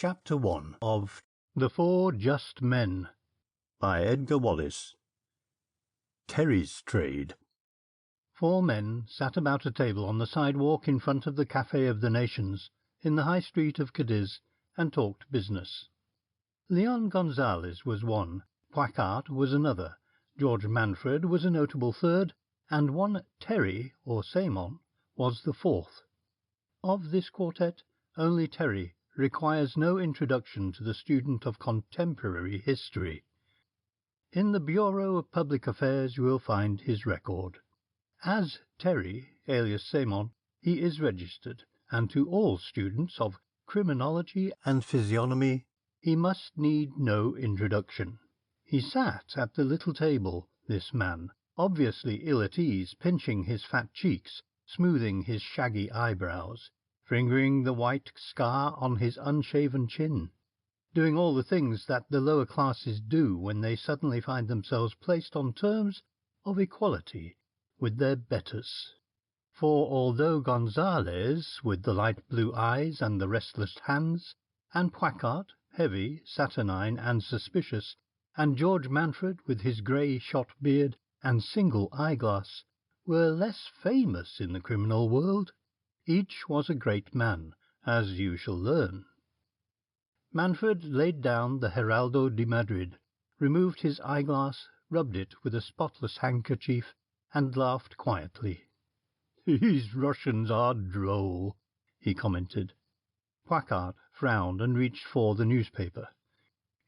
Chapter 1 of The Four Just Men by Edgar Wallace. Thery's Trade. 4 men sat about a table on the sidewalk in front of the Café of the Nations in the High Street of Cadiz and talked business. Leon Gonzales was one, Poicart was another, George Manfred was a notable third, and one Thery, or Samon, was the fourth. Of this quartet, only Thery requires no introduction to the student of contemporary history. In the Bureau of Public Affairs you will find his record. As Thery, alias Samon, he is registered, and to all students of criminology and physiognomy he must need no introduction. He sat at the little table, this man, obviously ill at ease, pinching his fat cheeks, smoothing his shaggy eyebrows, fingering the white scar on his unshaven chin, doing all the things that the lower classes do when they suddenly find themselves placed on terms of equality with their betters. For although Gonzales, with the light blue eyes and the restless hands, and Poicart, heavy, saturnine, and suspicious, and George Manfred, with his grey-shot beard and single eyeglass, were less famous in the criminal world, each was a great man, as you shall learn. Manfred laid down the Heraldo de Madrid, removed his eyeglass, rubbed it with a spotless handkerchief, and laughed quietly. "These Russians are droll," he commented. Poicart frowned and reached for the newspaper.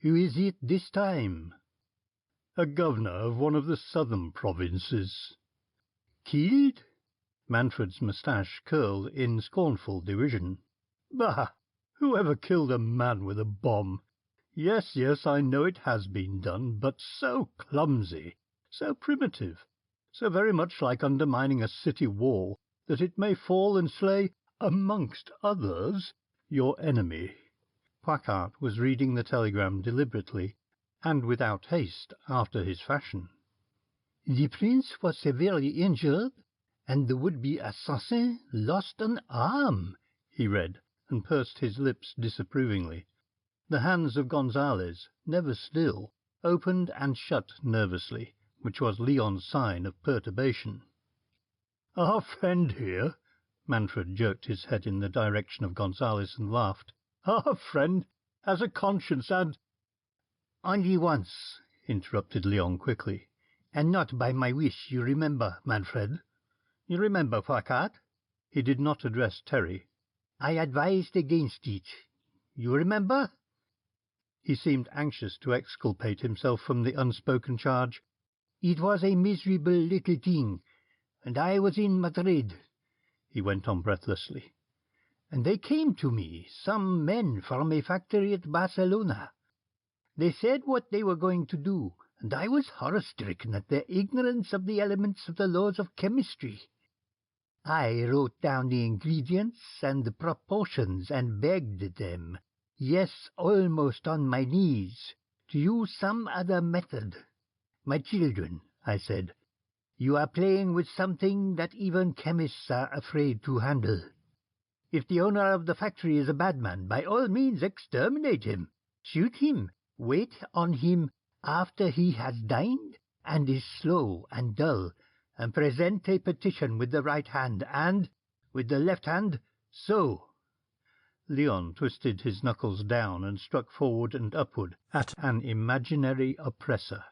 "Who is it this time?" "A governor of one of the southern provinces." "Killed?" Manfred's moustache curled in scornful derision. "Bah! Whoever killed a man with a bomb? Yes, I know it has been done, but so clumsy, so primitive, so very much like undermining a city wall, that it may fall and slay, amongst others, your enemy." Poicart was reading the telegram deliberately, and without haste, after his fashion. "The prince was severely injured, and the would-be assassin lost an arm," he read, and pursed his lips disapprovingly. The hands of Gonzales, never still, opened and shut nervously, which was Leon's sign of perturbation. "Our friend here," Manfred jerked his head in the direction of Gonzales and laughed, "our friend has a conscience and—" "Only once," interrupted Leon quickly, "and not by my wish, you remember, Manfred. You remember, Poicart?" He did not address Thery. "I advised against it. You remember?" He seemed anxious to exculpate himself from the unspoken charge. "It was a miserable little thing, and I was in Madrid," he went on breathlessly, "and they came to me, some men from a factory at Barcelona. They said what they were going to do, and I was horror-stricken at their ignorance of the elements of the laws of chemistry. I wrote down the ingredients and the proportions and begged them, yes, almost on my knees, to use some other method. 'My children,' I said, 'you are playing with something that even chemists are afraid to handle. If the owner of the factory is a bad man, by all means exterminate him, shoot him, wait on him after he has dined and is slow and dull, and present a petition with the right hand, and with the left hand, so." Leon twisted his knuckles down and struck forward and upward at an imaginary oppressor.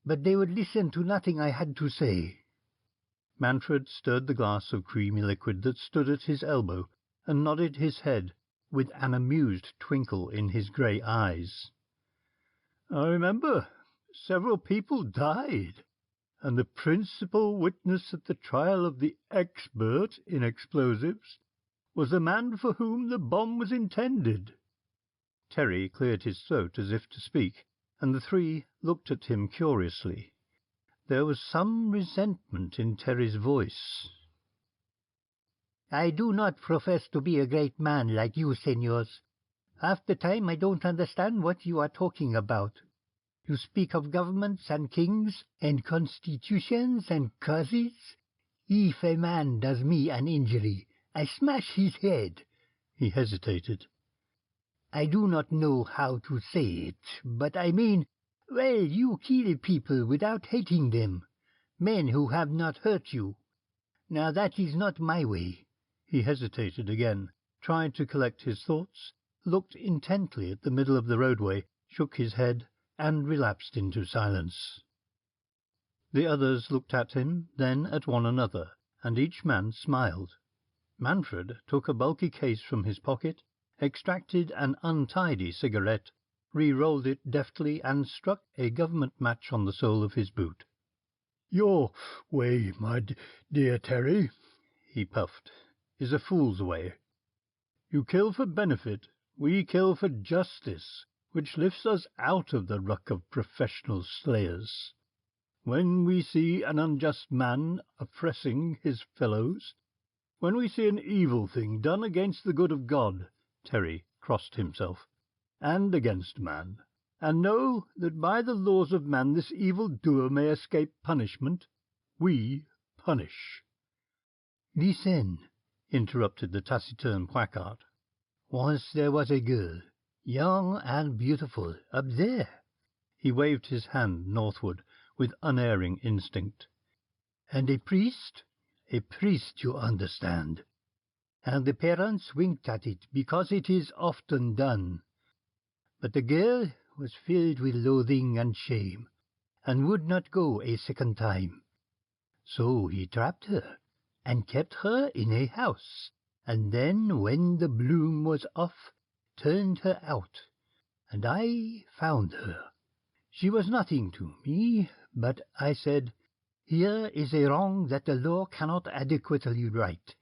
"But they would listen to nothing I had to say." Manfred stirred the glass of creamy liquid that stood at his elbow, and nodded his head with an amused twinkle in his grey eyes. "I remember. Several people died, and the principal witness at the trial of the expert in explosives was the man for whom the bomb was intended." Thery cleared his throat as if to speak, and the 3 looked at him curiously. There was some resentment in Thery's voice. "I do not profess to be a great man like you, senors. Half the time I don't understand what you are talking about. You speak of governments and kings and constitutions and causes. If a man does me an injury, I smash his head." He hesitated. I do not know how to say it, but I mean, well, you kill people without hating them, men who have not hurt you. Now that is not my way." He hesitated again, tried to collect his thoughts, looked intently at the middle of the roadway, shook his head, and relapsed into silence. The others looked at him, then at one another, and each man smiled. Manfred took a bulky case from his pocket, extracted an untidy cigarette, re-rolled it deftly, and struck a government match on the sole of his boot. "Your way, my dear Thery," he puffed, "is a fool's way. You kill for benefit, we kill for justice, which lifts us out of the ruck of professional slayers. When we see an unjust man oppressing his fellows, when we see an evil thing done against the good of God," Thery crossed himself, "and against man, and know that by the laws of man this evil doer may escape punishment, we punish." "Listen," interrupted the taciturn Poicart. "Once there was a girl, young and beautiful, up there." He waved his hand northward with unerring instinct. "And a priest, you understand. And the parents winked at it because it is often done. But the girl was filled with loathing and shame, and would not go a second time. So he trapped her, and kept her in a house, and then, when the bloom was off, turned her out, and I found her. She was nothing to me, but I said, 'Here is a wrong that the law cannot adequately right.'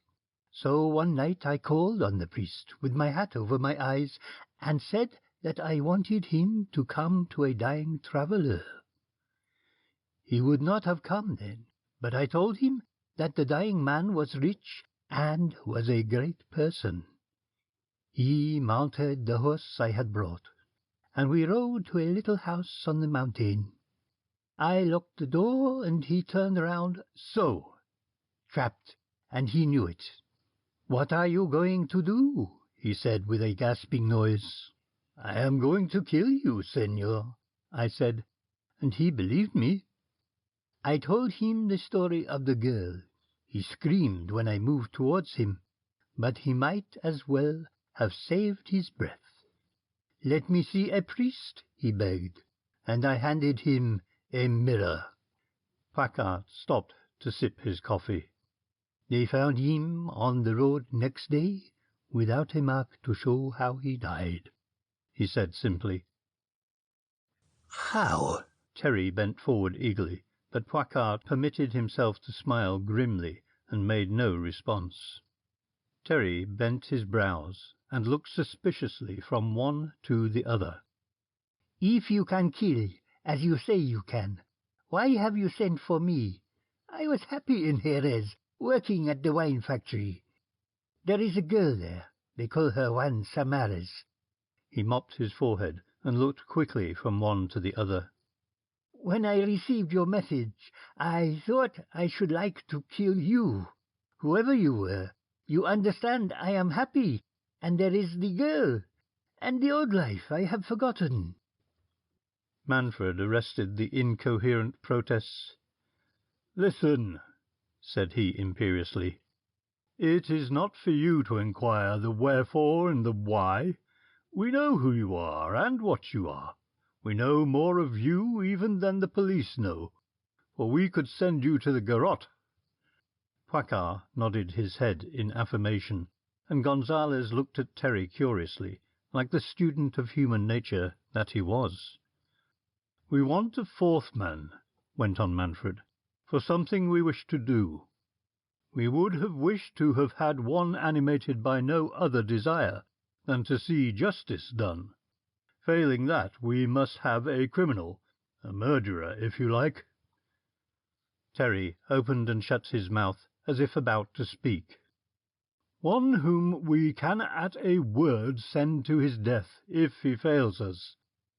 So one night I called on the priest, with my hat over my eyes, and said that I wanted him to come to a dying traveller. He would not have come then, but I told him that the dying man was rich and was a great person. He mounted the horse I had brought, and we rode to a little house on the mountain. I locked the door, and he turned round, so, trapped, and he knew it. 'What are you going to do?' he said with a gasping noise. 'I am going to kill you, senor,' I said, and he believed me. I told him the story of the girl. He screamed when I moved towards him, but he might as well have saved his breath. 'Let me see a priest,' he begged, and I handed him a mirror." Poicart stopped to sip his coffee. "They found him on the road next day, without a mark to show how he died," he said simply. "How?" Thery bent forward eagerly, but Poicart permitted himself to smile grimly and made no response. Thery bent his brows and looked suspiciously from one to the other. "If you can kill, as you say you can, why have you sent for me? I was happy in Jerez, working at the wine factory. There is a girl there. They call her Juan Samaras." He mopped his forehead and looked quickly from one to the other. "When I received your message, I thought I should like to kill you, whoever you were. You understand, I am happy, and there is the girl, and the old life I have forgotten." Manfred arrested the incoherent protests. "Listen," said he imperiously. "It is not for you to inquire the wherefore and the why. We know who you are and what you are. We know more of you even than the police know, for we could send you to the garrote." Poicart nodded his head in affirmation, and Gonzales looked at Thery curiously, like the student of human nature that he was. "We want a fourth man," went on Manfred, "for something we wish to do. We would have wished to have had one animated by no other desire than to see justice done. Failing that, we must have a criminal, a murderer, if you like." Thery opened and shut his mouth as if about to speak. "One whom we can at a word send to his death if he fails us.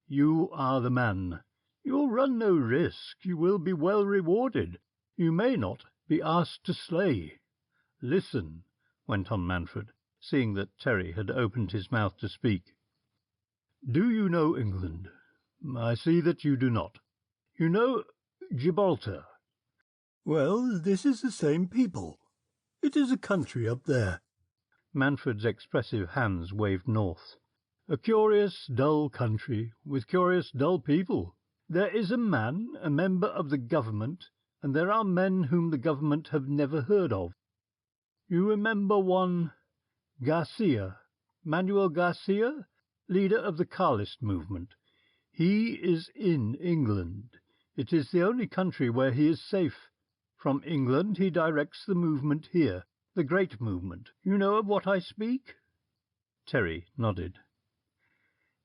You are the man. You will run no risk. You will be well rewarded. You may not be asked to slay. Listen," went on Manfred, seeing that Thery had opened his mouth to speak. Do you know England? I see that you do not. You know Gibraltar? Well, this is the same people. It is a country up there. Manfred's expressive hands waved north. A curious, dull country, with curious, dull people. There is a man, a member of the government, and there are men whom the government have never heard of. You remember one Garcia, Manuel Garcia, leader of the Carlist movement. He is in England. It is the only country where he is safe. From England he directs the movement here, the great movement. You know of what I speak? Thery nodded.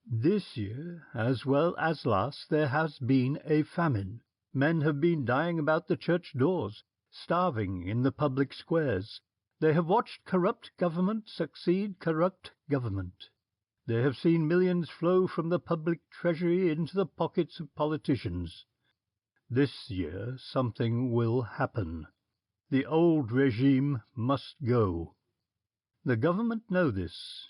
This year, as well as last, there has been a famine. Men have been dying about the church doors, starving in the public squares. They have watched corrupt government succeed corrupt government. They have seen millions flow from the public treasury into the pockets of politicians. This year something will happen. The old regime must go. The government know this.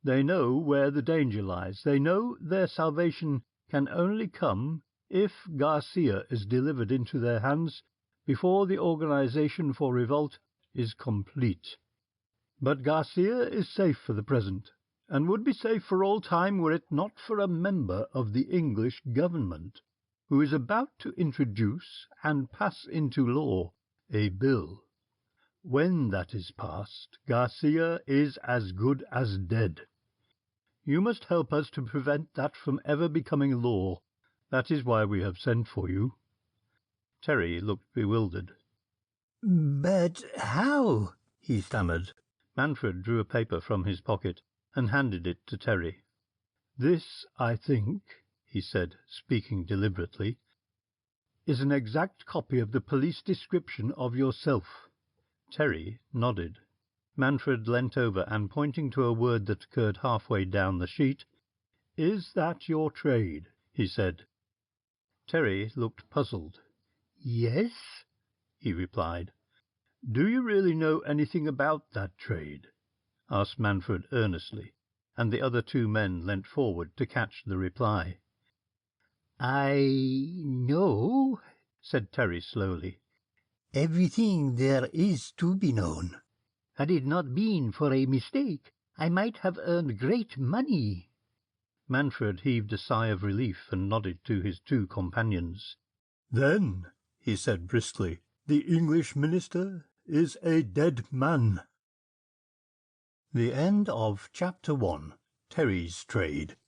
They know where the danger lies. They know their salvation can only come if Garcia is delivered into their hands before the organization for revolt is complete. But Garcia is safe for the present, and would be safe for all time were it not for a member of the English government, who is about to introduce and pass into law a bill. When that is passed, Garcia is as good as dead. You must help us to prevent that from ever becoming law. That is why we have sent for you. Thery looked bewildered. "But how?" he stammered. Manfred drew a paper from his pocket and handed it to Thery. "This, I think," he said, speaking deliberately, "is an exact copy of the police description of yourself." Thery nodded. Manfred leant over and, pointing to a word that occurred halfway down the sheet, "Is that your trade?" he said. Thery looked puzzled. "Yes," he replied. "Do you really know anything about that trade?" asked Manfred earnestly, and the other two men leant forward to catch the reply. "I know," said Thery slowly, "everything there is to be known. Had it not been for a mistake, I might have earned great money." Manfred heaved a sigh of relief and nodded to his two companions. "Then," he said briskly, "the English minister is a dead man." The end of Chapter 1. Thery's Trade.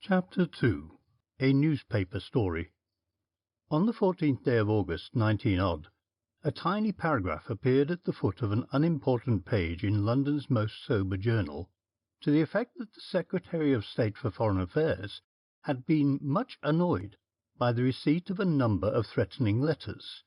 Chapter 2. A Newspaper Story. On the 14th day of August, 19-odd, a tiny paragraph appeared at the foot of an unimportant page in London's most sober journal, to the effect that the Secretary of State for Foreign Affairs had been much annoyed by the receipt of a number of threatening letters,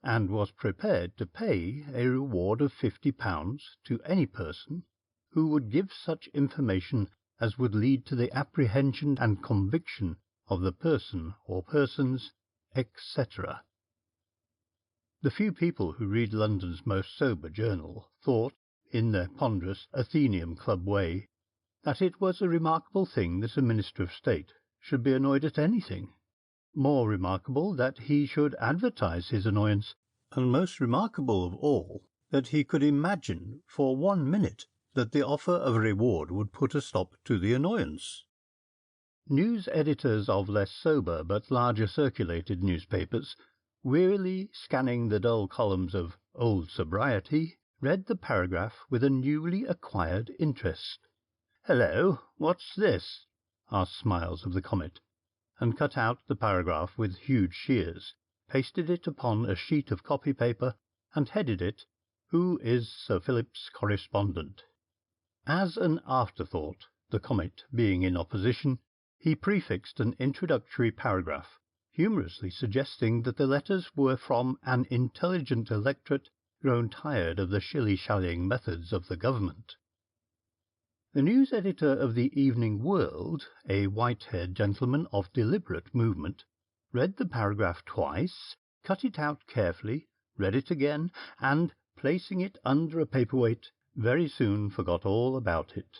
and was prepared to pay a reward of £50 to any person who would give such information as would lead to the apprehension and conviction of the person or persons, etc. The few people who read London's most sober journal thought, in their ponderous Athenaeum Club way, that it was a remarkable thing that a Minister of State should be annoyed at anything, more remarkable that he should advertise his annoyance, and most remarkable of all that he could imagine for 1 minute that the offer of a reward would put a stop to the annoyance. News editors of less sober but larger circulated newspapers, wearily scanning the dull columns of Old Sobriety, read the paragraph with a newly acquired interest. "Hello, what's this?" asked Smiles of the Comet, and cut out the paragraph with huge shears, pasted it upon a sheet of copy paper, and headed it, "Who is Sir Philip's correspondent?" As an afterthought, the Comet being in opposition, he prefixed an introductory paragraph, humorously suggesting that the letters were from an intelligent electorate grown tired of the shilly-shallying methods of the government. The news editor of the Evening World, a white-haired gentleman of deliberate movement, read the paragraph twice, cut it out carefully, read it again, and placing it under a paperweight, very soon forgot all about it.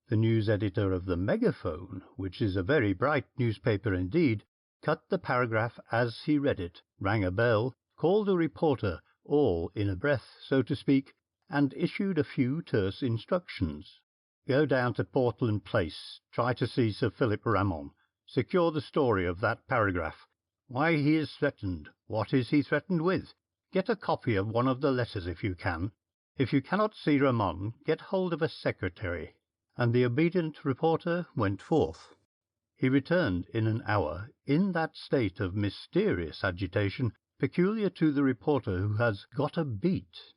The news editor of the Megaphone, which is a very bright newspaper indeed, cut the paragraph as he read it, rang a bell, called a reporter, all in a breath, so to speak, and issued a few terse instructions. Go down to Portland Place, try to see Sir Philip Ramon, secure the story of that paragraph, why he is threatened, what is he threatened with, get a copy of one of the letters if you can. If you cannot see Ramon, get hold of a secretary. And the obedient reporter went forth. He returned in an hour, in that state of mysterious agitation peculiar to the reporter who has got a beat.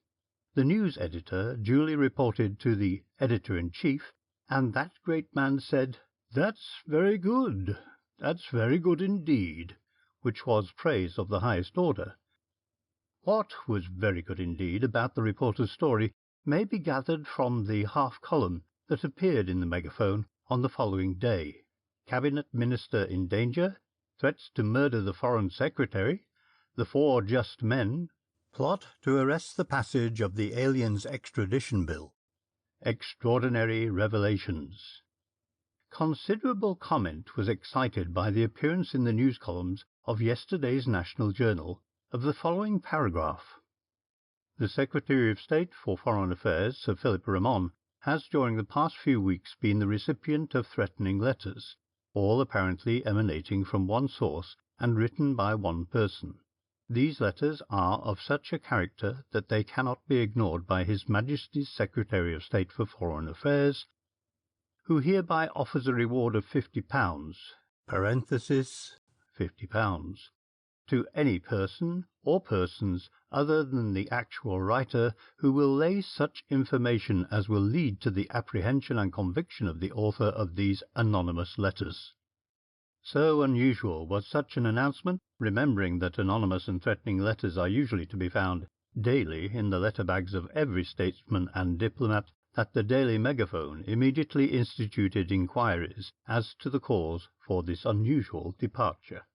The news editor duly reported to the editor-in-chief, and that great man said, "That's very good, that's very good indeed," which was praise of the highest order. What was very good indeed about the reporter's story may be gathered from the half-column that appeared in the Megaphone on the following day. Cabinet Minister in danger, threats to murder the Foreign Secretary, the 4 just men, plot to arrest the passage of the Aliens Extradition Bill, extraordinary revelations. Considerable comment was excited by the appearance in the news columns of yesterday's National Journal of the following paragraph. The Secretary of State for Foreign Affairs, Sir Philip Ramon, has during the past few weeks been the recipient of threatening letters, all apparently emanating from one source and written by one person. These letters are of such a character that they cannot be ignored by His Majesty's Secretary of State for Foreign Affairs, who hereby offers a reward of £50 (£50) to any person or persons other than the actual writer who will lay such information as will lead to the apprehension and conviction of the author of these anonymous letters. So unusual was such an announcement, remembering that anonymous and threatening letters are usually to be found daily in the letter-bags of every statesman and diplomat, that the Daily Megaphone immediately instituted inquiries as to the cause for this unusual departure.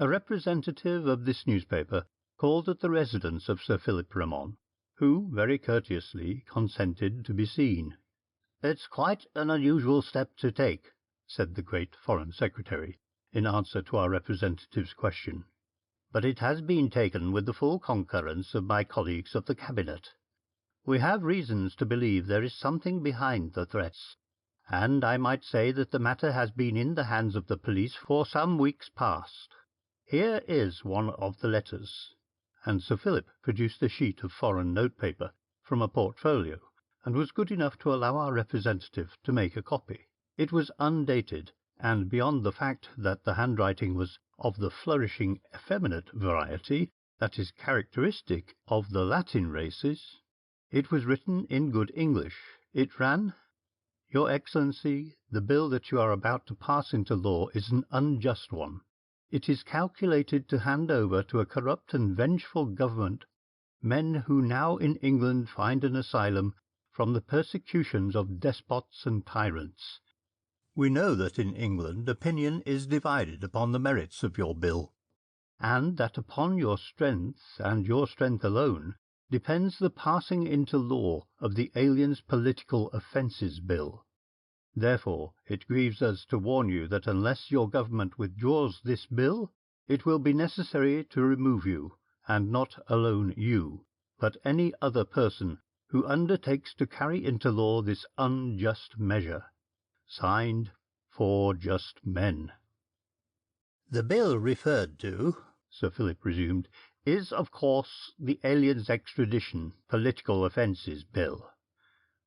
A representative of this newspaper called at the residence of Sir Philip Ramon, who very courteously consented to be seen. "It's quite an unusual step to take," said the great Foreign Secretary, in answer to our representative's question, "but it has been taken with the full concurrence of my colleagues of the Cabinet. We have reasons to believe there is something behind the threats, and I might say that the matter has been in the hands of the police for some weeks past. Here is one of the letters," and Sir Philip produced a sheet of foreign notepaper from a portfolio, and was good enough to allow our representative to make a copy. It was undated, and beyond the fact that the handwriting was of the flourishing effeminate variety that is characteristic of the Latin races, it was written in good English. It ran, "Your Excellency, the bill that you are about to pass into law is an unjust one. It is calculated to hand over to a corrupt and vengeful government men who now in England find an asylum from the persecutions of despots and tyrants. We know that in England opinion is divided upon the merits of your bill, and that upon your strength, and your strength alone, depends the passing into law of the Aliens Political Offences Bill. Therefore, it grieves us to warn you that unless your government withdraws this bill, it will be necessary to remove you, and not alone you, but any other person who undertakes to carry into law this unjust measure. Signed, 4 just men." "The bill referred to," Sir Philip resumed, "is, of course, the Aliens Extradition Political Offences Bill,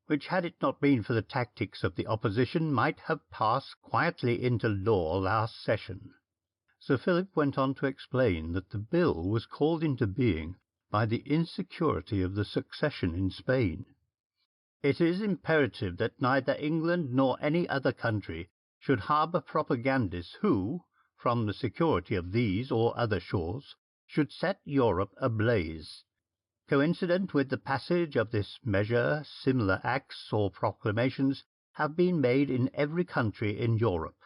which, had it not been for the tactics of the opposition, might have passed quietly into law last session." Sir Philip went on to explain that the bill was called into being by the insecurity of the succession in Spain. "It is imperative that neither England nor any other country should harbour propagandists who, from the security of these or other shores, should set Europe ablaze. Coincident with the passage of this measure, similar acts or proclamations have been made in every country in Europe.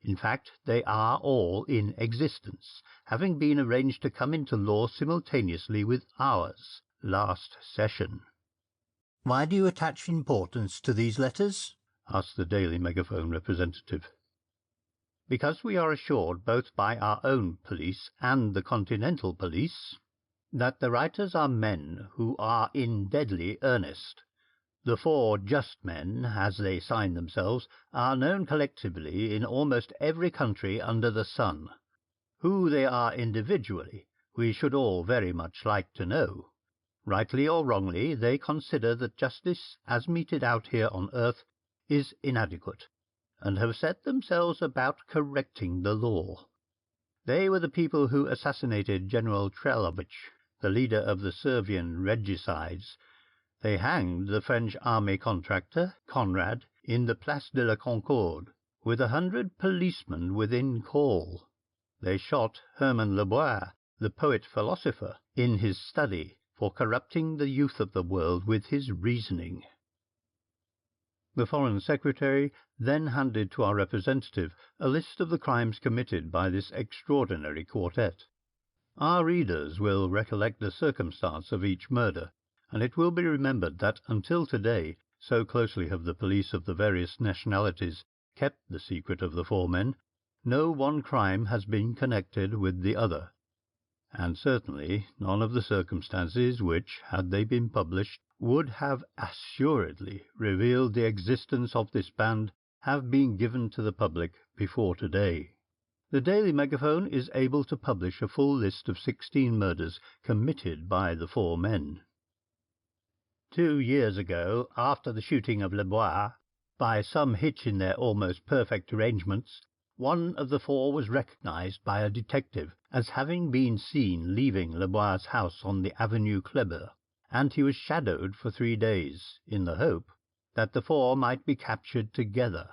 In fact, they are all in existence, having been arranged to come into law simultaneously with ours last session." "Why do you attach importance to these letters?" asked the Daily Megaphone representative. "Because we are assured, both by our own police and the Continental Police, that the writers are men who are in deadly earnest. The four just men, as they sign themselves, are known collectively in almost every country under the sun. Who they are individually we should all very much like to know. Rightly or wrongly, they consider that justice, as meted out here on earth, is inadequate, and have set themselves about correcting the law. They were the people who assassinated General Trelovitch, the leader of the Servian regicides. They hanged the French army contractor, Conrad, in the Place de la Concorde, with 100 policemen within call. They shot Herman Lebois, the poet-philosopher, in his study, for corrupting the youth of the world with his reasoning." The Foreign Secretary then handed to our representative a list of the crimes committed by this extraordinary quartet. Our readers will recollect the circumstance of each murder, and it will be remembered that until to-day, so closely have the police of the various nationalities kept the secret of the four men, no one crime has been connected with the other, and certainly none of the circumstances which, had they been published, would have assuredly revealed the existence of this band have been given to the public before to-day. The Daily Megaphone is able to publish a full list of 16 murders committed by the four men. 2 years ago, after the shooting of Lebois, by some hitch in their almost perfect arrangements, one of the four was recognized by a detective as having been seen leaving Lebois' house on the Avenue Kléber, and he was shadowed for 3 days, in the hope that the four might be captured together.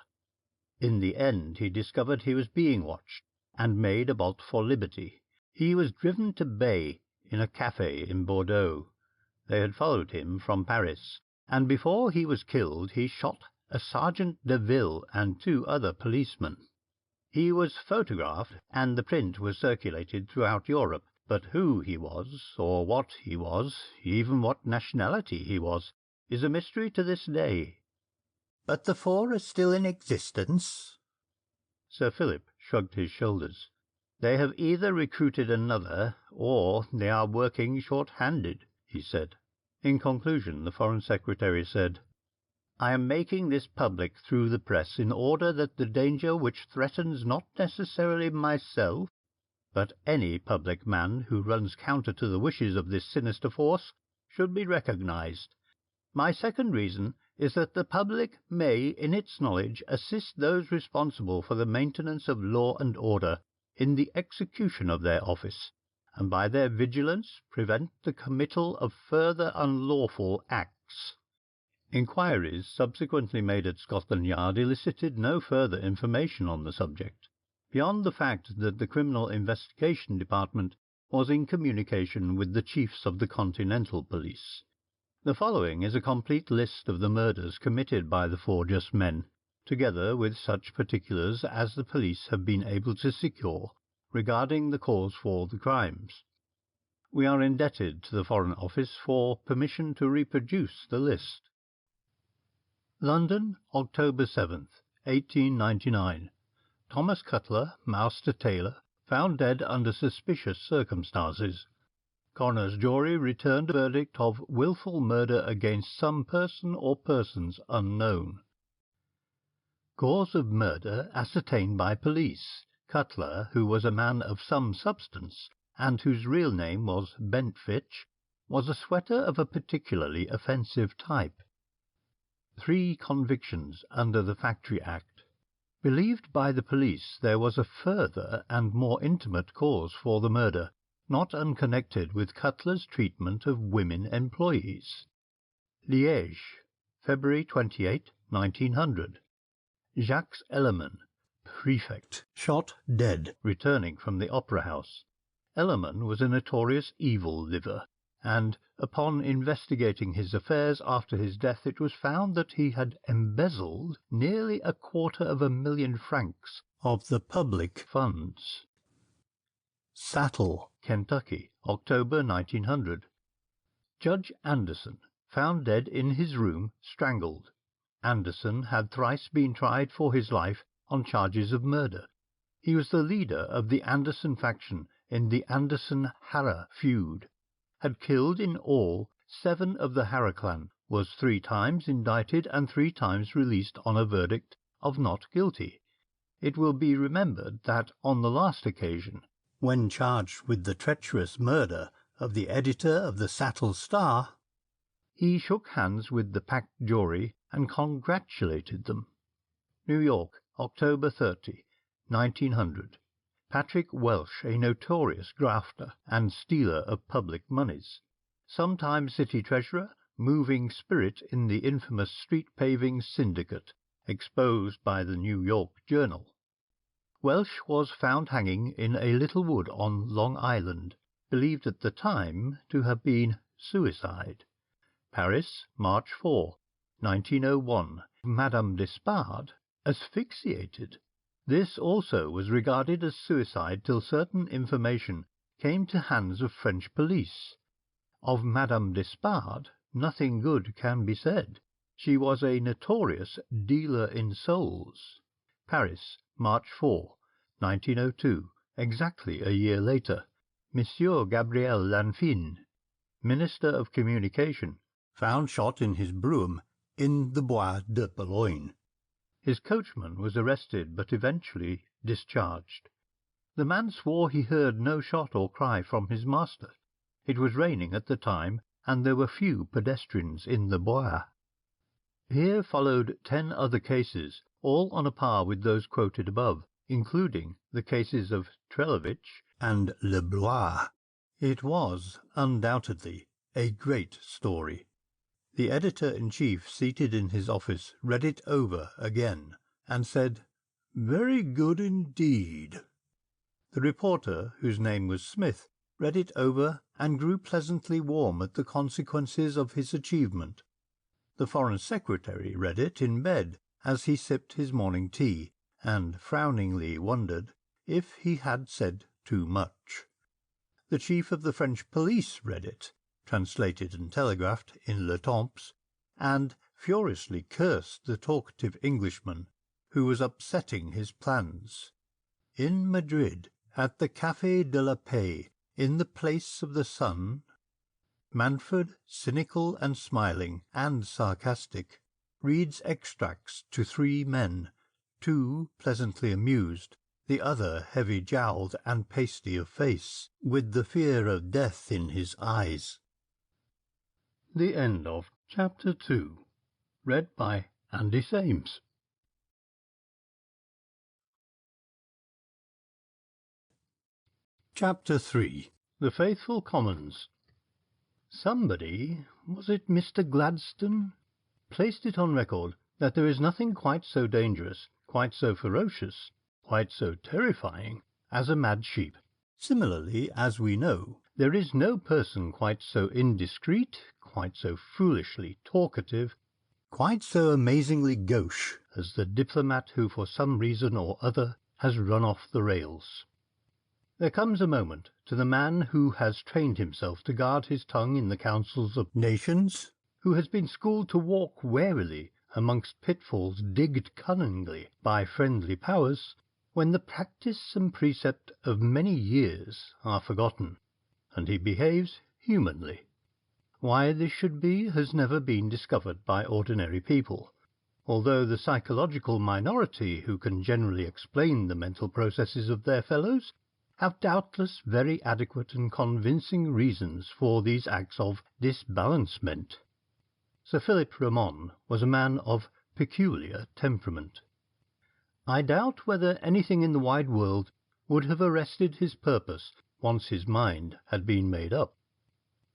In the end he discovered he was being watched, and made a bolt for liberty. He was driven to bay in a café in Bordeaux. They had followed him from Paris, and before he was killed he shot a Sergeant de Ville and 2 other policemen. He was photographed, and the print was circulated throughout Europe, but who he was, or what he was, even what nationality he was, is a mystery to this day. But the four are still in existence? Sir Philip shrugged his shoulders. They have either recruited another, or they are working short-handed, he said. In conclusion, the Foreign Secretary said, "I am making this public through the press in order that the danger which threatens not necessarily myself, but any public man who runs counter to the wishes of this sinister force, should be recognized. My second reason is that the public may, in its knowledge, assist those responsible for the maintenance of law and order in the execution of their office, and by their vigilance prevent the committal of further unlawful acts." Inquiries subsequently made at Scotland Yard elicited no further information on the subject, beyond the fact that the Criminal Investigation Department was in communication with the chiefs of the Continental Police. The following is a complete list of the murders committed by the four just men, together with such particulars as the police have been able to secure regarding the cause for the crimes. We are indebted to the Foreign Office for permission to reproduce the list. London, October 7th, 1899. Thomas Cutler, master tailor, found dead under suspicious circumstances. Coroner's jury returned a verdict of wilful murder against some person or persons unknown. Cause of murder ascertained by police. Cutler, who was a man of some substance, and whose real name was Bentfitch, was a sweater of a particularly offensive type. 3 convictions under the Factory Act. Believed by the police there was a further and more intimate cause for the murder, not unconnected with Cutler's treatment of women employees. Liège, February 28, 1900. Jacques Ellerman, prefect, shot dead returning from the Opera House. Ellerman was a notorious evil-liver, and upon investigating his affairs after his death it was found that he had embezzled nearly 250,000 francs of the public funds. Sattel, Kentucky, October 1900. Judge Anderson, found dead in his room, strangled. Anderson had thrice been tried for his life on charges of murder. He was the leader of the Anderson faction in the Anderson-Harrer feud, had killed in all 7 of the Harrer clan, was 3 times indicted and 3 times released on a verdict of not guilty. It will be remembered that on the last occasion, when charged with the treacherous murder of the editor of the Sattel Star, he shook hands with the packed jury and congratulated them. New York, October 30, 1900. Patrick Welsh, a notorious grafter and stealer of public moneys, sometime city treasurer, moving spirit in the infamous street paving syndicate, exposed by the New York Journal. Welsh was found hanging in a little wood on Long Island, believed at the time to have been suicide. Paris, March 4, 1901. Madame d'Espard asphyxiated. This also was regarded as suicide till certain information came to hands of French police. Of Madame d'Espard nothing good can be said. She was a notorious dealer in souls. Paris, March 4, 1902, exactly a year later. Monsieur Gabriel Lanfine, Minister of Communication, found shot in his brougham in the Bois de Boulogne. His coachman was arrested but eventually discharged. The man swore he heard no shot or cry from his master. It was raining at the time, and there were few pedestrians in the Bois. Here followed 10 other cases, all on a par with those quoted above, including the cases of Trelevitch and Leblois. It was, undoubtedly, a great story. The editor-in-chief, seated in his office, read it over again, and said, "Very good indeed." The reporter, whose name was Smith, read it over and grew pleasantly warm at the consequences of his achievement. The Foreign Secretary read it in bed as he sipped his morning tea, and frowningly wondered if he had said too much. The chief of the French police read it, translated and telegraphed in Le Temps, and furiously cursed the talkative Englishman who was upsetting his plans. In Madrid, at the Café de la Paix, in the Place of the Sun, Manfred, cynical and smiling and sarcastic, reads extracts to 3 men, 2 pleasantly amused, the other heavy-jowled and pasty of face, with the fear of death in his eyes. The end of Chapter 2. Read by Andy Sames. Chapter 3. The Faithful Commons. Somebody, was it Mr. Gladstone, placed it on record that there is nothing quite so dangerous, quite so ferocious, quite so terrifying as a mad sheep. Similarly, as we know, there is no person quite so indiscreet, quite so foolishly talkative, quite so amazingly gauche as the diplomat who for some reason or other has run off the rails. There comes a moment to the man who has trained himself to guard his tongue in the councils of nations, who has been schooled to walk warily amongst pitfalls digged cunningly by friendly powers, when the practice and precept of many years are forgotten, and he behaves humanly. Why this should be has never been discovered by ordinary people, although the psychological minority who can generally explain the mental processes of their fellows have doubtless very adequate and convincing reasons for these acts of disbalancement. Sir Philip Ramon was a man of peculiar temperament. I doubt whether anything in the wide world would have arrested his purpose once his mind had been made up.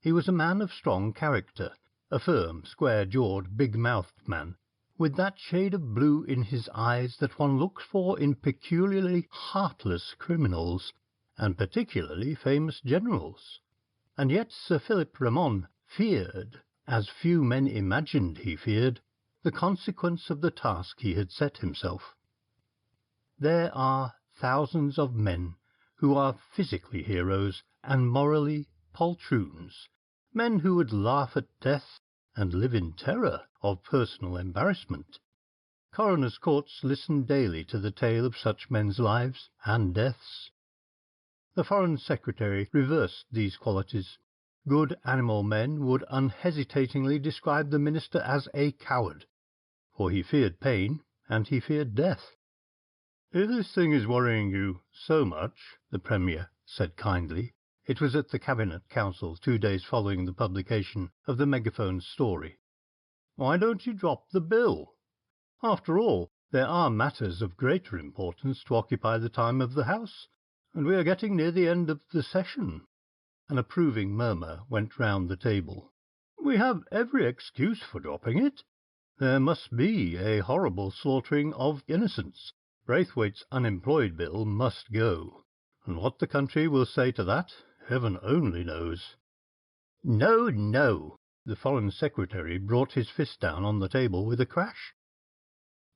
He was a man of strong character, a firm, square-jawed, big-mouthed man, with that shade of blue in his eyes that one looks for in peculiarly heartless criminals, and particularly famous generals. And yet Sir Philip Ramon feared, as few men imagined he feared, the consequence of the task he had set himself. There are thousands of men who are physically heroes and morally poltroons, men who would laugh at death and live in terror of personal embarrassment. Coroners' courts listen daily to the tale of such men's lives and deaths. The Foreign Secretary reversed these qualities. Good animal men would unhesitatingly describe the minister as a coward, for he feared pain and he feared death. "If this thing is worrying you so much," the Premier said kindly — it was at the Cabinet Council 2 days following the publication of the Megaphone story — "why don't you drop the bill? After all, there are matters of greater importance to occupy the time of the House, and we are getting near the end of the session." An approving murmur went round the table. "We have every excuse for dropping it. There must be a horrible slaughtering of innocents. Braithwaite's unemployed bill must go, and what the country will say to that, heaven only knows." "No, no!" The Foreign Secretary brought his fist down on the table with a crash.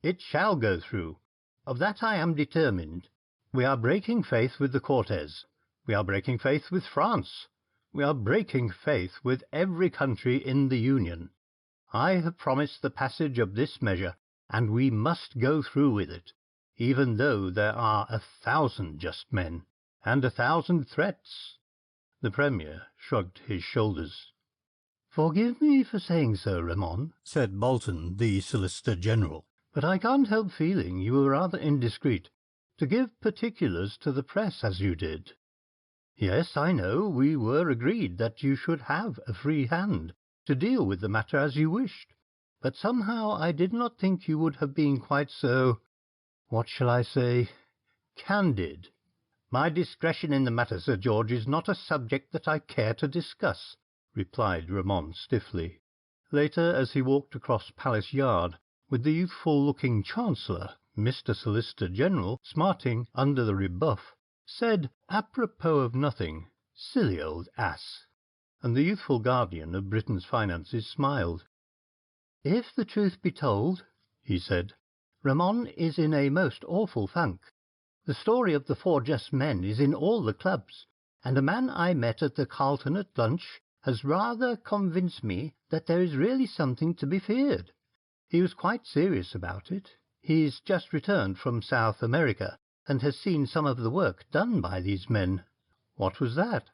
"It shall go through. Of that I am determined. We are breaking faith with the Cortes. We are breaking faith with France. We are breaking faith with every country in the Union. I have promised the passage of this measure, and we must go through with it, even though there are 1,000 just men and 1,000 threats." The Premier shrugged his shoulders. "Forgive me for saying so, Ramon," said Bolton, the Solicitor General, "but I can't help feeling you were rather indiscreet to give particulars to the press as you did. Yes, I know, we were agreed that you should have a free hand to deal with the matter as you wished, but somehow I did not think you would have been quite so, what shall I say, candid." "My discretion in the matter, Sir George, is not a subject that I care to discuss," replied Ramon stiffly. Later, as he walked across Palace Yard with the youthful-looking Chancellor, Mr. Solicitor General, smarting under the rebuff, said, apropos of nothing, "Silly old ass," and the youthful guardian of Britain's finances smiled. "If the truth be told," he said, "Ramon is in a most awful funk. The story of the 4 just men is in all the clubs, and a man I met at the Carlton at lunch has rather convinced me that there is really something to be feared. He was quite serious about it. He's just returned from South America, and has seen some of the work done by these men." "What was that?"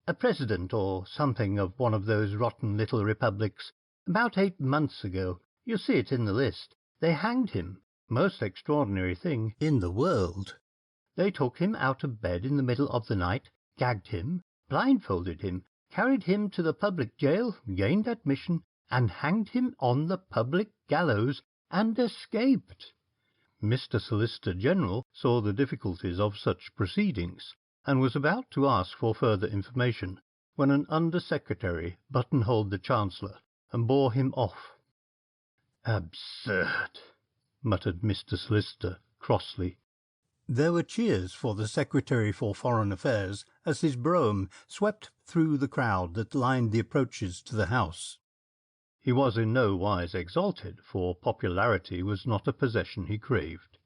"A president or something of one of those rotten little republics. About 8 months ago. You see it in the list. They hanged him. Most extraordinary thing in the world. They took him out of bed in the middle of the night, gagged him, blindfolded him, carried him to the public jail, gained admission, and hanged him on the public gallows, and escaped." Mr. Solicitor General saw the difficulties of such proceedings, and was about to ask for further information, when an Under-Secretary buttonholed the Chancellor and bore him off. "Absurd," muttered Mr. Solicitor crossly. There were cheers for the Secretary for Foreign Affairs as his brougham swept through the crowd that lined the approaches to the House. He was in no wise exalted, for popularity was not a possession he craved.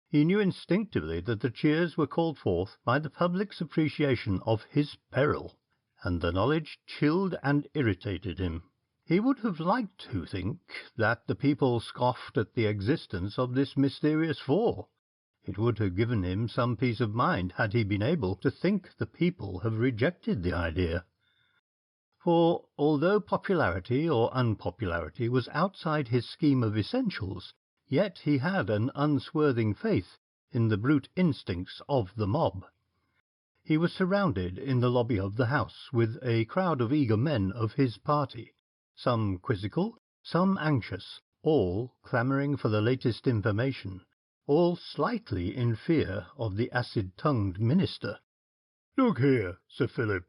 He knew instinctively that the cheers were called forth by the public's appreciation of his peril, and the knowledge chilled and irritated him. He would have liked to think that the people scoffed at the existence of this mysterious 4. It would have given him some peace of mind had he been able to think the people have rejected the idea. For, although popularity or unpopularity was outside his scheme of essentials, yet he had an unswerving faith in the brute instincts of the mob. He was surrounded in the lobby of the House with a crowd of eager men of his party, some quizzical, some anxious, all clamouring for the latest information, all slightly in fear of the acid-tongued minister. "Look here, Sir Philip."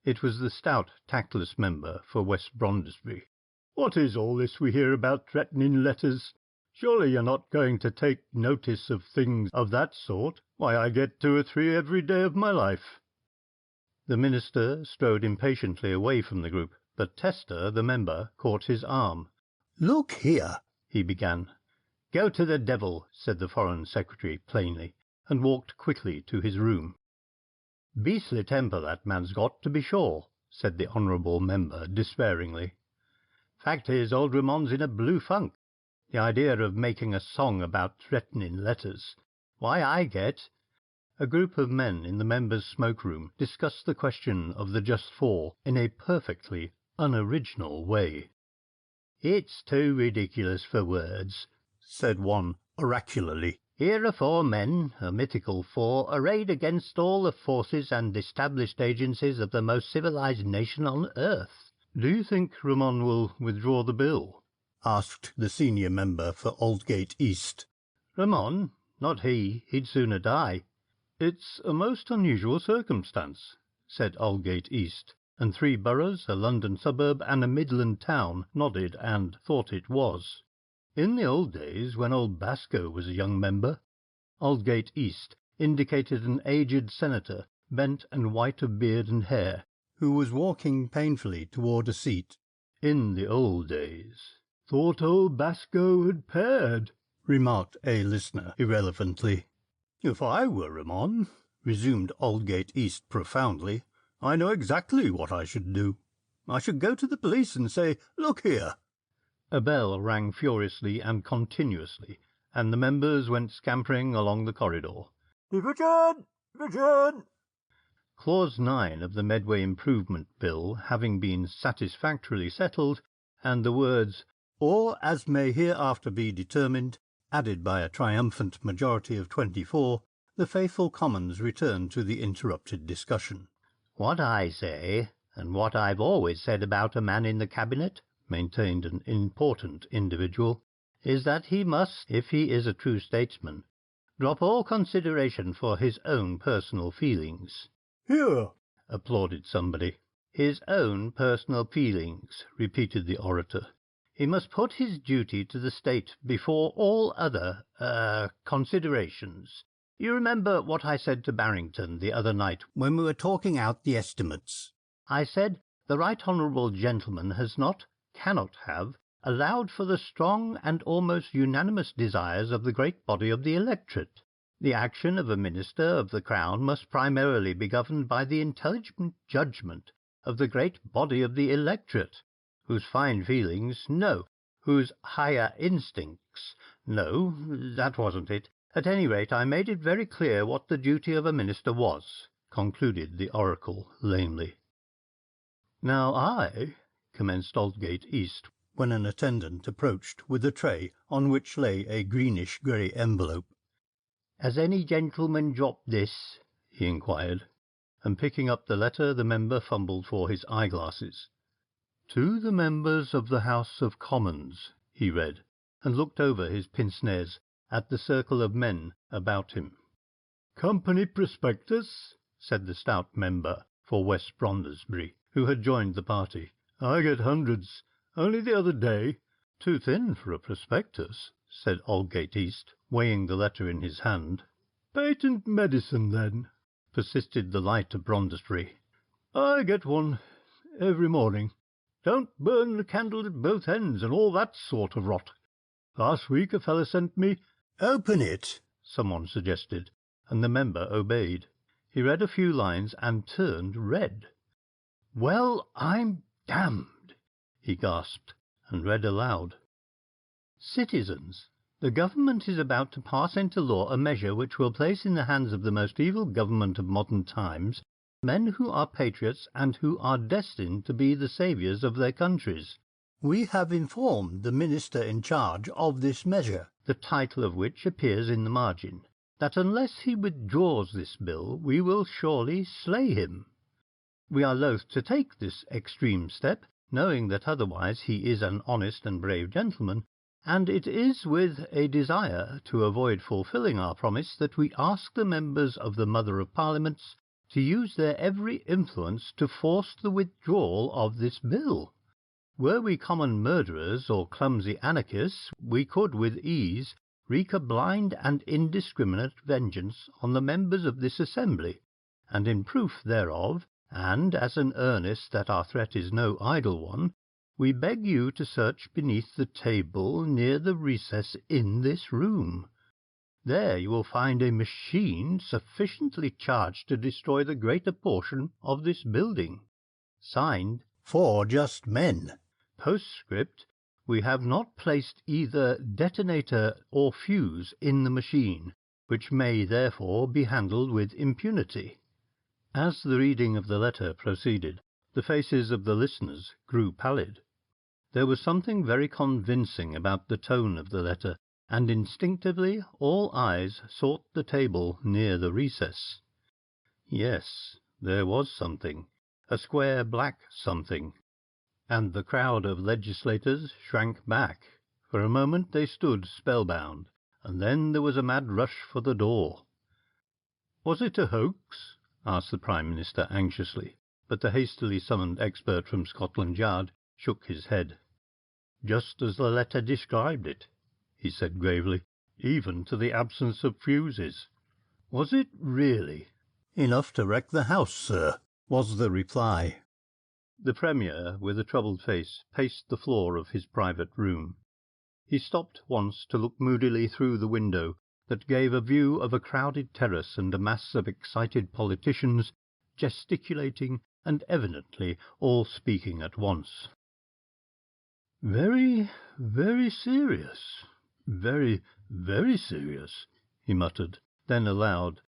It was the stout, tactless member for West Brondesbury. "What is all this we hear about threatening letters? Surely you're not going to take notice of things of that sort? Why, I get 2 or 3 every day of my life." The minister strode impatiently away from the group, but Tester, the member, caught his arm. "Look here," he began. "Go to the devil," said the Foreign Secretary plainly, and walked quickly to his room. "Beastly temper that man's got, to be sure," said the honourable member despairingly. "Fact is, old Ramon's in a blue funk. The idea of making a song about threatening letters. Why, I get—" A group of men in the members' smoke-room discussed the question of the Just Four in a perfectly unoriginal way. "It's too ridiculous for words," said one oracularly. "Here are 4 men, a mythical 4, arrayed against all the forces and established agencies of the most civilized nation on earth." "Do you think Ramon will withdraw the bill?" asked the senior member for Aldgate East. "Ramon? Not he. He'd sooner die." "It's a most unusual circumstance," said Aldgate East, and 3 boroughs, a London suburb, and a Midland town nodded and thought it was. "In the old days, when old Basco was a young member," Aldgate East indicated an aged senator, bent and white of beard and hair, who was walking painfully toward a seat. "In the old days." "Thought old Basco had paired," remarked a listener irrelevantly. "If I were Ramon," resumed Aldgate East profoundly, "I know exactly what I should do. I should go to the police and say, 'Look here.'" A bell rang furiously and continuously, and the members went scampering along the corridor. "Division! Division!" Clause 9 of the Medway Improvement Bill having been satisfactorily settled, and the words, "or as may hereafter be determined," added by a triumphant majority of 24, the faithful Commons returned to the interrupted discussion. "What I say, and what I've always said about a man in the Cabinet," maintained an important individual, "is that he must, if he is a true statesman, drop all consideration for his own personal feelings." "Hear!" applauded somebody. "His own personal feelings," repeated the orator. "He must put his duty to the state before all other considerations. You remember what I said to Barrington the other night when we were talking out the estimates. I said the right honourable gentleman has not, cannot have, allowed for the strong and almost unanimous desires of the great body of the electorate. The action of a minister of the Crown must primarily be governed by the intelligent judgment of the great body of the electorate, whose fine feelings, no, whose higher instincts, no, that wasn't it. At any rate, I made it very clear what the duty of a minister was," concluded the oracle lamely. "Now I," commenced Aldgate East, when an attendant approached with a tray on which lay a greenish-grey envelope. "Has any gentleman dropped this?" he inquired, and picking up the letter the member fumbled for his eyeglasses. "To the members of the House of Commons," he read, and looked over his pince-nez at the circle of men about him. "Company prospectus?" said the stout member for West Brondesbury, who had joined the party. "I get hundreds. Only the other day—" "Too thin for a prospectus," said Aldgate East, weighing the letter in his hand. "Patent medicine, then?" persisted the light of Brondesbury. "I get one every morning. Don't burn the candle at both ends and all that sort of rot. Last week a fellow sent me—" "Open it," someone suggested, and the member obeyed. He read a few lines and turned red. "Well, I'm damned!" he gasped, and read aloud. "Citizens, the Government is about to pass into law a measure which will place in the hands of the most evil government of modern times men who are patriots and who are destined to be the saviours of their countries. We have informed the Minister in charge of this measure, the title of which appears in the margin, that unless he withdraws this bill we will surely slay him. We are loath to take this extreme step, knowing that otherwise he is an honest and brave gentleman, and it is with a desire to avoid fulfilling our promise that we ask the members of the Mother of Parliaments to use their every influence to force the withdrawal of this bill. Were we common murderers or clumsy anarchists, we could with ease wreak a blind and indiscriminate vengeance on the members of this assembly, and in proof thereof, and as an earnest that our threat is no idle one, We beg you to search beneath the table near the recess in this room. There you will find a machine sufficiently charged to destroy the greater portion of this building. Signed, 4 Just Men. Postscript, we have not placed either detonator or fuse in the machine, which may therefore be handled with impunity. As the reading of the letter proceeded, the faces of the listeners grew pallid. There was something very convincing about the tone of the letter, and instinctively all eyes sought the table near the recess. Yes, there was something, a square black something, and the crowd of legislators shrank back. For a moment they stood spellbound, and then there was a mad rush for the door. "Was it a hoax?" asked the Prime Minister anxiously, but the hastily summoned expert from Scotland Yard shook his head. "Just as the letter described it," he said gravely, "even to the absence of fuses." "Was it really?" "Enough to wreck the house, sir," was the reply. The Premier, with a troubled face, paced the floor of his private room. He stopped once to look moodily through the window that gave a view of a crowded terrace and a mass of excited politicians, gesticulating and evidently all speaking at once. "Very, very serious. Very, very serious," he muttered. Then aloud,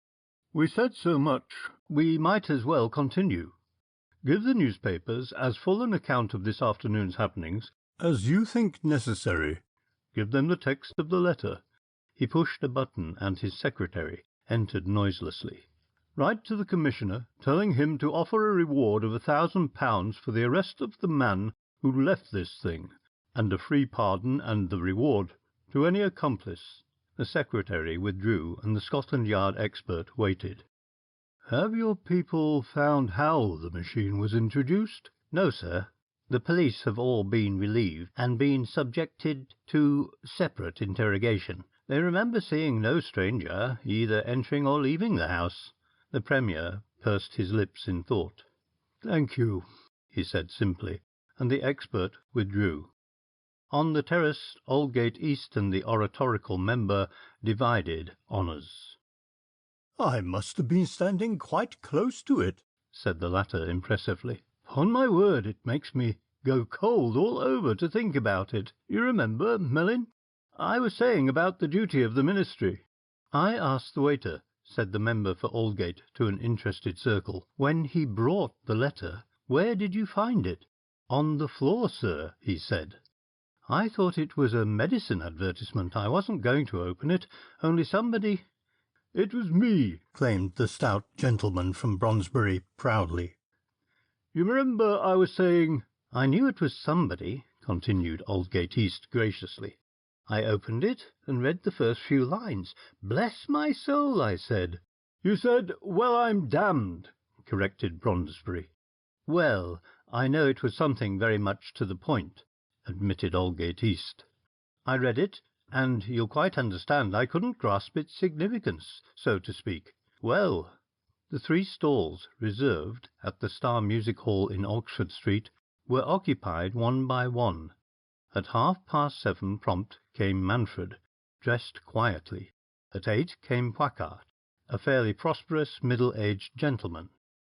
"We said so much, we might as well continue. Give the newspapers as full an account of this afternoon's happenings as you think necessary. Give them the text of the letter." He pushed a button, and his secretary entered noiselessly. "Write to the Commissioner, telling him to offer a reward of £1,000 for the arrest of the man who left this thing, and a free pardon and the reward to any accomplice." The secretary withdrew, and the Scotland Yard expert waited. "Have your people found how the machine was introduced?" "No, sir. The police have all been relieved and been subjected to separate interrogation. They remember seeing no stranger either entering or leaving the house." The Premier pursed his lips in thought. "Thank you," he said simply, and the expert withdrew. On the terrace, Aldgate East and the oratorical member divided honours. "I must have been standing quite close to it," said the latter impressively. "'Pon my word, it makes me go cold all over to think about it. You remember, Mellin? I was saying about the duty of the Ministry." "I asked the waiter," said the member for Aldgate to an interested circle, "when he brought the letter, where did you find it?" "On the floor, sir," he said. "I thought it was a medicine advertisement. I wasn't going to open it, only somebody—" "It was me," claimed the stout gentleman from Brondesbury proudly. "You remember I was saying—" "I knew it was somebody," continued Aldgate East graciously. "I opened it and read the first few lines. 'Bless my soul,' I said." "You said, 'Well, I'm damned,'" corrected Brondesbury. "Well, I know it was something very much to the point," admitted Aldgate East. "I read it, and you'll quite understand I couldn't grasp its significance, so to speak. Well, the 3 stalls reserved at the Star Music Hall in Oxford Street were occupied one by one. At 7:30 prompt came Manfred, dressed quietly. At 8 came Poicart, a fairly prosperous middle-aged gentleman.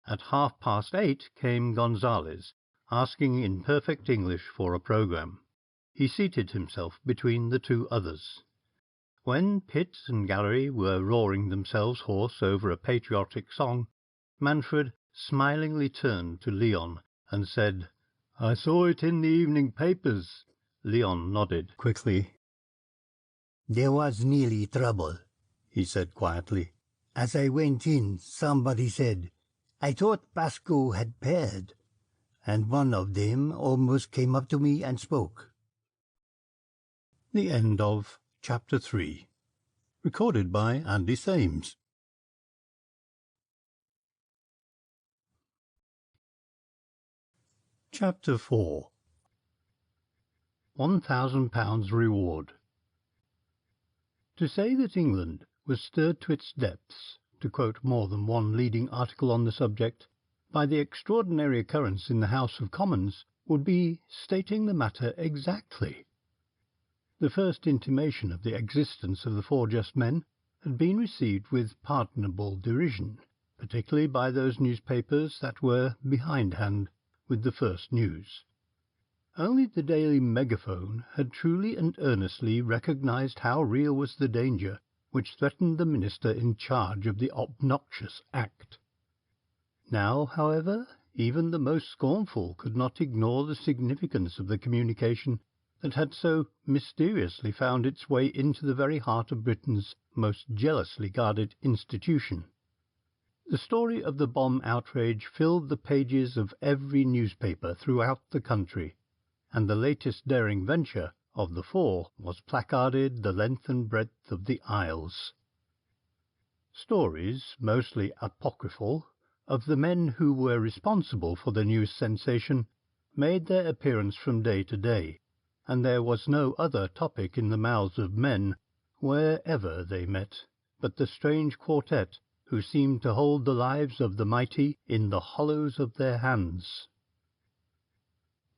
At 8:30 came Gonzales, asking in perfect English for a programme. He seated himself between the 2 others. When pit and gallery were roaring themselves hoarse over a patriotic song, Manfred smilingly turned to Leon and said, "I saw it in the evening papers." Leon nodded quickly. There was nearly trouble, he said quietly. As I went in, somebody said, "I thought Pascoe had paired," and one of them almost came up to me and spoke. The end of Chapter 3. Recorded by Andy Sames. Chapter 4. £1,000 Reward. To say that England was stirred to its depths, to quote more than one leading article on the subject, by the extraordinary occurrence in the House of Commons, would be stating the matter exactly. The first intimation of the existence of the four just men had been received with pardonable derision, particularly by those newspapers that were behindhand with the first news. Only the daily Megaphone had truly and earnestly recognized how real was the danger which threatened the minister in charge of the obnoxious act. Now, however, even the most scornful could not ignore the significance of the communication that had so mysteriously found its way into the very heart of Britain's most jealously guarded institution. The story of the bomb outrage filled the pages of every newspaper throughout the country, and the latest daring venture of the four was placarded the length and breadth of the Isles. Stories, mostly apocryphal, of the men who were responsible for the news sensation made their appearance from day to day, and there was no other topic in the mouths of men, wherever they met, but the strange quartet who seemed to hold the lives of the mighty in the hollows of their hands.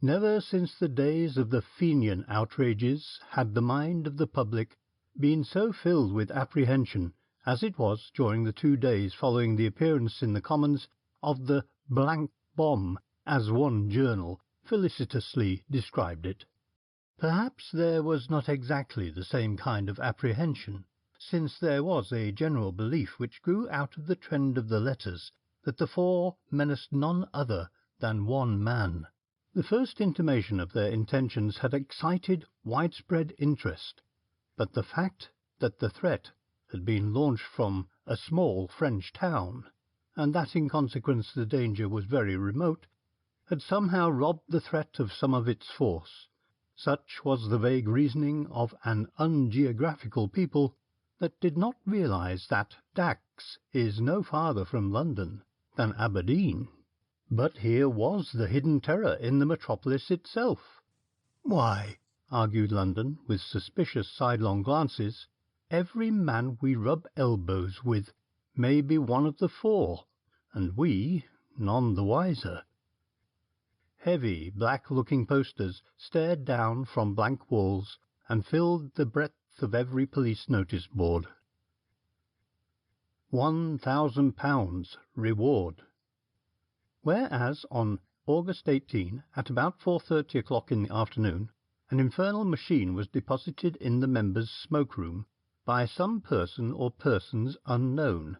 Never since the days of the Fenian outrages had the mind of the public been so filled with apprehension as it was during the 2 days following the appearance in the Commons of the blank bomb, as one journal felicitously described it. Perhaps there was not exactly the same kind of apprehension, since there was a general belief which grew out of the trend of the letters that the four menaced none other than one man. The first intimation of their intentions had excited widespread interest, but the fact that the threat had been launched from a small French town, and that in consequence the danger was very remote, had somehow robbed the threat of some of its force. Such was the vague reasoning of an ungeographical people that did not realize that Dax is no farther from London than Aberdeen. But here was the hidden terror in the metropolis itself. Why, argued London, with suspicious sidelong glances, every man we rub elbows with may be one of the four, and we none the wiser. Heavy, black-looking posters stared down from blank walls and filled the breadth of every police notice board. £1,000 reward. Whereas on August 18, at about 4:30 o'clock in the afternoon, an infernal machine was deposited in the members' smoke-room by some person or persons unknown,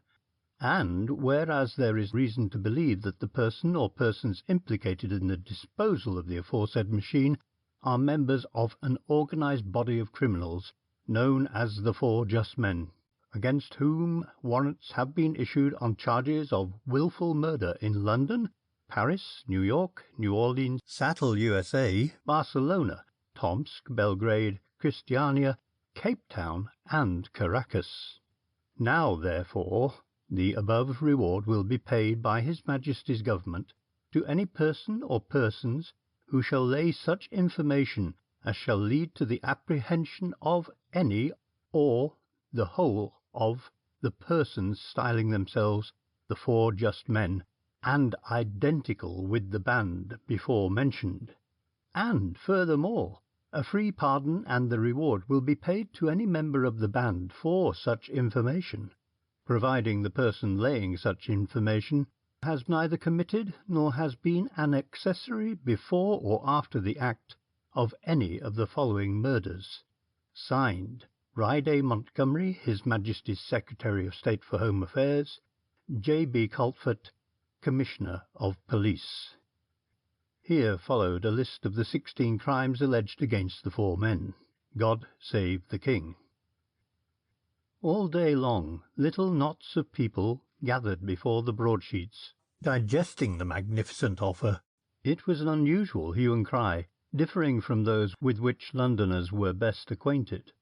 and whereas there is reason to believe that the person or persons implicated in the disposal of the aforesaid machine are members of an organized body of criminals known as the Four Just Men, against whom warrants have been issued on charges of wilful murder in London, Paris, New York, New Orleans, Sattel, USA, Barcelona, Tomsk, Belgrade, Christiania, Cape Town, and Caracas. Now, therefore, the above reward will be paid by His Majesty's Government to any person or persons who shall lay such information as shall lead to the apprehension of any or the whole of the persons styling themselves the Four Just Men, and identical with the band before mentioned. And, furthermore, a free pardon and the reward will be paid to any member of the band for such information, providing the person laying such information has neither committed nor has been an accessory before or after the act of any of the following murders. Signed, Ryde Montgomery, His Majesty's Secretary of State for Home Affairs, J.B. Colfort, Commissioner of Police. Here followed a list of the 16 crimes alleged against the four men. God save the King. All day long little knots of people gathered before the broadsheets, digesting the magnificent offer. It was an unusual hue and cry, differing from those with which Londoners were best acquainted,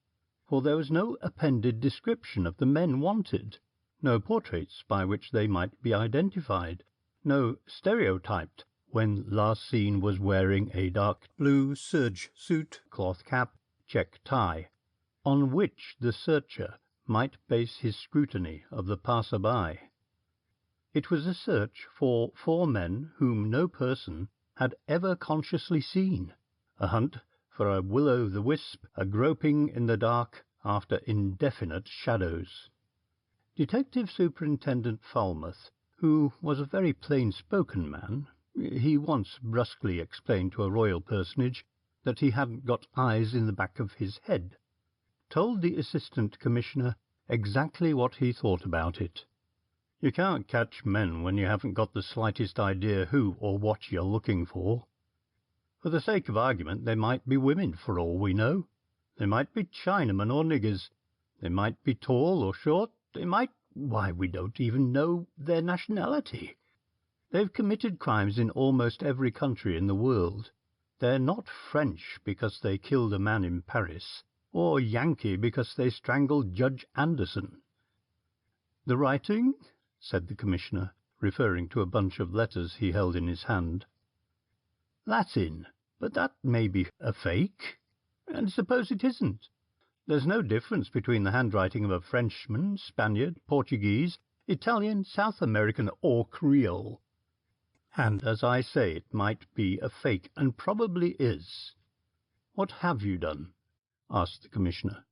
for there was no appended description of the men wanted, no portraits by which they might be identified, no stereotyped when last seen was wearing a dark blue serge suit, cloth cap, check tie, on which the searcher might base his scrutiny of the passer-by. It was a search for four men whom no person, had ever consciously seen, a hunt for a will-o'-the-wisp, a groping in the dark after indefinite shadows. Detective Superintendent Falmouth, who was a very plain-spoken man, he once brusquely explained to a royal personage that he hadn't got eyes in the back of his head, told the Assistant Commissioner exactly what he thought about it. You can't catch men when you haven't got the slightest idea who or what you're looking for. For the sake of argument, they might be women, for all we know. They might be Chinamen or niggers. They might be tall or short. They might... why, we don't even know their nationality. They've committed crimes in almost every country in the world. They're not French because they killed a man in Paris, or Yankee because they strangled Judge Anderson. "The writing?" said the Commissioner, referring to a bunch of letters he held in his hand. "Latin, but that may be a fake. And suppose it isn't? There's no difference between the handwriting of a Frenchman, Spaniard, Portuguese, Italian, South American, or Creole. And, as I say, it might be a fake, and probably is." "What have you done?" asked the Commissioner.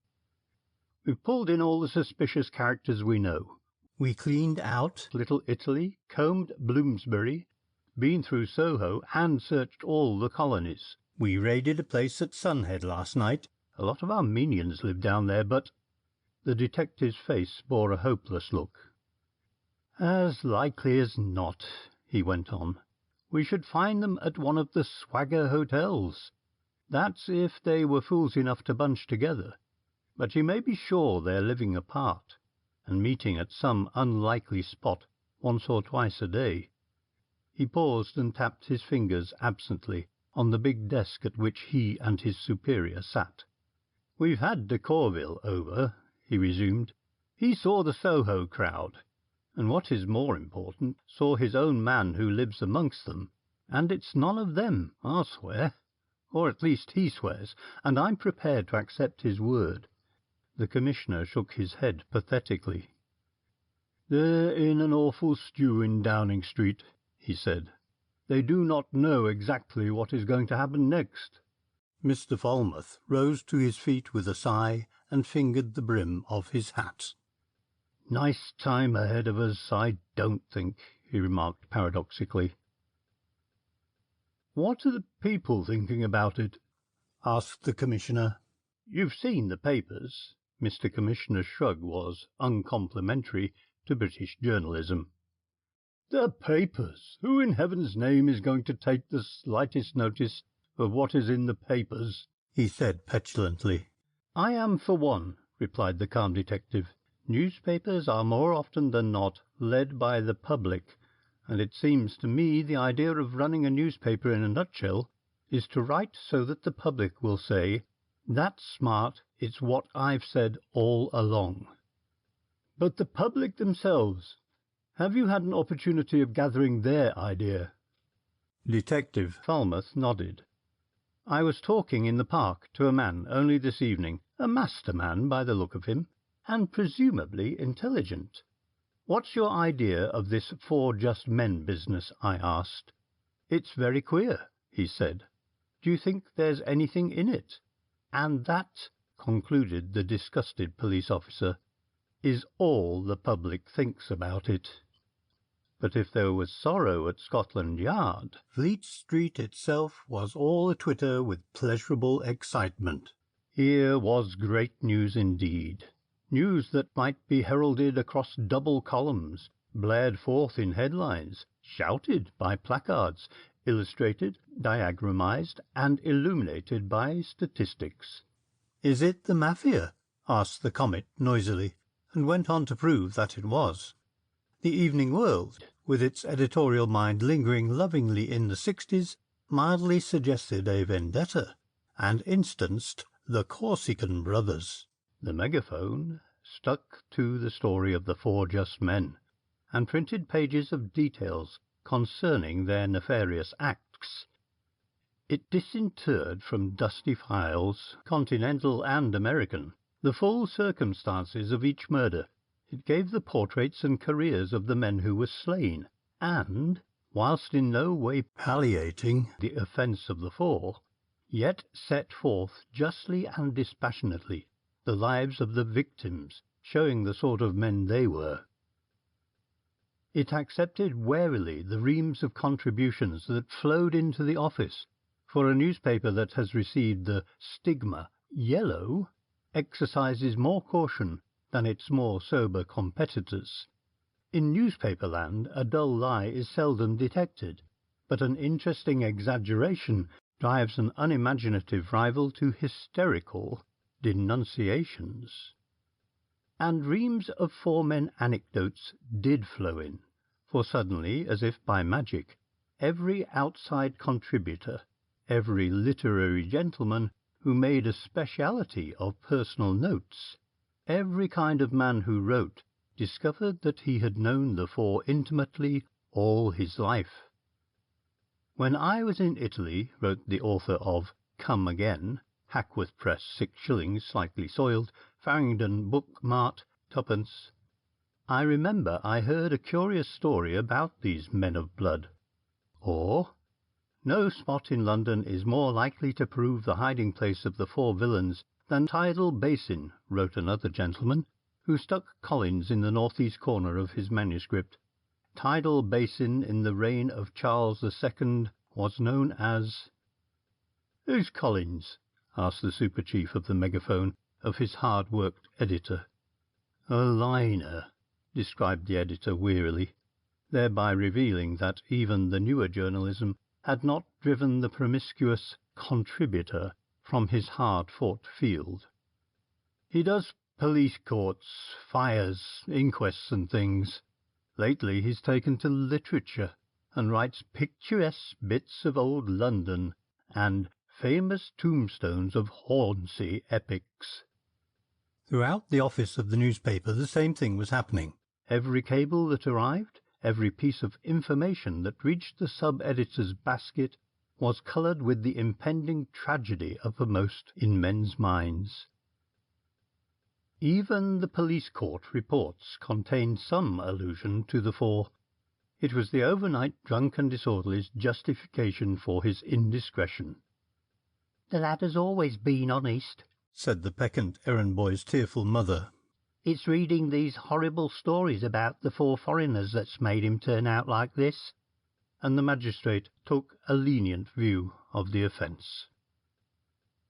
"We've pulled in all the suspicious characters we know. We cleaned out Little Italy, combed Bloomsbury, been through Soho, and searched all the colonies. We raided a place at Sunhead last night. A lot of Armenians live down there, but—" The detective's face bore a hopeless look. "As likely as not," he went on, "we should find them at one of the swagger hotels. That's if they were fools enough to bunch together. But you may be sure they're living apart, and meeting at some unlikely spot once or twice a day." He paused and tapped his fingers absently on the big desk at which he and his superior sat. "We've had de Corville over," he resumed. "He saw the Soho crowd, and what is more important, saw his own man who lives amongst them, and it's none of them, I'll swear. Or at least he swears, and I'm prepared to accept his word." The Commissioner shook his head pathetically. "They're in an awful stew in Downing Street," he said. "They do not know exactly what is going to happen next." Mr. Falmouth rose to his feet with a sigh and fingered the brim of his hat. "Nice time ahead of us, I don't think," he remarked paradoxically. "What are the people thinking about it?" asked the Commissioner. "You've seen the papers." Mr. Commissioner's shrug was uncomplimentary to British journalism. "The papers! Who in heaven's name is going to take the slightest notice of what is in the papers?" he said petulantly. "I am for one," replied the calm detective. "Newspapers are more often than not led by the public, and it seems to me the idea of running a newspaper in a nutshell is to write so that the public will say, 'That's smart, it's what I've said all along.'" "But the public themselves, have you had an opportunity of gathering their idea?" Detective Falmouth nodded. "I was talking in the park to a man only this evening, a master man by the look of him, and presumably intelligent. 'What's your idea of this Four Just Men business?' I asked. 'It's very queer,' he said. 'Do you think there's anything in it?' And that," concluded the disgusted police officer, "is all the public thinks about it." But if there was sorrow at Scotland Yard, Fleet Street itself was all a-twitter with pleasurable excitement. Here was great news indeed. News that might be heralded across double columns, blared forth in headlines, shouted by placards, illustrated, diagramized, and illuminated by statistics. "Is it the Mafia?" asked the Comet noisily, and went on to prove that it was. The Evening World, with its editorial mind lingering lovingly in the 60s, mildly suggested a vendetta, and instanced the Corsican brothers. The Megaphone stuck to the story of the Four Just Men, and printed pages of details concerning their nefarious acts. It disinterred from dusty files, continental and American, the full circumstances of each murder. It gave the portraits and careers of the men who were slain, and, whilst in no way palliating the offence of the four, yet set forth justly and dispassionately the lives of the victims, showing the sort of men they were. It accepted warily the reams of contributions that flowed into the office, for a newspaper that has received the stigma yellow exercises more caution than its more sober competitors. In newspaperland a dull lie is seldom detected, but an interesting exaggeration drives an unimaginative rival to hysterical denunciations. And reams of foremen anecdotes did flow in, for suddenly, as if by magic, every outside contributor, every literary gentleman who made a speciality of personal notes, every kind of man who wrote, discovered that he had known the four intimately all his life. When I was in Italy, wrote the author of Come Again, Hackworth Press, 6 shillings, slightly soiled, Farringdon Book Mart, 2d. I remember I heard a curious story about these men of blood. Or, no spot in London is more likely to prove the hiding-place of the four villains than Tidal Basin, wrote another gentleman, who stuck Collins in the north-east corner of his manuscript. Tidal Basin in the reign of Charles II was known as... "Who's Collins?" asked the super-chief of the Megaphone of his hard-worked editor. "A liner," described the editor wearily, thereby revealing that even the newer journalism had not driven the promiscuous contributor from his hard-fought field. "He does police courts, fires, inquests and things. Lately he's taken to literature, and writes picturesque bits of old London and famous tombstones of Hornsey epics." Throughout the office of the newspaper the same thing was happening. Every cable that arrived, every piece of information that reached the sub-editor's basket was coloured with the impending tragedy uppermost in men's minds. Even the police court reports contained some allusion to the four. It was the overnight drunk and disorderly's justification for his indiscretion. "The lad has always been honest," said the peccant errand-boy's tearful mother. "It's reading these horrible stories about the four foreigners that's made him turn out like this." And the magistrate took a lenient view of the offence.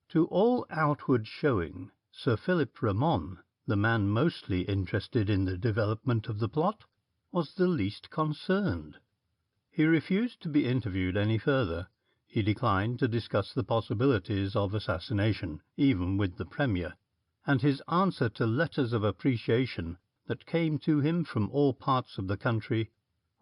To all outward showing, Sir Philip Ramon, the man mostly interested in the development of the plot, was the least concerned. He refused to be interviewed any further. He declined to discuss the possibilities of assassination, even with the Premier, and his answer to letters of appreciation that came to him from all parts of the country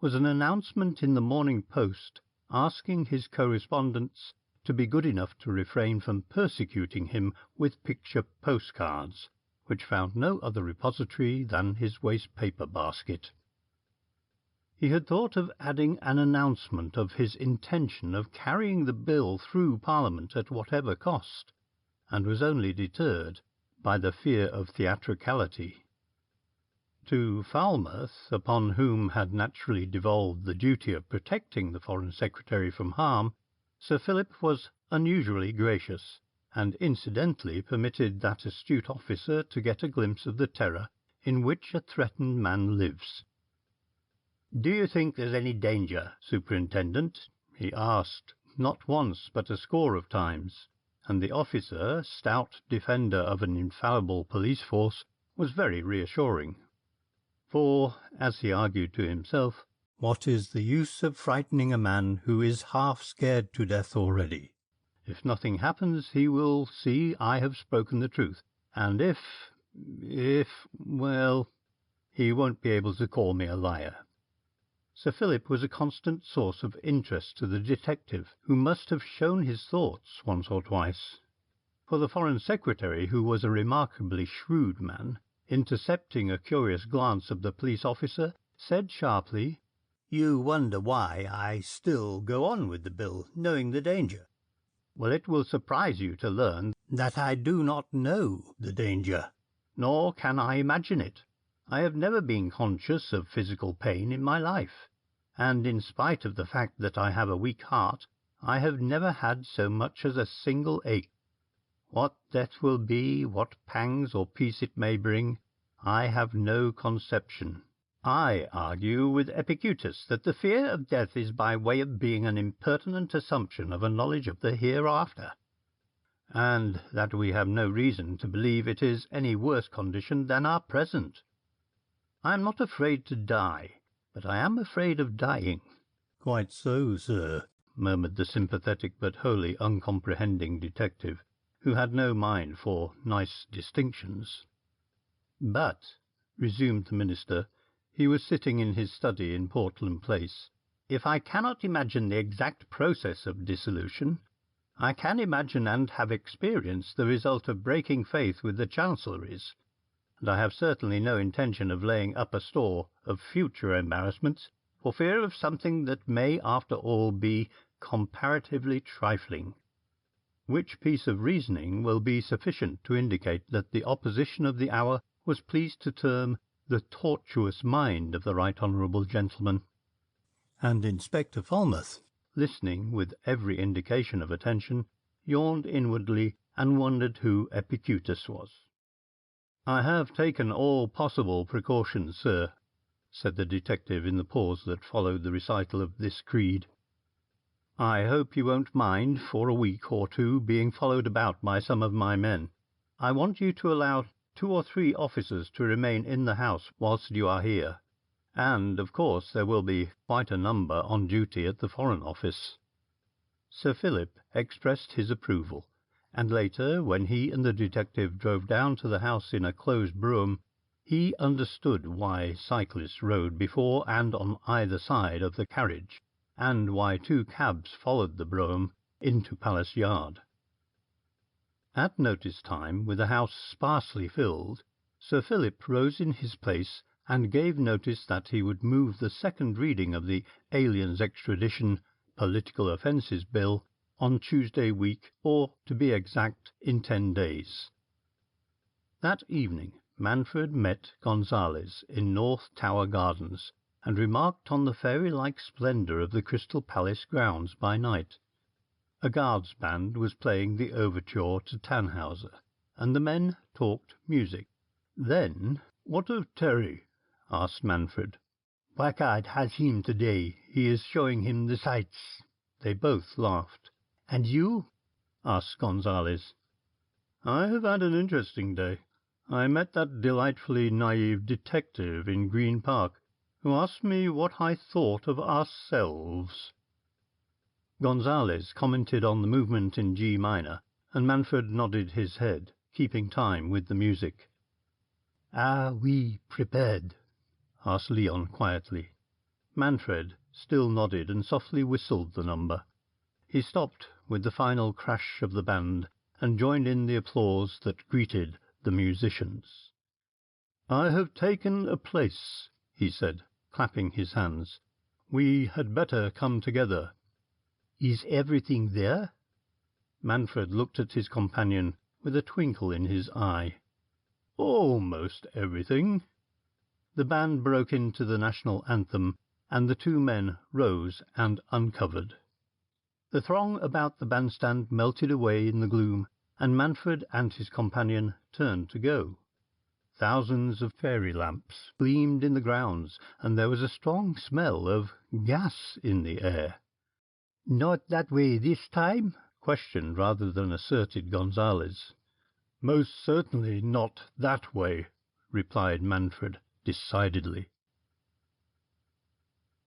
was an announcement in the Morning Post asking his correspondents to be good enough to refrain from persecuting him with picture postcards, which found no other repository than his waste-paper basket. He had thought of adding an announcement of his intention of carrying the bill through Parliament at whatever cost, and was only deterred by the fear of theatricality. To Falmouth, upon whom had naturally devolved the duty of protecting the Foreign Secretary from harm, Sir Philip was unusually gracious, and incidentally permitted that astute officer to get a glimpse of the terror in which a threatened man lives. "Do you think there's any danger, Superintendent?" he asked, not once but a score of times, and the officer, stout defender of an infallible police force, was very reassuring. For, as he argued to himself, what is the use of frightening a man who is half scared to death already? If nothing happens, he will see I have spoken the truth, and well, he won't be able to call me a liar. Sir Philip was a constant source of interest to the detective, who must have shown his thoughts once or twice. For the Foreign Secretary, who was a remarkably shrewd man, intercepting a curious glance of the police officer, said sharply, "You wonder why I still go on with the bill, knowing the danger. Well, it will surprise you to learn that I do not know the danger, nor can I imagine it. I have never been conscious of physical pain in my life, and in spite of the fact that I have a weak heart, I have never had so much as a single ache. What death will be, what pangs or peace it may bring, I have no conception. I argue with Epictetus that the fear of death is by way of being an impertinent assumption of a knowledge of the hereafter, and that we have no reason to believe it is any worse condition than our present. I am not afraid to die, but I am afraid of dying." "Quite so, sir," murmured the sympathetic but wholly uncomprehending detective, who had no mind for nice distinctions. "But," resumed the minister, he was sitting in his study in Portland Place, "if I cannot imagine the exact process of dissolution, I can imagine and have experienced the result of breaking faith with the chancelleries, and I have certainly no intention of laying up a store of future embarrassments for fear of something that may after all be comparatively trifling. Which piece of reasoning will be sufficient to indicate that the opposition of the hour was pleased to term the tortuous mind of the right honourable gentleman." And Inspector Falmouth, listening with every indication of attention, yawned inwardly and wondered who Epictetus was. "I have taken all possible precautions, sir," said the detective in the pause that followed the recital of this creed. "I hope you won't mind, for a week or two, being followed about by some of my men. I want you to allow 2 or 3 officers to remain in the house whilst you are here, and, of course, there will be quite a number on duty at the Foreign Office." Sir Philip expressed his approval, and later, when he and the detective drove down to the house in a closed brougham, he understood why cyclists rode before and on either side of the carriage, and why 2 cabs followed the brougham into Palace Yard. At notice time, with the house sparsely filled, Sir Philip rose in his place and gave notice that he would move the second reading of the Aliens Extradition Political Offences Bill on Tuesday week, or, to be exact, in 10 days. That evening Manfred met Gonzales in North Tower Gardens, and remarked on the fairy-like splendour of the Crystal Palace grounds by night. A guards band was playing the overture to Tannhauser, and the men talked music. Then, "What of Thery?" asked Manfred. "Packard has him today. He is showing him the sights." They both laughed. "And you?" asked Gonzales. "I have had an interesting day. I met that delightfully naive detective in Green Park, who asked me what I thought of ourselves." Gonzales commented on the movement in G minor, and Manfred nodded his head, keeping time with the music. "Are we prepared?" asked Leon quietly. Manfred still nodded and softly whistled the number. He stopped with the final crash of the band and joined in the applause that greeted the musicians. "I have taken a place," he said, clapping his hands. "We had better come together." "Is everything there?" Manfred looked at his companion with a twinkle in his eye. "Almost everything." The band broke into the national anthem, and the 2 men rose and uncovered. The throng about the bandstand melted away in the gloom, and Manfred and his companion turned to go. Thousands of fairy lamps gleamed in the grounds, and there was a strong smell of gas in the air. "Not that way this time?" questioned rather than asserted Gonzales. "Most certainly not that way," replied Manfred decidedly.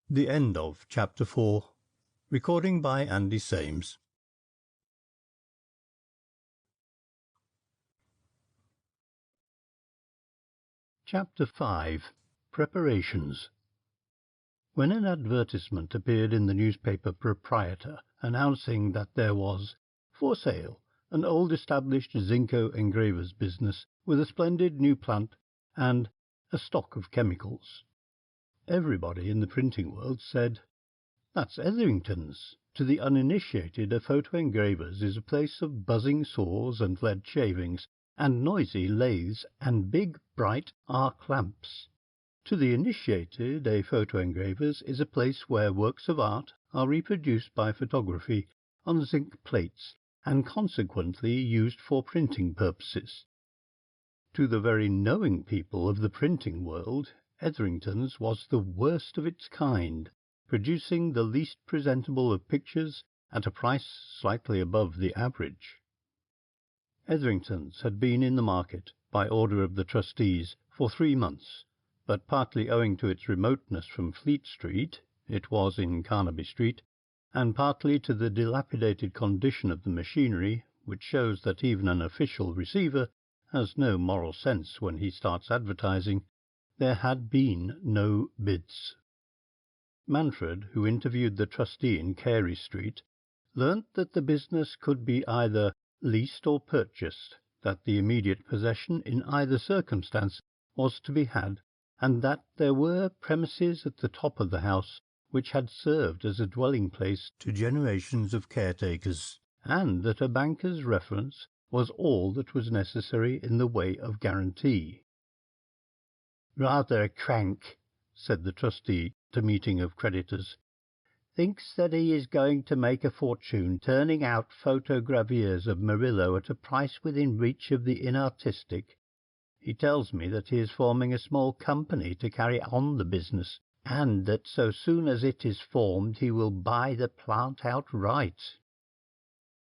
The end of Chapter 4. Recording by Andy Sames. Chapter 5. Preparations. When an advertisement appeared in the newspaper Proprietor announcing that there was, for sale, an old established Zinco engraver's business with a splendid new plant and a stock of chemicals, everybody in the printing world said, "That's Etherington's." To the uninitiated, a photo engraver's is a place of buzzing saws and lead shavings, and noisy lathes and big bright arc lamps. To the initiated, a photo-engraver's is a place where works of art are reproduced by photography on zinc plates and consequently used for printing purposes. To the very knowing people of the printing world, Etherington's was the worst of its kind, producing the least presentable of pictures at a price slightly above the average. Etherington's had been in the market, by order of the trustees, for 3 months, but partly owing to its remoteness from Fleet Street (it was in Carnaby Street), and partly to the dilapidated condition of the machinery, which shows that even an official receiver has no moral sense when he starts advertising, there had been no bids. Manfred, who interviewed the trustee in Carey Street, learnt that the business could be either leased or purchased, that the immediate possession in either circumstance was to be had, and that there were premises at the top of the house which had served as a dwelling-place to generations of caretakers, and that a banker's reference was all that was necessary in the way of guarantee. "Rather a crank," said the trustee at a meeting of creditors. "Thinks that he is going to make a fortune turning out photogravures of Murillo at a price within reach of the inartistic. He tells me that he is forming a small company to carry on the business, and that so soon as it is formed he will buy the plant outright."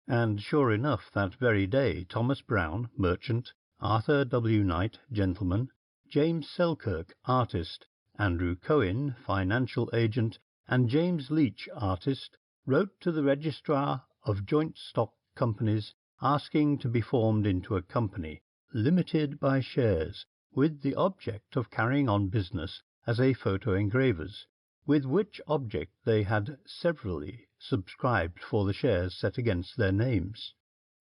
And sure enough, that very day Thomas Brown, merchant, Arthur W. Knight, gentleman, James Selkirk, artist, Andrew Cohen, financial agent, and James Leach, artist, wrote to the registrar of joint stock companies asking to be formed into a company, limited by shares, with the object of carrying on business as a photo-engravers, with which object they had severally subscribed for the shares set against their names.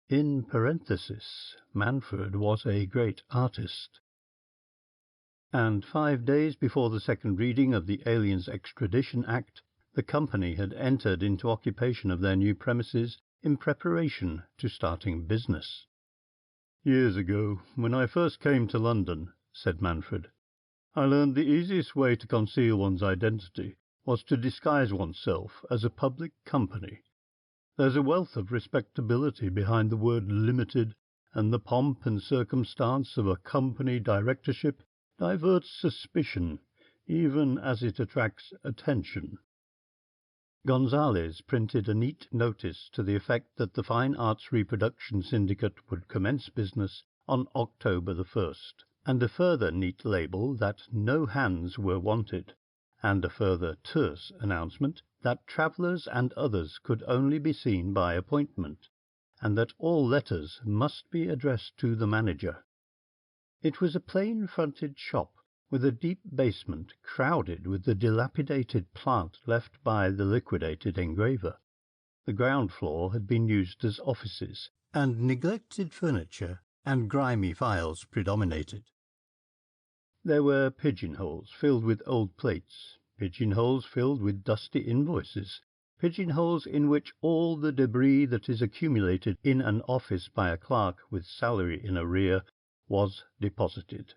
In parenthesis, Manfred was a great artist. And 5 days before the second reading of the Aliens Extradition Act, the company had entered into occupation of their new premises in preparation to starting business. "Years ago, when I first came to London," said Manfred, "I learned the easiest way to conceal one's identity was to disguise oneself as a public company. There's a wealth of respectability behind the word limited, and the pomp and circumstance of a company directorship diverts suspicion, even as it attracts attention." Gonzales printed a neat notice to the effect that the Fine Arts Reproduction Syndicate would commence business on October the 1st, and a further neat label that no hands were wanted, and a further terse announcement that travellers and others could only be seen by appointment, and that all letters must be addressed to the manager. It was a plain-fronted shop, with a deep basement crowded with the dilapidated plant left by the liquidated engraver. The ground floor had been used as offices, and neglected furniture and grimy files predominated. There were pigeonholes filled with old plates, pigeonholes filled with dusty invoices, pigeonholes in which all the debris that is accumulated in an office by a clerk with salary in arrear was deposited.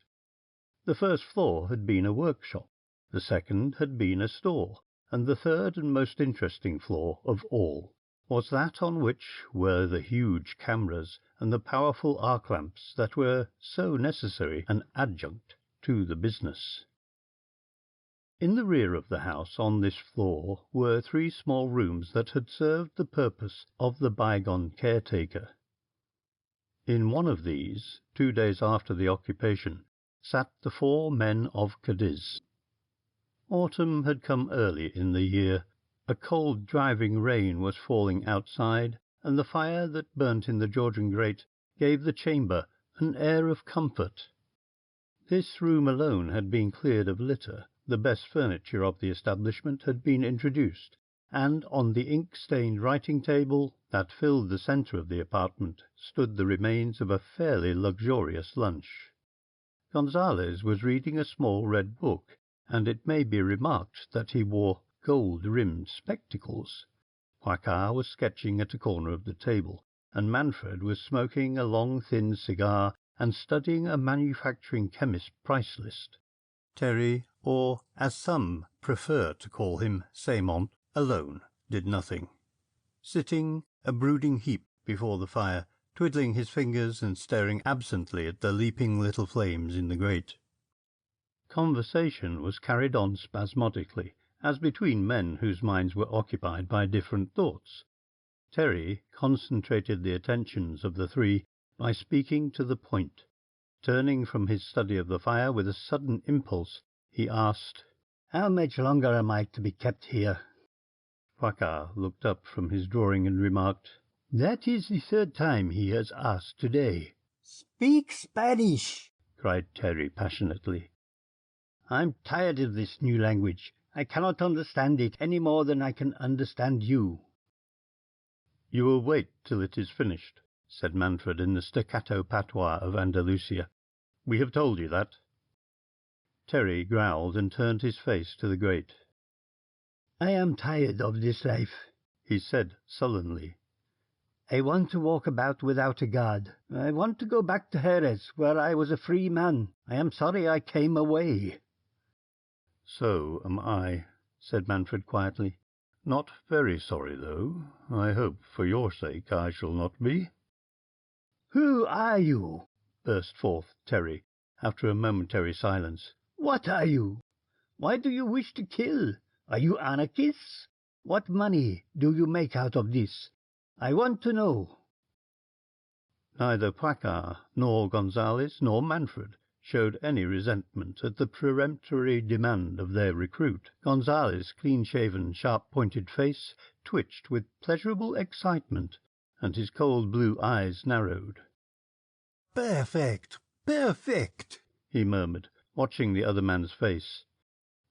The first floor had been a workshop, the second had been a store, and the third and most interesting floor of all was that on which were the huge cameras and the powerful arc lamps that were so necessary an adjunct to the business. In the rear of the house on this floor were 3 small rooms that had served the purpose of the bygone caretaker. In one of these, 2 days after the occupation, sat the 4 men of Cadiz. Autumn had come early in the year. A cold driving rain was falling outside, and the fire that burnt in the Georgian grate gave the chamber an air of comfort. This room alone had been cleared of litter, the best furniture of the establishment had been introduced, and on the ink-stained writing-table that filled the centre of the apartment stood the remains of a fairly luxurious lunch. Gonzales was reading a small red book, and it may be remarked that he wore gold-rimmed spectacles. Poicart was sketching at a corner of the table, and Manfred was smoking a long thin cigar and studying a manufacturing chemist's price list. Thery, or as some prefer to call him, Saymont, alone, did nothing, sitting a brooding heap before the fire, twiddling his fingers and staring absently at the leaping little flames in the grate. Conversation was carried on spasmodically, as between men whose minds were occupied by different thoughts. Thery concentrated the attentions of the three by speaking to the point. Turning from his study of the fire with a sudden impulse, he asked, "How much longer am I to be kept here?" Quackar looked up from his drawing and remarked, "That is the third time he has asked today." "Speak Spanish!" cried Thery passionately. "I'm tired of this new language. I cannot understand it any more than I can understand you." "You will wait till it is finished," said Manfred in the staccato patois of Andalusia. "We have told you that." Thery growled and turned his face to the grate. "I am tired of this life," he said sullenly. "I want to walk about without a guard. I want to go back to Jerez, where I was a free man. I am sorry I came away." "So am I," said Manfred quietly. "Not very sorry, though. I hope for your sake I shall not be." "Who are you?" burst forth Thery, after a momentary silence. "What are you? Why do you wish to kill? Are you anarchists? What money do you make out of this? I want to know." Neither Quackar nor Gonzales nor Manfred showed any resentment at the peremptory demand of their recruit. Gonzales' clean-shaven, sharp-pointed face twitched with pleasurable excitement, and his cold blue eyes narrowed. "Perfect, perfect," he murmured, watching the other man's face.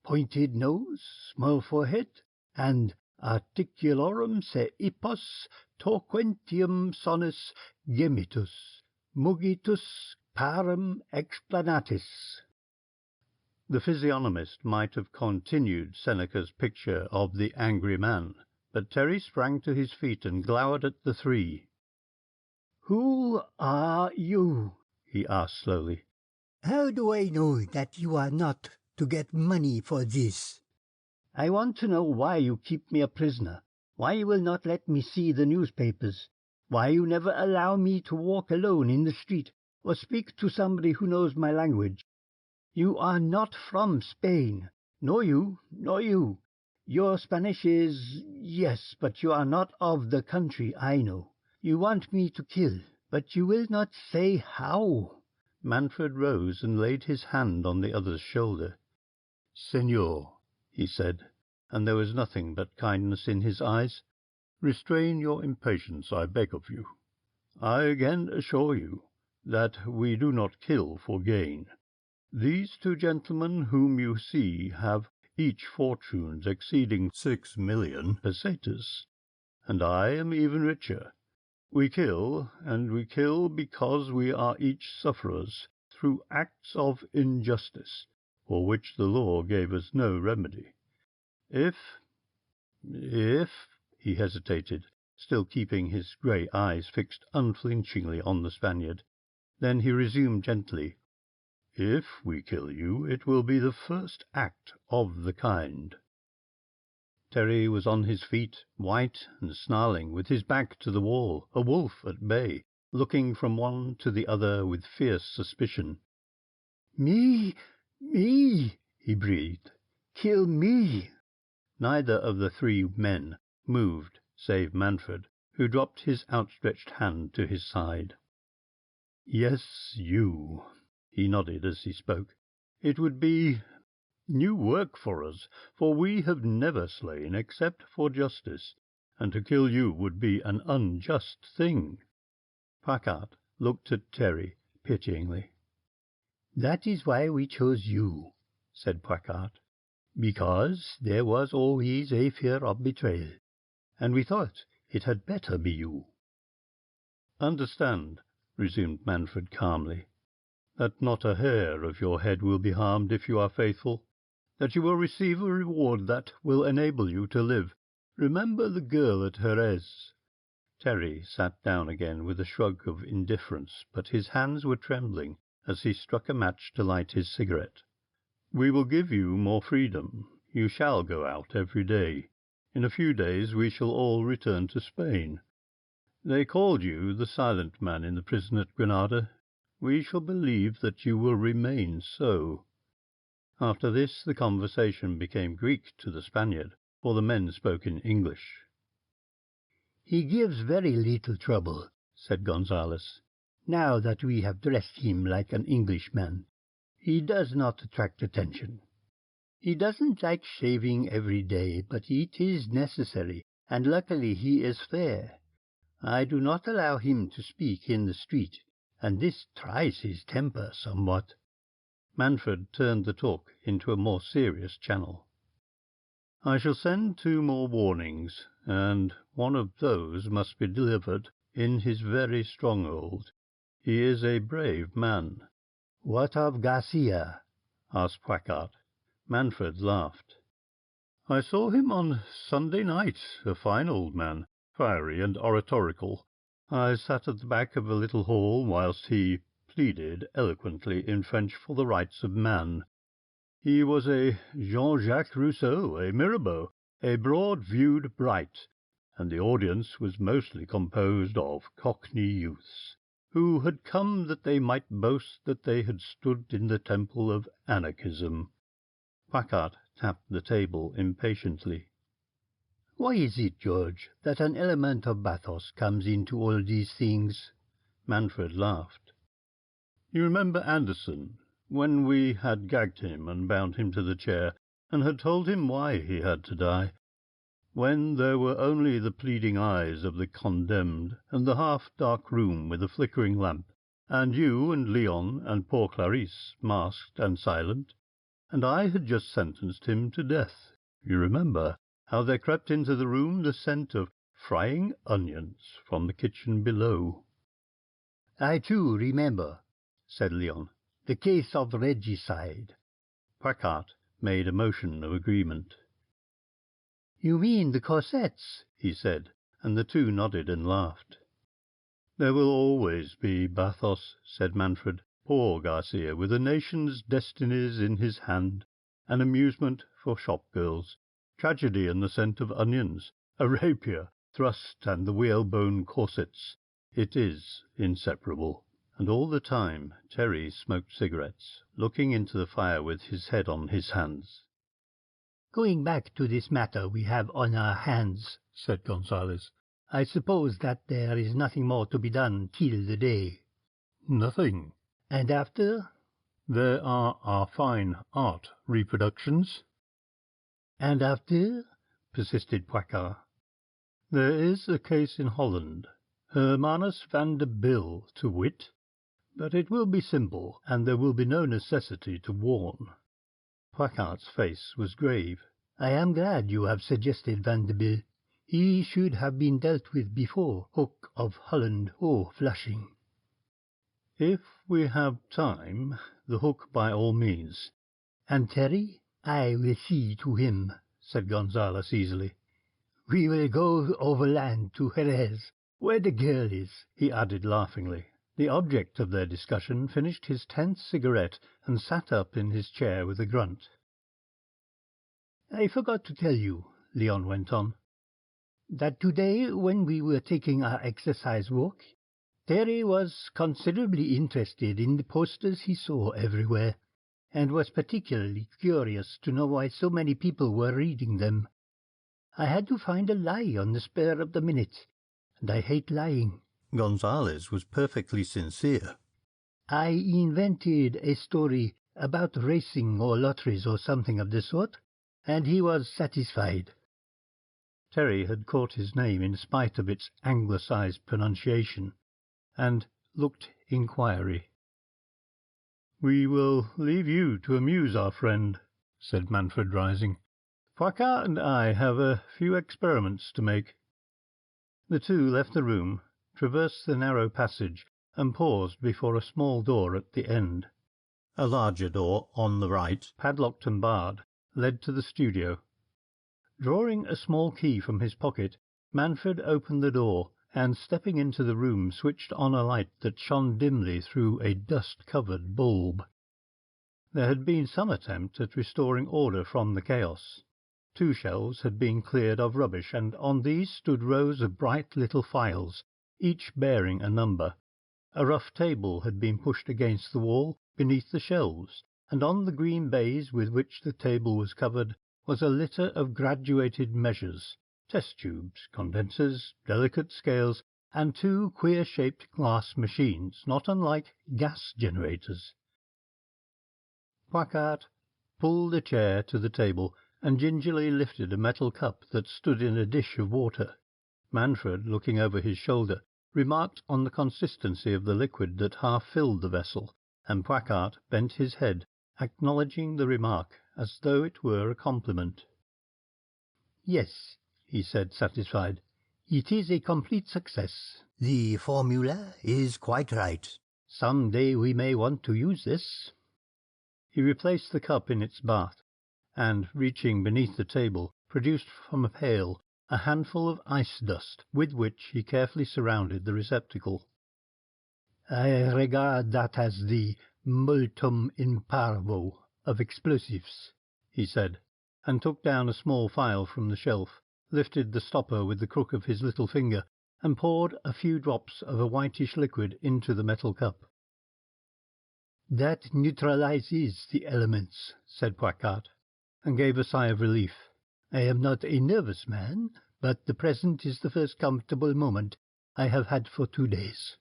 "Pointed nose, small forehead, and articulorum se hippos torquentium sonus gemitus, mugitus parum explanatis." The physiognomist might have continued Seneca's picture of the angry man, but Thery sprang to his feet and glowered at the three. "Who are you?" he asked slowly. "How do I know that you are not to get money for this?" "I want to know why you keep me a prisoner, why you will not let me see the newspapers, why you never allow me to walk alone in the street or speak to somebody who knows my language. You are not from Spain, nor you, nor you. Your Spanish is, yes, but you are not of the country I know. You want me to kill, but you will not say how." Manfred rose and laid his hand on the other's shoulder. "Señor," he said, and there was nothing but kindness in his eyes, "restrain your impatience, I beg of you. I again assure you that we do not kill for gain. These two gentlemen whom you see have each fortunes exceeding 6,000,000 pesetas, and I am even richer. We kill, and we kill because we are each sufferers through acts of injustice, for which the law gave us no remedy. If he hesitated, still keeping his grey eyes fixed unflinchingly on the Spaniard. Then he resumed gently, "If we kill you, it will be the first act of the kind." Thery was on his feet, white and snarling, with his back to the wall, a wolf at bay, looking from one to the other with fierce suspicion. Me, he breathed. "Kill me." Neither of the three men moved, save Manfred, who dropped his outstretched hand to his side. "Yes, you," he nodded as he spoke. "It would be new work for us, for we have never slain except for justice, and to kill you would be an unjust thing." Paccard looked at Thery pityingly. "That is why we chose you," said Paccard, "because there was always a fear of betrayal, and we thought it had better be you." "Understand," resumed Manfred calmly, "that not a hair of your head will be harmed if you are faithful, that you will receive a reward that will enable you to live. Remember the girl at Jerez." Thery sat down again with a shrug of indifference, but his hands were trembling as he struck a match to light his cigarette. We will give you more freedom. You shall go out every day. In a few days we shall all return to Spain. They called you the silent man in the prison at Granada. We shall believe that you will remain so." After this the conversation became Greek to the Spaniard, for the men spoke in English. "He gives very little trouble," said Gonzales. "Now that we have dressed him like an Englishman, he does not attract attention. He doesn't like shaving every day, but it is necessary, and luckily he is fair. I do not allow him to speak in the street, and this tries his temper somewhat." Manfred turned the talk into a more serious channel. "I shall send 2 more warnings, and one of those must be delivered in his very stronghold. He is a brave man." "What of Garcia?" asked Poicart. Manfred laughed. "I saw him on Sunday night, a fine old man, fiery and oratorical. I sat at the back of a little hall whilst he pleaded eloquently in French for the rights of man. He was a Jean-Jacques Rousseau, a Mirabeau, a broad-viewed Bright, and the audience was mostly composed of Cockney youths, who had come that they might boast that they had stood in the temple of anarchism." Poicart tapped the table impatiently. "Why is it, George, that an element of bathos comes into all these things?" Manfred laughed. "You remember Anderson, when we had gagged him and bound him to the chair, and had told him why he had to die, when there were only the pleading eyes of the condemned, and the half-dark room with a flickering lamp, and you and Leon and poor Clarisse masked and silent, and I had just sentenced him to death. You remember how there crept into the room the scent of frying onions from the kitchen below?" "I too remember," said Leon. "The case of regicide." Poicart made a motion of agreement. "You mean the corsets?" he said, and the two nodded and laughed. "There will always be bathos," said Manfred. "Poor Garcia, with a nation's destinies in his hand, an amusement for shop-girls, tragedy and the scent of onions, a rapier, thrust and the whalebone corsets. It is inseparable." And all the time Thery smoked cigarettes, looking into the fire with his head on his hands. "Going back to this matter we have on our hands," said Gonzales, "I suppose that there is nothing more to be done till the day." "Nothing." "And after?" "There are our fine art reproductions." "And after?" persisted Poicart. "There is a case in Holland, Hermanus van der Bill, to wit, but it will be simple, and there will be no necessity to warn." Poicart's face was grave. "I am glad you have suggested Van der Bill. He should have been dealt with before Hook of Holland or Flushing." "If we have time, the Hook by all means." "And Thery?" "I will see to him," said Gonzales easily. "We will go overland to Jerez, where the girl is," he added laughingly. The object of their discussion finished his 10th cigarette and sat up in his chair with a grunt. "I forgot to tell you," Leon went on, "that today, when we were taking our exercise walk, Thery was considerably interested in the posters he saw everywhere, and was particularly curious to know why so many people were reading them. I had to find a lie on the spur of the minute, and I hate lying." Gonzales was perfectly sincere. "I invented a story about racing or lotteries or something of the sort, and he was satisfied." Thery had caught his name in spite of its anglicised pronunciation, and looked inquiry. "We will leave you to amuse our friend," said Manfred, rising. "Poicart and I have a few experiments to make." The two left the room, traversed the narrow passage, and paused before a small door at the end. A larger door on the right, padlocked and barred, led to the studio. Drawing a small key from his pocket, Manfred opened the door, and stepping into the room switched on a light that shone dimly through a dust-covered bulb. There had been some attempt at restoring order from the chaos. 2 shelves had been cleared of rubbish, and on these stood rows of bright little files, each bearing a number. A rough table had been pushed against the wall beneath the shelves, and on the green baize with which the table was covered was a litter of graduated measures, test tubes, condensers, delicate scales, and 2 queer-shaped glass machines, not unlike gas generators. Poincare pulled a chair to the table and gingerly lifted a metal cup that stood in a dish of water. Manfred, looking over his shoulder, remarked on the consistency of the liquid that half filled the vessel, and Poincare bent his head, acknowledging the remark as though it were a compliment. "Yes," he said, satisfied, "it is a complete success. The formula is quite right. Some day we may want to use this." He replaced the cup in its bath, and, reaching beneath the table, produced from a pail a handful of ice dust, with which he carefully surrounded the receptacle. "I regard that as the multum in parvo of explosives," he said, and took down a small phial from the shelf, lifted the stopper with the crook of his little finger, and poured a few drops of a whitish liquid into the metal cup. "That neutralizes the elements," said Poincare, and gave a sigh of relief. "I am not a nervous man, but the present is the first comfortable moment I have had for 2 days."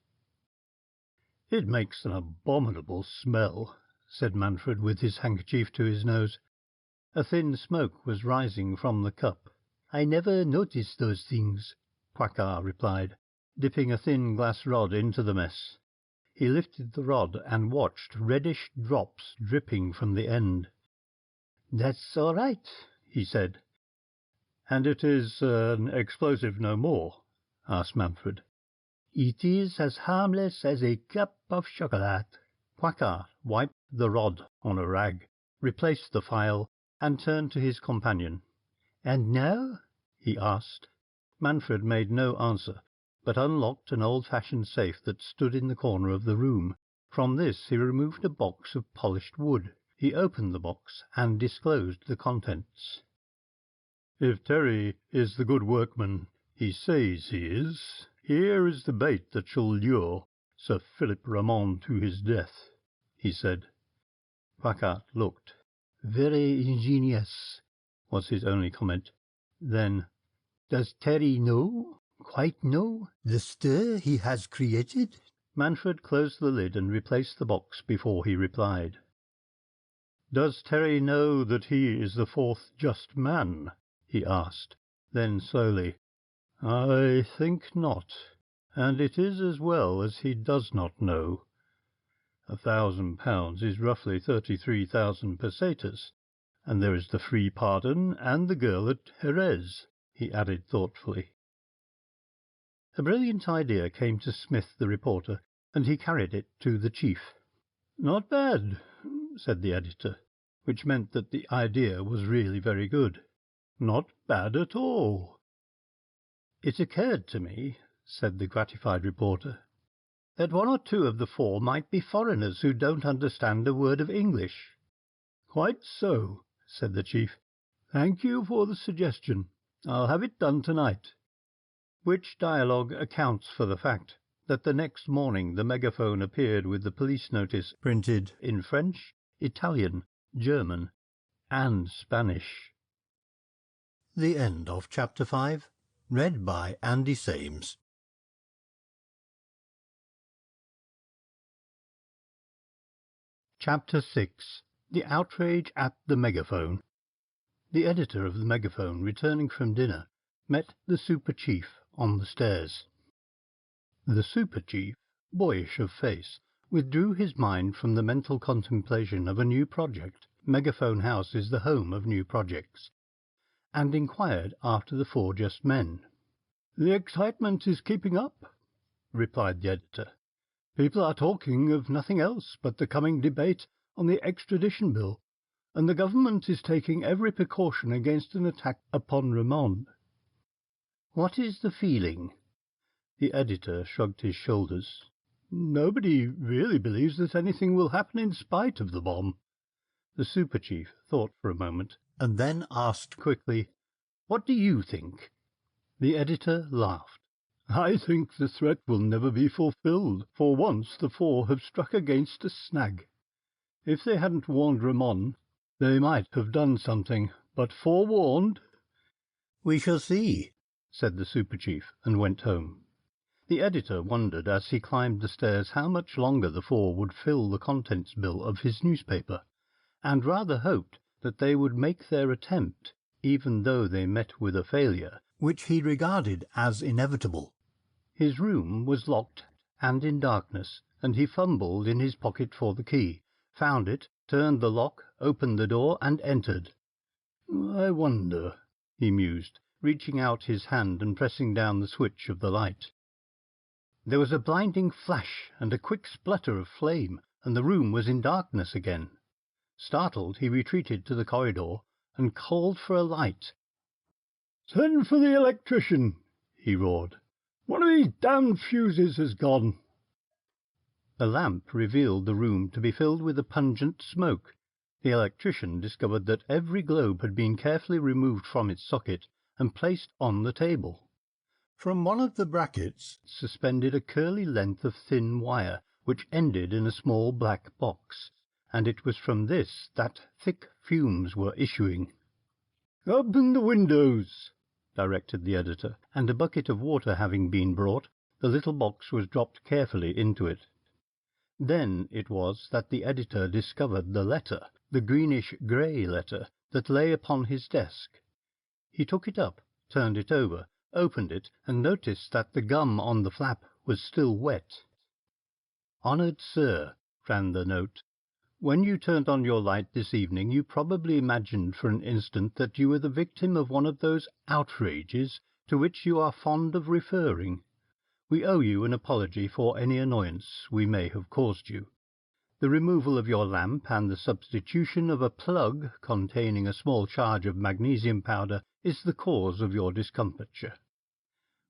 "It makes an abominable smell," said Manfred, with his handkerchief to his nose. A thin smoke was rising from the cup. "I never noticed those things," Poincare replied, dipping a thin glass rod into the mess. He lifted the rod and watched reddish drops dripping from the end. "That's all right," he said. "And it is an explosive no more?" asked Manfred. "It is as harmless as a cup of chocolate." Poincare wiped the rod on a rag, replaced the phial, and turned to his companion. "And now?" he asked. Manfred made no answer, but unlocked an old-fashioned safe that stood in the corner of the room. From this he removed a box of polished wood. He opened the box and disclosed the contents. "If Thery is the good workman he says he is, here is the bait that shall lure Sir Philip Ramond to his death," he said. Poincare looked. "Very ingenious," was his only comment. Then, "Does Thery know, quite know, the stir he has created?" Manfred closed the lid and replaced the box before he replied. "Does Thery know that he is the 4th just man?" he asked. Then slowly, "I think not, and it is as well as he does not know. £1,000 is roughly 33,000 pesetas, and there is the free pardon and the girl at Jerez," he added thoughtfully. A brilliant idea came to Smith the reporter, and he carried it to the chief. "Not bad," said the editor, which meant that the idea was really very good. "Not bad at all." "It occurred to me," said the gratified reporter, "that 1 or 2 of the 4 might be foreigners who don't understand a word of English." "Quite so," said the chief. "Thank you for the suggestion. I'll have it done tonight." Which dialogue accounts for the fact that the next morning the Megaphone appeared with the police notice printed in French, Italian, German, and Spanish. The end of Chapter 5, read by Andy Sames. Chapter 6. The Outrage at the Megaphone. The editor of the Megaphone, returning from dinner, met the Super-Chief on the stairs. The Super-Chief, boyish of face, withdrew his mind from the mental contemplation of a new project — Megaphone House is the home of new projects — and inquired after the 4 just men. "The excitement is keeping up," replied the editor. "People are talking of nothing else but the coming debate on the extradition bill, and the government is taking every precaution against an attack upon Ramond." "What is the feeling?" The editor shrugged his shoulders. "Nobody really believes that anything will happen in spite of the bomb. The super-chief thought for a moment, and then asked quickly, "What do you think?" The editor laughed. "I think the threat will never be fulfilled, for once the four have struck against a snag. If they hadn't warned Ramon, they might have done something, but forewarned—" "We shall see," said the super-chief, and went home. The editor wondered as he climbed the stairs how much longer the four would fill the contents bill of his newspaper, and rather hoped that they would make their attempt, even though they met with a failure, which he regarded as inevitable. His room was locked and in darkness, and he fumbled in his pocket for the key, found it, turned the lock, opened the door, and entered. "I wonder," he mused, reaching out his hand and pressing down the switch of the light. There was a blinding flash and a quick splutter of flame, and the room was in darkness again. Startled, he retreated to the corridor and called for a light. "Send for the electrician," he roared. "One of these damned fuses has gone." A lamp revealed the room to be filled with a pungent smoke. The electrician discovered that every globe had been carefully removed from its socket and placed on the table. From one of the brackets suspended a curly length of thin wire, which ended in a small black box, and it was from this that thick fumes were issuing. "Open the windows," directed the editor, and a bucket of water having been brought, the little box was dropped carefully into it. Then it was that the editor discovered the letter, the greenish-grey letter, that lay upon his desk. He took it up, turned it over, opened it, and noticed that the gum on the flap was still wet. "Honoured Sir," ran the note, "when you turned on your light this evening you probably imagined for an instant that you were the victim of one of those outrages to which you are fond of referring. We owe you an apology for any annoyance we may have caused you. The removal of your lamp and the substitution of a plug containing a small charge of magnesium powder is the cause of your discomfiture.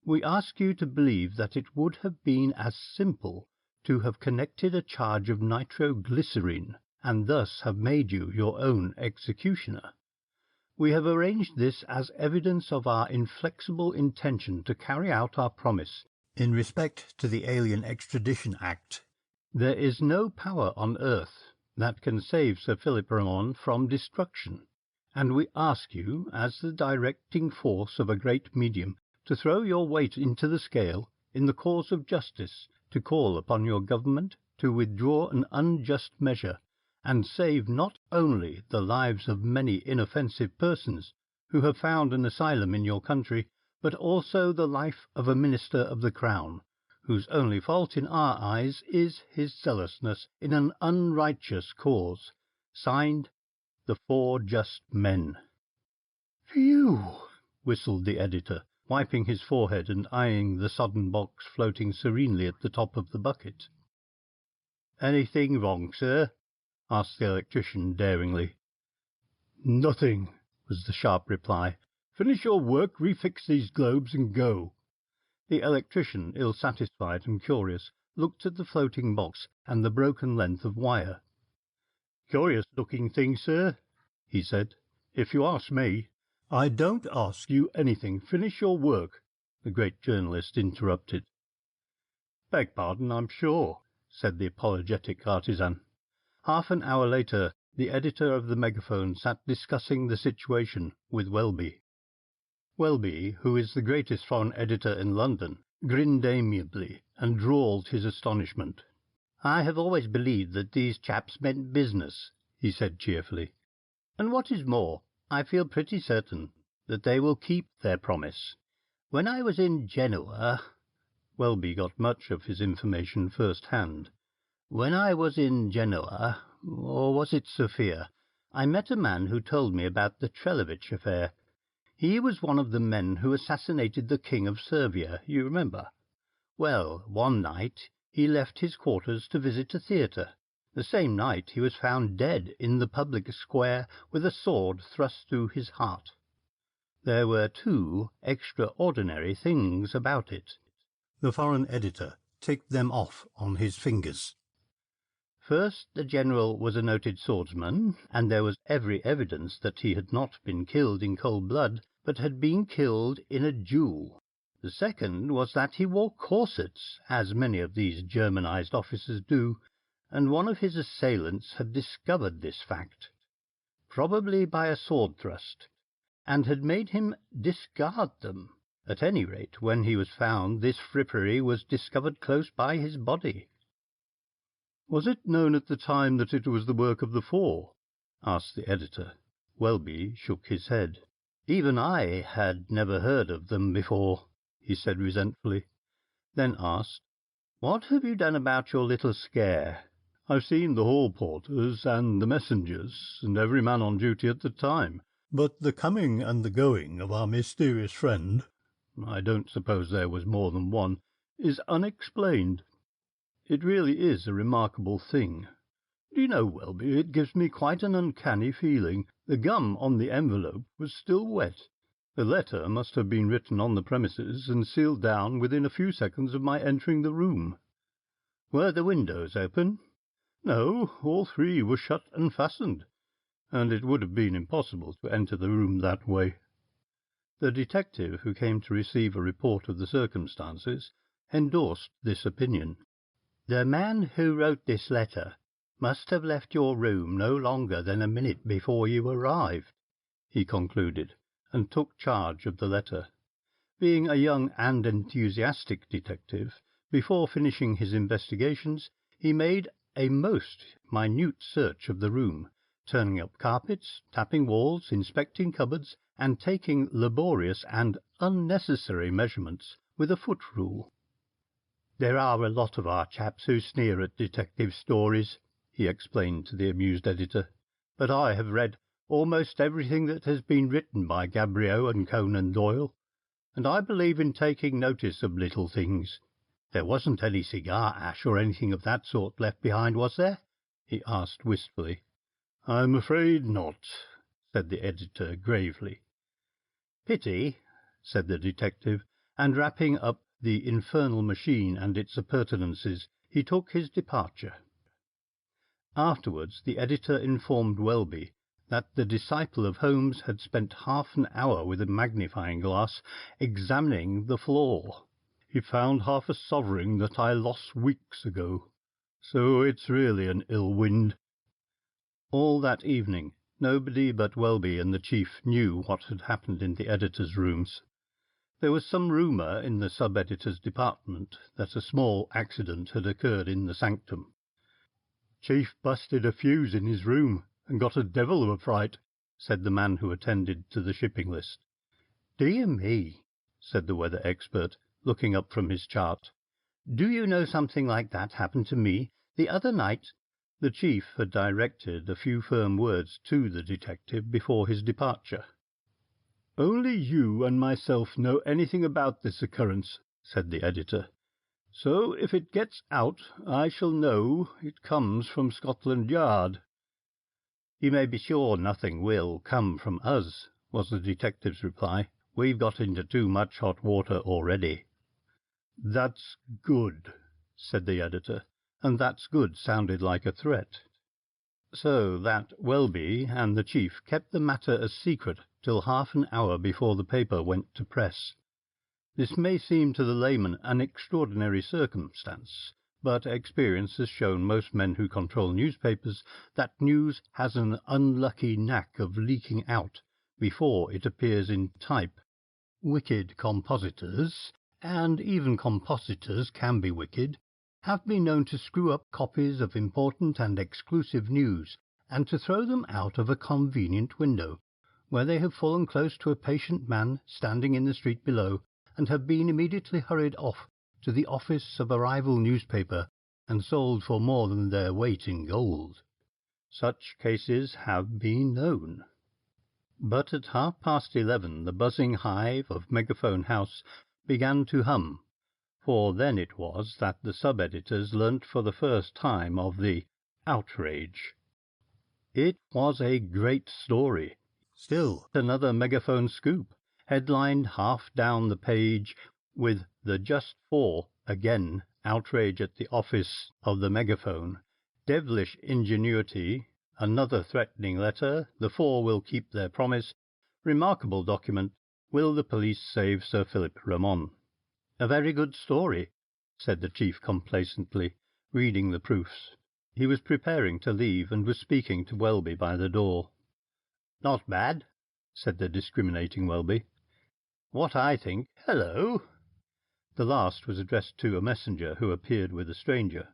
We ask you to believe that it would have been as simple to have connected a charge of nitroglycerine, and thus have made you your own executioner. We have arranged this as evidence of our inflexible intention to carry out our promise in respect to the Alien Extradition Act. There is no power on earth that can save Sir Philip Ramon from destruction, and we ask you, as the directing force of a great medium, to throw your weight into the scale in the cause of justice, to call upon your government to withdraw an unjust measure, and save not only the lives of many inoffensive persons who have found an asylum in your country, but also the life of a minister of the Crown, whose only fault in our eyes is his zealousness in an unrighteous cause. Signed, the Four Just Men. "Phew!" whistled the editor, wiping his forehead and eyeing the sodden box floating serenely at the top of the bucket. "Anything wrong, sir?" asked the electrician daringly. "Nothing," was the sharp reply. "Finish your work, refix these globes, and go." The electrician, ill-satisfied and curious, looked at the floating box and the broken length of wire. "Curious-looking thing, sir," he said, "if you ask me." "I don't ask you anything. Finish your work," the great journalist interrupted. "Beg pardon, I'm sure," said the apologetic artisan. Half an hour later the editor of the Megaphone sat discussing the situation with Welby. Welby, who is the greatest foreign editor in London, grinned amiably and drawled his astonishment. "I have always believed that these chaps meant business," he said cheerfully, "and what is more, I feel pretty certain that they will keep their promise. When I was in Genoa—" Welby got much of his information first-hand. "When I was in Genoa, or was it Sofia, I met a man who told me about the Trelevitch affair. He was one of the men who assassinated the King of Servia, you remember. Well, one night he left his quarters to visit a theatre. The same night he was found dead in the public square with a sword thrust through his heart. There were two extraordinary things about it." The foreign editor ticked them off on his fingers. First, the general was a noted swordsman, and there was every evidence that he had not been killed in cold blood, but had been killed in a duel. The second was that he wore corsets, as many of these Germanized officers do, and one of his assailants had discovered this fact, probably by a sword thrust, and had made him discard them. At any rate, when he was found, this frippery was discovered close by his body. Was it known at the time that it was the work of the Four? Asked the editor. Welby shook his head. Even I had never heard of them before, he said resentfully, then asked, "What have you done about your little scare?" "I've seen the hall porters and the messengers, and every man on duty at the time, but the coming and the going of our mysterious friend, I don't suppose there was more than one, is unexplained. It really is a remarkable thing. Do you know, Welby, it gives me quite an uncanny feeling. The gum on the envelope was still wet. The letter must have been written on the premises and sealed down within a few seconds of my entering the room." "Were the windows open?" "No, all three were shut and fastened, and it would have been impossible to enter the room that way." The detective, who came to receive a report of the circumstances, endorsed this opinion. "The man who wrote this letter must have left your room no longer than a minute before you arrived," he concluded, and took charge of the letter. Being a young and enthusiastic detective, before finishing his investigations, he made a most minute search of the room, turning up carpets, tapping walls, inspecting cupboards, and taking laborious and unnecessary measurements with a foot rule. "There are a lot of our chaps who sneer at detective stories," he explained to the amused editor, "but I have read almost everything that has been written by Gaboriau and Conan Doyle, and I believe in taking notice of little things. There wasn't any cigar ash or anything of that sort left behind, was there?" he asked wistfully. "I'm afraid not," said the editor gravely. "Pity," said the detective, and wrapping up the infernal machine and its appurtenances, he took his departure. Afterwards the editor informed Welby that the disciple of Holmes had spent half an hour with a magnifying glass examining the floor. "He found half a sovereign that I lost weeks ago, so it's really an ill wind." All that evening nobody but Welby and the chief knew what had happened in the editor's rooms. There was some rumour in the sub-editor's department that a small accident had occurred in the sanctum. "Chief busted a fuse in his room and got a devil of a fright," said the man who attended to the shipping list. "Dear me," said the weather expert, looking up from his chart. "Do you know something like that happened to me the other night?" The chief had directed a few firm words to the detective before his departure. "Only you and myself know anything about this occurrence," said the editor. "So if it gets out, I shall know it comes from Scotland Yard." "You may be sure nothing will come from us," was the detective's reply. "We've got into too much hot water already." "That's good," said the editor, and "that's good" sounded like a threat. So that Welby and the chief kept the matter a secret till half an hour before the paper went to press. This may seem to the layman an extraordinary circumstance, but experience has shown most men who control newspapers that news has an unlucky knack of leaking out before it appears in type. Wicked compositors, and even compositors can be wicked, have been known to screw up copies of important and exclusive news, and to throw them out of a convenient window, where they have fallen close to a patient man standing in the street below, and have been immediately hurried off to the office of a rival newspaper, and sold for more than their weight in gold. Such cases have been known. But at 11:30 the buzzing hive of Megaphone House began to hum, for then it was that the sub-editors learnt for the first time of the Outrage. It was a great story. Still another Megaphone scoop, headlined half down the page with the just for again outrage at the office of the Megaphone, devilish ingenuity, another threatening letter, the four will keep their promise, remarkable document, will the police save Sir Philip Ramon? A very good story, said the chief complacently, reading the proofs. He was preparing to leave, and was speaking to Welby by the door. Not bad, said the discriminating Welby. What I think... Hello! The last was addressed to a messenger who appeared with a stranger.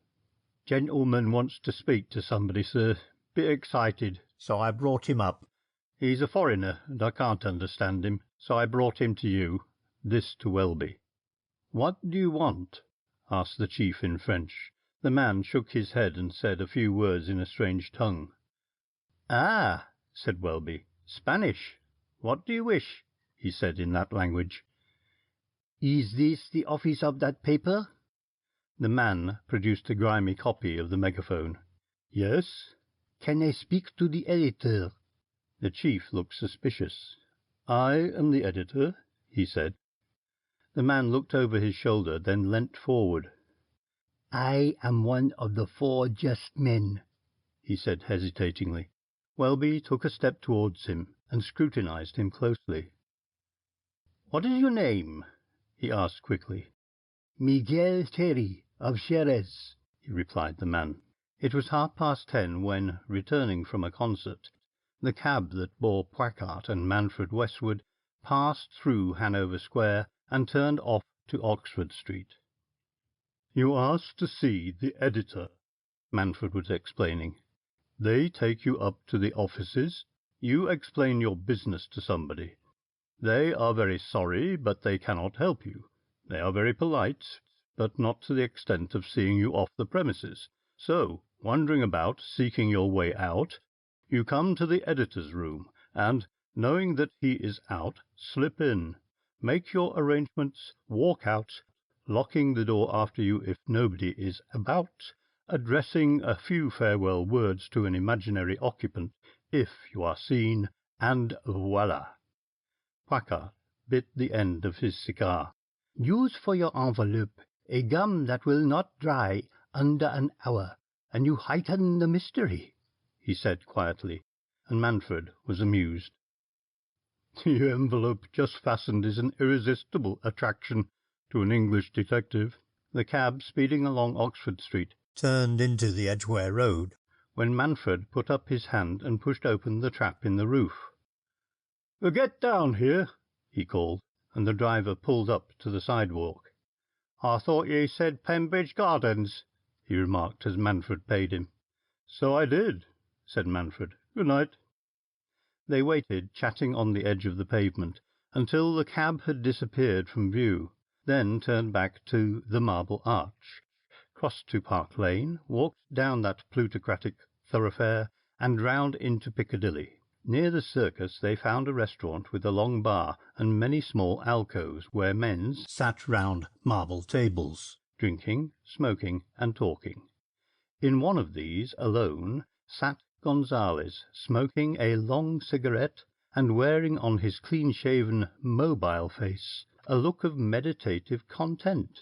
Gentleman wants to speak to somebody, sir. Bit excited, so I brought him up. He's a foreigner, and I can't understand him, so I brought him to you. This to Welby. What do you want? Asked the chief in French. The man shook his head and said a few words in a strange tongue. Ah, said Welby. Spanish. What do you wish? He said in that language. Is this the office of that paper? The man produced a grimy copy of the Megaphone. Yes. Can I speak to the editor? The chief looked suspicious. I am the editor, he said. The man looked over his shoulder, then leant forward. I am one of the 4 just men, he said hesitatingly. Welby took a step towards him and scrutinized him closely. What is your name? He asked quickly. Miguel Thery, of Xerez, he replied the man. It was 10:30 when, returning from a concert, the cab that bore Poicart and Manfred westward passed through Hanover Square and turned off to Oxford Street. You asked to see the editor, Manfred was explaining. They take you up to the offices. You explain your business to somebody. They are very sorry, but they cannot help you. They are very polite, but not to the extent of seeing you off the premises. So, wandering about, seeking your way out, you come to the editor's room, and, knowing that he is out, slip in, make your arrangements, walk out, locking the door after you if nobody is about, addressing a few farewell words to an imaginary occupant if you are seen, and voila. Poicart bit the end of his cigar. Use for your envelope a gum that will not dry under an hour, and you heighten the mystery, he said quietly, and Manfred was amused. The envelope just fastened is an irresistible attraction to an English detective. The cab, speeding along Oxford Street, turned into the Edgware Road, when Manfred put up his hand and pushed open the trap in the roof. Get down here, he called, and the driver pulled up to the sidewalk. I thought ye said Pembridge Gardens, he remarked as Manfred paid him. So I did, said Manfred. Good night. They waited, chatting on the edge of the pavement, until the cab had disappeared from view, then turned back to the Marble Arch, crossed to Park Lane, walked down that plutocratic thoroughfare, and round into Piccadilly. Near the Circus they found a restaurant with a long bar and many small alcoves where men sat round marble tables, drinking, smoking, and talking. In one of these, alone, sat Gonzales, smoking a long cigarette and wearing on his clean-shaven, mobile face a look of meditative content.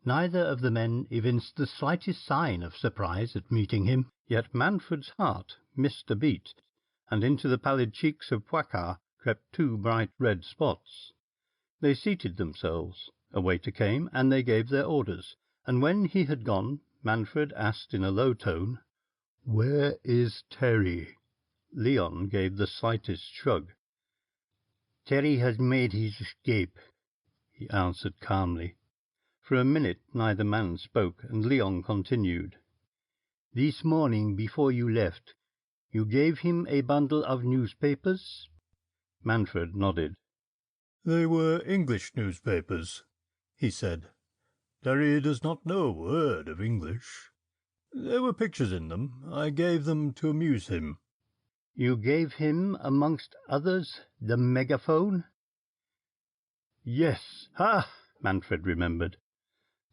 Neither of the men evinced the slightest sign of surprise at meeting him, yet Manfred's heart missed a beat, and into the pallid cheeks of Poicart crept 2 bright red spots. They seated themselves. A waiter came, and they gave their orders, and when he had gone, Manfred asked in a low tone, Where is Thery? Leon gave the slightest shrug. Thery has made his escape, he answered calmly. For a minute neither man spoke, and Leon continued. This morning, before you left, you gave him a bundle of newspapers? Manfred nodded. They were English newspapers, he said. Thery does not know a word of English. There were pictures in them. I gave them to amuse him. You gave him, amongst others, the Megaphone? Yes. Ha! Manfred remembered.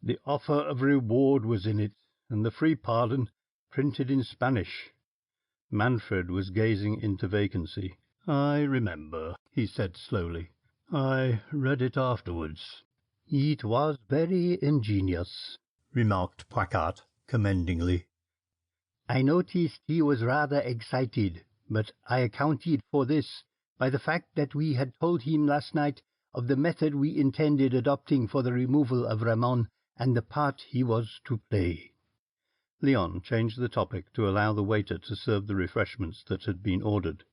The offer of reward was in it, and the free pardon, printed in Spanish. Manfred was gazing into vacancy. I remember, he said slowly. I read it afterwards. It was very ingenious, remarked Poicart commendingly. I noticed he was rather excited, but I accounted for this by the fact that we had told him last night of the method we intended adopting for the removal of Ramon and the part he was to play. Leon changed the topic to allow the waiter to serve the refreshments that had been ordered.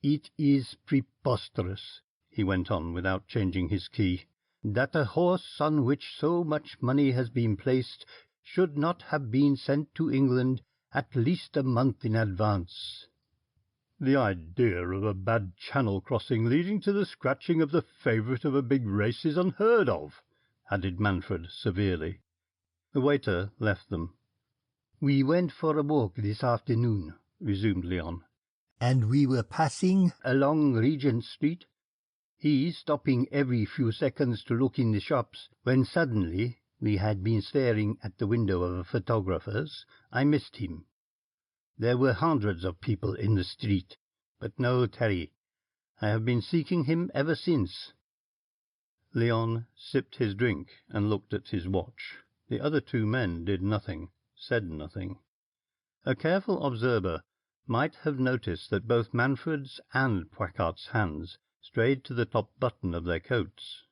"It is preposterous," he went on without changing his key, "that a horse on which so much money has been placed should not have been sent to England at least a month in advance." "The idea of a bad channel crossing leading to the scratching of the favourite of a big race is unheard of," added Manfred severely. The waiter left them. "We went for a walk this afternoon," resumed Leon, "and we were passing along Regent Street, he stopping every few seconds to look in the shops, when suddenly we had been staring at the window of a photographer's. I missed him. There were hundreds of people in the street, but no Thery. I have been seeking him ever since." Leon sipped his drink and looked at his watch. The other two men did nothing, said nothing. A careful observer might have noticed that both Manfred's and Poicart's hands strayed to the top button of their coats.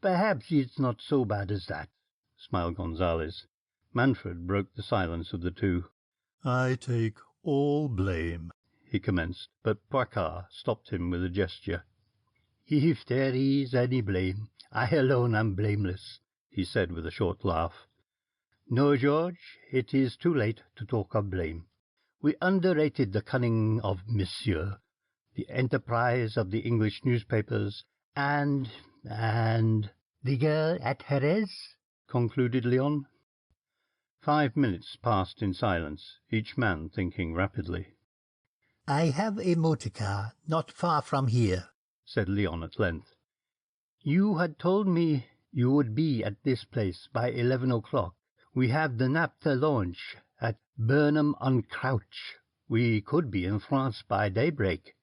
"Perhaps it's not so bad as that," smiled Gonzales. Manfred broke the silence of the two. "I take all blame," he commenced, but Poicart stopped him with a gesture. "If there is any blame, I alone am blameless," he said with a short laugh. "No, George, it is too late to talk of blame. We underrated the cunning of Monsieur, the enterprise of the English newspapers, and the girl at Jerez," concluded Leon. 5 minutes passed in silence, each man thinking rapidly. "I have a motor car not far from here," said Leon at length. "You had told me you would be at this place by 11 o'clock. We have the naphtha launch at Burnham-on-Crouch. We could be in France by daybreak."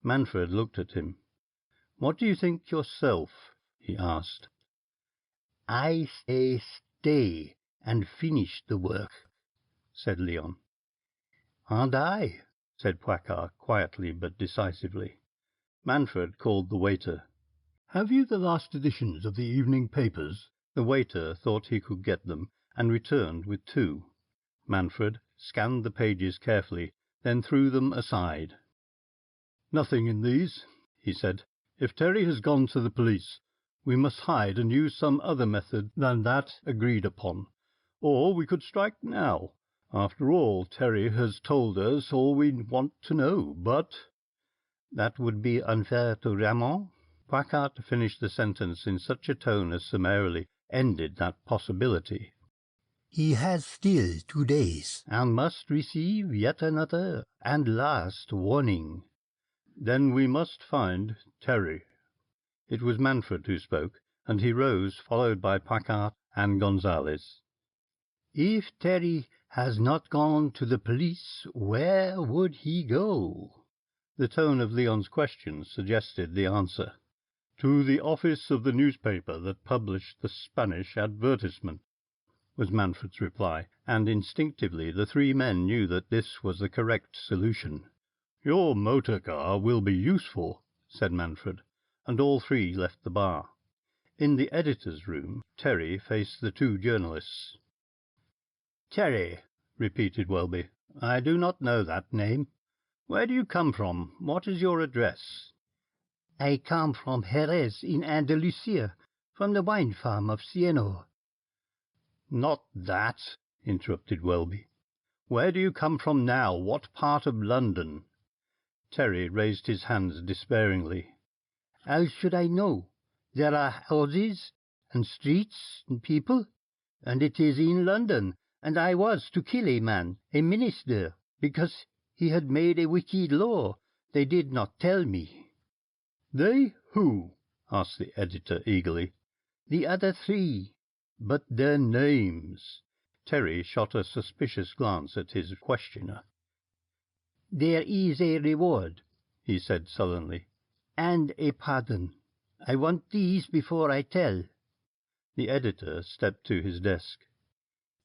Manfred looked at him. "What do you think yourself?" he asked. "I say stay and finish the work," said Leon. "And I," said Poicart, quietly but decisively. Manfred called the waiter. "Have you the last editions of the evening papers?" The waiter thought he could get them, and returned with 2. Manfred scanned the pages carefully, then threw them aside. "Nothing in these," he said. "If Thery has gone to the police, we must hide and use some other method than that agreed upon. Or we could strike now. After all, Thery has told us all we want to know, but—" "That would be unfair to Ramon." Poicart finished the sentence in such a tone as summarily ended that possibility. "He has still 2 days, and must receive yet another and last warning." "Then we must find Thery." It was Manfred who spoke, and he rose, followed by Poicart and Gonzales. "If Thery has not gone to the police, where would he go?" The tone of Leon's question suggested the answer. "To the office of the newspaper that published the Spanish advertisement," was Manfred's reply, and instinctively the 3 men knew that this was the correct solution. "Your motor car will be useful," said Manfred, and all 3 left the bar. In the editor's room, Thery faced the 2 journalists. "Thery," repeated Welby. "I do not know that name. Where do you come from? What is your address?" "I come from Jerez in Andalusia, from the wine farm of Cieno." "Not that," interrupted Welby. "Where do you come from now? What part of London?" Thery raised his hands despairingly. "How should I know? There are houses and streets and people, and it is in London, and I was to kill a man, a minister, because he had made a wicked law. They did not tell me." "They who?" asked the editor eagerly. "The other 3. "But their names?" Thery shot a suspicious glance at his questioner. "There is a reward," he said sullenly, "and a pardon. I want these before I tell." The editor stepped to his desk.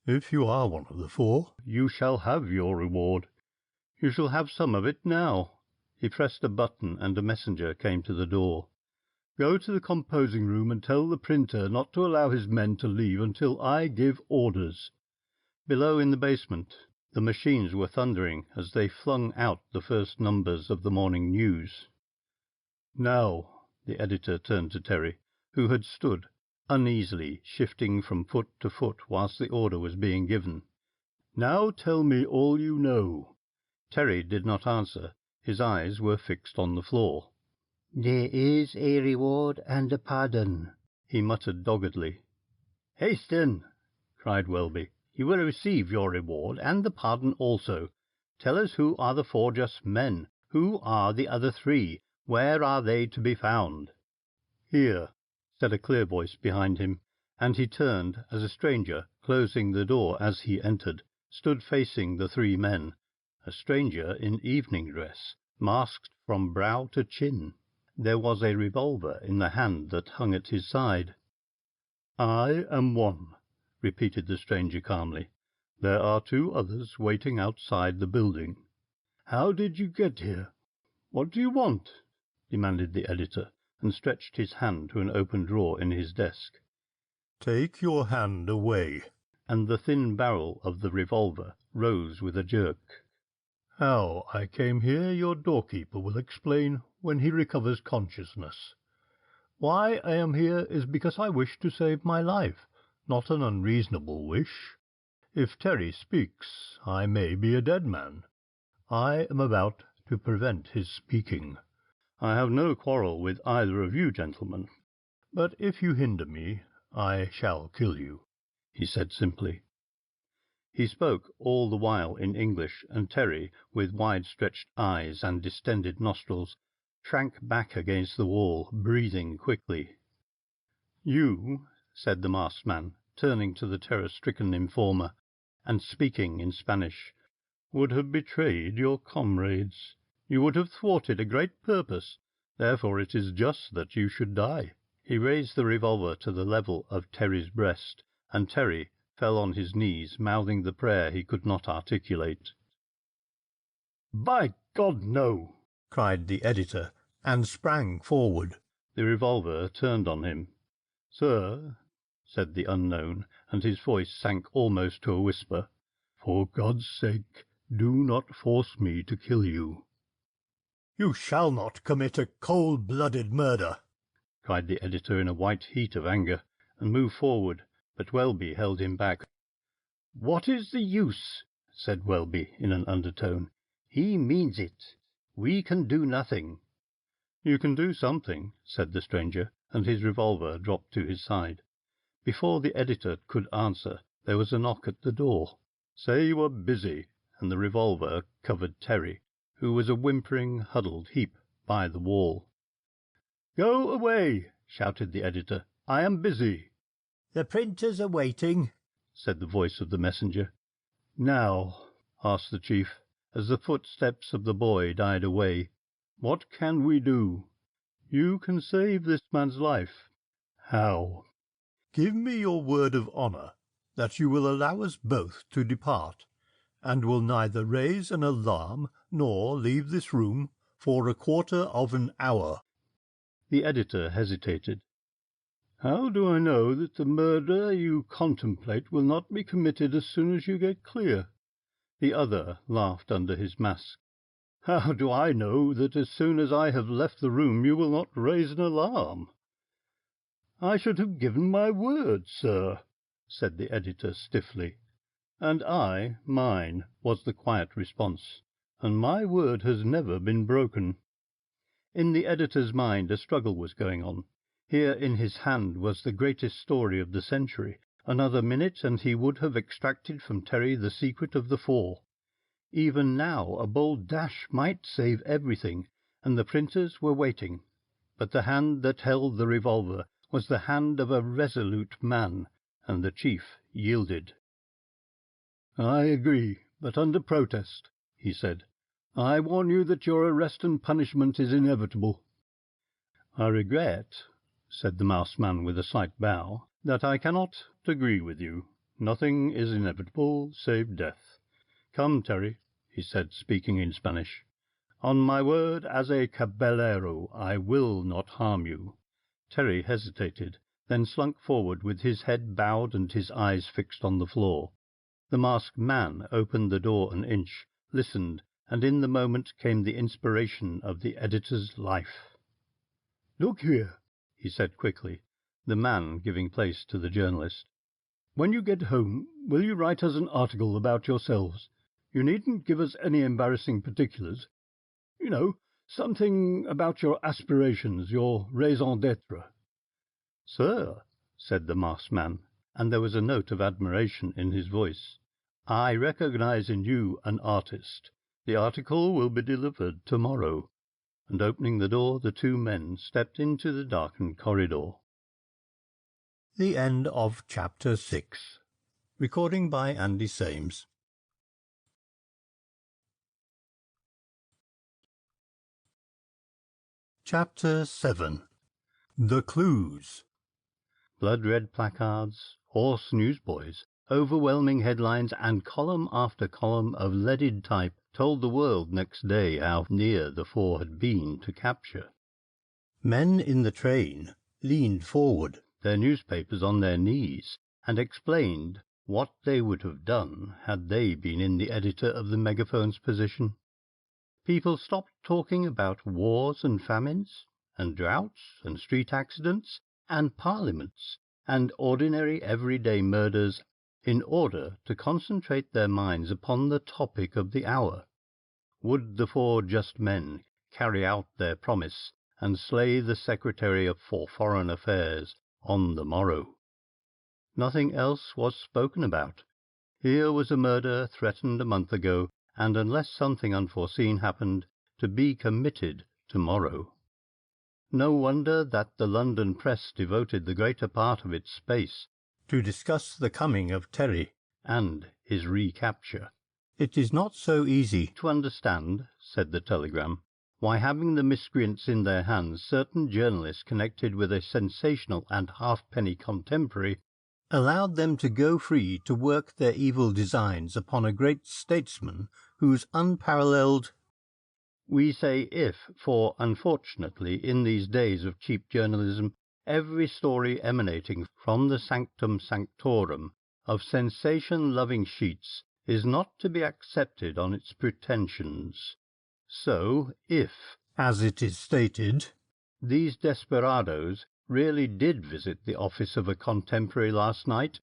If you are one of the four, you shall have your reward. You shall have some of it now." He pressed a button and a messenger came to the door. "Go to the composing room and tell the printer not to allow his men to leave until I give orders." Below in the basement the machines were thundering as they flung out the first numbers of the morning news. "Now," the editor turned to Thery, who had stood uneasily shifting from foot to foot whilst the order was being given. "Now tell me all you know." Thery did not answer. His eyes were fixed on the floor. "There is a reward and a pardon," he muttered doggedly. "Hasten!" cried Welby. "You will receive your reward and the pardon also. Tell us who are the 4 just men. Who are the other 3? Where are they to be found?" "Here," said a clear voice behind him, and he turned as a stranger, closing the door as he entered, stood facing the 3 men, a stranger in evening dress, masked from brow to chin. There was a revolver in the hand that hung at his side. "I am one," repeated the stranger calmly. "There are 2 others waiting outside the building." "How did you get here? What do you want?" demanded the editor, and stretched his hand to an open drawer in his desk. take your hand away. And the thin barrel of the revolver rose with a jerk. How I came here your doorkeeper will explain when he recovers consciousness. Why I am here is because I wish to save my life, not an unreasonable wish. If Thery speaks, I may be a dead man. I am about to prevent his speaking. I have no quarrel with either of you, gentlemen. But if you hinder me, I shall kill you," he said simply. He spoke all the while in English, and Thery, with wide-stretched eyes and distended nostrils, shrank back against the wall, breathing quickly. "You," said the masked man, turning to the terror-stricken informer, and speaking in Spanish, "would have betrayed your comrades. You would have thwarted a great purpose. Therefore it is just that you should die." He raised the revolver to the level of Thery's breast, and Thery fell on his knees, mouthing the prayer he could not articulate. "By God, no!" cried the editor, and sprang forward. The revolver turned on him. "Sir," said the unknown, and his voice sank almost to a whisper, "for God's sake, do not force me to kill you." "You shall not commit a cold-blooded murder," cried the editor in a white heat of anger, and moved forward, but Welby held him back. "What is the use?" said Welby in an undertone. "He means it. We can do nothing." "You can do something," said the stranger, and his revolver dropped to his side. Before the editor could answer, there was a knock at the door. "Say you are busy," and the revolver covered Thery, who was a whimpering, huddled heap by the wall. "Go away!" shouted the editor. "I am busy." "The printers are waiting," said the voice of the messenger. "Now," asked the chief, as the footsteps of the boy died away, "what can we do? You can save this man's life. How?" "Give me your word of honour that you will allow us both to depart, and will neither raise an alarm nor leave this room for a quarter of an hour." The editor hesitated. "How do I know that the murder you contemplate will not be committed as soon as you get clear?" The other laughed under his mask. "How do I know that as soon as I have left the room you will not raise an alarm?" "I should have given my word, sir," said the editor stiffly. "And I mine," was the quiet response, "and my word has never been broken." In the editor's mind a struggle was going on. Here in his hand was the greatest story of the century. Another minute and he would have extracted from Thery the secret of the 4. Even now a bold dash might save everything, and the printers were waiting. But the hand that held the revolver was the hand of a resolute man, and the chief yielded. "I agree, but under protest," he said. "I warn you that your arrest and punishment is inevitable." "I regret," said the masked man with a slight bow, "that I cannot agree with you. Nothing is inevitable save death. Come, Thery, he said, speaking in Spanish. On my word as a caballero, I will not harm you. Thery hesitated, then slunk forward with his head bowed and his eyes fixed on the floor. The masked man opened the door an inch, listened, and in the moment came the inspiration of the editor's life. "Look here," he said quickly, the man giving place to the journalist. "When you get home, will you write us an article about yourselves? You needn't give us any embarrassing particulars. You know, something about your aspirations, your raison d'être." "Sir," said the masked man, and there was a note of admiration in his voice, "I recognize in you an artist. The article will be delivered tomorrow." And opening the door, the two men stepped into the darkened corridor. The end of Chapter 6. Recording by Andy Sames. Chapter 7. The Clues. Blood-red placards, hoarse newsboys, overwhelming headlines, and column after column of leaded type told the world next day how near the four had been to capture. Men in the train leaned forward, their newspapers on their knees, and explained what they would have done had they been in the editor of the Megaphone's position. People stopped talking about wars and famines, and droughts, and street accidents, and parliaments, and ordinary everyday murders, in order to concentrate their minds upon the topic of the hour. Would the four just men carry out their promise and slay the Secretary for Foreign Affairs on the morrow? Nothing else was spoken about. Here was a murder threatened a month ago, and unless something unforeseen happened, to be committed tomorrow. No wonder that the London press devoted the greater part of its space to discuss the coming of Thery and his recapture. "It is not so easy to understand," said the telegram, "why, having the miscreants in their hands, certain journalists connected with a sensational and halfpenny contemporary allowed them to go free to work their evil designs upon a great statesman whose unparalleled—" We say if, for, unfortunately, in these days of cheap journalism, every story emanating from the sanctum sanctorum of sensation-loving sheets is not to be accepted on its pretensions. So, if, as it is stated, these desperadoes really did visit the office of a contemporary last night,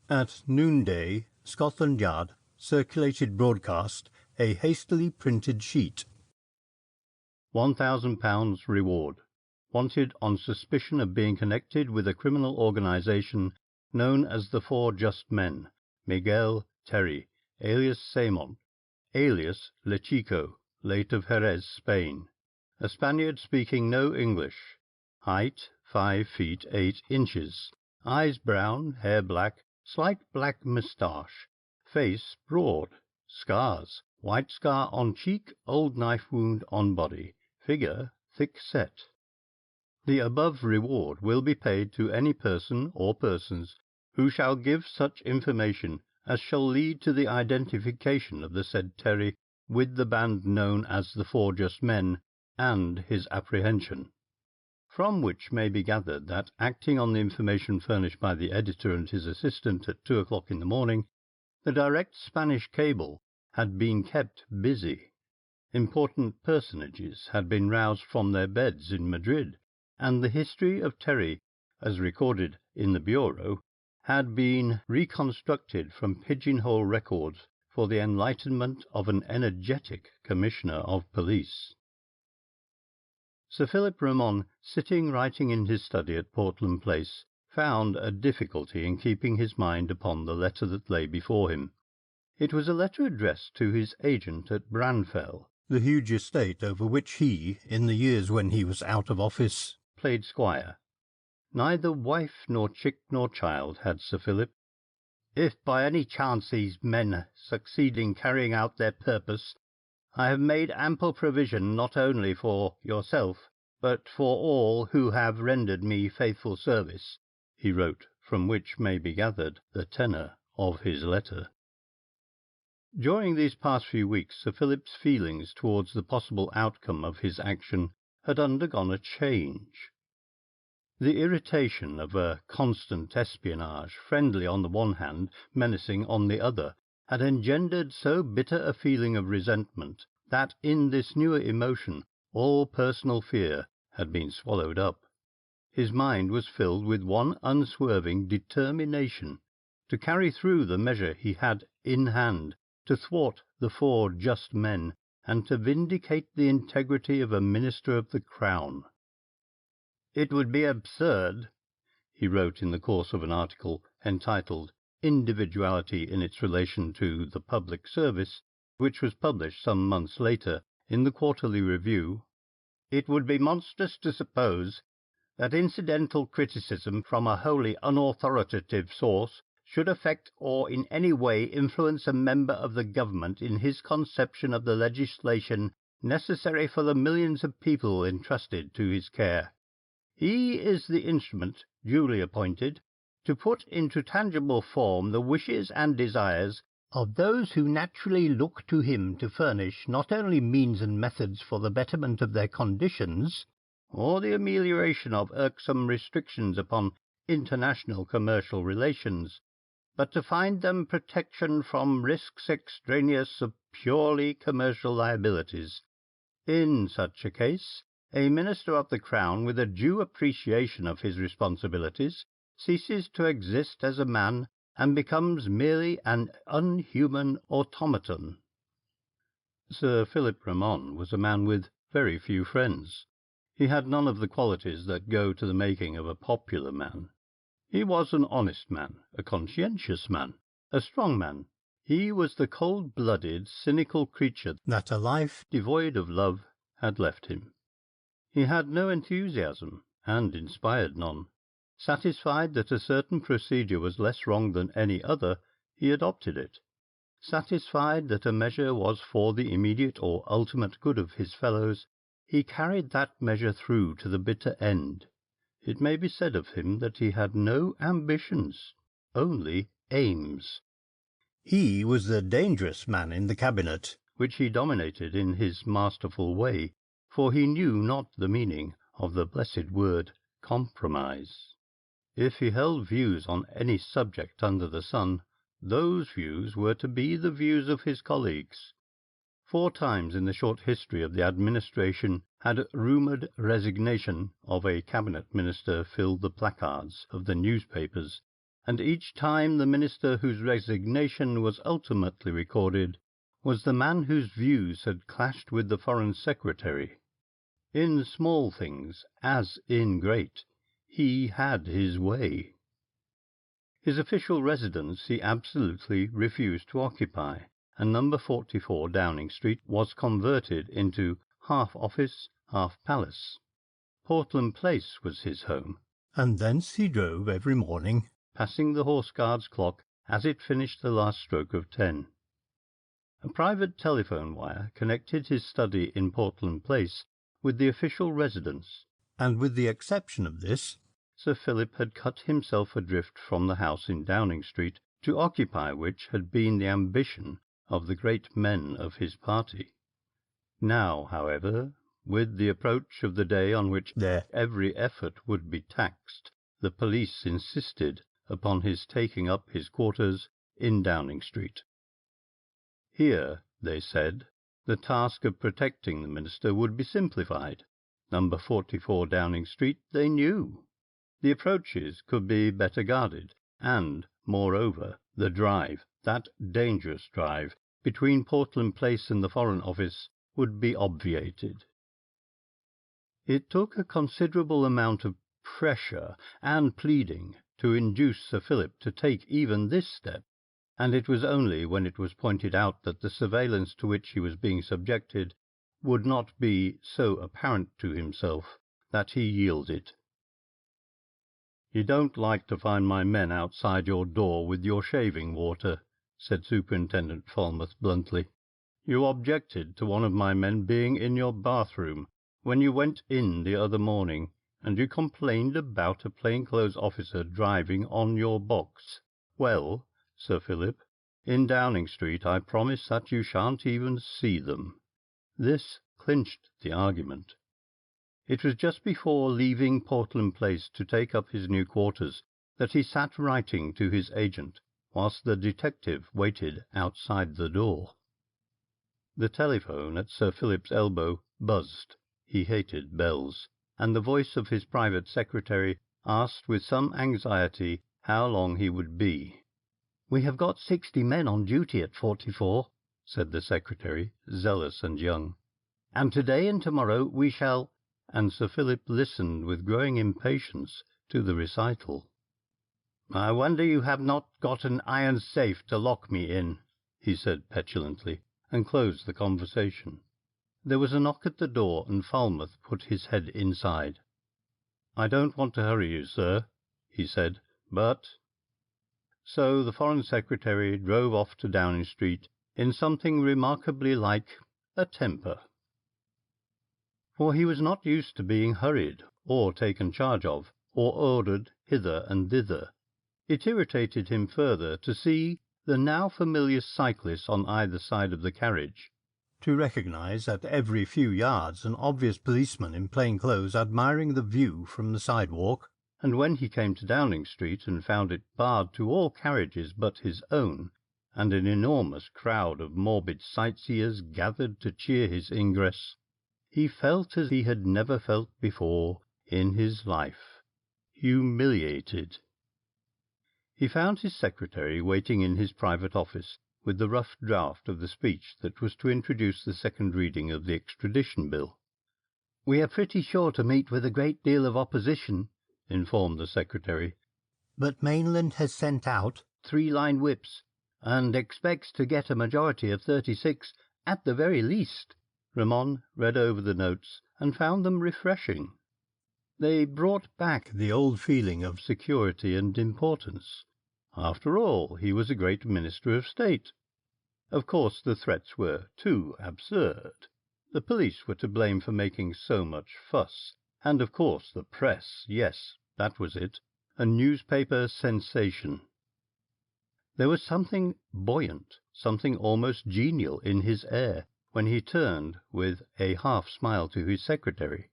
at noonday, Scotland Yard circulated broadcast a hastily printed sheet. £1,000 reward. Wanted on suspicion of being connected with a criminal organisation known as the Four Just Men, Miguel Thery, alias Simon, alias Le Chico, late of Jerez, Spain. A Spaniard speaking no English. Height 5 feet 8 inches. Eyes brown, hair black, slight black moustache. Face broad. Scars. White scar on cheek, old knife wound on body. Figure thick set. The above reward will be paid to any person or persons who shall give such information as shall lead to the identification of the said Thery with the band known as the Four Just Men, and his apprehension. From which may be gathered that, acting on the information furnished by the editor and his assistant at 2 o'clock in the morning, the direct Spanish cable had been kept busy. Important personages had been roused from their beds in Madrid, and the history of Thery, as recorded in the bureau, had been reconstructed from pigeonhole records for the enlightenment of an energetic commissioner of police. Sir Philip Ramon, sitting writing in his study at Portland Place, found a difficulty in keeping his mind upon the letter that lay before him. It was a letter addressed to his agent at Branfell, the huge estate over which he, in the years when he was out of office, played squire. Neither wife nor chick nor child had Sir Philip. "If by any chance these men succeed in carrying out their purpose, I have made ample provision not only for yourself, but for all who have rendered me faithful service," he wrote from which may be gathered the tenor of his letter. During these past few weeks Sir Philip's feelings towards the possible outcome of his action had undergone a change. The irritation of a constant espionage, friendly on the one hand, menacing on the other, had engendered so bitter a feeling of resentment that in this newer emotion all personal fear had been swallowed up. His mind was filled with one unswerving determination to carry through the measure he had in hand, to thwart the 4 just men, and to vindicate the integrity of a minister of the Crown. "It would be absurd," he wrote in the course of an article entitled Individuality in its Relation to the Public Service, which was published some months later in the Quarterly Review, "it would be monstrous to suppose that incidental criticism from a wholly unauthoritative source should affect or in any way influence a member of the government in his conception of the legislation necessary for the millions of people entrusted to his care. He is the instrument duly appointed to put into tangible form the wishes and desires of those who naturally look to him to furnish not only means and methods for the betterment of their conditions, or the amelioration of irksome restrictions upon international commercial relations, but to find them protection from risks extraneous of purely commercial liabilities. In such a case, a minister of the Crown, with a due appreciation of his responsibilities, ceases to exist as a man and becomes merely an unhuman automaton." Sir Philip Ramon was a man with very few friends. He had none of the qualities that go to the making of a popular man. He was an honest man, a conscientious man, a strong man. He was the cold-blooded, cynical creature that a life devoid of love had left him. He had no enthusiasm, and inspired none. Satisfied that a certain procedure was less wrong than any other, he adopted it. Satisfied that a measure was for the immediate or ultimate good of his fellows, he carried that measure through to the bitter end. It may be said of him that he had no ambitions, only aims. He was the dangerous man in the cabinet, which he dominated in his masterful way, for he knew not the meaning of the blessed word compromise. If he held views on any subject under the sun, those views were to be the views of his colleagues. 4 times in the short history of the administration had rumoured resignation of a cabinet minister filled the placards of the newspapers, and each time the minister whose resignation was ultimately recorded was the man whose views had clashed with the Foreign Secretary. In small things, as in great, he had his way. His official residence he absolutely refused to occupy, and number 44 Downing Street was converted into half office, half palace. Portland Place was his home, and thence he drove every morning, passing the Horse Guards clock as it finished the last stroke of 10. A private telephone wire connected his study in Portland Place with the official residence, and with the exception of this, Sir Philip had cut himself adrift from the house in Downing Street, to occupy which had been the ambition of the great men of his party. Now, however, with the approach of the day on which their every effort would be taxed, the police insisted upon his taking up his quarters in Downing Street. Here, they said, the task of protecting the minister would be simplified. Number 44 Downing Street they knew. The approaches could be better guarded, and, moreover, the drive, that dangerous drive, between Portland Place and the Foreign Office would be obviated. It took a considerable amount of pressure and pleading to induce Sir Philip to take even this step, and it was only when it was pointed out that the surveillance to which he was being subjected would not be so apparent to himself that he yielded. "You don't like to find my men outside your door with your shaving water," said Superintendent Falmouth bluntly. "You objected to one of my men being in your bathroom when you went in the other morning, and you complained about a plainclothes officer driving on your box. Well, Sir Philip, in Downing Street I promise that you shan't even see them." This clinched the argument. It was just before leaving Portland Place to take up his new quarters that he sat writing to his agent, whilst the detective waited outside the door. The telephone at Sir Philip's elbow buzzed. He hated bells, and the voice of his private secretary asked with some anxiety how long he would be. "We have got 60 men on duty at 44, said the secretary, zealous and young. "And today and tomorrow we shall—" And Sir Philip listened with growing impatience to the recital. "I wonder you have not got an iron safe to lock me in," he said petulantly, and closed the conversation. There was a knock at the door, and Falmouth put his head inside. "I don't want to hurry you, sir," he said, "but—" So the Foreign Secretary drove off to Downing Street in something remarkably like a temper. For he was not used to being hurried, or taken charge of, or ordered hither and thither. It irritated him further to see the now familiar cyclists on either side of the carriage, to recognize at every few yards an obvious policeman in plain clothes admiring the view from the sidewalk, and when he came to Downing Street and found it barred to all carriages but his own, and an enormous crowd of morbid sightseers gathered to cheer his ingress, he felt as he had never felt before in his life, humiliated. He found his secretary waiting in his private office with the rough draft of the speech that was to introduce the second reading of the extradition bill. "We are pretty sure to meet with a great deal of opposition," informed the secretary, "but Mainland has sent out 3-line whips, and expects to get a majority of 36 at the very least." Ramon read over the notes and found them refreshing. They brought back the old feeling of security and importance. After all, he was a great Minister of State. Of course the threats were too absurd. The police were to blame for making so much fuss, and of course the press, yes, that was it, a newspaper sensation. There was something buoyant, something almost genial in his air when he turned with a half-smile to his secretary.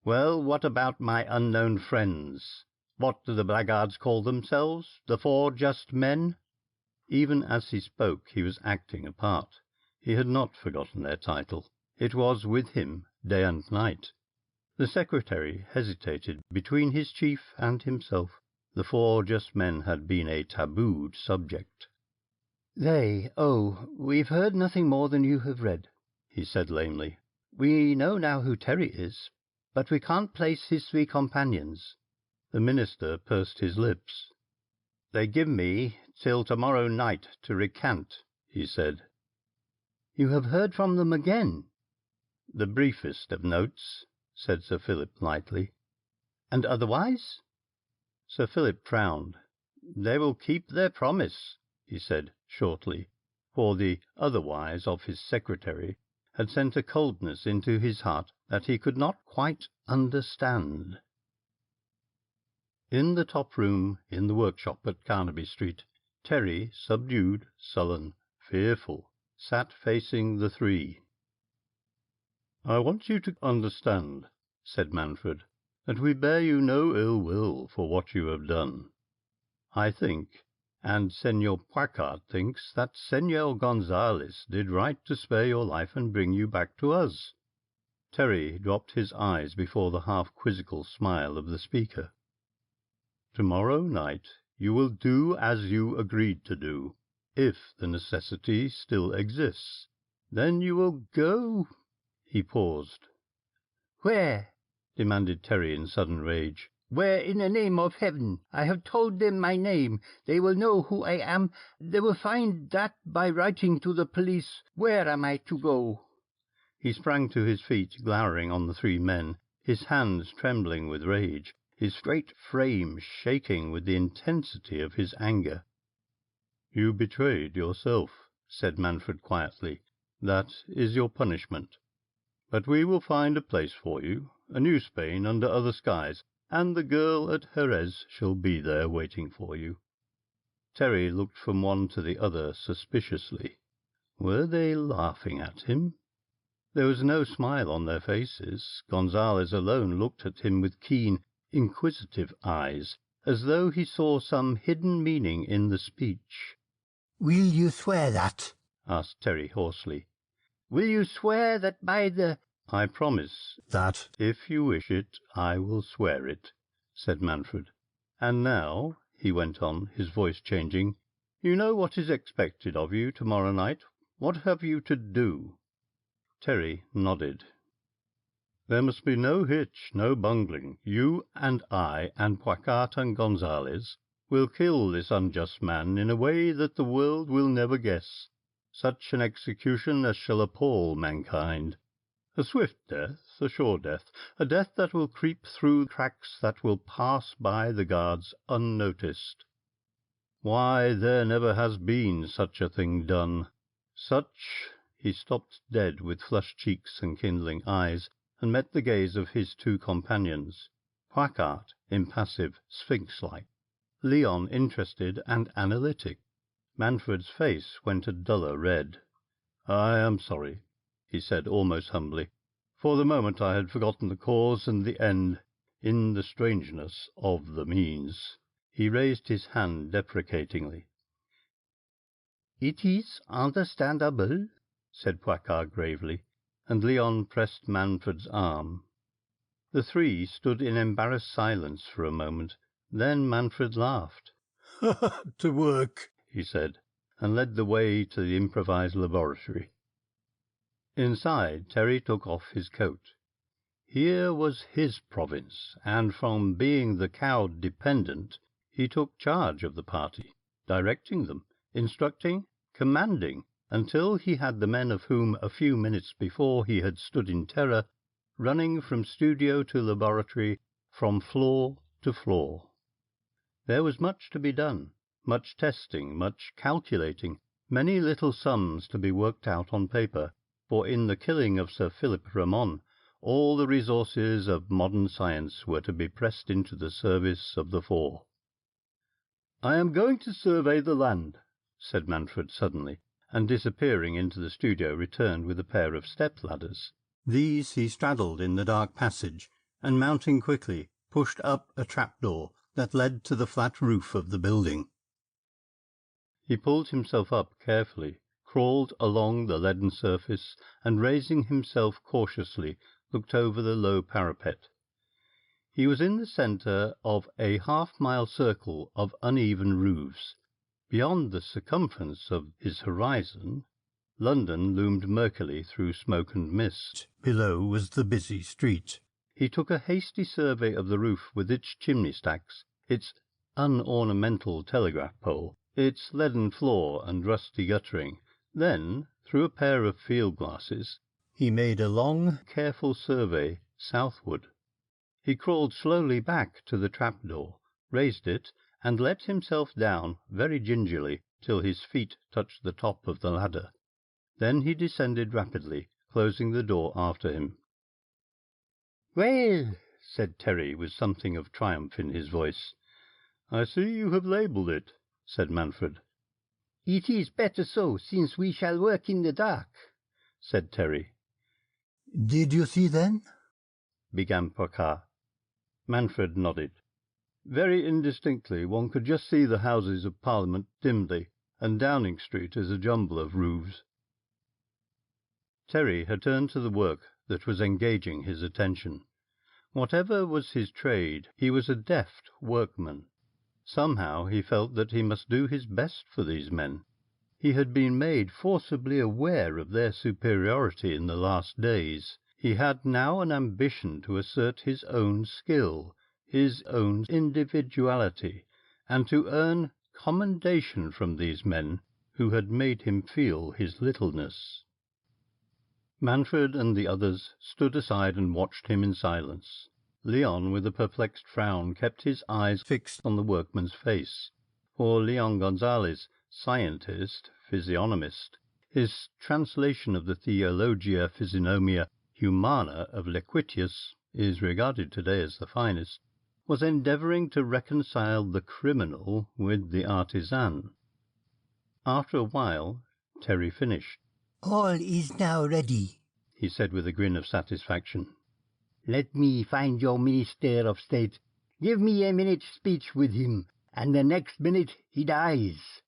"Well, what about my unknown friends? What do the blackguards call themselves? The 4 just men?" Even as he spoke he was acting a part. He had not forgotten their title. It was with him day and night. The secretary hesitated between his chief and himself. The 4 just men had been a tabooed subject. "We've heard nothing more than you have read," he said lamely. "We know now who Thery is, but we can't place his 3 companions." The minister pursed his lips. "They give me till tomorrow night to recant," he said. "You have heard from them again?" "The briefest of notes," said Sir Philip lightly. "And otherwise?" Sir Philip frowned. "They will keep their promise," he said shortly, for the otherwise of his secretary had sent a coldness into his heart that he could not quite understand. In the top room in the workshop at Carnaby Street, Thery, subdued, sullen, fearful, sat facing the 3. "I want you to understand," said Manfred, "that we bear you no ill will for what you have done. I think, and Senor Poicard thinks, that Senor Gonzales did right to spare your life and bring you back to us." Thery dropped his eyes before the half-quizzical smile of the speaker. "Tomorrow night you will do as you agreed to do, if the necessity still exists. Then you will go—" He paused. "Where?" demanded Thery in sudden rage. "Where, in the name of heaven? I have told them my name. They will know who I am. They will find that by writing to the police. Where am I to go?" He sprang to his feet, glowering on the 3 men, his hands trembling with rage, his great frame shaking with the intensity of his anger. "You betrayed yourself," said Manfred quietly. "That is your punishment. But we will find a place for you. a new Spain under other skies, and the girl at Jerez shall be there waiting for you." Thery looked from one to the other suspiciously. Were they laughing at him? There was no smile on their faces. Gonzales alone looked at him with keen, inquisitive eyes, as though he saw some hidden meaning in the speech. "Will you swear that?" asked Thery hoarsely. "Will you swear that by the—" "I promise "That?" if you wish it, I will swear it," said Manfred. "And now," he went on, his voice changing, "you know what is expected of you tomorrow night. What have you to do?" Thery nodded. "There must be no hitch, no bungling. You and I and Poicart and Gonzales will kill this unjust man in a way that the world will never guess. Such an execution as shall appall mankind. A swift death, a sure death, a death that will creep through cracks that will pass by the guards unnoticed. Why, there never has been such a thing done. Such—" He stopped dead with flushed cheeks and kindling eyes, and met the gaze of his two companions, Poicart impassive, sphinx-like, Leon interested and analytic. Manfred's face went a duller red. "I am sorry," he said almost humbly. "For the moment I had forgotten the cause and the end in the strangeness of the means." He raised his hand deprecatingly. "It is understandable," said Poicart gravely, and Leon pressed Manfred's arm. The three stood in embarrassed silence for a moment. Then Manfred laughed. "To work," he said, and led the way to the improvised laboratory. Inside, Thery took off his coat. Here was his province, and from being the cowed dependent, he took charge of the party, directing them, instructing, commanding, until he had the men of whom a few minutes before he had stood in terror, running from studio to laboratory, from floor to floor. There was much to be done, much testing, much calculating, many little sums to be worked out on paper, for in the killing of Sir Philip Ramon all the resources of modern science were to be pressed into the service of the four. "I am going to survey the land," said Manfred suddenly, and disappearing into the studio returned with a pair of step-ladders. These he straddled in the dark passage, and mounting quickly, pushed up a trapdoor that led to the flat roof of the building. He pulled himself up carefully, crawled along the leaden surface, and raising himself cautiously, looked over the low parapet. He was in the centre of a half-mile circle of uneven roofs. Beyond the circumference of his horizon, London loomed murkily through smoke and mist. Below was the busy street. He took a hasty survey of the roof with its chimney-stacks, its unornamental telegraph pole, its leaden floor and rusty guttering. Then, through a pair of field-glasses, he made a long, careful survey southward. He crawled slowly back to the trapdoor, raised it, and let himself down very gingerly till his feet touched the top of the ladder. Then he descended rapidly, closing the door after him. "Well," said Thery, with something of triumph in his voice. "I see you have labelled it," said Manfred. "It is better so, since we shall work in the dark," said Thery. "Did you see then?" began Poicart. Manfred nodded. "Very indistinctly one could just see the Houses of Parliament dimly, and Downing Street is a jumble of roofs." Thery had turned to the work that was engaging his attention. Whatever was his trade, he was a deft workman. Somehow he felt that he must do his best for these men. He had been made forcibly aware of their superiority in the last days. He had now an ambition to assert his own skill, his own individuality, and to earn commendation from these men who had made him feel his littleness. Manfred and the others stood aside and watched him in silence. Leon, with a perplexed frown, kept his eyes fixed on the workman's face. For Leon Gonzales, scientist, physiognomist, his translation of the Theologia Physiognomia Humana of Lequitius is regarded today as the finest, was endeavouring to reconcile the criminal with the artisan. After a while, Thery finished. "All is now ready," he said with a grin of satisfaction. "Let me find your Minister of State. Give me a minute's speech with him, and the next minute he dies."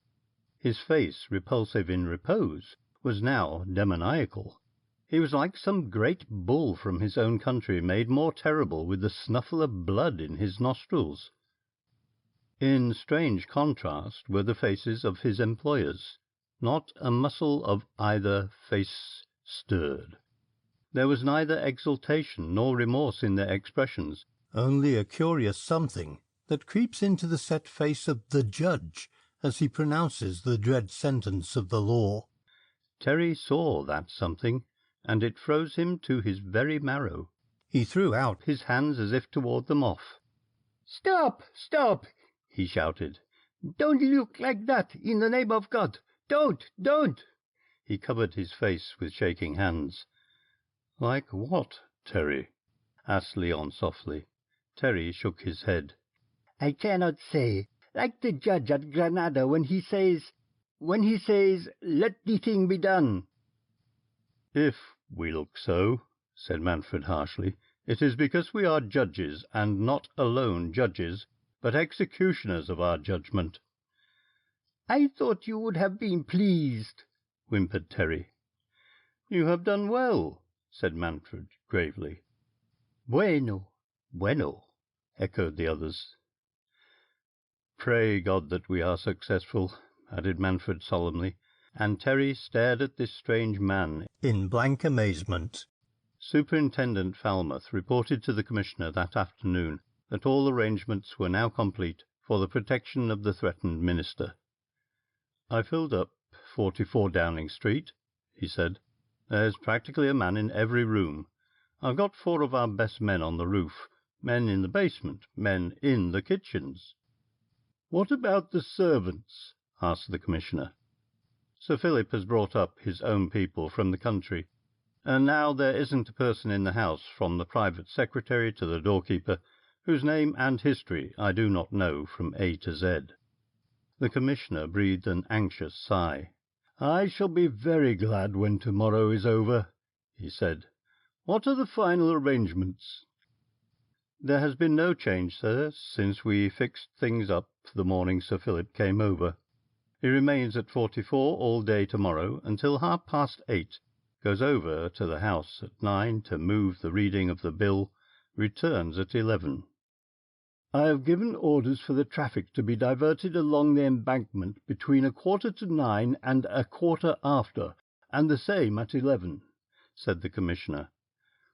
His face, repulsive in repose, was now demoniacal. He was like some great bull from his own country, made more terrible with the snuffle of blood in his nostrils. In strange contrast were the faces of his employers. Not a muscle of either face stirred. There was neither exultation nor remorse in their expressions, only a curious something that creeps into the set face of the judge as he pronounces the dread sentence of the law. Thery saw that something, and it froze him to his very marrow. He threw out his hands as if to ward them off. "Stop! Stop!" he shouted. "Don't look like that, in the name of God! Don't!" He covered his face with shaking hands. "Like what, Thery?" asked Léon softly. Thery shook his head. "I cannot say. Like the judge at Granada when he says, let the thing be done." "If we look so," said Manfred harshly, "it is because we are judges, and not alone judges, but executioners of our judgment." "I thought you would have been pleased," whimpered Thery. "You have done well," said Manfred gravely. "Bueno," echoed the others. "Pray God that we are successful," added Manfred solemnly, and Thery stared at this strange man in blank amazement. Superintendent Falmouth reported to the Commissioner that afternoon that all arrangements were now complete for the protection of the threatened minister. "I filled up 44 Downing Street," he said. "There's practically a man in every room. I've got 4 of our best men on the roof, men in the basement, men in the kitchens." "What about the servants?" asked the Commissioner. "Sir Philip has brought up his own people from the country, and now there isn't a person in the house, from the private secretary to the doorkeeper, whose name and history I do not know from A to Z." The Commissioner breathed an anxious sigh. "I shall be very glad when tomorrow is over," he said. "What are the final arrangements?" "There has been no change, sir, since we fixed things up the morning Sir Philip came over. He remains at 44 all day tomorrow until 8:30, goes over to the House at 9 to move the reading of the bill, returns at 11. I have given orders for the traffic to be diverted along the embankment between 9:15 and 15:15, and the same at 11, said the Commissioner.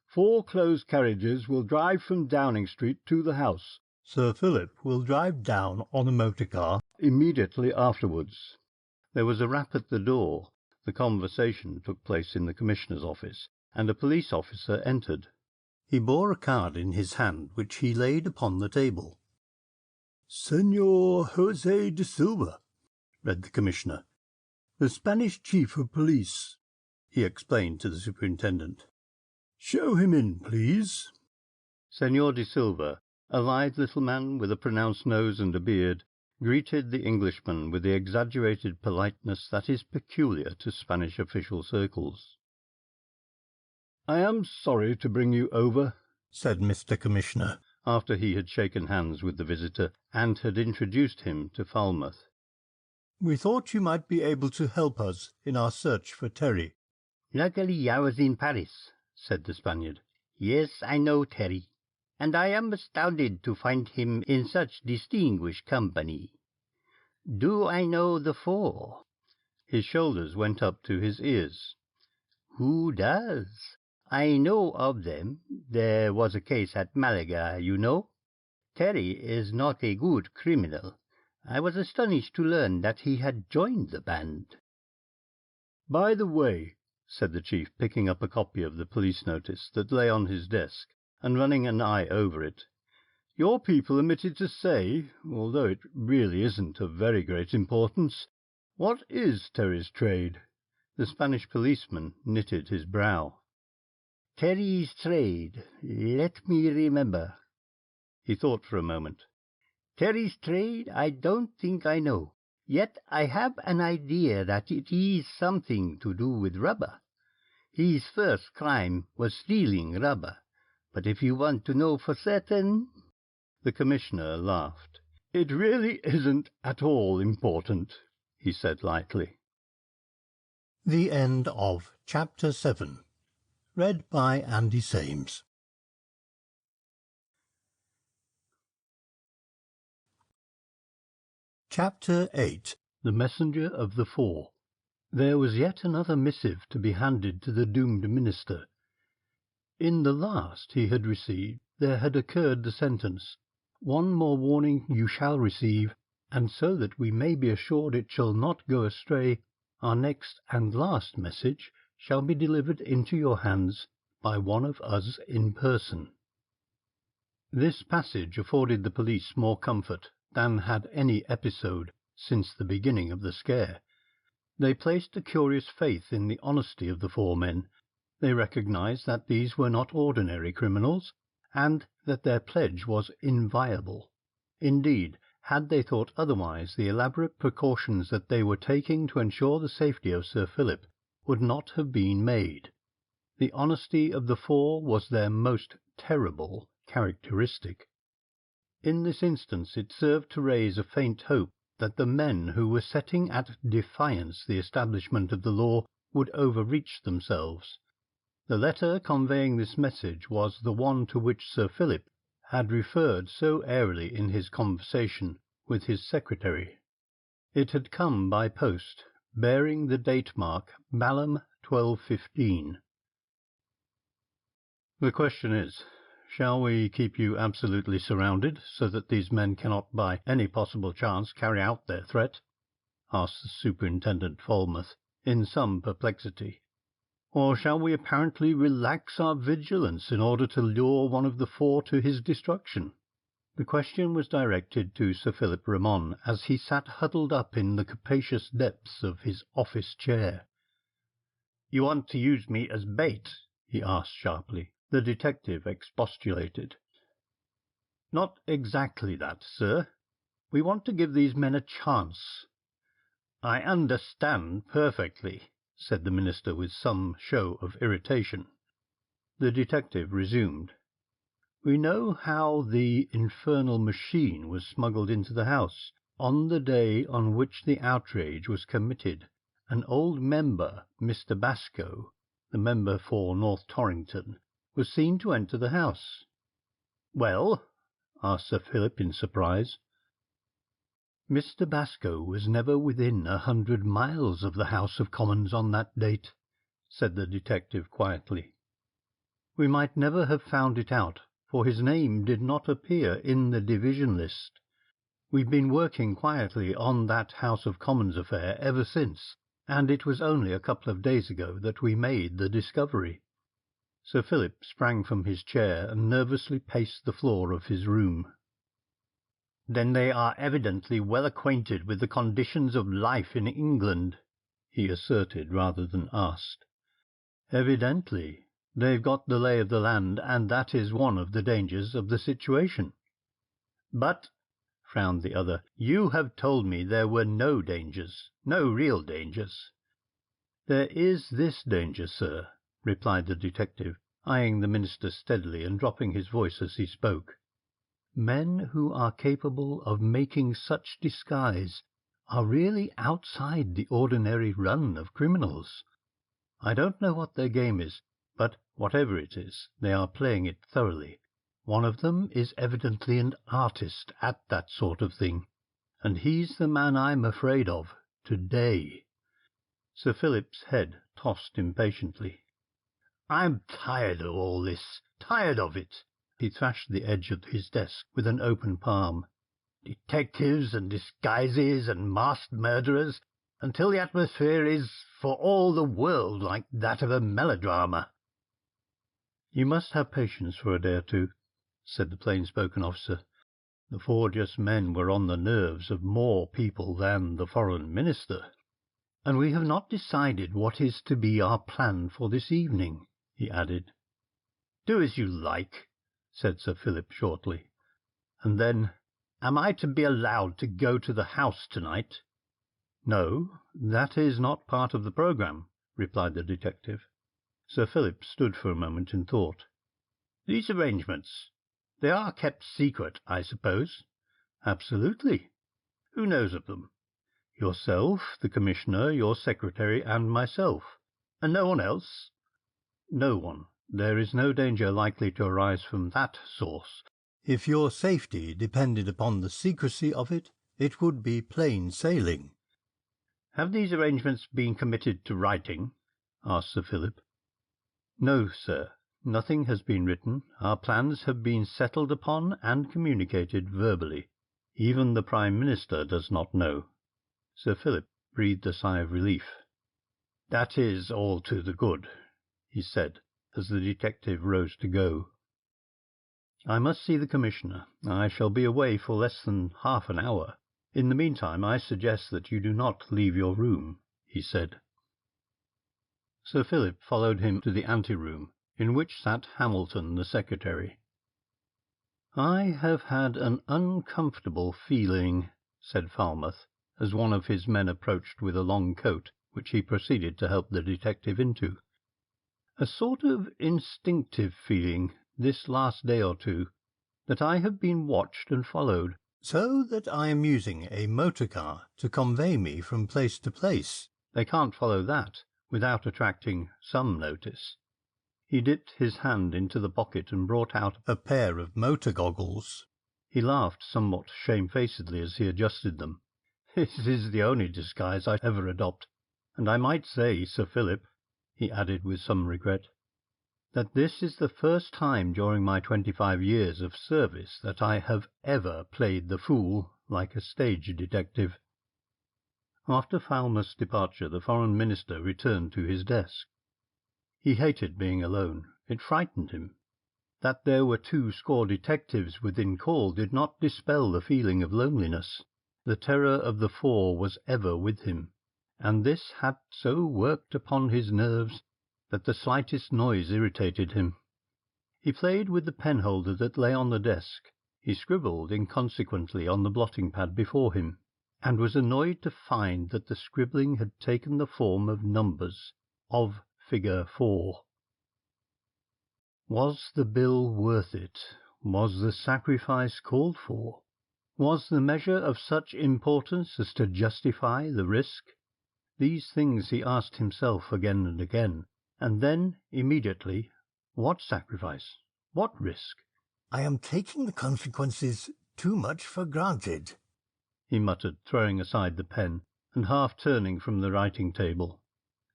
4 closed carriages will drive from Downing Street to the House. Sir Philip will drive down on a motor car immediately afterwards. There was a rap at the door. The conversation took place in the Commissioner's office, and a police officer entered. He bore a card in his hand, which he laid upon the table. "Senor José de Silva," read the Commissioner. "The Spanish Chief of Police," he explained to the Superintendent. "Show him in, please." Senor de Silva, a lithe little man with a pronounced nose and a beard, greeted the Englishman with the exaggerated politeness that is peculiar to Spanish official circles. "I am sorry to bring you over," said Mr. Commissioner, after he had shaken hands with the visitor and had introduced him to Falmouth. "We thought you might be able to help us in our search for Thery." "Luckily I was in Paris," said the Spaniard. "Yes, I know Thery, and I am astounded to find him in such distinguished company. Do I know the 4? His shoulders went up to his ears. "Who does? I know of them. There was a case at Malaga, you know. Thery is not a good criminal. I was astonished to learn that he had joined the band." "By the way," said the chief, picking up a copy of the police notice that lay on his desk and running an eye over it, "your people omitted to say, although it really isn't of very great importance, what is Thery's trade?" The Spanish policeman knitted his brow. Thery's trade. Let me remember. He thought for a moment. Thery's trade I don't think I know. Yet I have an idea that it is something to do with rubber. His first crime was stealing rubber. But if you want to know for certain... The Commissioner laughed. It really isn't at all important, he said lightly. The end of Chapter 7. Read by Andy Sames. Chapter 8. The Messenger of the Four. There was yet another missive to be handed to the doomed minister. In the last he had received there had occurred the sentence, "One more warning you shall receive, and so that we may be assured it shall not go astray, our next and last message shall be delivered into your hands by one of us in person." This passage afforded the police more comfort than had any episode since the beginning of the scare. They placed a curious faith in the honesty of the four men. They recognized that these were not ordinary criminals, and that their pledge was inviolable. Indeed, had they thought otherwise, the elaborate precautions that they were taking to ensure the safety of Sir Philip would not have been made. The honesty of the four was their most terrible characteristic. In this instance it served to raise a faint hope that the men who were setting at defiance the establishment of the law would overreach themselves. The letter conveying this message was the one to which Sir Philip had referred so airily in his conversation with his secretary. It had come by post, bearing the date mark Balham 1215. "The question is, shall we keep you absolutely surrounded, so that these men cannot by any possible chance carry out their threat?" asked the Superintendent Falmouth, in some perplexity. "Or shall we apparently relax our vigilance in order to lure one of the four to his destruction?" The question was directed to Sir Philip Ramon, as he sat huddled up in the capacious depths of his office chair. "You want to use me as bait?" he asked sharply. The detective expostulated. "Not exactly that, sir. We want to give these men a chance." "I understand perfectly," said the minister with some show of irritation. The detective resumed. "We know how the infernal machine was smuggled into the house. On the day on which the outrage was committed, an old member, Mr. Basco, the member for North Torrington, was seen to enter the house." "Well?" asked Sir Philip in surprise. "Mr. Basco was never within 100 miles of the House of Commons on that date," said the detective quietly. "We might never have found it out, for his name did not appear in the division list. We've been working quietly on that House of Commons affair ever since, and it was only a couple of days ago that we made the discovery." Sir Philip sprang from his chair and nervously paced the floor of his room. "Then they are evidently well acquainted with the conditions of life in England," he asserted rather than asked. "Evidently. They've got the lay of the land, and that is one of the dangers of the situation." "But," frowned the other, "you have told me there were no dangers, no real dangers." "There is this danger, sir," replied the detective, eyeing the minister steadily and dropping his voice as he spoke. "Men who are capable of making such disguise are really outside the ordinary run of criminals. I don't know what their game is, but whatever it is, they are playing it thoroughly. One of them is evidently an artist at that sort of thing, and he's the man I'm afraid of today." Sir Philip's head tossed impatiently. "I'm tired of all this, tired of it." He thrashed the edge of his desk with an open palm. "Detectives and disguises and masked murderers, until the atmosphere is for all the world like that of a melodrama." "You must have patience for a day or two," said the plain-spoken officer. "The four just men were on the nerves of more people than the foreign minister. And we have not decided what is to be our plan for this evening," he added. "Do as you like," said Sir Philip shortly. And then, "Am I to be allowed to go to the house tonight?" "No, that is not part of the programme," replied the detective. Sir Philip stood for a moment in thought. "These arrangements, they are kept secret, I suppose?" "Absolutely." "Who knows of them?" "Yourself, the Commissioner, your secretary, and myself." "And no one else?" "No one. There is no danger likely to arise from that source. If your safety depended upon the secrecy of it, it would be plain sailing." "Have these arrangements been committed to writing?" asked Sir Philip. "No, sir. Nothing has been written. Our plans have been settled upon and communicated verbally. Even the Prime Minister does not know." Sir Philip breathed a sigh of relief. "That is all to the good," he said, as the detective rose to go. "I must see the Commissioner. I shall be away for less than half an hour. In the meantime I suggest that you do not leave your room," he said. Sir Philip followed him to the ante-room, in which sat Hamilton, the secretary. "I have had an uncomfortable feeling," said Falmouth, as one of his men approached with a long coat, which he proceeded to help the detective into. "A sort of instinctive feeling, this last day or two, that I have been watched and followed, so that I am using a motor car to convey me from place to place. They can't follow that without attracting some notice." He dipped his hand into the pocket and brought out a pair of motor goggles. He laughed somewhat shamefacedly as he adjusted them. "This is the only disguise I ever adopt, and I might say, Sir Philip," he added with some regret, "that this is the first time during my 25 years of service that I have ever played the fool like a stage detective." After Falmouth's departure the Foreign Minister returned to his desk. He hated being alone. It frightened him. That there were 20 detectives within call did not dispel the feeling of loneliness. The terror of the 4 was ever with him, and this had so worked upon his nerves that the slightest noise irritated him. He played with the penholder that lay on the desk. He scribbled inconsequently on the blotting-pad before him, and was annoyed to find that the scribbling had taken the form of numbers, of figure 4. Was the bill worth it? Was the sacrifice called for? Was the measure of such importance as to justify the risk? These things he asked himself again and again, and then, immediately, what sacrifice? What risk? "I am taking the consequences too much for granted," he muttered, throwing aside the pen, and half turning from the writing-table.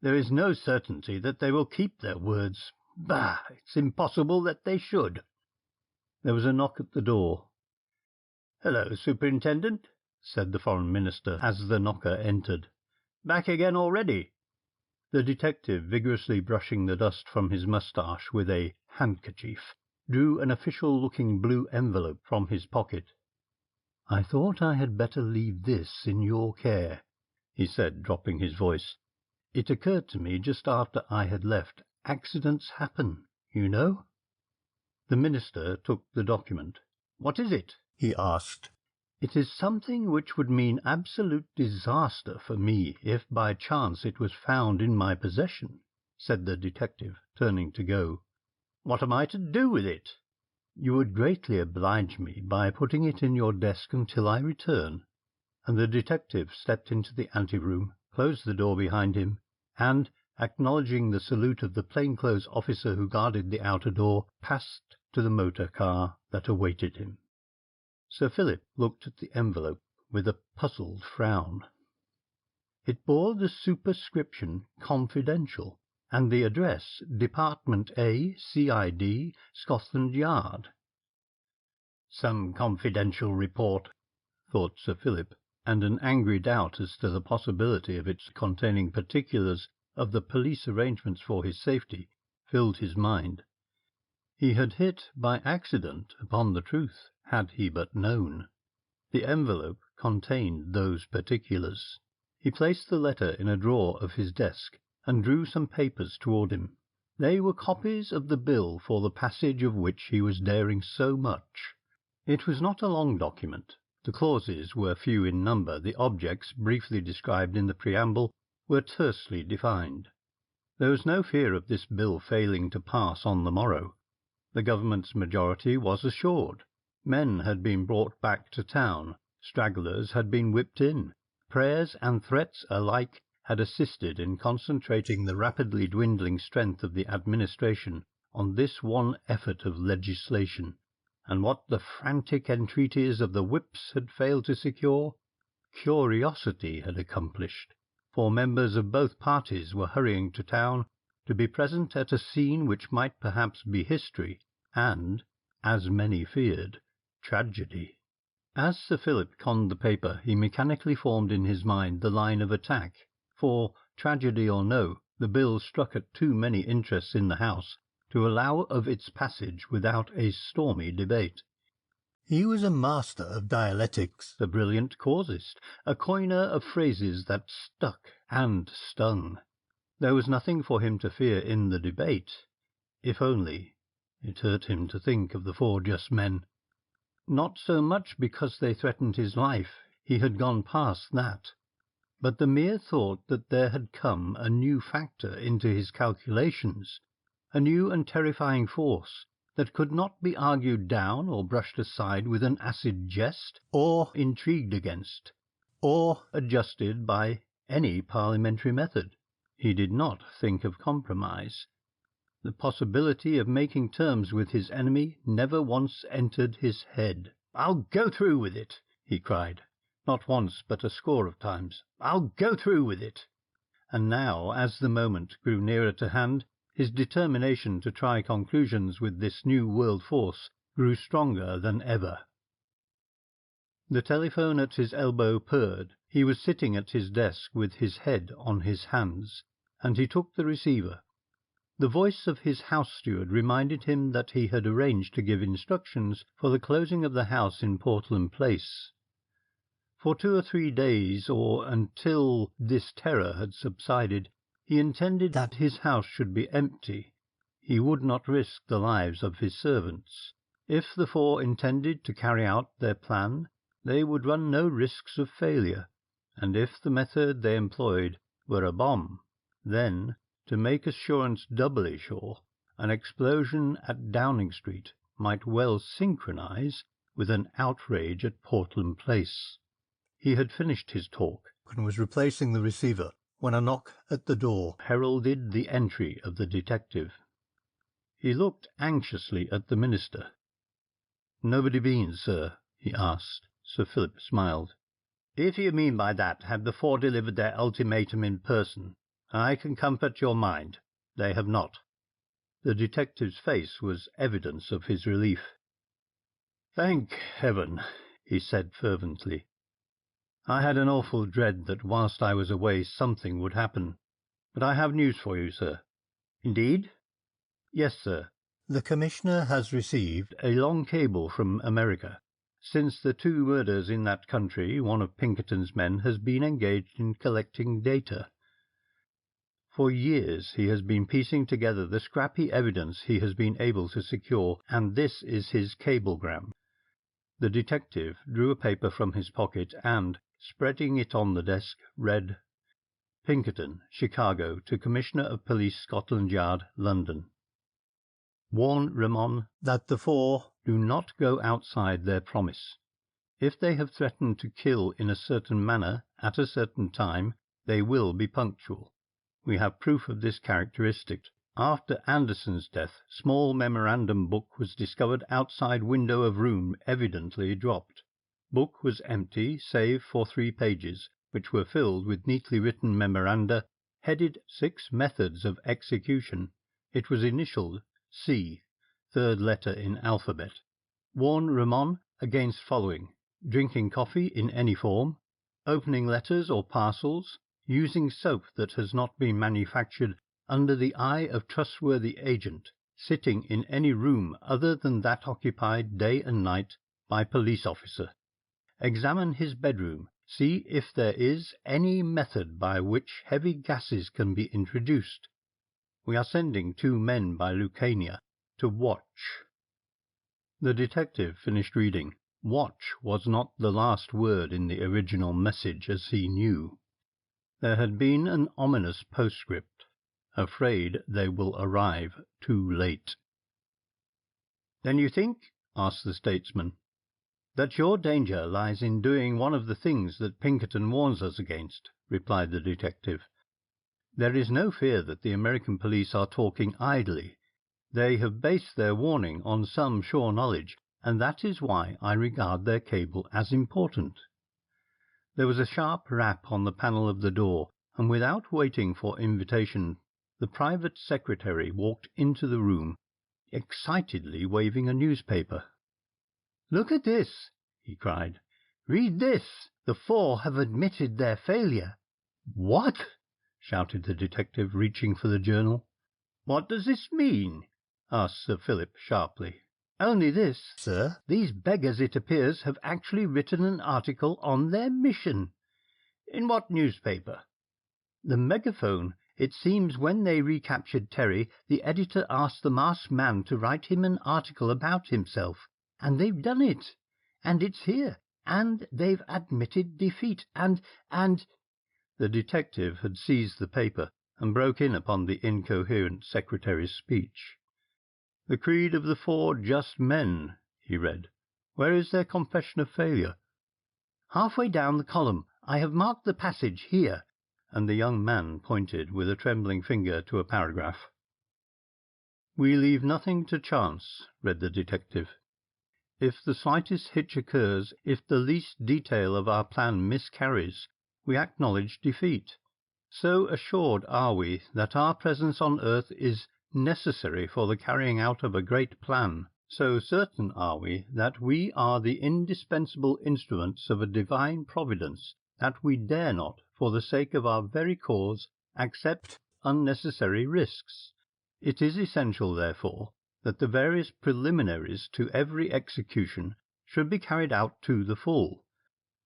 "There is no certainty that they will keep their words. Bah! It's impossible that they should." There was a knock at the door. "Hello, Superintendent," said the Foreign Minister as the knocker entered. "Back again already?" The detective, vigorously brushing the dust from his moustache with a handkerchief, drew an official-looking blue envelope from his pocket. "I thought I had better leave this in your care," he said, dropping his voice. "It occurred to me just after I had left. Accidents happen, you know." The Minister took the document. "What is it?" he asked. "It is something which would mean absolute disaster for me if by chance it was found in my possession," said the detective, turning to go. "What am I to do with it?" "You would greatly oblige me by putting it in your desk until I return," and the detective stepped into the ante-room, closed the door behind him, and, acknowledging the salute of the plain-clothes officer who guarded the outer door, passed to the motor-car that awaited him. Sir Philip looked at the envelope with a puzzled frown. It bore the superscription "Confidential," and the address Department A, CID, Scotland Yard. "Some confidential report," thought Sir Philip, and an angry doubt as to the possibility of its containing particulars of the police arrangements for his safety filled his mind. He had hit by accident upon the truth, had he but known. The envelope contained those particulars. He placed the letter in a drawer of his desk, and drew some papers toward him. They were copies of the bill for the passage of which he was daring so much. It was not a long document. The clauses were few in number, the objects, briefly described in the preamble, were tersely defined. There was no fear of this bill failing to pass on the morrow. The government's majority was assured. Men had been brought back to town, stragglers had been whipped in. Prayers and threats alike had assisted in concentrating the rapidly dwindling strength of the administration on this one effort of legislation, and what the frantic entreaties of the whips had failed to secure, curiosity had accomplished, for members of both parties were hurrying to town to be present at a scene which might perhaps be history, and, as many feared, tragedy. As Sir Philip conned the paper, he mechanically formed in his mind the line of attack, for, tragedy or no, the bill struck at too many interests in the House to allow of its passage without a stormy debate. He was a master of dialectics, a brilliant causist, a coiner of phrases that stuck and stung. There was nothing for him to fear in the debate, if only it hurt him to think of the 4 just men. Not so much because they threatened his life, he had gone past that, but the mere thought that there had come a new factor into his calculations, a new and terrifying force that could not be argued down or brushed aside with an acid jest, or intrigued against, or adjusted by any parliamentary method. He did not think of compromise. The possibility of making terms with his enemy never once entered his head. "I'll go through with it," he cried, not once but a score of times. "I'll go through with it." And now, as the moment grew nearer to hand, his determination to try conclusions with this new world force grew stronger than ever. The telephone at his elbow purred. He was sitting at his desk with his head on his hands, and he took the receiver. The voice of his house steward reminded him that he had arranged to give instructions for the closing of the house in Portland Place. For 2 or 3 days, or until this terror had subsided, he intended that his house should be empty. He would not risk the lives of his servants. If the 4 intended to carry out their plan, they would run no risks of failure, and if the method they employed were a bomb, then, to make assurance doubly sure, an explosion at Downing Street might well synchronize with an outrage at Portland Place. He had finished his talk and was replacing the receiver when a knock at the door heralded the entry of the detective. He looked anxiously at the minister. "Nobody been, sir?" he asked. Sir Philip smiled. "If you mean by that, have the 4 delivered their ultimatum in person, I can comfort your mind. They have not." The detective's face was evidence of his relief. "Thank heaven," he said fervently. "I had an awful dread that whilst I was away something would happen. But I have news for you, sir." "Indeed?" "Yes, sir. The Commissioner has received a long cable from America. Since the 2 murders in that country, one of Pinkerton's men has been engaged in collecting data. For years he has been piecing together the scrappy evidence he has been able to secure, and this is his cablegram." The detective drew a paper from his pocket and, spreading it on the desk, read, "Pinkerton, Chicago, to Commissioner of Police, Scotland Yard, London. Warn Ramon that the 4 do not go outside their promise. If they have threatened to kill in a certain manner at a certain time, they will be punctual. We have proof of this characteristic. After Anderson's death, small memorandum book was discovered outside window of room evidently dropped. Book was empty, save for 3 pages, which were filled with neatly written memoranda, headed 6 methods of execution. It was initialed C, 3rd letter in alphabet. Warn Ramon against following: drinking coffee in any form, opening letters or parcels, using soap that has not been manufactured under the eye of trustworthy agent, sitting in any room other than that occupied day and night by police officer. Examine his bedroom, see if there is any method by which heavy gases can be introduced. We are sending 2 men by Lucania to watch." The detective finished reading. Watch was not the last word in the original message, as he knew. There had been an ominous postscript. "Afraid they will arrive too late." "Then you think," asked the statesman, "that your danger lies in doing one of the things that Pinkerton warns us against?" replied the detective. "There is no fear that the American police are talking idly. They have based their warning on some sure knowledge, and that is why I regard their cable as important." There was a sharp rap on the panel of the door, and without waiting for invitation, the private secretary walked into the room, excitedly waving a newspaper. "Look at this," he cried. "Read this. The 4 have admitted their failure." "What?" shouted the detective, reaching for the journal. "What does this mean?" asked Sir Philip sharply. "Only this, sir. These beggars, it appears, have actually written an article on their mission." "In what newspaper?" "The Megaphone. It seems when they recaptured Thery, the editor asked the masked man to write him an article about himself, and they've done it. And it's here. And they've admitted defeat. And... The detective had seized the paper and broke in upon the incoherent secretary's speech. "The creed of the 4 just men," he read. "Where is their confession of failure?" "Halfway down the column. I have marked the passage here," and the young man pointed with a trembling finger to a paragraph. "We leave nothing to chance," read the detective. "If the slightest hitch occurs, if the least detail of our plan miscarries, we acknowledge defeat. So assured are we that our presence on earth is necessary for the carrying out of a great plan, so certain are we that we are the indispensable instruments of a divine providence, that we dare not, for the sake of our very cause, accept unnecessary risks. It is essential, therefore, that the various preliminaries to every execution should be carried out to the full.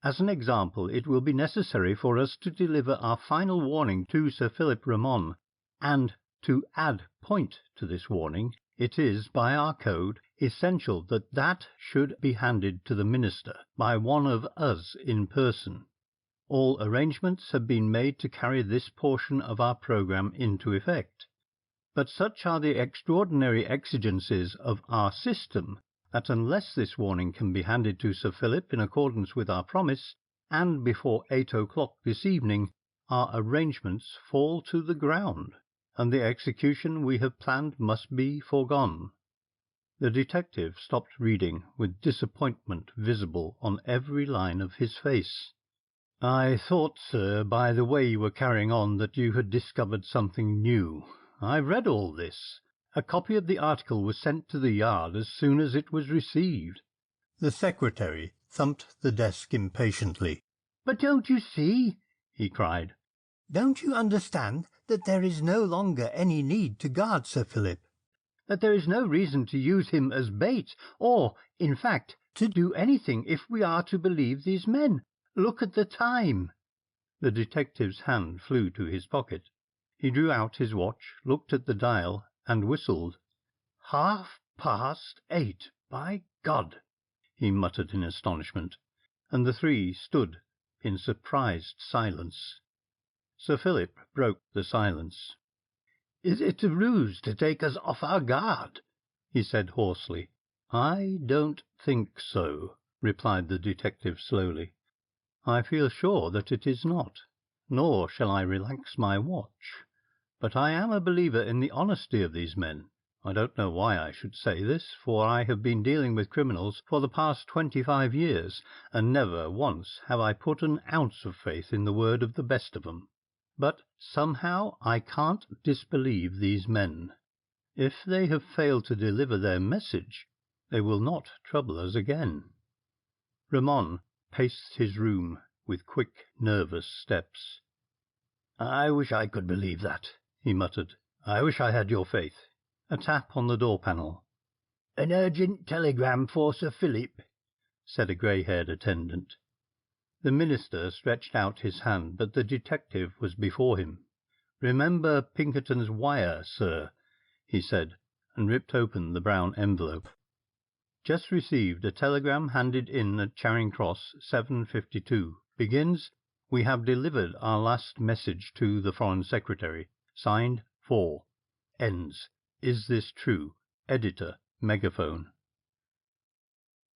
As an example, it will be necessary for us to deliver our final warning to Sir Philip Ramon, and to add point to this warning, it is, by our code, essential that that should be handed to the minister by one of us in person. All arrangements have been made to carry this portion of our programme into effect. But such are the extraordinary exigencies of our system that unless this warning can be handed to Sir Philip in accordance with our promise, and before 8 o'clock this evening, our arrangements fall to the ground, and the execution we have planned must be foregone." The detective stopped reading, with disappointment visible on every line of his face. "I thought, sir, by the way you were carrying on, that you had discovered something new. I've read all this. A copy of the article was sent to the Yard as soon as it was received." The secretary thumped the desk impatiently. "But don't you see?" he cried. "Don't you understand that there is no longer any need to guard Sir Philip? That there is no reason to use him as bait, or, in fact, to do anything if we are to believe these men? Look at the time." The detective's hand flew to his pocket. He drew out his watch, looked at the dial, and whistled. "8, by God!" he muttered in astonishment, and the 3 stood in surprised silence. Sir Philip broke the silence. "Is it a ruse to take us off our guard?" he said hoarsely. "I don't think so," replied the detective slowly. "I feel sure that it is not, nor shall I relax my watch. But I am a believer in the honesty of these men. I don't know why I should say this, for I have been dealing with criminals for the past 25 years, and never once have I put an ounce of faith in the word of the best of them. But somehow I can't disbelieve these men. If they have failed to deliver their message, they will not trouble us again." Ramon paced his room with quick, nervous steps. "I wish I could believe that," he muttered. "I wish I had your faith." A tap on the door panel. "An urgent telegram for Sir Philip," said a grey-haired attendant. The minister stretched out his hand, but the detective was before him. "Remember Pinkerton's wire, sir," he said, and ripped open the brown envelope. "Just received a telegram handed in at Charing Cross, 7:52. Begins, 'We have delivered our last message to the Foreign Secretary.' Signed, 4. Ends, 'Is this true? Editor, Megaphone.'"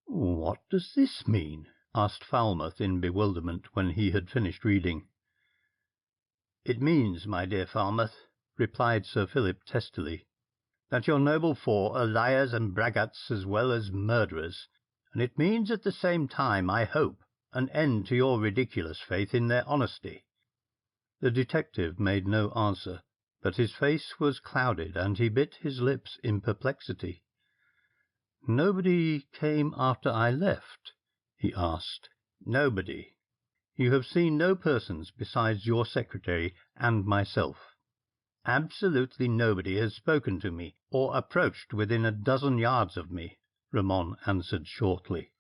"What does this mean?" asked Falmouth in bewilderment when he had finished reading. "It means, my dear Falmouth," replied Sir Philip testily, "that your noble four are liars and braggarts as well as murderers, and it means at the same time, I hope, an end to your ridiculous faith in their honesty." The detective made no answer, but his face was clouded and he bit his lips in perplexity. "Nobody came after I left?" he asked. "Nobody. You have seen no persons besides your secretary and myself?" "Absolutely nobody has spoken to me or approached within a dozen yards of me," Ramon answered shortly.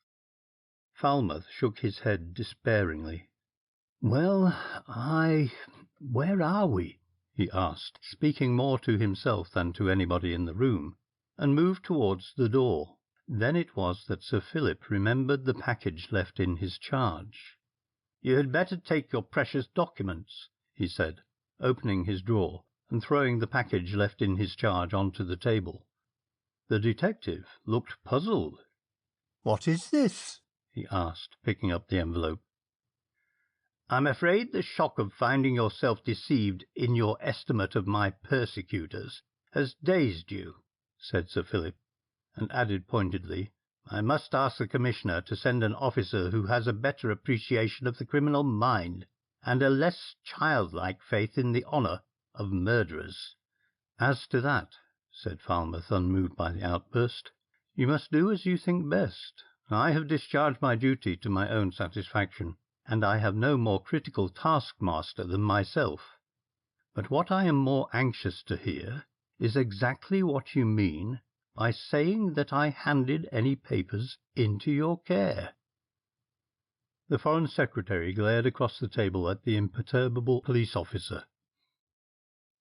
Falmouth shook his head despairingly. "Well, where are we?" he asked, speaking more to himself than to anybody in the room, and moved towards the door. Then it was that Sir Philip remembered the package left in his charge. "You had better take your precious documents," he said, opening his drawer and throwing the package left in his charge onto the table. The detective looked puzzled. "What is this?" he asked, picking up the envelope. "I'm afraid the shock of finding yourself deceived in your estimate of my persecutors has dazed you," said Sir Philip, and added pointedly, "I must ask the Commissioner to send an officer who has a better appreciation of the criminal mind, and a less childlike faith in the honour of murderers." "As to that," said Falmouth, unmoved by the outburst, "you must do as you think best. I have discharged my duty to my own satisfaction, and I have no more critical taskmaster than myself. But what I am more anxious to hear is exactly what you mean by saying that I handed any papers into your care." The Foreign Secretary glared across the table at the imperturbable police officer.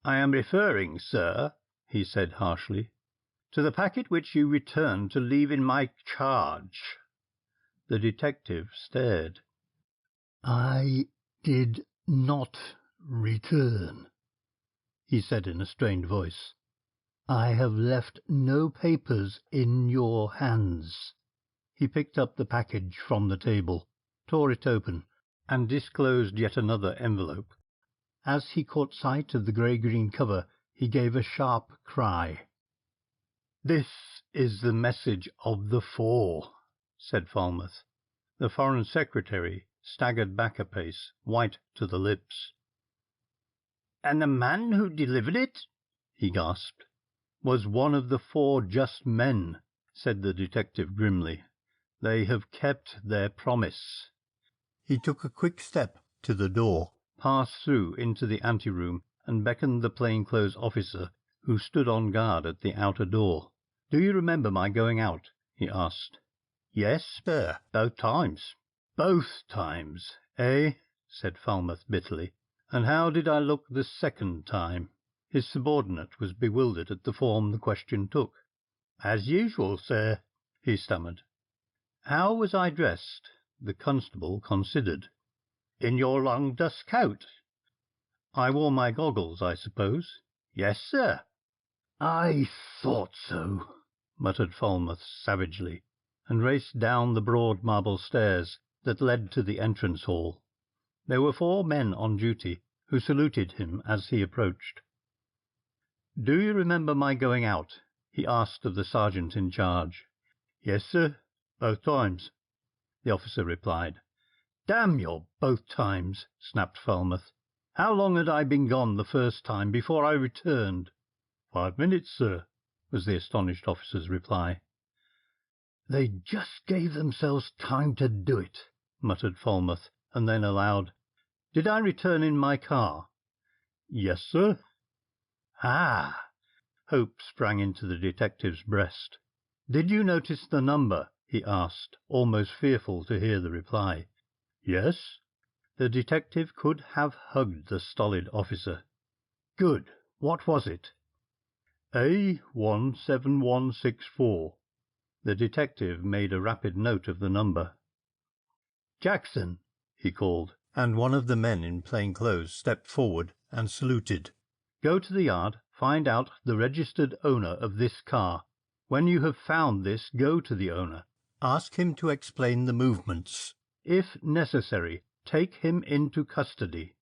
"I am referring, sir," he said harshly, "to the packet which you returned to leave in my charge." The detective stared. "I did not return," he said in a strained voice. "I have left no papers in your hands." He picked up the package from the table, tore it open, and disclosed yet another envelope. As he caught sight of the grey-green cover, he gave a sharp cry. "This is the message of the four," said Falmouth. The Foreign Secretary staggered back a pace, white to the lips. "And the man who delivered it," he gasped, "was one of the four just men," said the detective grimly. "They have kept their promise." He took a quick step to the door, passed through into the anteroom, and beckoned the plainclothes officer who stood on guard at the outer door. "Do you remember my going out?" he asked. "Yes, sir, both times." "Both times, eh?" said Falmouth bitterly. "And how did I look the second time?" His subordinate was bewildered at the form the question took. "As usual, sir," he stammered. "How was I dressed?" The constable considered. "In your long dust coat." "I wore my goggles, I suppose?" "Yes, sir." "I thought so," muttered Falmouth savagely, and raced down the broad marble stairs that led to the entrance hall. There were four men on duty, who saluted him as he approached. "Do you remember my going out?" he asked of the sergeant in charge. "Yes, sir, both times," the officer replied. "Damn your both times!" snapped Falmouth. "How long had I been gone the first time before I returned?" 5 minutes, sir," was the astonished officer's reply. "They just gave themselves time to do it," muttered Falmouth, and then aloud, "Did I return in my car?" "Yes, sir." "Ah!" Hope sprang into the detective's breast. "Did you notice the number?" he asked, almost fearful to hear the reply. "Yes." The detective could have hugged the stolid officer. Good. What was it? A17164. The detective made a rapid note of the number. Jackson, he called, and one of the men in plain clothes stepped forward and saluted. Go to the yard, find out the registered owner of this car. When you have found this, go to the owner. Ask him to explain the movements. If necessary, take him into custody.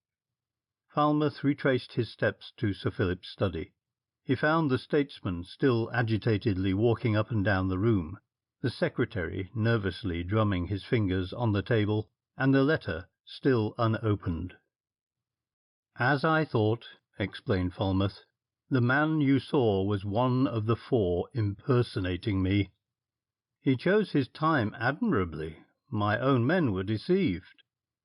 Falmouth retraced his steps to Sir Philip's study. He found the statesman still agitatedly walking up and down the room, the secretary nervously drumming his fingers on the table, and the letter still unopened. "As I thought," explained Falmouth, "the man you saw was one of the four impersonating me. He chose his time admirably. My own men were deceived.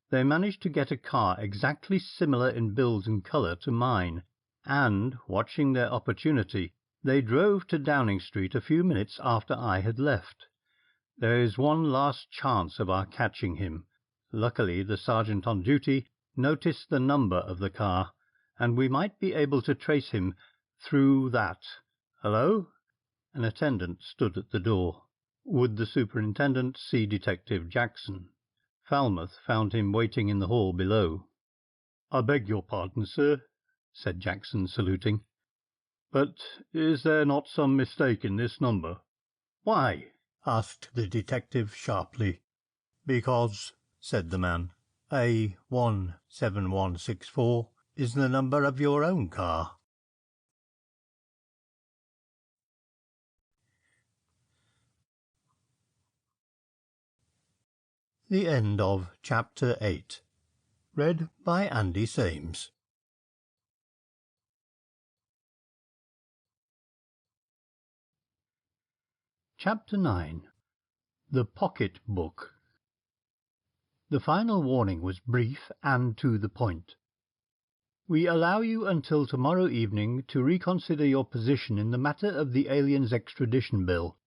They managed to get a car exactly similar in build and colour to mine, and, watching their opportunity, they drove to Downing Street a few minutes after I had left. There is one last chance of our catching him. Luckily the sergeant on duty noticed the number of the car, and we might be able to trace him through that. Hello?" An attendant stood at the door. Would the superintendent see Detective Jackson? Falmouth found him waiting in the hall below. "I beg your pardon, sir," said Jackson, saluting. "but is there not some mistake in this number?" "Why?" asked the detective sharply. "Because," said the man, "A17164 is the number of your own car." The end of Chapter 8. Read by Andy Sames. Chapter 9. The Pocket Book. The final warning was brief and to the point. We allow you until tomorrow evening to reconsider your position in the matter of the Aliens Extradition Bill.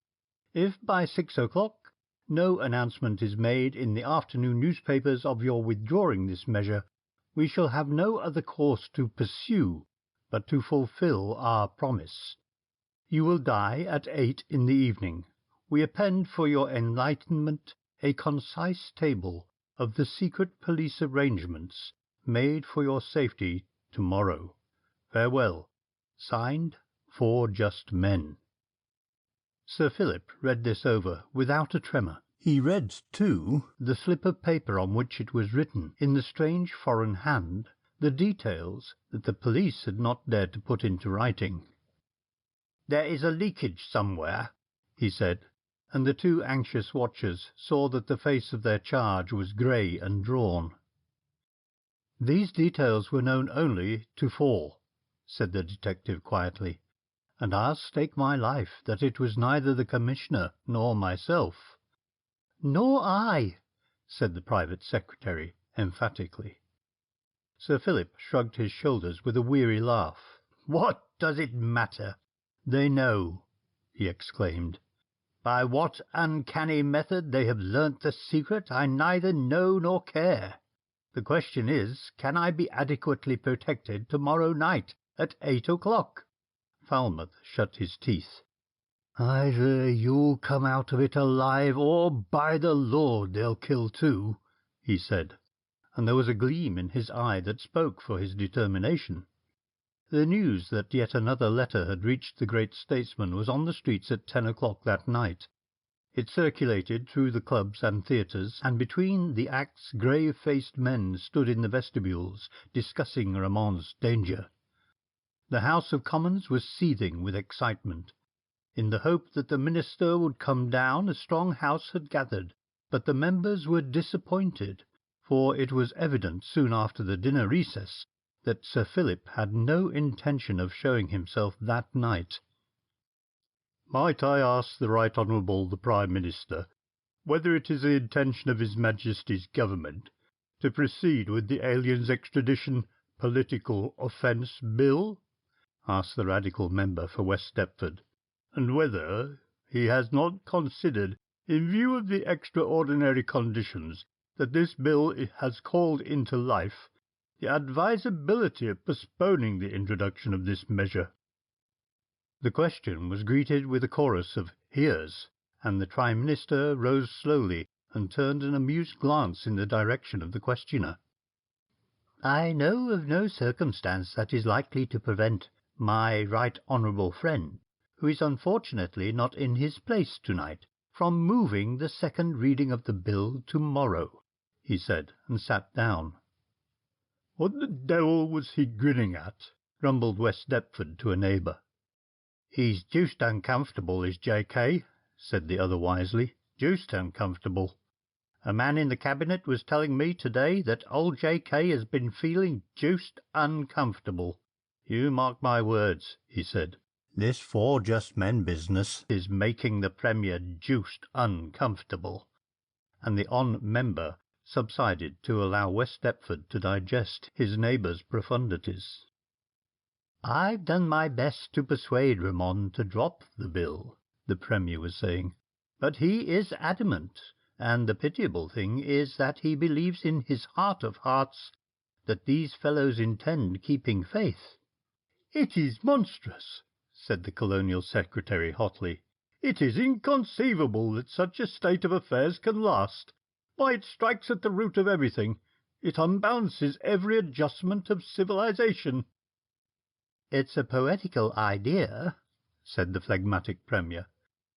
If by 6 o'clock no announcement is made in the afternoon newspapers of your withdrawing this measure, we shall have no other course to pursue but to fulfil our promise. You will die at 8 in the evening. We append for your enlightenment a concise table of the secret police arrangements made for your safety tomorrow. Farewell. Signed, 4 Just Men. Sir Philip read this over without a tremor. He read, too, the slip of paper on which it was written, in the strange foreign hand, the details that the police had not dared to put into writing. "There is a leakage somewhere," he said, and the two anxious watchers saw that the face of their charge was grey and drawn. "These details were known only to 4, said the detective quietly, "and I'll stake my life that it was neither the Commissioner nor myself." "Nor I," said the private secretary emphatically. Sir Philip shrugged his shoulders with a weary laugh. "What does it matter? They know," he exclaimed. "By what uncanny method they have learnt the secret I neither know nor care. The question is, can I be adequately protected tomorrow night at 8 o'clock? Falmouth shut his teeth. "Either you'll come out of it alive, or, by the Lord, they'll kill too," he said, and there was a gleam in his eye that spoke for his determination. The news that yet another letter had reached the great statesman was on the streets at 10 o'clock that night. It circulated through the clubs and theatres, and between the acts grave-faced men stood in the vestibules, discussing Ramon's danger. The House of Commons was seething with excitement. In the hope that the minister would come down, a strong house had gathered, but the members were disappointed, for it was evident soon after the dinner recess that Sir Philip had no intention of showing himself that night. "Might I ask the Right Honourable the Prime Minister whether it is the intention of His Majesty's Government to proceed with the Aliens Extradition Political Offence Bill?" asked the Radical member for West Deptford, "and whether he has not considered, in view of the extraordinary conditions that this bill has called into life, the advisability of postponing the introduction of this measure?" The question was greeted with a chorus of "Hears," and the Prime Minister rose slowly and turned an amused glance in the direction of the questioner. "I know of no circumstance that is likely to prevent my right honourable friend, who is unfortunately not in his place to-night, from moving the second reading of the bill to-morrow," he said, and sat down. "What the devil was he grinning at?" grumbled West Deptford to a neighbour. "He's deuced uncomfortable, is J.K.," said the other wisely. "Deuced uncomfortable. A man in the Cabinet was telling me to-day that old J.K. has been feeling deuced uncomfortable. You mark my words," he said. "This four just men business "Is making the Premier deuced uncomfortable." And the member subsided to allow West Deptford to digest his neighbour's profundities. "I've done my best to persuade Ramon to drop the bill," the Premier was saying, "but he is adamant, and the pitiable thing is that he believes in his heart of hearts that these fellows intend keeping faith." "It is monstrous," said the Colonial Secretary hotly. "It is inconceivable that such a state of affairs can last. Why, it strikes at the root of everything. It unbalances every adjustment of civilization." "It's a poetical idea," said the phlegmatic Premier,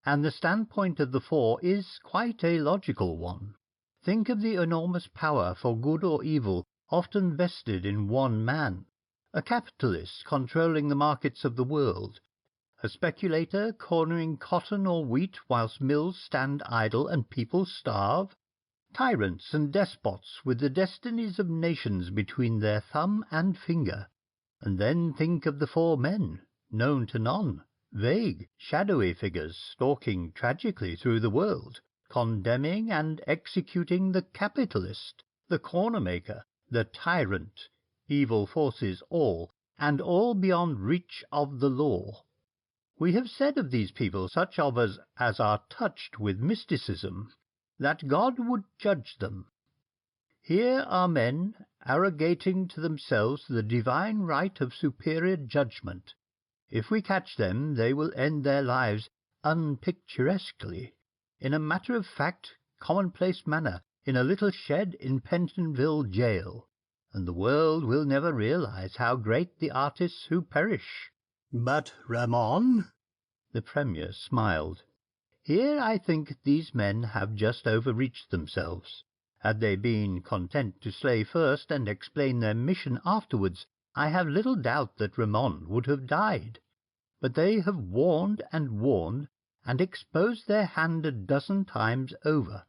"and the standpoint of the four is quite a logical one. Think of the enormous power for good or evil often vested in one man, a capitalist controlling the markets of the world, a speculator cornering cotton or wheat whilst mills stand idle and people starve, tyrants and despots with the destinies of nations between their thumb and finger. And then think of the four men, known to none, vague, shadowy figures stalking tragically through the world, condemning and executing the capitalist, the corner-maker, the tyrant, evil forces all, and all beyond reach of the law. We have said of these people, such of us as are touched with mysticism, that God would judge them. Here are men arrogating to themselves the divine right of superior judgment. If we catch them, they will end their lives unpicturesquely, in a matter-of-fact, commonplace manner, in a little shed in Pentonville jail, and the world will never realize how great the artists who perish." "But Ramon?" The Premier smiled. "Here I think these men have just overreached themselves. Had they been content to slay first and explain their mission afterwards, I have little doubt that Ramon would have died. But they have warned and exposed their hand a dozen times over.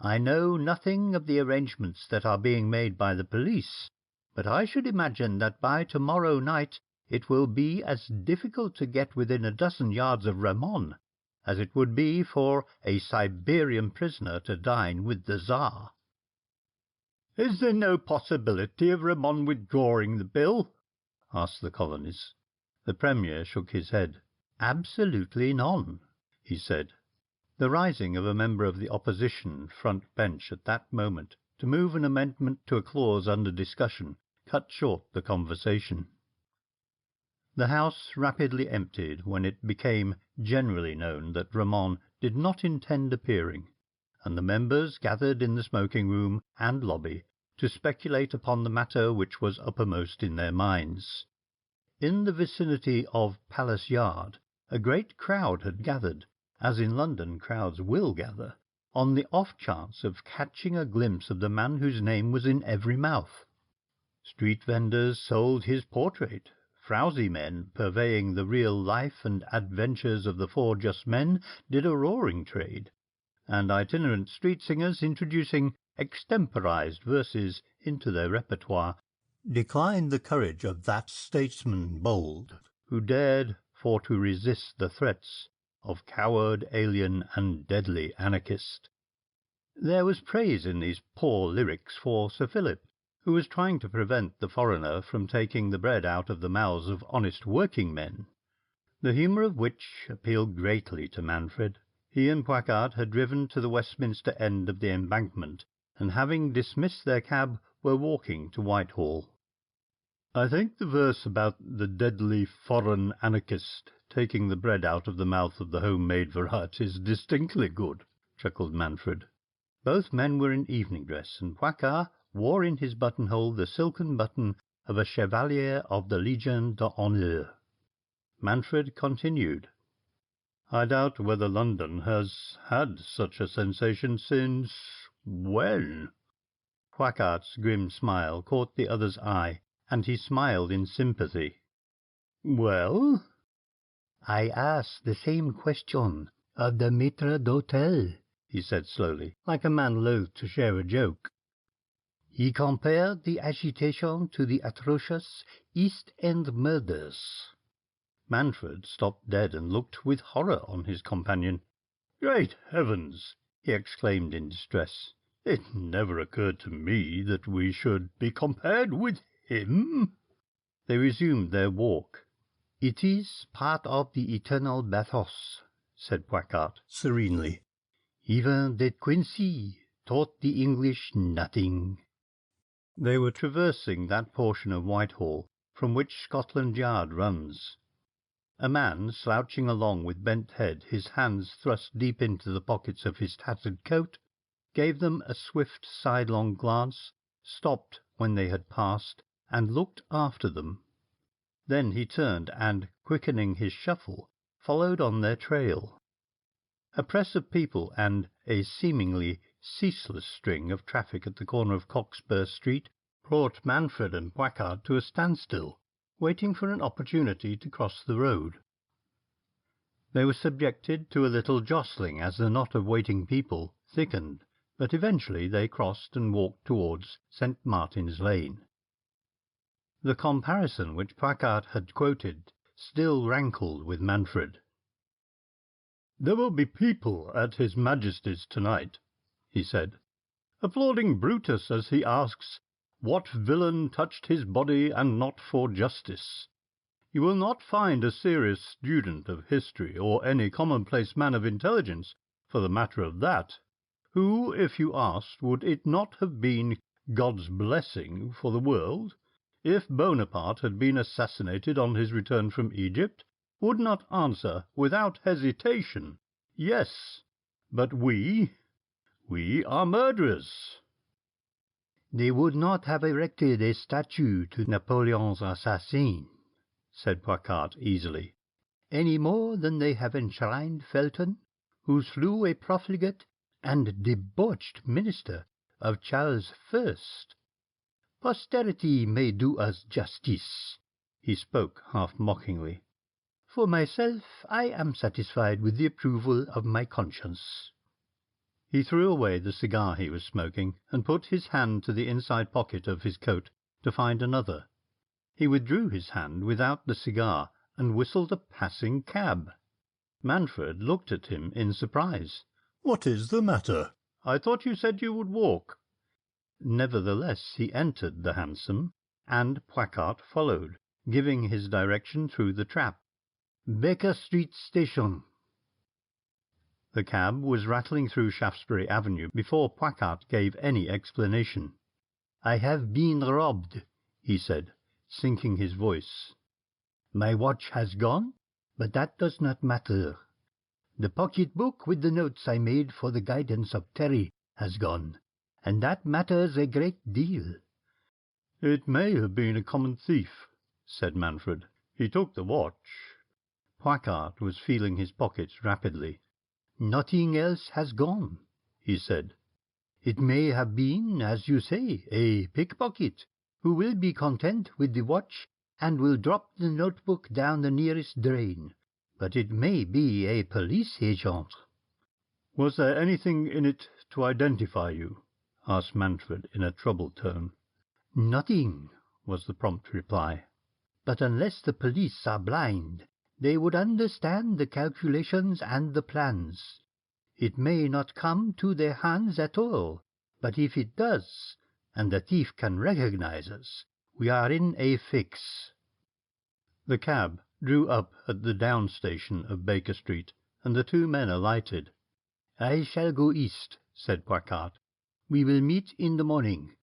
I know nothing of the arrangements that are being made by the police, but I should imagine that by tomorrow night it will be as difficult to get within a dozen yards of Ramon as it would be for a Siberian prisoner to dine with the Tsar." "Is there no possibility of Ramon withdrawing the bill?" asked the colonies. The Premier shook his head. "Absolutely none," he said. The rising of a member of the Opposition front bench at that moment to move an amendment to a clause under discussion cut short the conversation. The House rapidly emptied when it became generally known that Ramon did not intend appearing, and the members gathered in the smoking-room and lobby to speculate upon the matter which was uppermost in their minds. In the vicinity of Palace Yard a great crowd had gathered, as in London crowds will gather, on the off-chance of catching a glimpse of the man whose name was in every mouth. Street vendors sold his portrait, frowsy men purveying the real life and adventures of the four just men did a roaring trade, and itinerant street singers introducing extemporized verses into their repertoire declined the courage of that statesman bold who dared for to resist the threats of coward, alien, and deadly anarchist. There was praise in these poor lyrics for Sir Philip, who was trying to prevent the foreigner from taking the bread out of the mouths of honest working men, the humour of which appealed greatly to Manfred. He and Poicard had driven to the Westminster end of the Embankment, and having dismissed their cab were walking to Whitehall. I think the verse about the deadly foreign anarchist taking the bread out of the mouth of the home-made variety is distinctly good," chuckled Manfred. Both men were in evening dress, and Poicart wore in his buttonhole the silken button of a Chevalier of the Legion d'Honneur. Manfred continued, "I doubt whether London has had such a sensation since... when?" Poicart's grim smile caught the other's eye, and he smiled in sympathy. "Well?" "I asked the same question of the maître d'hôtel," he said slowly, like a man loath to share a joke. "He compared the agitation to the atrocious East End murders." Manfred stopped dead and looked with horror on his companion. "Great heavens!" he exclaimed in distress. "It never occurred to me that we should be compared with him." They resumed their walk. "It is part of the eternal bathos," said Poicart serenely. "Even De Quincey taught the English nothing." They were traversing that portion of Whitehall from which Scotland Yard runs. A man, slouching along with bent head, his hands thrust deep into the pockets of his tattered coat, gave them a swift sidelong glance, stopped when they had passed, and looked after them. Then he turned and, quickening his shuffle, followed on their trail. A press of people and a seemingly ceaseless string of traffic at the corner of Cockspur Street brought Manfred and Poicart to a standstill, waiting for an opportunity to cross the road. They were subjected to a little jostling as the knot of waiting people thickened, but eventually they crossed and walked towards St. Martin's Lane. The comparison which Poicart had quoted still rankled with Manfred. "There will be people at His Majesty's tonight," he said, "applauding Brutus as he asks, 'What villain touched his body and not for justice?' You will not find a serious student of history, or any commonplace man of intelligence, for the matter of that, who, if you asked, would it not have been God's blessing for the world if Bonaparte had been assassinated on his return from Egypt, would not answer without hesitation, 'Yes, but we are murderers.'" "They would not have erected a statue to Napoleon's assassin," said Poicart easily, "any more than they have enshrined Felton, who slew a profligate and debauched minister of Charles I. Posterity may do us justice." He spoke half mockingly. "For myself, I am satisfied with the approval of my conscience." He threw away the cigar he was smoking and put his hand to the inside pocket of his coat to find another. He withdrew his hand without the cigar and whistled a passing cab. Manfred looked at him in surprise. "What is the matter? I thought you said you would walk." Nevertheless he entered the hansom, and Poicart followed, giving his direction through the trap. "Baker Street Station." The cab was rattling through Shaftesbury Avenue before Poicart gave any explanation. "I have been robbed," he said, sinking his voice. "My watch has gone, but that does not matter. The pocket-book with the notes I made for the guidance of Thery has gone, and that matters a great deal." "It may have been a common thief," said Manfred. "He took the watch." Poicart was feeling his pockets rapidly. "Nothing else has gone," he said. "It may have been, as you say, a pickpocket, who will be content with the watch and will drop the notebook down the nearest drain, but it may be a police agent." "Was there anything in it to identify you?" asked Manfred in a troubled tone. "Nothing," was the prompt reply. "But unless the police are blind, they would understand the calculations and the plans. It may not come to their hands at all, but if it does, and the thief can recognize us, we are in a fix." The cab drew up at the down station of Baker Street, and the two men alighted. "I shall go east," said Poicart. "We will meet in the morning."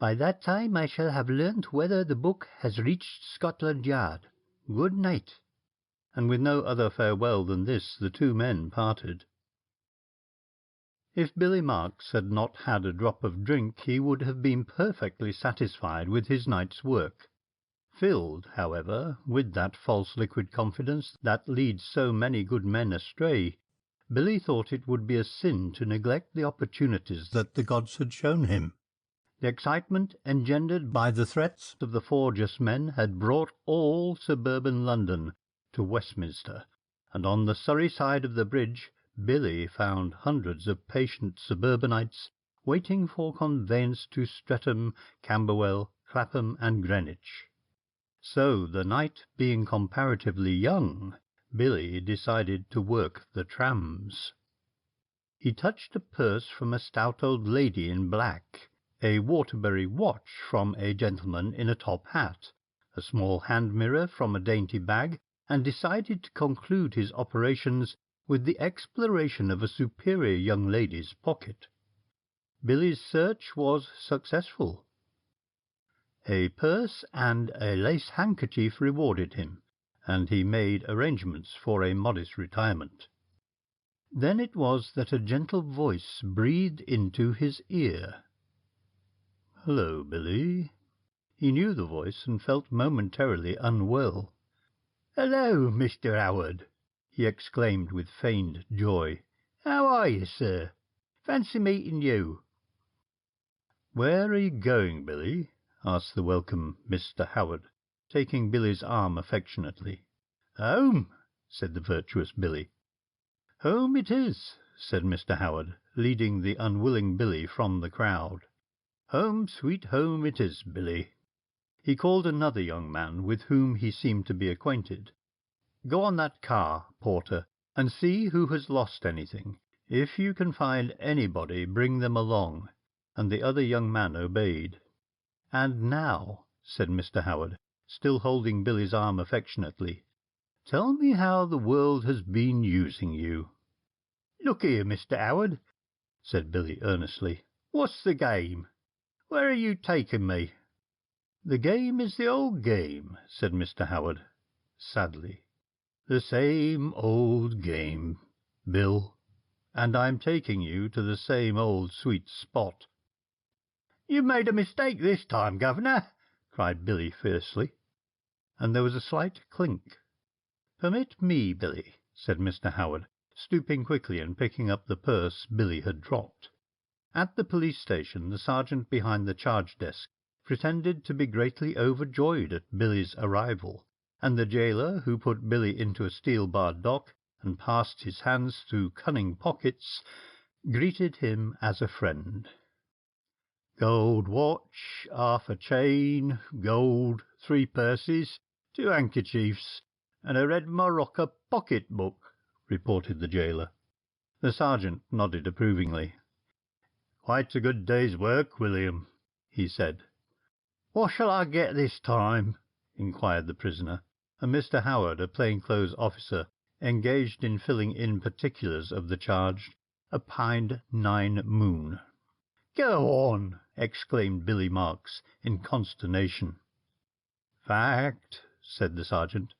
By that time I shall have learnt whether the book has reached Scotland Yard. Good night." And with no other farewell than this the two men parted. If Billy Marks had not had a drop of drink he would have been perfectly satisfied with his night's work. Filled, however, with that false liquid confidence that leads so many good men astray, Billy thought it would be a sin to neglect the opportunities that the gods had shown him. The excitement engendered by the threats of the four just men had brought all suburban London to Westminster, and on the Surrey side of the bridge Billy found hundreds of patient suburbanites waiting for conveyance to Streatham, Camberwell, Clapham, and Greenwich. So, the night being comparatively young, Billy decided to work the trams. He touched a purse from a stout old lady in black, a Waterbury watch from a gentleman in a top hat, a small hand mirror from a dainty bag, and decided to conclude his operations with the exploration of a superior young lady's pocket. Billy's search was successful. A purse and a lace handkerchief rewarded him, and he made arrangements for a modest retirement. Then it was that a gentle voice breathed into his ear. "Hello, Billy." He knew the voice and felt momentarily unwell. "Hello, Mr. Howard," he exclaimed with feigned joy. "How are you, sir? Fancy meeting you." "Where are you going, Billy?" asked the welcome Mr. Howard, taking Billy's arm affectionately. "Home," said the virtuous Billy. "Home it is," said Mr. Howard, leading the unwilling Billy from the crowd. "Home, sweet home it is, Billy." He called another young man with whom he seemed to be acquainted. "Go on that car, porter, and see who has lost anything. If you can find anybody, bring them along." And the other young man obeyed. "And now," said Mr. Howard, still holding Billy's arm affectionately, "tell me how the world has been using you." "Look here, Mr. Howard," said Billy earnestly, "what's the game? Where are you taking me?" "The game is the old game," said Mr. Howard, sadly. "The same old game, Bill, and I'm taking you to the same old sweet spot." "You've made a mistake this time, governor," cried Billy fiercely, and there was a slight clink. "Permit me, Billy," said Mr. Howard, stooping quickly and picking up the purse Billy had dropped. At the police station the sergeant behind the charge desk pretended to be greatly overjoyed at Billy's arrival, and the jailer, who put Billy into a steel-barred dock and passed his hands through cunning pockets, greeted him as a friend. "Gold watch, half a chain, gold, 3 purses, 2 handkerchiefs, and a red morocco pocket-book," reported the jailer. The sergeant nodded approvingly. "Quite a good day's work, William," he said. "What shall I get this time?" inquired the prisoner, and Mr. Howard, a plain-clothes officer, engaged in filling in particulars of the charge, opined 9 moon. "Go on!" exclaimed Billy Marks in consternation. "Fact," said the sergeant.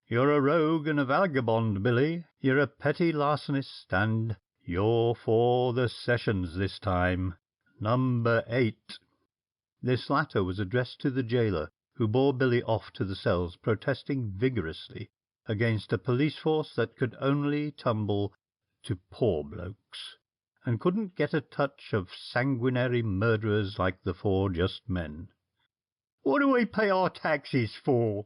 "You're a rogue and a vagabond, Billy. You're a petty larcenist, and you're for the sessions this time. Number 8. This latter was addressed to the jailer, who bore Billy off to the cells, protesting vigorously against a police force that could only tumble to poor blokes, and couldn't get a touch of sanguinary murderers like the 4 just men. "What do we pay our taxes for?"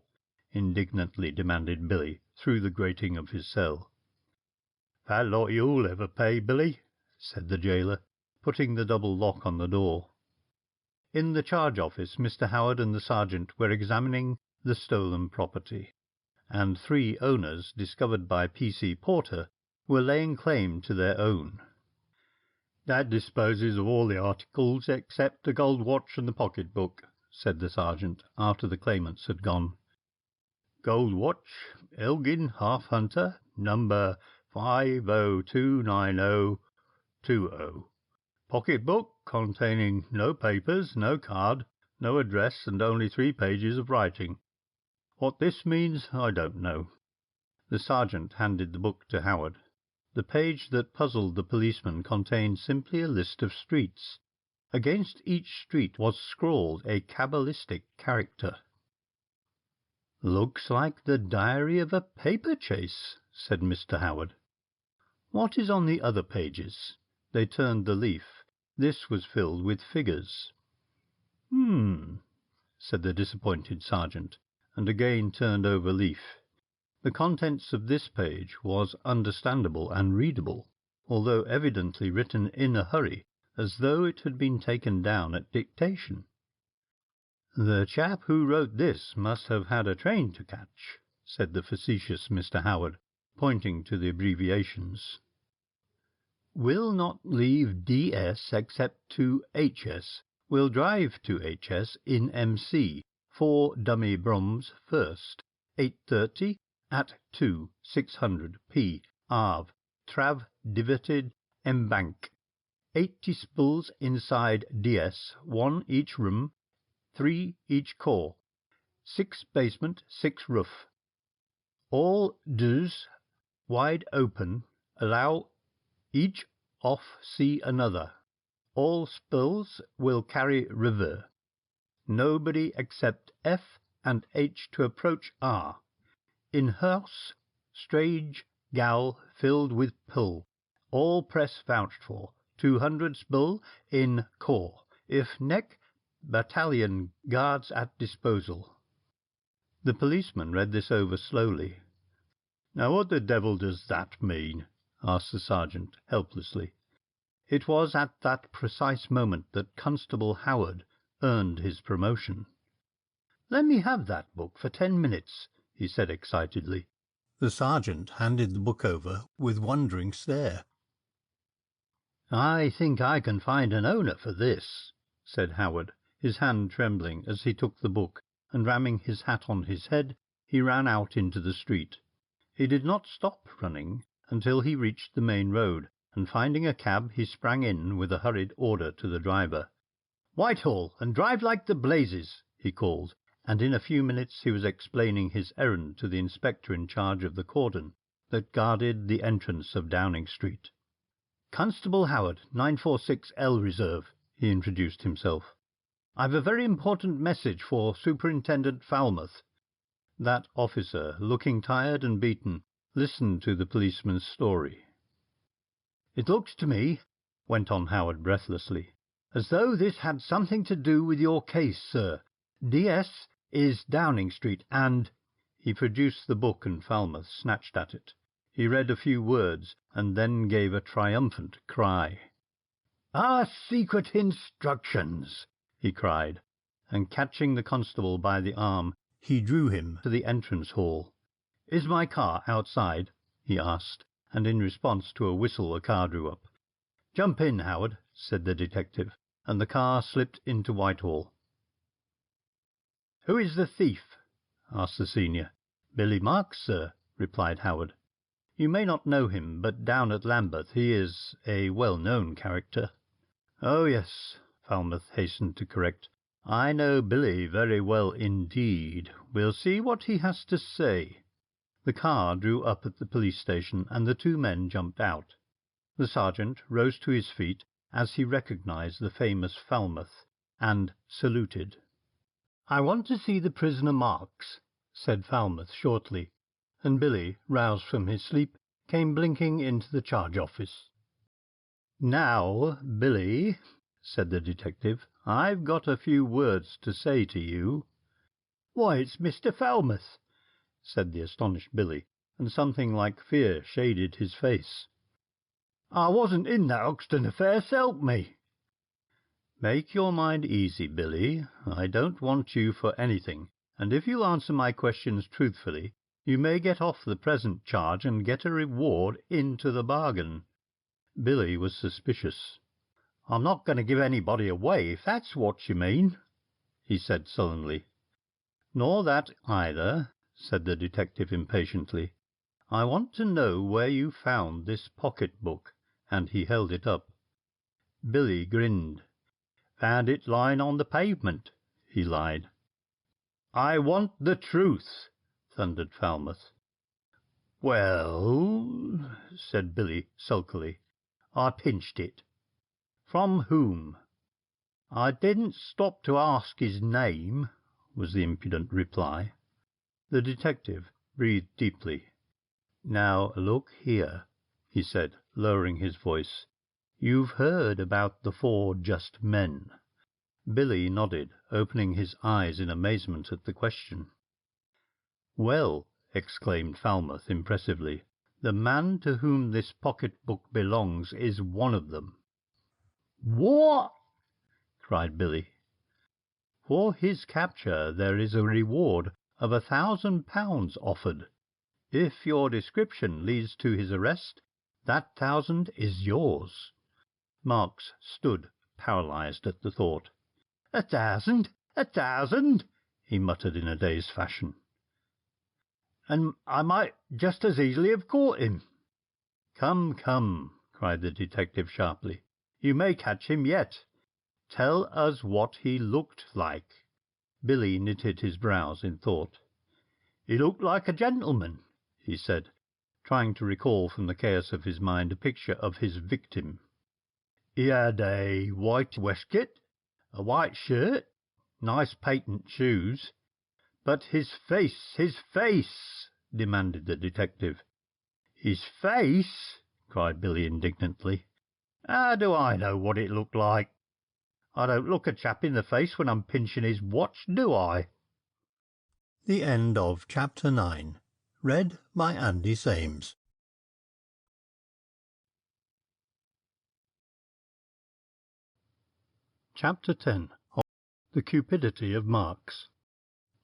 indignantly demanded Billy through the grating of his cell. "Fat lot you'll ever pay, Billy," said the jailer, putting the double lock on the door. In the charge office Mr. Howard and the sergeant were examining the stolen property, and 3 owners, discovered by P.C. Porter, were laying claim to their own. "That disposes of all the articles except the gold watch and the pocket-book," said the sergeant, after the claimants had gone. "Gold watch, Elgin Half Hunter, number 5029020. Pocket-book containing no papers, no card, No address and only 3 pages of writing. What this means, I don't know." The sergeant handed the book to Howard. The page that puzzled the policeman contained simply a list of streets. Against each street was scrawled a cabalistic character. "Looks like the diary of a paper chase," said Mr. Howard. "What is on the other pages?" They turned the leaf. This was filled with figures. Said the disappointed sergeant, and again turned over leaf. The contents of this page was understandable and readable, although evidently written in a hurry, as though it had been taken down at dictation. "The chap who wrote this must have had a train to catch," said the facetious Mr. Howard, pointing to the abbreviations. "Will not leave DS except to HS. Will drive to HS in MC. 4 dummy Broms first. 8:30 at 2 600 P. Arv. Trav divoted Embank. 80 spools inside DS, 1 each room, 3 each core. 6 basement, 6 roof. All doors wide open, allow each off see another. All spools will carry river. Nobody except F and H to approach R. In house, strange gal filled with pull. All press vouched for. 200 spull in core. If neck, battalion guards at disposal." The policeman read this over slowly. "Now what the devil does that mean?" asked the sergeant helplessly. It was at that precise moment that Constable Howard earned his promotion. "Let me have that book for 10 minutes," he said excitedly. The sergeant handed the book over with wondering stare. "I think I can find an owner for this," said Howard, his hand trembling as he took the book, and ramming his hat on his head, he ran out into the street. He did not stop running until he reached the main road, and finding a cab he sprang in with a hurried order to the driver. "Whitehall, and drive like the blazes," he called, and in a few minutes he was explaining his errand to the inspector in charge of the cordon that guarded the entrance of Downing Street. "Constable Howard, 946 L Reserve," he introduced himself. "I've a very important message for Superintendent Falmouth." That officer, looking tired and beaten, listened to the policeman's story. "It looks to me," went on Howard breathlessly, "as though this had something to do with your case, sir. DS is Downing Street, and—" He produced the book and Falmouth snatched at it. He read a few words and then gave a triumphant cry. "Our secret instructions!" he cried, and catching the constable by the arm, he drew him to the entrance hall. "Is my car outside?" he asked, and in response to a whistle a car drew up. "Jump in, Howard," said the detective, and the car slipped into Whitehall. "Who is the thief?" asked the senior. "Billy Marks, sir," replied Howard. "You may not know him, but down at Lambeth he is a well-known character." "Oh, yes," Falmouth hastened to correct. "I know Billy very well indeed. We'll see what he has to say." The car drew up at the police station, and the 2 men jumped out. The sergeant rose to his feet as he recognized the famous Falmouth, and saluted. "I want to see the prisoner Marks," said Falmouth shortly, and Billy, roused from his sleep, came blinking into the charge office. "Now, Billy," said the detective, "I've got a few words to say to you." "Why, it's Mr. Falmouth," said the astonished Billy, and something like fear shaded his face. "I wasn't in that Hoxton affair, s'help me." "Make your mind easy, Billy. I don't want you for anything, and if you answer my questions truthfully, you may get off the present charge and get a reward into the bargain." Billy was suspicious. "I'm not going to give anybody away, if that's what you mean," he said sullenly. "Nor that either," said the detective impatiently. "I want to know where you found this pocket-book," and he held it up. Billy grinned. "Found it lying on the pavement," he lied. "I want the truth," thundered Falmouth. "Well," said Billy sulkily, "I pinched it." "From whom?" "I didn't stop to ask his name," was the impudent reply. The detective breathed deeply. "Now look here," he said, lowering his voice. "You've heard about the 4 just men?" Billy nodded, opening his eyes in amazement at the question. "Well," exclaimed Falmouth impressively, "the man to whom this pocket-book belongs is one of them." "What?" cried Billy. "For his capture there is a reward of £1,000 offered. If your description leads to his arrest, that 1,000 is yours." Marks stood paralysed at the thought. "1,000? 1,000?" he muttered in a dazed fashion. "And I might just as easily have caught him." "Come, come," cried the detective sharply. "You may catch him yet. Tell us what he looked like." Billy knitted his brows in thought. "He looked like a gentleman," he said, trying to recall from the chaos of his mind a picture of his victim. "He had a white waistcoat, a white shirt, nice patent shoes." "But his face," demanded the detective. "His face?" cried Billy indignantly. "How do I know what it looked like? I don't look a chap in the face when I'm pinching his watch, do I?" The end of Chapter 9. Read by Andy Sames. Chapter 10. The Cupidity of Marks.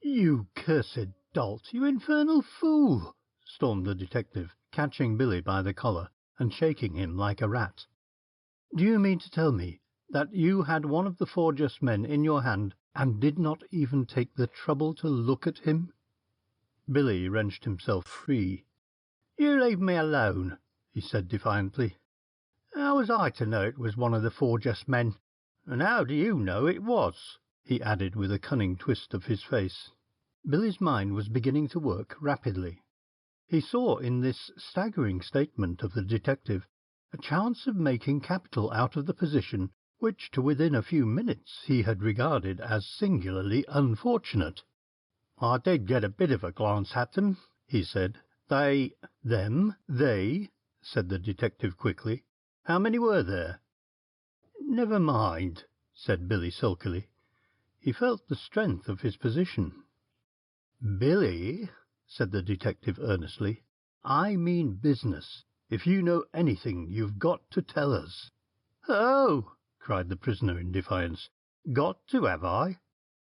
"You cursed dolt, you infernal fool!" stormed the detective, catching Billy by the collar and shaking him like a rat. "Do you mean to tell me that you had one of the 4 just men in your hand and did not even take the trouble to look at him?" Billy wrenched himself free. "You leave me alone," he said defiantly. "How was I to know it was one of the 4 just men? And how do you know it was?" he added with a cunning twist of his face. Billy's mind was beginning to work rapidly. He saw in this staggering statement of the detective a chance of making capital out of the position which to within a few minutes he had regarded as singularly unfortunate. "I did get a bit of a glance at them," he said. "They?" said the detective quickly. "How many were there?" "Never mind," said Billy sulkily. He felt the strength of his position. "Billy," said the detective earnestly, "I mean business. If you know anything, you've got to tell us." "Oh!" cried the prisoner in defiance. "Got to, have I?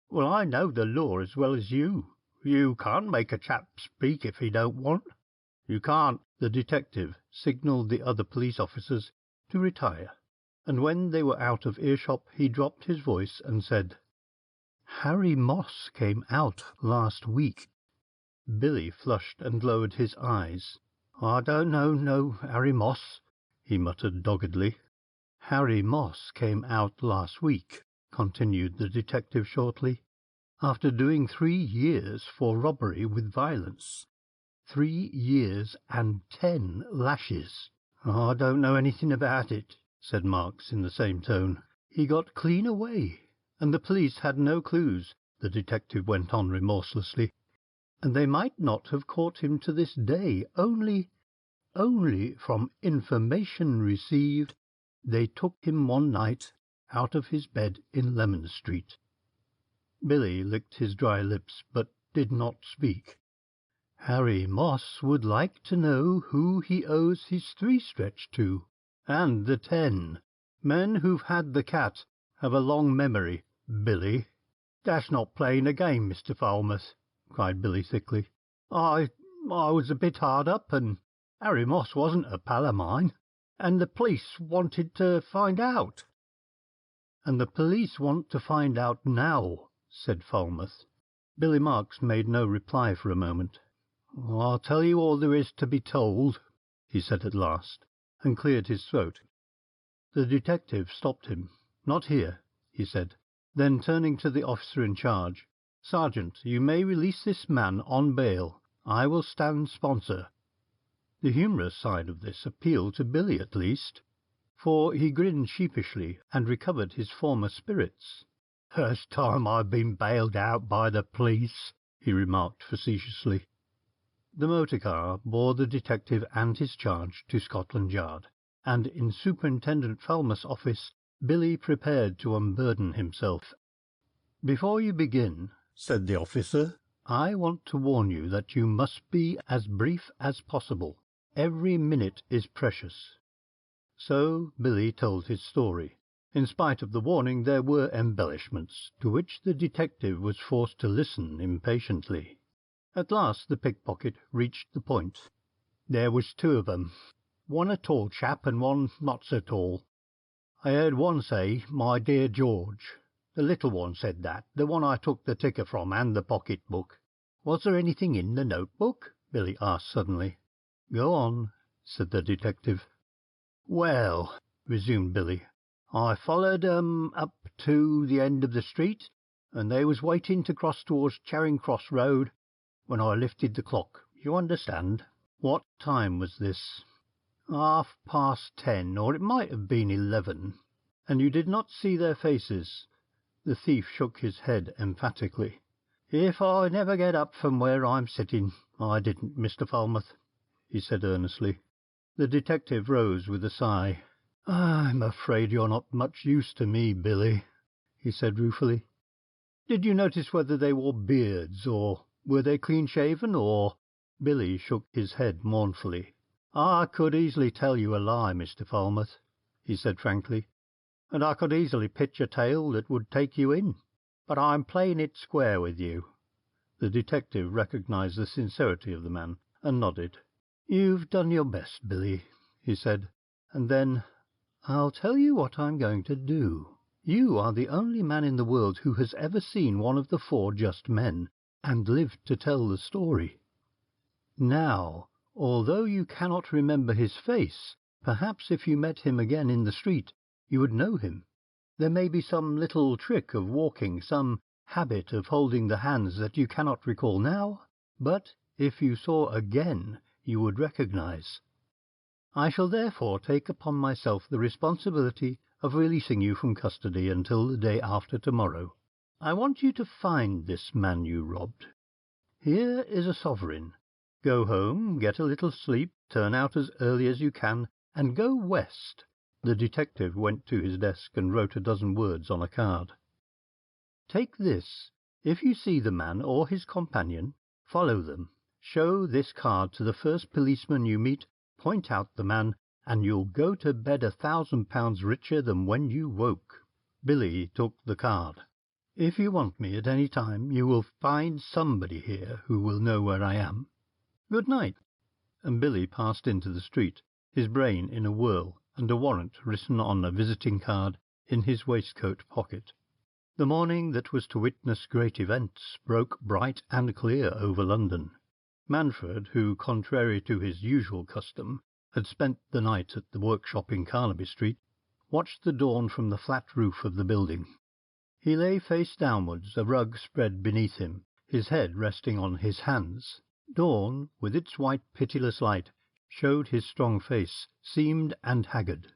Well, I know the law as well as you. You can't make a chap speak if he don't want. You can't." The detective signalled the other police officers to retire, and when they were out of earshot he dropped his voice and said, "Harry Moss came out last week." Billy flushed and lowered his eyes. "I don't know no Harry Moss," he muttered doggedly. "Harry Moss came out last week," continued the detective shortly, "after doing 3 years for robbery with violence. 3 years and 10 lashes." "I don't know anything about it," said Marks in the same tone. "He got clean away, and the police had no clues," the detective went on remorselessly, "and they might not have caught him to this day, only from information received they took him one night out of his bed in Lemon Street." Billy licked his dry lips, but did not speak. "Harry Moss would like to know who he owes his 3-stretch to, and the 10. Men who've had the cat have a long memory, Billy." "That's not playing a game, Mr. Falmouth," cried Billy thickly. I was a bit hard up, and Harry Moss wasn't a pal of mine, and the police wanted to find out." "And the police want to find out now," said Falmouth. Billy Marks made no reply for a moment. "I'll tell you all there is to be told," he said at last, and cleared his throat. The detective stopped him. "Not here," he said. Then, turning to the officer in charge, "Sergeant, you may release this man on bail. I will stand sponsor." The humorous side of this appealed to Billy at least, for he grinned sheepishly and recovered his former spirits. "First time I've been bailed out by the police," he remarked facetiously. The motor car bore the detective and his charge to Scotland Yard, and in Superintendent Falmouth's office Billy prepared to unburden himself. "Before you begin," said the officer, "I want to warn you that you must be as brief as possible. Every minute is precious." So Billy told his story. In spite of the warning, there were embellishments, to which the detective was forced to listen impatiently. At last the pickpocket reached the point. "There was two of 'em, one a tall chap and one not so tall. I heard one say, 'My dear George.' The little one said that, the one I took the ticker from and the pocket-book." "Was there anything in the notebook?" Billy asked suddenly. "Go on," said the detective. "Well," resumed Billy, "I followed 'em up to the end of the street, and they was waiting to cross towards Charing Cross Road when I lifted the clock. You understand?" "What time was this?" "10:30, or it might have been 11. "And you did not see their faces?" The thief shook his head emphatically. "If I never get up from where I'm sitting, I didn't, Mr. Falmouth," he said earnestly. The detective rose with a sigh. "I'm afraid you're not much use to me, Billy," he said ruefully. "Did you notice whether they wore beards, or were they clean-shaven, or—" Billy shook his head mournfully. "I could easily tell you a lie, Mr. Falmouth," he said frankly, "and I could easily pitch a tale that would take you in, but I'm playing it square with you." The detective recognized the sincerity of the man, and nodded. "You've done your best, Billy," he said, and then, "I'll tell you what I'm going to do. You are the only man in the world who has ever seen one of the four just men, and lived to tell the story. Now, although you cannot remember his face, perhaps if you met him again in the street, you would know him. There may be some little trick of walking, some habit of holding the hands that you cannot recall now, but if you saw again, you would recognize. I shall therefore take upon myself the responsibility of releasing you from custody until the day after tomorrow. I want you to find this man you robbed. Here is a sovereign. Go home, get a little sleep, turn out as early as you can, and go west." The detective went to his desk and wrote a dozen words on a card. "Take this. If you see the man or his companion, follow them. Show this card to the first policeman you meet, point out the man, and you'll go to bed £1,000 richer than when you woke." Billy took the card. "If you want me at any time, you will find somebody here who will know where I am. Good night." And Billy passed into the street, his brain in a whirl, and a warrant written on a visiting card in his waistcoat pocket. The morning that was to witness great events broke bright and clear over London. Manfred, who, contrary to his usual custom, had spent the night at the workshop in Carnaby Street, watched the dawn from the flat roof of the building. He lay face downwards, a rug spread beneath him, his head resting on his hands. Dawn, with its white pitiless light, showed his strong face, seamed and haggard.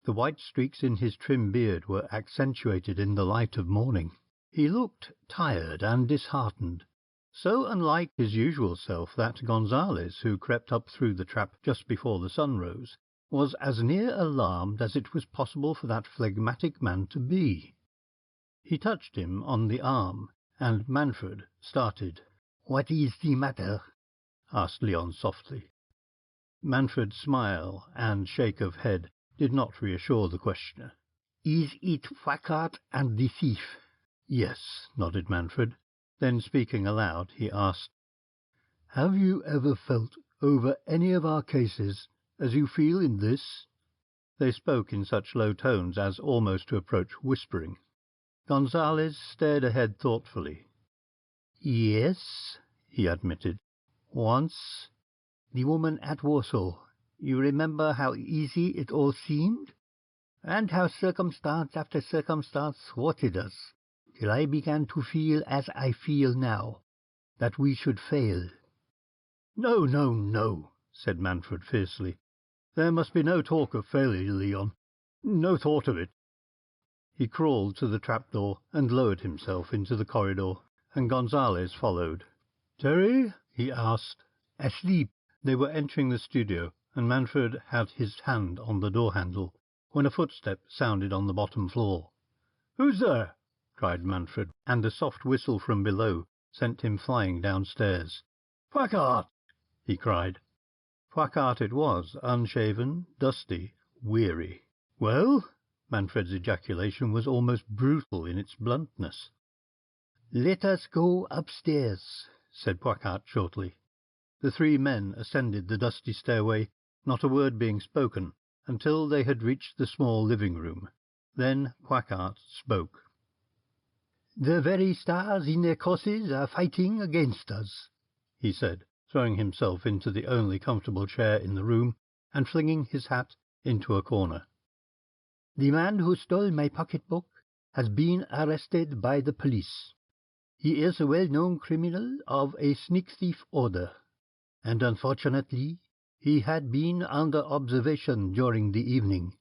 The white streaks in his trim beard were accentuated in the light of morning. He looked tired and disheartened, so unlike his usual self that Gonzales, who crept up through the trap just before the sun rose, was as near alarmed as it was possible for that phlegmatic man to be. He touched him on the arm, and Manfred started. "What is the matter?" asked Leon softly. Manfred's smile and shake of head did not reassure the questioner. "Is it Flacard and the thief?" "Yes," nodded Manfred. Then, speaking aloud, he asked, "Have you ever felt over any of our cases as you feel in this?" They spoke in such low tones as almost to approach whispering. Gonzales stared ahead thoughtfully. "Yes," he admitted. "Once. The woman at Warsaw. You remember how easy it all seemed? And how circumstance after circumstance thwarted us. till I began to feel as I feel now, that we should fail." "No, no, no," said Manfred fiercely. "There must be no talk of failure, Leon. No thought of it." He crawled to the trapdoor and lowered himself into the corridor, and Gonzales followed. "Thery?" he asked. "Asleep." They were entering the studio, and Manfred had his hand on the door-handle, when a footstep sounded on the bottom floor. "Who's there?" cried Manfred, and a soft whistle from below sent him flying downstairs. "Packard!" he cried. Packard it was, unshaven, dusty, weary. "Well?" Manfred's ejaculation was almost brutal in its bluntness. "Let us go upstairs," said Packard shortly. The three men ascended the dusty stairway, not a word being spoken, until they had reached the small living-room. Then Packard spoke. "The very stars in their courses are fighting against us," he said, throwing himself into the only comfortable chair in the room, and flinging his hat into a corner. "The man who stole my pocket-book has been arrested by the police. He is a well-known criminal of a sneak-thief order, and unfortunately he had been under observation during the evening.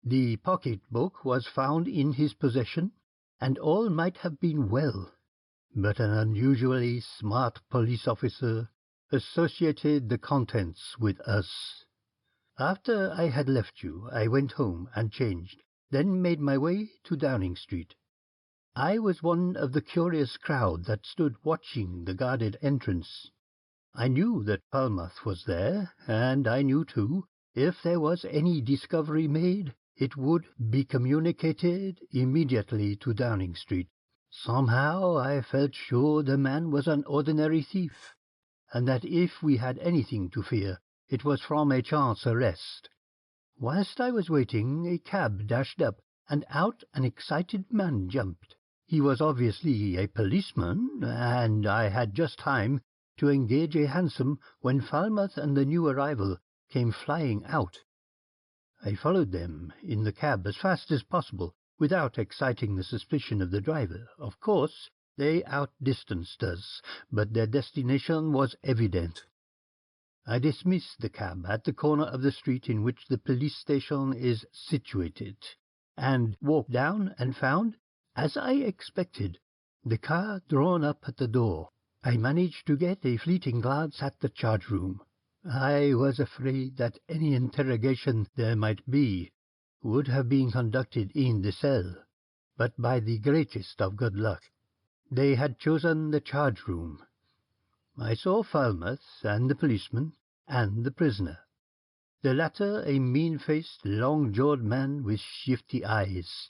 The pocket-book was found in his possession, and all might have been well, but an unusually smart police officer associated the contents with us. After I had left you, I went home and changed, then made my way to Downing Street. I was one of the curious crowd that stood watching the guarded entrance. I knew that Falmouth was there, and I knew, too, if there was any discovery made, it would be communicated immediately to Downing Street. Somehow I felt sure the man was an ordinary thief, and that if we had anything to fear, it was from a chance arrest. Whilst I was waiting, a cab dashed up, and out an excited man jumped. He was obviously a policeman, and I had just time to engage a hansom when Falmouth and the new arrival came flying out. I followed them in the cab as fast as possible, without exciting the suspicion of the driver. Of course, they outdistanced us, but their destination was evident. I dismissed the cab at the corner of the street in which the police station is situated, and walked down and found, as I expected, the car drawn up at the door. I managed to get a fleeting glance at the charge-room. I was afraid that any interrogation there might be would have been conducted in the cell, but by the greatest of good luck, they had chosen the charge-room. I saw Falmouth and the policeman and the prisoner, the latter a mean-faced, long-jawed man with shifty eyes.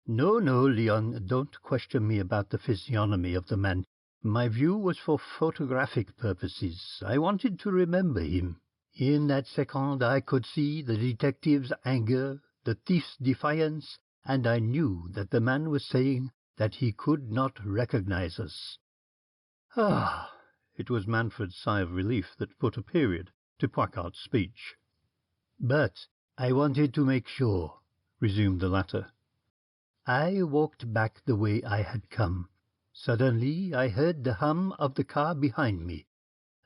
No, Leon, don't question me about the physiognomy of the man. My view was for photographic purposes. I wanted to remember him. In that second I could see the detective's anger, the thief's defiance, and I knew that the man was saying that he could not recognize us. "Ah!" It was Manfred's sigh of relief that put a period to Packard's speech. "But I wanted to make sure," resumed the latter. "I walked back the way I had come. Suddenly I heard the hum of the car behind me,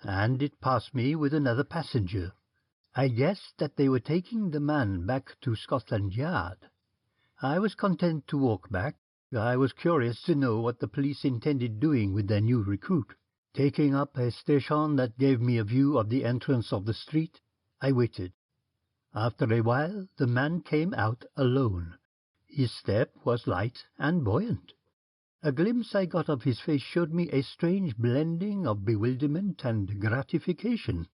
and it passed me with another passenger. I guessed that they were taking the man back to Scotland Yard. I was content to walk back. I was curious to know what the police intended doing with their new recruit. Taking up a station that gave me a view of the entrance of the street, I waited. After a while the man came out alone. His step was light and buoyant. A glimpse I got of his face showed me a strange blending of bewilderment and gratification.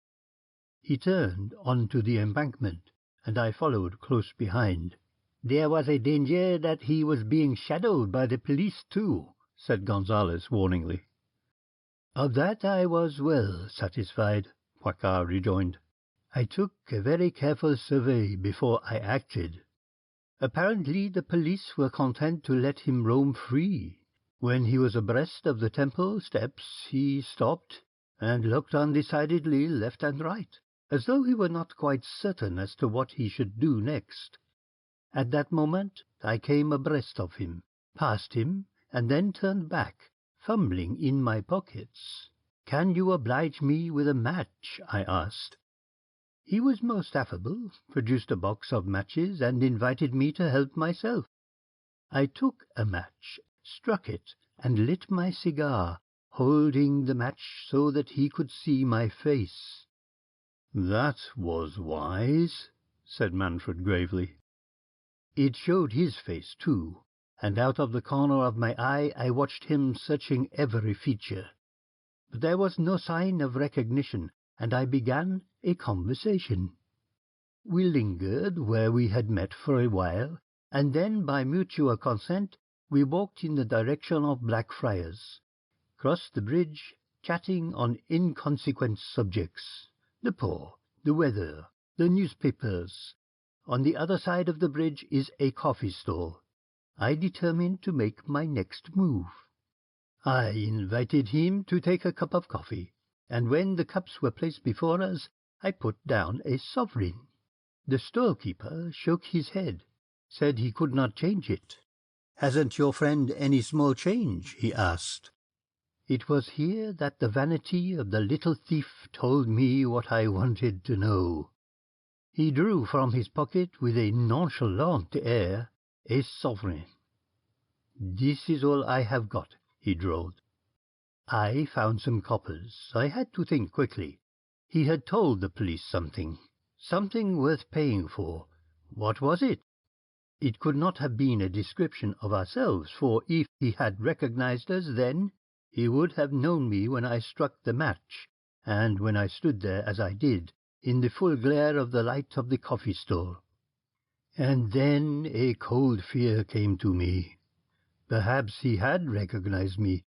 He turned onto the embankment, and I followed close behind. There was a danger that he was being shadowed by the police too, said Gonzales warningly. Of that I was well satisfied, Packard rejoined. I took a very careful survey before I acted. Apparently the police were content to let him roam free. When he was abreast of the temple steps, he stopped and looked undecidedly left and right, as though he were not quite certain as to what he should do next. At that moment I came abreast of him, passed him, and then turned back, fumbling in my pockets. "Can you oblige me with a match?" I asked. He was most affable, produced a box of matches, and invited me to help myself. I took a match, struck it, and lit my cigar, holding the match so that he could see my face. "That was wise," said Manfred gravely. It showed his face, too, and out of the corner of my eye I watched him searching every feature. But there was no sign of recognition, and I began a conversation. We lingered where we had met for a while, and then, by mutual consent, we walked in the direction of Blackfriars, crossed the bridge, chatting on inconsequent subjects, the poor, the weather, the newspapers. On the other side of the bridge is a coffee stall. I determined to make my next move. I invited him to take a cup of coffee, and when the cups were placed before us, I put down a sovereign. The storekeeper shook his head, said he could not change it. "Hasn't your friend any small change?" he asked. It was here that the vanity of the little thief told me what I wanted to know. He drew from his pocket, with a nonchalant air, a sovereign. "This is all I have got," he drawled. I found some coppers. I had to think quickly. He had told the police something worth paying for. What was it? It could not have been a description of ourselves, for if he had recognized us then, he would have known me when I struck the match, and when I stood there as I did, in the full glare of the light of the coffee stall. And then a cold fear came to me. Perhaps he had recognized me,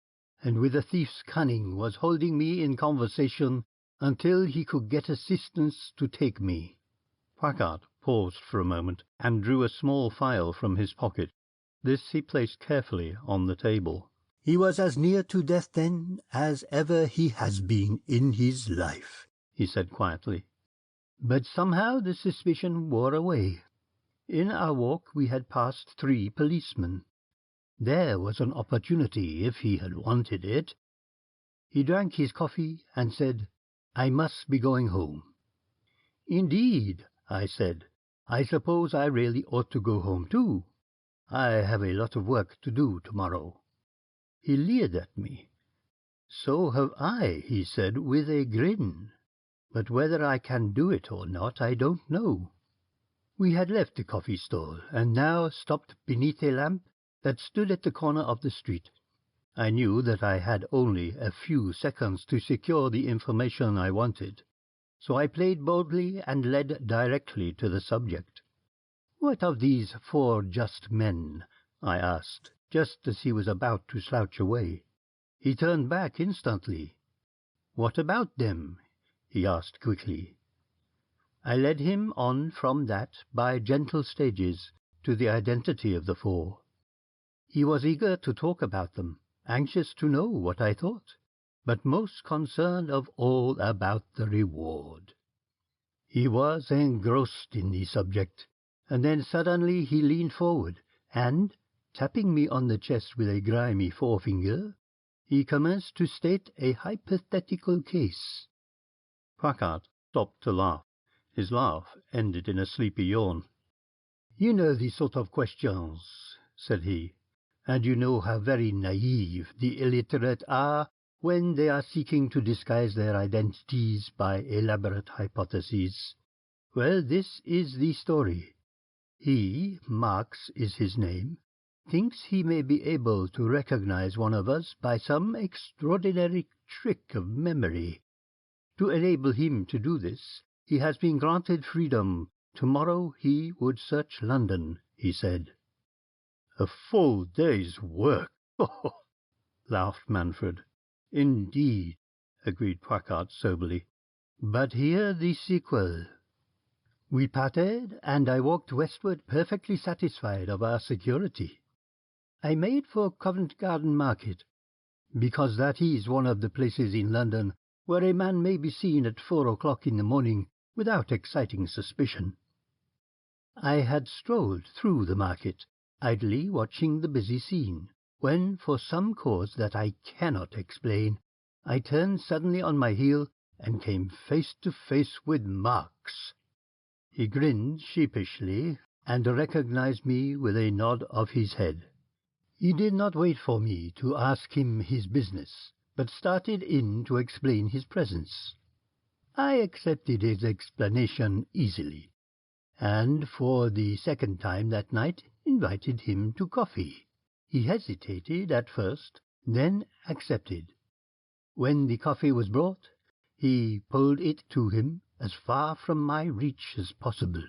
and with a thief's cunning was holding me in conversation until he could get assistance to take me. Packard paused for a moment and drew a small phial from his pocket. This he placed carefully on the table. "He was as near to death then as ever he has been in his life," he said quietly. But somehow the suspicion wore away. In our walk we had passed 3 policemen. There was an opportunity if he had wanted it. He drank his coffee and said, "I must be going home." "Indeed," I said. "I suppose I really ought to go home too. I have a lot of work to do tomorrow." He leered at me. "So have I," he said with a grin. "But whether I can do it or not, I don't know." We had left the coffee stall, and now stopped beneath a lamp that stood at the corner of the street. I knew that I had only a few seconds to secure the information I wanted, so I played boldly and led directly to the subject. "What of these 4 just men?" I asked, just as he was about to slouch away. He turned back instantly. "What about them?" he asked quickly. I led him on from that by gentle stages to the identity of the 4. He was eager to talk about them, anxious to know what I thought, but most concerned of all about the reward. He was engrossed in the subject, and then suddenly he leaned forward, and, tapping me on the chest with a grimy forefinger, he commenced to state a hypothetical case. Packard stopped to laugh. His laugh ended in a sleepy yawn. "You know these sort of questions," said he, "and you know how very naive the illiterate are when they are seeking to disguise their identities by elaborate hypotheses. Well, this is the story. He, Marks is his name, thinks he may be able to recognize one of us by some extraordinary trick of memory. To enable him to do this, he has been granted freedom. Tomorrow he would search London, he said." "A full day's work!" laughed Manfred. "Indeed," agreed Packard soberly. "But hear the sequel. We parted, and I walked westward perfectly satisfied of our security. I made for Covent Garden Market, because that is one of the places in London where a man may be seen at 4 o'clock in the morning without exciting suspicion. I had strolled through the market, idly watching the busy scene, when, for some cause that I cannot explain, I turned suddenly on my heel and came face to face with Marks. He grinned sheepishly and recognized me with a nod of his head. He did not wait for me to ask him his business, but started in to explain his presence. I accepted his explanation easily, and for the second time that night invited him to coffee. He hesitated at first, then accepted. When the coffee was brought, he pulled it to him as far from my reach as possible,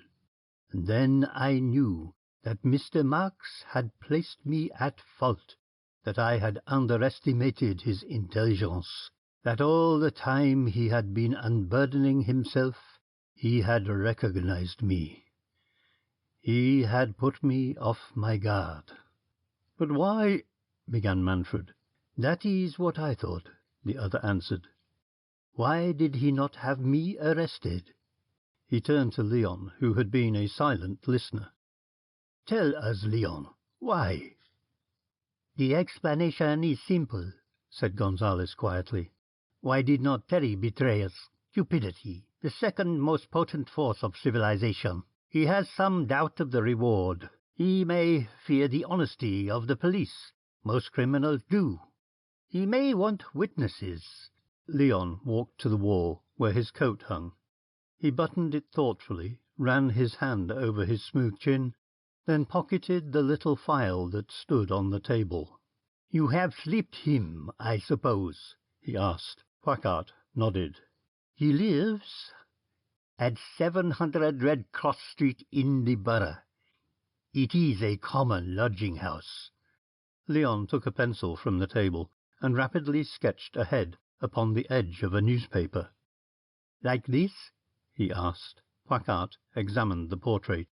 and then I knew that Mr. Marks had placed me at fault, that I had underestimated his intelligence, that all the time he had been unburdening himself, he had recognized me. He had put me off my guard. "But why—" began Manfred. "That is what I thought," the other answered. "Why did he not have me arrested?" He turned to Leon, who had been a silent listener. "Tell us, Leon, why?" "The explanation is simple," said Gonzales quietly. "Why did not Thery betray us? Cupidity, the second most potent force of civilization. He has some doubt of the reward. He may fear the honesty of the police. Most criminals do. He may want witnesses." Leon walked to the wall where his coat hung. He buttoned it thoughtfully, ran his hand over his smooth chin, then pocketed the little file that stood on the table. "You have slipped him, I suppose?" he asked. Quackart nodded. "He lives at 700 Red Cross Street in the Borough. It is a common lodging-house." Leon took a pencil from the table and rapidly sketched a head upon the edge of a newspaper. "Like this?" he asked. Quackart examined the portrait.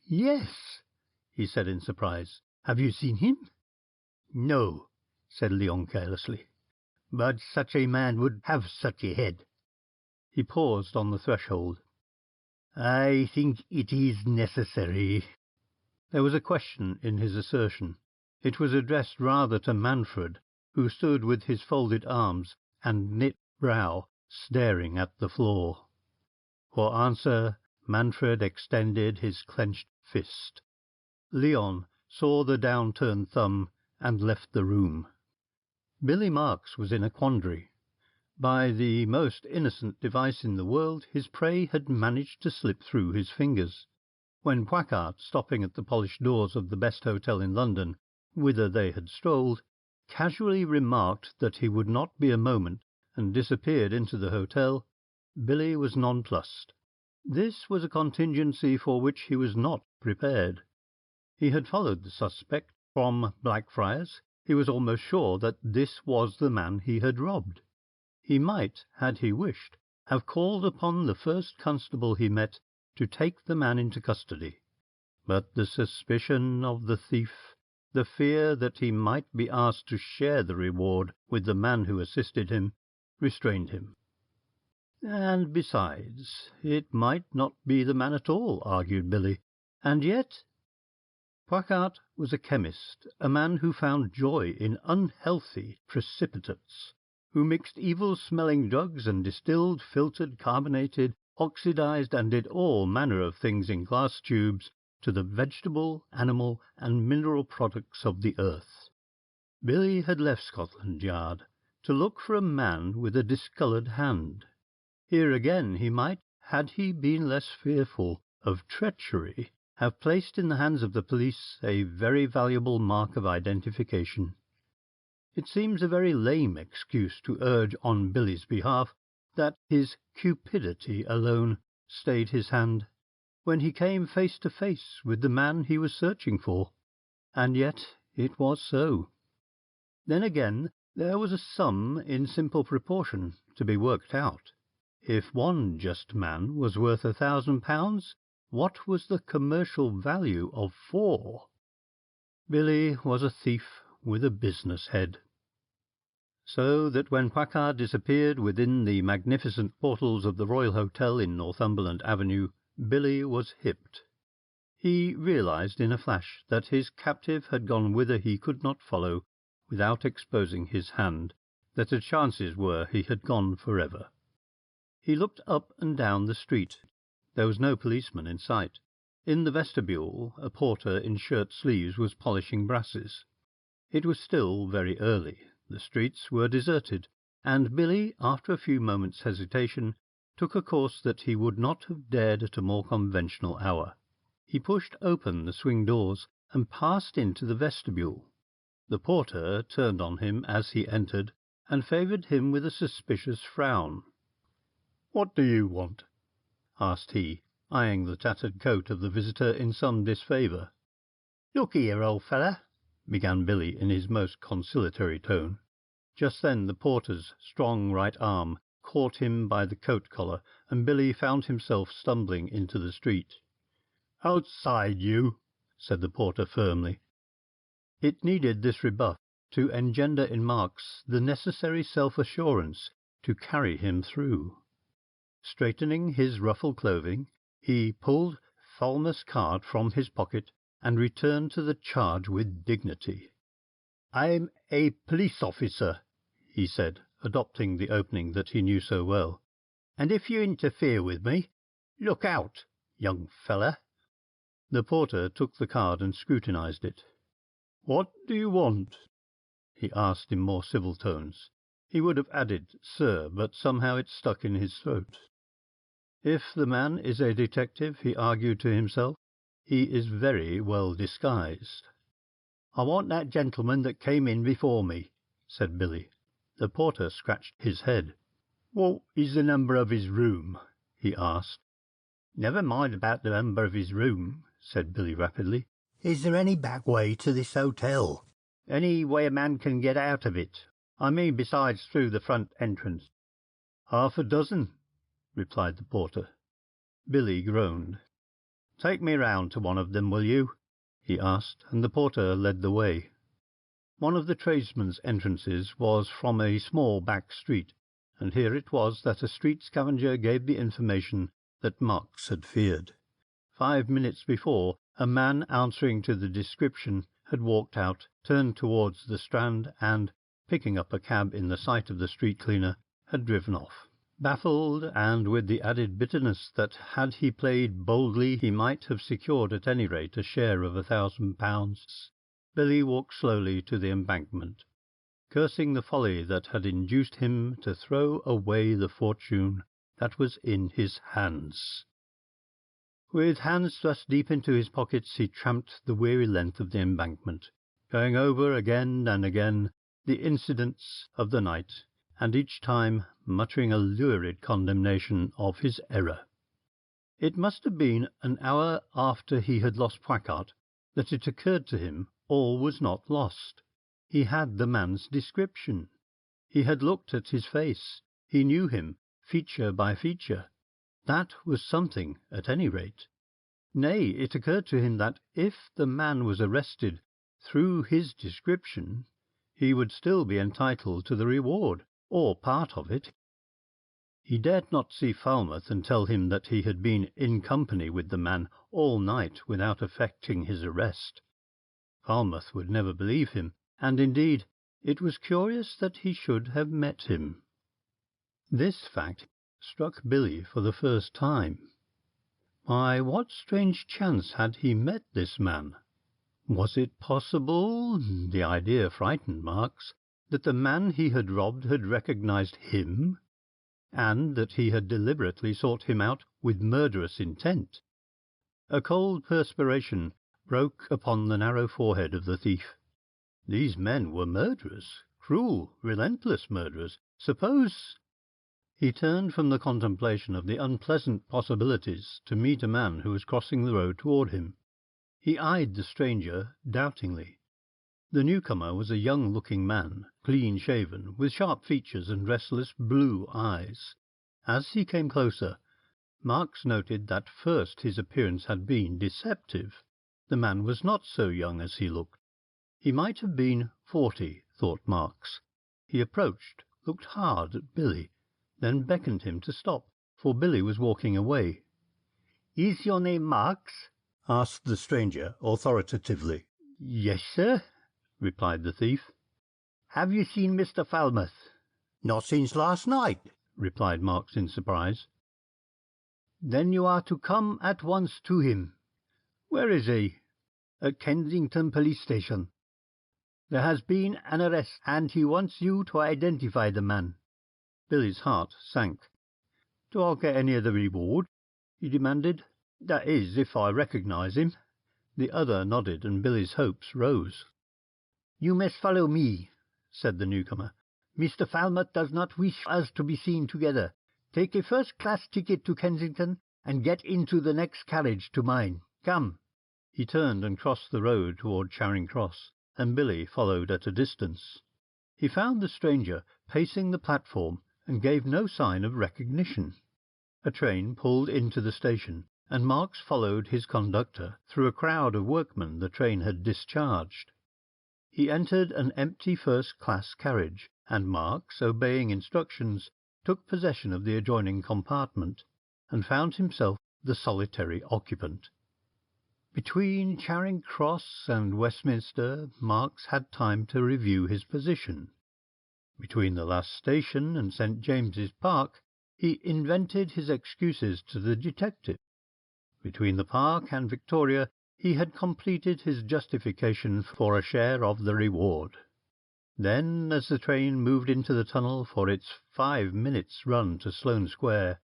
"Yes," he said in surprise. "Have you seen him?" "No," said Leon carelessly. "But such a man would have such a head." He paused on the threshold. "I think it is necessary." There was a question in his assertion. It was addressed rather to Manfred, who stood with his folded arms and knit brow staring at the floor. For answer, Manfred extended his clenched fist. Leon saw the down-turned thumb and left the room. Billy Marks was in a quandary. By the most innocent device in the world, his prey had managed to slip through his fingers. When Quackart, stopping at the polished doors of the best hotel in London, whither they had strolled, casually remarked that he would not be a moment, and disappeared into the hotel, Billy was nonplussed. This was a contingency for which he was not prepared. He had followed the suspect from Blackfriars. He was almost sure that this was the man he had robbed. He might, had he wished, have called upon the first constable he met to take the man into custody, but the suspicion of the thief, the fear that he might be asked to share the reward with the man who assisted him, restrained him. And besides, it might not be the man at all, argued Billy, and yet... Quackart was a chemist, a man who found joy in unhealthy precipitates, who mixed evil-smelling drugs and distilled, filtered, carbonated, oxidized, and did all manner of things in glass tubes to the vegetable, animal, and mineral products of the earth. Billy had left Scotland Yard to look for a man with a discoloured hand. Here again he might, had he been less fearful of treachery, have placed in the hands of the police a very valuable mark of identification. It seems a very lame excuse to urge on Billy's behalf that his cupidity alone stayed his hand when he came face to face with the man he was searching for, and yet it was so. Then again, there was a sum in simple proportion to be worked out. If one just man was worth £1,000, what was the commercial value of 4? Billy was a thief with a business head. So that when Quackart disappeared within the magnificent portals of the Royal Hotel in Northumberland Avenue, Billy was hipped. He realized in a flash that his captive had gone whither he could not follow without exposing his hand, that the chances were he had gone forever. He looked up and down the street. There was no policeman in sight. In the vestibule a porter in shirt-sleeves was polishing brasses. It was still very early. The streets were deserted, and Billy, after a few moments' hesitation, took a course that he would not have dared at a more conventional hour. He pushed open the swing doors and passed into the vestibule. The porter turned on him as he entered, and favoured him with a suspicious frown. "What do you want?" asked he, eyeing the tattered coat of the visitor in some disfavour. "Look here, old feller," began Billy in his most conciliatory tone. Just then the porter's strong right arm caught him by the coat collar, and Billy found himself stumbling into the street. "Outside, you," said the porter firmly. It needed this rebuff to engender in Marks the necessary self-assurance to carry him through. Straightening his ruffled clothing, he pulled Falmouth's card from his pocket and returned to the charge with dignity. "I'm a police officer," he said, adopting the opening that he knew so well. "And if you interfere with me, look out, young feller." The porter took the card and scrutinized it. "What do you want?" he asked in more civil tones. He would have added, "sir," but somehow it stuck in his throat. If the man is a detective, he argued to himself, he is very well disguised. "I want that gentleman that came in before me," said Billy. The porter scratched his head. "What is the number of his room?" he asked. "Never mind about the number of his room," said Billy rapidly. "Is there any back way to this hotel?" "Any way a man can get out of it. I mean besides through the front entrance." "Half a dozen," replied the porter. Billy groaned. "Take me round to one of them, will you?" he asked, and the porter led the way. One of the tradesmen's entrances was from a small back street, and here it was that a street scavenger gave the information that Marks had feared. 5 minutes before, a man answering to the description had walked out, turned towards the Strand, and, picking up a cab in the sight of the street cleaner, had driven off. Baffled, and with the added bitterness that had he played boldly he might have secured at any rate a share of £1,000, Billy walked slowly to the Embankment, cursing the folly that had induced him to throw away the fortune that was in his hands. With hands thrust deep into his pockets he tramped the weary length of the Embankment, going over again and again the incidents of the night, and each time muttering a lurid condemnation of his error. It must have been an hour after he had lost Poicart that it occurred to him all was not lost. He had the man's description. He had looked at his face. He knew him, feature by feature. That was something, at any rate. Nay, it occurred to him that if the man was arrested through his description, he would still be entitled to the reward, or part of it. He dared not see Falmouth and tell him that he had been in company with the man all night without effecting his arrest. Falmouth would never believe him, and indeed it was curious that he should have met him. This fact struck Billy for the first time. By what strange chance had he met this man? Was it possible, the idea frightened Marks, that the man he had robbed had recognized him, and that he had deliberately sought him out with murderous intent? A cold perspiration broke upon the narrow forehead of the thief. These men were murderers, cruel, relentless murderers. Suppose... He turned from the contemplation of the unpleasant possibilities to meet a man who was crossing the road toward him. He eyed the stranger doubtingly. The newcomer was a young-looking man, clean-shaven, with sharp features and restless blue eyes. As he came closer, Marks noted that first his appearance had been deceptive. The man was not so young as he looked. He might have been 40, thought Marks. He approached, looked hard at Billy, then beckoned him to stop, for Billy was walking away. "Is your name Marks?" asked the stranger authoritatively. "Yes, sir," replied the thief. "Have you seen Mr. Falmouth?" "Not since last night," replied Marks in surprise. "Then you are to come at once to him." "Where is he?" "At Kensington Police Station. There has been an arrest, and he wants you to identify the man." Billy's heart sank. "Do I get any of the reward?" he demanded. "That is, if I recognise him." The other nodded, and Billy's hopes rose. "You must follow me," said the newcomer. "Mr. Falmouth does not wish us to be seen together. Take a first-class ticket to Kensington and get into the next carriage to mine. Come." He turned and crossed the road toward Charing Cross, and Billy followed at a distance. He found the stranger pacing the platform and gave no sign of recognition. A train pulled into the station, and Marks followed his conductor through a crowd of workmen the train had discharged. He entered an empty first-class carriage, and Marks, obeying instructions, took possession of the adjoining compartment, and found himself the solitary occupant. Between Charing Cross and Westminster, Marks had time to review his position. Between the last station and St. James's Park, he invented his excuses to the detective. Between the Park and Victoria, he had completed his justification for a share of the reward. Then, as the train moved into the tunnel for its 5 minutes' run to Sloane Square,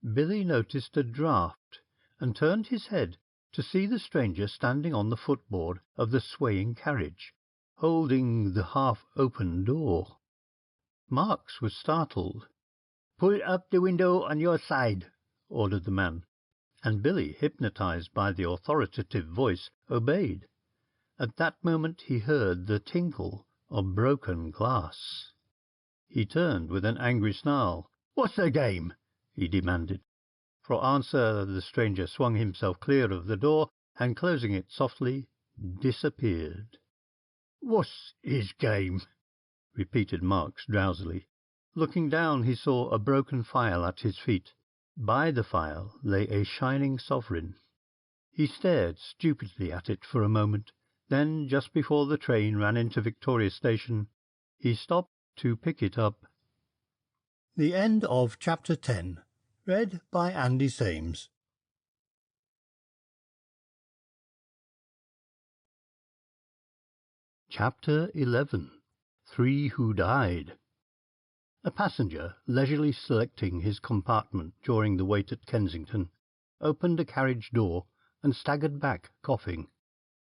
Billy noticed a draught, and turned his head to see the stranger standing on the footboard of the swaying carriage, holding the half-open door. Marks was startled. "Pull up the window on your side," ordered the man, and Billy, hypnotized by the authoritative voice, obeyed. At that moment he heard the tinkle of broken glass. He turned with an angry snarl. "What's the game?" he demanded. For answer the stranger swung himself clear of the door, and closing it softly, disappeared. "What's his game?" repeated Marks drowsily. Looking down, he saw a broken phial at his feet. By the phial lay a shining sovereign. He stared stupidly at it for a moment. Then, just before the train ran into Victoria Station, he stopped to pick it up. The end of Chapter 10. Read by Andy Sames. Chapter 11. 3 Who Died. A passenger, leisurely selecting his compartment during the wait at Kensington, opened a carriage door and staggered back, coughing.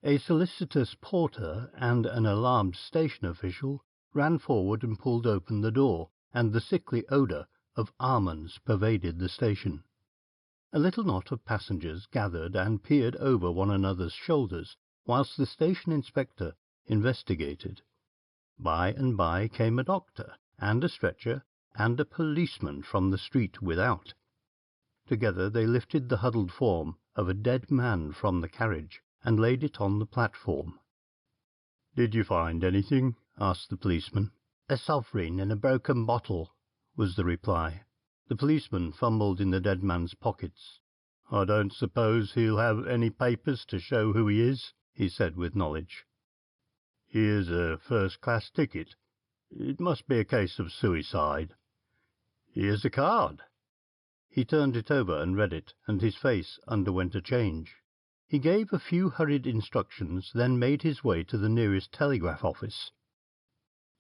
A solicitous porter and an alarmed station official ran forward and pulled open the door, and the sickly odour of almonds pervaded the station. A little knot of passengers gathered and peered over one another's shoulders, whilst the station inspector investigated. By and by came a doctor, and a stretcher, and a policeman from the street without. Together they lifted the huddled form of a dead man from the carriage, and laid it on the platform. "Did you find anything?" asked the policeman. "A sovereign and a broken bottle," was the reply. The policeman fumbled in the dead man's pockets. "I don't suppose he'll have any papers to show who he is," he said with knowledge. "Here's a first-class ticket. It must be a case of suicide. Here's a card." He turned it over and read it, and his face underwent a change. He gave a few hurried instructions, then made his way to the nearest telegraph office.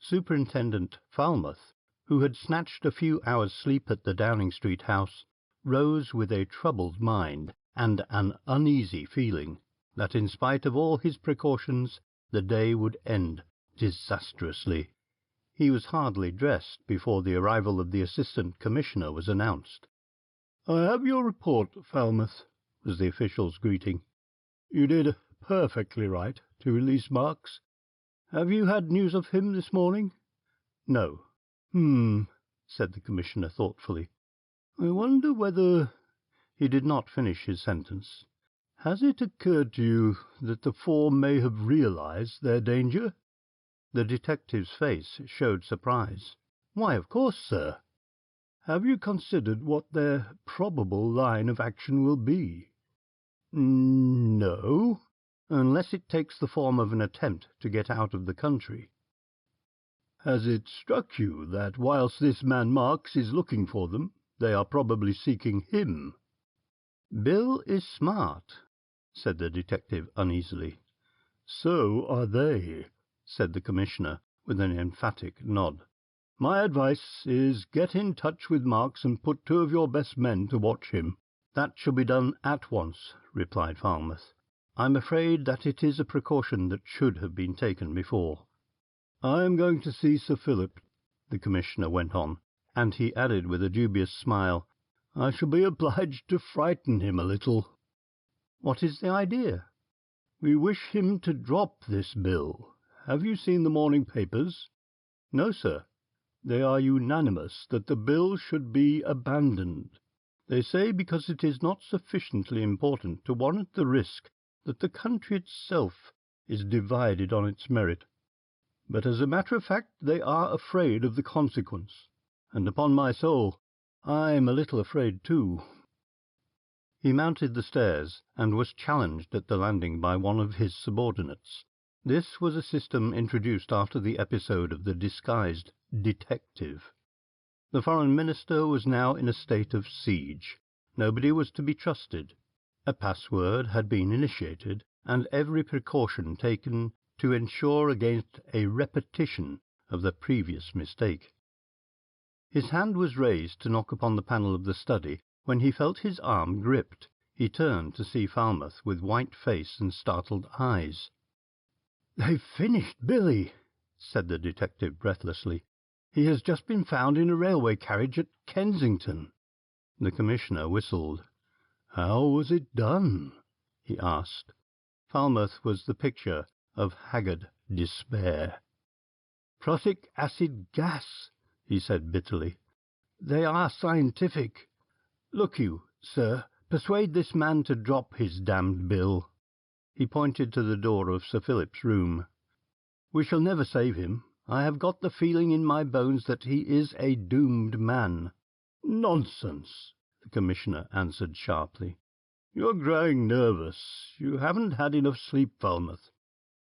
Superintendent Falmouth, who had snatched a few hours' sleep at the Downing Street house, rose with a troubled mind and an uneasy feeling that, in spite of all his precautions, the day would end disastrously. He was hardly dressed before the arrival of the Assistant Commissioner was announced. "I have your report, Falmouth," was the official's greeting. "You did perfectly right to release Marks. Have you had news of him this morning?" "No." Said the Commissioner thoughtfully. "I wonder whether—" He did not finish his sentence. "Has it occurred to you that the four may have realized their danger?" The detective's face showed surprise. "Why, of course, sir." "Have you considered what their probable line of action will be?" No, unless it takes the form of an attempt to get out of the country." "Has it struck you that whilst this man Marks is looking for them, they are probably seeking him?" "Bill is smart," said the detective uneasily. "So are they," said the Commissioner, with an emphatic nod. "My advice is get in touch with Marks and put 2 of your best men to watch him." "That shall be done at once," replied Falmouth. "I'm afraid that it is a precaution that should have been taken before." "I am going to see Sir Philip," the Commissioner went on, and he added with a dubious smile, "I shall be obliged to frighten him a little." "What is the idea?" "We wish him to drop this bill. Have you seen the morning papers?" "No, sir." "They are unanimous that the bill should be abandoned. They say because it is not sufficiently important to warrant the risk that the country itself is divided on its merit. But as a matter of fact they are afraid of the consequence, and upon my soul I'm a little afraid too." He mounted the stairs, and was challenged at the landing by one of his subordinates. This was a system introduced after the episode of the disguised detective. The Foreign Minister was now in a state of siege. Nobody was to be trusted. A password had been initiated, and every precaution taken to ensure against a repetition of the previous mistake. His hand was raised to knock upon the panel of the study, when he felt his arm gripped. He turned to see Falmouth with white face and startled eyes. "They've finished Billy," said the detective breathlessly. "He has just been found in a railway carriage at Kensington." The Commissioner whistled. "How was it done?" he asked. Falmouth was the picture of haggard despair. "Prussic acid gas," he said bitterly. "They are scientific. Look you, sir, persuade this man to drop his damned bill." He pointed to the door of Sir Philip's room. "We shall never save him. I have got the feeling in my bones that he is a doomed man." "Nonsense," the Commissioner answered sharply. "You're growing nervous. You haven't had enough sleep, Falmouth.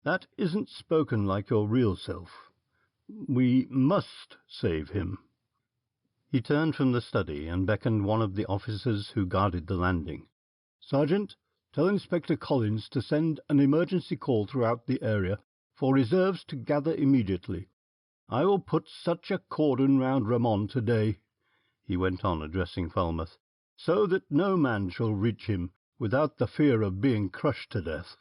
That isn't spoken like your real self. We must save him." He turned from the study and beckoned one of the officers who guarded the landing. "Sergeant, tell Inspector Collins to send an emergency call throughout the area for reserves to gather immediately. I will put such a cordon round Ramon today," he went on, addressing Falmouth, "so that no man shall reach him without the fear of being crushed to death."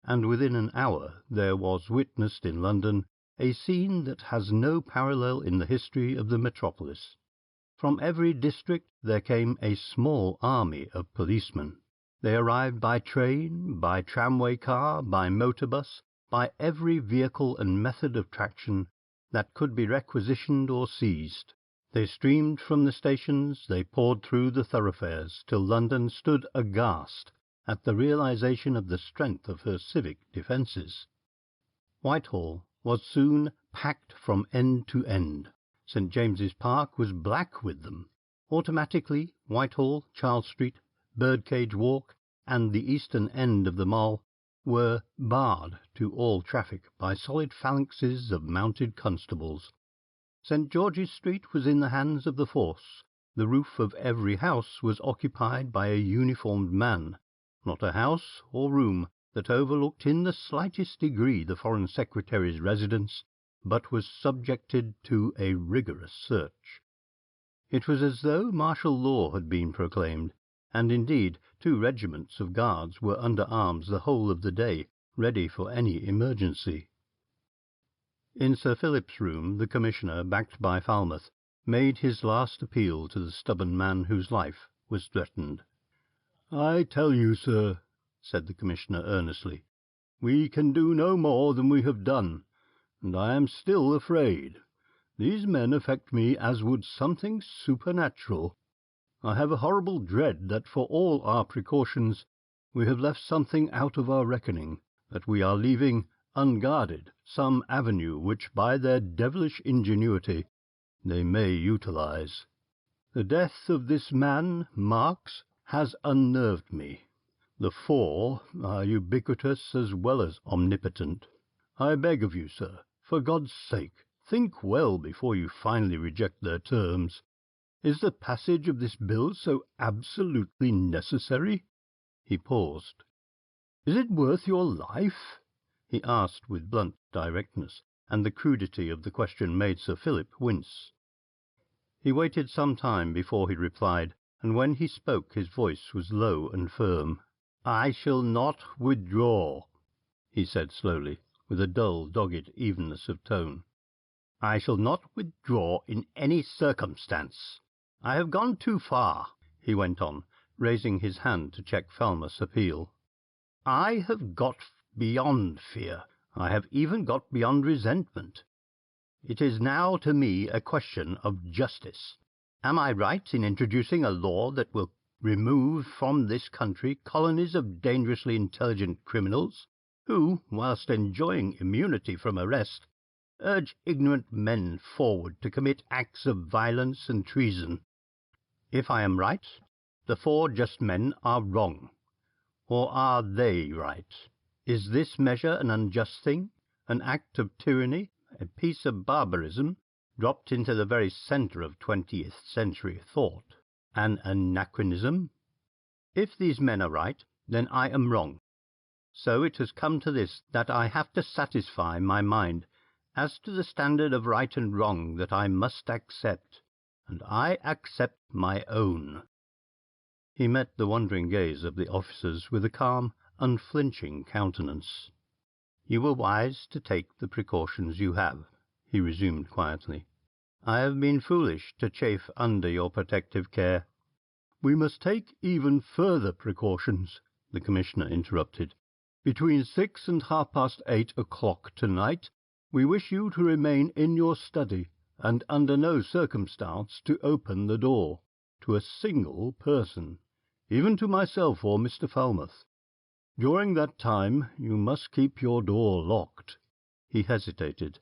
And within an hour there was witnessed in London a scene that has no parallel in the history of the metropolis. From every district there came a small army of policemen. They arrived by train, by tramway car, by motor bus, by every vehicle and method of traction that could be requisitioned or seized. They streamed from the stations, they poured through the thoroughfares, till London stood aghast at the realization of the strength of her civic defences. Whitehall was soon packed from end to end. St. James's Park was black with them. Automatically, Whitehall, Charles Street, Birdcage Walk, and the eastern end of the Mall were barred to all traffic by solid phalanxes of mounted constables. St. George's Street was in the hands of the force. The roof of every house was occupied by a uniformed man. Not a house or room that overlooked in the slightest degree the Foreign Secretary's residence, but was subjected to a rigorous search. It was as though martial law had been proclaimed, and indeed 2 regiments of guards were under arms the whole of the day, ready for any emergency. In Sir Philip's room the Commissioner, backed by Falmouth, made his last appeal to the stubborn man whose life was threatened. "I tell you, sir," said the Commissioner earnestly, "we can do no more than we have done, and I am still afraid. These men affect me as would something supernatural. I have a horrible dread that for all our precautions we have left something out of our reckoning, that we are leaving unguarded some avenue which by their devilish ingenuity they may utilize. The death of this man, Marks, has unnerved me. The Four are ubiquitous as well as omnipotent. I beg of you, sir, for God's sake, think well before you finally reject their terms. Is the passage of this bill so absolutely necessary?" He paused. "Is it worth your life?" he asked with blunt directness, and the crudity of the question made Sir Philip wince. He waited some time before he replied, and when he spoke his voice was low and firm. "I shall not withdraw," he said slowly, with a dull, dogged evenness of tone. "I shall not withdraw in any circumstance. I have gone too far," he went on, raising his hand to check Falmouth's appeal. "I have got beyond fear. I have even got beyond resentment. It is now to me a question of justice. Am I right in introducing a law that will remove from this country colonies of dangerously intelligent criminals who, whilst enjoying immunity from arrest, urge ignorant men forward to commit acts of violence and treason? If I am right, the Four Just Men are wrong. Or are they right? Is this measure an unjust thing, an act of tyranny, a piece of barbarism dropped into the very centre of 20th century thought, an anachronism? If these men are right, then I am wrong. So it has come to this, that I have to satisfy my mind as to the standard of right and wrong that I must accept, and I accept my own." He met the wondering gaze of the officers with a calm, unflinching countenance. "You were wise to take the precautions you have," he resumed quietly. "I have been foolish to chafe under your protective care." "We must take even further precautions," the Commissioner interrupted. "Between 6 and 8:30 tonight we wish you to remain in your study, and under no circumstance to open the door to a single person, even to myself or Mr. Falmouth. During that time you must keep your door locked." He hesitated.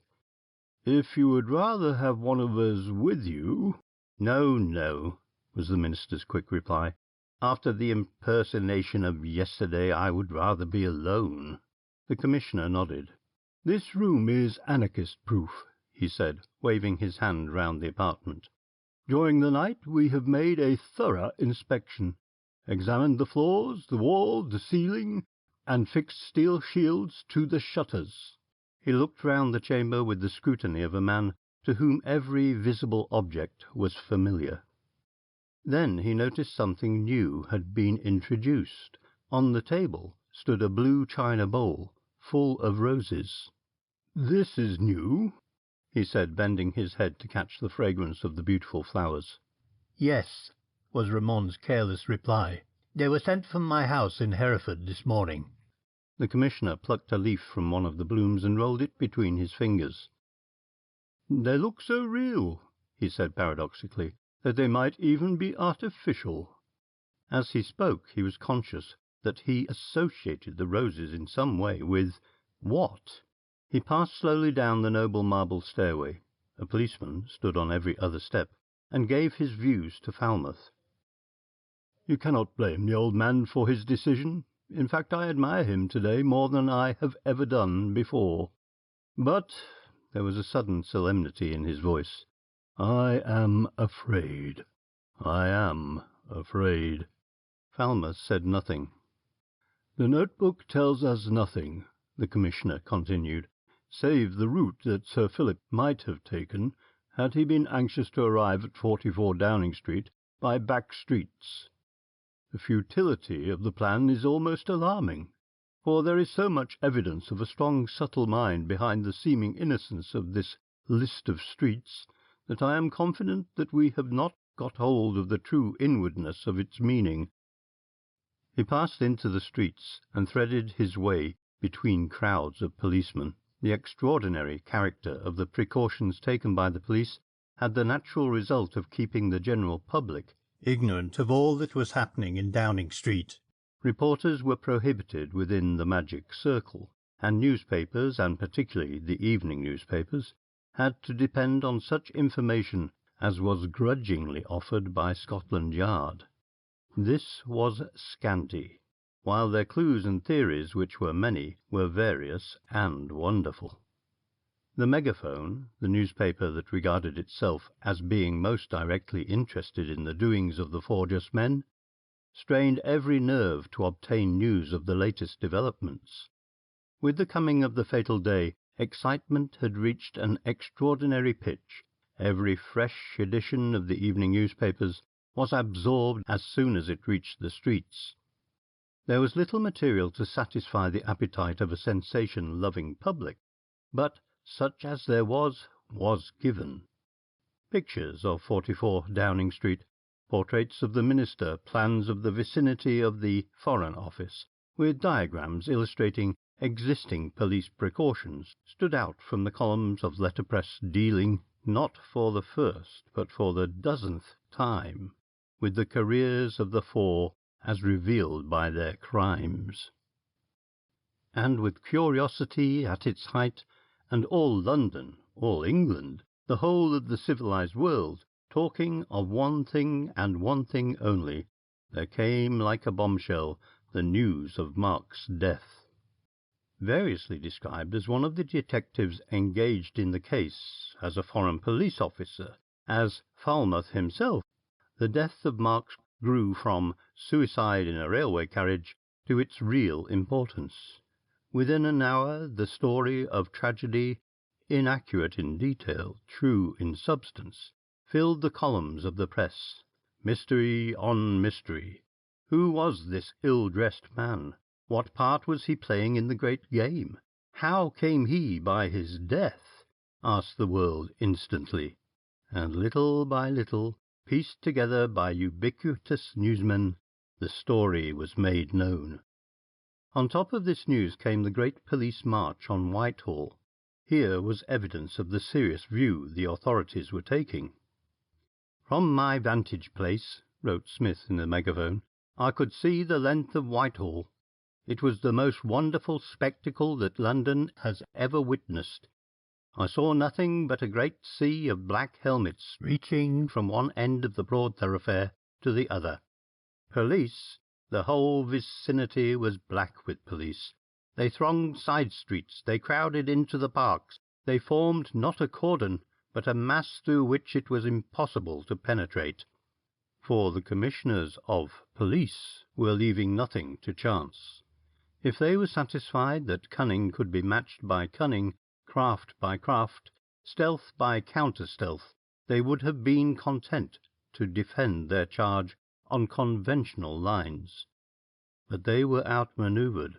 "If you would rather have one of us with you—" "No, no," was the Minister's quick reply. "After the impersonation of yesterday I would rather be alone." The Commissioner nodded. "This room is anarchist-proof," he said, waving his hand round the apartment. "During the night we have made a thorough inspection, examined the floors, the wall, the ceiling, and fixed steel shields to the shutters." He looked round the chamber with the scrutiny of a man to whom every visible object was familiar. Then he noticed something new had been introduced. On the table stood a blue china bowl full of roses. "This is new," he said, bending his head to catch the fragrance of the beautiful flowers. "Yes," was Ramon's careless reply. "They were sent from my house in Hereford this morning." The Commissioner plucked a leaf from one of the blooms and rolled it between his fingers. "They look so real," he said paradoxically, "that they might even be artificial." As he spoke he was conscious that he associated the roses in some way with what? He passed slowly down the noble marble stairway. A policeman stood on every other step, and gave his views to Falmouth. "You cannot blame the old man for his decision. In fact, I admire him to-day more than I have ever done before. But," there was a sudden solemnity in his voice, "I am afraid. I am afraid." Falmouth said nothing. "The notebook tells us nothing," the Commissioner continued, "save the route that Sir Philip might have taken had he been anxious to arrive at 44 Downing Street by back streets. The futility of the plan is almost alarming, for there is so much evidence of a strong subtle mind behind the seeming innocence of this list of streets that I am confident that we have not got hold of the true inwardness of its meaning." He passed into the streets and threaded his way between crowds of policemen. The extraordinary character of the precautions taken by the police had the natural result of keeping the general public ignorant of all that was happening in Downing Street. Reporters were prohibited within the magic circle, and newspapers, and particularly the evening newspapers, had to depend on such information as was grudgingly offered by Scotland Yard. This was scanty. while their clues and theories, which were many, were various and wonderful. The Megaphone, the newspaper that regarded itself as being most directly interested in the doings of the four just men, strained every nerve to obtain news of the latest developments. With the coming of the fatal day, excitement had reached an extraordinary pitch. Every fresh edition of the evening newspapers was absorbed as soon as it reached the streets. There was little material to satisfy the appetite of a sensation-loving public, but such as there was given. Pictures of 44 Downing Street, portraits of the Minister, plans of the vicinity of the Foreign Office, with diagrams illustrating existing police precautions, stood out from the columns of letterpress dealing, not for the first but for the dozenth time, with the careers of the four as revealed by their crimes. And with curiosity at its height, and all London, all England, the whole of the civilized world, talking of one thing and one thing only, there came like a bombshell the news of Marks' death. Variously described as one of the detectives engaged in the case, as a foreign police officer, as Falmouth himself, the death of Marks grew from suicide in a railway carriage to its real importance. Within an hour the story of tragedy, inaccurate in detail, true in substance, filled the columns of the press. Mystery on mystery. Who was this ill-dressed man? What part was he playing in the great game? How came he by his death? Asked the world instantly. And little by little, pieced together by ubiquitous newsmen, the story was made known. On top of this news came the great police march on Whitehall. Here was evidence of the serious view the authorities were taking. "From my vantage place," wrote Smith in the Megaphone, "I could see the length of Whitehall. It was the most wonderful spectacle that London has ever witnessed. I saw nothing but a great sea of black helmets reaching from one end of the broad thoroughfare to the other. Police, the whole vicinity was black with police. They thronged side streets, they crowded into the parks, they formed not a cordon, but a mass through which it was impossible to penetrate. For the commissioners of police were leaving nothing to chance. If they were satisfied that cunning could be matched by cunning, craft by craft, stealth by counter-stealth, they would have been content to defend their charge on conventional lines. But they were outmanoeuvred.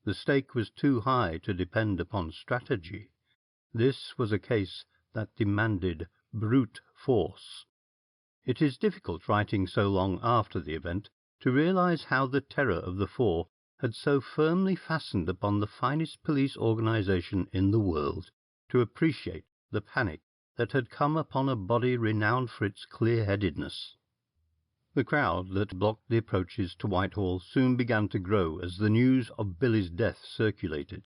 The stake was too high to depend upon strategy. This was a case that demanded brute force. It is difficult, writing so long after the event, to realize how the terror of the four had so firmly fastened upon the finest police organization in the world, to appreciate the panic that had come upon a body renowned for its clear-headedness. The crowd that blocked the approaches to Whitehall soon began to grow as the news of Billy's death circulated,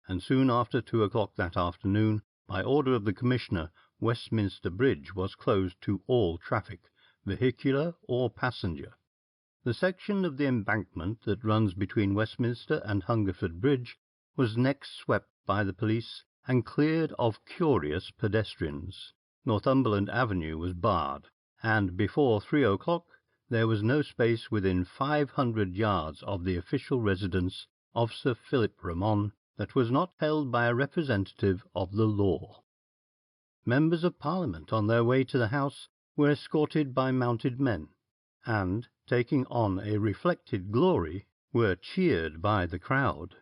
and soon after 2 o'clock that afternoon, by order of the Commissioner, Westminster Bridge was closed to all traffic, vehicular or passenger. The section of the embankment that runs between Westminster and Hungerford Bridge was next swept by the police and cleared of curious pedestrians. Northumberland Avenue was barred, and before 3 o'clock there was no space within 500 yards of the official residence of Sir Philip Ramon that was not held by a representative of the law. Members of Parliament on their way to the House were escorted by mounted men, and, taking on a reflected glory, were cheered by the crowd.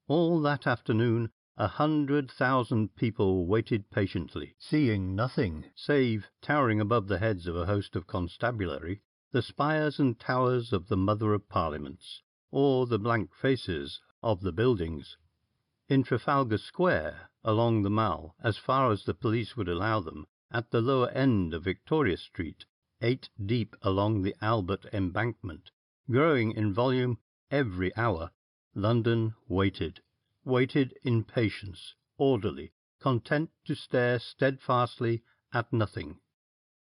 All that afternoon 100,000 people waited patiently, seeing nothing save, towering above the heads of a host of constabulary, the spires and towers of the Mother of Parliaments, or the blank faces of the buildings. In Trafalgar Square, along the Mall, as far as the police would allow them, at the lower end of Victoria Street, 8 deep along the Albert Embankment, growing in volume every hour, London waited in patience, orderly, content to stare steadfastly at nothing,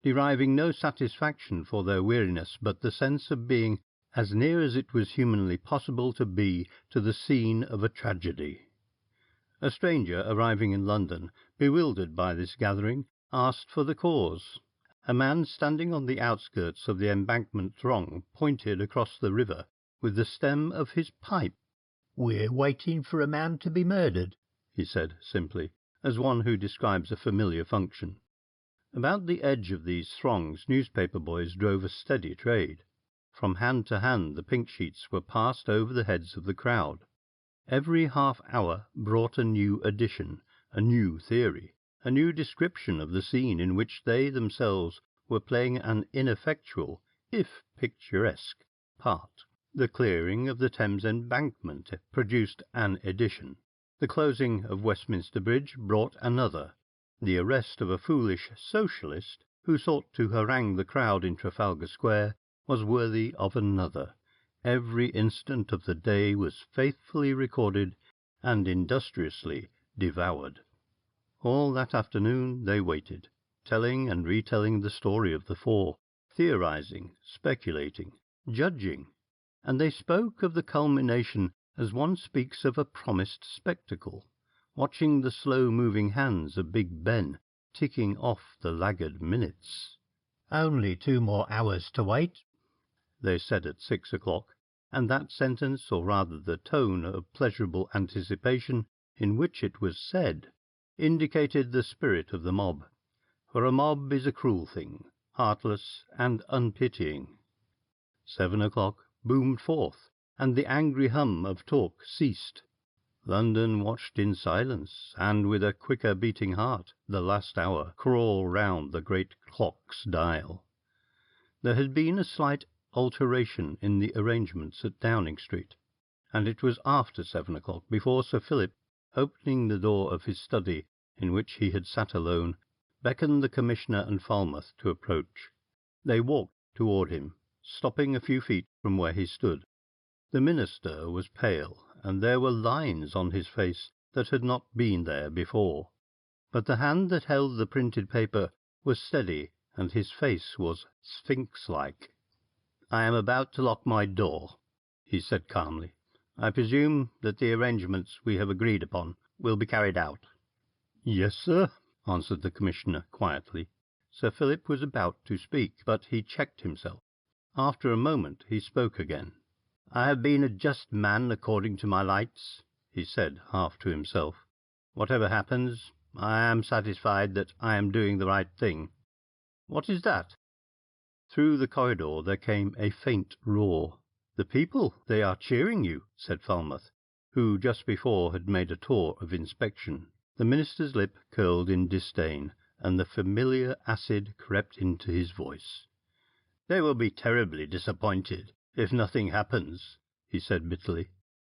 deriving no satisfaction for their weariness but the sense of being as near as it was humanly possible to be to the scene of a tragedy. A stranger arriving in London, bewildered by this gathering, asked for the cause. A man standing on the outskirts of the embankment throng pointed across the river with the stem of his pipe. "We're waiting for a man to be murdered," he said simply, as one who describes a familiar function. About the edge of these throngs newspaper boys drove a steady trade. From hand to hand the pink sheets were passed over the heads of the crowd. Every half hour brought a new edition, a new theory, a new description of the scene in which they themselves were playing an ineffectual, if picturesque, part. The clearing of the Thames embankment produced an edition. The closing of Westminster Bridge brought another. The arrest of a foolish socialist who sought to harangue the crowd in Trafalgar Square was worthy of another. Every instant of the day was faithfully recorded and industriously devoured. All that afternoon they waited, telling and retelling the story of the four, theorizing, speculating, judging, and they spoke of the culmination as one speaks of a promised spectacle, watching the slow-moving hands of Big Ben ticking off the laggard minutes. "Only 2 more hours to wait," they said at 6 o'clock, and that sentence, or rather the tone of pleasurable anticipation in which it was said, indicated the spirit of the mob, for a mob is a cruel thing, heartless and unpitying. 7 o'clock boomed forth, and the angry hum of talk ceased. London watched in silence, and with a quicker beating heart the last hour crawl round the great clock's dial. There had been a slight alteration in the arrangements at Downing Street, and it was after 7 o'clock before Sir Philip, opening the door of his study, in which he had sat alone, beckoned the Commissioner and Falmouth to approach. They walked toward him, stopping a few feet from where he stood. The minister was pale, and there were lines on his face that had not been there before, but the hand that held the printed paper was steady, and his face was sphinx-like. "I am about to lock my door," he said calmly. "I presume that the arrangements we have agreed upon will be carried out." "Yes, sir," answered the Commissioner quietly. Sir Philip was about to speak, but he checked himself. After a moment he spoke again. "I have been a just man according to my lights," he said, half to himself. "Whatever happens, I am satisfied that I am doing the right thing. What is that?" Through the corridor there came a faint roar. "The people, they are cheering you," said Falmouth, who just before had made a tour of inspection. The minister's lip curled in disdain, and the familiar acid crept into his voice. "They will be terribly disappointed if nothing happens," he said bitterly.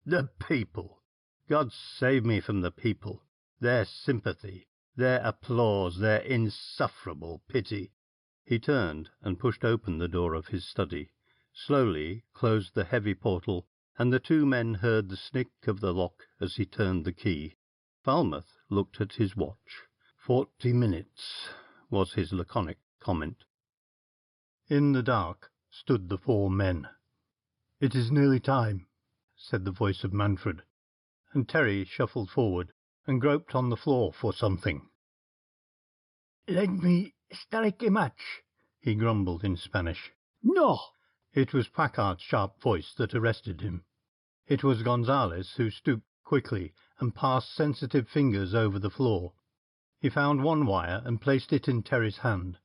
"The people! God save me from the people, their sympathy, their applause, their insufferable pity." He turned and pushed open the door of his study, slowly closed the heavy portal, and the two men heard the snick of the lock as he turned the key. Falmouth looked at his watch. 40 minutes, was his laconic comment. In the dark stood the four men. "It is nearly time," said the voice of Manfred, and Thery shuffled forward and groped on the floor for something. "Let me strike a match," he grumbled in Spanish. "No!" It was Packard's sharp voice that arrested him. It was Gonzales who stooped quickly and passed sensitive fingers over the floor. He found one wire and placed it in Terry's hand.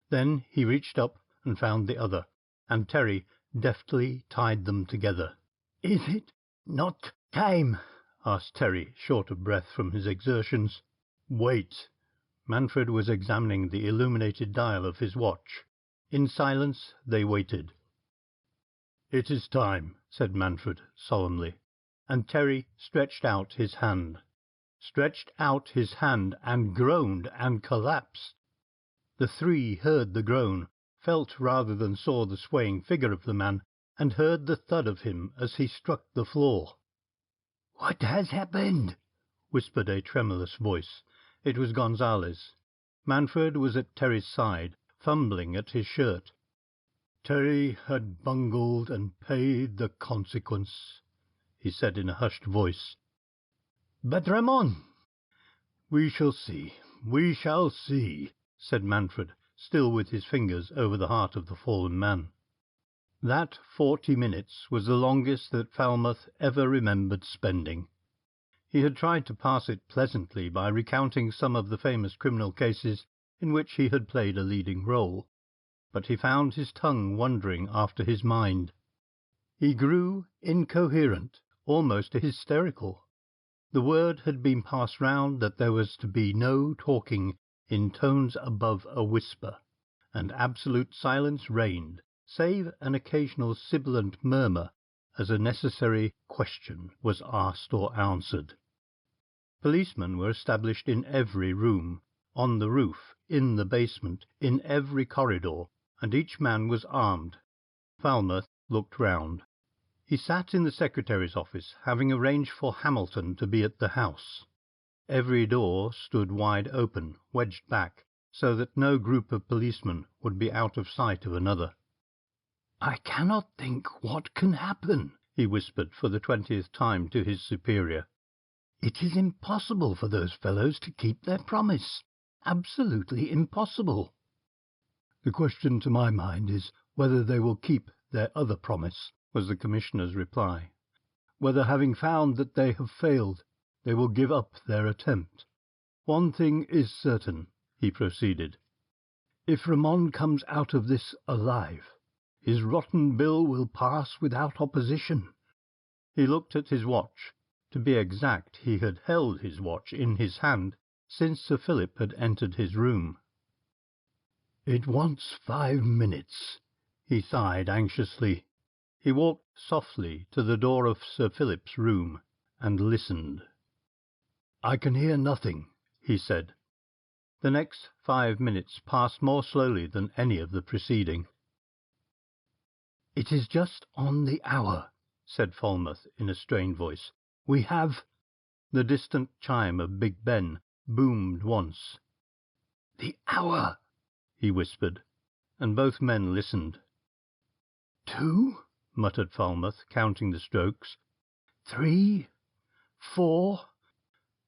Then he reached up and found the other, and Thery deftly tied them together. "Is it not time?" asked Thery, short of breath from his exertions. "Wait." Manfred was examining the illuminated dial of his watch. In silence they waited. "It is time," said Manfred solemnly, and Thery stretched out his hand. And groaned and collapsed. The three heard the groan, felt rather than saw the swaying figure of the man, and heard the thud of him as he struck the floor. "What has happened?" whispered a tremulous voice. It was Gonzales. Manfred was at Terry's side, fumbling at his shirt. Thery had bungled and paid the consequence, he said in a hushed voice. But Ramon— We shall see, said Manfred, still with his fingers over the heart of the fallen man. That 40 minutes was the longest that Falmouth ever remembered spending. He had tried to pass it pleasantly by recounting some of the famous criminal cases in which he had played a leading role, but he found his tongue wandering after his mind. He grew incoherent, almost hysterical. The word had been passed round that there was to be no talking in tones above a whisper, and absolute silence reigned, save an occasional sibilant murmur as a necessary question was asked or answered. Policemen were established in every room, on the roof, in the basement, in every corridor, and each man was armed. Falmouth looked round. He sat in the secretary's office, having arranged for Hamilton to be at the house. Every door stood wide open, wedged back, so that no group of policemen would be out of sight of another. "I cannot think what can happen," he whispered for the 20th time to his superior. "It is impossible for those fellows to keep their promise. Absolutely impossible." "The question to my mind is whether they will keep their other promise," was the Commissioner's reply. "Whether, having found that they have failed, they will give up their attempt. One thing is certain," he proceeded. "If Ramon comes out of this alive, his rotten bill will pass without opposition." He looked at his watch. To be exact, he had held his watch in his hand since Sir Philip had entered his room. "It wants 5 minutes," he sighed anxiously. He walked softly to the door of Sir Philip's room and listened. "I can hear nothing," he said. The next 5 minutes passed more slowly than any of the preceding. "It is just on the hour," said Falmouth in a strained voice. "We have—" The distant chime of Big Ben boomed once. "The hour," he whispered, and both men listened. 2, muttered Falmouth, counting the strokes. 3, 4,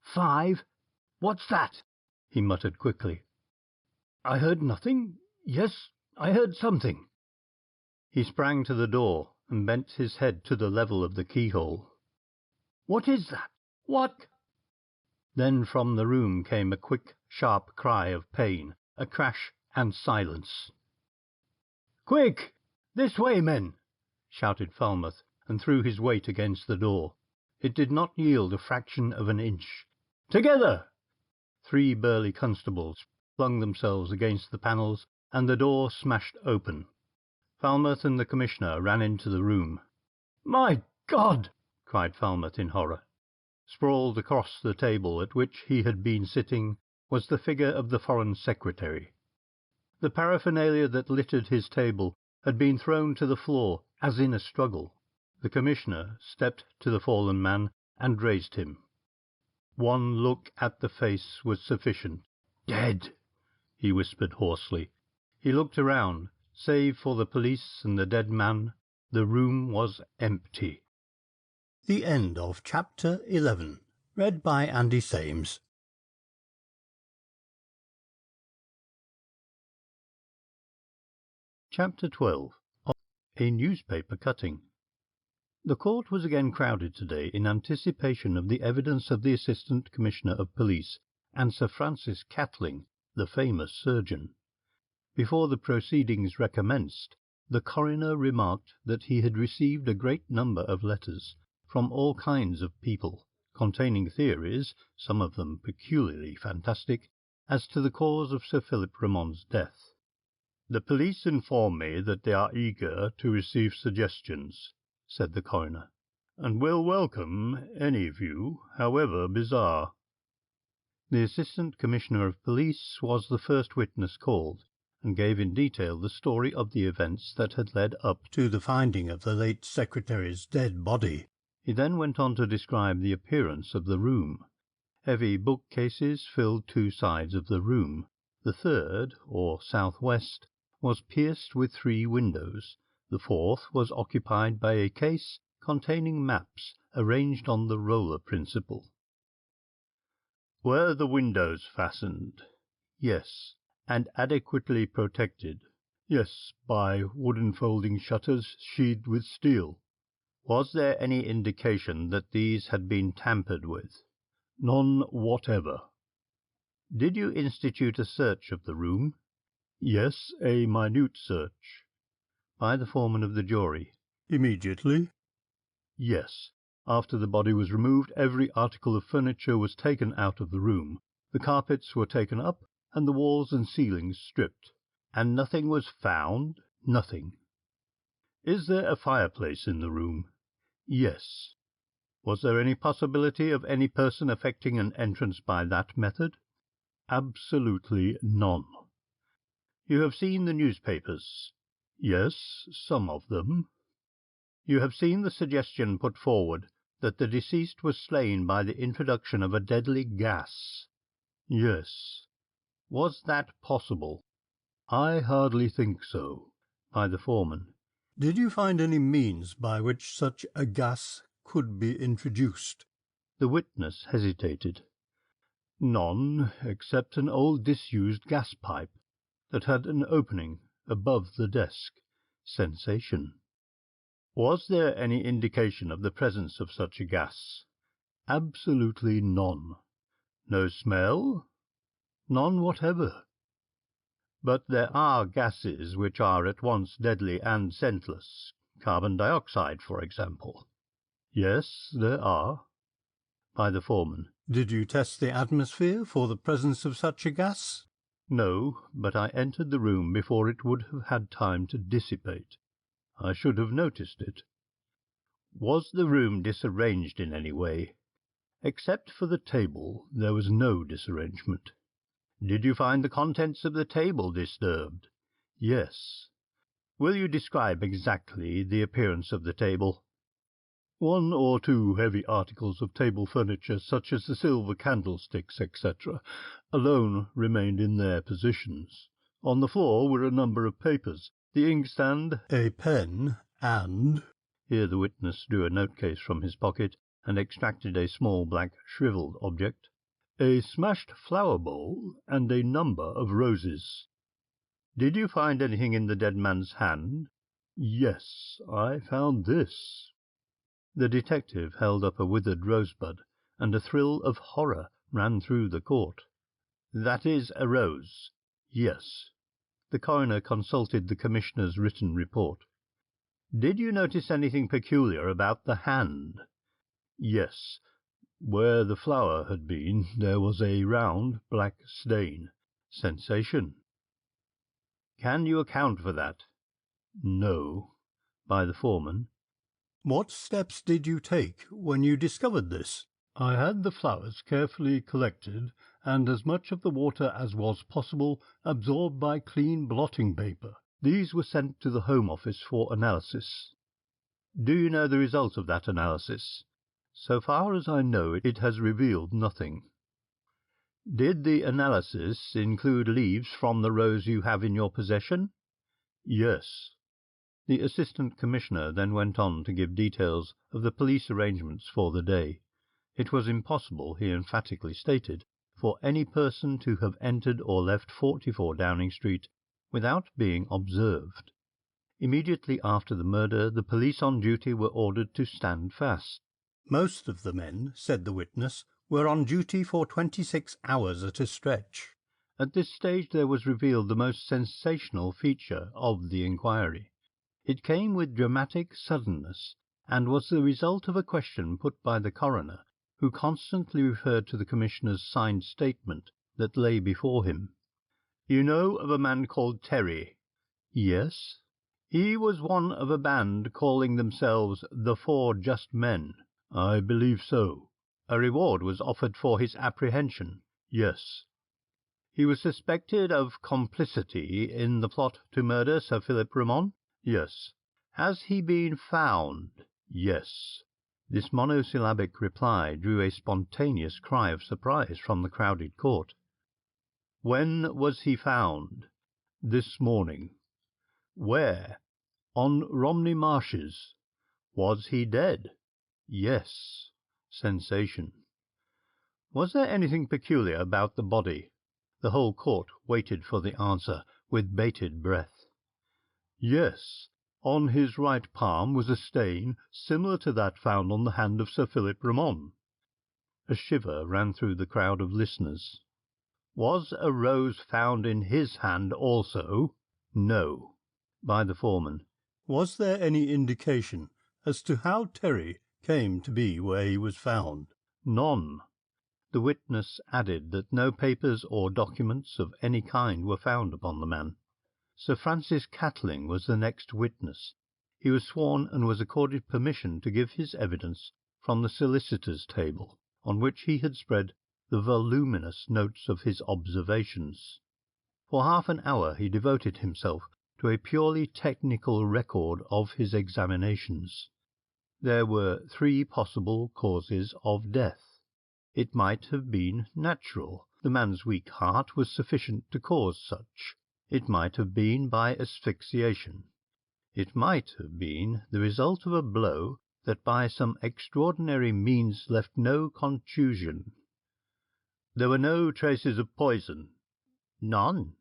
5. What's that? He muttered quickly. I heard nothing. Yes, I heard something. He sprang to the door and bent his head to the level of the keyhole. What is that? What? Then from the room came a quick, sharp cry of pain, a crash and silence. "Quick! This way, men!" shouted Falmouth, and threw his weight against the door. It did not yield a fraction of an inch. "Together!" 3 burly constables flung themselves against the panels, and the door smashed open. Falmouth and the Commissioner ran into the room. "My God!" cried Falmouth in horror. Sprawled across the table at which he had been sitting was the figure of the Foreign Secretary. The paraphernalia that littered his table had been thrown to the floor as in a struggle. The Commissioner stepped to the fallen man and raised him. One look at the face was sufficient. "Dead," he whispered hoarsely. He looked around. Save for the police and the dead man, the room was empty. The end of Chapter 11. Read by Andy Sames. Chapter 12. A newspaper cutting. The court was again crowded today in anticipation of the evidence of the Assistant Commissioner of Police and Sir Francis Catling, the famous surgeon. Before the proceedings recommenced, the coroner remarked that he had received a great number of letters from all kinds of people, containing theories, some of them peculiarly fantastic, as to the cause of Sir Philip Ramon's death. "The police inform me that they are eager to receive suggestions," said the coroner, "and will welcome any view, however bizarre." The Assistant Commissioner of Police was the first witness called, and gave in detail the story of the events that had led up to the finding of the late Secretary's dead body. He then went on to describe the appearance of the room. Heavy bookcases filled 2 sides of the room. The third, or southwest, was pierced with 3 windows. The 4th was occupied by a case containing maps arranged on the roller principle. Were the windows fastened? Yes. And adequately protected? Yes, by wooden folding shutters sheathed with steel. Was there any indication that these had been tampered with? None whatever. Did you institute a search of the room? Yes, a minute search. By the foreman of the jury. Immediately? Yes. After the body was removed, every article of furniture was taken out of the room. The carpets were taken up, and the walls and ceilings stripped. And nothing was found? Nothing. Is there a fireplace in the room? Yes. Was there any possibility of any person effecting an entrance by that method? Absolutely none. You have seen the newspapers? Yes, some of them. You have seen the suggestion put forward that the deceased was slain by the introduction of a deadly gas? Yes. Was that possible? I hardly think so. By the foreman. Did you find any means by which such a gas could be introduced? The witness hesitated. None, except an old disused gas pipe that had an opening above the desk. Sensation. Was there any indication of the presence of such a gas? Absolutely none. No smell? None whatever. But there are gases which are at once deadly and scentless. Carbon dioxide, for example. Yes, there are. By the foreman. Did you test the atmosphere for the presence of such a gas? No, but I entered the room before it would have had time to dissipate. I should have noticed it. Was the room disarranged in any way? Except for the table, there was no disarrangement. Did you find the contents of the table disturbed? Yes. Will you describe exactly the appearance of the table? 1 or 2 heavy articles of table furniture, such as the silver candlesticks, etc., alone remained in their positions. On the floor were a number of papers, the inkstand, a pen, and— Here the witness drew a note-case from his pocket and extracted a small black shrivelled object, a smashed flower bowl, and a number of roses. Did you find anything in the dead man's hand? Yes, I found this. The detective held up a withered rosebud, and a thrill of horror ran through the court. That is a rose? Yes. The coroner consulted the commissioner's written report. Did you notice anything peculiar about the hand? Yes. Where the flower had been, there was a round black stain. Sensation. Can you account for that? No. By the foreman. What steps did you take when you discovered this? I had the flowers carefully collected, and as much of the water as was possible absorbed by clean blotting paper. These were sent to the Home Office for analysis. Do you know the result of that analysis? So far as I know, it has revealed nothing. Did the analysis include leaves from the rose you have in your possession? Yes. The Assistant Commissioner then went on to give details of the police arrangements for the day. It was impossible, he emphatically stated, for any person to have entered or left 44 Downing Street without being observed. Immediately after the murder, the police on duty were ordered to stand fast. Most of the men, said the witness, were on duty for 26 hours at a stretch. At this stage there was revealed the most sensational feature of the inquiry. It came with dramatic suddenness, and was the result of a question put by the coroner, who constantly referred to the commissioner's signed statement that lay before him. You know of a man called Thery? Yes. He was one of a band calling themselves the 4 Just Men. I believe so. A reward was offered for his apprehension. Yes. He was suspected of complicity in the plot to murder Sir Philip Ramon? Yes. Has he been found? Yes. This monosyllabic reply drew a spontaneous cry of surprise from the crowded court. When was he found? This morning. Where? On Romney Marshes. Was he dead? Yes. Sensation. Was there anything peculiar about the body? The whole court waited for the answer, with bated breath. Yes. On his right palm was a stain similar to that found on the hand of Sir Philip Ramon. A shiver ran through the crowd of listeners. Was a rose found in his hand also? No. By the foreman. Was there any indication as to how Thery came to be where he was found? None. The witness added that no papers or documents of any kind were found upon the man. Sir Francis Catling was the next witness. He was sworn and was accorded permission to give his evidence from the solicitor's table, on which he had spread the voluminous notes of his observations. For half an hour he devoted himself to a purely technical record of his examinations. There were 3 possible causes of death. It might have been natural. The man's weak heart was sufficient to cause such. It might have been by asphyxiation. It might have been the result of a blow that by some extraordinary means left no contusion. There were no traces of poison. None.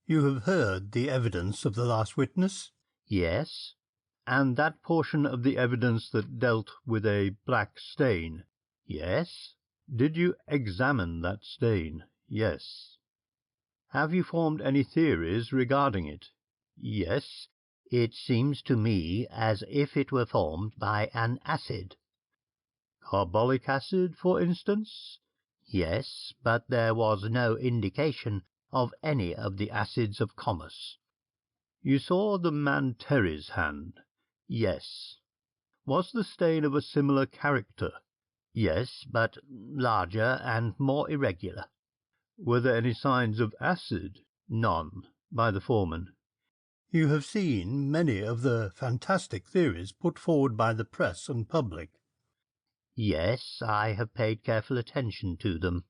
You have heard the evidence of the last witness? Yes. And that portion of the evidence that dealt with a black stain? Yes. Did you examine that stain? Yes. Have you formed any theories regarding it? Yes. It seems to me as if it were formed by an acid. Carbolic acid, for instance? Yes, but there was no indication of any of the acids of commerce. You saw the man Thery's hand? Yes. Was the stain of a similar character? Yes, but larger and more irregular. Were there any signs of acid? None. By the foreman. You have seen many of the fantastic theories put forward by the press and public? Yes, I have paid careful attention to them.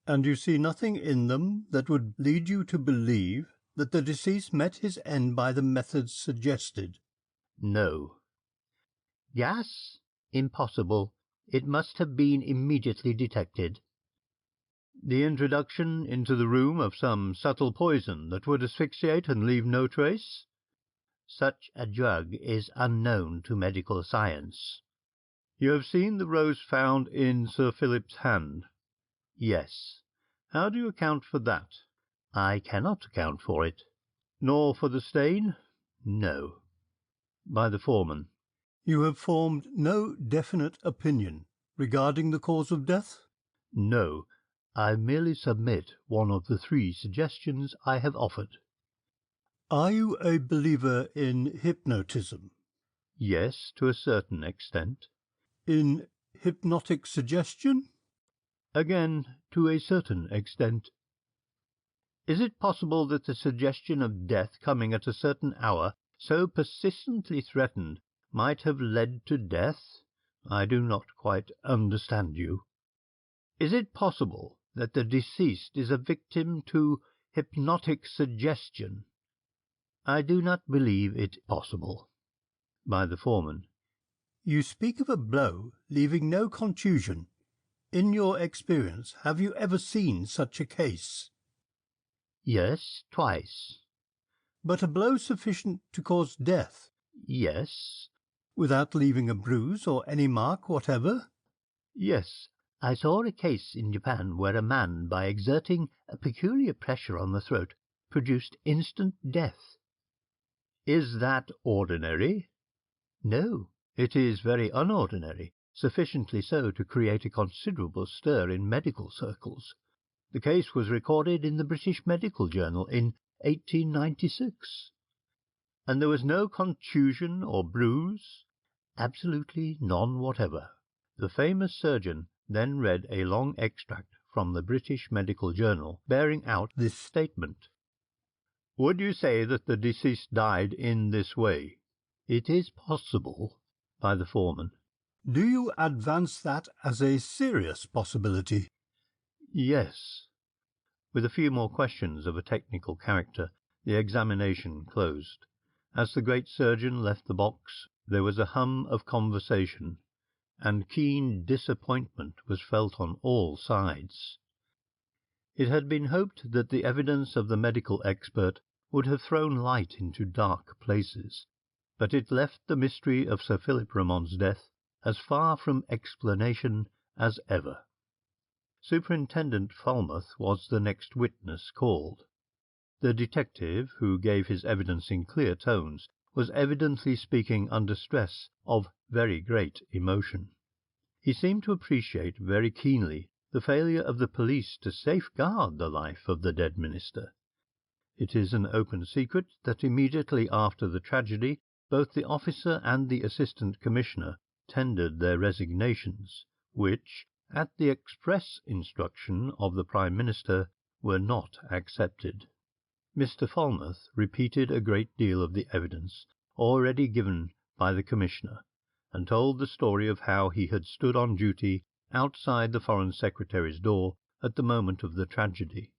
And you see nothing in them that would lead you to believe that the deceased met his end by the methods suggested? No. Gas? Impossible. It must have been immediately detected. The introduction into the room of some subtle poison that would asphyxiate and leave no trace? Such a drug is unknown to medical science. You have seen the rose found in Sir Philip's hand? Yes. How do you account for that? I cannot account for it. Nor for the stain? No. By the foreman. You have formed no definite opinion regarding the cause of death? No. I merely submit one of the 3 suggestions I have offered. Are you a believer in hypnotism? Yes, to a certain extent. In hypnotic suggestion? Again, to a certain extent. Is it possible that the suggestion of death coming at a certain hour, so persistently threatened, might have led to death? I do not quite understand you. Is it possible that the deceased is a victim to hypnotic suggestion? I do not believe it possible. By the foreman. You speak of a blow leaving no contusion. In your experience, have you ever seen such a case? Yes, twice. But a blow sufficient to cause death? Yes. Without leaving a bruise or any mark whatever? Yes. I saw a case in Japan where a man, by exerting a peculiar pressure on the throat, produced instant death. Is that ordinary? No, it is very unordinary, sufficiently so to create a considerable stir in medical circles. The case was recorded in the British Medical Journal in 1896. And there was no contusion or bruise? Absolutely none whatever. The famous surgeon then read a long extract from the British Medical Journal, bearing out this statement. Would you say that the deceased died in this way? It is possible. By the foreman. Do you advance that as a serious possibility? Yes. With a few more questions of a technical character, The examination closed. As the great surgeon left the box, there was a hum of conversation, and keen disappointment was felt on all sides. It had been hoped that the evidence of the medical expert would have thrown light into dark places, but it left the mystery of Sir Philip Ramon's death as far from explanation as ever. Superintendent Falmouth was the next witness called. The detective, who gave his evidence in clear tones, was evidently speaking under stress of very great emotion. He seemed to appreciate very keenly the failure of the police to safeguard the life of the dead minister. It is an open secret that immediately after the tragedy both the officer and the assistant commissioner tendered their resignations, which, at the express instruction of the Prime Minister, were not accepted. Mr. Falmouth repeated a great deal of the evidence already given by the Commissioner, and told the story of how he had stood on duty outside the Foreign Secretary's door at the moment of the tragedy.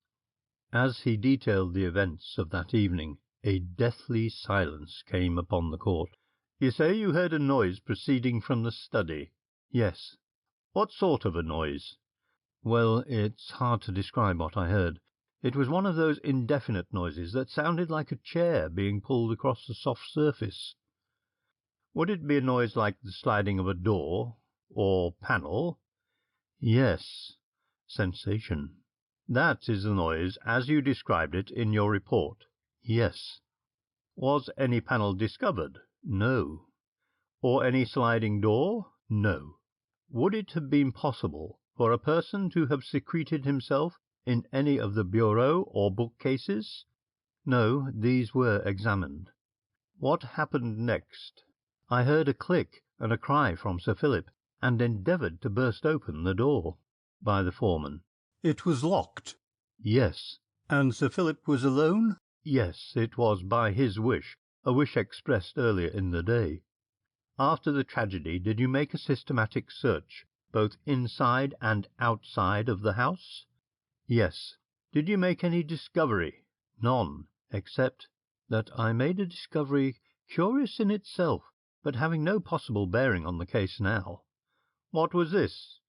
As he detailed the events of that evening, a deathly silence came upon the court. "You say you heard a noise proceeding from the study?" "Yes." "What sort of a noise?" "Well, it's hard to describe what I heard. It was one of those indefinite noises that sounded like a chair being pulled across a soft surface." "Would it be a noise like the sliding of a door or panel?" "Yes." Sensation. "That is the noise as you described it in your report?" "Yes." "Was any panel discovered?" "No." "Or any sliding door?" "No." "Would it have been possible for a person to have secreted himself in any of the bureau or bookcases?" "No, these were examined." "What happened next?" "I heard a click and a cry from Sir Philip, and endeavoured to burst open the door." By the foreman. It was locked. "Yes." And Sir Philip was alone? "Yes, it was by his wish, a wish expressed earlier in the day." "After the tragedy, did you make a systematic search, both inside and outside of the house?" "Yes." "Did you make any discovery?" "None, except that I made a discovery curious in itself, but having no possible bearing on the case now." "What was this?"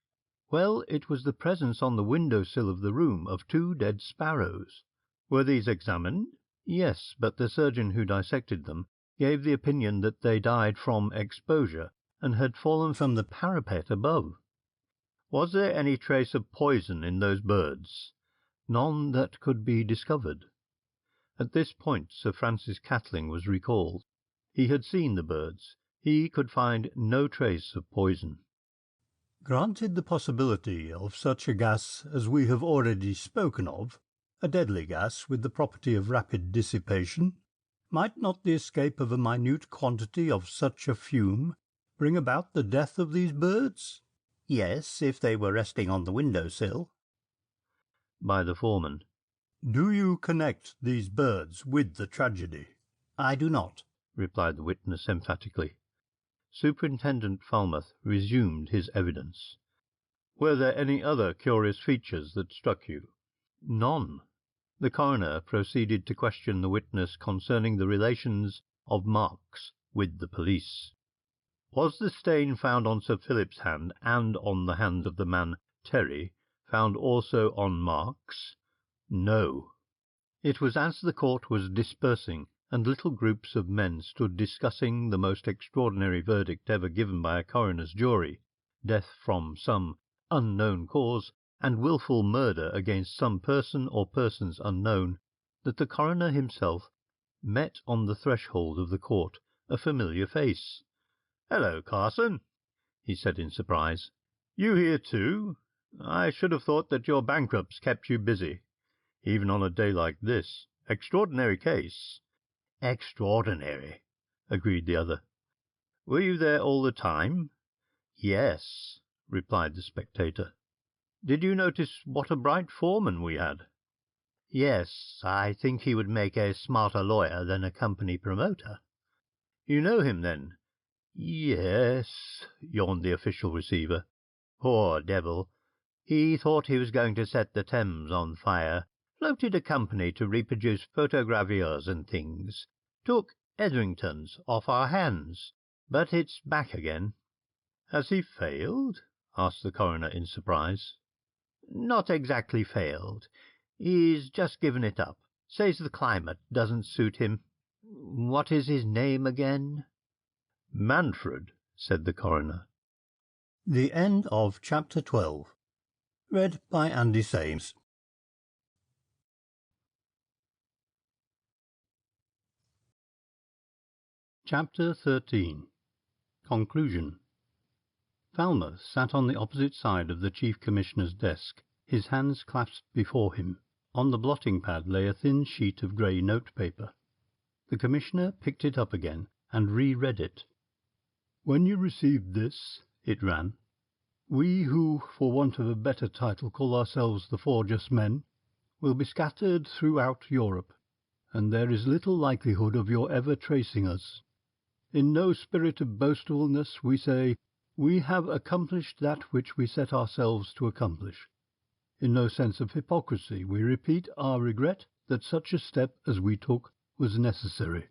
"Well, it was the presence on the window-sill of the room of 2 dead sparrows." "Were these examined?" "Yes, but the surgeon who dissected them gave the opinion that they died from exposure, and had fallen from the parapet above." "Was there any trace of poison in those birds?" "None that could be discovered." At this point Sir Francis Catling was recalled. He had seen the birds. He could find no trace of poison. Granted the possibility of such a gas as we have already spoken of, a deadly gas with the property of rapid dissipation, might not the escape of a minute quantity of such a fume bring about the death of these birds?" Yes, if they were resting on the window-sill. By the foreman. "Do you connect these birds with the tragedy?" I do not," replied the witness emphatically. Superintendent Falmouth resumed his evidence. "Were there any other curious features that struck you?" "None." The coroner proceeded to question the witness concerning the relations of Marks with the police. "Was the stain found on Sir Philip's hand and on the hand of the man Thery found also on Marks?" "No." It was as the court was dispersing, and little groups of men stood discussing the most extraordinary verdict ever given by a coroner's jury, death from some unknown cause, and wilful murder against some person or persons unknown, that the coroner himself met on the threshold of the court a familiar face. "Hello, Carson," he said in surprise. "You here too? I should have thought that your bankrupts kept you busy, even on a day like this. Extraordinary case." "Extraordinary," agreed the other. "Were you there all the time?" "Yes," replied the spectator. "Did you notice what a bright foreman we had?" "Yes, I think he would make a smarter lawyer than a company promoter." "You know him, then?" "Yes," yawned the official receiver. "Poor devil. He thought he was going to set the Thames on fire, Floated a company to reproduce photogravures and things. Took Etherington's off our hands, but it's back again." "Has he failed?" asked the coroner in surprise. "Not exactly failed. He's just given it up. Says the climate doesn't suit him. What is his name again?" "Manfred," said the coroner. The end of chapter 12. Read by Andy Sames. Chapter 13. Conclusion. Falmouth sat on the opposite side of the Chief Commissioner's desk, his hands clasped before him. On the blotting-pad lay a thin sheet of grey note-paper. The Commissioner picked it up again and re-read it. "When you received this," it ran, "we who, for want of a better title, call ourselves the Four Just Men, will be scattered throughout Europe, and there is little likelihood of your ever tracing us. In no spirit of boastfulness we say, we have accomplished that which we set ourselves to accomplish. In no sense of hypocrisy we repeat our regret that such a step as we took was necessary.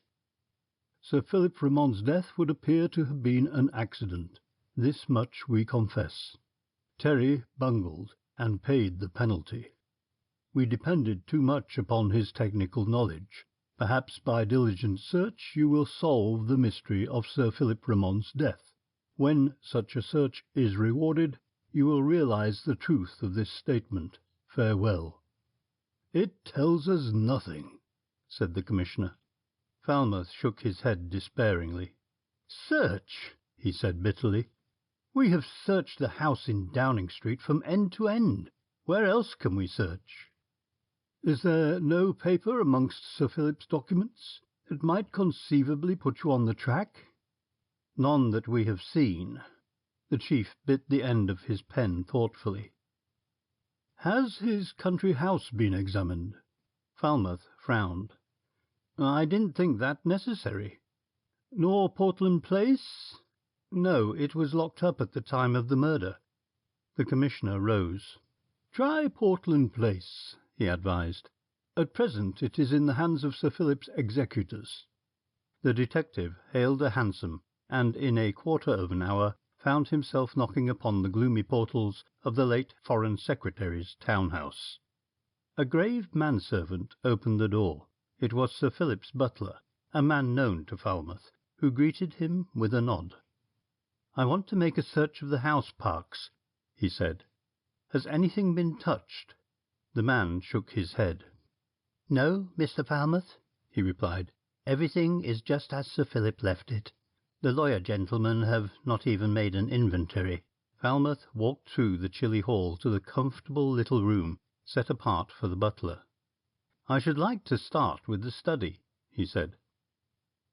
Sir Philip Ramon's death would appear to have been an accident. This much we confess. Thery bungled and paid the penalty. We depended too much upon his technical knowledge. Perhaps by diligent search you will solve the mystery of Sir Philip Ramon's death. When such a search is rewarded, you will realize the truth of this statement. Farewell." "It tells us nothing," said the Commissioner. Falmouth shook his head despairingly. "Search!" he said bitterly. "We have searched the house in Downing Street from end to end. Where else can we search?" "Is there no paper amongst Sir Philip's documents that might conceivably put you on the track?" "None that we have seen." The chief bit the end of his pen thoughtfully. "Has his country house been examined?" Falmouth frowned. "I didn't think that necessary." "Nor Portland Place?" "No, it was locked up at the time of the murder." The Commissioner rose. "Try Portland Place," he advised. "At present it is in the hands of Sir Philip's executors." The detective hailed a hansom, and in a quarter of an hour found himself knocking upon the gloomy portals of the late Foreign Secretary's town-house. A grave manservant opened the door. It was Sir Philip's butler, a man known to Falmouth, who greeted him with a nod. "I want to make a search of the house, Parks," he said. "Has anything been touched?" The man shook his head. "No, Mr. Falmouth," he replied. "Everything is just as Sir Philip left it. The lawyer gentlemen have not even made an inventory." Falmouth walked through the chilly hall to the comfortable little room set apart for the butler. "I should like to start with the study," he said.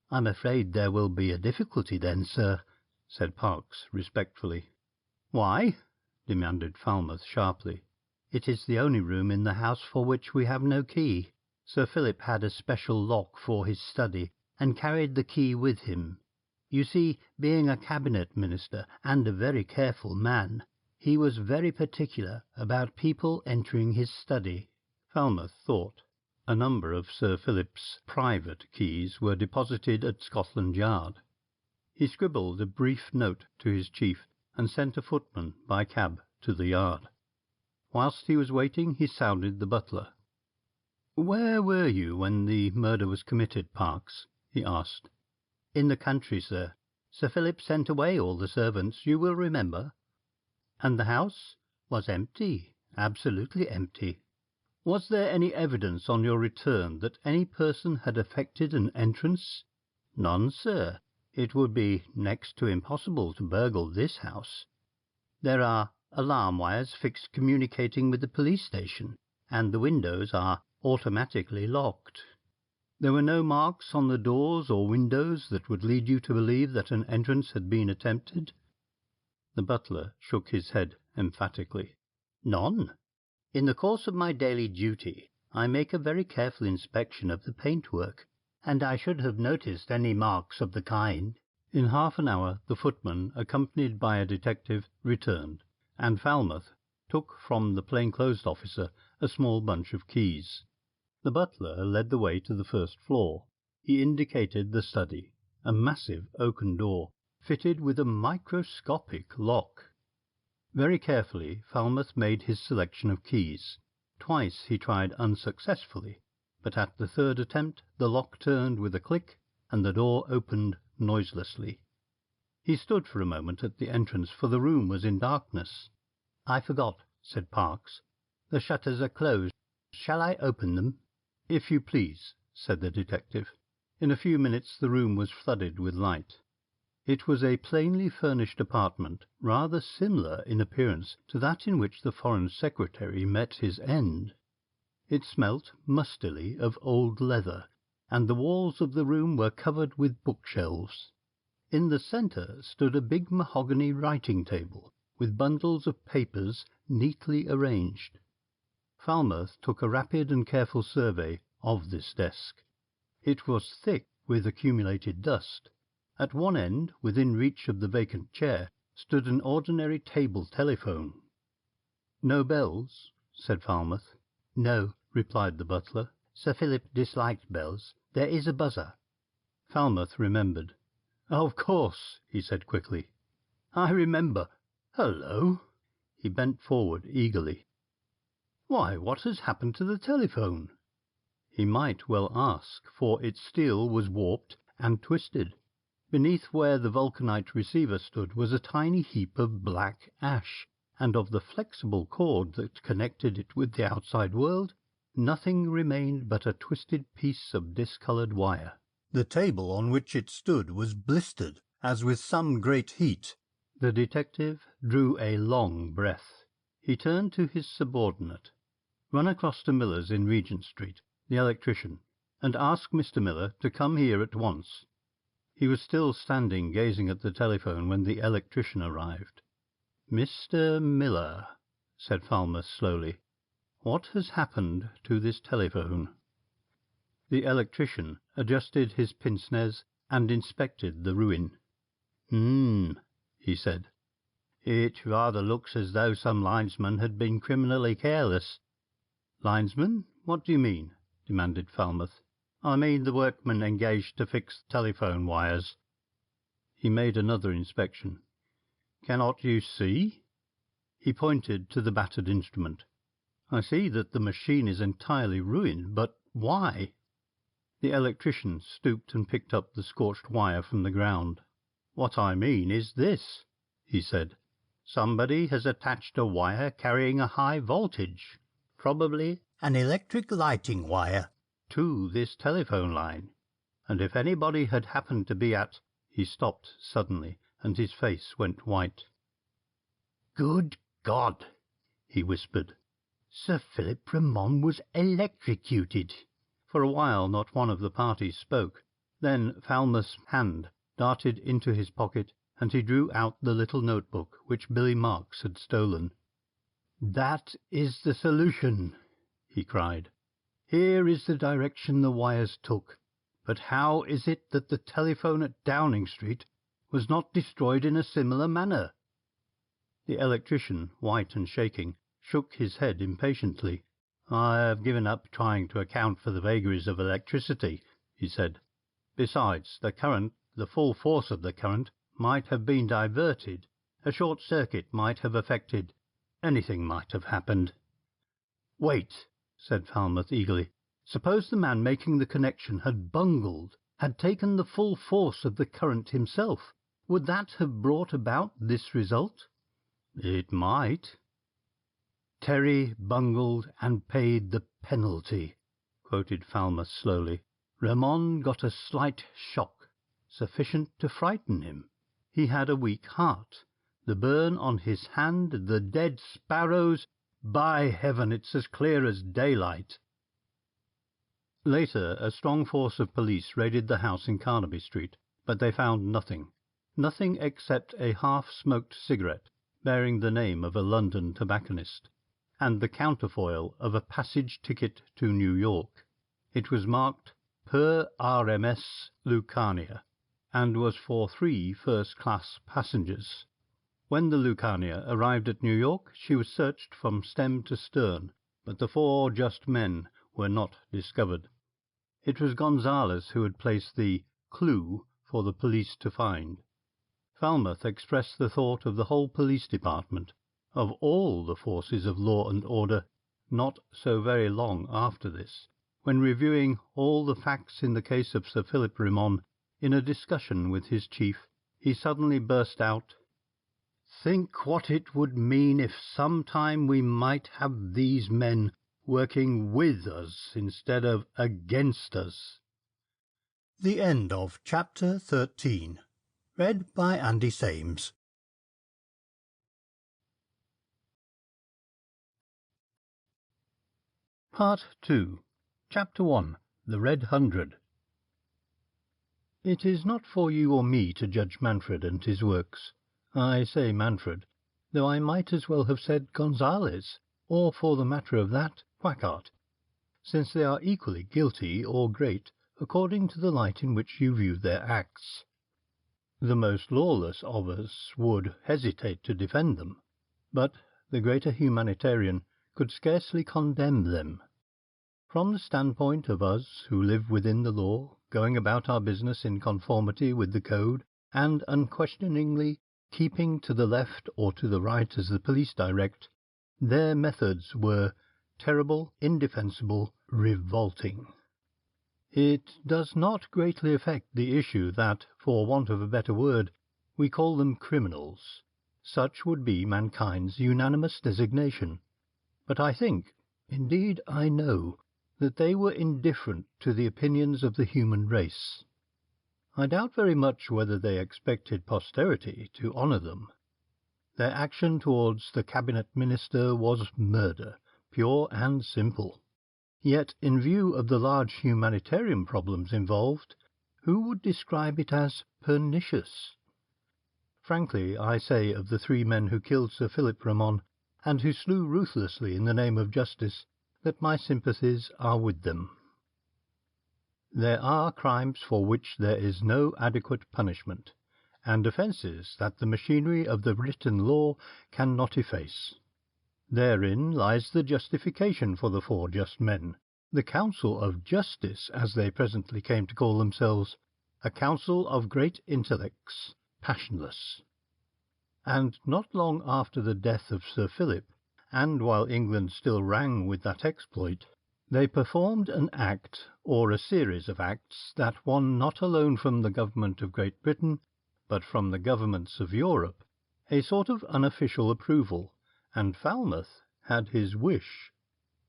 "I'm afraid there will be a difficulty then, sir," said Parks respectfully. "Why?" demanded Falmouth sharply. "It is the only room in the house for which we have no key. Sir Philip had a special lock for his study, and carried the key with him. You see, being a cabinet minister and a very careful man, he was very particular about people entering his study." Falmouth thought. A number of Sir Philip's private keys were deposited at Scotland Yard. He scribbled a brief note to his chief and sent a footman by cab to the yard. Whilst he was waiting he sounded the butler. "Where were you when the murder was committed, Parks?" he asked. "In the country, sir. Sir Philip sent away all the servants, you will remember." "And the house?" "Was empty, absolutely empty." "Was there any evidence on your return that any person had effected an entrance?" "None, sir. It would be next to impossible to burgle this house. There are alarm wires fixed communicating with the police station, and the windows are automatically locked." "There were no marks on the doors or windows that would lead you to believe that an entrance had been attempted?" The butler shook his head emphatically. "None. In the course of my daily duty I make a very careful inspection of the paintwork, and I should have noticed any marks of the kind." In half an hour the footman, accompanied by a detective, returned, and Falmouth, took from the plain-clothes officer a small bunch of keys. The butler led the way to the first floor. He indicated the study, a massive oaken door, fitted with a microscopic lock. Very carefully Falmouth made his selection of keys. Twice he tried unsuccessfully, but at the third attempt the lock turned with a click, and the door opened noiselessly. He stood for a moment at the entrance, for the room was in darkness. "I forgot," said Parks. "The shutters are closed. Shall I open them?" "If you please," said the detective. In a few minutes the room was flooded with light. It was a plainly furnished apartment, rather similar in appearance to that in which the Foreign Secretary met his end. It smelt mustily of old leather, and the walls of the room were covered with bookshelves. In the centre stood a big mahogany writing-table, with bundles of papers neatly arranged. Falmouth took a rapid and careful survey of this desk. It was thick with accumulated dust. At one end, within reach of the vacant chair, stood an ordinary table telephone. "No bells?" said Falmouth. "No," replied the butler. "Sir Philip disliked bells. There is a buzzer." Falmouth remembered. "Of course," he said quickly. "I remember. Hullo!" He bent forward eagerly. "Why, what has happened to the telephone?" He might well ask, for its steel was warped and twisted. Beneath where the vulcanite receiver stood was a tiny heap of black ash, and of the flexible cord that connected it with the outside world, nothing remained but a twisted piece of discoloured wire. The table on which it stood was blistered, as with some great heat. The detective drew a long breath. He turned to his subordinate. "Run across to Miller's in Regent Street, the electrician, and ask Mr. Miller to come here at once." He was still standing gazing at the telephone when the electrician arrived. "Mr. Miller," said Falmouth slowly, "what has happened to this telephone?" The electrician adjusted his pince-nez and inspected the ruin. He said. "It rather looks as though some linesman had been criminally careless." "Linesman? What do you mean?" demanded Falmouth. "I mean the workmen engaged to fix telephone wires." He made another inspection. "Cannot you see?" He pointed to the battered instrument. "I see that the machine is entirely ruined, but why?" The electrician stooped and picked up the scorched wire from the ground. "What I mean is this," he said. "Somebody has attached a wire carrying a high voltage, probably an electric lighting wire, to this telephone line, and if anybody had happened to be at—" He stopped suddenly, and his face went white. "Good God!" he whispered. "Sir Philip Ramon was electrocuted." For a while not one of the party spoke. Then Falmouth's hand darted into his pocket, and he drew out the little notebook which Billy Marks had stolen. "That is the solution," he cried. "Here is the direction the wires took. But how is it that the telephone at Downing Street was not destroyed in a similar manner?" The electrician, white and shaking, shook his head impatiently. "I have given up trying to account for the vagaries of electricity," he said. "Besides, the current, the full force of the current, might have been diverted. A short circuit might have affected. Anything might have happened." "Wait," said Falmouth eagerly. "Suppose the man making the connection had bungled, had taken the full force of the current himself. Would that have brought about this result?" "It might." "Thery bungled and paid the penalty," quoted Falmouth slowly. "Ramon got a slight shock, sufficient to frighten him. He had a weak heart. The burn on his hand, the dead sparrows— by heaven, it's as clear as daylight." Later, a strong force of police raided the house in Carnaby Street, but they found nothing except a half-smoked cigarette bearing the name of a London tobacconist, and the counterfoil of a passage ticket to New York. It was marked Per RMS Lucania, and was for 3 first-class passengers. When the Lucania arrived at New York, she was searched from stem to stern, but the 4 just men were not discovered. It was Gonzales who had placed the clue for the police to find. Falmouth expressed the thought of the whole police department, of all the forces of law and order, not so very long after this, when reviewing all the facts in the case of Sir Philip Rimon in a discussion with his chief, he suddenly burst out, "Think what it would mean if some time we might have these men working with us instead of against us." The end of Chapter 13. Read by Andy Sames. Part 2. Chapter 1. The Red 100. It is not for you or me to judge Manfred and his works. I say Manfred, though I might as well have said Gonzales, or for the matter of that, Quackart, since they are equally guilty or great according to the light in which you view their acts. The most lawless of us would hesitate to defend them, but the greater humanitarian could scarcely condemn them. From the standpoint of us who live within the law, going about our business in conformity with the code, and unquestioningly keeping to the left or to the right as the police direct, their methods were terrible, indefensible, revolting. It does not greatly affect the issue that, for want of a better word, we call them criminals. Such would be mankind's unanimous designation. But I think, indeed I know, that they were indifferent to the opinions of the human race. I doubt very much whether they expected posterity to honour them. Their action towards the cabinet minister was murder, pure and simple. Yet, in view of the large humanitarian problems involved, who would describe it as pernicious? Frankly, I say of the 3 men who killed Sir Philip Rimon, and who slew ruthlessly in the name of justice, that my sympathies are with them. There are crimes for which there is no adequate punishment, and offences that the machinery of the written law cannot efface. Therein lies the justification for the 4 just men, the Council of Justice, as they presently came to call themselves, a council of great intellects, passionless. And not long after the death of Sir Philip, and while England still rang with that exploit, they performed an act, or a series of acts, that won not alone from the government of Great Britain, but from the governments of Europe, a sort of unofficial approval, and Falmouth had his wish.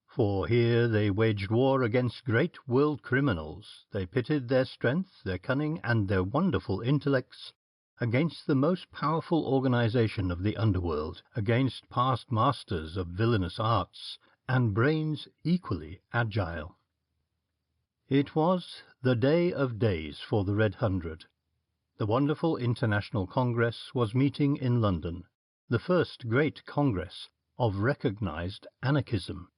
For here they waged war against great world criminals. They pitted their strength, their cunning, and their wonderful intellects against the most powerful organization of the underworld, against past masters of villainous arts, and brains equally agile. It was the day of days for the Red 100. The wonderful International Congress was meeting in London, the first great Congress of recognized anarchism.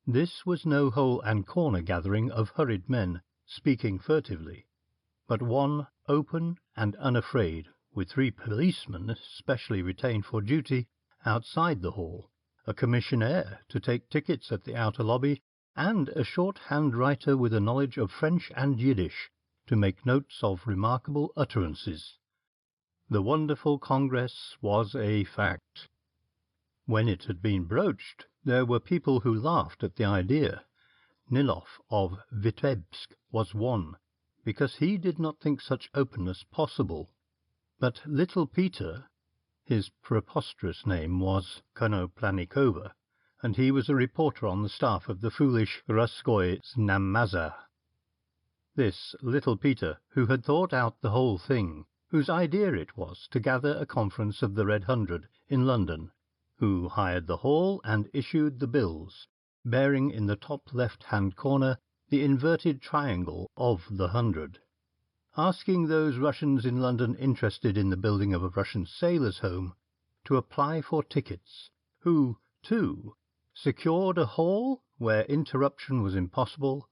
This was no hole and corner gathering of hurried men speaking furtively, but one open and unafraid, with 3 policemen specially retained for duty outside the hall, a commissionaire to take tickets at the outer lobby, and a shorthand writer with a knowledge of French and Yiddish to make notes of remarkable utterances. The wonderful Congress was a fact. When it had been broached, there were people who laughed at the idea. Nilov of Vitebsk was one, because he did not think such openness possible. But little Peter, his preposterous name was Konoplanikova, and he was a reporter on the staff of the foolish Ruskoe Znamazar. This little Peter, who had thought out the whole thing, whose idea it was to gather a conference of the Red 100 in London, who hired the hall and issued the bills, bearing in the top left-hand corner the inverted triangle of the 100, asking those Russians in London interested in the building of a Russian sailors' home to apply for tickets, who, too, secured a hall where interruption was impossible,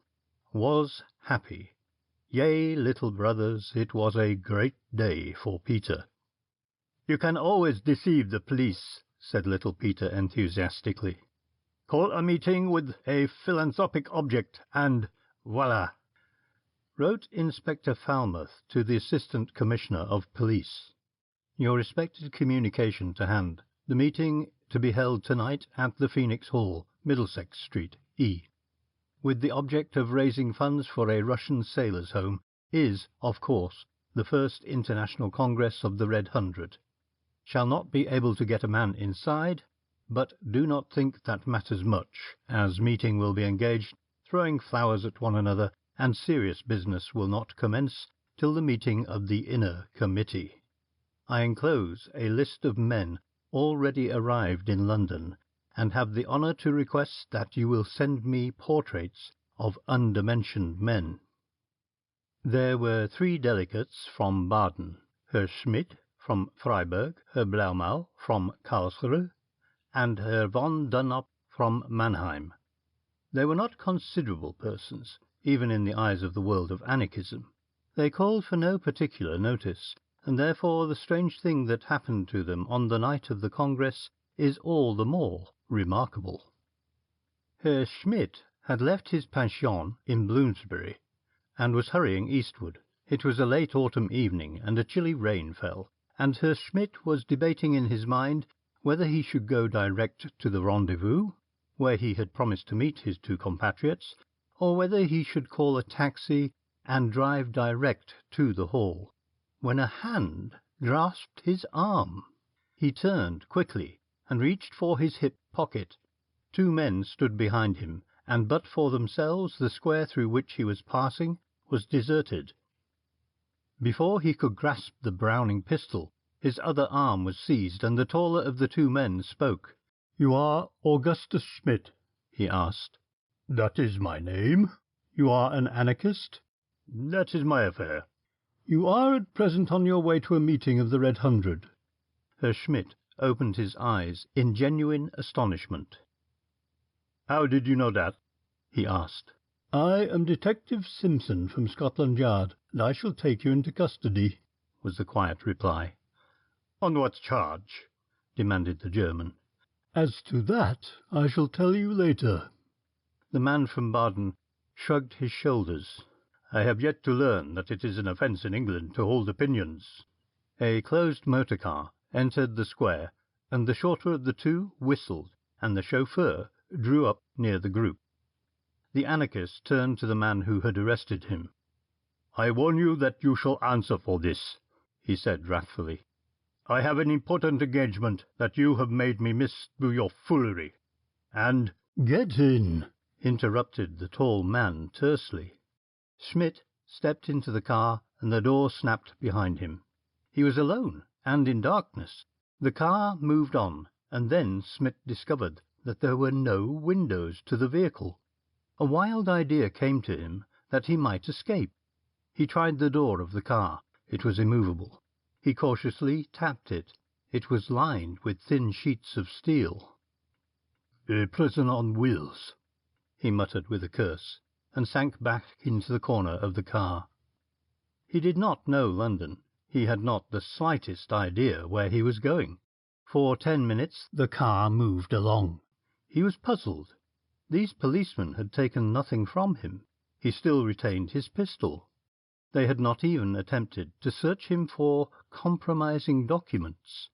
was happy. Yea, little brothers, it was a great day for Peter. You can always deceive the police, said little Peter enthusiastically. Call a meeting with a philanthropic object, and voila! Wrote Inspector Falmouth to the Assistant Commissioner of Police. Your respected communication to hand. The meeting to be held tonight at the Phoenix Hall, Middlesex Street, E. With the object of raising funds for a Russian sailors' home, is, of course, the first International Congress of the Red Hundred. Shall not be able to get a man inside, but do not think that matters much, as meeting will be engaged, throwing flowers at one another, and serious business will not commence till the meeting of the Inner Committee. I enclose a list of men already arrived in London, and have the honour to request that you will send me portraits of undermentioned men. There were 3 delegates from Baden, Herr Schmidt from Freiburg, Herr Blaumau from Karlsruhe, and Herr von Dunlop from Mannheim. They were not considerable persons, even in the eyes of the world of anarchism. They called for no particular notice, and therefore the strange thing that happened to them on the night of the Congress is all the more remarkable. Herr Schmidt had left his pension in Bloomsbury, and was hurrying eastward. It was a late autumn evening, and a chilly rain fell, and Herr Schmidt was debating in his mind whether he should go direct to the rendezvous, where he had promised to meet his 2 compatriots, or whether he should call a taxi and drive direct to the hall, when a hand grasped his arm. He turned quickly and reached for his hip pocket. 2 men stood behind him, and but for themselves the square through which he was passing was deserted. Before he could grasp the Browning pistol, his other arm was seized, and the taller of the 2 men spoke. "You are Augustus Schmidt?" he asked. "That is my name. You are an anarchist?" "That is my affair." "You are at present on your way to a meeting of the Red Hundred?" Herr Schmidt opened his eyes in genuine astonishment. "How did you know that?" he asked. "I am Detective Simpson from Scotland Yard, and I shall take you into custody," was the quiet reply. "On what charge?" demanded the German. "As to that, I shall tell you later." The man from Baden shrugged his shoulders. "I have yet to learn that it is an offence in England to hold opinions." A closed motor car entered the square, and the shorter of the 2 whistled, and the chauffeur drew up near the group. The anarchist turned to the man who had arrested him. "I warn you that you shall answer for this," he said wrathfully. "I have an important engagement that you have made me miss through your foolery, and—" "Get in," interrupted the tall man tersely. Schmidt stepped into the car, and the door snapped behind him. He was alone, and in darkness. The car moved on, and then Schmidt discovered that there were no windows to the vehicle. A wild idea came to him that he might escape. He tried the door of the car. It was immovable. He cautiously tapped it. It was lined with thin sheets of steel. "A prison on wheels," he muttered with a curse, and sank back into the corner of the car. He did not know London. He had not the slightest idea where he was going. For 10 minutes the car moved along. He was puzzled. These policemen had taken nothing from him. He still retained his pistol. They had not even attempted to search him for compromising documents.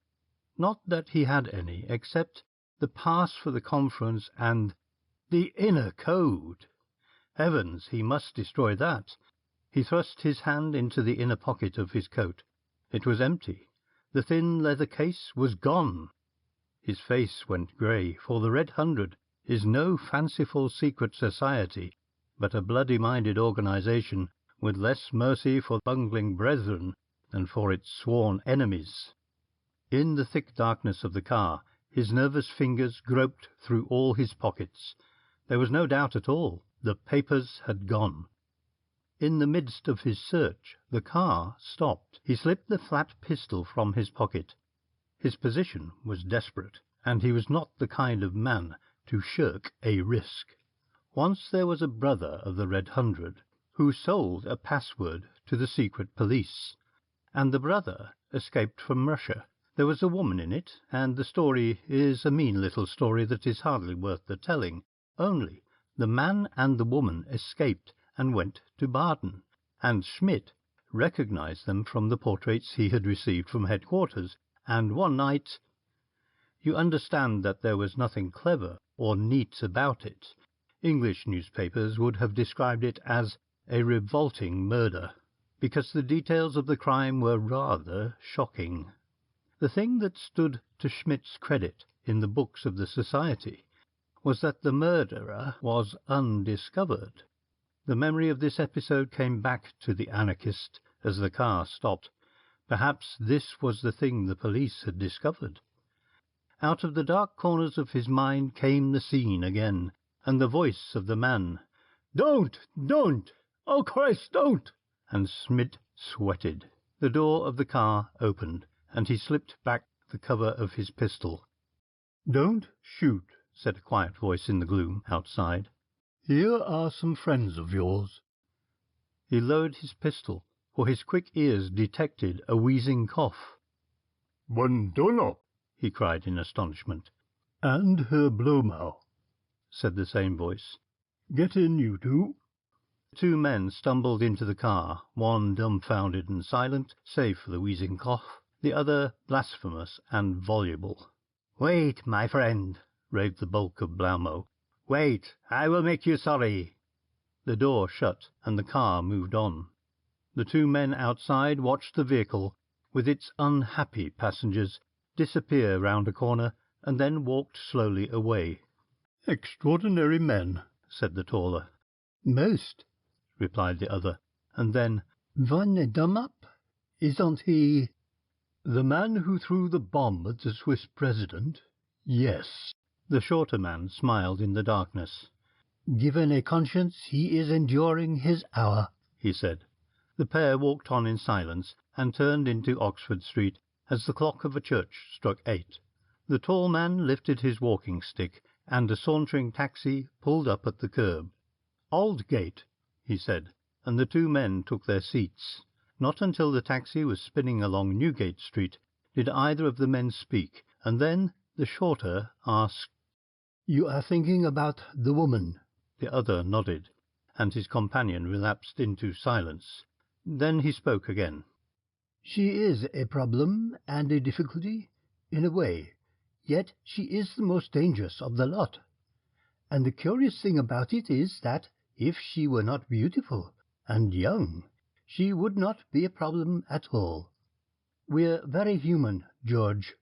Not that he had any, except the pass for the conference and the inner code. Heavens, he must destroy that. He thrust his hand into the inner pocket of his coat. It was empty. The thin leather case was gone. His face went grey, for the Red Hundred is no fanciful secret society, but a bloody-minded organization with less mercy for bungling brethren than for its sworn enemies. In the thick darkness of the car, his nervous fingers groped through all his pockets. There was no doubt at all. The papers had gone. In the midst of his search, the car stopped. He slipped the flat pistol from his pocket. His position was desperate, and he was not the kind of man to shirk a risk. Once there was a brother of the Red Hundred who sold a password to the secret police, and the brother escaped from Russia. There was a woman in it, and the story is a mean little story that is hardly worth the telling. Only the man and the woman escaped and went to Baden, and Schmidt recognized them from the portraits he had received from headquarters, and one night— You understand that there was nothing clever or neat about it. English newspapers would have described it as a revolting murder, because the details of the crime were rather shocking. The thing that stood to Schmidt's credit in the books of the Society was that the murderer was undiscovered. The memory of this episode came back to the anarchist as the car stopped. Perhaps this was the thing the police had discovered. Out of the dark corners of his mind came the scene again, and the voice of the man. "Don't! Don't! Oh, Christ, don't!" And Schmidt sweated. The door of the car opened, and he slipped back the cover of his pistol. "Don't shoot," said a quiet voice in the gloom outside. "Here are some friends of yours." He lowered his pistol, for his quick ears detected a wheezing cough. "Buongiorno," he cried in astonishment. "And Herr Blomau," said the same voice. "Get in, you two." The two men stumbled into the car, one dumbfounded and silent, save for the wheezing cough, the other blasphemous and voluble. "Wait, my friend," raved the bulk of Blomau. "Wait, I will make you sorry." The door shut, and the car moved on. The two men outside watched the vehicle, with its unhappy passengers, disappear round a corner, and then walked slowly away. "Extraordinary men," said the taller. "Most," replied the other, and then, "Von Dummup? Isn't he—" "The man who threw the bomb at the Swiss president? Yes." The shorter man smiled in the darkness. "Given a conscience, he is enduring his hour," he said. The pair walked on in silence, and turned into Oxford Street as the clock of a church struck 8. The tall man lifted his walking-stick, and a sauntering taxi pulled up at the curb. "Aldgate," he said, and the two men took their seats. Not until the taxi was spinning along Newgate Street did either of the men speak, and then the shorter asked, "You are thinking about the woman?" The other nodded, and his companion relapsed into silence. Then he spoke again. "She is a problem and a difficulty, in a way, yet she is the most dangerous of the lot. And the curious thing about it is that if she were not beautiful and young, she would not be a problem at all. We're very human, George.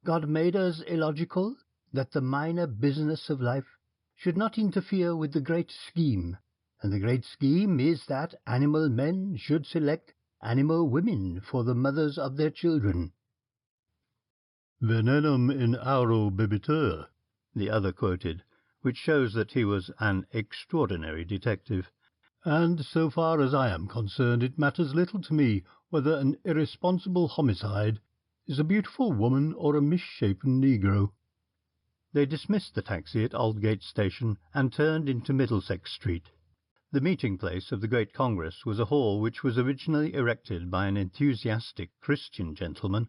God made us illogical, that the minor business of life should not interfere with the great scheme, and the great scheme is that animal men should select animal women for the mothers of their children." "Venenum in auro bibitur," the other quoted, which shows that he was an extraordinary detective. "And so far as I am concerned, it matters little to me whether an irresponsible homicide is a beautiful woman or a misshapen negro." They dismissed the taxi at Aldgate Station and turned into Middlesex Street. The meeting-place of the great Congress was a hall which was originally erected by an enthusiastic Christian gentleman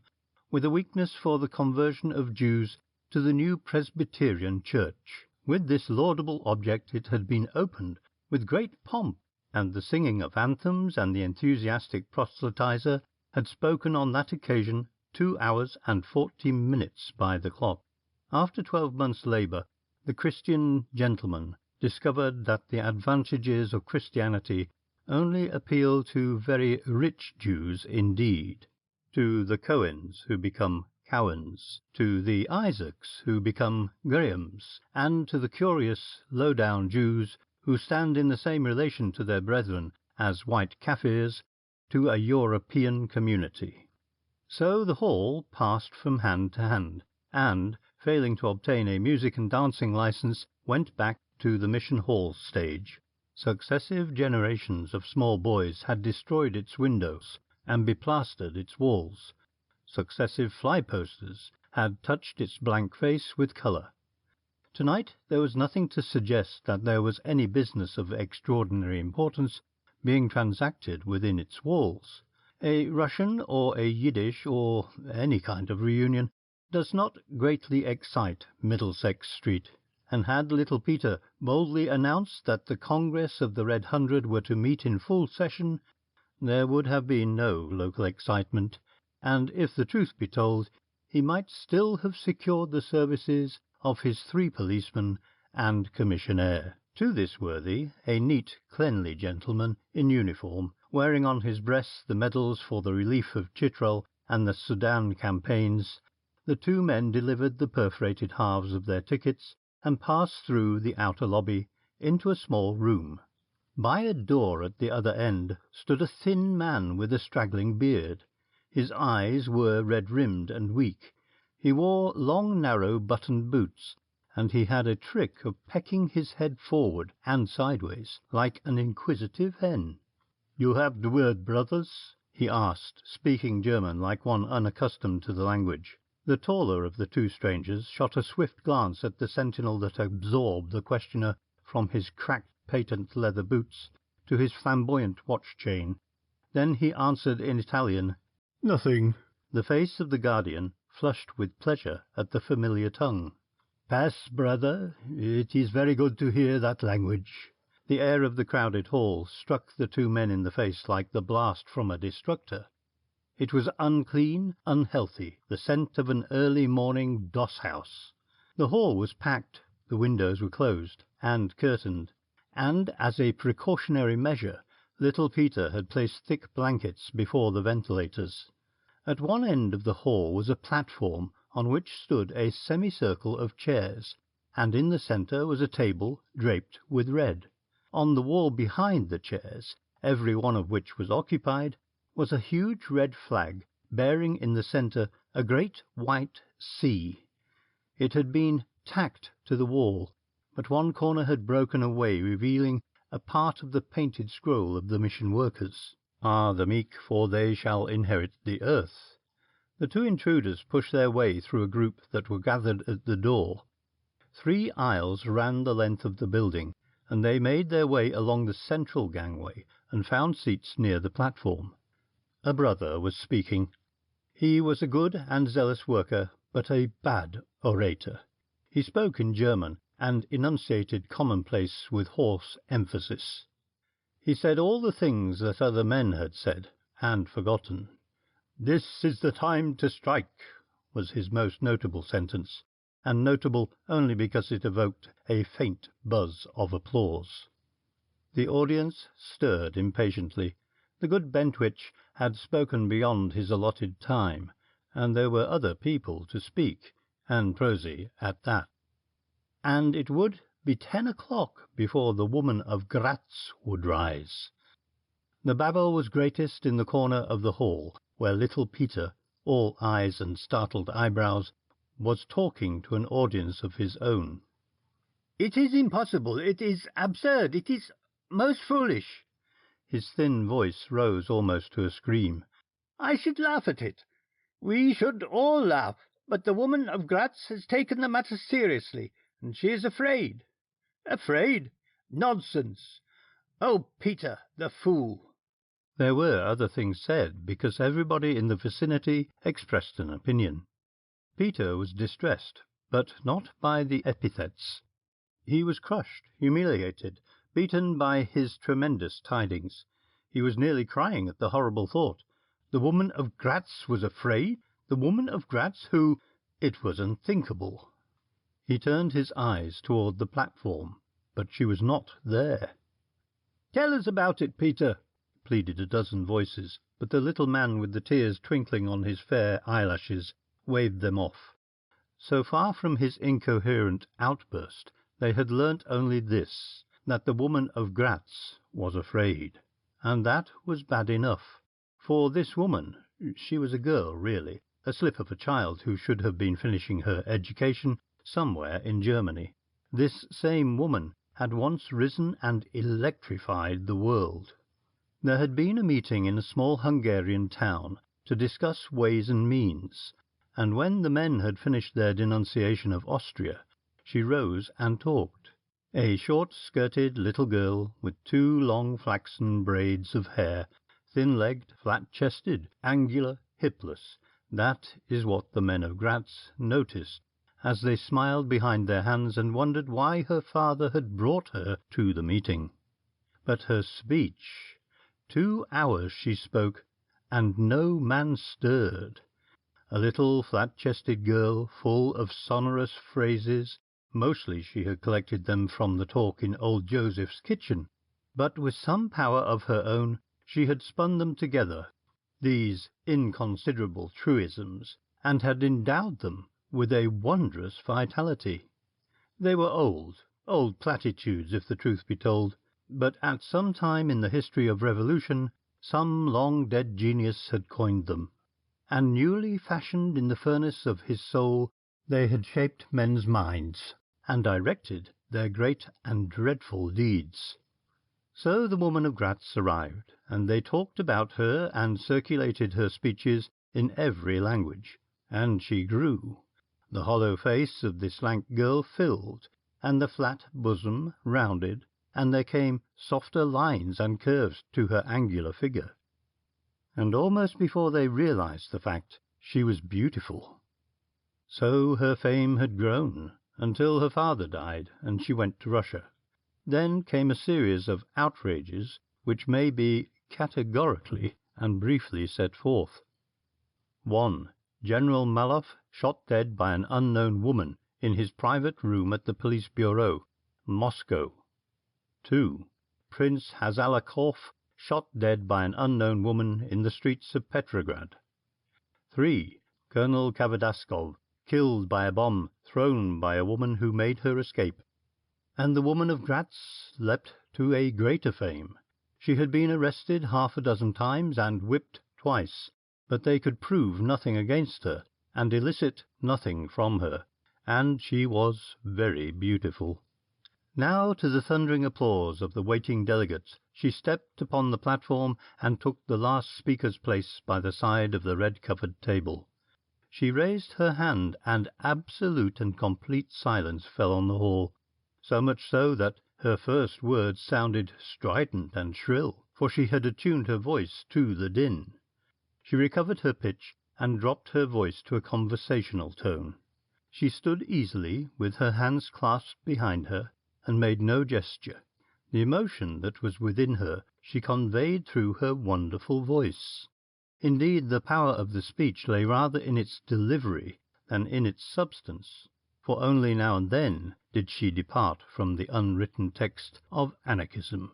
with a weakness for the conversion of Jews to the new Presbyterian Church. With this laudable object it had been opened with great pomp, and the singing of anthems and the enthusiastic proselytizer had spoken on that occasion 2 hours and 40 minutes by the clock. After 12 months' labour, the Christian gentleman discovered that the advantages of Christianity only appeal to very rich Jews indeed, to the Cohens who become Cowens, to the Isaacs who become Grahams, and to the curious low-down Jews who stand in the same relation to their brethren as white Kaffirs to a European community. So the hall passed from hand to hand, and, failing to obtain a music and dancing licence, went back to the Mission Hall stage. Successive generations of small boys had destroyed its windows and beplastered its walls. Successive fly-posters had touched its blank face with colour. Tonight there was nothing to suggest that there was any business of extraordinary importance being transacted within its walls. A Russian or a Yiddish or any kind of reunion does not greatly excite Middlesex Street, and had little Peter boldly announced that the Congress of the Red Hundred were to meet in full session, there would have been no local excitement, and if the truth be told, he might still have secured the services of his 3 policemen and commissionaire. To this worthy, a neat, cleanly gentleman in uniform, wearing on his breast the medals for the relief of Chitral and the Sudan campaigns, the 2 men delivered the perforated halves of their tickets and passed through the outer lobby into a small room. By a door at the other end stood a thin man with a straggling beard. His eyes were red-rimmed and weak. He wore long, narrow, buttoned boots, and he had a trick of pecking his head forward and sideways, like an inquisitive hen. "You have the word, brothers?" he asked, speaking German like one unaccustomed to the language. The taller of the 2 strangers shot a swift glance at the sentinel that absorbed the questioner from his cracked patent leather boots to his flamboyant watch-chain. Then he answered in Italian, "Nothing." The face of the guardian flushed with pleasure at the familiar tongue. "Pass, brother. It is very good to hear that language." The air of the crowded hall struck the 2 men in the face like the blast from a destructor. It was unclean, unhealthy, the scent of an early morning doss-house. The hall was packed, the windows were closed and curtained, and, as a precautionary measure, little Peter had placed thick blankets before the ventilators. At one end of the hall was a platform on which stood a semicircle of chairs, and in the centre was a table draped with red. On the wall behind the chairs, every one of which was occupied, was a huge red flag bearing in the centre a great white C. It had been tacked to the wall, but one corner had broken away, revealing a part of the painted scroll of the mission workers. "Are the meek, for they shall inherit the earth." The 2 intruders pushed their way through a group that were gathered at the door. 3 aisles ran the length of the building, and they made their way along the central gangway and found seats near the platform. A brother was speaking. He was a good and zealous worker, but a bad orator. He spoke in German, and enunciated commonplace with hoarse emphasis. He said all the things that other men had said and forgotten. "This is the time to strike," was his most notable sentence, and notable only because it evoked a faint buzz of applause. The audience stirred impatiently. The good Bentwich had spoken beyond his allotted time, and there were other people to speak, and prosy at that. And it would be 10 o'clock before the woman of Gratz would rise. The babel was greatest in the corner of the hall, where little Peter, all eyes and startled eyebrows, was talking to an audience of his own. "It is impossible, it is absurd, it is most foolish." His thin voice rose almost to a scream. "I should laugh at it. We should all laugh, but the woman of Gratz has taken the matter seriously, and she is afraid." "Afraid? Nonsense! Oh, Peter, the fool!" There were other things said, because everybody in the vicinity expressed an opinion. Peter was distressed, but not by the epithets. He was crushed, humiliated, beaten by his tremendous tidings. He was nearly crying at the horrible thought. The woman of Gratz was afraid? The woman of Gratz who... It was unthinkable. He turned his eyes toward the platform, but she was not there. "Tell us about it, Peter," pleaded a dozen voices, but the little man with the tears twinkling on his fair eyelashes waved them off. So far from his incoherent outburst, they had learnt only this, that the woman of Gratz was afraid. And that was bad enough. For this woman, she was a girl really, a slip of a child who should have been finishing her education somewhere in Germany. This same woman had once risen and electrified the world. There had been a meeting in a small Hungarian town to discuss ways and means, and when the men had finished their denunciation of Austria, she rose and talked. A short-skirted little girl with 2 long flaxen braids of hair, thin-legged, flat-chested, angular, hipless. That is what the men of Graz noticed as they smiled behind their hands and wondered why her father had brought her to the meeting. But her speech— 2 hours she spoke, and no man stirred. A little flat-chested girl, full of sonorous phrases. Mostly she had collected them from the talk in old Joseph's kitchen, but with some power of her own she had spun them together, these inconsiderable truisms, and had endowed them with a wondrous vitality. They were old platitudes, if the truth be told, but at some time in the history of revolution some long-dead genius had coined them, and newly fashioned in the furnace of his soul they had shaped men's minds, and directed their great and dreadful deeds. So the woman of Graz arrived, and they talked about her and circulated her speeches in every language, and she grew. The hollow face of this lank girl filled, and the flat bosom rounded, and there came softer lines and curves to her angular figure. And almost before they realized the fact, she was beautiful. So her fame had grown, until her father died, and she went to Russia. Then came a series of outrages which may be categorically and briefly set forth. 1. General Maloff shot dead by an unknown woman in his private room at the police bureau, Moscow. 2. Prince Hazalakov shot dead by an unknown woman in the streets of Petrograd. 3. Colonel Kavadaskov killed by a bomb thrown by a woman who made her escape. And the woman of Graz leapt to a greater fame. She had been arrested 6 times and whipped twice, but they could prove nothing against her, and elicit nothing from her, and she was very beautiful. Now, to the thundering applause of the waiting delegates, she stepped upon the platform and took the last speaker's place by the side of the red-covered table. She raised her hand, and absolute and complete silence fell on the hall, so much so that her first words sounded strident and shrill, for she had attuned her voice to the din. She recovered her pitch and dropped her voice to a conversational tone. She stood easily, with her hands clasped behind her, and made no gesture. The emotion that was within her she conveyed through her wonderful voice. Indeed, the power of the speech lay rather in its delivery than in its substance, for only now and then did she depart from the unwritten text of anarchism,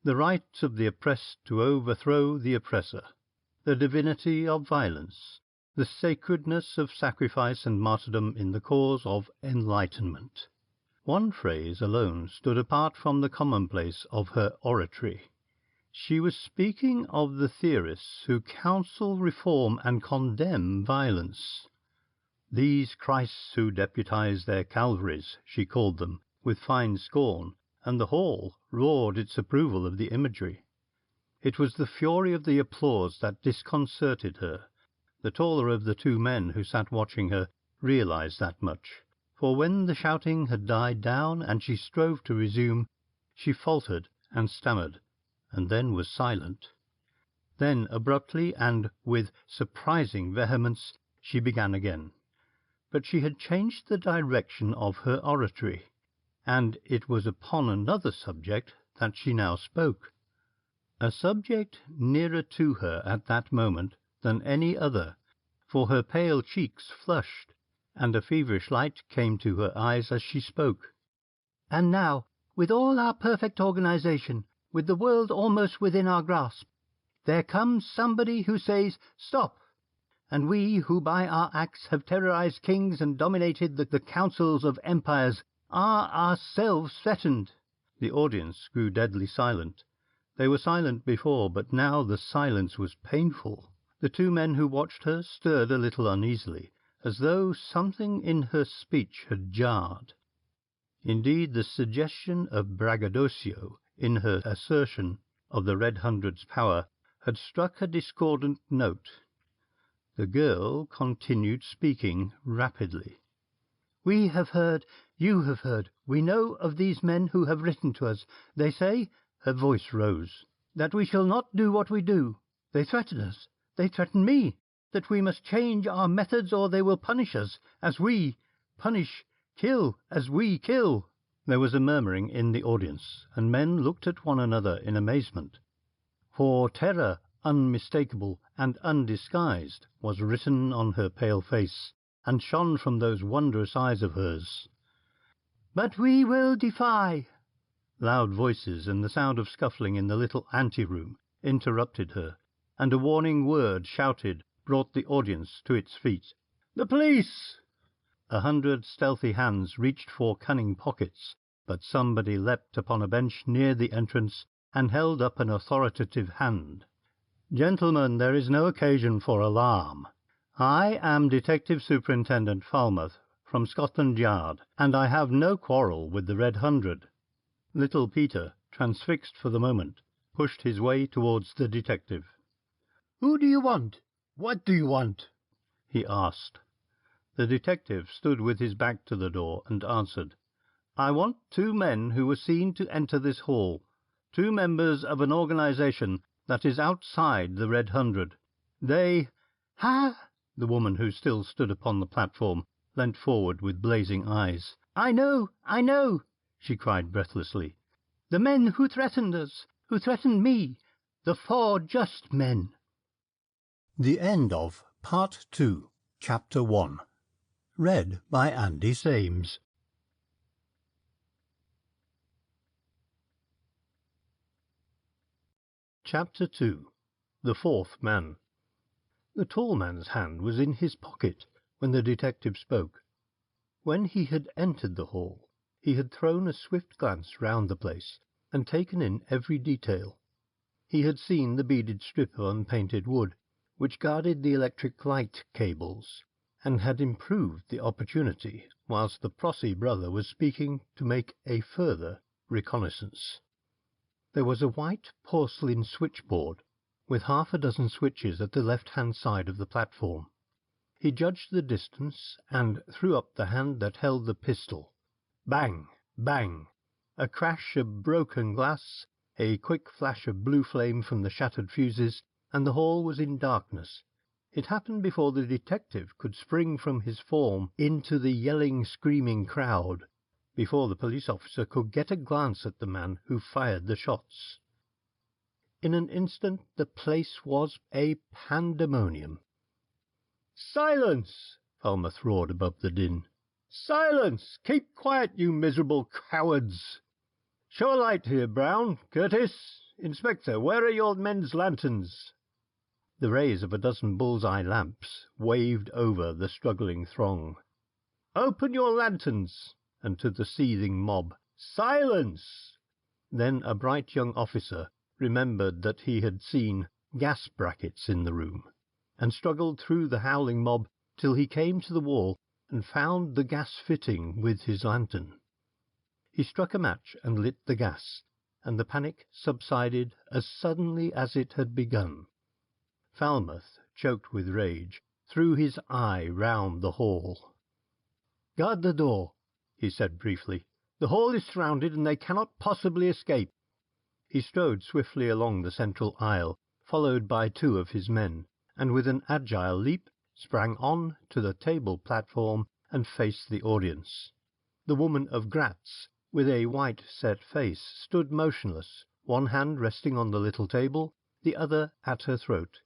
the right of the oppressed to overthrow the oppressor, the divinity of violence, the sacredness of sacrifice and martyrdom in the cause of enlightenment. One phrase alone stood apart from the commonplace of her oratory. She was speaking of the theorists who counsel reform and condemn violence. These Christs who deputize their Calvaries, she called them, with fine scorn, and the hall roared its approval of the imagery. It was the fury of the applause that disconcerted her. The taller of the 2 men who sat watching her realized that much, for when the shouting had died down and she strove to resume, she faltered and stammered, and then was silent. Then, abruptly and with surprising vehemence, she began again. But she had changed the direction of her oratory, and it was upon another subject that she now spoke, a subject nearer to her at that moment than any other, for her pale cheeks flushed, and a feverish light came to her eyes as she spoke. And now, with all our perfect organization, with the world almost within our grasp, there comes somebody who says, "Stop!" And we, who by our acts have terrorized kings and dominated the councils of empires, are ourselves threatened. The audience grew deadly silent. They were silent before, but now the silence was painful. The 2 men who watched her stirred a little uneasily, as though something in her speech had jarred. Indeed, the suggestion of braggadocio in her assertion of the Red Hundred's power had struck a discordant note. The girl continued speaking rapidly. We have heard, you have heard, we know of these men who have written to us. They say," her voice rose, "that we shall not do what we do. They threaten us. They threaten me, that we must change our methods or they will punish us, as we punish, kill, as we kill." There was a murmuring in the audience, and men looked at one another in amazement, for terror, unmistakable and undisguised, was written on her pale face, and shone from those wondrous eyes of hers. "But we will defy." Loud voices and the sound of scuffling in the little ante-room interrupted her, and a warning word shouted brought the audience to its feet. "The police!" 100 stealthy hands reached for cunning pockets, but somebody leapt upon a bench near the entrance and held up an authoritative hand. "Gentlemen, there is no occasion for alarm. I am Detective Superintendent Falmouth from Scotland Yard, and I have no quarrel with the Red 100. Little Peter, transfixed for the moment, pushed his way towards the detective. "Who do you want? What do you want?" he asked. The detective stood with his back to the door and answered, "I want 2 men who were seen to enter this hall, 2 members of an organization that is outside the Red 100. They—" "Ha!" The woman, who still stood upon the platform, leant forward with blazing eyes. I know, she cried breathlessly. "The men who threatened us, who threatened me, the 4 just men." The end of Part 2, Chapter 1. Read by Andy Sames. Chapter 2. The 4th Man. The tall man's hand was in his pocket when the detective spoke. When he had entered the hall, he had thrown a swift glance round the place and taken in every detail. He had seen the beaded strip of unpainted wood which guarded the electric light cables, and had improved the opportunity whilst the Prossy brother was speaking to make a further reconnaissance. There was a white porcelain switchboard with 6 switches at the left-hand side of the platform. He judged the distance and threw up the hand that held the pistol. Bang! Bang! A crash of broken glass, a quick flash of blue flame from the shattered fuses, and the hall was in darkness. It happened before the detective could spring from his form into the yelling, screaming crowd, before the police officer could get a glance at the man who fired the shots. In an instant the place was a pandemonium. "Silence!" Falmouth roared above the din. "Silence! Keep quiet, you miserable cowards! Show a light here, Brown, Curtis, Inspector, where are your men's lanterns?" The rays of 12 bull's-eye lamps waved over the struggling throng. "Open your lanterns!" And to the seething mob, "Silence!" Then a bright young officer remembered that he had seen gas brackets in the room, and struggled through the howling mob till he came to the wall and found the gas fitting with his lantern. He struck a match and lit the gas, and the panic subsided as suddenly as it had begun. Falmouth, choked with rage, threw his eye round the hall. "Guard the door," he said briefly. "The hall is surrounded, and they cannot possibly escape." He strode swiftly along the central aisle, followed by 2 of his men, and with an agile leap sprang on to the table platform and faced the audience. The woman of Gratz, with a white set face, stood motionless, one hand resting on the little table, the other at her throat.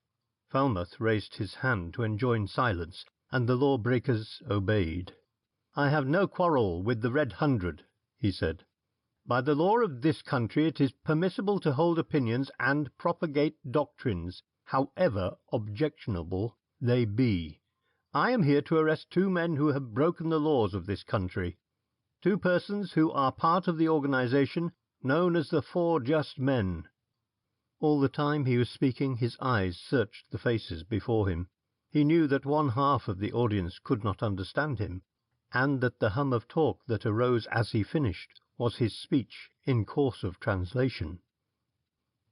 Falmouth raised his hand to enjoin silence, and the law-breakers obeyed. "I have no quarrel with the Red 100, he said. "By the law of this country it is permissible to hold opinions and propagate doctrines, however objectionable they be. I am here to arrest 2 men who have broken the laws of this country, 2 persons who are part of the organization known as the 4 Just Men." All the time he was speaking his eyes searched the faces before him. He knew that 1/2 of the audience could not understand him, and that the hum of talk that arose as he finished was his speech in course of translation.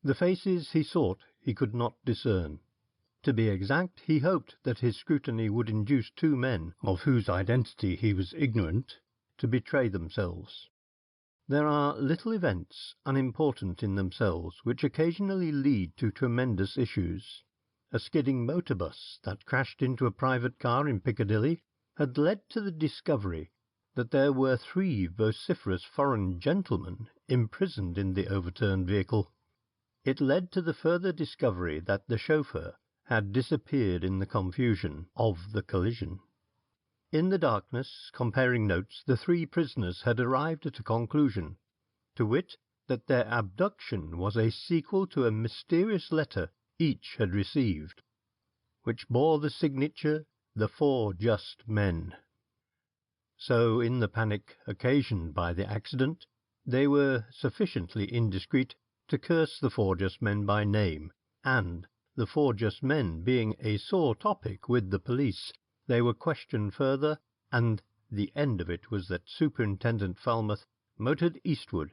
The faces he sought he could not discern. To be exact, he hoped that his scrutiny would induce 2 men, of whose identity he was ignorant, to betray themselves. There are little events, unimportant in themselves, which occasionally lead to tremendous issues. a skidding motor bus that crashed into a private car in Piccadilly, had led to the discovery that there were 3 vociferous foreign gentlemen imprisoned in the overturned vehicle. It led to the further discovery that the chauffeur had disappeared in the confusion of the collision. In the darkness, comparing notes, the 3 prisoners had arrived at a conclusion, to wit, that their abduction was a sequel to a mysterious letter each had received, which bore the signature, "The 4 Just Men." So, in the panic occasioned by the accident, they were sufficiently indiscreet to curse the 4 Just Men by name, and, the 4 Just Men being a sore topic with the police, they were questioned further, and the end of it was that Superintendent Falmouth motored eastward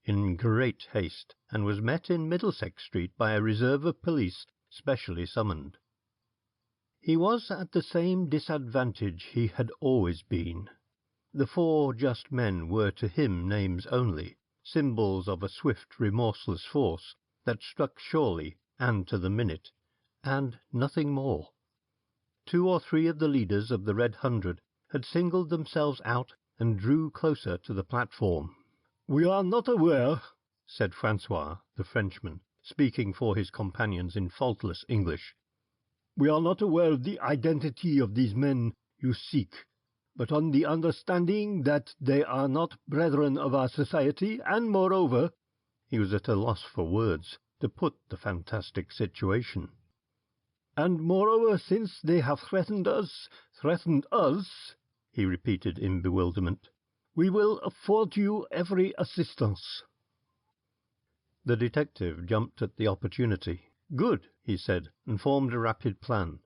in great haste, and was met in Middlesex Street by a reserve of police specially summoned. He was at the same disadvantage he had always been. The 4 Just Men were to him names only, symbols of a swift, remorseless force that struck surely and to the minute, and nothing more. 2 or 3 of the leaders of the Red Hundred had singled themselves out and drew closer to the platform. "We are not aware," said Francois, the Frenchman, speaking for his companions in faultless English, "we are not aware of the identity of these men you seek, but on the understanding that they are not brethren of our society, and moreover—" He was at a loss for words to put the fantastic situation. "And moreover, since they have threatened us, he repeated in bewilderment, "we will afford you every assistance." The detective jumped at the opportunity. "Good," he said, and formed a rapid plan.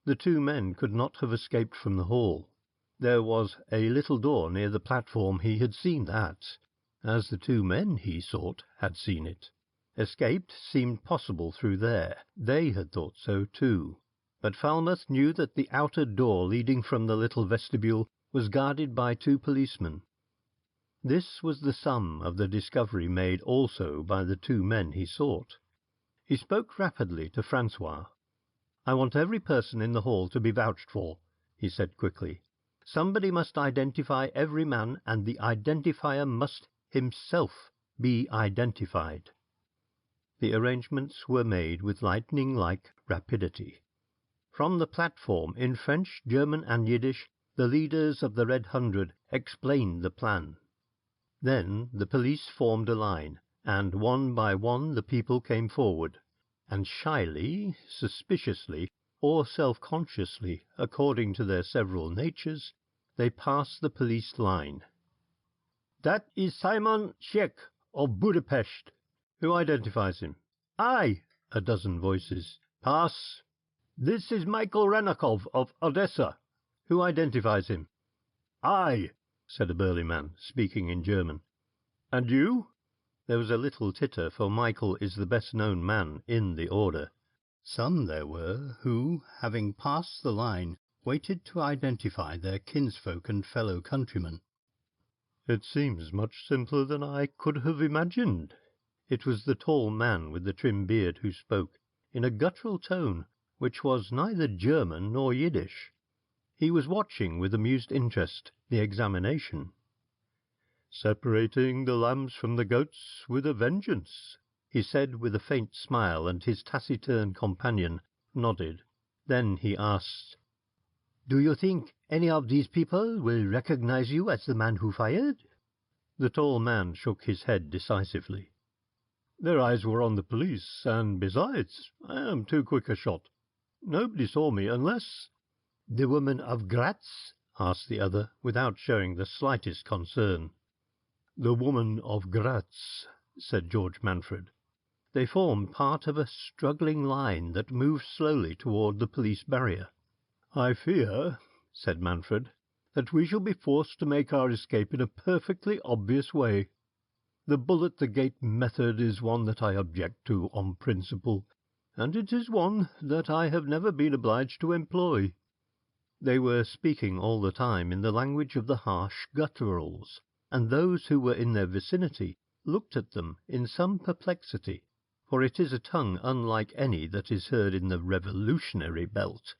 The 2 men could not have escaped from the hall. There was a little door near the platform, he had seen that, as the 2 men he sought had seen it. Escape seemed possible through there. They had thought so too. But Falmouth knew that the outer door leading from the little vestibule was guarded by 2 policemen. This was the sum of the discovery made also by the 2 men he sought. He spoke rapidly to Francois. "I want every person in the hall to be vouched for," he said quickly. "Somebody must identify every man, and the identifier must himself be identified." The arrangements were made with lightning-like rapidity. From the platform, in French, German, and Yiddish, the leaders of the Red Hundred explained the plan. Then the police formed a line, and one by one the people came forward, and shyly, suspiciously, or self-consciously, according to their several natures, they passed the police line. "That is Simon Schek of Budapest." "Who identifies him?" "I," a dozen voices. "Pass." "This is Michael Ranakov of Odessa." "Who identifies him?" "I," said a burly man, speaking in German. "And you?" There was a little titter, for Michael is the best-known man in the order. Some there were who, having passed the line, waited to identify their kinsfolk and fellow countrymen. "It seems much simpler than I could have imagined." It was the tall man with the trim beard who spoke, in a guttural tone which was neither German nor Yiddish. He was watching with amused interest the examination. "Separating the lambs from the goats with a vengeance," he said with a faint smile, and his taciturn companion nodded. Then he asked, "Do you think any of these people will recognize you as the man who fired?" The tall man shook his head decisively. "Their eyes were on the police, and besides, I am too quick a shot. Nobody saw me unless—" "The woman of Graz?" asked the other, without showing the slightest concern. "The woman of Graz," said George Manfred. They formed part of a struggling line that moved slowly toward the police barrier. "I fear," said Manfred, "that we shall be forced to make our escape in a perfectly obvious way. The bull-at-the-gate method is one that I object to on principle, and it is one that I have never been obliged to employ." They were speaking all the time in the language of the harsh gutturals, and those who were in their vicinity looked at them in some perplexity, for it is a tongue unlike any that is heard in the revolutionary belt.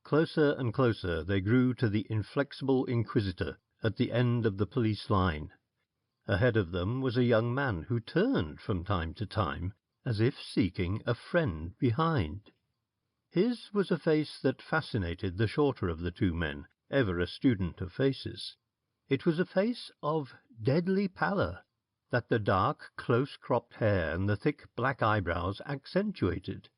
Closer and closer they grew to the inflexible inquisitor at the end of the police line. Ahead of them was a young man who turned from time to time, as if seeking a friend behind. His was a face that fascinated the shorter of the two men, ever a student of faces. It was a face of deadly pallor, that the dark, close-cropped hair and the thick black eyebrows accentuated.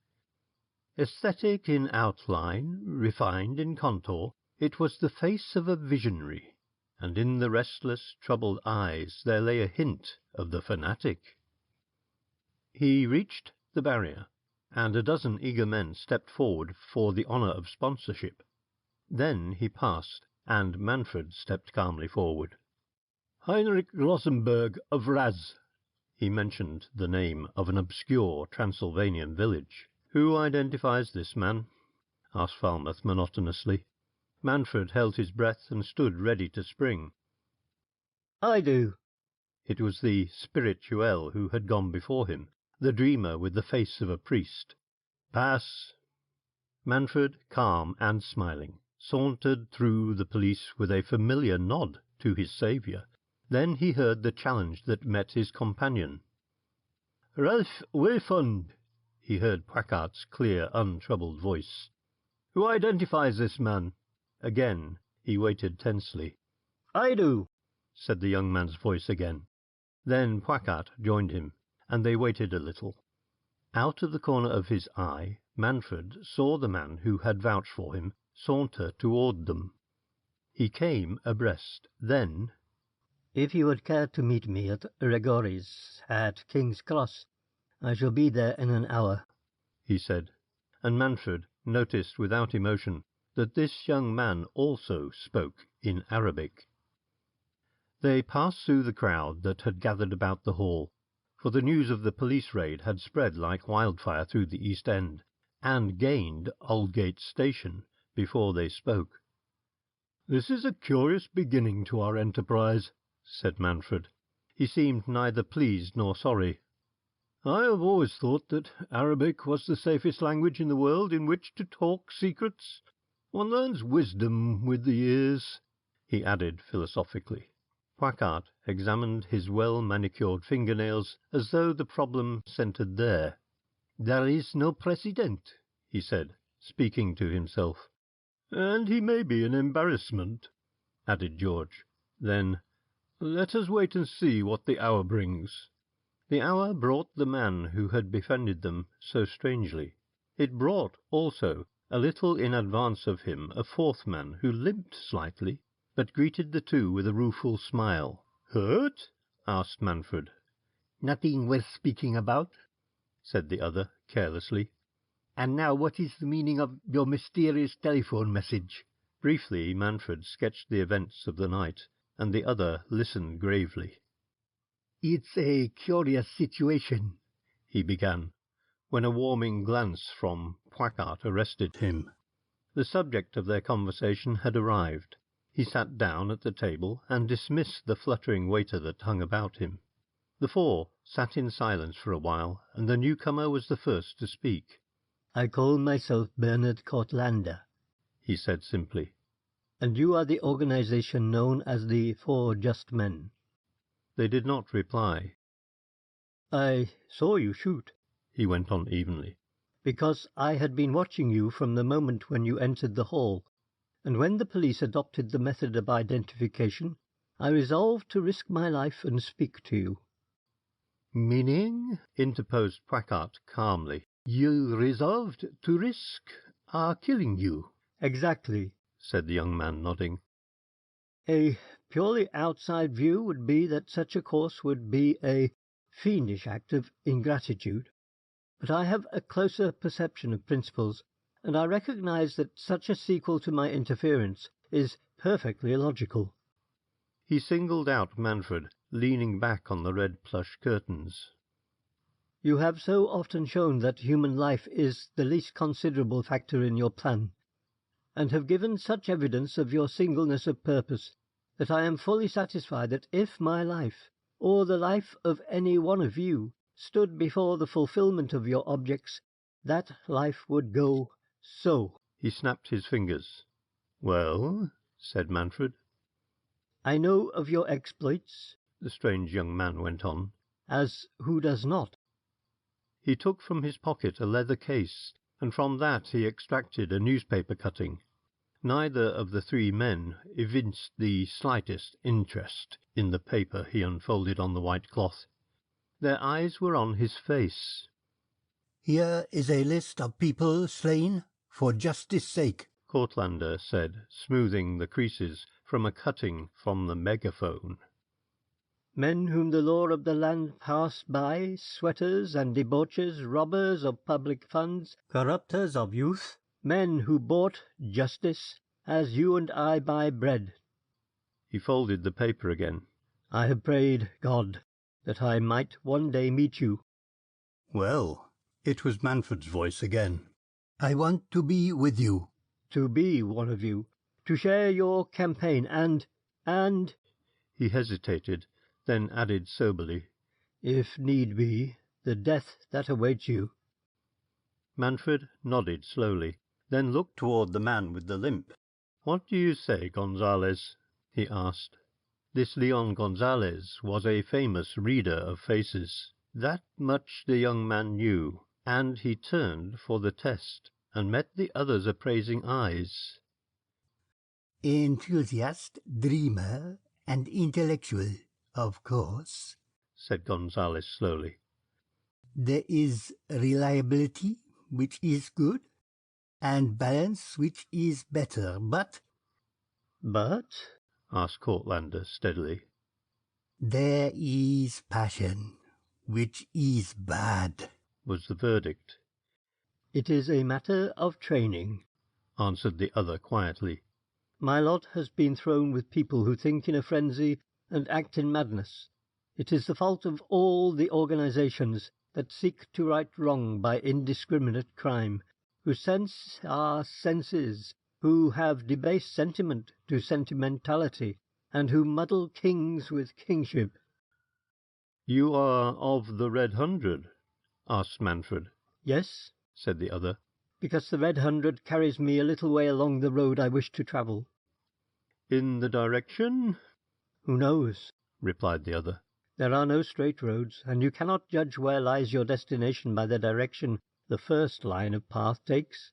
Aesthetic in outline, refined in contour, it was the face of a visionary, and in the restless, troubled eyes there lay a hint of the fanatic. He reached the barrier, and a dozen eager men stepped forward for the honour of sponsorship. Then he passed, and Manfred stepped calmly forward. "Heinrich Rosenberg of Raz." He mentioned the name of an obscure Transylvanian village. "Who identifies this man?" asked Falmouth monotonously. Manfred held his breath and stood ready to spring. "I do." It was the spirituel who had gone before him, the dreamer with the face of a priest. "Pass." Manfred, calm and smiling, sauntered through the police with a familiar nod to his saviour. Then he heard the challenge that met his companion. "Ralph Wilfond," he heard Packard's clear, untroubled voice. "Who identifies this man?" Again he waited tensely. "I do," said the young man's voice again. Then Packard joined him, and they waited a little. Out of the corner of his eye, Manfred saw the man who had vouched for him saunter toward them. He came abreast. Then, "If you would care to meet me at Regori's at King's Cross, I shall be there in an hour," he said, and Manfred noticed without emotion that this young man also spoke in Arabic. They passed through the crowd that had gathered about the hall, for the news of the police raid had spread like wildfire through the East End, and gained Aldgate Station before they spoke. "This is a curious beginning to our enterprise," said Manfred. He seemed neither pleased nor sorry. "I have always thought that Arabic was the safest language in the world in which to talk secrets. One learns wisdom with the years," he added philosophically. Packard examined his well-manicured fingernails as though the problem centred there. "There is no precedent," he said, speaking to himself. "And he may be an embarrassment," added George. Then, "let us wait and see what the hour brings." The hour brought the man who had befriended them so strangely. It brought also, a little in advance of him, a fourth man who limped slightly, but greeted the two with a rueful smile. "Hurt?" asked Manfred. "Nothing worth speaking about," said the other carelessly. "And now what is the meaning of your mysterious telephone message?" Briefly Manfred sketched the events of the night, and the other listened gravely. "It's a curious situation," he began, when a warming glance from Packard arrested him. The subject of their conversation had arrived. He sat down at the table and dismissed the fluttering waiter that hung about him. The four sat in silence for a while, and the newcomer was the first to speak. "I call myself Bernard Cortlander," he said simply. "and you are the organization known as the Four Just Men." They did not reply. "I saw you shoot," he went on evenly, "because I had been watching you from the moment when you entered the hall, and when the police adopted the method of identification, I resolved to risk my life and speak to you." "Meaning?" interposed Packard calmly. "You resolved to risk our killing you." "Exactly," said the young man, nodding. "A purely outside view would be that such a course would be a fiendish act of ingratitude, but I have a closer perception of principles, and I recognize that such a sequel to my interference is perfectly illogical." He singled out Manfred, leaning back on the red plush curtains. "You have so often shown that human life is the least considerable factor in your plan, and have given such evidence of your singleness of purpose, that I am fully satisfied that if my life, or the life of any one of you, stood before the fulfilment of your objects, that life would go so. He snapped his fingers. Well, said Manfred. I know of your exploits, The strange young man went on. as who does not? He took from his pocket a leather case, and from that he extracted a newspaper cutting. Neither of the three men evinced the slightest interest in the paper he unfolded on the white cloth. Their eyes were on his face. Here is a list of people slain for justice' sake, Courtlander said, smoothing the creases from a cutting from the Megaphone. Men whom the law of the land passed by, sweaters and debauchers, robbers of public funds, corrupters of youth, men who bought justice, as you and I buy bread. He folded the paper again. I have prayed God that I might one day meet you. Well, it was Manfred's voice again. I want to be with you. To be one of you, to share your campaign, and... He hesitated, then added soberly, if need be, the death that awaits you. Manfred nodded slowly, then looked toward the man with the limp. What do you say, Gonzales? He asked. This Leon Gonzales was a famous reader of faces. That much the young man knew, and he turned for the test, and met the other's appraising eyes. Enthusiast, dreamer, and intellectual, of course, said Gonzales slowly. There is reliability, which is good, and balance, which is better, but... But? Asked Courtlander steadily. There is passion, which is bad, was the verdict. It is a matter of training, answered the other quietly. My lot has been thrown with people who think in a frenzy and act in madness. It is the fault of all the organizations that seek to right wrong by indiscriminate crime, who sense our senses, who have debased sentiment to sentimentality, and who muddle kings with kingship. You are of the Red 100? Asked Manfred. Yes, said the other. Because the Red 100 carries me a little way along the road I wish to travel. In the direction? Who knows? Replied the other. There are no straight roads, and you cannot judge where lies your destination by the direction the first line of path takes.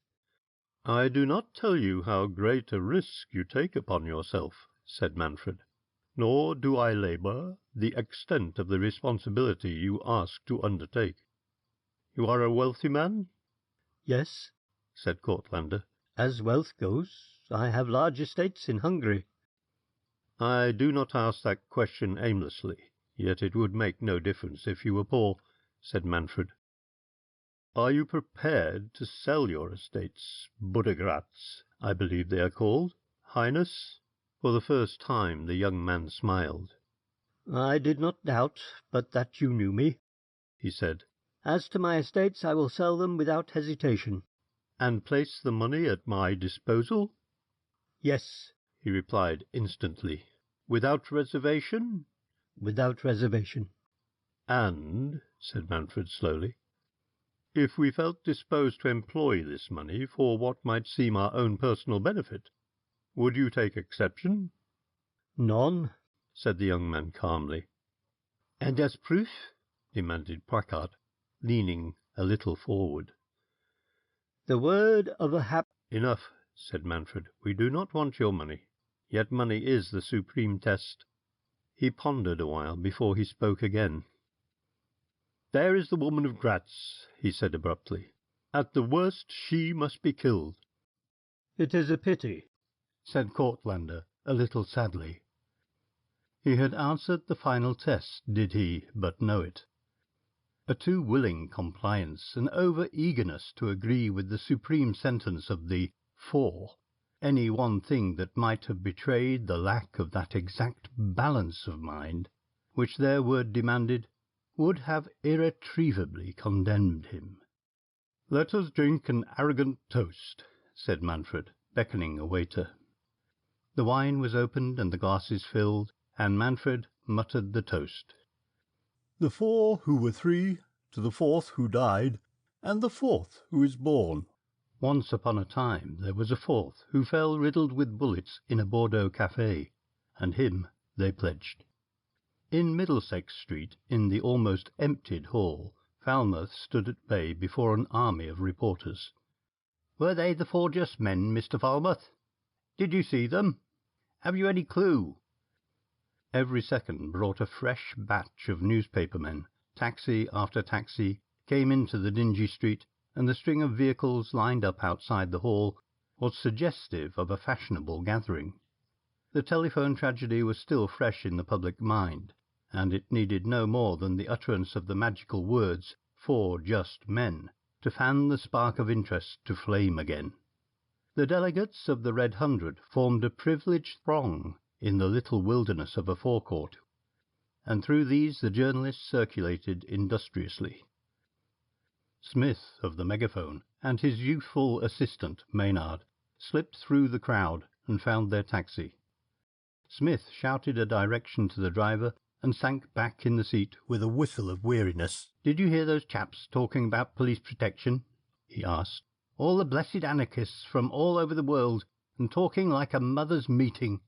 I do not tell you how great a risk you take upon yourself, said Manfred, nor do I labour the extent of the responsibility you ask to undertake. You are a wealthy man? Yes, said Courtlander. As wealth goes, I have large estates in Hungary. I do not ask that question aimlessly, yet it would make no difference if you were poor, said Manfred. Are you prepared to sell your estates, Buddegrats, I believe they are called, Highness? For the first time the young man smiled. I did not doubt but that you knew me, he said. As to my estates, I will sell them without hesitation. And place the money at my disposal? Yes, he replied instantly. Without reservation? Without reservation. And, said Manfred slowly, if we felt disposed to employ this money for what might seem our own personal benefit, would you take exception? None, said the young man calmly. And as proof? demanded Placard, leaning a little forward. The word of a Enough, said Manfred. We do not want your money, yet money is the supreme test. He pondered a while before he spoke again. There is the woman of Gratz, he said abruptly. At the worst she must be killed. It is a pity, said Courtlander, a little sadly. He had answered the final test, did he but know it. A too willing compliance, an over-eagerness to agree with the supreme sentence of the four, any one thing that might have betrayed the lack of that exact balance of mind which their word demanded, would have irretrievably condemned him. "Let us drink an arrogant toast," said Manfred, beckoning a waiter. The wine was opened and the glasses filled, and Manfred muttered the toast. "The four who were three, to the fourth who died, and the fourth who is born. Once upon a time there was a fourth who fell riddled with bullets in a Bordeaux café, and him they pledged. In Middlesex Street, in the almost emptied hall, Falmouth stood at bay before an army of reporters. "Were they the four just men, Mr. Falmouth? Did you see them? Have you any clue?" Every second brought a fresh batch of newspapermen. Taxi after taxi came into the dingy street, and the string of vehicles lined up outside the hall was suggestive of a fashionable gathering. The telephone tragedy was still fresh in the public mind, and it needed no more than the utterance of the magical words, "four just men," to fan the spark of interest to flame again. The delegates of the Red Hundred formed a privileged throng in the little wilderness of a forecourt, and through these the journalists circulated industriously. Smith of the Megaphone and his youthful assistant, Maynard, slipped through the crowd and found their taxi. Smith shouted a direction to the driver and sank back in the seat with a whistle of weariness. "Did you hear those chaps talking about police protection?" he asked. "All the blessed anarchists from all over the world, and talking like a mothers' meeting.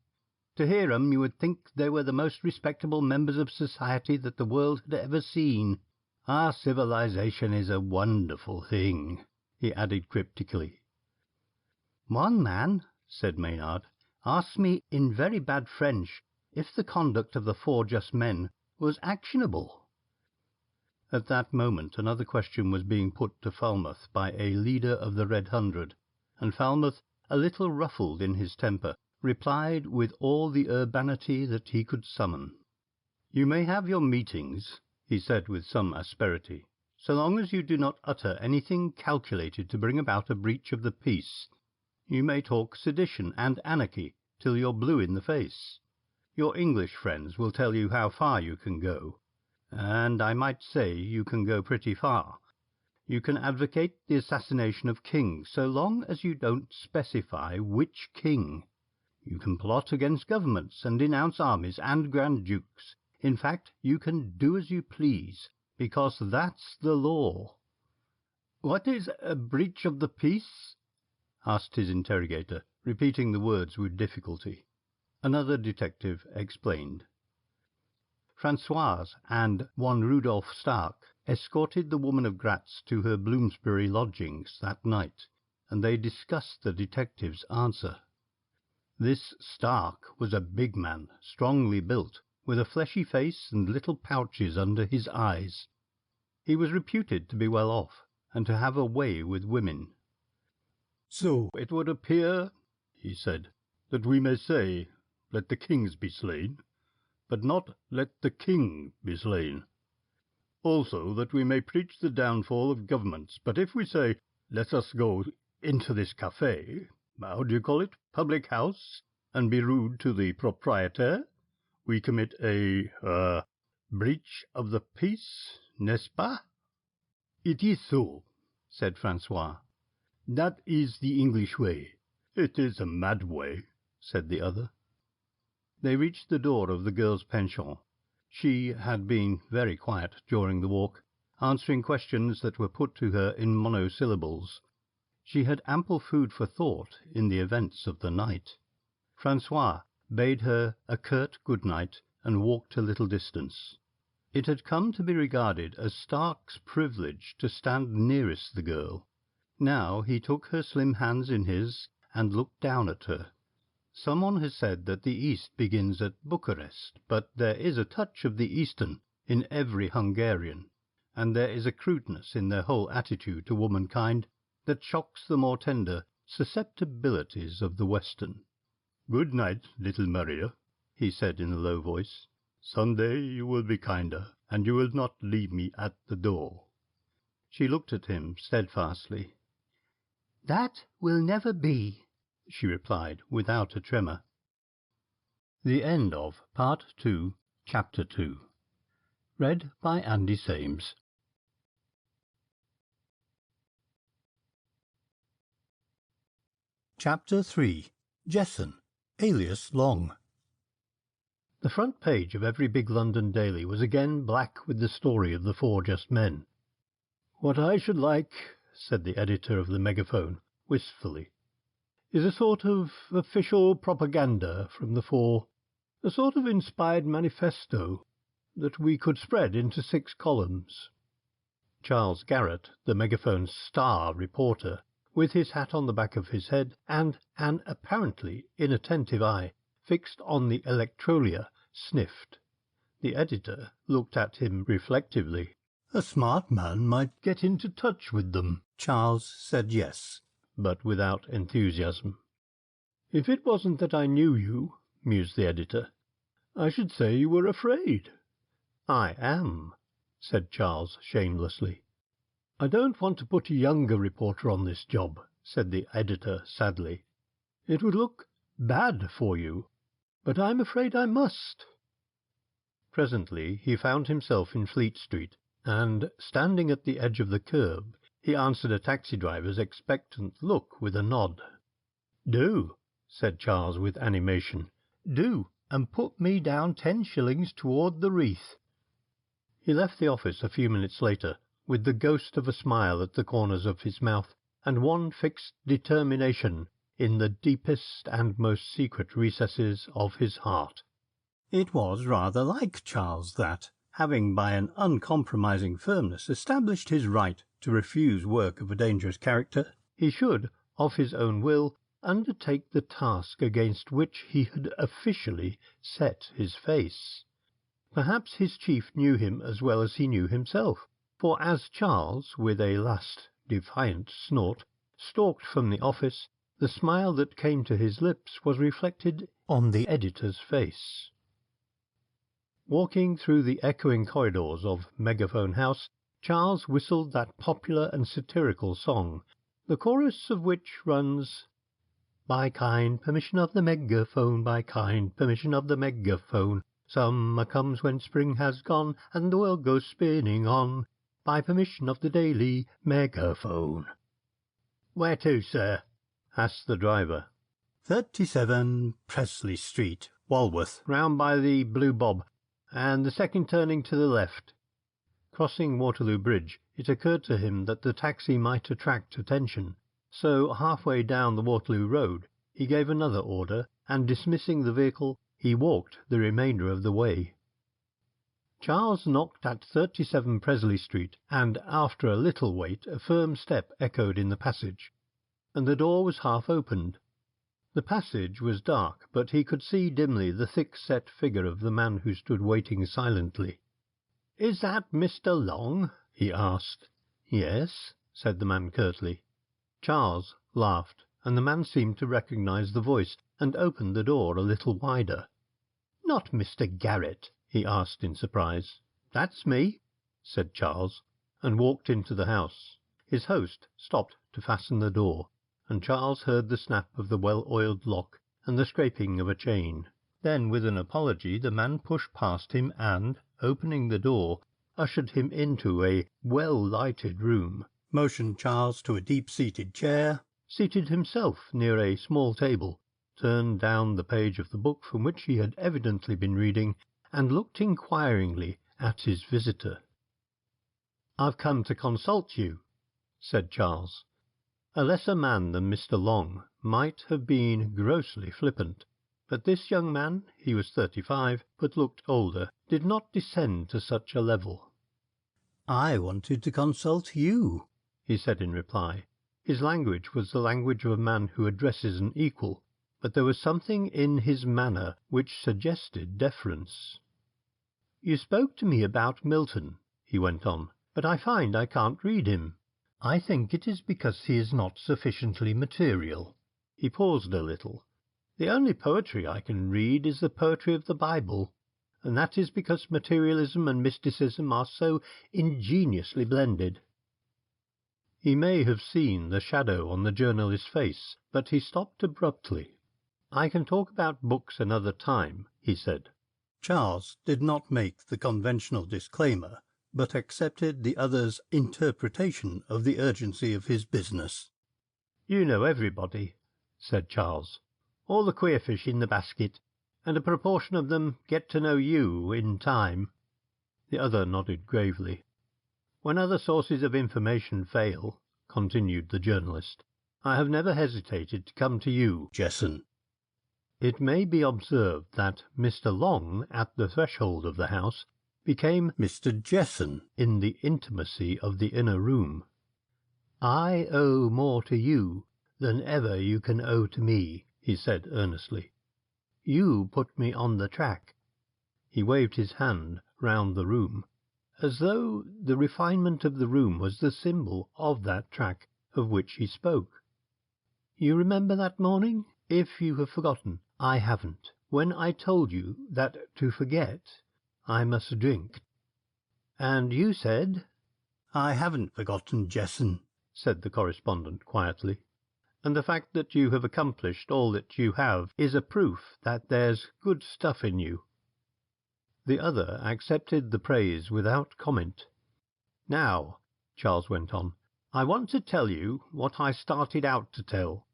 To hear 'em you would think they were the most respectable members of society that the world had ever seen. Our civilization is a wonderful thing," he added cryptically. "One man," said Maynard, "asked me in very bad French if the conduct of the four just men was actionable." At that moment another question was being put to Falmouth by a leader of the Red Hundred, and Falmouth, a little ruffled in his temper, replied with all the urbanity that he could summon. "You may have your meetings," he said with some asperity, "so long as you do not utter anything calculated to bring about a breach of the peace. You may talk sedition and anarchy till you're blue in the face. Your English friends will tell you how far you can go, and I might say you can go pretty far. You can advocate the assassination of kings so long as you don't specify which king. You can plot against governments and denounce armies and grand dukes. In fact, you can do as you please, because that's the law." "What is a breach of the peace?" asked his interrogator, repeating the words with difficulty. Another detective explained. Françoise and one Rudolph Stark escorted the woman of Gratz to her Bloomsbury lodgings that night, and they discussed the detective's answer. This Stark was a big man, strongly built, with a fleshy face and little pouches under his eyes. He was reputed to be well off, and to have a way with women. "So it would appear," he said, "that we may say, 'Let the kings be slain,' but not 'Let the king be slain.' Also that we may preach the downfall of governments, but if we say, 'Let us go into this café,' how do you call it, public house, and be rude to the propriétaire, we commit a breach of the peace, n'est-ce pas?" "It is so," said François. "That is the English way." "It is a mad way," said the other. They reached the door of the girl's pension. She had been very quiet during the walk, answering questions that were put to her in monosyllables. She had ample food for thought in the events of the night. François bade her a curt good night and walked a little distance. It had come to be regarded as Stark's privilege to stand nearest the girl. Now he took her slim hands in his and looked down at her. Someone has said that the East begins at Bucharest, but there is a touch of the Eastern in every Hungarian, and there is a crudeness in their whole attitude to womankind that shocks the more tender susceptibilities of the Western. "Good night, little Maria," he said in a low voice. "Some day you will be kinder, and you will not leave me at the door." She looked at him steadfastly. "That will never be," she replied without a tremor. The end of Part 2, Chapter 2. Read by Andy Sames. Chapter 3. Jessen, Alias Long. The front page of every big London daily was again black with the story of the four just men. "What I should like," said the editor of the Megaphone, wistfully, "is a sort of official propaganda from the fore, a sort of inspired manifesto that we could spread into 6 columns." Charles Garrett, the Megaphone's star reporter, with his hat on the back of his head and an apparently inattentive eye fixed on the electrolia, sniffed. The editor looked at him reflectively. A smart man might "Get into touch with them." Charles said yes, but without enthusiasm. "If it wasn't that I knew you," mused the editor, "I should say you were afraid." "I am," said Charles shamelessly. "I don't want to put a younger reporter on this job," said the editor sadly. "It would look bad for you, but I'm afraid I must." Presently he found himself in Fleet Street, and, standing at the edge of the curb, he answered a taxi-driver's expectant look with a nod. "Do," said Charles with animation. "Do, and put me down 10 shillings toward the wreath." He left the office a few minutes later, with the ghost of a smile at the corners of his mouth, and one fixed determination in the deepest and most secret recesses of his heart. It was rather like Charles that, having by an uncompromising firmness established his right to refuse work of a dangerous character, he should, of his own will, undertake the task against which he had officially set his face. Perhaps his chief knew him as well as he knew himself, for as Charles, with a last defiant snort, stalked from the office, the smile that came to his lips was reflected on the editor's face. Walking through the echoing corridors of Megaphone House, Charles whistled that popular and satirical song, the chorus of which runs: "By kind permission of the Megaphone, by kind permission of the Megaphone, summer comes when spring has gone, and the world goes spinning on, by permission of the Daily Megaphone." "Where to, sir?" asked the driver. 37 Presley Street, Walworth. "Round by the Blue Bob, and the second turning to the left." Crossing Waterloo Bridge, it occurred to him that the taxi might attract attention, so halfway down the Waterloo Road he gave another order, and dismissing the vehicle, he walked the remainder of the way. Charles knocked at 37 Presley Street, and after a little wait a firm step echoed in the passage, and the door was half opened. The passage was dark, but he could see dimly the thick-set figure of the man who stood waiting silently. "Is that Mr. Long?" he asked. "Yes," said the man curtly. Charles laughed, and the man seemed to recognize the voice, and opened the door a little wider. "Not Mr. Garrett?" he asked in surprise. "That's me," said Charles, and walked into the house. His host stopped to fasten the door, and Charles heard the snap of the well-oiled lock and the scraping of a chain. Then, with an apology, the man pushed past him and, opening the door, ushered him into a well-lighted room, Motioned Charles to a deep-seated chair, seated himself near a small table, turned down the page of the book from which he had evidently been reading, and looked inquiringly at his visitor. "I've come to consult you," said Charles. A lesser man than Mr. Long might have been grossly flippant, but this young man, he was 35, but looked older, did not descend to such a level. "I wanted to consult you," he said in reply. His language was the language of a man who addresses an equal, but there was something in his manner which suggested deference. "You spoke to me about Milton," he went on, "but I find I can't read him. "I think it is because he is not sufficiently material." He paused a little. "The only poetry I can read is the poetry of the Bible, and that is because materialism and mysticism are so ingeniously blended." He may have seen the shadow on the journalist's face, but he stopped abruptly. "I can talk about books another time," he said. Charles did not make the conventional disclaimer, but accepted the other's interpretation of the urgency of his business. "You know everybody," said Charles, "all the queer fish in the basket, and a proportion of them get to know you in time." The other nodded gravely. When other sources of information fail, continued the journalist, I have never hesitated to come to you, Jessen. It may be observed that Mr. Long, at the threshold of the house, became Mr. Jessen in the intimacy of the inner room. I owe more to you than ever you can owe to me, he said earnestly. You put me on the track. He waved his hand round the room, as though the refinement of the room was the symbol of that track of which he spoke. You remember that morning? If you have forgotten, I haven't, when I told you that to forget I must drink. And you said— I haven't forgotten, Jessen, said the correspondent quietly, and the fact that you have accomplished all that you have is a proof that there's good stuff in you. The other accepted the praise without comment. Now, Charles went on, I want to tell you what I started out to tell.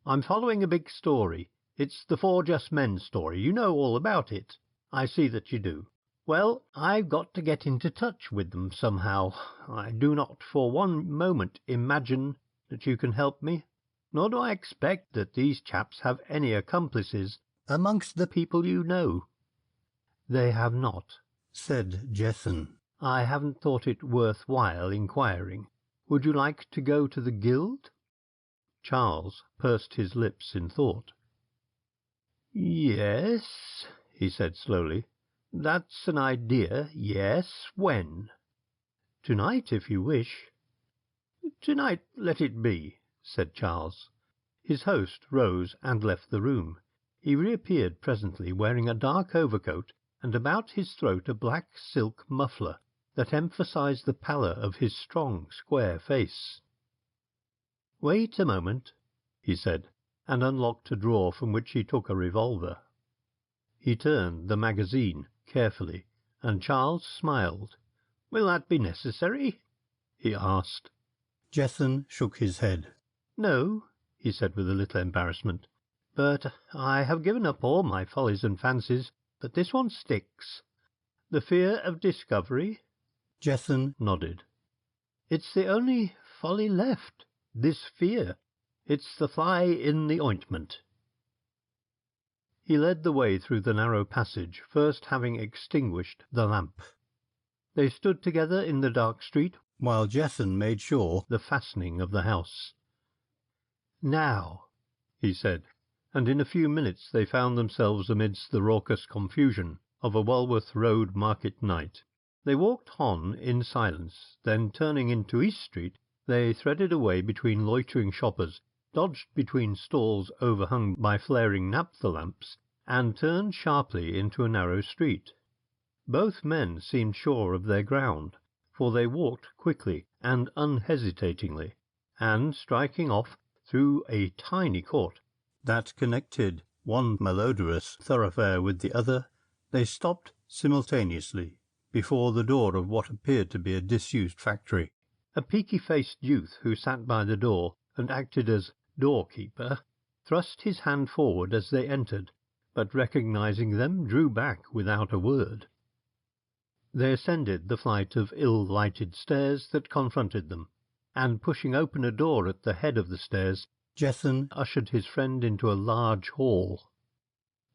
I'm following a big story. It's the Four Just Men story. You know all about it. I see that you do. Well, I've got to get into touch with them somehow. I do not for one moment imagine that you can help me, nor do I expect that these chaps have any accomplices amongst the people you know. They have not, said Jessen. I haven't thought it worth while inquiring. Would you like to go to the guild? Charles pursed his lips in thought. Yes, he said slowly. That's an idea, yes. When? Tonight, if you wish. Tonight let it be, said Charles. His host rose and left the room. He reappeared presently wearing a dark overcoat and about his throat a black silk muffler that emphasized the pallor of his strong, square face. Wait a moment, he said, and unlocked a drawer from which he took a revolver. He turned the magazine carefully, and Charles smiled. Will that be necessary? He asked. Jessen shook his head. No, he said with a little embarrassment, but I have given up all my follies and fancies, but this one sticks. The fear of discovery? Jessen nodded. It's the only folly left, this fear. It's the fly in the ointment. He led the way through the narrow passage, first having extinguished the lamp. They stood together in the dark street, while Jessen made sure the fastening of the house. Now, he said, and in a few minutes they found themselves amidst the raucous confusion of a Walworth Road market night. They walked on in silence, then turning into East Street, they threaded a way between loitering shoppers, dodged between stalls overhung by flaring naphtha lamps, and turned sharply into a narrow street. Both men seemed sure of their ground, for they walked quickly and unhesitatingly, and, striking off through a tiny court that connected one malodorous thoroughfare with the other, they stopped simultaneously before the door of what appeared to be a disused factory. A peaky-faced youth who sat by the door and acted as doorkeeper thrust his hand forward as they entered, but recognizing them drew back without a word. They ascended the flight of ill-lighted stairs that confronted them, and pushing open a door at the head of the stairs, Jessen ushered his friend into a large hall.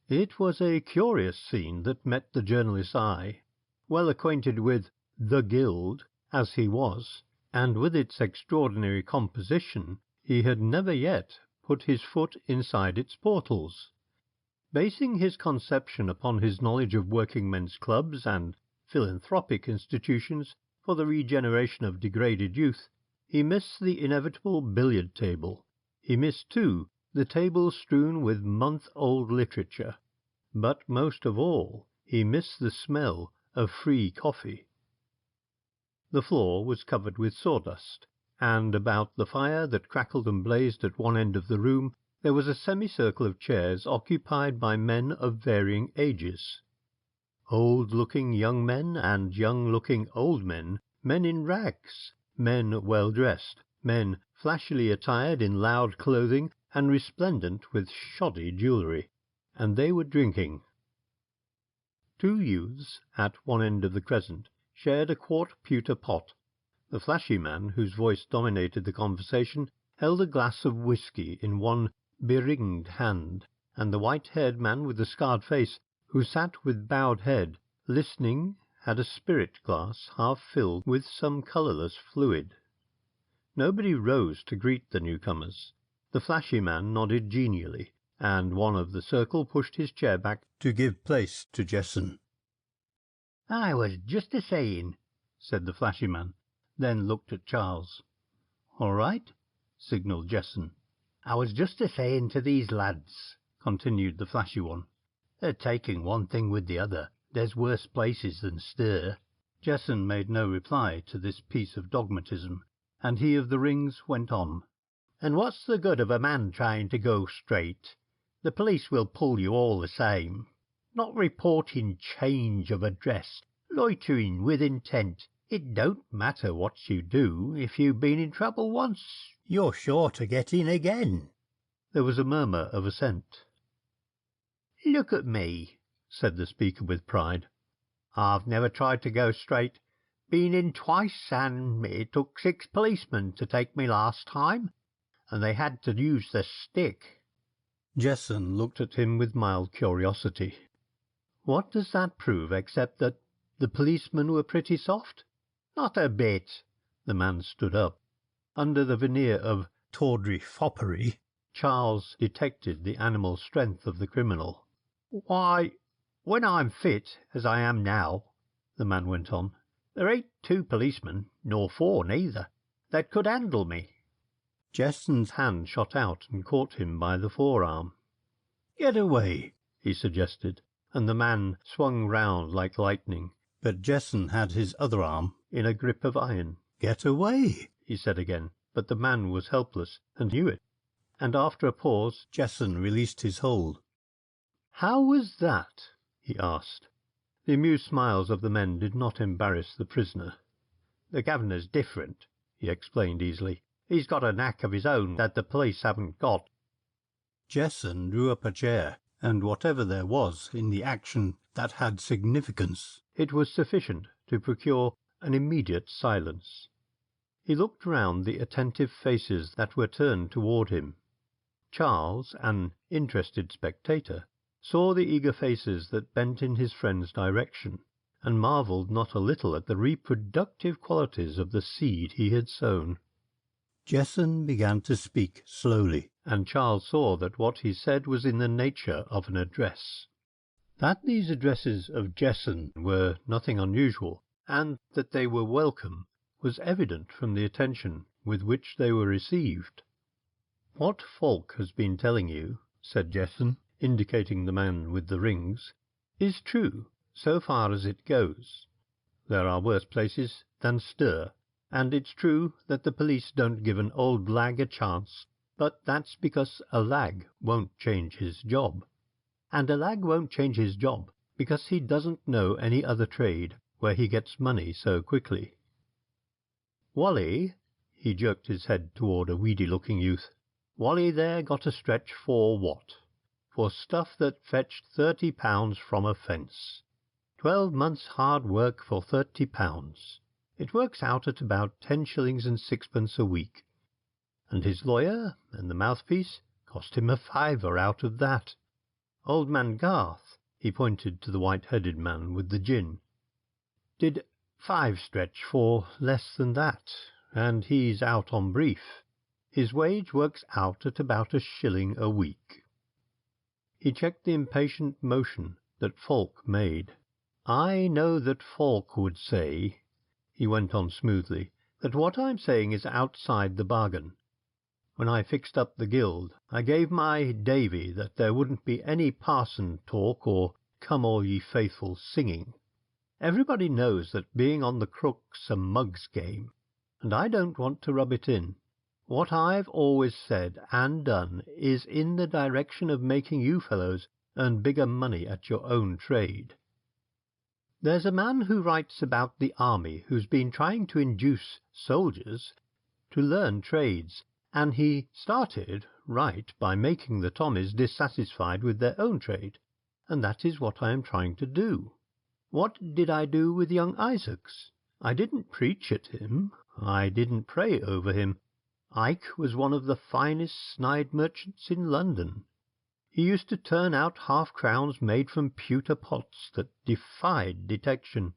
It was a curious scene that met the journalist's eye. Well acquainted with the Guild, as he was, and with its extraordinary composition, he had never yet put his foot inside its portals. Basing his conception upon his knowledge of working-men's clubs and philanthropic institutions for the regeneration of degraded youth, he missed the inevitable billiard table. He missed, too, the table strewn with month-old literature. But most of all, he missed the smell of free coffee. The floor was covered with sawdust, and about the fire that crackled and blazed at one end of the room there was a semicircle of chairs occupied by men of varying ages. Old-looking young men and young-looking old men, men in rags, men well-dressed, men flashily attired in loud clothing and resplendent with shoddy jewellery, and they were drinking. Two youths, at one end of the crescent, shared a quart pewter pot, The flashy man, whose voice dominated the conversation, held a glass of whisky in one beringed hand, and the white-haired man with the scarred face, who sat with bowed head, listening, had a spirit glass half filled with some colourless fluid. Nobody rose to greet the newcomers. The flashy man nodded genially, and one of the circle pushed his chair back to give place to Jessen. "I was just a-saying," said the flashy man, then looked at Charles. "All right," signalled Jessen. "I was just a-saying to these lads," continued the flashy one. "They're taking one thing with the other. There's worse places than stir." Jessen made no reply to this piece of dogmatism, and he of the rings went on. "And what's the good of a man trying to go straight? The police will pull you all the same. Not reporting change of address, loitering with intent. It don't matter what you do. If you've been in trouble once, you're sure to get in again." There was a murmur of assent. "Look at me," said the speaker with pride. "I've never tried to go straight. Been in twice, and it took 6 policemen to take me last time, and they had to use the stick." Jessen looked at him with mild curiosity. "What does that prove, except that the policemen were pretty soft?" "Not a bit." The man stood up. Under the veneer of tawdry foppery, Charles detected the animal strength of the criminal. "Why, when I'm fit, as I am now," the man went on, "there ain't 2 policemen, nor 4 neither, that could handle me." Jessen's hand shot out and caught him by the forearm. "Get away," he suggested, and the man swung round like lightning. But Jessen had his other arm in a grip of iron. "Get away," he said again, but the man was helpless and knew it, and after a pause Jessen released his hold. "How was that?" he asked. The amused smiles of the men did not embarrass the prisoner. "The governor's different," he explained easily. "He's got a knack of his own that the police haven't got." Jessen drew up a chair, and whatever there was in the action that had significance, it was sufficient to procure an immediate silence. He looked round the attentive faces that were turned toward him. Charles, an interested spectator, saw the eager faces that bent in his friend's direction, and marvelled not a little at the reproductive qualities of the seed he had sown. Jessen began to speak slowly, and Charles saw that what he said was in the nature of an address. That these addresses of Jessen were nothing unusual, and that they were welcome, was evident from the attention with which they were received. "What Falk has been telling you," said Jessen, indicating the man with the rings, "is true, so far as it goes. There are worse places than stir, and it's true that the police don't give an old lag a chance, but that's because a lag won't change his job. And a lag won't change his job because he doesn't know any other trade where he gets money so quickly. Wally," he jerked his head toward a weedy-looking youth, "Wally there got a stretch for what? For stuff that fetched £30 from a fence. 12 months' hard work for £30. It works out at about 10 shillings and 6pence a week. And his lawyer and the mouthpiece cost him a £5 out of that. Old man Garth," he pointed to the white-headed man with the gin, "did 5 stretch for less than that, and he's out on brief. His wage works out at about 1 shilling a week." He checked the impatient motion that Falk made. "I know that Falk would say," he went on smoothly, "that what I'm saying is outside the bargain. When I fixed up the guild, I gave my Davy that there wouldn't be any parson talk or come all ye faithful singing. Everybody knows that being on the crook's a mug's game, and I don't want to rub it in. What I've always said and done is in the direction of making you fellows earn bigger money at your own trade. There's a man who writes about the army who's been trying to induce soldiers to learn trades, and he started right by making the Tommies dissatisfied with their own trade, and that is what I am trying to do. What did I do with young Isaacs? I didn't preach at him. I didn't pray over him. Ike was one of the finest snide merchants in London. He used to turn out half-crowns made from pewter pots that defied detection.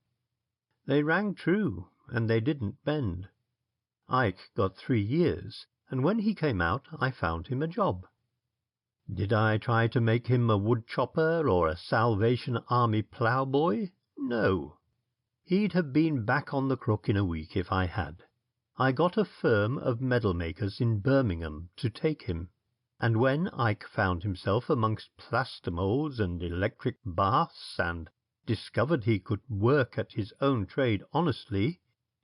They rang true, and they didn't bend. Ike got 3 years, and when he came out I found him a job. Did I try to make him a wood-chopper or a Salvation Army ploughboy? No. He'd have been back on the crook in a week if I had. I got a firm of medal-makers in Birmingham to take him, and when Ike found himself amongst plaster moulds and electric baths and discovered he could work at his own trade honestly,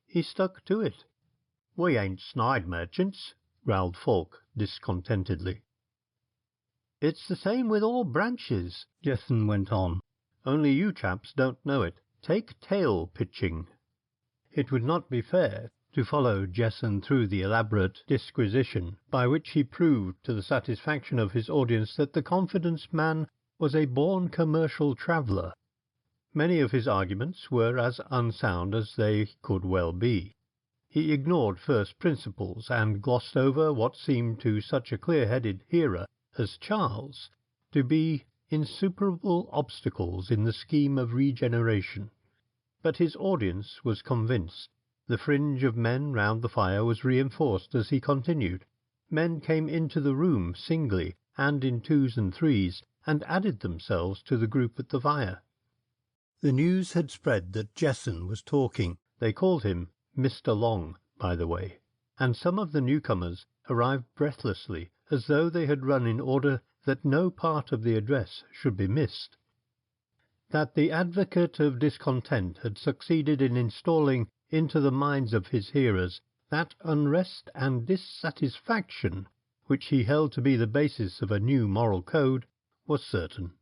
he stuck to it. "We ain't snide merchants," growled Falk discontentedly. "It's the same with all branches," Jessen went on, "only you chaps don't know it. Take tail pitching." It would not be fair to follow Jessen through the elaborate disquisition by which he proved to the satisfaction of his audience that the confidence man was a born commercial traveller. Many of his arguments were as unsound as they could well be. He ignored first principles, and glossed over what seemed to such a clear-headed hearer as Charles to be insuperable obstacles in the scheme of regeneration. But his audience was convinced. The fringe of men round the fire was reinforced as he continued. Men came into the room singly and in 2s and 3s, and added themselves to the group at the fire. The news had spread that Jessen was talking. They called him Mr. Long, by the way, and some of the newcomers arrived breathlessly, as though they had run in order that no part of the address should be missed. That the advocate of discontent had succeeded in installing into the minds of his hearers that unrest and dissatisfaction which he held to be the basis of a new moral code was certain,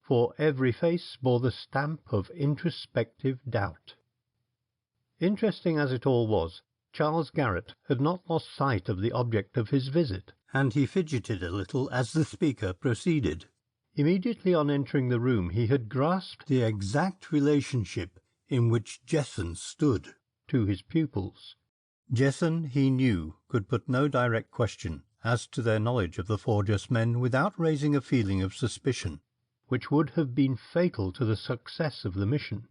for every face bore the stamp of introspective doubt. Interesting as it all was, Charles Garrett had not lost sight of the object of his visit, and he fidgeted a little as the speaker proceeded. Immediately on entering the room he had grasped the exact relationship in which Jessen stood to his pupils. Jessen, he knew, could put no direct question as to their knowledge of the 4 just men without raising a feeling of suspicion, which would have been fatal to the success of the mission,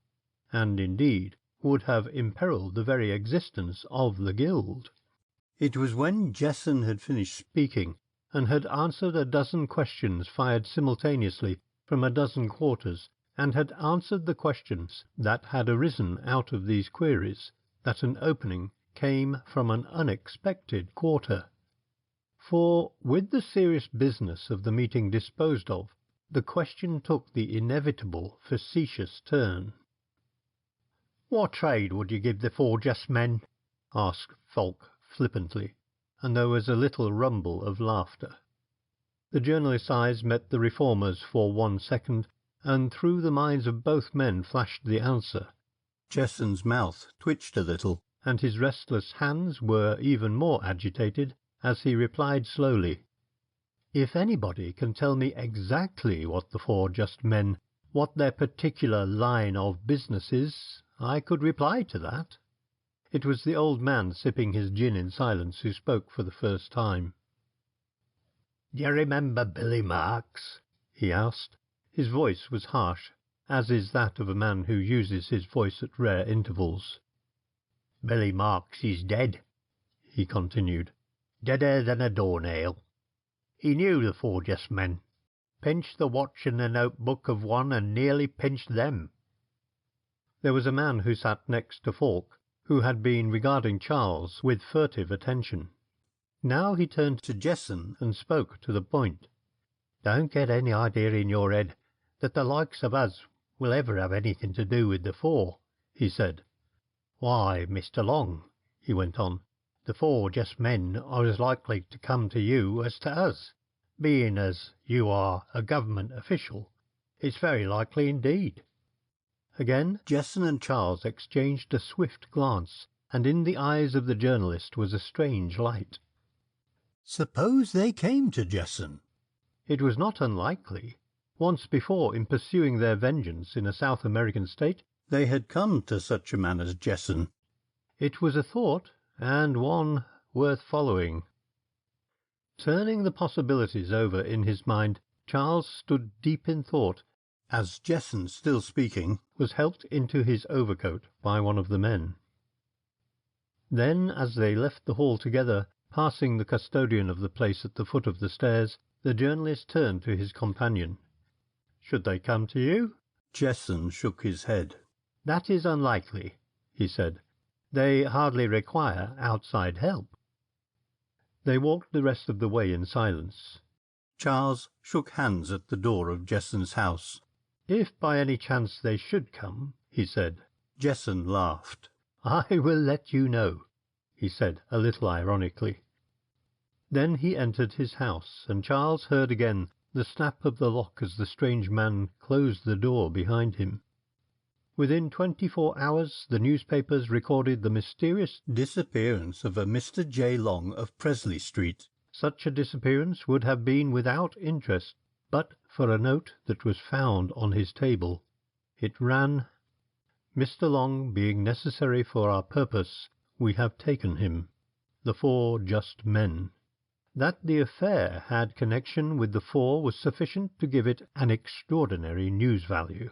and indeed would have imperilled the very existence of the guild. It was when Jessen had finished speaking, and had answered a dozen questions fired simultaneously from a dozen quarters, and had answered the questions that had arisen out of these queries, that an opening came from an unexpected quarter. For, with the serious business of the meeting disposed of, the question took the inevitable facetious turn. "What trade would you give the 4 just men?" asked Falk flippantly, and there was a little rumble of laughter. The journalist's eyes met the reformer's for 1 second, and through the minds of both men flashed the answer. Jessen's mouth twitched a little, and his restless hands were even more agitated as he replied slowly, "If anybody can tell me exactly what the 4 just men, what their particular line of business is, I could reply to that." It was the old man sipping his gin in silence who spoke for the first time. "D'ye remember Billy Marks?" he asked. His voice was harsh, as is that of a man who uses his voice at rare intervals. "Billy Marks is dead," he continued, "deader than a doornail. He knew the 4 just men, pinched the watch and the notebook of one and nearly pinched them." There was a man who sat next to Falk, who had been regarding Charles with furtive attention. Now he turned to Jessen and spoke to the point. "Don't get any idea in your head that the likes of us will ever have anything to do with the 4, he said. "Why, Mr. Long," he went on, "the 4 just men are as likely to come to you as to us. Being as you are a government official, it's very likely indeed." Again Jessen and Charles exchanged a swift glance, and in the eyes of the journalist was a strange light. Suppose they came to Jessen? It was not unlikely. Once before, in pursuing their vengeance in a South American state, they had come to such a man as Jessen. It was a thought, and one worth following. Turning the possibilities over in his mind, Charles stood deep in thought as Jessen, still speaking, was helped into his overcoat by one of the men. Then, as they left the hall together, passing the custodian of the place at the foot of the stairs, the journalist turned to his companion. "Should they come to you?" Jessen shook his head. "That is unlikely," he said. "They hardly require outside help." They walked the rest of the way in silence. Charles shook hands at the door of Jessen's house. "If by any chance they should come," he said. Jessen laughed. "I will let you know," he said, a little ironically. Then he entered his house, and Charles heard again the snap of the lock as the strange man closed the door behind him. Within 24 hours the newspapers recorded the mysterious disappearance of a Mr. J. Long of Presley Street. Such a disappearance would have been without interest, but for a note that was found on his table. It ran, "Mr. Long being necessary for our purpose, we have taken him. The 4 just men." That the affair had connection with the 4 was sufficient to give it an extraordinary news value.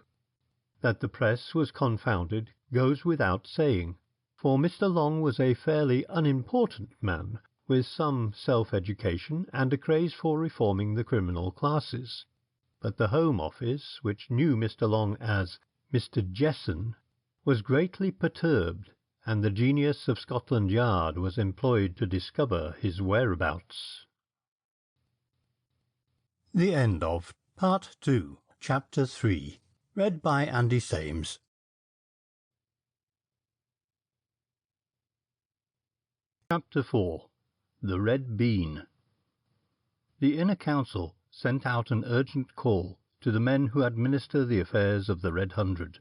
That the press was confounded goes without saying, for Mr. Long was a fairly unimportant man, with some self-education and a craze for reforming the criminal classes. But the Home Office, which knew Mr. Long as Mr. Jessen, was greatly perturbed, and the genius of Scotland Yard was employed to discover his whereabouts. The end of Part 2, Chapter 3. Read by Andy Sames. Chapter 4. The Red Bean. The Inner Council sent out an urgent call to the men who administer the affairs of the Red Hundred.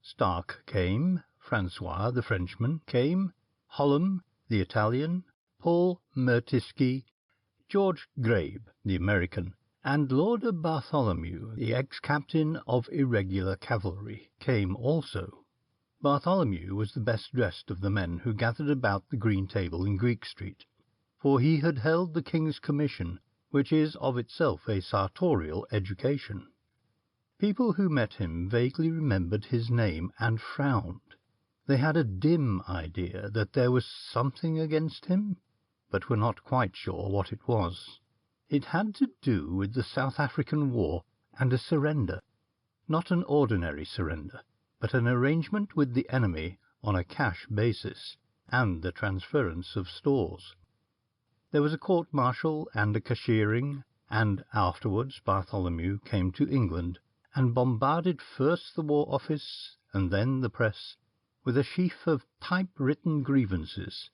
Stark came, Francois the Frenchman came, Holland the Italian, Paul Mertisky, George Grabe the American, and Lord Bartholomew, the ex-captain of irregular cavalry, came also. Bartholomew was the best dressed of the men who gathered about the green table in Greek Street, for he had held the King's Commission, which is of itself a sartorial education. People who met him vaguely remembered his name and frowned. They had a dim idea that there was something against him, but were not quite sure what it was. It had to do with the South African War and a surrender, not an ordinary surrender, but an arrangement with the enemy on a cash basis, and the transference of stores. There was a court-martial and a cashiering, and afterwards Bartholomew came to England and bombarded first the War Office and then the press with a sheaf of typewritten grievances.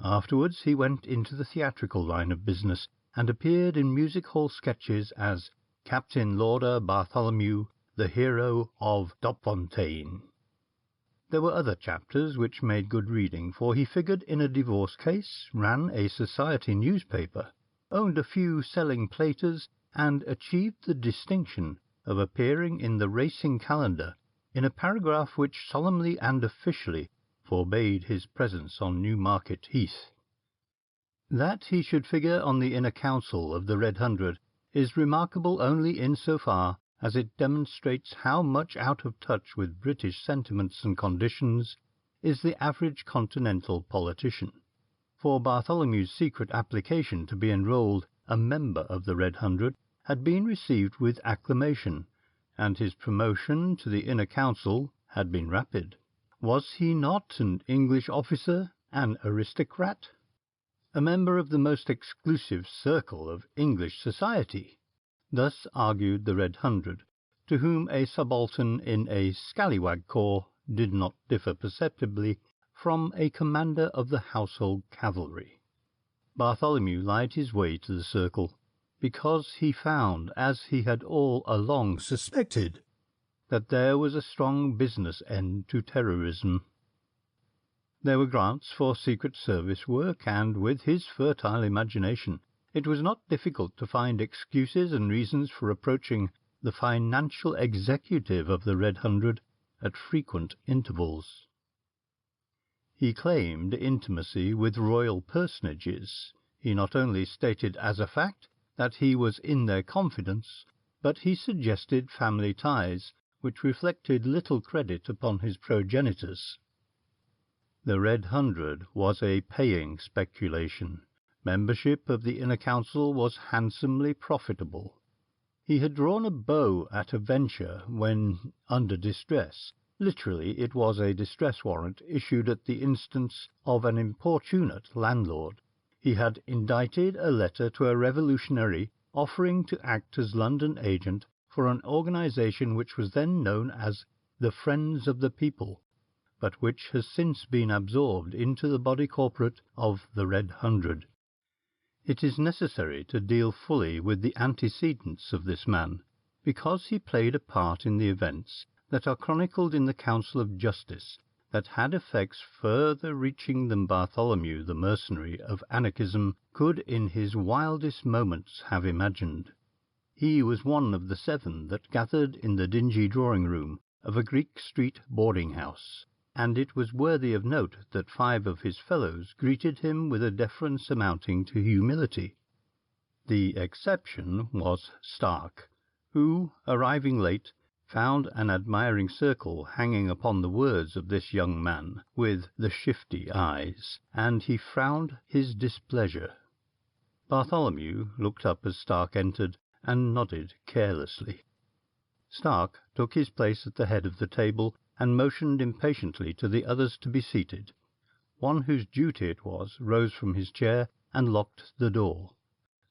Afterwards he went into the theatrical line of business and appeared in music-hall sketches as Captain Lauder Bartholomew, the hero of Dopfontein. There were other chapters which made good reading, for he figured in a divorce case, ran a society newspaper, owned a few selling platers, and achieved the distinction of appearing in the racing calendar in a paragraph which solemnly and officially forbade his presence on Newmarket Heath. That he should figure on the Inner Council of the Red Hundred is remarkable only in so far as it demonstrates how much out of touch with British sentiments and conditions is the average continental politician. For Bartholomew's secret application to be enrolled a member of the Red Hundred had been received with acclamation, and his promotion to the Inner Council had been rapid. Was he not an English officer, an aristocrat, a member of the most exclusive circle of English society? Thus argued the Red Hundred, to whom a subaltern in a scallywag corps did not differ perceptibly from a commander of the household cavalry. Bartholomew lied his way to the circle, because he found, as he had all along suspected, that there was a strong business end to terrorism. There were grants for Secret Service work, and with his fertile imagination it was not difficult to find excuses and reasons for approaching the financial executive of the Red Hundred at frequent intervals. He claimed intimacy with royal personages. He not only stated as a fact that he was in their confidence, but he suggested family ties which reflected little credit upon his progenitors. The Red Hundred was a paying speculation. Membership of the Inner Council was handsomely profitable. He had drawn a bow at a venture when under distress. Literally, it was a distress warrant issued at the instance of an importunate landlord. He had indited a letter to a revolutionary offering to act as London agent for an organisation which was then known as the Friends of the People, but which has since been absorbed into the body corporate of the Red Hundred. It is necessary to deal fully with the antecedents of this man, because he played a part in the events that are chronicled in the Council of Justice that had effects further reaching than Bartholomew the mercenary of anarchism could in his wildest moments have imagined. He was one of the 7 that gathered in the dingy drawing-room of a Greek Street boarding-house, and it was worthy of note that 5 of his fellows greeted him with a deference amounting to humility. The exception was Stark, who, arriving late, found an admiring circle hanging upon the words of this young man with the shifty eyes, and he frowned his displeasure. Bartholomew looked up as Stark entered, and nodded carelessly. Stark took his place at the head of the table, and motioned impatiently to the others to be seated. One whose duty it was rose from his chair and locked the door.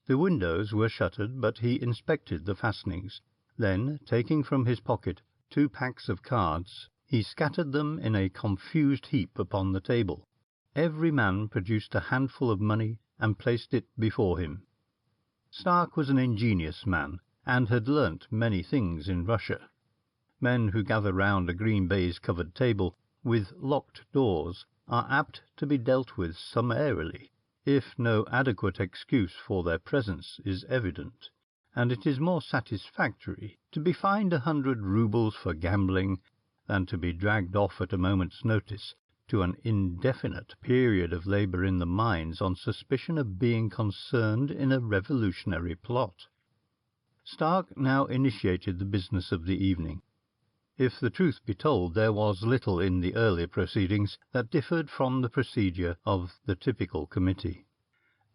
The windows were shuttered, but he inspected the fastenings. Then, taking from his pocket 2 packs of cards, he scattered them in a confused heap upon the table. Every man produced a handful of money and placed it before him. Stark was an ingenious man, and had learnt many things in Russia. Men who gather round a green baize-covered table with locked doors are apt to be dealt with summarily, if no adequate excuse for their presence is evident, and it is more satisfactory to be fined 100 roubles for gambling than to be dragged off at a moment's notice to an indefinite period of labour in the mines on suspicion of being concerned in a revolutionary plot. Stark now initiated the business of the evening. If the truth be told, there was little in the earlier proceedings that differed from the procedure of the typical committee.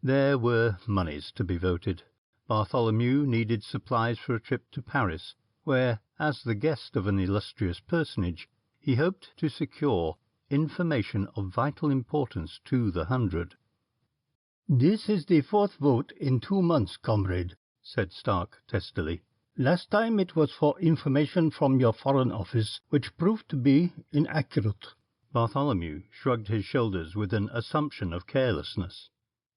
There were moneys to be voted. Bartholomew needed supplies for a trip to Paris, where, as the guest of an illustrious personage, he hoped to secure information of vital importance to the 100. "This is the 4th vote in 2 months, comrade," said Stark testily. "Last time it was for information from your Foreign Office, which proved to be inaccurate." Bartholomew shrugged his shoulders with an assumption of carelessness.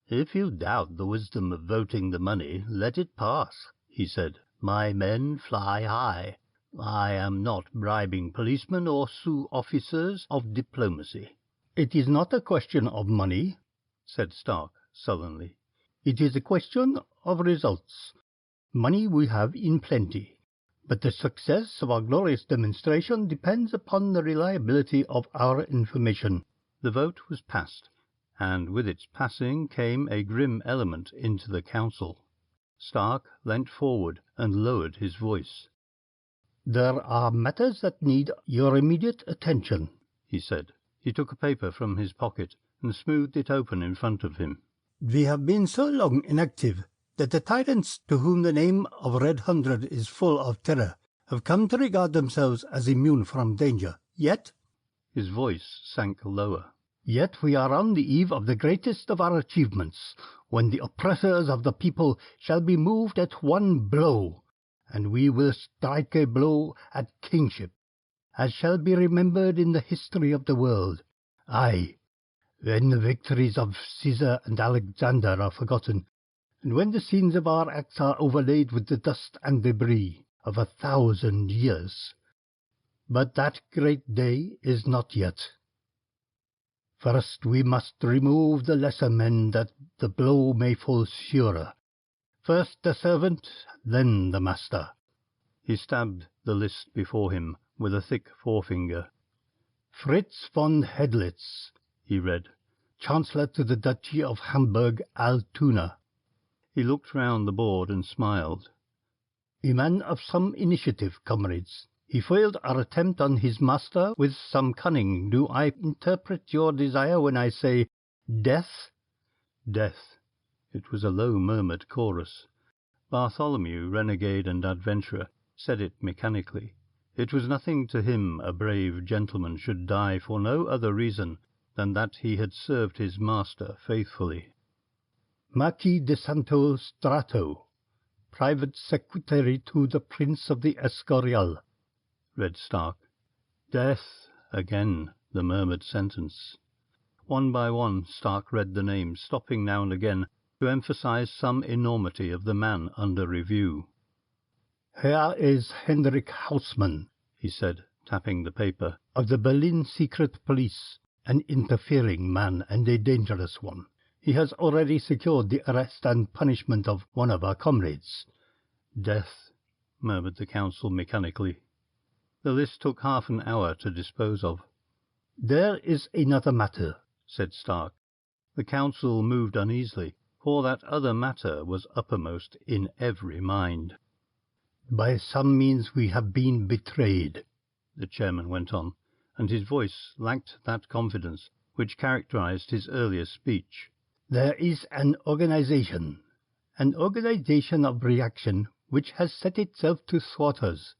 "If you doubt the wisdom of voting the money, let it pass," he said. "My men fly high. I am not bribing policemen or sous-officers of diplomacy." "It is not a question of money," said Stark sullenly. "It is a question of results. Money we have in plenty, but the success of our glorious demonstration depends upon the reliability of our information." The vote was passed, and with its passing came a grim element into the council. Stark leant forward and lowered his voice. "There are matters that need your immediate attention," he said. He took a paper from his pocket and smoothed it open in front of him. "We have been so long inactive that the tyrants to whom the name of Red Hundred is full of terror have come to regard themselves as immune from danger. Yet," his voice sank lower, "yet we are on the eve of the greatest of our achievements, when the oppressors of the people shall be moved at one blow, and we will strike a blow at kingship, as shall be remembered in the history of the world. Aye, when the victories of Caesar and Alexander are forgotten, and when the scenes of our acts are overlaid with the dust and debris of 1,000 years. But that great day is not yet. First we must remove the lesser men, that the blow may fall surer. First the servant, then the master." He stabbed the list before him with a thick forefinger. "Fritz von Hedlitz, he read. Chancellor to the Duchy of Hamburg-Altona. He looked round the board and smiled. A man of some initiative, comrades. He foiled our attempt on his master with some cunning. Do I interpret your desire when I say death? Death. It was a low-murmured chorus. Bartholomew, renegade and adventurer, said it mechanically. It was nothing to him a brave gentleman should die for no other reason than that he had served his master faithfully. Marquis de Santo Strato, private secretary to the Prince of the Escorial, read Stark. Death, again, the murmured sentence. One by one Stark read the names, stopping now and again to emphasize some enormity of the man under review. Here is Hendrik Hausmann, he said, tapping the paper, of the Berlin Secret Police, an interfering man and a dangerous one. He has already secured the arrest and punishment of one of our comrades. Death, murmured the council mechanically. The list took half an hour to dispose of. There is another matter, said Stark. The council moved uneasily, for that other matter was uppermost in every mind. By some means we have been betrayed, the chairman went on, and his voice lacked that confidence which characterized his earlier speech. There is an organization of reaction which has set itself to thwart us.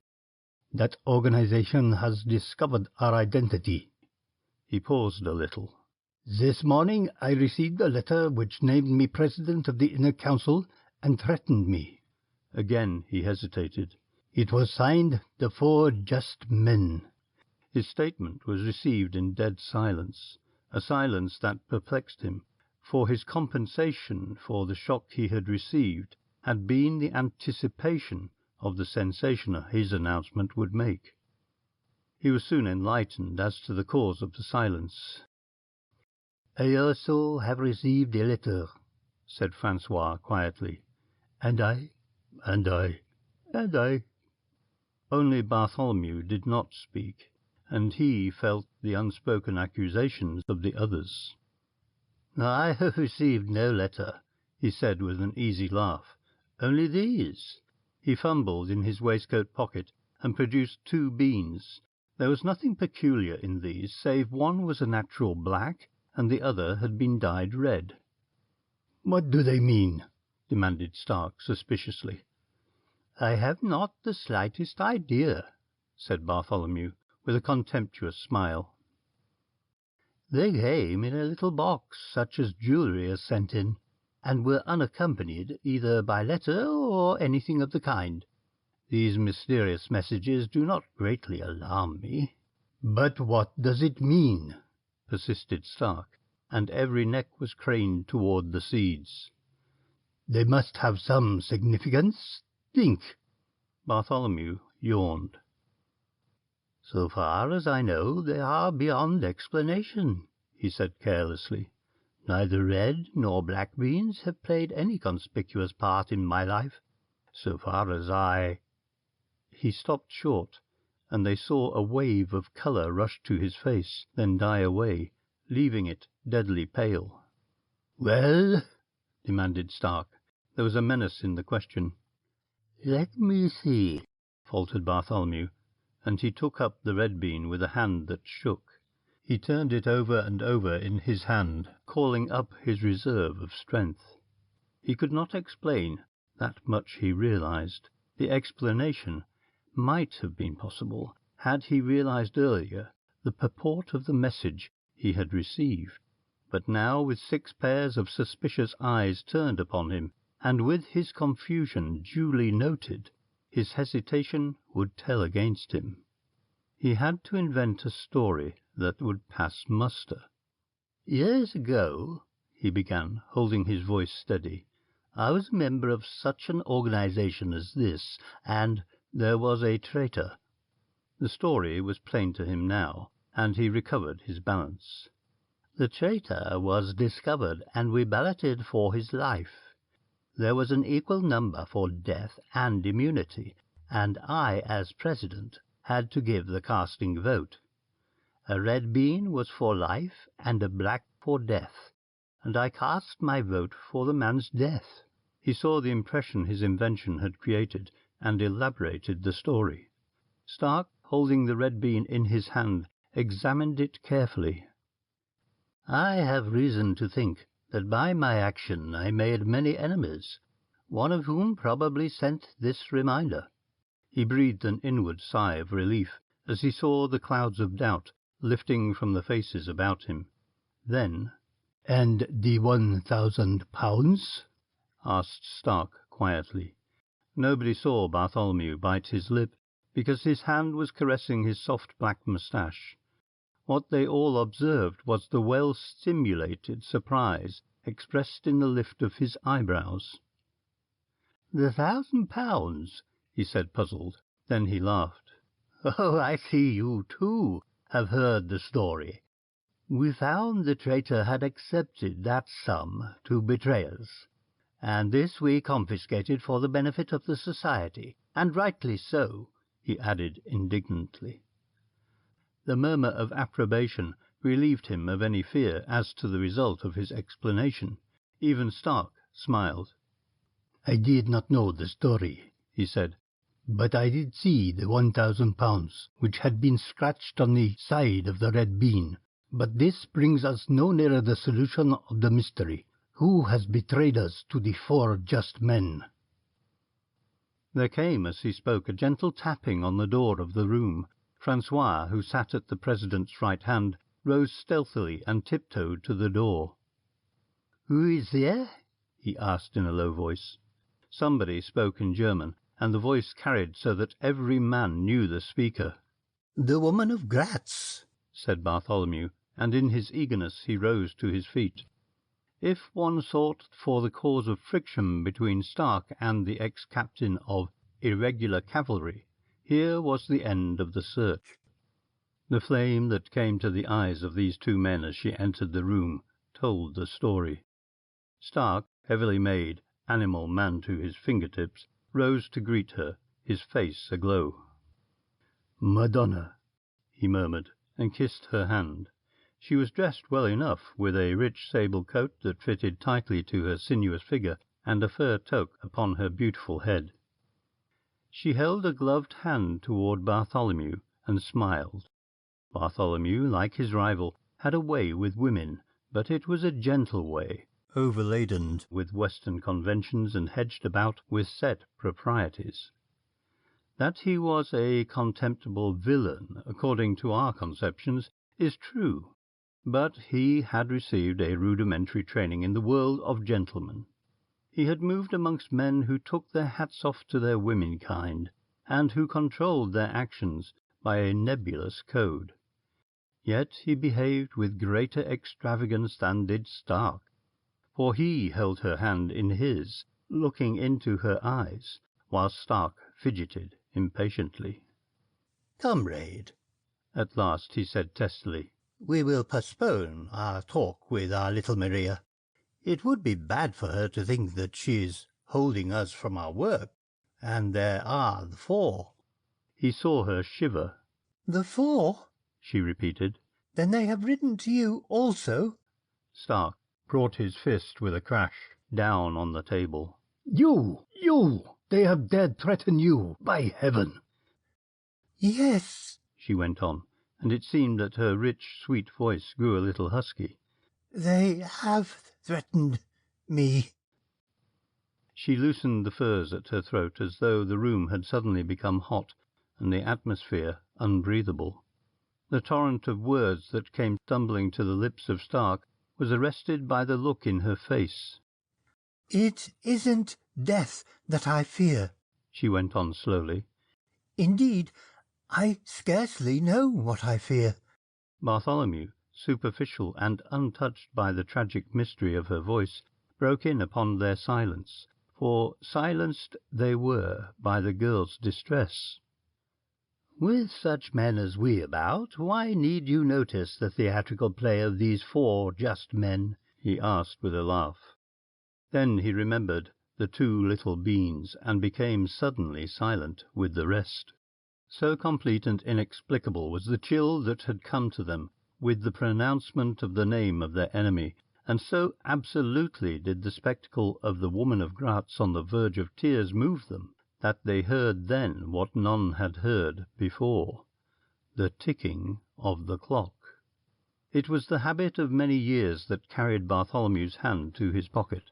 That organization has discovered our identity. He paused a little. This morning I received a letter which named me president of the Inner Council and threatened me. Again he hesitated. It was signed the 4 Just Men. His statement was received in dead silence, a silence that perplexed him, for his compensation for the shock he had received had been the anticipation of the sensation his announcement would make. He was soon enlightened as to the cause of the silence. I also have received a letter, said Francois quietly. And I. Only Bartholomew did not speak, and he felt the unspoken accusations of the others. I have received no letter, he said with an easy laugh. Only these. He fumbled in his waistcoat pocket and produced 2 beans. There was nothing peculiar in these, save one was a natural black and the other had been dyed red. What do they mean? Demanded Stark suspiciously. I have not the slightest idea, said Bartholomew, with a contemptuous smile. They came in a little box, such as jewellery is sent in, and were unaccompanied either by letter or anything of the kind. These mysterious messages do not greatly alarm me. But what does it mean? Persisted Stark, and every neck was craned toward the seeds. They must have some significance. Think. Bartholomew yawned. So far as I know, they are beyond explanation, he said carelessly. Neither red nor black beans have played any conspicuous part in my life, so far as I... He stopped short, and they saw a wave of colour rush to his face, then die away, leaving it deadly pale. Well? Demanded Stark. There was a menace in the question. Let me see, faltered Bartholomew, and he took up the red bean with a hand that shook. He turned it over and over in his hand, calling up his reserve of strength. He could not explain, that much he realized. The explanation might have been possible had he realized earlier the purport of the message he had received. But now, with 6 pairs of suspicious eyes turned upon him, and with his confusion duly noted, his hesitation would tell against him. He had to invent a story that would pass muster. Years ago, he began, holding his voice steady, I was a member of such an organization as this, and there was a traitor. The story was plain to him now, and he recovered his balance. The traitor was discovered, and we balloted for his life. There was an equal number for death and immunity, and I, as president, had to give the casting vote. A red bean was for life and a black for death, and I cast my vote for the man's death." He saw the impression his invention had created, and elaborated the story. Stark, holding the red bean in his hand, examined it carefully. "I have reason to think that by my action I made many enemies, one of whom probably sent this reminder." He breathed an inward sigh of relief as he saw the clouds of doubt lifting from the faces about him. Then, "And the £1,000? asked Stark quietly. Nobody saw Bartholomew bite his lip, because his hand was caressing his soft black moustache. What they all observed was the well-simulated surprise expressed in the lift of his eyebrows. "The £1,000?" he said, puzzled. Then he laughed. "Oh, I see you, too, have heard the story. We found the traitor had accepted that sum to betray us, and this we confiscated for the benefit of the society, and rightly so," he added indignantly. The murmur of approbation relieved him of any fear as to the result of his explanation. Even Stark smiled. "I did not know the story," he said, "but I did see the £1,000 which had been scratched on the side of the red bean. But this brings us no nearer the solution of the mystery. Who has betrayed us to the 4 just men?" There came, as he spoke, a gentle tapping on the door of the room. Francois, who sat at the president's right hand, rose stealthily and tiptoed to the door. "Who is there?" he asked in a low voice. Somebody spoke in German, and the voice carried so that every man knew the speaker. "The woman of Graz," said Bartholomew, and in his eagerness he rose to his feet. If one sought for the cause of friction between Stark and the ex-captain of irregular cavalry, here was the end of the search. The flame that came to the eyes of these two men as she entered the room told the story. Stark, heavily made, animal man to his fingertips, rose to greet her, his face aglow. "Madonna," he murmured, and kissed her hand. She was dressed well enough, with a rich sable coat that fitted tightly to her sinuous figure, and a fur toque upon her beautiful head. She held a gloved hand toward Bartholomew and smiled. Bartholomew, like his rival, had a way with women, but it was a gentle way, overladen with Western conventions and hedged about with set proprieties. That he was a contemptible villain, according to our conceptions, is true, but he had received a rudimentary training in the world of gentlemen. He had moved amongst men who took their hats off to their womenkind, and who controlled their actions by a nebulous code. Yet he behaved with greater extravagance than did Stark, for he held her hand in his, looking into her eyes, while Stark fidgeted impatiently. "Comrade," At last he said testily, "we will postpone our talk with our little Maria. It would be bad for her to think that she is holding us from our work, and there are the 4. He saw her shiver. "The 4?" she repeated. "Then they have written to you also?" Stark brought his fist with a crash down on the table. You! They have dared threaten you, by heaven!" "Yes," she went on, and it seemed that her rich, sweet voice grew a little husky. "They have threatened me." She loosened the furs at her throat as though the room had suddenly become hot and the atmosphere unbreathable. The torrent of words that came stumbling to the lips of Stark was arrested by the look in her face. "It isn't death that I fear," she went on slowly. "Indeed, I scarcely know what I fear." Bartholomew, superficial and untouched by the tragic mystery of her voice, broke in upon their silence, for silenced they were by the girl's distress. "With such men as we about, why need you notice the theatrical play of these 4 just men?" he asked with a laugh. Then he remembered the 2 little beans, and became suddenly silent with the rest. So complete and inexplicable was the chill that had come to them with the pronouncement of the name of their enemy, and so absolutely did the spectacle of the woman of Graz on the verge of tears move them, that they heard then what none had heard before, the ticking of the clock. It was the habit of many years that carried Bartholomew's hand to his pocket.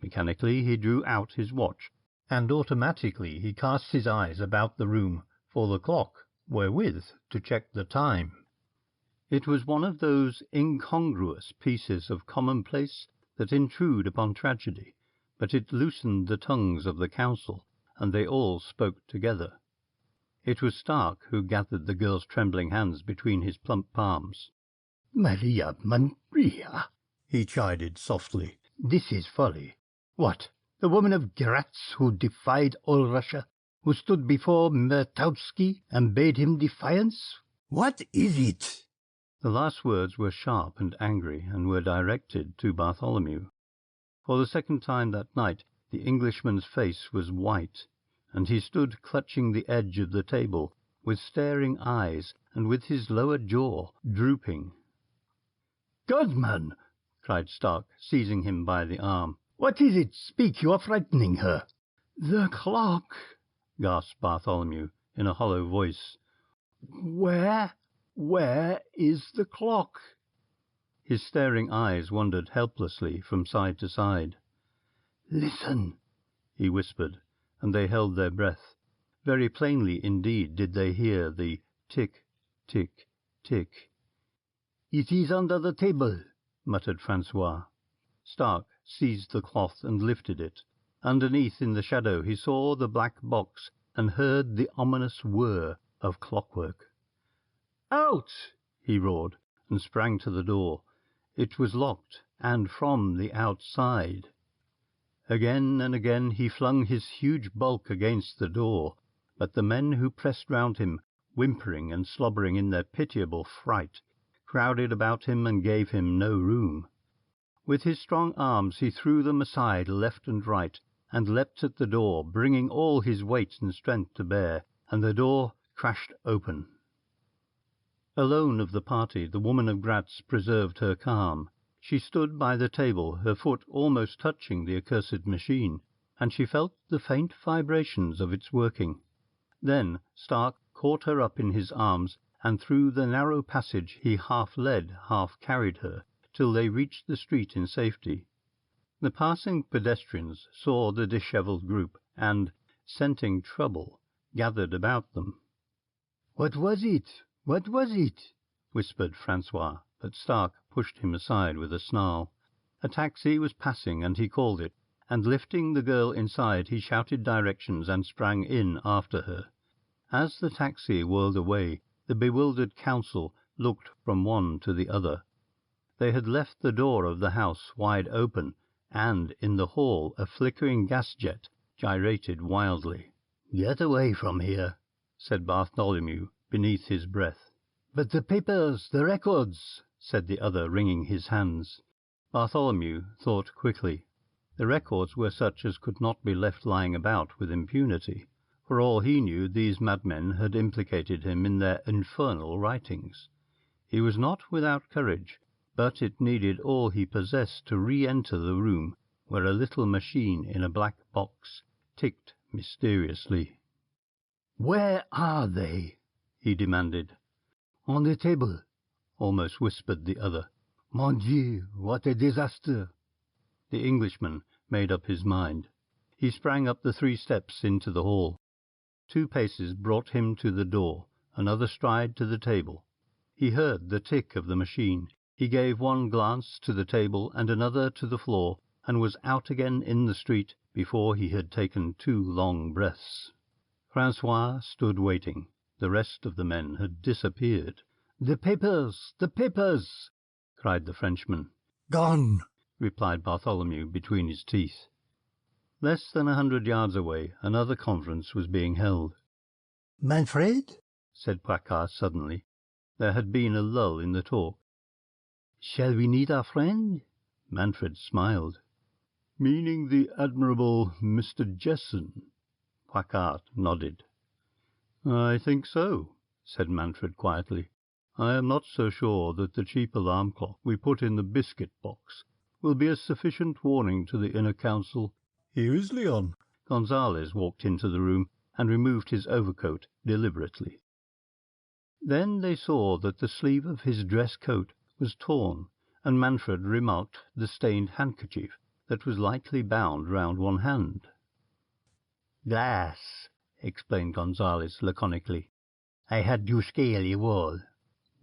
Mechanically he drew out his watch, and automatically he cast his eyes about the room for the clock wherewith to check the time. It was one of those incongruous pieces of commonplace that intrude upon tragedy, but it loosened the tongues of the council, and they all spoke together. It was Stark who gathered the girl's trembling hands between his plump palms. "Maria, he chided softly. "This is folly. What, the woman of Graz who defied all Russia, who stood before Mertautsky and bade him defiance? What is it?" The last words were sharp and angry, and were directed to Bartholomew. For the second time that night the Englishman's face was white, and he stood clutching the edge of the table, with staring eyes, and with his lower jaw drooping. "Godman!" cried Stark, seizing him by the arm. "What is it? Speak, you are frightening her." "The clock," gasped Bartholomew in a hollow voice. Where is the clock?" His staring eyes wandered helplessly from side to side. "Listen," he whispered, and they held their breath. Very plainly indeed did they hear the tick, tick, tick. "It is under the table," muttered Francois. Stark seized the cloth and lifted it. Underneath in the shadow he saw the black box and heard the ominous whir of clockwork. "Out!" he roared, and sprang to the door. It was locked, and from the outside. Again and again he flung his huge bulk against the door, but the men who pressed round him, whimpering and slobbering in their pitiable fright, crowded about him and gave him no room. With his strong arms he threw them aside left and right, and leapt at the door, bringing all his weight and strength to bear, and the door crashed open. Alone of the party, the woman of Graz preserved her calm. She stood by the table, her foot almost touching the accursed machine, and she felt the faint vibrations of its working. Then Stark caught her up in his arms, and through the narrow passage he half led, half carried her, till they reached the street in safety. The passing pedestrians saw the dishevelled group, and, scenting trouble, gathered about them. "What was it? What was it?" whispered Francois, but Stark pushed him aside with a snarl. A taxi was passing, and he called it, and lifting the girl inside he shouted directions and sprang in after her. As the taxi whirled away, the bewildered council looked from one to the other. They had left the door of the house wide open, and in the hall a flickering gas-jet gyrated wildly. "Get away from here," said Bartholomew beneath his breath. "But the papers, the records," said the other, wringing his hands. Bartholomew thought quickly. The records were such as could not be left lying about with impunity. For all he knew, these madmen had implicated him in their infernal writings. He was not without courage, but it needed all he possessed to re-enter the room where a little machine in a black box ticked mysteriously. "Where are they?" he demanded. "On the table," almost whispered the other. "Mon Dieu, what a disaster!" The Englishman made up his mind. He sprang up the 3 steps into the hall. 2 paces brought him to the door, another stride to the table. He heard the tick of the machine. He gave one glance to the table and another to the floor, and was out again in the street before he had taken 2 long breaths. Francois stood waiting. The rest of the men had disappeared. "The papers! The papers!" cried the Frenchman. "Gone!" replied Bartholomew between his teeth. Less than 100 yards away another conference was being held. "Manfred?" said Poicart suddenly. There had been a lull in the talk. "Shall we need our friend?" Manfred smiled. "Meaning the admirable Mr. Jessen?" Poicart nodded. "I think so," said Manfred quietly. "I am not so sure that the cheap alarm clock we put in the biscuit box will be a sufficient warning to the inner council. Here is Leon." Gonzales walked into the room and removed his overcoat deliberately. Then they saw that the sleeve of his dress coat was torn, and Manfred remarked the stained handkerchief that was lightly bound round one hand. "Glass," explained Gonzales laconically. "I had to scale a wall."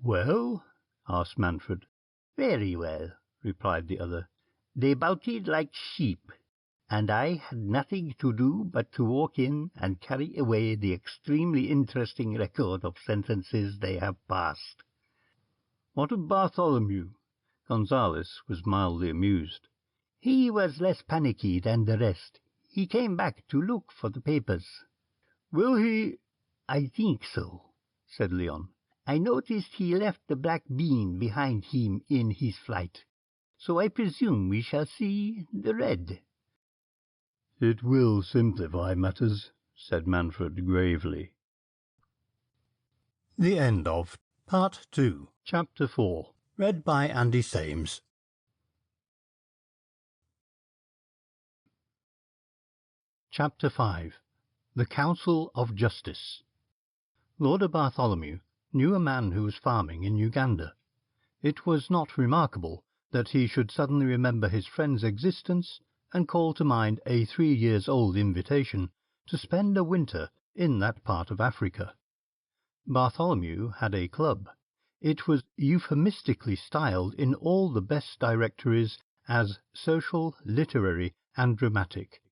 "Well?" asked Manfred. "Very well," replied the other. "They bolted like sheep, and I had nothing to do but to walk in and carry away the extremely interesting record of sentences they have passed." "What of Bartholomew?" Gonzales was mildly amused. "He was less panicky than the rest. He came back to look for the papers." "Will he—" "I think so," said Leon. "I noticed he left the black bean behind him in his flight, so I presume we shall see the red." "It will simplify matters," said Manfred gravely. The end of Part 2, Chapter 4, read by Andy Sames. Chapter 5. The Council of Justice. Lord Bartholomew knew a man who was farming in Uganda. It was not remarkable that he should suddenly remember his friend's existence and call to mind a 3-year-old invitation to spend a winter in that part of Africa. Bartholomew had a club. It was euphemistically styled in all the best directories as social, literary, and dramatic,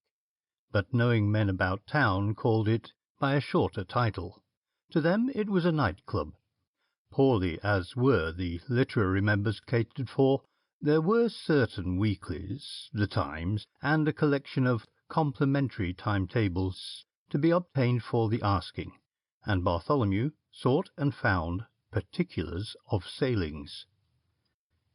but knowing men about town called it by a shorter title. To them it was a night-club. Poorly as were the literary members catered for, there were certain weeklies, the Times, and a collection of complimentary timetables to be obtained for the asking, and Bartholomew sought and found particulars of sailings.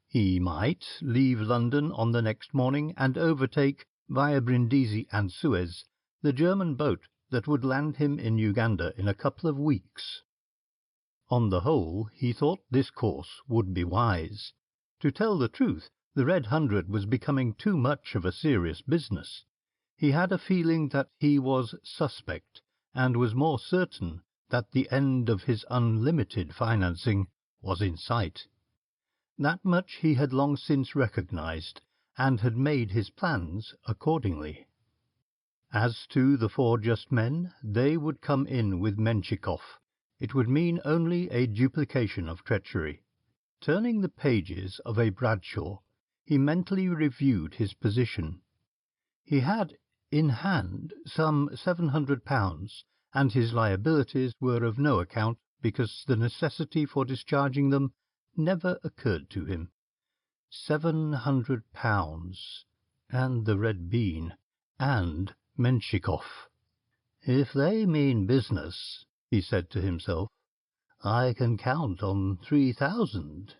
He might leave London on the next morning and overtake, via Brindisi and Suez, the German boat that would land him in Uganda in a couple of weeks. On the whole, he thought this course would be wise. To tell the truth, the Red Hundred was becoming too much of a serious business. He had a feeling that he was suspect, and was more certain that the end of his unlimited financing was in sight. That much he had long since recognized, and had made his plans accordingly. As to the 4 just men, they would come in with Menshikov. It would mean only a duplication of treachery. Turning the pages of a Bradshaw, he mentally reviewed his position. He had in hand some £700, and his liabilities were of no account because the necessity for discharging them never occurred to him. £700, and the red bean, and Menshikov. "If they mean business," he said to himself, "I can count on 3,000.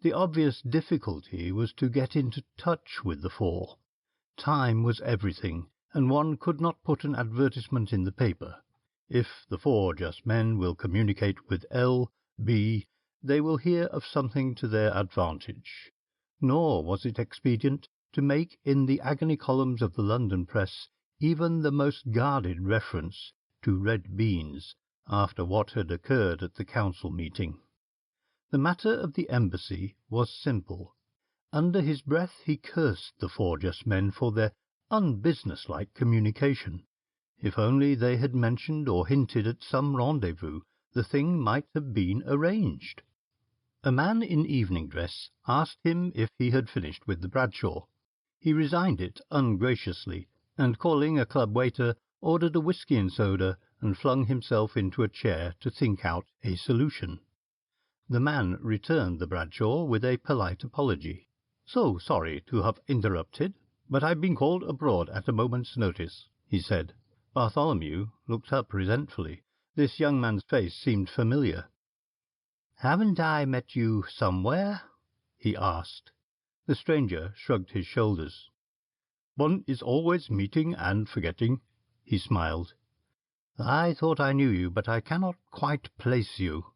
The obvious difficulty was to get into touch with the 4. Time was everything, and one could not put an advertisement in the paper. If the 4 just men will communicate with L. B., they will hear of something to their advantage. Nor was it expedient to make in the agony columns of the London press even the most guarded reference to red beans after what had occurred at the council meeting. The matter of the embassy was simple. Under his breath he cursed the 4 just men for their unbusinesslike communication. If only they had mentioned or hinted at some rendezvous, the thing might have been arranged. A man in evening dress asked him if he had finished with the Bradshaw. He resigned it ungraciously, and calling a club waiter, ordered a whisky and soda, and flung himself into a chair to think out a solution. The man returned the Bradshaw with a polite apology. "So sorry to have interrupted, but I've been called abroad at a moment's notice," he said. Bartholomew looked up resentfully. This young man's face seemed familiar. "Haven't I met you somewhere?" he asked. The stranger shrugged his shoulders. "One is always meeting and forgetting," he smiled. I thought I knew you, but I cannot quite place you."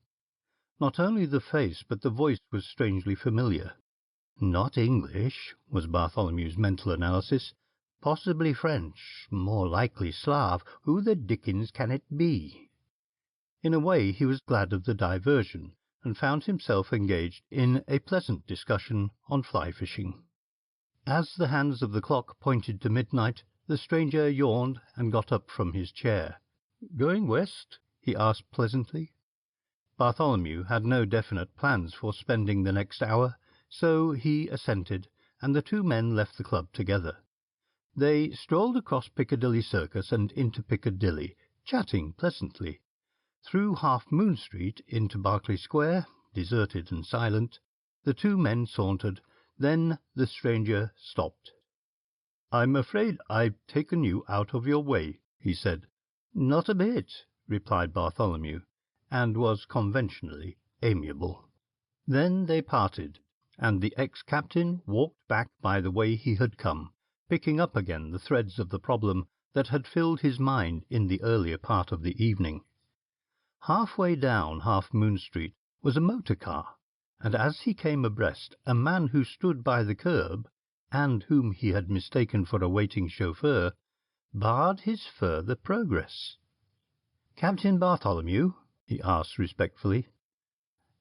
Not only the face, but the voice was strangely familiar. Not English, was Bartholomew's mental analysis. Possibly French, more likely Slav. Who the dickens can it be? In a way he was glad of the diversion, and found himself engaged in a pleasant discussion on fly-fishing. As the hands of the clock pointed to midnight, the stranger yawned and got up from his chair. "Going west?" he asked pleasantly. Bartholomew had no definite plans for spending the next hour, so he assented, and the two men left the club together. They strolled across Piccadilly Circus and into Piccadilly, chatting pleasantly. Through Half Moon Street into Berkeley Square, deserted and silent, the two men sauntered. Then the stranger stopped. "I'm afraid I've taken you out of your way," he said. "Not a bit," replied Bartholomew, and was conventionally amiable. Then they parted, and the ex-captain walked back by the way he had come, picking up again the threads of the problem that had filled his mind in the earlier part of the evening. Halfway down Half Moon Street was a motor-car, and as he came abreast, a man who stood by the curb, and whom he had mistaken for a waiting chauffeur, barred his further progress. "Captain Bartholomew?" he asked respectfully.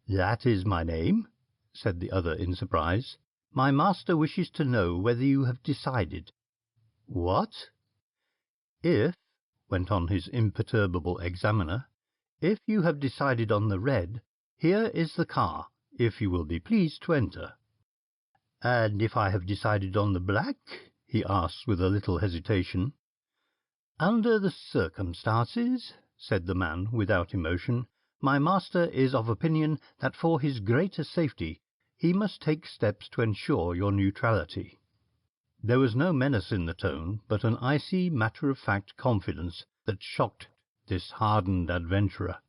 "That is my name," said the other in surprise. "My master wishes to know whether you have decided." "What?" "If," went on his imperturbable examiner, "if you have decided on the red, here is the car, if you will be pleased to enter." "And if I have decided on the black?" he asked with a little hesitation. "Under the circumstances," said the man without emotion, "my master is of opinion that for his greater safety he must take steps to ensure your neutrality." There was no menace in the tone, but an icy, matter-of-fact confidence that shocked this hardened adventurer.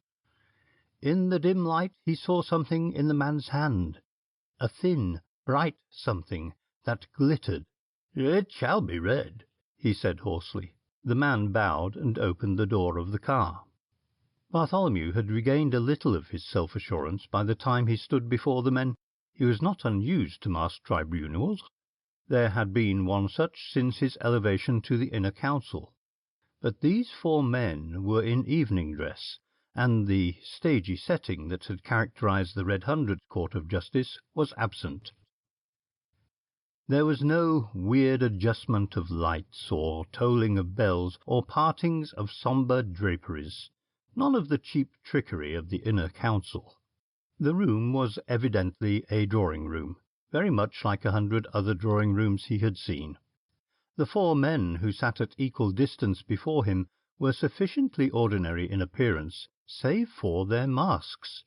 In the dim light he saw something in the man's hand, a thin, bright something that glittered. "It shall be red," he said hoarsely. The man bowed and opened the door of the car. Bartholomew had regained a little of his self-assurance by the time he stood before the men. He was not unused to masked tribunals. There had been one such since his elevation to the Inner Council. But these four men were in evening dress, and the stagey setting that had characterized the Red Hundred's Court of Justice was absent. There was no weird adjustment of lights, or tolling of bells, or partings of sombre draperies, none of the cheap trickery of the Inner Council. The room was evidently a drawing-room, very much like 100 other drawing-rooms he had seen. The four men who sat at equal distance before him were sufficiently ordinary in appearance, save for their masks.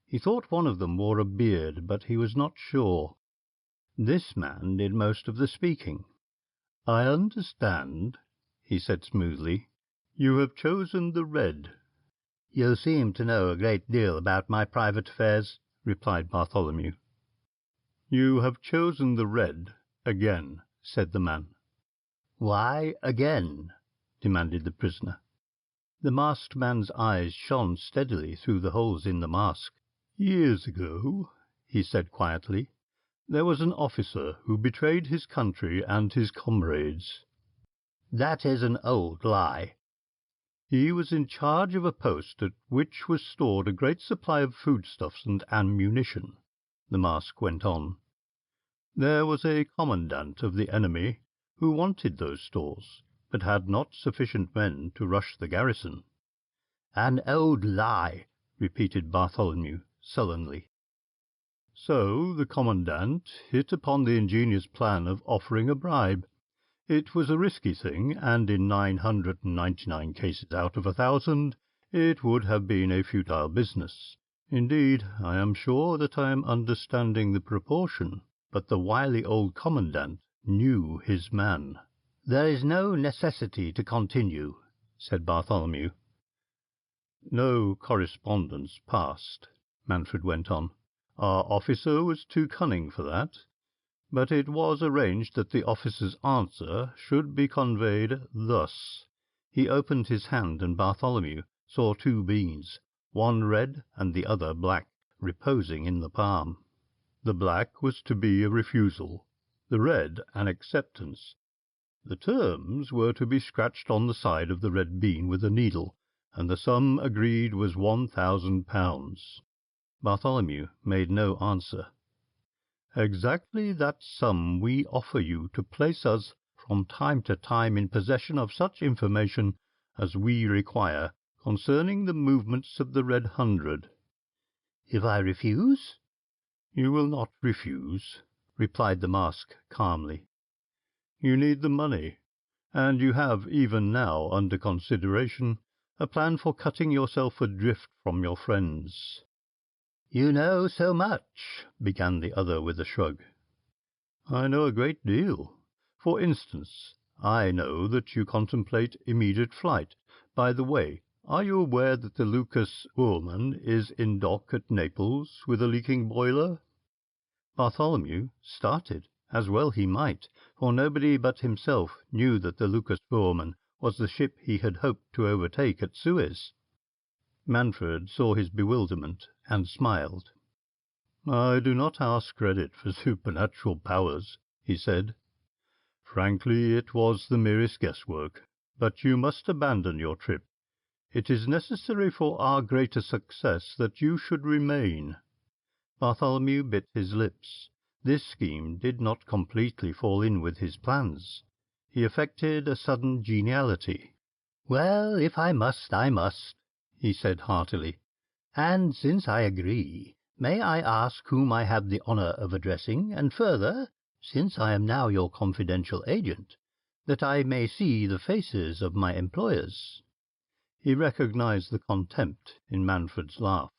He thought one of them wore a beard, but he was not sure. This man did most of the speaking. "I understand," he said smoothly. "You have chosen the red." "You seem to know a great deal about my private affairs," replied Bartholomew. "You have chosen the red again," said the man. "Why again?" demanded the prisoner. The masked man's eyes shone steadily through the holes in the mask. "Years ago," he said quietly, "there was an officer who betrayed his country and his comrades." "That is an old lie." "He was in charge of a post at which was stored a great supply of foodstuffs and ammunition," the mask went on. "There was a commandant of the enemy who wanted those stores, but had not sufficient men to rush the garrison." "An old lie," repeated Bartholomew sullenly. "So the commandant hit upon the ingenious plan of offering a bribe. It was a risky thing, and in 999 cases out of 1,000 it would have been a futile business. Indeed, I am sure that I am understanding the proportion, but the wily old commandant knew his man." "There is no necessity to continue," said Bartholomew. "No correspondence passed," Manfred went on. "Our officer was too cunning for that, but it was arranged that the officer's answer should be conveyed thus." He opened his hand, and Bartholomew saw two beans, one red and the other black, reposing in the palm. The black was to be a refusal, the red an acceptance. The terms were to be scratched on the side of the red bean with a needle, and the sum agreed was £1,000. Bartholomew made no answer. Exactly that sum we offer you to place us from time to time in possession of such information as we require concerning the movements of the Red Hundred. If I refuse? You will not refuse, replied the mask calmly. You need the money, and you have even now under consideration a plan for cutting yourself adrift from your friends. You know so much, began the other with a shrug. I know a great deal. For instance, I know that you contemplate immediate flight. By the way, are you aware that the Lucas Woolman is in dock at Naples with a leaking boiler? Bartholomew started, as well he might, for nobody but himself knew that the Lucas Woolman was the ship he had hoped to overtake at Suez. Manfred saw his bewilderment and smiled. I do not ask credit for supernatural powers, he said. Frankly, it was the merest guesswork, but you must abandon your trip. It is necessary for our greater success that you should remain. Bartholomew bit his lips. This scheme did not completely fall in with his plans. He affected a sudden geniality. Well, if I must, I must, he said heartily. And since I agree, may I ask whom I have the honour of addressing, and further, since I am now your confidential agent, that I may see the faces of my employers? He recognized the contempt in Manfred's laugh.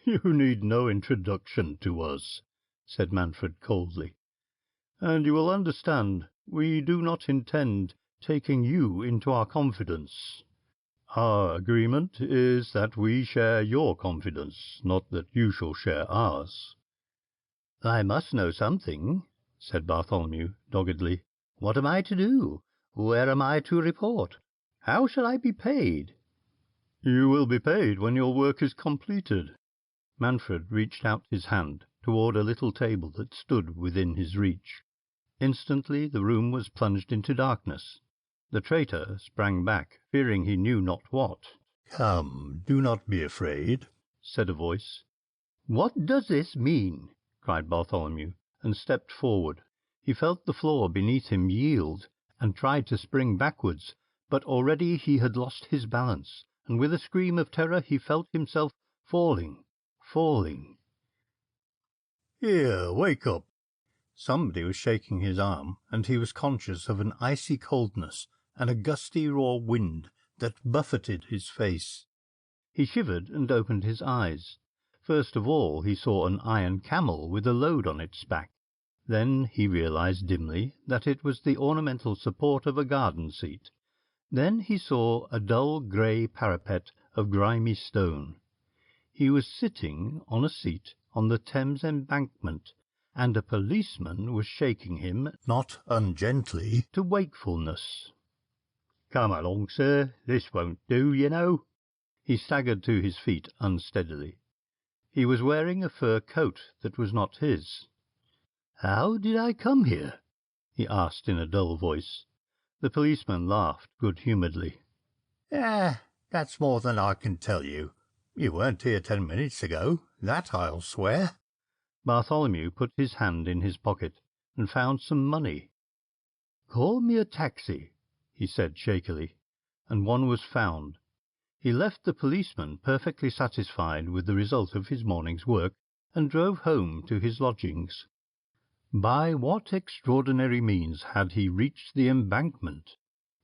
You need no introduction to us, said Manfred coldly, and you will understand we do not intend taking you into our confidence. Our agreement is that we share your confidence, not that you shall share ours. I must know something, said Bartholomew doggedly. What am I to do? Where am I to report? How shall I be paid? You will be paid when your work is completed. Manfred reached out his hand toward a little table that stood within his reach. Instantly the room was plunged into darkness. The traitor sprang back, fearing he knew not what. Come, do not be afraid, said a voice. What does this mean? Cried Bartholomew, and stepped forward. He felt the floor beneath him yield, and tried to spring backwards, but already he had lost his balance, and with a scream of terror he felt himself falling. Here, wake up. Somebody was shaking his arm, and he was conscious of an icy coldness and a gusty raw wind that buffeted his face. He shivered and opened his eyes. First of all he saw an iron camel with a load on its back. Then he realized dimly that it was the ornamental support of a garden seat. Then he saw a dull grey parapet of grimy stone. He was sitting on a seat on the Thames embankment, and a policeman was shaking him, not ungently, to wakefulness. "Come along, sir, this won't do, you know." He staggered to his feet unsteadily. He was wearing a fur coat that was not his. "How did I come here?" he asked in a dull voice. The policeman laughed good-humouredly. That's more than I can tell you. You weren't here 10 minutes ago, that I'll swear." Bartholomew put his hand in his pocket and found some money. "Call me a taxi," he said shakily, and one was found. He left the policeman perfectly satisfied with the result of his morning's work, and drove home to his lodgings. By what extraordinary means had he reached the embankment?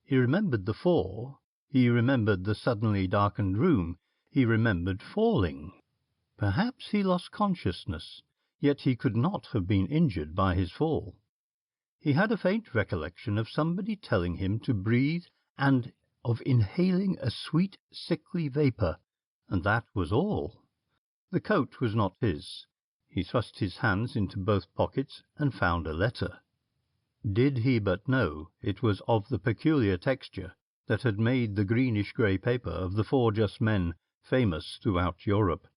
He remembered the fall, he remembered the suddenly darkened room, he remembered falling. Perhaps he lost consciousness, yet he could not have been injured by his fall. He had a faint recollection of somebody telling him to breathe and of inhaling a sweet, sickly vapour, and that was all. The coat was not his. He thrust his hands into both pockets and found a letter. Did he but know it was of the peculiar texture that had made the greenish-grey paper of the Four Just Men famous throughout Europe.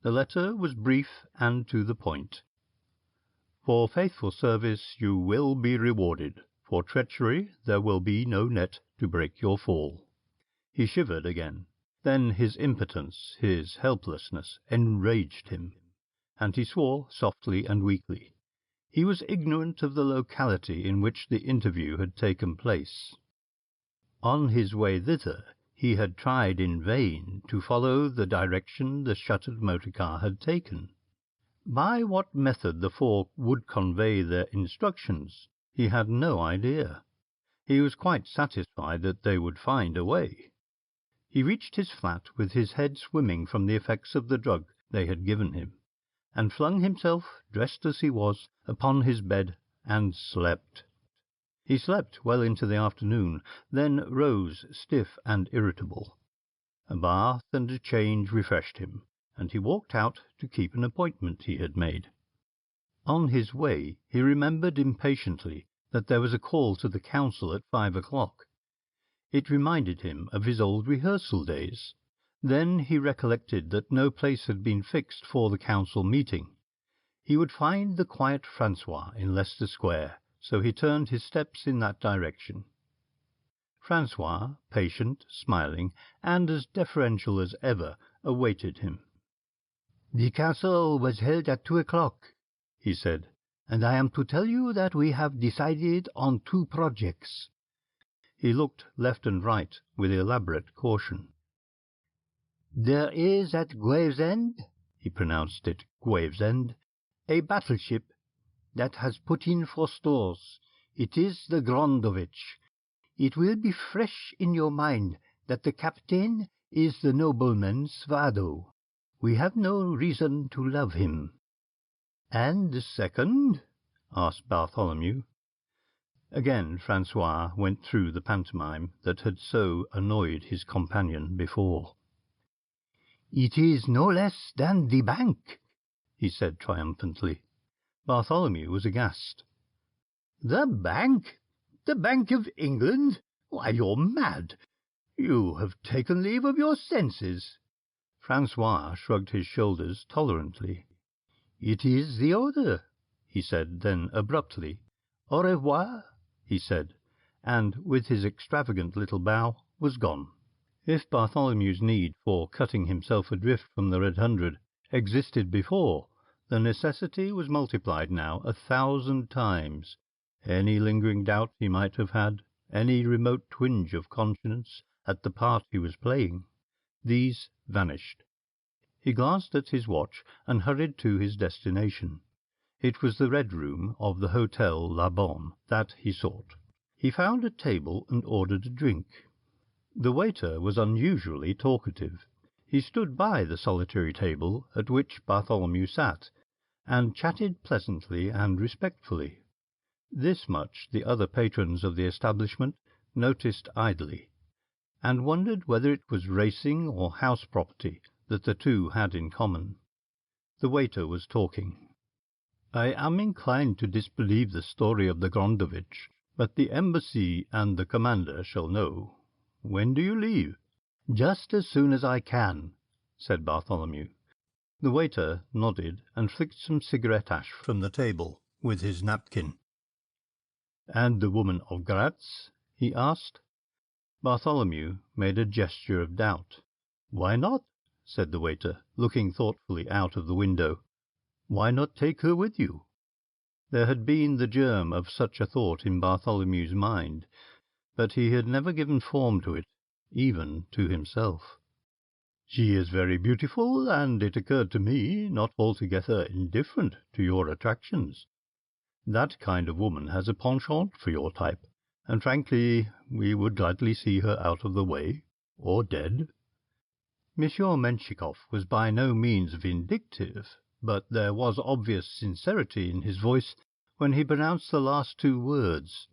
The letter was brief and to the point. For faithful service you will be rewarded. For treachery there will be no net to break your fall. He shivered again. Then his impotence, his helplessness, enraged him, and he swore softly and weakly. He was ignorant of the locality in which the interview had taken place. On his way thither he had tried in vain to follow the direction the shuttered motor car had taken. By what method the four would convey their instructions he had no idea. He was quite satisfied that they would find a way. He reached his flat with his head swimming from the effects of the drug they had given him, and flung himself, dressed as he was, upon his bed and slept. He slept well into the afternoon, then rose stiff and irritable. A bath and a change refreshed him, and he walked out to keep an appointment he had made. On his way he remembered impatiently that there was a call to the council at 5 o'clock. It reminded him of his old rehearsal days. Then he recollected that no place had been fixed for the council meeting. He would find the quiet Francois in Leicester Square, so he turned his steps in that direction. Francois, patient, smiling, and as deferential as ever, awaited him. "The council was held at 2 o'clock, he said, "and I am to tell you that we have decided on 2 projects. He looked left and right with elaborate caution. "There is at Gravesend," he pronounced it, Gravesend, "a battleship that has put in for stores. It is the Grondovich. It will be fresh in your mind that the captain is the nobleman Svado. We have no reason to love him." "And the second?" asked Bartholomew. Again Francois went through the pantomime that had so annoyed his companion before. "It is no less than the bank," he said triumphantly. Bartholomew was aghast. "The bank? The Bank of England? Why, you're mad. You have taken leave of your senses." Francois shrugged his shoulders tolerantly. "It is the order," he said, then abruptly, "Au revoir," he said, and, with his extravagant little bow, was gone. If Bartholomew's need for cutting himself adrift from the Red Hundred existed before, the necessity was multiplied now 1,000 times. Any lingering doubt he might have had, any remote twinge of conscience at the part he was playing, these vanished. He glanced at his watch and hurried to his destination. It was the Red Room of the Hotel La Bonne that he sought. He found a table and ordered a drink. The waiter was unusually talkative. He stood by the solitary table at which Bartholomew sat, and chatted pleasantly and respectfully. This much the other patrons of the establishment noticed idly, and wondered whether it was racing or house property that the two had in common. The waiter was talking. "I am inclined to disbelieve the story of the Grondovich, but the embassy and the commander shall know. When do you leave?" "Just as soon as I can," said Bartholomew. The waiter nodded and flicked some cigarette ash from the table with his napkin. "And the woman of Graz?" he asked. Bartholomew made a gesture of doubt. "Why not?" said the waiter, looking thoughtfully out of the window. "Why not take her with you?" There had been the germ of such a thought in Bartholomew's mind, but he had never given form to it, even to himself. "She is very beautiful, and it occurred to me not altogether indifferent to your attractions. That kind of woman has a penchant for your type, and frankly we would gladly see her out of the way, or dead." Monsieur Menshikov was by no means vindictive, but there was obvious sincerity in his voice when he pronounced the last 2 words.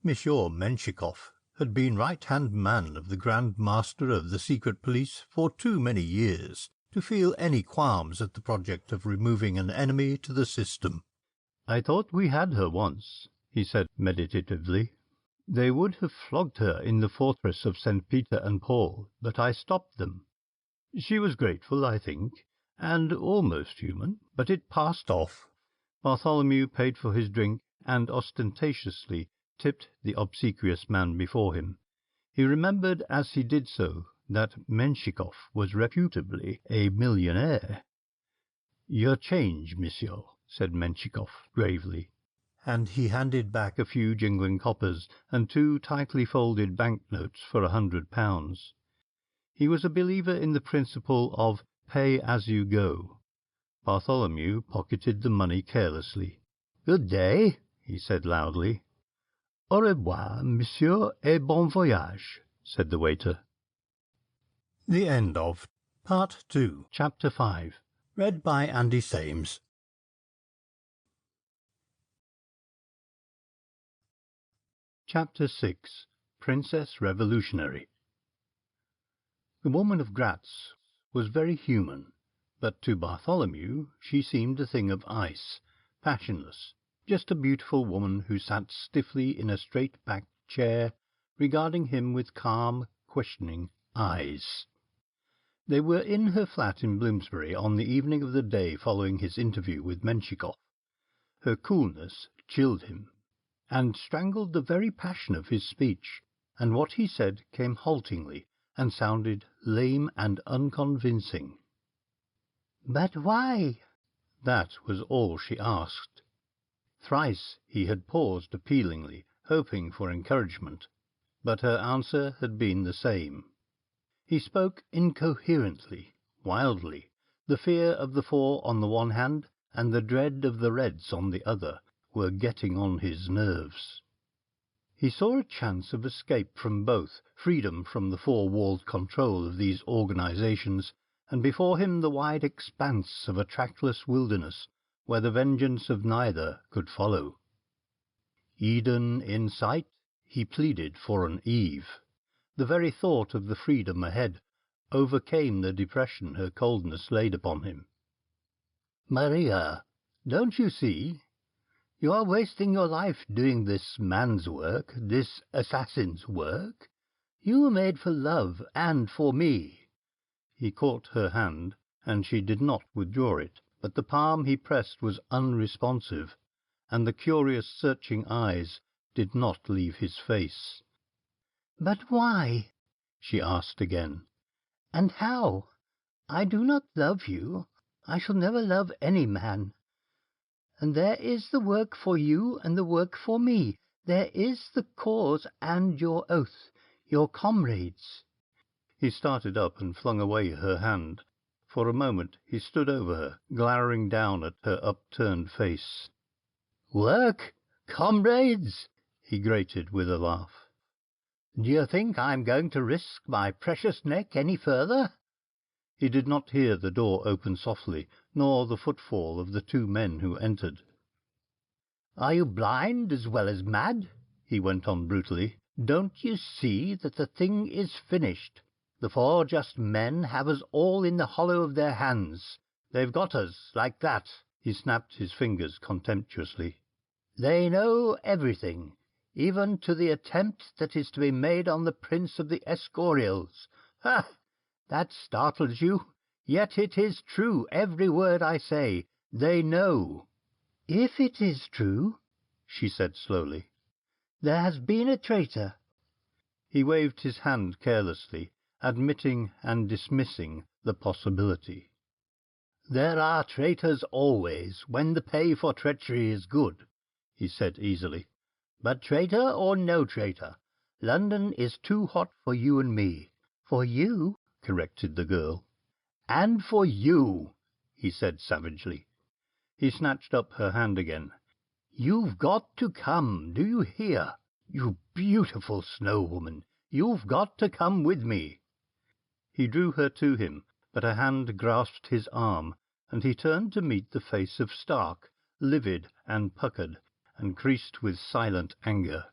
Monsieur Menshikov had been right-hand man of the Grand Master of the Secret Police for too many years to feel any qualms at the project of removing an enemy to the system. "I thought we had her once," he said meditatively. They would have flogged her in the fortress of St. Peter and Paul, but I stopped them. She was grateful, I think, and almost human, but it passed off. Bartholomew paid for his drink and ostentatiously tipped the obsequious man before him. He remembered as he did so that Menshikov was reputably a millionaire. "Your change, monsieur," said Menshikov gravely, and he handed back a few jingling coppers and 2 tightly folded bank-notes for £100. He was a believer in the principle of pay as you go. Bartholomew pocketed the money carelessly. "Good day," he said loudly. "Au revoir, monsieur, et bon voyage," said the waiter. The end of Part 2, Chapter 5, read by Andy Sames. Chapter 6, Princess Revolutionary. The woman of Gratz was very human, but to Bartholomew she seemed a thing of ice, passionless, just a beautiful woman who sat stiffly in a straight-backed chair, regarding him with calm, questioning eyes. They were in her flat in Bloomsbury on the evening of the day following his interview with Menshikov. Her coolness chilled him, and strangled the very passion of his speech, and what he said came haltingly, and sounded lame and unconvincing. "But why?" That was all she asked. Thrice he had paused appealingly, hoping for encouragement, but her answer had been the same. He spoke incoherently, wildly, the fear of the Four on the one hand, and the dread of the Reds on the other, were getting on his nerves. He saw a chance of escape from both, freedom from the four-walled control of these organizations, and before him the wide expanse of a trackless wilderness, where the vengeance of neither could follow. Eden in sight, he pleaded for an Eve. The very thought of the freedom ahead overcame the depression her coldness laid upon him. "Maria, don't you see? You are wasting your life doing this man's work, this assassin's work. You were made for love and for me." He caught her hand, and she did not withdraw it, but the palm he pressed was unresponsive, and the curious searching eyes did not leave his face. "But why?" she asked again. "And how? I do not love you. I shall never love any man. And there is the work for you and the work for me. There is the cause and your oath, your comrades." He started up and flung away her hand. For a moment he stood over her, glowering down at her upturned face. "Work? Comrades?" he grated with a laugh. "Do you think I'm going to risk my precious neck any further?" He did not hear the door open softly, nor the footfall of the 2 men who entered. "Are you blind as well as mad?" he went on brutally. "Don't you see that the thing is finished? The 4 just men have us all in the hollow of their hands. They've got us like that." He snapped his fingers contemptuously. "They know everything, even to the attempt that is to be made on the Prince of the Escorials. Ha! That startles you, yet it is true, every word I say. They know." "If it is true," she said slowly, "there has been a traitor." He waved his hand carelessly, admitting and dismissing the possibility. "There are traitors always, when the pay for treachery is good," he said easily. "But traitor or no traitor, London is too hot for you and me." "For you," corrected the girl. "And for you," he said savagely. He snatched up her hand again. "You've got to come, do you hear? You beautiful snow woman, you've got to come with me." He drew her to him, but a hand grasped his arm, and he turned to meet the face of Stark, livid and puckered, and creased with silent anger.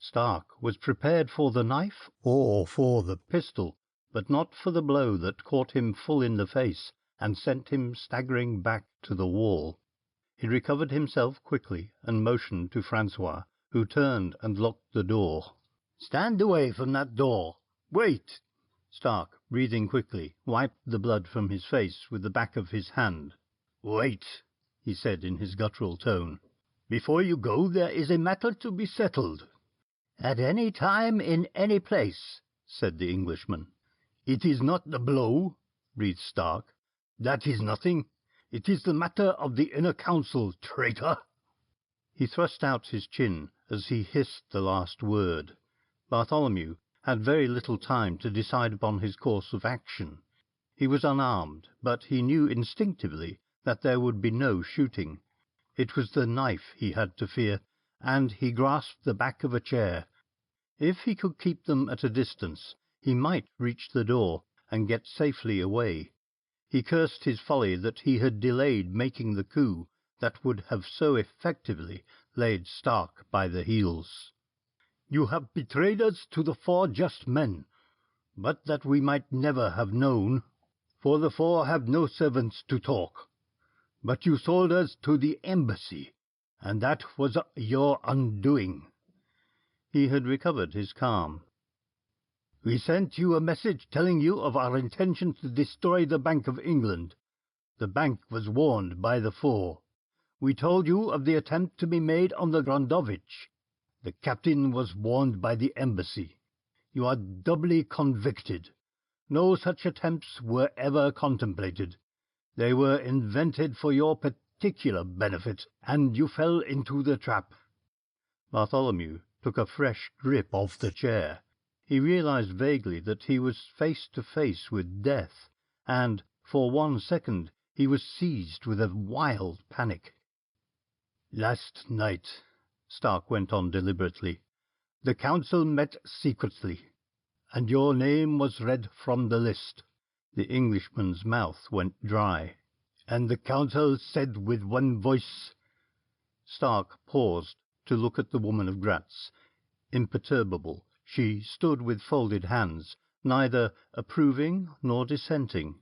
Stark was prepared for the knife or for the pistol, but not for the blow that caught him full in the face and sent him staggering back to the wall. He recovered himself quickly and motioned to Francois, who turned and locked the door. "Stand away from that door. Wait!" Stark, breathing quickly, wiped the blood from his face with the back of his hand. "Wait," he said in his guttural tone. "Before you go, there is a matter to be settled." "At any time, in any place," said the Englishman. "It is not the blow," breathed Stark. "That is nothing. It is the matter of the inner council, traitor." He thrust out his chin as he hissed the last word. Bartholomew had very little time to decide upon his course of action. He was unarmed, but he knew instinctively that there would be no shooting. It was the knife he had to fear, and he grasped the back of a chair. If he could keep them at a distance, he might reach the door and get safely away. He cursed his folly that he had delayed making the coup that would have so effectively laid Stark by the heels. "You have betrayed us to the four just men, but that we might never have known, for the four have no servants to talk. But you sold us to the embassy, and that was your undoing." He had recovered his calm. "We sent you a message telling you of our intention to destroy the Bank of England. The bank was warned by the four. We told you of the attempt to be made on the Grondovich. The captain was warned by the embassy. You are doubly convicted. No such attempts were ever contemplated. They were invented for your particular benefit, and you fell into the trap." Bartholomew took a fresh grip of the chair. He realized vaguely that he was face to face with death, and for 1 second he was seized with a wild panic. "Last night," Stark went on deliberately, "the council met secretly, and your name was read from the list." The Englishman's mouth went dry. "And the council said with one voice—" Stark paused to look at the woman of Gratz. Imperturbable, she stood with folded hands, neither approving nor dissenting.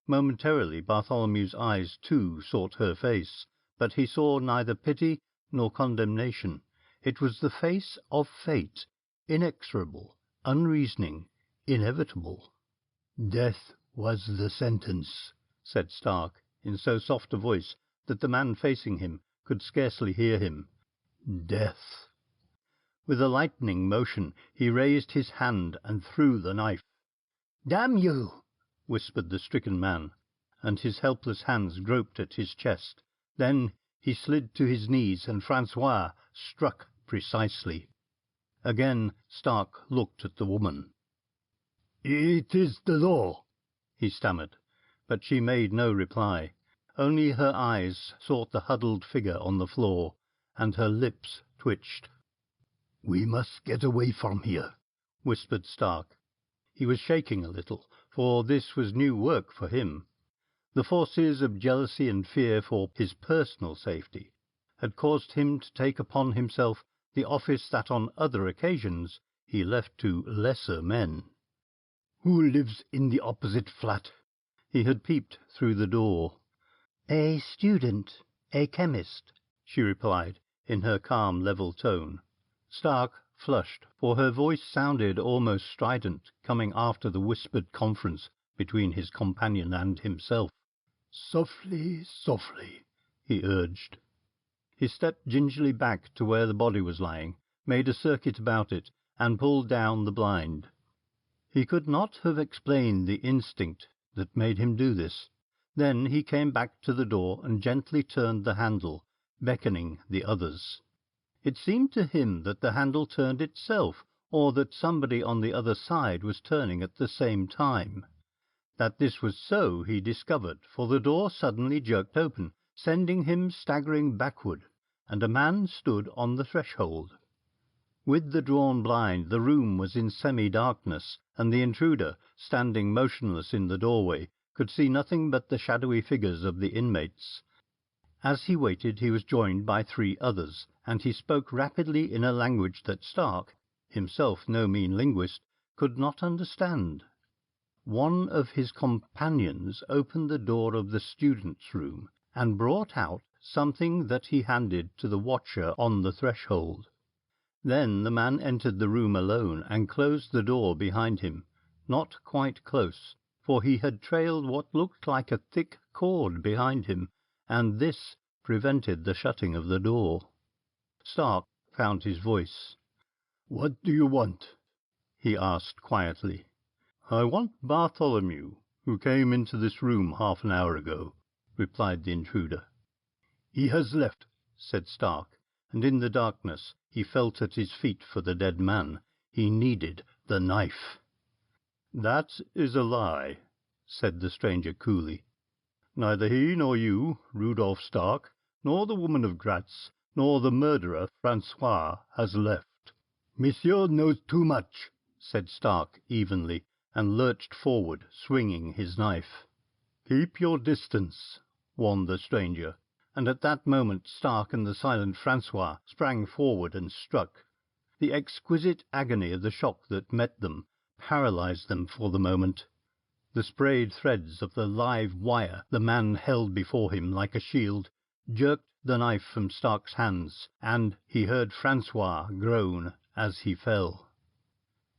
Momentarily Bartholomew's eyes, too, sought her face, but he saw neither pity nor condemnation. It was the face of fate, inexorable, unreasoning, inevitable. "Death was the sentence," said Stark, in so soft a voice that the man facing him could scarcely hear him. "Death." With a lightning motion he raised his hand and threw the knife. "Damn you!" whispered the stricken man, and his helpless hands groped at his chest. Then he slid to his knees, and Francois struck precisely. Again Stark looked at the woman. "It is the law," he stammered, but she made no reply. Only her eyes sought the huddled figure on the floor, and her lips twitched. "We must get away from here," whispered Stark. He was shaking a little, for this was new work for him. The forces of jealousy and fear for his personal safety had caused him to take upon himself the office that on other occasions he left to lesser men. "Who lives in the opposite flat?" He had peeped through the door. "A student, a chemist," she replied in her calm, level tone. Stark flushed, for her voice sounded almost strident, coming after the whispered conference between his companion and himself. "Softly, softly," he urged. He stepped gingerly back to where the body was lying, made a circuit about it, and pulled down the blind. He could not have explained the instinct that made him do this. Then he came back to the door and gently turned the handle, beckoning the others. It seemed to him that the handle turned itself, or that somebody on the other side was turning at the same time. That this was so he discovered, for the door suddenly jerked open, sending him staggering backward, and a man stood on the threshold. With the drawn blind the room was in semi-darkness, and the intruder, standing motionless in the doorway, could see nothing but the shadowy figures of the inmates. As he waited he was joined by 3 others, and he spoke rapidly in a language that Stark, himself no mean linguist, could not understand. One of his companions opened the door of the student's room and brought out something that he handed to the watcher on the threshold. Then the man entered the room alone and closed the door behind him, not quite close, for he had trailed what looked like a thick cord behind him, and this prevented the shutting of the door. Stark found his voice. "What do you want?" he asked quietly. "I want Bartholomew, who came into this room half an hour ago," replied the intruder. "He has left," said Stark, and in the darkness he felt at his feet for the dead man. He needed the knife. "That is a lie," said the stranger coolly. "Neither he nor you, Rudolph Stark, nor the woman of Gratz, nor the murderer Francois has left." "Monsieur knows too much," said Stark evenly, and lurched forward, swinging his knife. "Keep your distance," warned the stranger, and at that moment Stark and the silent Francois sprang forward and struck. The exquisite agony of the shock that met them paralyzed them for the moment. The sprayed threads of the live wire the man held before him like a shield jerked the knife from Stark's hands, and he heard Francois groan as he fell.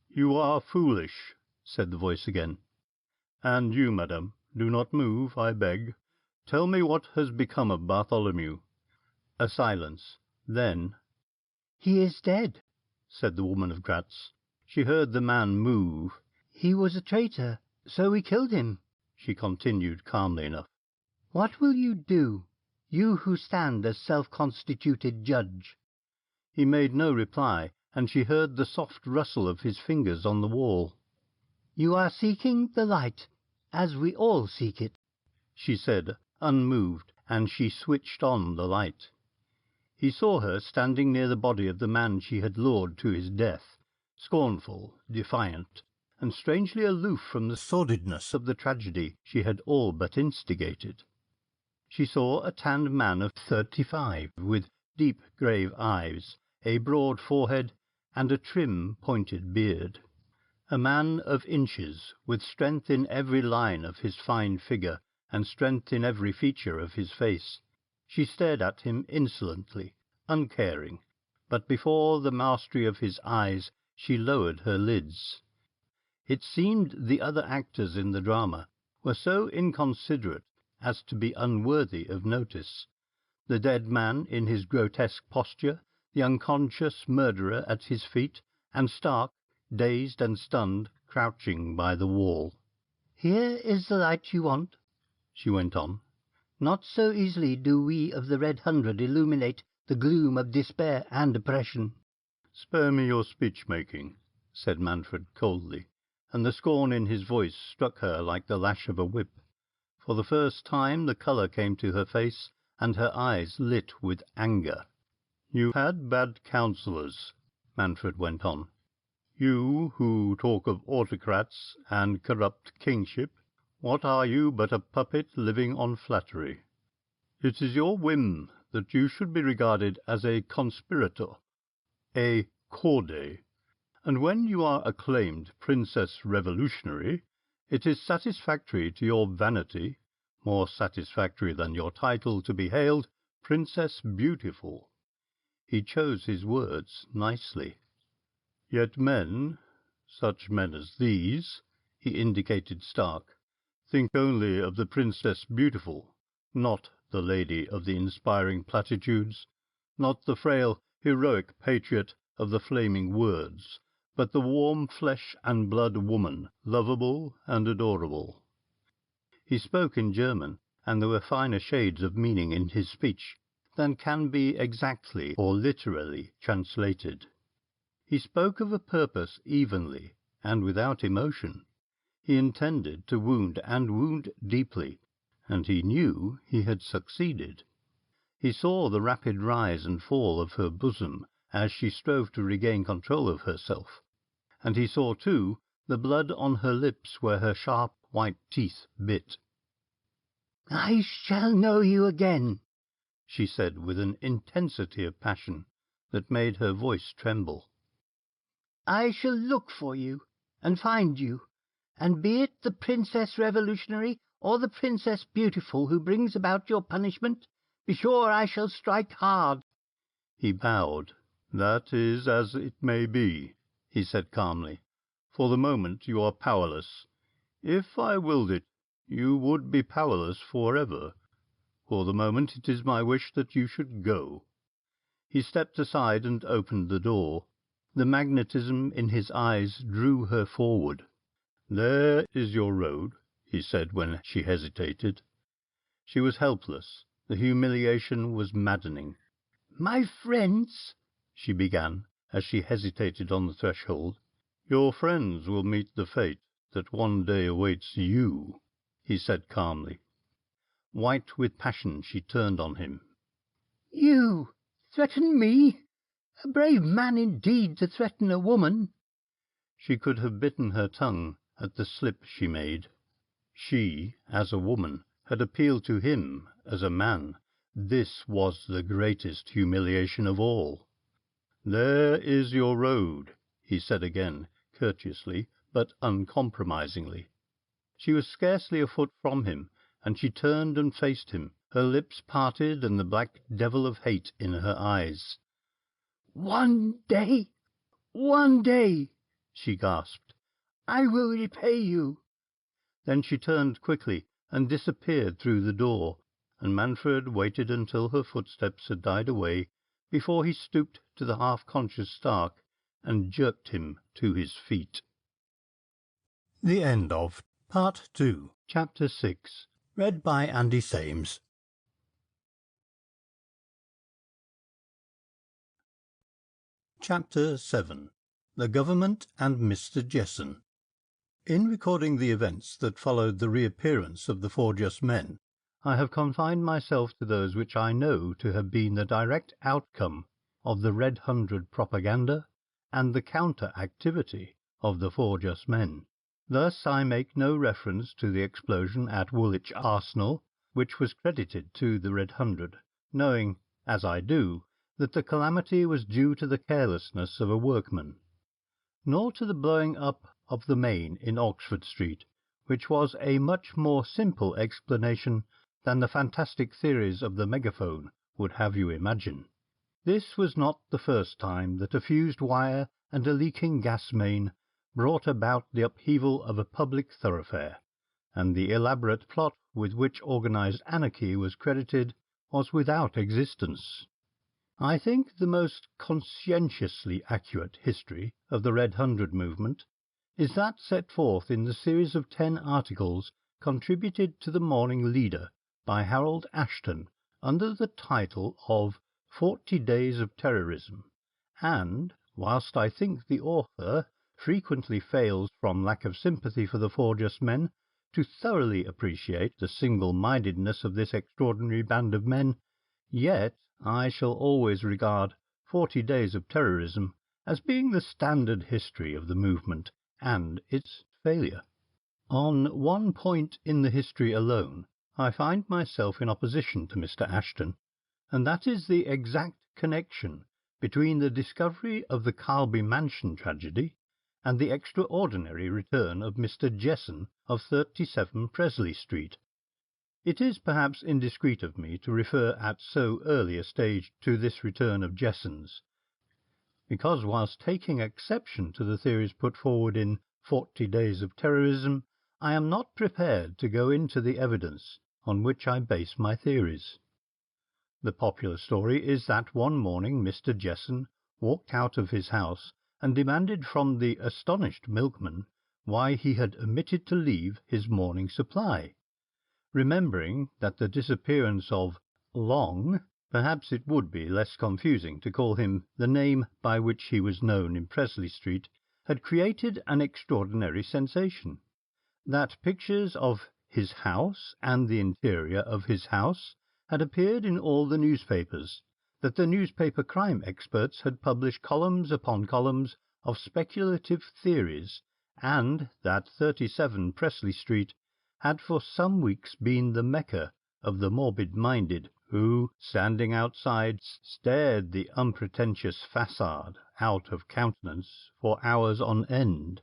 "You are foolish," said the voice again. "And you, madam, do not move, I beg. Tell me what has become of Bartholomew." A silence. Then, "He is dead," said the woman of Gratz. She heard the man move. "He was a traitor, so we killed him," she continued calmly enough. "What will you do, you who stand as self-constituted judge?" He made no reply, and she heard the soft rustle of his fingers on the wall. "You are seeking the light, as we all seek it," she said, unmoved, and she switched on the light. He saw her standing near the body of the man she had lured to his death, scornful, defiant, and strangely aloof from the sordidness of the tragedy she had all but instigated. She saw a tanned man of 35, with deep grave eyes, a broad forehead, and a trim, pointed beard. A man of inches, with strength in every line of his fine figure, and strength in every feature of his face. She stared at him insolently, uncaring, but before the mastery of his eyes she lowered her lids. It seemed the other actors in the drama were so inconsiderate as to be unworthy of notice. The dead man in his grotesque posture, the unconscious murderer at his feet, and Stark, dazed and stunned, crouching by the wall. "Here is the light you want," she went on. "Not so easily do we of the Red Hundred illuminate the gloom of despair and oppression." "Spare me your speech-making," said Manfred coldly, and the scorn in his voice struck her like the lash of a whip. For the first time the colour came to her face, and her eyes lit with anger. "You had bad counsellors," Manfred went on. "You who talk of autocrats and corrupt kingship, what are you but a puppet living on flattery? It is your whim that you should be regarded as a conspirator, a corday, and when you are acclaimed Princess Revolutionary, it is satisfactory to your vanity, more satisfactory than your title, to be hailed Princess Beautiful." He chose his words nicely. "Yet men, such men as these," he indicated Stark, "think only of the Princess Beautiful, not the lady of the inspiring platitudes, not the frail, heroic patriot of the flaming words, but the warm flesh-and-blood woman, lovable and adorable." He spoke in German, and there were finer shades of meaning in his speech than can be exactly or literally translated. He spoke of a purpose evenly and without emotion. He intended to wound, and wound deeply, and he knew he had succeeded. He saw the rapid rise and fall of her bosom as she strove to regain control of herself, and he saw, too, the blood on her lips where her sharp white teeth bit. "I shall know you again," she said with an intensity of passion that made her voice tremble. "I shall look for you and find you, and be it the Princess Revolutionary or the Princess Beautiful who brings about your punishment, be sure I shall strike hard." He bowed, "That is as it may be," he said calmly. "For the moment you are powerless. If I willed it, you would be powerless for ever. For the moment it is my wish that you should go." He stepped aside and opened the door. The magnetism in his eyes drew her forward. "There is your road," he said when she hesitated. She was helpless. The humiliation was maddening. "My friends," she began, as she hesitated on the threshold. "Your friends will meet the fate that one day awaits you," he said calmly. White with passion, she turned on him. "You threaten me? A brave man indeed to threaten a woman." She could have bitten her tongue at the slip she made. She, as a woman, had appealed to him as a man. This was the greatest humiliation of all. "There is your road," he said again, courteously but uncompromisingly. She was scarcely a foot from him, and she turned and faced him, her lips parted and the black devil of hate in her eyes. One day, she gasped. I will repay you." Then she turned quickly and disappeared through the door, and Manfred waited until her footsteps had died away before he stooped to the half-conscious Stark and jerked him to his feet. The end of Part 2, Chapter 6, read by Andy Sames. Chapter 7. The Government and Mr. Jessen. In recording the events that followed the reappearance of the four just men, I have confined myself to those which I know to have been the direct outcome of the Red 100 propaganda and the counter-activity of the four just men. Thus I make no reference to the explosion at Woolwich Arsenal, which was credited to the Red 100, knowing, as I do, that the calamity was due to the carelessness of a workman, nor to the blowing up of the main in Oxford Street, which was a much more simple explanation than the fantastic theories of the Megaphone would have you imagine. This was not the first time that a fused wire and a leaking gas main brought about the upheaval of a public thoroughfare, and the elaborate plot with which organized anarchy was credited was without existence. I think the most conscientiously accurate history of the Red 100 movement is that set forth in the series of 10 articles contributed to the Morning Leader by Harold Ashton under the title of 40 Days of Terrorism, and, whilst I think the author frequently fails from lack of sympathy for the four just men to thoroughly appreciate the single-mindedness of this extraordinary band of men, yet I shall always regard 40 Days of Terrorism as being the standard history of the movement and its failure. On one point in the history alone I find myself in opposition to Mr. Ashton, and that is the exact connection between the discovery of the Carlby Mansion tragedy and the extraordinary return of Mr. Jessen of 37 Presley Street. It is perhaps indiscreet of me to refer at so early a stage to this return of Jessen's, because whilst taking exception to the theories put forward in 40 Days of Terrorism, I am not prepared to go into the evidence on which I base my theories. The popular story is that one morning Mr. Jessen walked out of his house and demanded from the astonished milkman why he had omitted to leave his morning supply. Remembering that the disappearance of Long, perhaps it would be less confusing to call him the name by which he was known in Presley Street, had created an extraordinary sensation. That pictures of his house and the interior of his house had appeared in all the newspapers, that the newspaper crime experts had published columns upon columns of speculative theories, and that 37 Presley Street had for some weeks been the Mecca of the morbid-minded, who, standing outside, stared the unpretentious façade out of countenance for hours on end.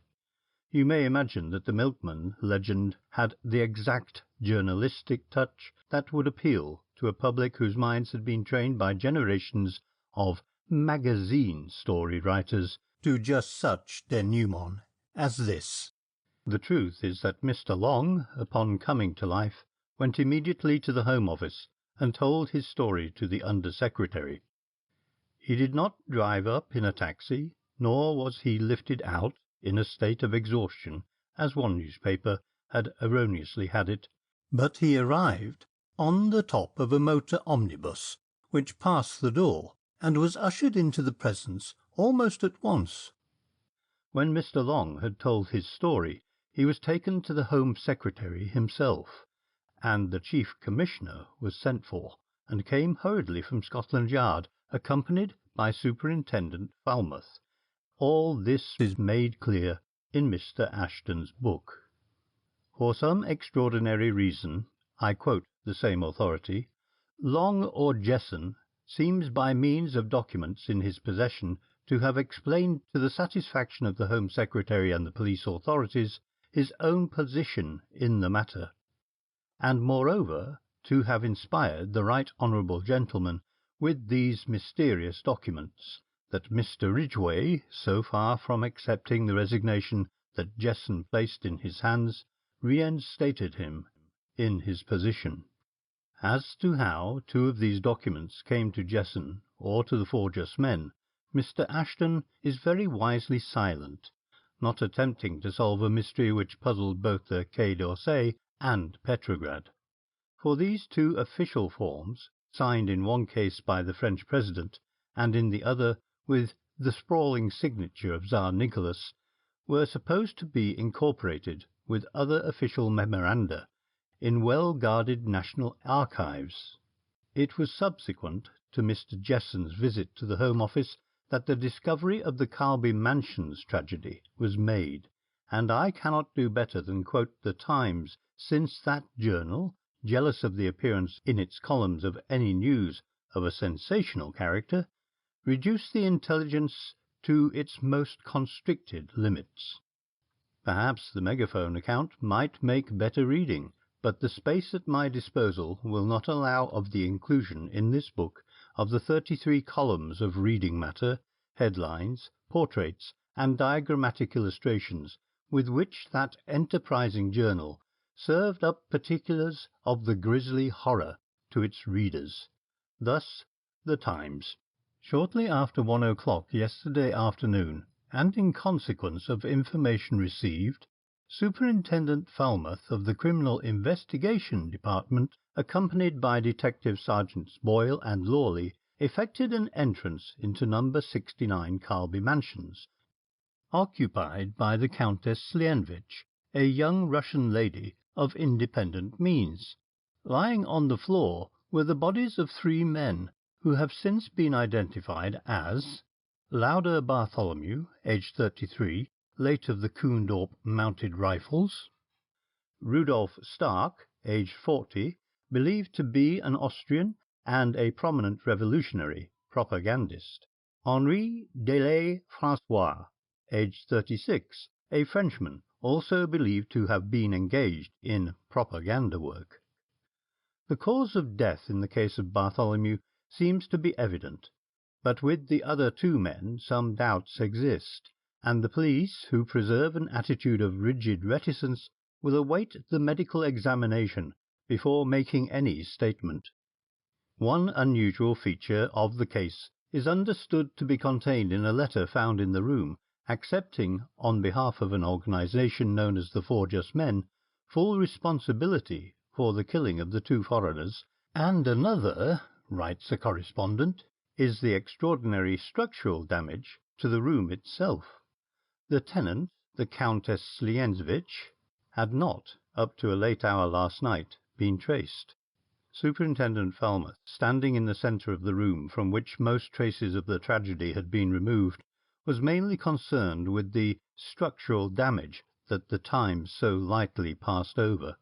You may imagine that the milkman legend had the exact journalistic touch that would appeal to a public whose minds had been trained by generations of magazine story writers do just such denouement as this. The truth is that Mr. Long, upon coming to life, went immediately to the Home Office and told his story to the Under-Secretary. He did not drive up in a taxi, nor was he lifted out in a state of exhaustion, as one newspaper had erroneously had it, but he arrived on the top of a motor omnibus, which passed the door, and was ushered into the presence almost at once. When Mr. Long had told his story, he was taken to the Home Secretary himself, and the Chief Commissioner was sent for, and came hurriedly from Scotland Yard, accompanied by Superintendent Falmouth. All this is made clear in Mr. Ashton's book. For some extraordinary reason, I quote the same authority, Long or Jessen seems by means of documents in his possession to have explained to the satisfaction of the Home Secretary and the police authorities his own position in the matter, and moreover to have inspired the right honourable gentleman with these mysterious documents, that Mr. Ridgway, so far from accepting the resignation that Jessen placed in his hands, reinstated him in his position. As to how two of these documents came to Jessen or to the four just men, Mr. Ashton is very wisely silent, not attempting to solve a mystery which puzzled both the Quai d'Orsay and Petrograd. For these two official forms, signed in one case by the French President and in the other with the sprawling signature of Tsar Nicholas, were supposed to be incorporated with other official memoranda in well-guarded national archives. It was subsequent to Mr. Jessen's visit to the Home Office that the discovery of the Carby Mansions tragedy was made, and I cannot do better than quote the Times, since that journal, jealous of the appearance in its columns of any news of a sensational character, reduced the intelligence to its most constricted limits. Perhaps the Megaphone account might make better reading, but the space at my disposal will not allow of the inclusion in this book of the 33 columns of reading matter, headlines, portraits, and diagrammatic illustrations with which that enterprising journal served up particulars of the grisly horror to its readers. Thus the Times. Shortly after 1 o'clock yesterday afternoon, and in consequence of information received, Superintendent Falmouth of the Criminal Investigation Department, accompanied by Detective Sergeants Boyle and Lawley, effected an entrance into number 69 Carby Mansions, occupied by the Countess Slienvich, a young Russian lady of independent means. Lying on the floor were the bodies of 3 men, who have since been identified as Lauder Bartholomew, aged 33, late of the Kuhndorp Mounted Rifles; Rudolf Stark, aged 40, believed to be an Austrian and a prominent revolutionary propagandist; Henri Delay Francois, aged 36, a Frenchman, also believed to have been engaged in propaganda work. The cause of death in the case of Bartholomew seems to be evident, but with the other 2 men some doubts exist, and the police, who preserve an attitude of rigid reticence, will await the medical examination before making any statement. One unusual feature of the case is understood to be contained in a letter found in the room, accepting, on behalf of an organization known as the Four Just Men, full responsibility for the killing of the 2 foreigners, and another, writes a correspondent, is the extraordinary structural damage to the room itself. The tenant, the Countess Slienvich, had not, up to a late hour last night, been traced. Superintendent Falmouth, standing in the centre of the room from which most traces of the tragedy had been removed, was mainly concerned with the structural damage that the Times so lightly passed over.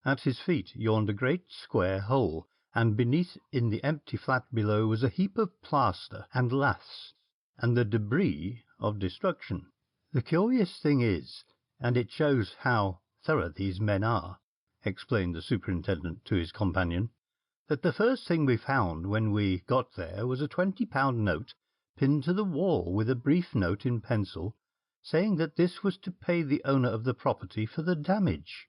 At his feet yawned a great square hole, and beneath in the empty flat below was a heap of plaster and laths, and the debris of destruction. The curious thing is, and it shows how thorough these men are, explained the superintendent to his companion, that the first thing we found when we got there was a £20 note pinned to the wall with a brief note in pencil, saying that this was to pay the owner of the property for the damage.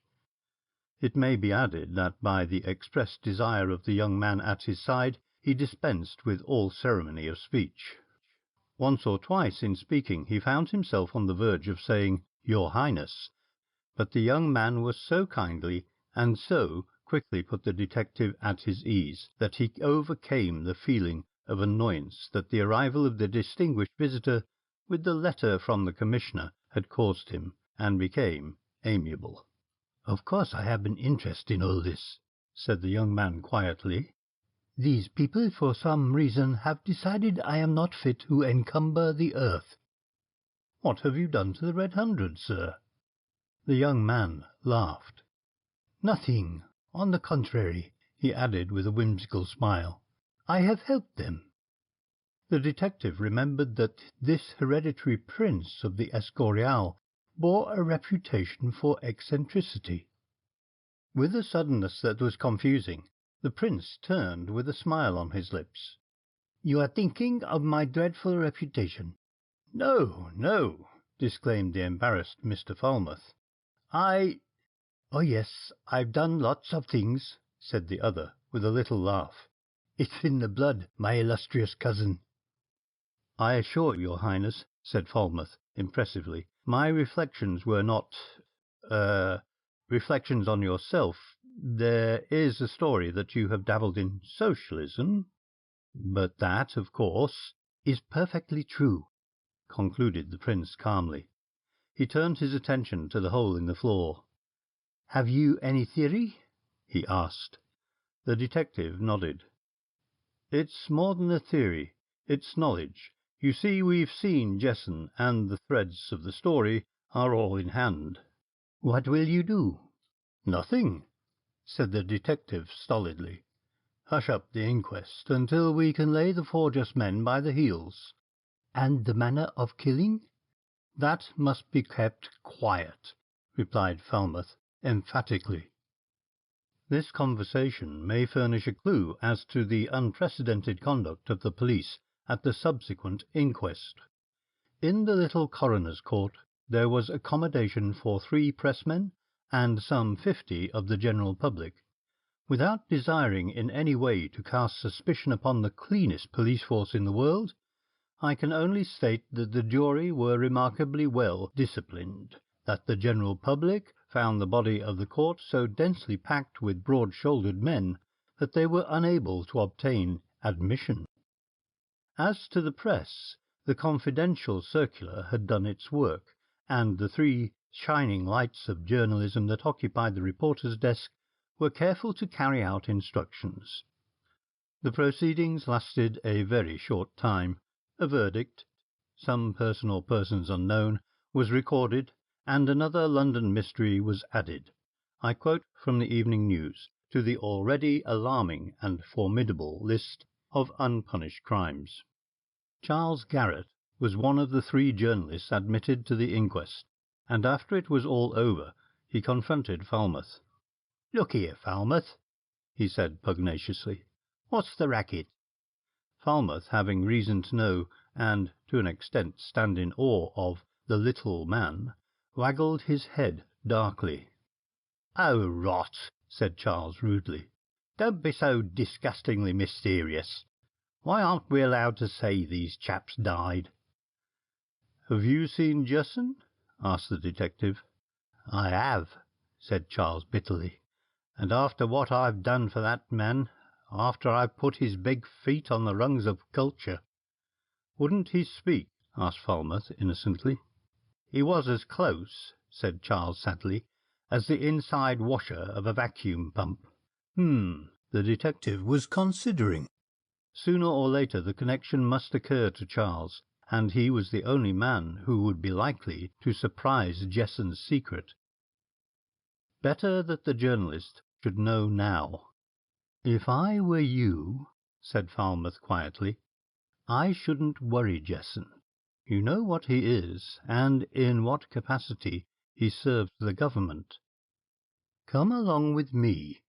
It may be added that by the expressed desire of the young man at his side, he dispensed with all ceremony of speech. Once or twice in speaking he found himself on the verge of saying "Your Highness," but the young man was so kindly and so quickly put the detective at his ease that he overcame the feeling of annoyance that the arrival of the distinguished visitor with the letter from the Commissioner had caused him, and became amiable. "Of course I have an interest in all this," said the young man quietly. "These people for some reason have decided I am not fit to encumber the earth." "What have you done to the Red Hundred, sir?" The young man laughed. "Nothing. On the contrary," he added with a whimsical smile, "I have helped them." The detective remembered that this hereditary prince of the Escorial bore a reputation for eccentricity. With a suddenness that was confusing, the prince turned with a smile on his lips. "You are thinking of my dreadful reputation." "No, no," disclaimed the embarrassed Mr. Falmouth. "Oh yes, I've done lots of things," said the other, with a little laugh. "It's in the blood, my illustrious cousin." "I assure your Highness," said Falmouth impressively, "my reflections were not reflections on yourself. There is a story that you have dabbled in socialism, but that, of course—" "Is perfectly true," concluded the prince calmly. He turned his attention to the hole in the floor. "Have you any theory?" he asked. The detective nodded. "It's more than a theory. It's knowledge. You see, we've seen Jessen, and the threads of the story are all in hand." "What will you do?" "Nothing," said the detective stolidly. "Hush up the inquest until we can lay the four just men by the heels." "And the manner of killing?" "That must be kept quiet," replied Falmouth emphatically. This conversation may furnish a clue as to the unprecedented conduct of the police at the subsequent inquest. In the little coroner's court there was accommodation for 3 pressmen and some 50 of the general public. Without desiring in any way to cast suspicion upon the cleanest police force in the world, I can only state that the jury were remarkably well disciplined, that the general public found the body of the court so densely packed with broad-shouldered men that they were unable to obtain admission. As to the press, the confidential circular had done its work, and the 3 shining lights of journalism that occupied the reporter's desk were careful to carry out instructions. The proceedings lasted a very short time. A verdict, some person or persons unknown, was recorded, and another London mystery was added, I quote from the Evening News, to the already alarming and formidable list of unpunished crimes. Charles Garrett was one of the 3 journalists admitted to the inquest, and after it was all over he confronted Falmouth. "Look here, Falmouth," he said pugnaciously. "what's the racket?" Falmouth, having reason to know, and to an extent stand in awe of, the little man, waggled his head darkly. "Oh, rot," said Charles rudely. "Don't be so disgustingly mysterious. Why aren't we allowed to say these chaps died?" "Have you seen Jessen?" asked the detective. "I have," said Charles bitterly, "and after what I've done for that man, after I've put his big feet on the rungs of culture—" "Wouldn't he speak?" asked Falmouth innocently. "He was as close," said Charles sadly, "as the inside washer of a vacuum pump." The detective was considering. Sooner or later the connection must occur to Charles, and he was the only man who would be likely to surprise Jessen's secret. Better that the journalist should know now. "If I were you," said Falmouth quietly, "I shouldn't worry Jessen. You know what he is, and in what capacity he serves the government. Come along with me."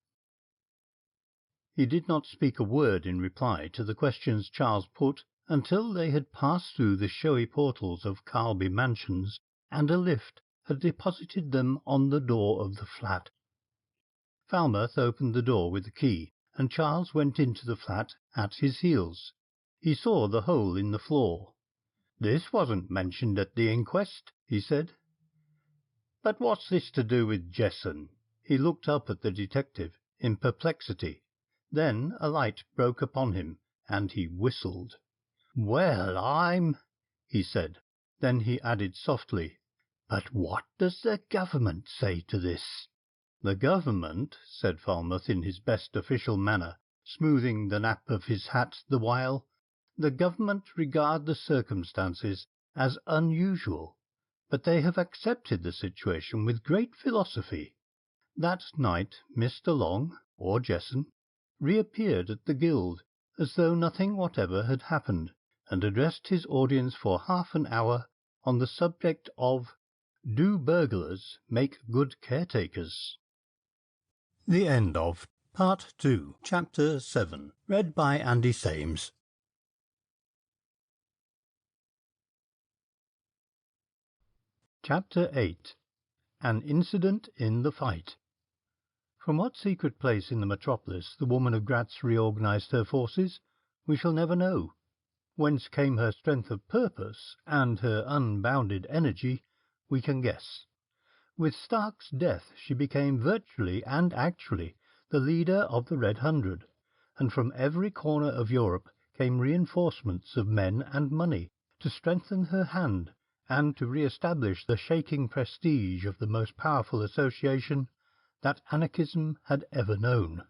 He did not speak a word in reply to the questions Charles put, until they had passed through the showy portals of Carlby Mansions, and a lift had deposited them on the door of the flat. Falmouth opened the door with the key, and Charles went into the flat at his heels. He saw the hole in the floor. "This wasn't mentioned at the inquest," he said. "But what's this to do with Jessen?" He looked up at the detective in perplexity. Then a light broke upon him, and he whistled. "Well, he said. Then he added softly, "But what does the government say to this?" "The government," said Falmouth in his best official manner, smoothing the nap of his hat the while, "the government regard the circumstances as unusual, but they have accepted the situation with great philosophy." That night Mr. Long, or Jessen, reappeared at the Guild as though nothing whatever had happened, and addressed his audience for half an hour on the subject of "Do burglars make good caretakers?" The end of Part 2, Chapter 7, read by Andy Sames. Chapter 8. An Incident in the Fight. From what secret place in the metropolis the woman of Gratz reorganized her forces, we shall never know. Whence came her strength of purpose and her unbounded energy, we can guess. With Stark's death she became virtually and actually the leader of the Red Hundred, and from every corner of Europe came reinforcements of men and money to strengthen her hand and to re-establish the shaking prestige of the most powerful association that anarchism had ever known.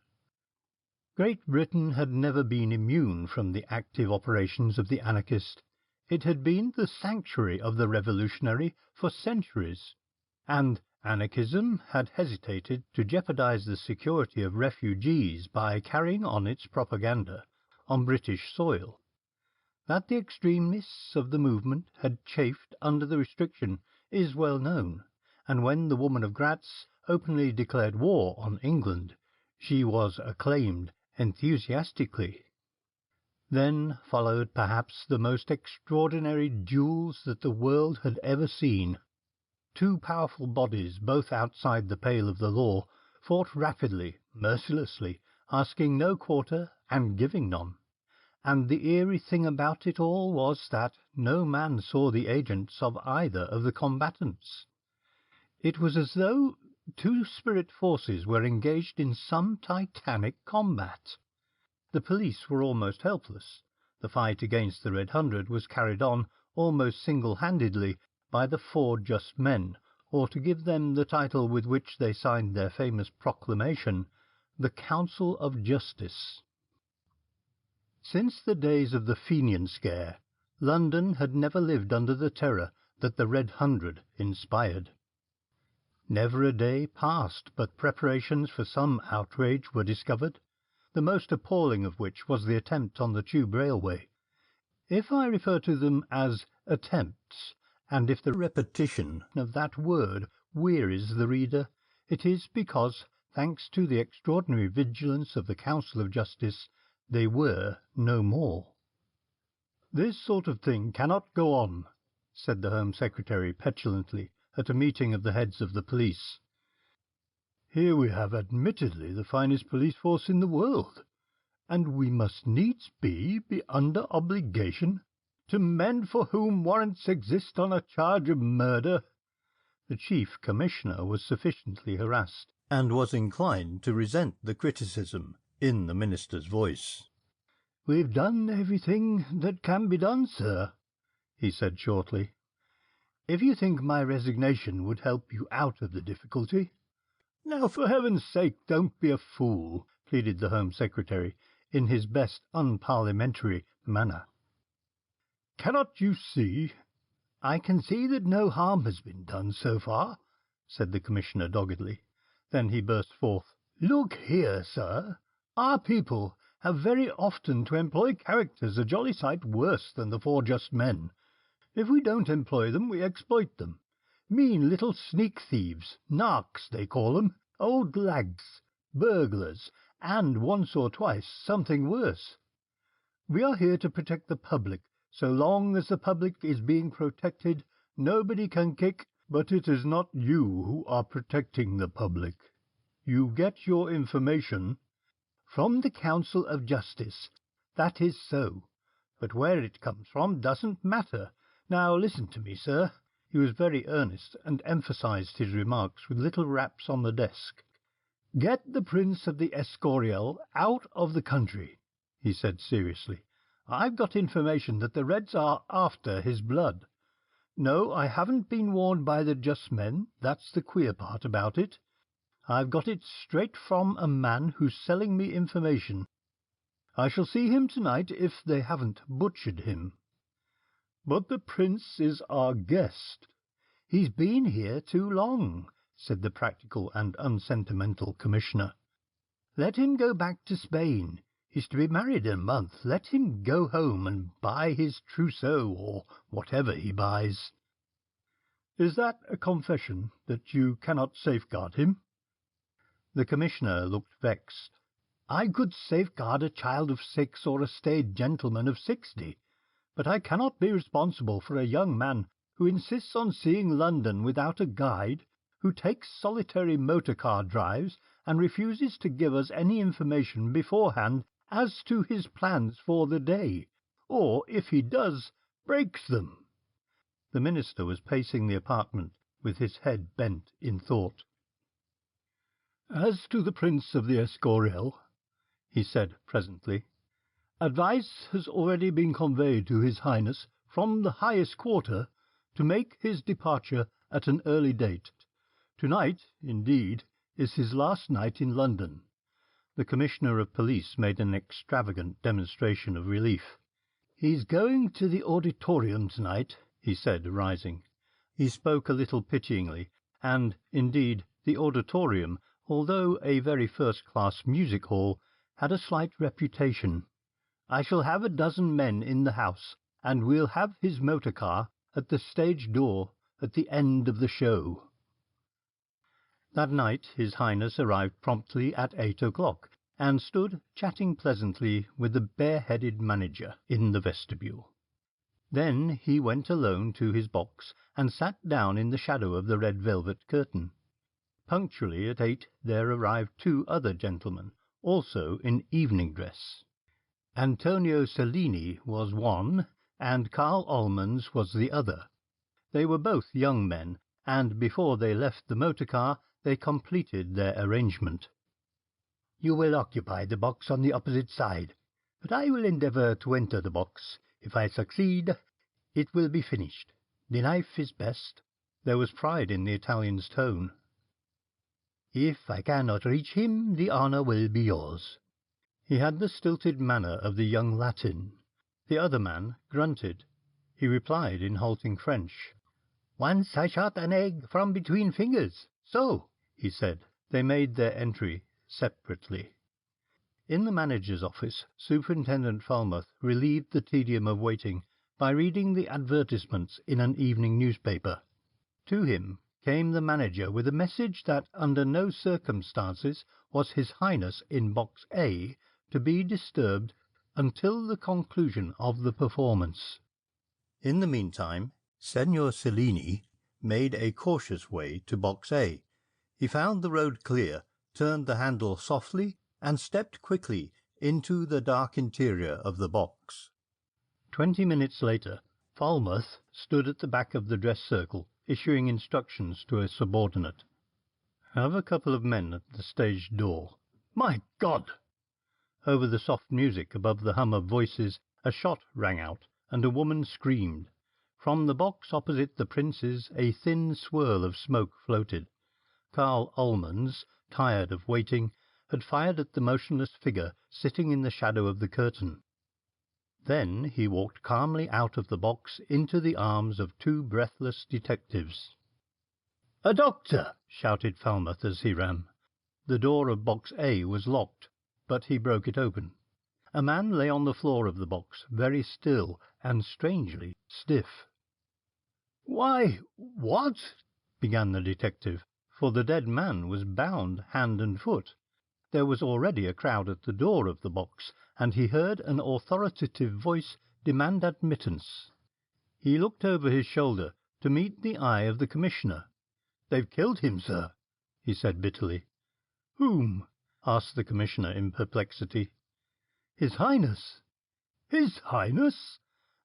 Great Britain had never been immune from the active operations of the anarchist. It had been the sanctuary of the revolutionary for centuries, and anarchism had hesitated to jeopardize the security of refugees by carrying on its propaganda on British soil. That the extremists of the movement had chafed under the restriction is well known, and when the woman of Gratz openly declared war on England, she was acclaimed enthusiastically. Then followed perhaps the most extraordinary duels that the world had ever seen. Two powerful bodies, both outside the pale of the law, fought rapidly, mercilessly, asking no quarter and giving none. And the eerie thing about it all was that no man saw the agents of either of the combatants. It was as though two spirit forces were engaged in some titanic combat. The police were almost helpless. The fight against the Red Hundred was carried on almost single-handedly by the Four Just Men, or to give them the title with which they signed their famous proclamation, the Council of Justice. Since the days of the Fenian Scare, London had never lived under the terror that the Red Hundred inspired. Never a day passed but preparations for some outrage were discovered, the most appalling of which was the attempt on the Tube Railway. If I refer to them as attempts, and if the repetition of that word wearies the reader, it is because, thanks to the extraordinary vigilance of the Council of Justice, they were no more. "This sort of thing cannot go on," said the Home Secretary petulantly at a meeting of the heads of the police. "Here we have admittedly the finest police force in the world, and we must needs be under obligation to men for whom warrants exist on a charge of murder." The Chief Commissioner was sufficiently harassed, and was inclined to resent the criticism in the Minister's voice. "We've done everything that can be done, sir," he said shortly. "If you think my resignation would help you out of the difficulty—" "Now, for heaven's sake, don't be a fool," pleaded the Home Secretary in his best unparliamentary manner. "Cannot you see—" "I can see that no harm has been done so far," said the Commissioner doggedly. Then he burst forth, "Look here, sir, our people have very often to employ characters a jolly sight worse than the Four Just Men. If we don't employ them, we exploit them. Mean little sneak thieves, narcs they call them, old lags, burglars, and once or twice something worse. We are here to protect the public. So long as the public is being protected, nobody can kick, but it is not you who are protecting the public. You get your information from the Council of Justice. That is so. But where it comes from doesn't matter. Now listen to me, sir." He was very earnest, and emphasized his remarks with little raps on the desk. "Get the Prince of the Escorial out of the country," he said seriously. "I've got information that the Reds are after his blood. No, I haven't been warned by the just men, that's the queer part about it. I've got it straight from a man who's selling me information. I shall see him tonight if they haven't butchered him." "But the Prince is our guest." "He's been here too long," said the practical and unsentimental Commissioner. "Let him go back to Spain. He's to be married in a month. Let him go home and buy his trousseau, or whatever he buys." "Is that a confession that you cannot safeguard him?" The Commissioner looked vexed. "I could safeguard a child of 6 or a staid gentleman of 60, but I cannot be responsible for a young man who insists on seeing London without a guide, who takes solitary motor-car drives, and refuses to give us any information beforehand as to his plans for the day, or, if he does, breaks them." The Minister was pacing the apartment with his head bent in thought. "As to the Prince of the Escorial," he said presently, "advice has already been conveyed to His Highness from the highest quarter to make his departure at an early date. Tonight, indeed, is his last night in London." The Commissioner of Police made an extravagant demonstration of relief. "He's going to the auditorium tonight," he said, rising. He spoke a little pityingly, and, indeed, the auditorium, although a very first-class music hall, had a slight reputation. "I shall have a dozen men in the house, and we'll have his motor-car at the stage door at the end of the show." That night His Highness arrived promptly at 8 o'clock, and stood chatting pleasantly with the bare-headed manager in the vestibule. Then he went alone to his box, and sat down in the shadow of the red velvet curtain. Punctually at 8 there arrived 2 other gentlemen, also in evening dress. Antonio Cellini was one, and Karl Ullmans was the other. They were both young men, and before they left the motor-car they completed their arrangement. "You will occupy the box on the opposite side, but I will endeavour to enter the box. If I succeed, it will be finished. The knife is best." There was pride in the Italian's tone. "If I cannot reach him, the honour will be yours." He had the stilted manner of the young Latin. The other man grunted. He replied in halting French. "Once I shot an egg from between fingers. So," he said. They made their entry separately. In the manager's office, Superintendent Falmouth relieved the tedium of waiting by reading the advertisements in an evening newspaper. To him came the manager with a message that under no circumstances was His Highness in Box A to be disturbed until the conclusion of the performance. In the meantime, Signor Cellini made a cautious way to Box A. He found the road clear, turned the handle softly, and stepped quickly into the dark interior of the box. 20 minutes later, Falmouth stood at the back of the dress circle, issuing instructions to a subordinate. "Have a couple of men at the stage door." "My God!" Over the soft music above the hum of voices, a shot rang out, and a woman screamed. From the box opposite the Prince's a thin swirl of smoke floated. Karl Ullmans, tired of waiting, had fired at the motionless figure sitting in the shadow of the curtain. Then he walked calmly out of the box into the arms of 2 breathless detectives. "A doctor!" shouted Falmouth as he ran. The door of Box A was locked, but he broke it open. A man lay on the floor of the box, very still and strangely stiff. "Why, what—" began the detective, for the dead man was bound hand and foot. There was already a crowd at the door of the box, and he heard an authoritative voice demand admittance. He looked over his shoulder to meet the eye of the Commissioner. "They've killed him, sir," he said bitterly. "Whom?" asked the Commissioner in perplexity. "His Highness." "His Highness?"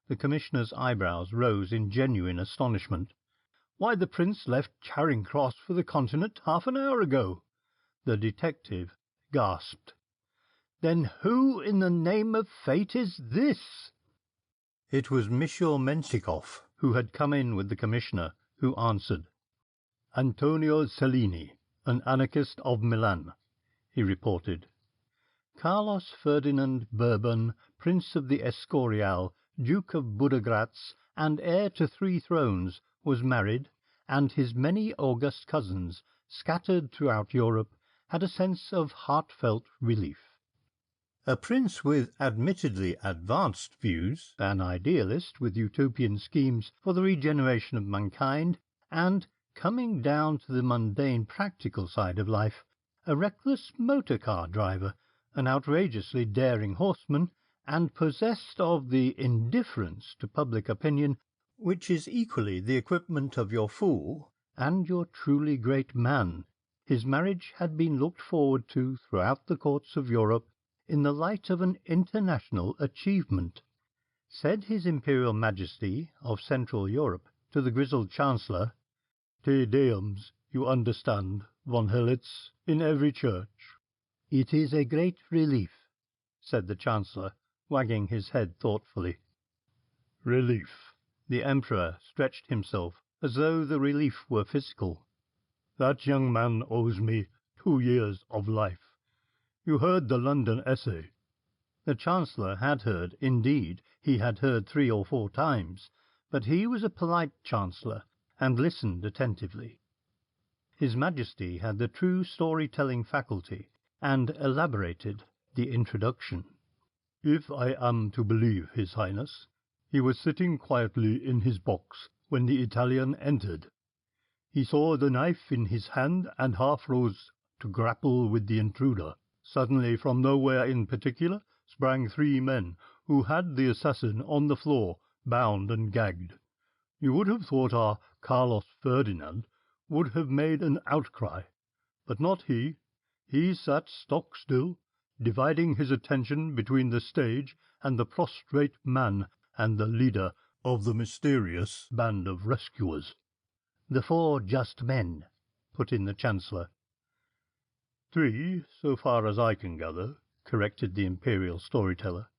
The Commissioner's eyebrows rose in genuine astonishment. "Why, the Prince left Charing Cross for the Continent half an hour ago." The detective gasped. "Then who in the name of fate is this?" It was Monsieur Menshikoff, who had come in with the Commissioner, who answered. "Antonio Cellini, an anarchist of Milan," he reported. Carlos Ferdinand Bourbon, Prince of the Escorial, Duke of Budagratz, and heir to 3 thrones, was married, and his many august cousins, scattered throughout Europe, had a sense of heartfelt relief. A prince with admittedly advanced views, an idealist with utopian schemes for the regeneration of mankind, and, coming down to the mundane practical side of life, a reckless motor-car driver, an outrageously daring horseman, and possessed of the indifference to public opinion which is equally the equipment of your fool and your truly great man. His marriage had been looked forward to throughout the courts of Europe in the light of an international achievement. Said His Imperial Majesty of Central Europe to the grizzled Chancellor, "Te Deums, you understand, von Helitz, in every church." "It is a great relief," said the Chancellor, wagging his head thoughtfully. Relief. The Emperor stretched himself as though the relief were physical. That young man owes me 2 years of life. You heard the London essay. The Chancellor had heard, indeed, he had heard 3 or 4 times, but he was a polite Chancellor, and listened attentively. His Majesty had the true story-telling faculty, and elaborated the introduction. If I am to believe His Highness, he was sitting quietly in his box when the Italian entered. He saw the knife in his hand and half rose to grapple with the intruder. Suddenly, from nowhere in particular, sprang 3 men, who had the assassin on the floor, bound and gagged. You would have thought our Carlos Ferdinand would have made an outcry, but not he. He sat stock still, dividing his attention between the stage and the prostrate man and the leader of the mysterious band of rescuers. "The 4 just men," put in the Chancellor. 3, so far as I can gather, corrected the imperial storyteller.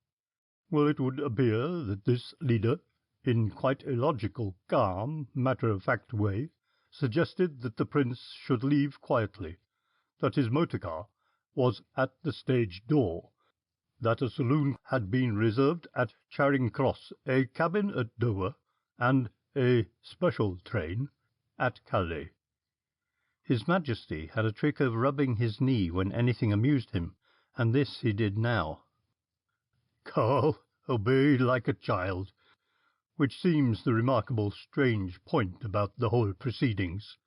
Well, it would appear that this leader, in quite a logical, calm, matter-of-fact way, suggested that the prince should leave quietly, that his motor-car was at the stage door, that a saloon had been reserved at Charing Cross, a cabin at Dover, and a special train at Calais. His Majesty had a trick of rubbing his knee when anything amused him, and this he did now. Carl obeyed like a child, which seems the remarkable strange point about the whole proceedings.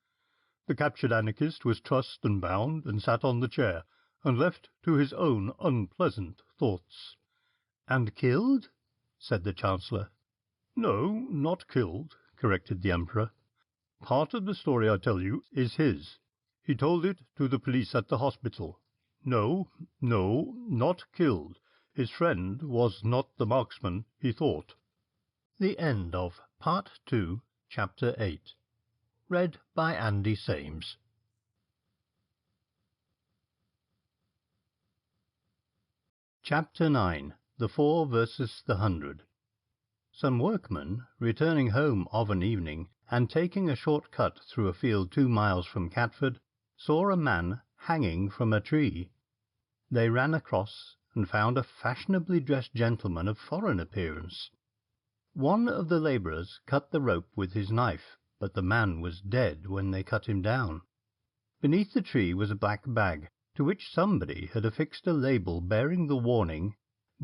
The captured anarchist was trussed and bound, and sat on the chair, and left to his own unpleasant thoughts. "And killed?" said the Chancellor. No, not killed, corrected the Emperor. Part of the story I tell you is his. He told it to the police at the hospital. No, not killed. His friend was not the marksman he thought. The end of Part 2, Chapter 8. Read by Andy Sames. Chapter 9. The 4 versus the 100. Some workmen, returning home of an evening, and taking a short cut through a field 2 miles from Catford, saw a man hanging from a tree. They ran across, and found a fashionably dressed gentleman of foreign appearance. One of the labourers cut the rope with his knife, but the man was dead when they cut him down. Beneath the tree was a black bag, to which somebody had affixed a label bearing the warning,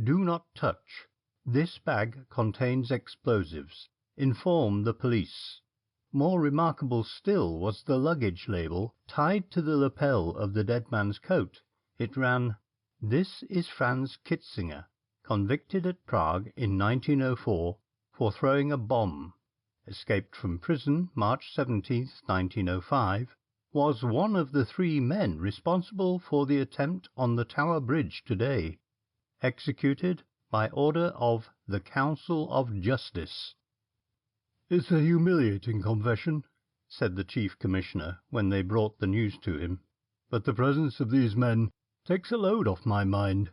"Do not touch. This bag contains explosives. Inform the police." More remarkable still was the luggage label tied to the lapel of the dead man's coat. It ran, "This is Franz Kitzinger, convicted at Prague in 1904 for throwing a bomb, escaped from prison March 17, 1905, was one of the 3 men responsible for the attempt on the Tower Bridge today, executed by order of the Council of Justice. "It's a humiliating confession," said the Chief Commissioner when they brought the news to him, "but the presence of these men takes a load off my mind."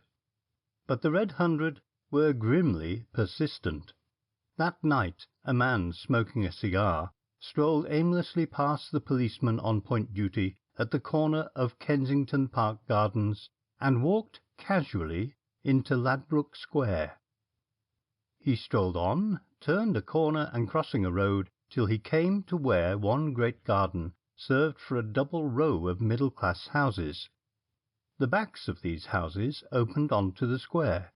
But the Red Hundred were grimly persistent. That night a man smoking a cigar strolled aimlessly past the policeman on point duty at the corner of Kensington Park Gardens and walked casually into Ladbroke Square. He strolled on, turned a corner and crossing a road till he came to where one great garden served for a double row of middle-class houses. The backs of these houses opened on to the square.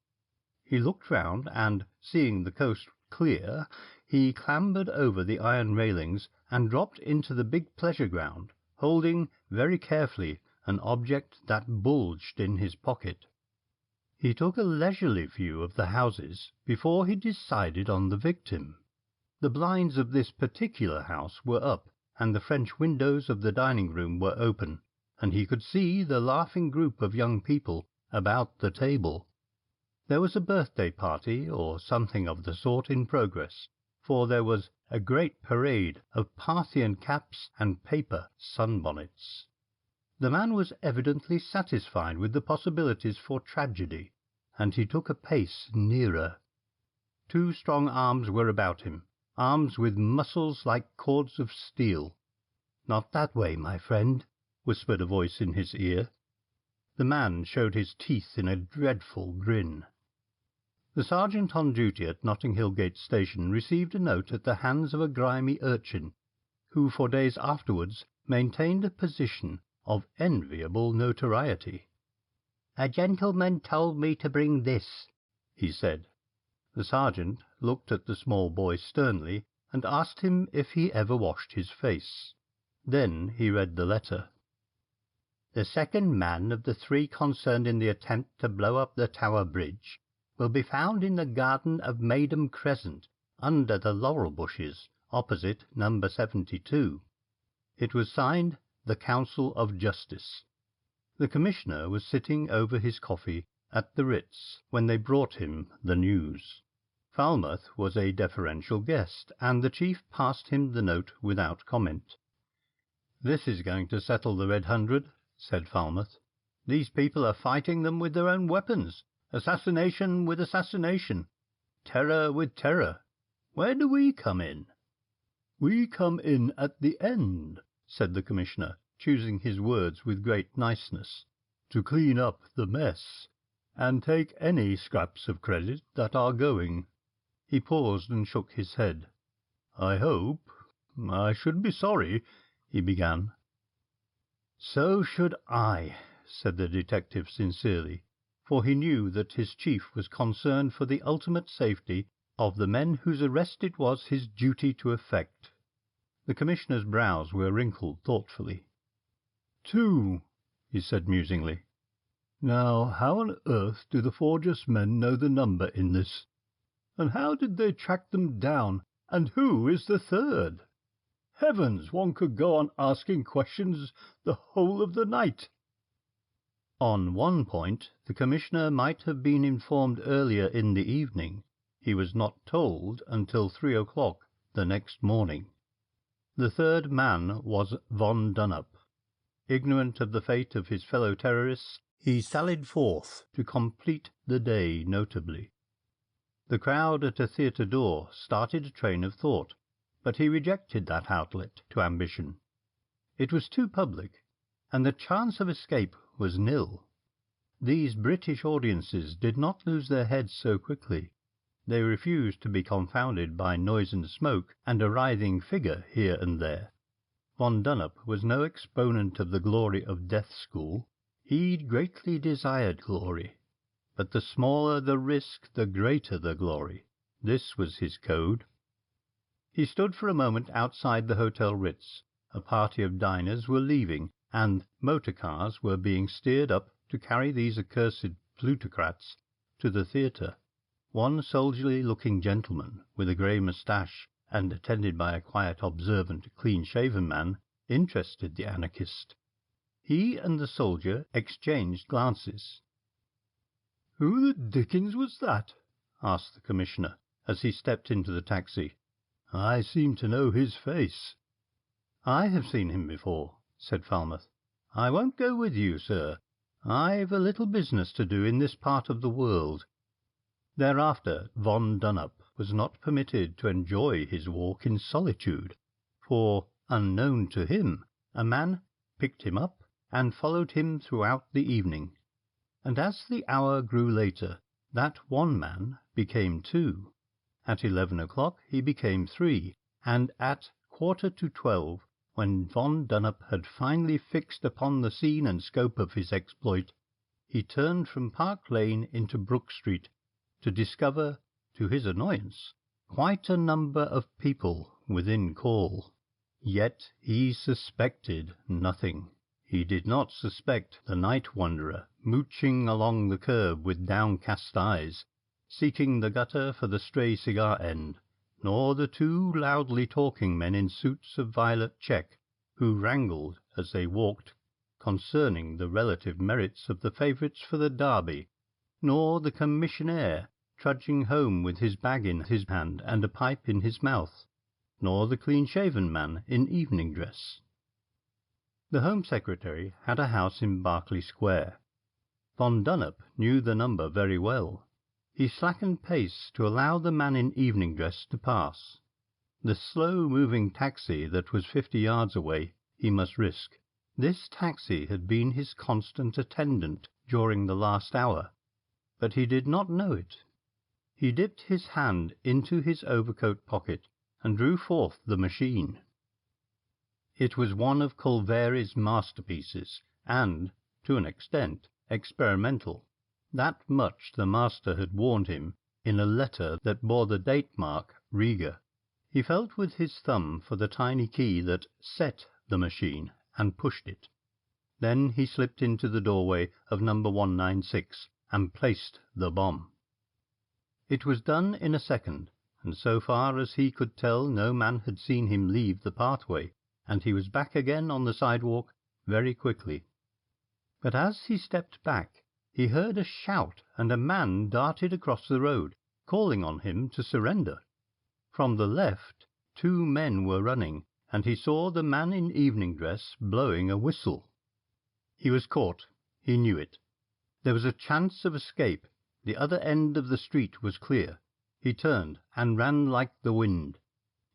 He looked round and, seeing the coast clear, he clambered over the iron railings and dropped into the big pleasure ground, holding very carefully an object that bulged in his pocket. He took a leisurely view of the houses before he decided on the victim. The blinds of this particular house were up, and the French windows of the dining-room were open, and he could see the laughing group of young people about the table. There was a birthday party or something of the sort in progress, for there was a great parade of Parthian caps and paper sunbonnets. The man was evidently satisfied with the possibilities for tragedy, and he took a pace nearer. 2 strong arms were about him, arms with muscles like cords of steel. "Not that way, my friend," whispered a voice in his ear. The man showed his teeth in a dreadful grin. The sergeant on duty at Notting Hill Gate Station received a note at the hands of a grimy urchin, who for days afterwards maintained a position of enviable notoriety. "A gentleman told me to bring this," he said. The sergeant looked at the small boy sternly and asked him if he ever washed his face. Then he read the letter. "The second man of the 3 concerned in the attempt to blow up the Tower Bridge will be found in the garden of Maydham Crescent, under the laurel bushes, opposite number 72. It was signed the Council of Justice." The Commissioner was sitting over his coffee at the Ritz when they brought him the news. Falmouth was a deferential guest, and the chief passed him the note without comment. "This is going to settle the Red Hundred," said Falmouth. "These people are fighting them with their own weapons. Assassination with assassination. Terror with terror. Where do we come in?" "We come in at the end," said the Commissioner, choosing his words with great niceness, "to clean up the mess, and take any scraps of credit that are going." He paused and shook his head. "I should be sorry," he began. "So should I," said the detective sincerely, for he knew that his chief was concerned for the ultimate safety of the men whose arrest it was his duty to effect. The Commissioner's brows were wrinkled thoughtfully. 2, he said musingly. "Now, how on earth do the 4 just men know the number in this? And how did they track them down? And who is the 3rd? Heavens, one could go on asking questions the whole of the night." On one point the Commissioner might have been informed earlier in the evening. He was not told until 3 o'clock the next morning. The 3rd man was Von Dunnup. Ignorant of the fate of his fellow terrorists, he sallied forth to complete the day notably. The crowd at a theatre door started a train of thought, but he rejected that outlet to ambition. It was too public, and the chance of escape was nil. These British audiences did not lose their heads so quickly. They refused to be confounded by noise and smoke and a writhing figure here and there. Von Dunnup was no exponent of the glory of Death School. He greatly desired glory, but the smaller the risk, the greater the glory. This was his code. He stood for a moment outside the Hotel Ritz. A party of diners were leaving, and motor cars were being steered up to carry these accursed plutocrats to the theatre. One soldierly-looking gentleman, with a grey moustache and attended by a quiet, observant, clean-shaven man, interested the anarchist. He and the soldier exchanged glances. "Who the dickens was that?" asked the Commissioner, as he stepped into the taxi. "I seem to know his face." "I have seen him before," said Falmouth. "I won't go with you, sir. I've a little business to do in this part of the world." Thereafter Von Dunnup was not permitted to enjoy his walk in solitude, for, unknown to him, a man picked him up and followed him throughout the evening. And as the hour grew later, that one man became two. At 11 o'clock he became three, and at 11:45, when Von Dunnup had finally fixed upon the scene and scope of his exploit, he turned from Park Lane into Brook Street, to discover, to his annoyance, quite a number of people within call. Yet he suspected nothing. He did not suspect the night wanderer mooching along the curb with downcast eyes, seeking the gutter for the stray cigar end, nor the two loudly talking men in suits of violet check, who wrangled as they walked concerning the relative merits of the favourites for the Derby, nor the commissionaire trudging home with his bag in his hand and a pipe in his mouth, nor the clean-shaven man in evening dress. The Home Secretary had a house in Berkeley Square. Von Dunnup knew the number very well. He slackened pace to allow the man in evening dress to pass. The slow-moving taxi that was 50 yards away he must risk. This taxi had been his constant attendant during the last hour, but he did not know it. He dipped his hand into his overcoat pocket and drew forth the machine. It was one of Colvery's masterpieces, and, to an extent, experimental. That much the master had warned him in a letter that bore the date mark Riga. He felt with his thumb for the tiny key that set the machine and pushed it. Then he slipped into the doorway of number 196 and placed the bomb. It was done in a second, and so far as he could tell no man had seen him leave the pathway, and he was back again on the sidewalk very quickly. But as he stepped back, he heard a shout, and a man darted across the road, calling on him to surrender. From the left, 2 men were running, and he saw the man in evening dress blowing a whistle. He was caught. He knew it. There was a chance of escape. The other end of the street was clear. He turned and ran like the wind.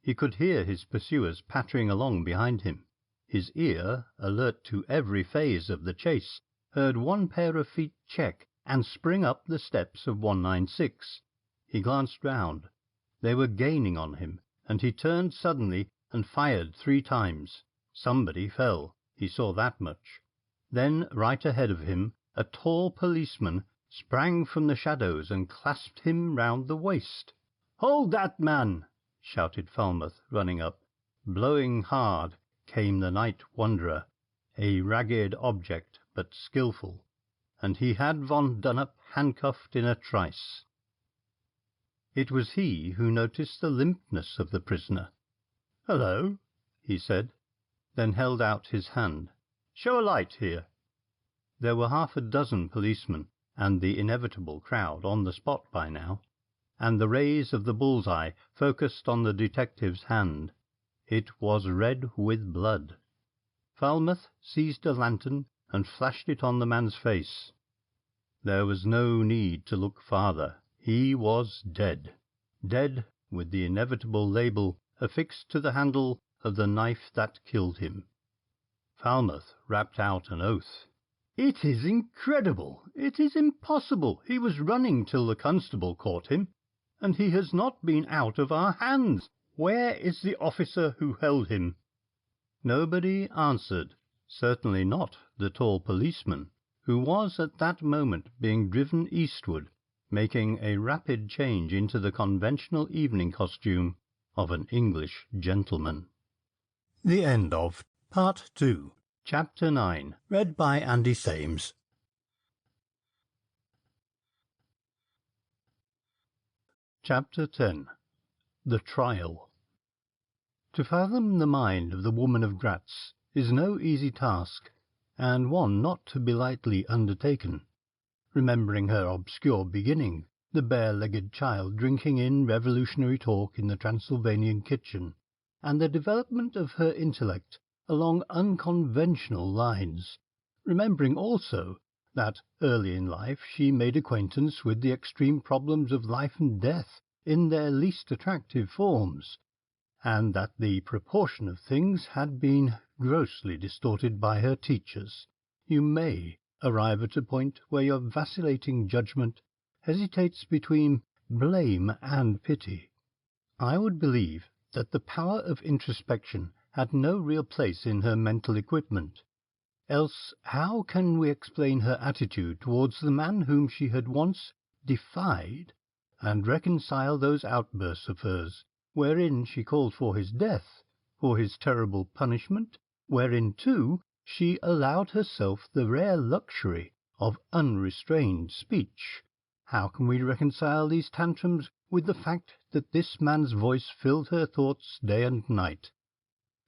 He could hear his pursuers pattering along behind him. His ear, alert to every phase of the chase, heard one pair of feet check and spring up the steps of 196. He glanced round. They were gaining on him, and he turned suddenly and fired 3 times. Somebody fell. He saw that much. Then, right ahead of him, a tall policeman sprang from the shadows and clasped him round the waist. "Hold that man!" shouted Falmouth, running up. Blowing hard came the night wanderer, a ragged object but skilful, and he had Von Dunnup handcuffed in a trice. It was he who noticed the limpness of the prisoner. "Hello," he said, then held out his hand. "Show a light here." There were 6 policemen, and the inevitable crowd on the spot by now, and the rays of the bull's-eye focused on the detective's hand. It was red with blood. Falmouth seized a lantern and flashed it on the man's face. There was no need to look farther. He was dead. Dead, with the inevitable label affixed to the handle of the knife that killed him. Falmouth rapped out an oath. "It is incredible! It is impossible! He was running till the constable caught him, and he has not been out of our hands. Where is the officer who held him?" Nobody answered, certainly not the tall policeman, who was at that moment being driven eastward, making a rapid change into the conventional evening costume of an English gentleman. The end of Part 2, Chapter 9, read by Andy Sames. Chapter 10. The Trial. To fathom the mind of the woman of Gratz is no easy task, and one not to be lightly undertaken. Remembering her obscure beginning, the bare-legged child drinking in revolutionary talk in the Transylvanian kitchen, and the development of her intellect along unconventional lines, remembering also that early in life she made acquaintance with the extreme problems of life and death in their least attractive forms, and that the proportion of things had been grossly distorted by her teachers, you may arrive at a point where your vacillating judgment hesitates between blame and pity. I would believe that the power of introspection had no real place in her mental equipment. Else how can we explain her attitude towards the man whom she had once defied, and reconcile those outbursts of hers, wherein she called for his death, for his terrible punishment, wherein, too, she allowed herself the rare luxury of unrestrained speech? How can we reconcile these tantrums with the fact that this man's voice filled her thoughts day and night?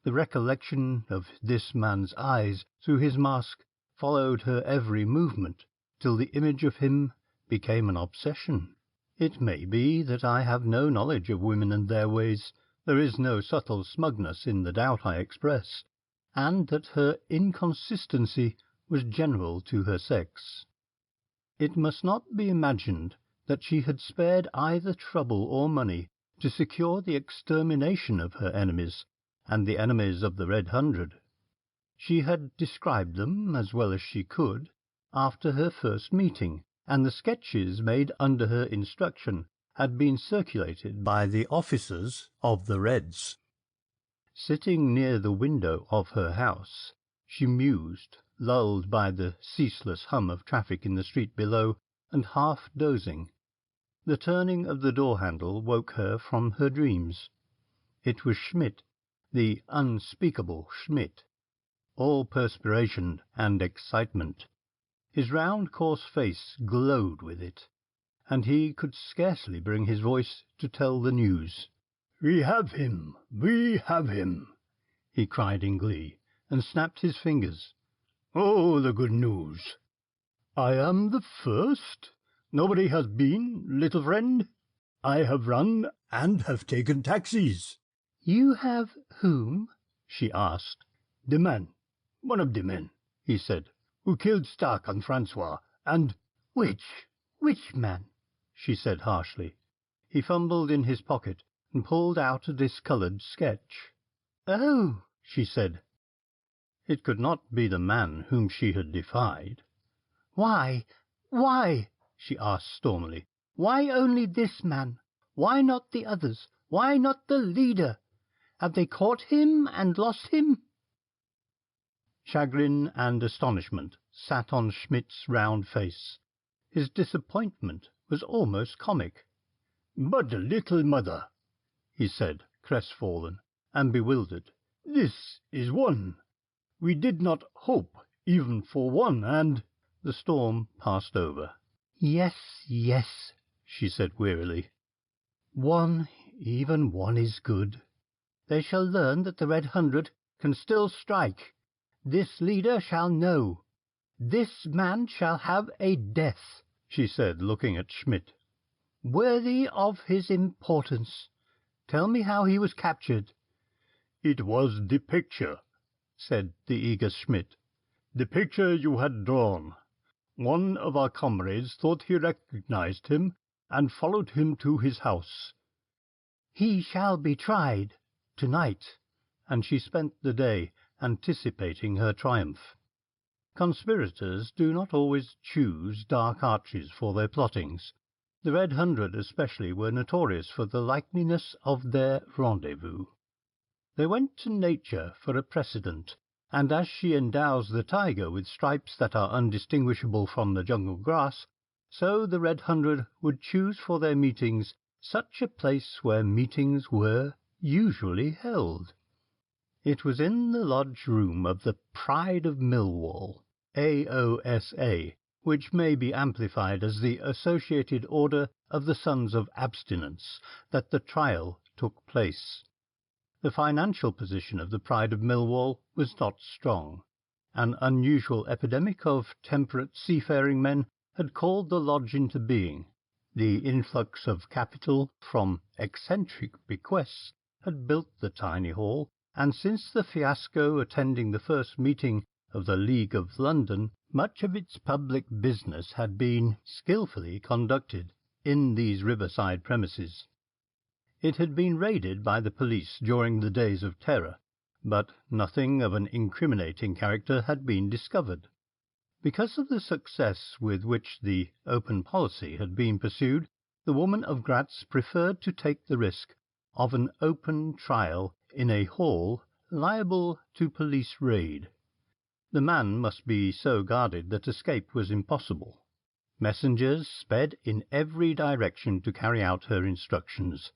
The recollection of this man's eyes through his mask followed her every movement, till the image of him became an obsession. It may be that I have no knowledge of women and their ways, there is no subtle smugness in the doubt I express, and that her inconsistency was general to her sex. It must not be imagined that she had spared either trouble or money to secure the extermination of her enemies, and the enemies of the Red Hundred. She had described them as well as she could after her first meeting, and the sketches made under her instruction had been circulated by the officers of the Reds. Sitting near the window of her house, she mused, lulled by the ceaseless hum of traffic in the street below, and half dozing. The turning of the door-handle woke her from her dreams. It was Schmidt, the unspeakable Schmidt, all perspiration and excitement. His round, coarse face glowed with it, and he could scarcely bring his voice to tell the news. "We have him! We have him!" he cried in glee, and snapped his fingers. "Oh, the good news! I am the first. Nobody has been, little friend. I have run and have taken taxis." "You have whom?" she asked. "The man, one of the men," he said, "who killed Stark and Francois, and—" Which man?" she said harshly. He fumbled in his pocket and pulled out a discoloured sketch. "Oh," she said. It could not be the man whom she had defied. Why, she asked stormily, why only this man? Why not the others? Why not the leader? Have they caught him and lost him?" Chagrin and astonishment sat on Schmidt's round face. His disappointment was almost comic. "But, little mother," he said, crestfallen and bewildered, "this is one. We did not hope even for one, and—" The storm passed over. Yes, she said wearily. "One, even one is good. They shall learn that the Red Hundred can still strike. This leader shall know. This man shall have a death," she said, looking at Schmidt, "worthy of his importance. Tell me how he was captured." "It was the picture," said the eager Schmidt. "The picture you had drawn. One of our comrades thought he recognized him and followed him to his house." "He shall be tried tonight," and she spent the day anticipating her triumph. Conspirators do not always choose dark arches for their plottings. The Red Hundred especially were notorious for the likeliness of their rendezvous. They went to Nature for a precedent, and as she endows the tiger with stripes that are undistinguishable from the jungle grass, so the Red Hundred would choose for their meetings such a place where meetings were usually held. It was in the lodge room of the Pride of Millwall, AOSA, which may be amplified as the Associated Order of the Sons of Abstinence that the trial took place. The financial position of the Pride of Millwall was not strong. An unusual epidemic of temperate seafaring men had called the lodge into being. The influx of capital from eccentric bequests had built the tiny hall, and since the fiasco attending the first meeting of the League of London, much of its public business had been skilfully conducted in these riverside premises. It had been raided by the police during the days of terror, but nothing of an incriminating character had been discovered. Because of the success with which the open policy had been pursued, the woman of Gratz preferred to take the risk of an open trial in a hall liable to police raid. The man must be so guarded that escape was impossible. Messengers sped in every direction to carry out her instructions.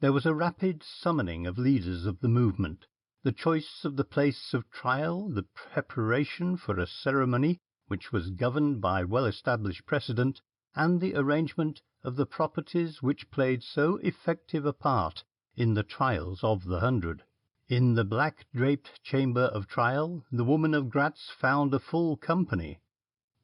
There was a rapid summoning of leaders of the movement, the choice of the place of trial, the preparation for a ceremony which was governed by well-established precedent, and the arrangement of the properties which played so effective a part in the trials of the 100. In the black-draped chamber of trial the woman of Gratz found a full company: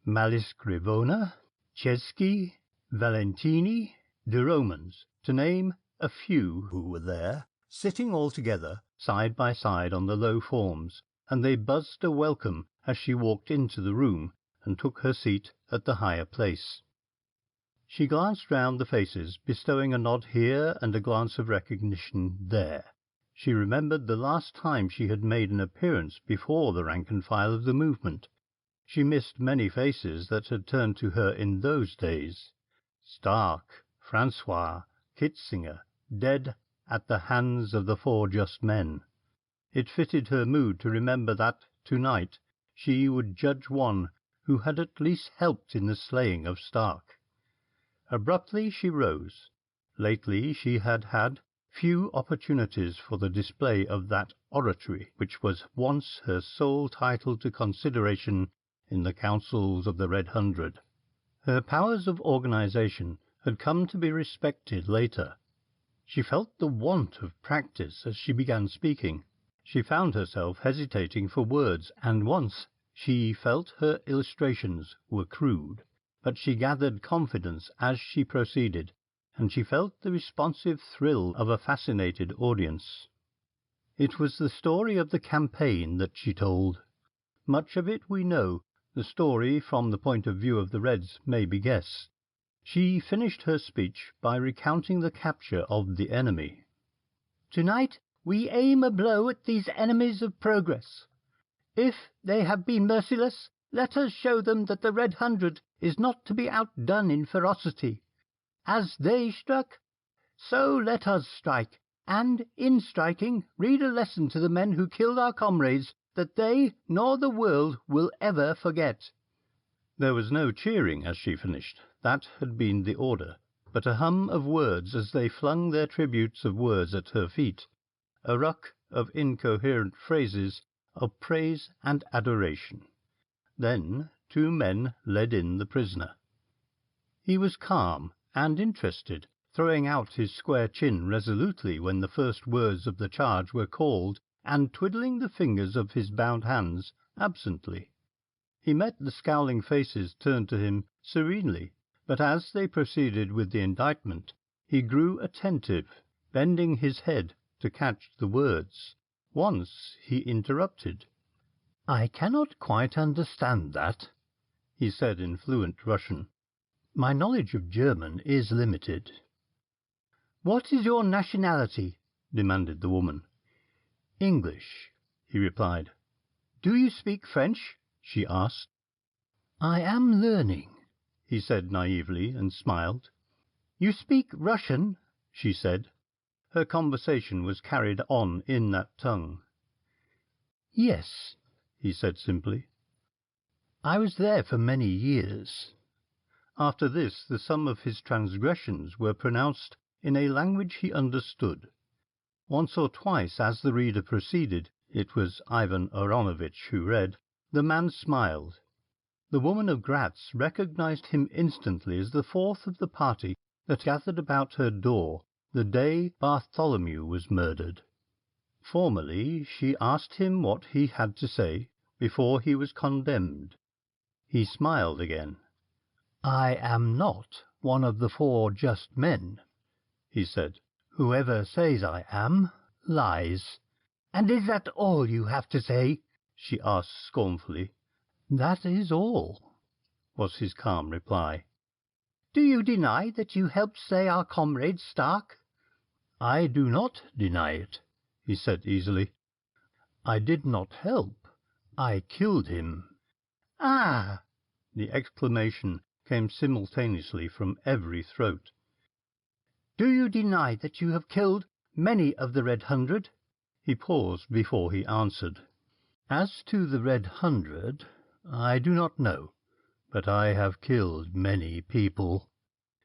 Malice Grivona, Chesky, Valentini, de Romans, to name a few who were there, sitting all together, side by side on the low forms, and they buzzed a welcome as she walked into the room and took her seat at the higher place. She glanced round the faces, bestowing a nod here and a glance of recognition there. She remembered the last time she had made an appearance before the rank and file of the movement. She missed many faces that had turned to her in those days. Stark, Francois, Kitzinger, dead at the hands of the 4 just men. It fitted her mood to remember that, tonight, she would judge one who had at least helped in the slaying of Stark. Abruptly she rose. Lately she had had few opportunities for the display of that oratory which was once her sole title to consideration in the councils of the Red 100. Her powers of organization had come to be respected later. She felt the want of practice as she began speaking. She found herself hesitating for words, and once she felt her illustrations were crude, but she gathered confidence as she proceeded, and she felt the responsive thrill of a fascinated audience. It was the story of the campaign that she told. Much of it we know. The story, from the point of view of the Reds, may be guessed. She finished her speech by recounting the capture of the enemy. "Tonight we aim a blow at these enemies of progress. If they have been merciless, let us show them that the Red 100 is not to be outdone in ferocity. As they struck, so let us strike, and, in striking, read a lesson to the men who killed our comrades that they nor the world will ever forget." There was no cheering as she finished. That had been the order, but a hum of words as they flung their tributes of words at her feet, a ruck of incoherent phrases of praise and adoration. Then 2 men led in the prisoner. He was calm and interested, throwing out his square chin resolutely when the first words of the charge were called, and twiddling the fingers of his bound hands absently. He met the scowling faces turned to him serenely, but as they proceeded with the indictment, he grew attentive, bending his head to catch the words. Once he interrupted. "I cannot quite understand that," he said in fluent Russian. "My knowledge of German is limited." "What is your nationality?" demanded the woman. "English," he replied. "Do you speak French?" she asked. "I am learning," he said naively, and smiled. "You speak Russian?" she said. Her conversation was carried on in that tongue. "Yes," he said simply. "I was there for many years." After this the sum of his transgressions were pronounced in a language he understood. Once or twice, as the reader proceeded, it was Ivan Aronovitch who read, the man smiled. The woman of Gratz recognized him instantly as the 4th of the party that gathered about her door the day Bartholomew was murdered. Formerly she asked him what he had to say before he was condemned. He smiled again. "I am not one of the 4 just men," he said. "Whoever says I am lies." "And is that all you have to say?" she asked scornfully. "That is all," was his calm reply. "Do you deny that you helped slay our comrade Stark?" "I do not deny it," he said easily. "I did not help. I killed him." "Ah!" The exclamation came simultaneously from every throat. "Do you deny that you have killed many of the Red Hundred?" He paused before he answered. "As to the Red Hundred, I do not know, but I have killed many people."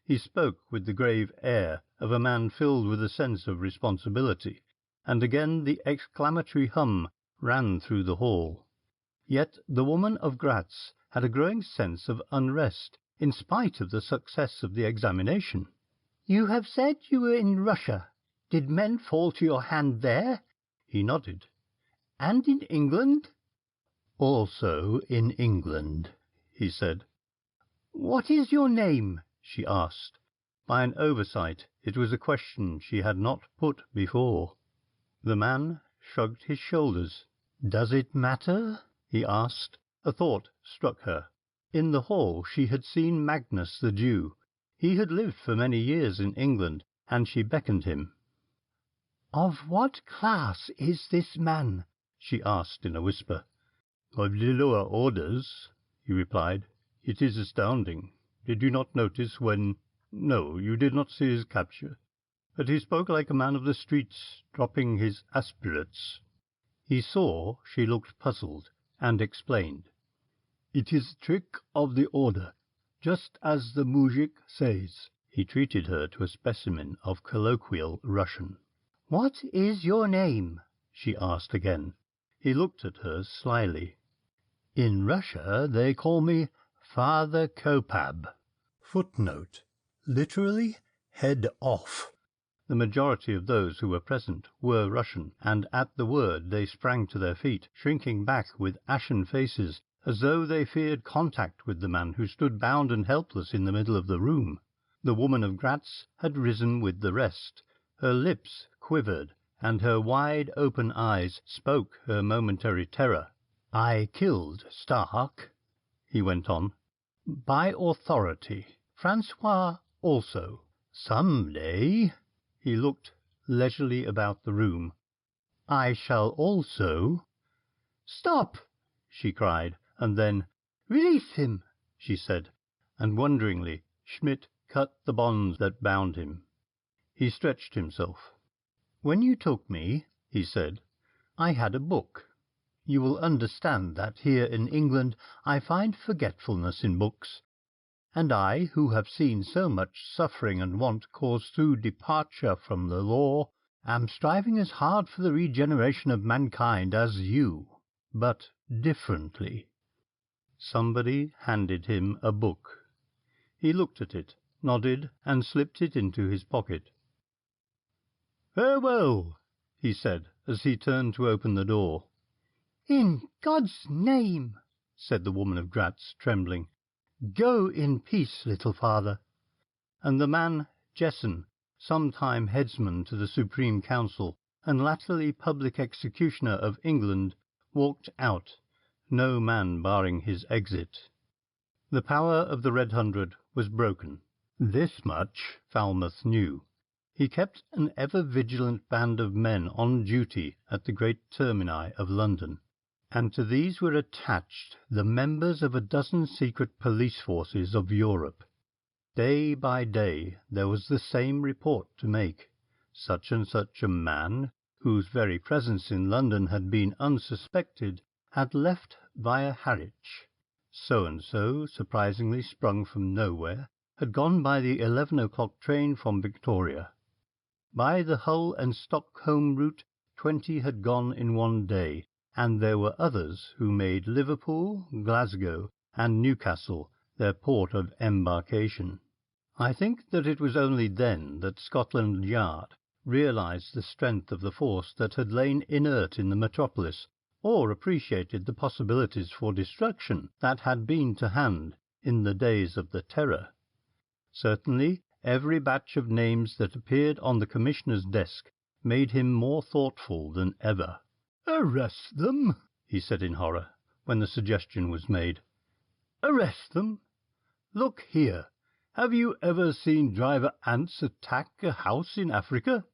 He spoke with the grave air of a man filled with a sense of responsibility, and again the exclamatory hum ran through the hall. Yet the woman of Gratz had a growing sense of unrest, in spite of the success of the examination. "You have said you were in Russia. Did men fall to your hand there?" He nodded. "And in England?" "Also in England," he said. "What is your name?" she asked. By an oversight it was a question she had not put before. The man shrugged his shoulders. "Does it matter?" he asked. A thought struck her. In the hall she had seen Magnus the Jew. He had lived for many years in England, and she beckoned him. "Of what class is this man?" she asked in a whisper. "Of the lower orders," he replied. "It is astounding. Did you not notice when... No, you did not see his capture. But he spoke like a man of the streets, dropping his aspirates." He saw she looked puzzled, and explained. "It is a trick of the order, just as the mujik says." He treated her to a specimen of colloquial Russian. "What is your name?" she asked again. He looked at her slyly. "In Russia they call me Father Kopab." Footnote: literally, head off. The majority of those who were present were Russian, and at the word they sprang to their feet, shrinking back with ashen faces, as though they feared contact with the man who stood bound and helpless in the middle of the room. The woman of Gratz had risen with the rest. Her lips quivered, and her wide-open eyes spoke her momentary terror. "I killed Stark," he went on, "by authority. Francois also. Some day," he looked leisurely about the room, "I shall also—" "Stop!" she cried, and then, "Release him," she said, and wonderingly Schmidt cut the bonds that bound him. He stretched himself. "When you took me," he said, "I had a book. You will understand that here in England I find forgetfulness in books, and I, who have seen so much suffering and want caused through departure from the law, am striving as hard for the regeneration of mankind as you, but differently." Somebody handed him a book. He looked at it, nodded, and slipped it into his pocket. "Farewell," he said, as he turned to open the door. "In God's name," said the woman of Gratz, trembling, "go in peace, little father." And the man, Jessen, sometime headsman to the Supreme Council, and latterly public executioner of England, walked out, no man barring his exit. The power of the Red Hundred was broken. This much Falmouth knew. He kept an ever-vigilant band of men on duty at the great termini of London, and to these were attached the members of a dozen secret police forces of Europe. Day by day there was the same report to make. Such and such a man, whose very presence in London had been unsuspected, had left via Harwich. So and so, surprisingly sprung from nowhere, had gone by the 11 o'clock train from Victoria. By the Hull and Stockholm route 20 had gone in one day, and there were others who made Liverpool, Glasgow, and Newcastle their port of embarkation. I think that it was only then that Scotland Yard realised the strength of the force that had lain inert in the metropolis, or appreciated the possibilities for destruction that had been to hand in the days of the Terror. Certainly every batch of names that appeared on the Commissioner's desk made him more thoughtful than ever. "Arrest them?" he said in horror, when the suggestion was made. "Arrest them? Look here, have you ever seen driver ants attack a house in Africa?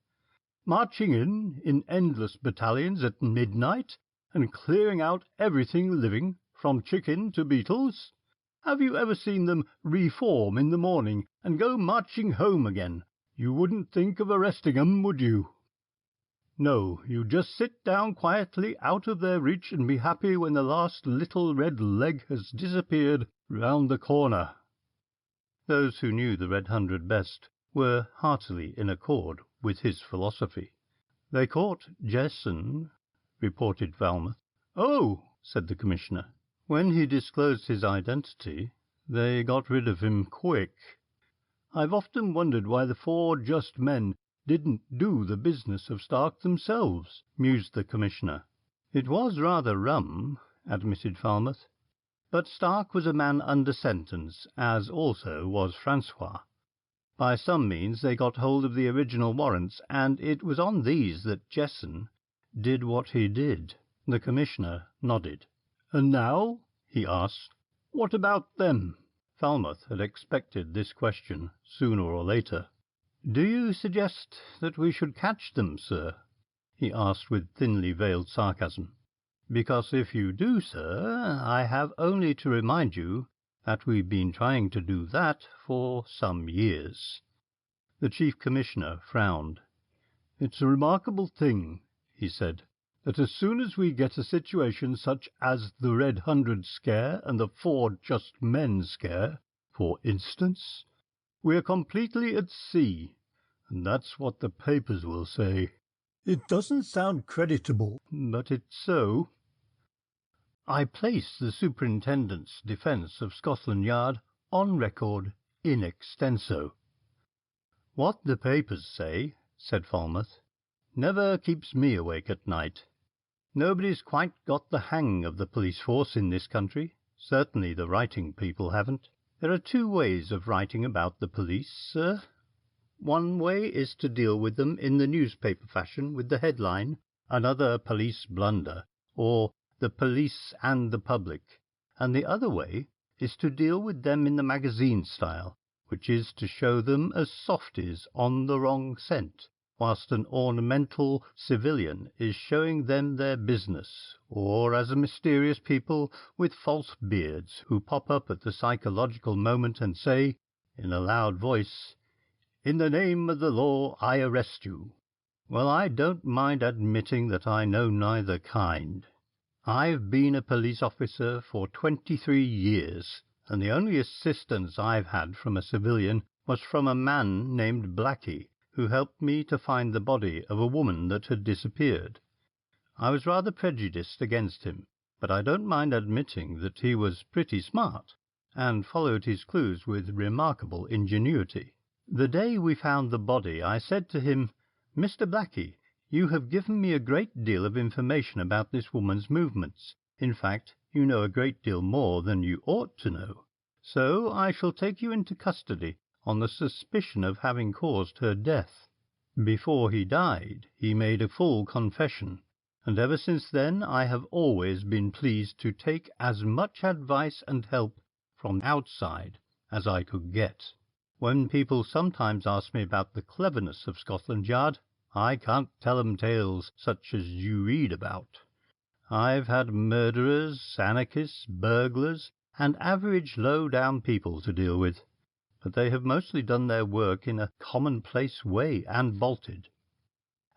Marching in endless battalions at midnight, and clearing out everything living, from chicken to beetles? Have you ever seen them reform in the morning and go marching home again? You wouldn't think of arresting 'em, would you? No, you just sit down quietly out of their reach and be happy when the last little red leg has disappeared round the corner." Those who knew the Red Hundred best were heartily in accord with his philosophy. "They caught Jessen," reported Falmouth. "Oh," said the Commissioner. "When he disclosed his identity, they got rid of him quick." "I've often wondered why the four just men didn't do the business of Stark themselves," mused the Commissioner. "It was rather rum," admitted Falmouth, "but Stark was a man under sentence, as also was Francois. By some means they got hold of the original warrants, and it was on these that Jessen did what he did." The Commissioner nodded. "And now," he asked, "what about them?" Falmouth had expected this question sooner or later. "Do you suggest that we should catch them, sir?" he asked with thinly veiled sarcasm. "Because if you do, sir, I have only to remind you that we've been trying to do that for some years." The Chief Commissioner frowned. "It's a remarkable thing," he said, "that as soon as we get a situation such as the Red Hundred scare and the Four Just Men scare, for instance, we're completely at sea, and that's what the papers will say." It doesn't sound creditable. But it's so. I place the Superintendent's defence of Scotland Yard on record in extenso. "What the papers say," said Falmouth, "never keeps me awake at night. Nobody's quite got the hang of the police force in this country. Certainly the writing people haven't. There are two ways of writing about the police, sir. One way is to deal with them in the newspaper fashion with the headline, 'Another Police Blunder,' or 'The Police and the Public,' and the other way is to deal with them in the magazine style, which is to show them as softies on the wrong scent, whilst an ornamental civilian is showing them their business, or as a mysterious people with false beards who pop up at the psychological moment and say, in a loud voice, 'In the name of the law I arrest you.' Well, I don't mind admitting that I know neither kind. I've been a police officer for 23 years, and the only assistance I've had from a civilian was from a man named Blackie, who helped me to find the body of a woman that had disappeared. I was rather prejudiced against him, but I don't mind admitting that he was pretty smart, and followed his clues with remarkable ingenuity. The day we found the body I said to him, 'Mr. Blackie, you have given me a great deal of information about this woman's movements. In fact, you know a great deal more than you ought to know. So I shall take you into custody on the suspicion of having caused her death.' Before he died he made a full confession, and ever since then I have always been pleased to take as much advice and help from outside as I could get. When people sometimes ask me about the cleverness of Scotland Yard, I can't tell 'em tales such as you read about. I've had murderers, anarchists, burglars, and average low-down people to deal with, but they have mostly done their work in a commonplace way and bolted.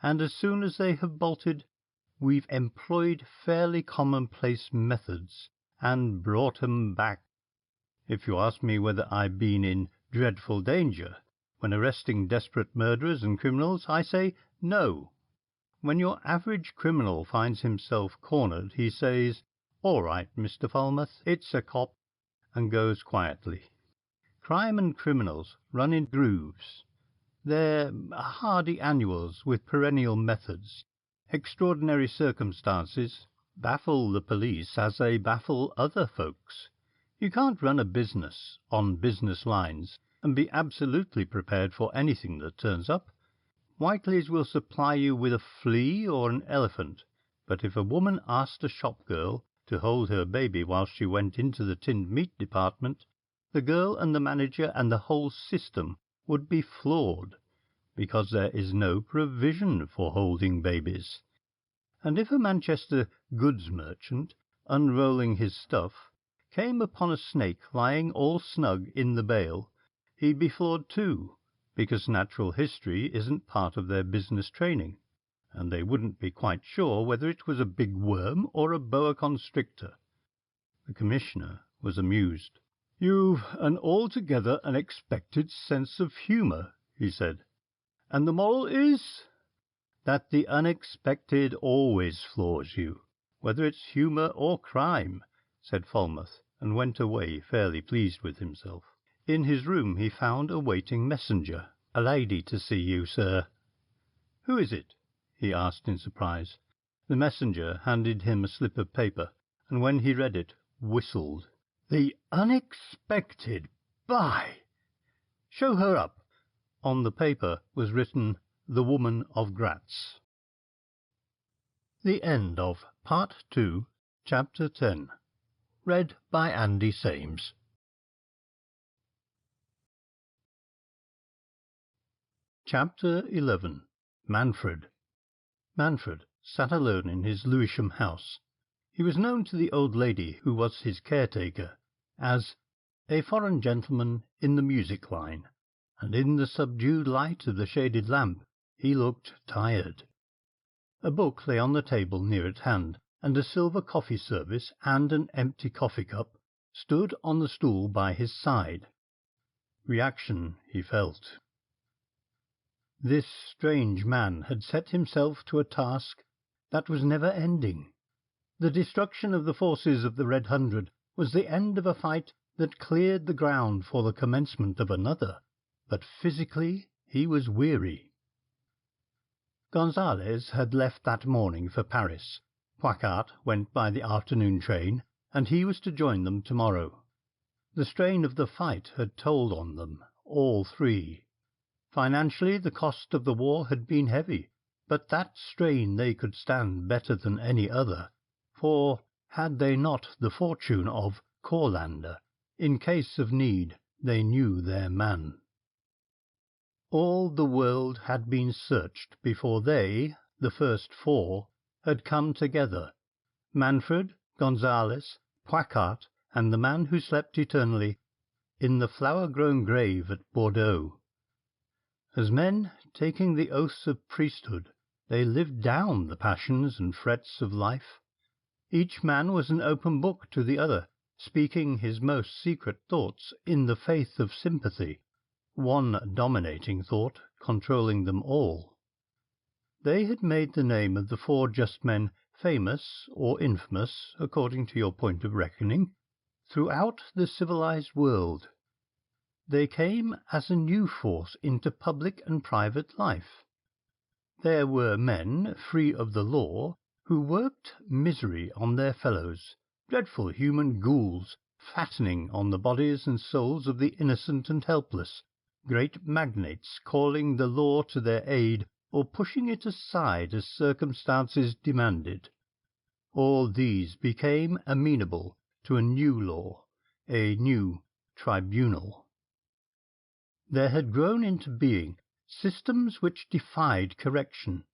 And as soon as they have bolted, we've employed fairly commonplace methods and brought 'em back. If you ask me whether I've been in dreadful danger when arresting desperate murderers and criminals, I say no. When your average criminal finds himself cornered, he says, 'All right, Mr. Falmouth, it's a cop,' and goes quietly. Crime and criminals run in grooves. They're hardy annuals with perennial methods. Extraordinary circumstances baffle the police as they baffle other folks. You can't run a business on business lines and be absolutely prepared for anything that turns up. Whiteley's will supply you with a flea or an elephant, but if a woman asked a shop girl to hold her baby while she went into the tinned meat department, the girl and the manager and the whole system would be flawed, because there is no provision for holding babies. And if a Manchester goods merchant, unrolling his stuff, came upon a snake lying all snug in the bale, he'd be flawed too, because natural history isn't part of their business training, and they wouldn't be quite sure whether it was a big worm or a boa constrictor. The Commissioner was amused. "You've an altogether unexpected sense of humour," he said. "And the moral is?" "That the unexpected always floors you, whether it's humour or crime," said Falmouth, and went away fairly pleased with himself. In his room he found a waiting messenger. "A lady to see you, sir." "Who is it?" he asked in surprise. The messenger handed him a slip of paper, and when he read it, whistled. "The unexpected! By! Show her up." On the paper was written, "The Woman of Gratz." The end of Part 2, Chapter 10. Read by Andy Sames. Chapter 11. Manfred. Manfred sat alone in his Lewisham house. He was known to the old lady who was his caretaker as a foreign gentleman in the music line, and in the subdued light of the shaded lamp he looked tired. A book lay on the table near at hand, and a silver coffee service and an empty coffee cup stood on the stool by his side. Reaction, he felt. This strange man had set himself to a task that was never ending. The destruction of the forces of the Red Hundred was the end of a fight that cleared the ground for the commencement of another, but physically he was weary. Gonzales had left that morning for Paris. Poicart went by the afternoon train, and he was to join them tomorrow. The strain of the fight had told on them, all three. Financially, the cost of the war had been heavy, but that strain they could stand better than any other, for had they not the fortune of Corlander? In case of need they knew their man. All the world had been searched before they, the first four, had come together. Manfred, Gonzales, Poicart, and the man who slept eternally in the flower-grown grave at Bordeaux. As men taking the oaths of priesthood, they lived down the passions and frets of life. Each man was an open book to the other, speaking his most secret thoughts in the faith of sympathy, one dominating thought controlling them all. They had made the name of the four just men famous or infamous, according to your point of reckoning, throughout the civilized world. They came as a new force into public and private life. There were men, free of the law, who worked misery on their fellows, dreadful human ghouls, fattening on the bodies and souls of the innocent and helpless, great magnates calling the law to their aid or pushing it aside as circumstances demanded. All these became amenable to a new law, a new tribunal. There had grown into being systems which defied correction,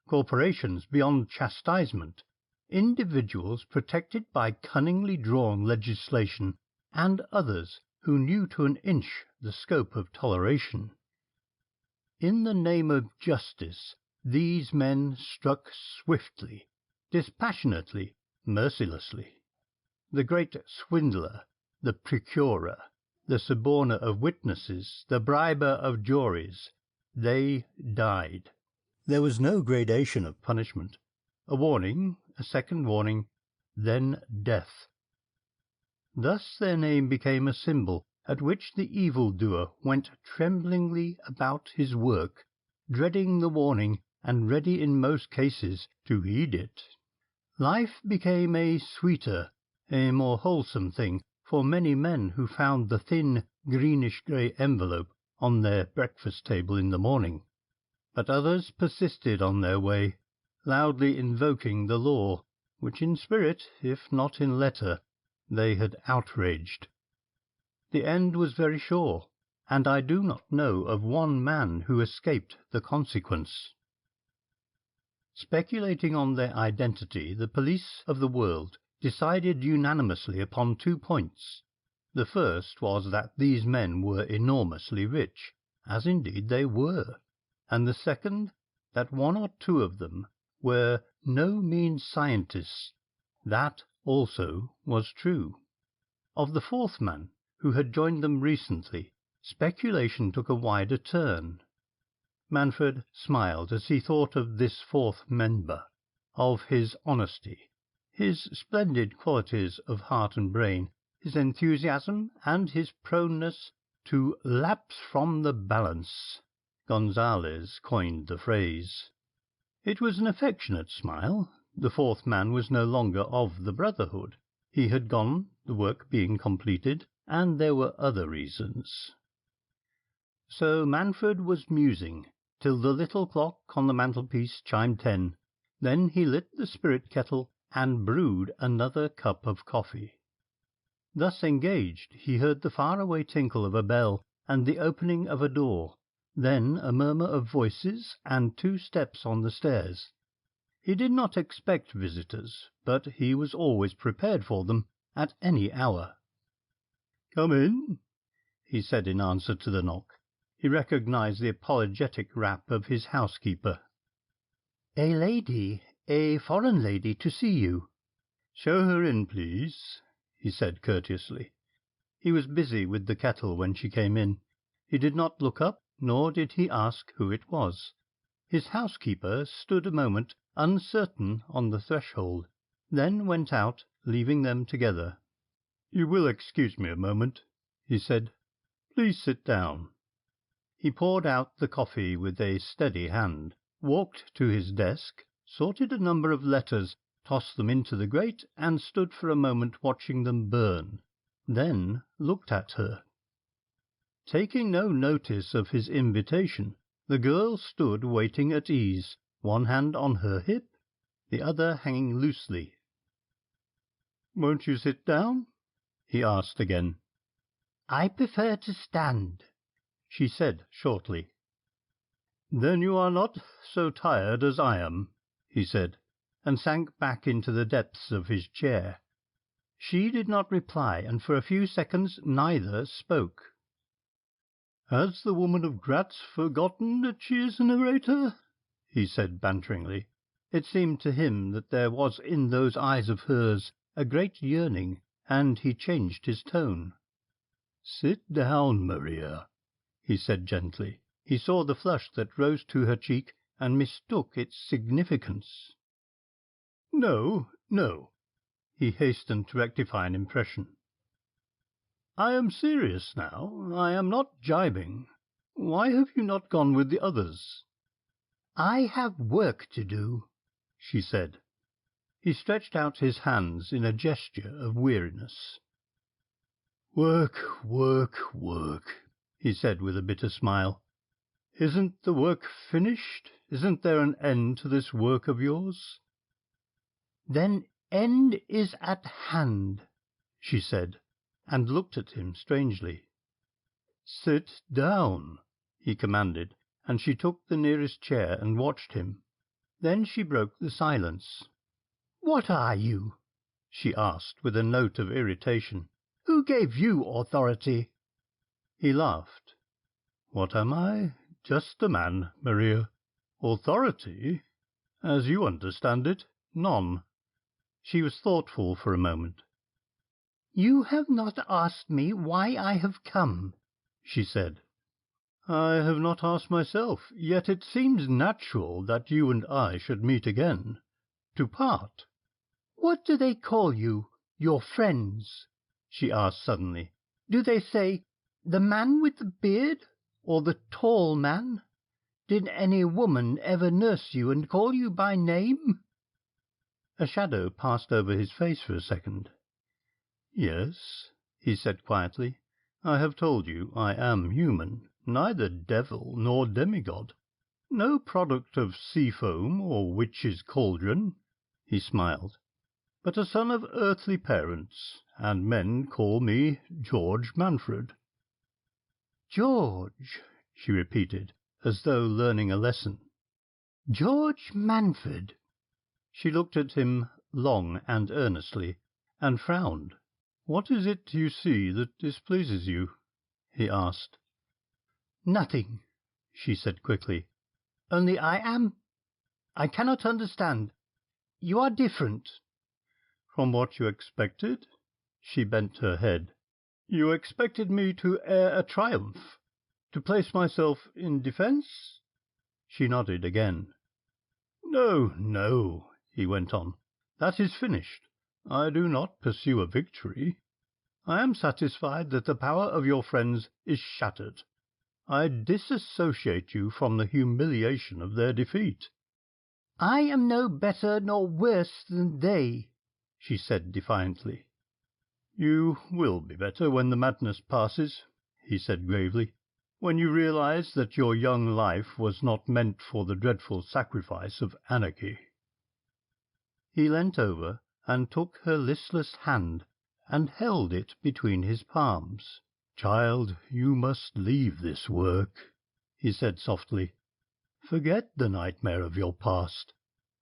corporations beyond chastisement, individuals protected by cunningly drawn legislation, and others who knew to an inch the scope of toleration. In the name of justice, these men struck swiftly, dispassionately, mercilessly. The great swindler, the procurer, the suborner of witnesses, the briber of juries, they died. There was no gradation of punishment. A warning, a second warning, then death. Thus their name became a symbol, at which the evil-doer went tremblingly about his work, dreading the warning and ready in most cases to heed it. Life became a sweeter, a more wholesome thing for many men who found the thin, greenish-grey envelope on their breakfast table in the morning, but others persisted on their way, loudly invoking the law, which in spirit, if not in letter, they had outraged. The end was very sure, and I do not know of one man who escaped the consequence. Speculating on their identity, the police of the world decided unanimously upon 2 points. The first was that these men were enormously rich, as indeed they were, and the second, that 1 or 2 of them were no mean scientists. That also was true. Of the 4th man, who had joined them recently, speculation took a wider turn. Manfred smiled as he thought of this 4th member, of his honesty, his splendid qualities of heart and brain, his enthusiasm, and his proneness to lapse from the balance. Gonzales coined the phrase. It was an affectionate smile. The 4th man was no longer of the Brotherhood. He had gone, the work being completed, and there were other reasons. So Manfred was musing, till the little clock on the mantelpiece chimed 10. Then he lit the spirit kettle and brewed another cup of coffee. Thus engaged, he heard the far-away tinkle of a bell and the opening of a door, then a murmur of voices and 2 steps on the stairs. He did not expect visitors, but he was always prepared for them at any hour. "Come in," he said in answer to the knock. He recognized the apologetic rap of his housekeeper. "A lady, a foreign lady, to see you." "Show her in, please," he said courteously. He was busy with the kettle when she came in. He did not look up, nor did he ask who it was. His housekeeper stood a moment uncertain on the threshold, then went out, leaving them together. "You will excuse me a moment," he said. "Please sit down." He poured out the coffee with a steady hand, walked to his desk, sorted a number of letters, tossed them into the grate, and stood for a moment watching them burn, then looked at her. Taking no notice of his invitation, the girl stood waiting at ease, 1 hand on her hip, the other hanging loosely. "Won't you sit down?" he asked again. "I prefer to stand," she said shortly. "Then you are not so tired as I am," he said, and sank back into the depths of his chair. She did not reply, and for a few seconds neither spoke. "Has the woman of Gratz forgotten that she is a narrator?" he said banteringly. It seemed to him that there was in those eyes of hers a great yearning, and he changed his tone. "Sit down, Maria," he said gently. He saw the flush that rose to her cheek and mistook its significance. "No, no," he hastened to rectify an impression. "I am serious now. I am not gibing. Why have you not gone with the others?" "I have work to do," she said. He stretched out his hands in a gesture of weariness. "Work, work, work," he said with a bitter smile. "Isn't the work finished? Isn't there an end to this work of yours?" "Then end is at hand," she said, and looked at him strangely. "Sit down," he commanded, and she took the nearest chair and watched him. Then she broke the silence. "What are you?" she asked with a note of irritation. "Who gave you authority?" He laughed. "What am I? Just a man, Maria. Authority? As you understand it, none." She was thoughtful for a moment. "You have not asked me why I have come," she said. "I have not asked myself, yet it seems natural that you and I should meet again. To part." "What do they call you, your friends?" she asked suddenly. "Do they say The man with the beard, or the tall man? Did any woman ever nurse you and call you by name?" A shadow passed over his face for a second. "Yes," he said quietly, "I have told you I am human, neither devil nor demigod. No product of sea foam or witch's cauldron," he smiled, "but a son of earthly parents, and men call me George Manfred." "George," she repeated, as though learning a lesson. "George Manfred." She looked at him long and earnestly, and frowned. "What is it you see that displeases you?" he asked. "Nothing," she said quickly. "Only I cannot understand. You are different." "From what you expected?" She bent her head. "You expected me to air a triumph, to place myself in defence?" She nodded again. "No, no," he went on. "That is finished. I do not pursue a victory. I am satisfied that the power of your friends is shattered. I disassociate you from the humiliation of their defeat." "I am no better nor worse than they," she said defiantly. "You will be better when the madness passes," he said gravely, "when you realize that your young life was not meant for the dreadful sacrifice of anarchy." He leant over and took her listless hand and held it between his palms. "Child, you must leave this work," he said softly. "Forget the nightmare of your past.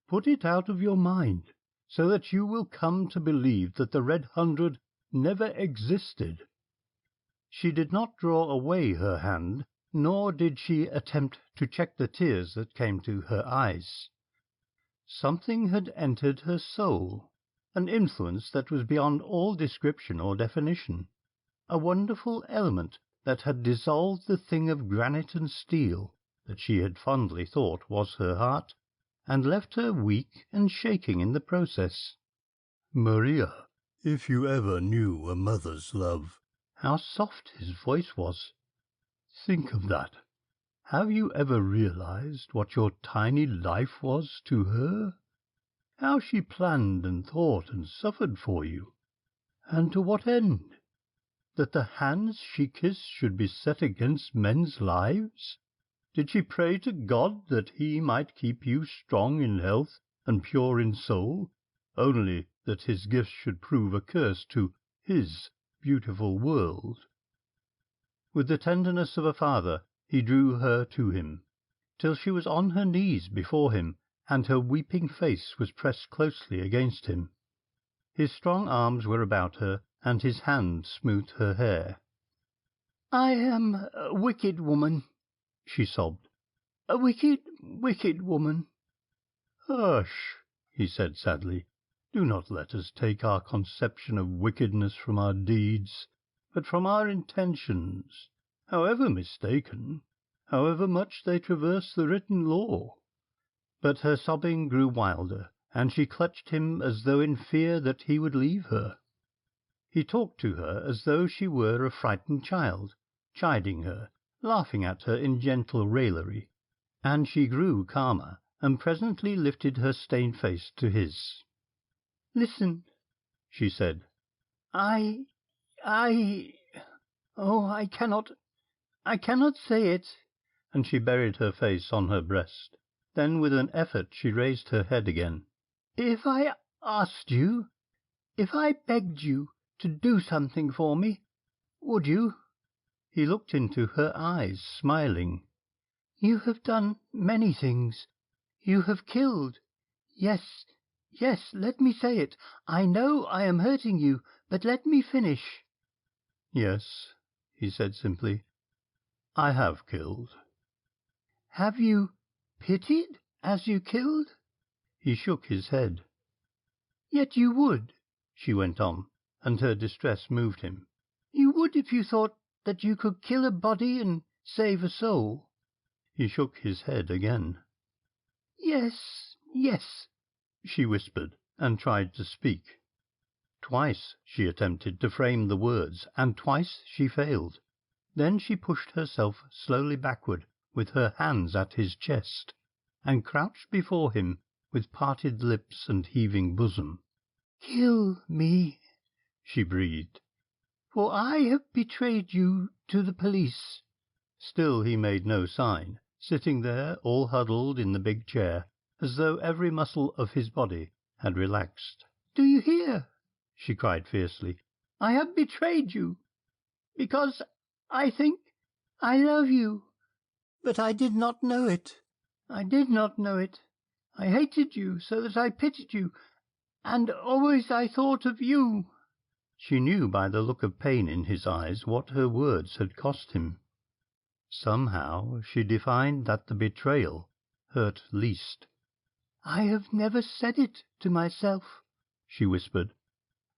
Put it out of your mind, so that you will come to believe that the Red 100 never existed." She did not draw away her hand, nor did she attempt to check the tears that came to her eyes. Something had entered her soul, an influence that was beyond all description or definition, a wonderful element that had dissolved the thing of granite and steel that she had fondly thought was her heart, and left her weak and shaking in the process. "Maria, if you ever knew a mother's love," how soft his voice was. "Think of that. Have you ever realized what your tiny life was to her? How she planned and thought and suffered for you? And to what end? That the hands she kissed should be set against men's lives? Did she pray to God that he might keep you strong in health and pure in soul, only that his gifts should prove a curse to his beautiful world?" With the tenderness of a father he drew her to him, till she was on her knees before him, and her weeping face was pressed closely against him. His strong arms were about her, and his hand smoothed her hair. "I am a wicked woman," she sobbed. "A wicked, wicked woman." "Hush," he said sadly. "Do not let us take our conception of wickedness from our deeds, but from our intentions, however mistaken, however much they traverse the written law." But her sobbing grew wilder, and she clutched him as though in fear that he would leave her. He talked to her as though she were a frightened child, chiding her, laughing at her in gentle raillery, and she grew calmer, and presently lifted her stained face to his. "Listen," she said. I cannot say it." And she buried her face on her breast. Then with an effort she raised her head again. "If I asked you, if I begged you to do something for me, would you?" He looked into her eyes, smiling. "You have done many things. You have killed. Yes, yes, let me say it. I know I am hurting you, but let me finish." "Yes," he said simply, "I have killed." "Have you pitied as you killed?" He shook his head. "Yet you would," she went on, and her distress moved him. "You would if you thought that you could kill a body and save a soul." He shook his head again. "Yes, yes," she whispered, and tried to speak. Twice she attempted to frame the words, and twice she failed. Then she pushed herself slowly backward with her hands at his chest, and crouched before him with parted lips and heaving bosom. "Kill me," she breathed. "for I have betrayed you to the police." Still he made no sign, sitting there all huddled in the big chair, as though every muscle of his body had relaxed. "Do you hear?" she cried fiercely. "I have betrayed you, because I think I love you. But I did not know it. I did not know it. I hated you so that I pitied you, and always I thought of you." She knew by the look of pain in his eyes what her words had cost him. Somehow she divined that the betrayal hurt least. "I have never said it to myself," she whispered.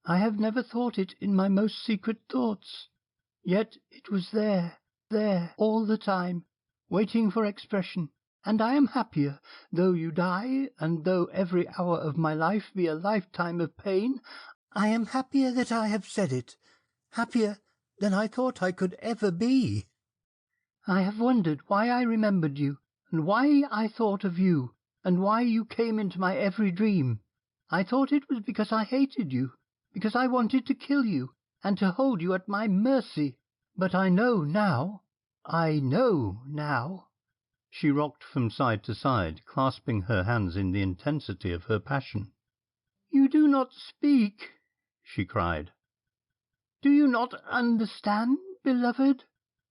"I have never thought it in my most secret thoughts. Yet it was there, all the time, waiting for expression. And I am happier, though you die, and though every hour of my life be a lifetime of pain, I am happier that I have said it, happier than I thought I could ever be. I have wondered why I remembered you, and why I thought of you, and why you came into my every dream. I thought it was because I hated you, because I wanted to kill you, and to hold you at my mercy. But I know now. She rocked from side to side, clasping her hands in the intensity of her passion. "You do not speak," she cried. "Do you not understand, beloved?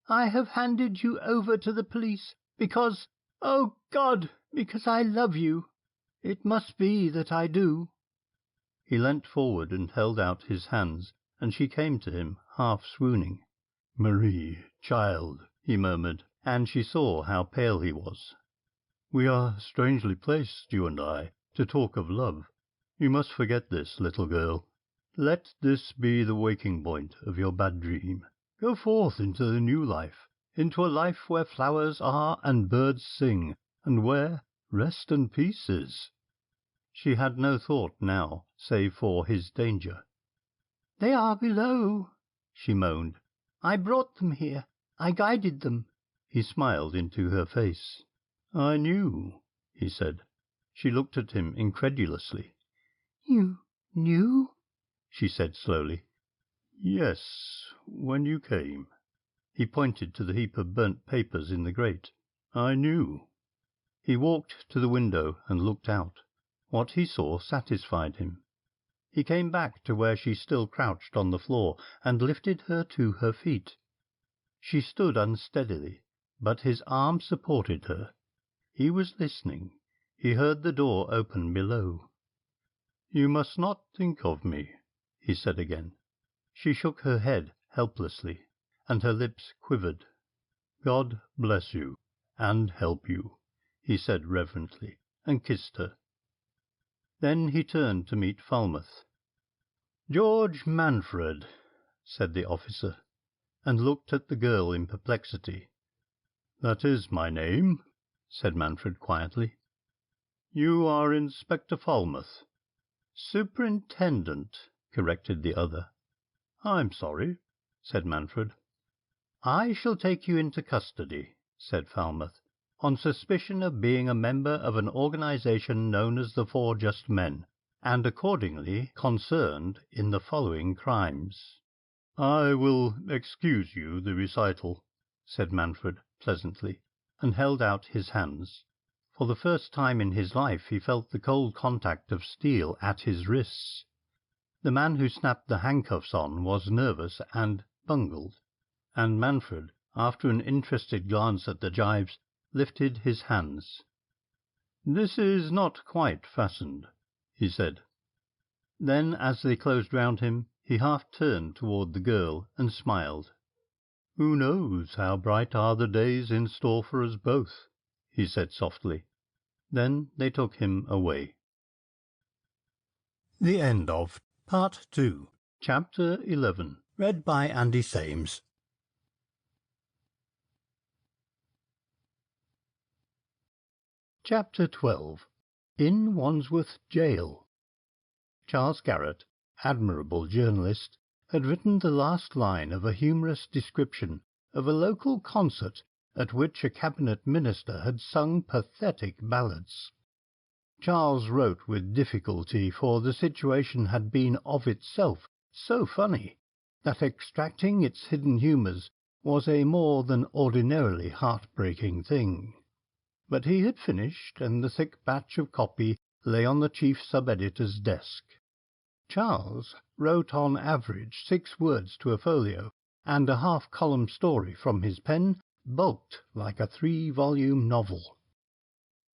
I have handed you over to the police because, oh God, because I love you. It must be that I do." He leant forward and held out his hands, and she came to him, half swooning. "Marie, child," he murmured, and she saw how pale he was. "We are strangely placed, you and I, to talk of love. You must forget this, little girl. Let this be the waking point of your bad dream. Go forth into the new life, into a life where flowers are and birds sing, and where rest and peace is." She had no thought now, save for his danger. "They are below," she moaned. "I brought them here. I guided them." He smiled into her face. "I knew," he said. She looked at him incredulously. "You knew?" she said slowly. "Yes, when you came." He pointed to the heap of burnt papers in the grate. "I knew." He walked to the window and looked out. What he saw satisfied him. He came back to where she still crouched on the floor, and lifted her to her feet. She stood unsteadily, but his arm supported her. He was listening. He heard the door open below. "You must not think of me," he said again. She shook her head helplessly, and her lips quivered. "God bless you, and help you," he said reverently, and kissed her. Then he turned to meet Falmouth. "George Manfred," said the officer, and looked at the girl in perplexity. "That is my name," said Manfred quietly. "You are Inspector Falmouth." "Superintendent," corrected the other. "I'm sorry," said Manfred. "I shall take you into custody," said Falmouth, "on suspicion of being a member of an organization known as the Four Just Men, and accordingly concerned in the following crimes." "I will excuse you the recital," said Manfred pleasantly, and held out his hands. For the first time in his life he felt the cold contact of steel at his wrists. The man who snapped the handcuffs on was nervous and bungled, and Manfred, after an interested glance at the gyves, lifted his hands. "This is not quite fastened," he said. Then, as they closed round him, he half turned toward the girl and smiled. "Who knows how bright are the days in store for us both?" he said softly. Then they took him away. The end of Part 2, Chapter 11. read by Andy Sames. Chapter 12. In Wandsworth Jail. Charles Garrett, admirable journalist, had written the last line of a humorous description of a local concert at which a cabinet minister had sung pathetic ballads. Charles wrote with difficulty, for the situation had been of itself so funny that extracting its hidden humours was a more than ordinarily heart-breaking thing. But he had finished, and the thick batch of copy lay on the chief sub-editor's desk. Charles wrote on average 6 words to a folio, and a half-column story from his pen bulked like a 3-volume novel.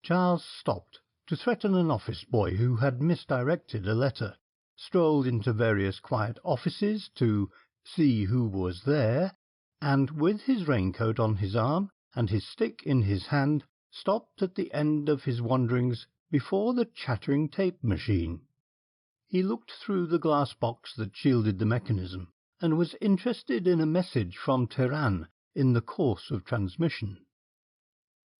Charles stopped to threaten an office boy who had misdirected a letter, strolled into various quiet offices to see who was there, and with his raincoat on his arm and his stick in his hand, stopped at the end of his wanderings before the chattering tape machine. He looked through the glass box that shielded the mechanism, and was interested in a message from Tehran in the course of transmission.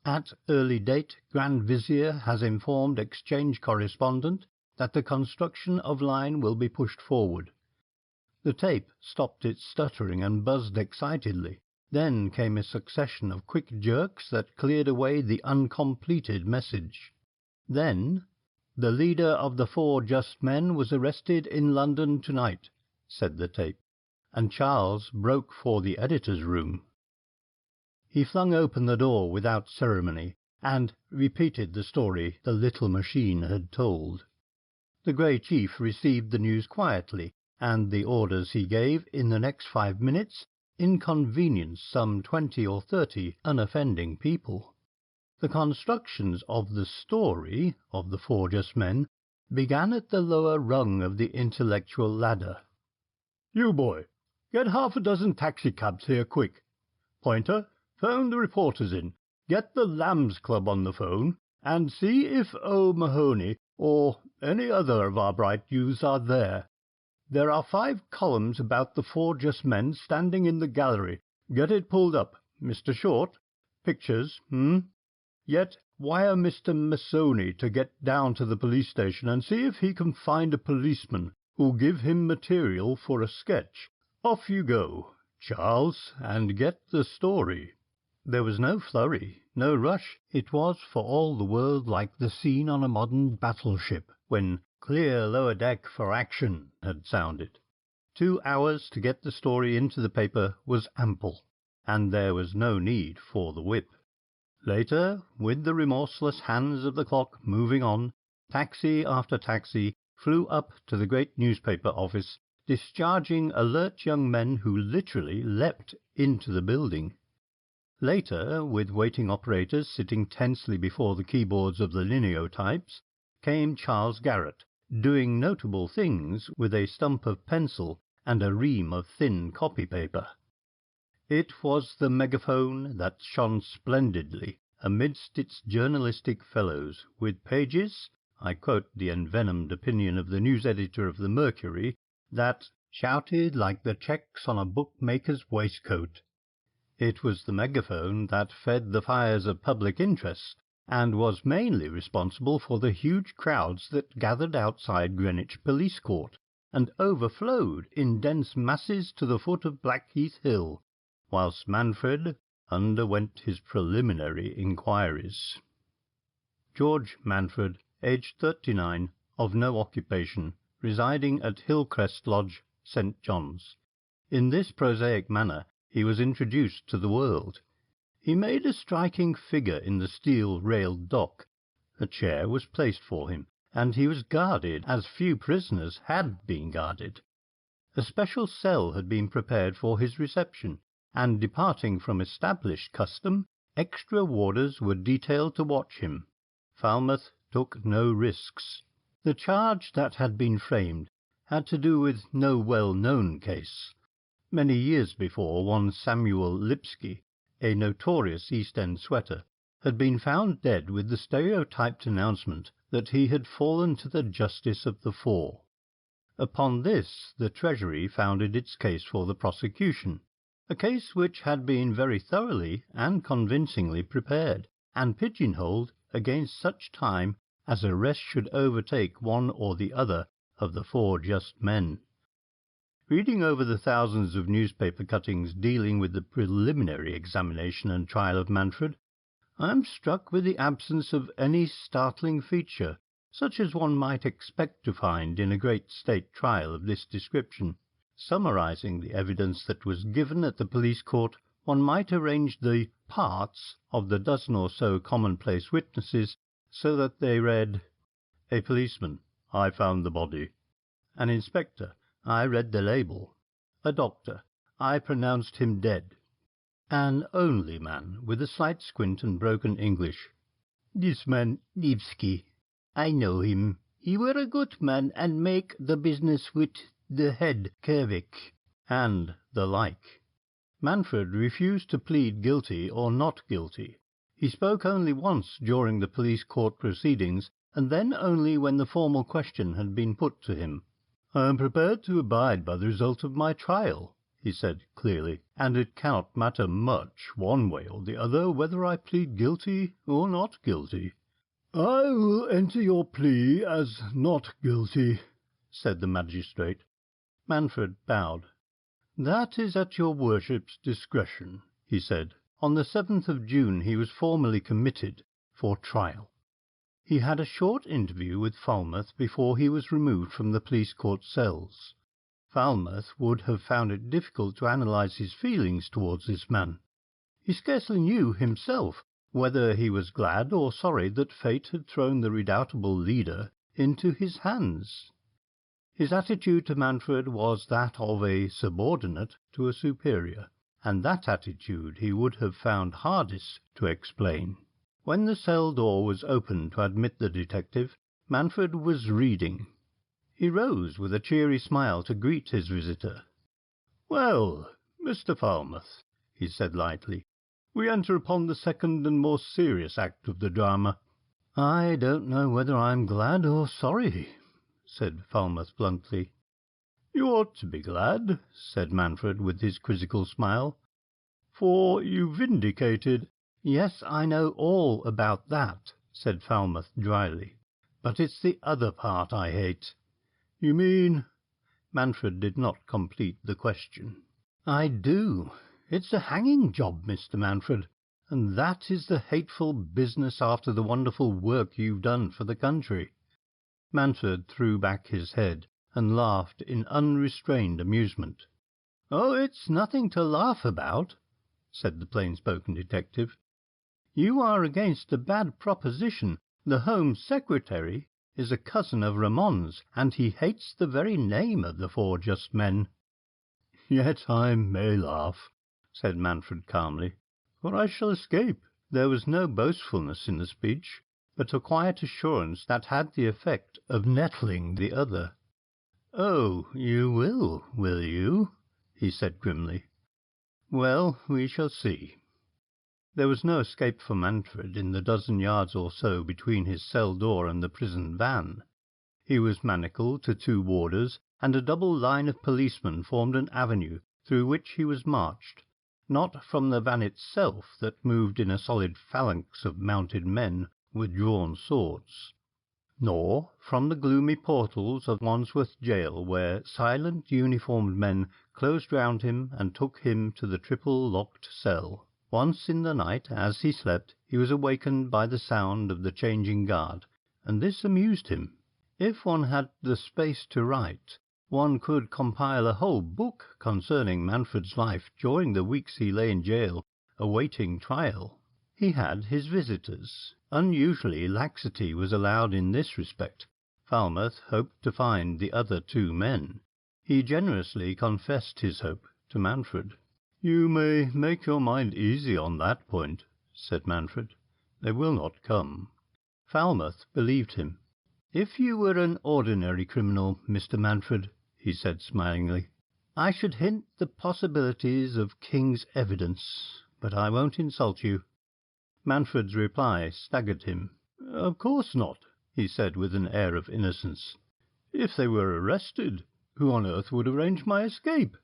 At early date, Grand Vizier has informed exchange correspondent that the construction of line will be pushed forward. The tape stopped its stuttering and buzzed excitedly. Then came a succession of quick jerks that cleared away the uncompleted message. Then, "The leader of the 4 Just Men was arrested in London tonight," said the tape, and Charles broke for the editor's room. He flung open the door without ceremony, and repeated the story the little machine had told. The Grey Chief received the news quietly, and the orders he gave in the next 5 minutes inconvenienced some 20 or 30 unoffending people. The constructions of the story of the 4 Just Men began at the lower rung of the intellectual ladder. "You, boy, get 6 taxicabs here quick. Pointer, phone the reporters in. Get the Lambs Club on the phone, and see if O'Mahony or any other of our bright youths are there. There are 5 columns about the 4 Just Men standing in the gallery. Get it pulled up. Mr. Short? Pictures, Yet wire Mr. Massoni to get down to the police station and see if he can find a policeman who'll give him material for a sketch. Off you go, Charles, and get the story." There was no flurry, no rush. It was for all the world like the scene on a modern battleship when "Clear lower deck for action" had sounded. 2 hours to get the story into the paper was ample, and there was no need for the whip. Later, with the remorseless hands of the clock moving on, taxi after taxi flew up to the great newspaper office, discharging alert young men who literally leapt into the building. Later, with waiting operators sitting tensely before the keyboards of the lineotypes, came Charles Garrett, doing notable things with a stump of pencil and a ream of thin copy-paper. It was the Megaphone that shone splendidly amidst its journalistic fellows, with pages, I quote the envenomed opinion of the news editor of the Mercury, that shouted like the checks on a bookmaker's waistcoat. It was the Megaphone that fed the fires of public interest, and was mainly responsible for the huge crowds that gathered outside Greenwich Police Court, and overflowed in dense masses to the foot of Blackheath Hill, whilst Manfred underwent his preliminary inquiries. George Manfred, aged 39, of no occupation, residing at Hillcrest Lodge, St. John's. In this prosaic manner he was introduced to the world. He made a striking figure in the steel-railed dock. A chair was placed for him, and he was guarded as few prisoners had been guarded. A special cell had been prepared for his reception, and, departing from established custom, extra warders were detailed to watch him. Falmouth took no risks. The charge that had been framed had to do with no well-known case. Many years before, one Samuel Lipsky, a notorious East End sweater, had been found dead with the stereotyped announcement that he had fallen to the justice of the 4. Upon this the Treasury founded its case for the prosecution, a case which had been very thoroughly and convincingly prepared, and pigeonholed against such time as arrest should overtake one or the other of the 4 Just Men. Reading over the thousands of newspaper cuttings dealing with the preliminary examination and trial of Manfred, I am struck with the absence of any startling feature, such as one might expect to find in a great state trial of this description. Summarizing the evidence that was given at the police court, one might arrange the parts of the dozen or so commonplace witnesses so that they read: a policeman: I found the body. An inspector: I read the label. A doctor: I pronounced him dead. An only man, with a slight squint and broken English: this man Lipski. I know him. He were a good man and make the business with the head Kervik, and the like. Manfred refused to plead guilty or not guilty. He spoke only once during the police court proceedings, and then only when the formal question had been put to him. I am prepared to abide by the result of my trial, he said clearly, and it cannot matter much one way or the other whether I plead guilty or not guilty. I will enter your plea as not guilty, said the magistrate. Manfred bowed. That is at your worship's discretion, he said. On the 7th of June he was formally committed for trial. He had a short interview with Falmouth before he was removed from the police court cells. Falmouth would have found it difficult to analyse his feelings towards this man. He scarcely knew himself whether he was glad or sorry that fate had thrown the redoubtable leader into his hands. His attitude to Manfred was that of a subordinate to a superior, and that attitude he would have found hardest to explain. When the cell door was opened to admit the detective, Manfred was reading. He rose with a cheery smile to greet his visitor. "Well, Mr. Falmouth," he said lightly, "we enter upon the second and more serious act of the drama." "I don't know whether I'm glad or sorry," said Falmouth bluntly. "You ought to be glad," said Manfred with his quizzical smile, "for you vindicated—" "Yes, I know all about that," said Falmouth dryly, "but it's the other part I hate." "You mean—" Manfred did not complete the question. "I do. It's a hanging job, Mr. Manfred, and that is the hateful business after the wonderful work you've done for the country." Manfred threw back his head and laughed in unrestrained amusement. "Oh, it's nothing to laugh about," said the plain-spoken detective. "You are against a bad proposition. The Home Secretary is a cousin of Ramon's, and he hates the very name of the four just men." "Yet I may laugh," said Manfred calmly, "for I shall escape." There was no boastfulness in the speech, but a quiet assurance that had the effect of nettling the other. "Oh, you will you?" he said grimly. "Well, we shall see." There was no escape for Manfred in the dozen yards or so between his cell door and the prison van. He was manacled to two warders, and a double line of policemen formed an avenue through which he was marched, not from the van itself that moved in a solid phalanx of mounted men with drawn swords, nor from the gloomy portals of Wandsworth jail, where silent uniformed men closed round him and took him to the triple-locked cell. Once in the night, as he slept, he was awakened by the sound of the changing guard, and this amused him. If one had the space to write, one could compile a whole book concerning Manfred's life during the weeks he lay in jail awaiting trial. He had his visitors. Unusually, laxity was allowed in this respect. Falmouth hoped to find the other two men. He generously confessed his hope to Manfred. "You may make your mind easy on that point," said Manfred. "They will not come." Falmouth believed him. "If you were an ordinary criminal, Mr. Manfred," he said smilingly, "I should hint the possibilities of King's evidence, but I won't insult you." Manfred's reply staggered him. "Of course not," he said with an air of innocence. "If they were arrested, who on earth would arrange my escape?"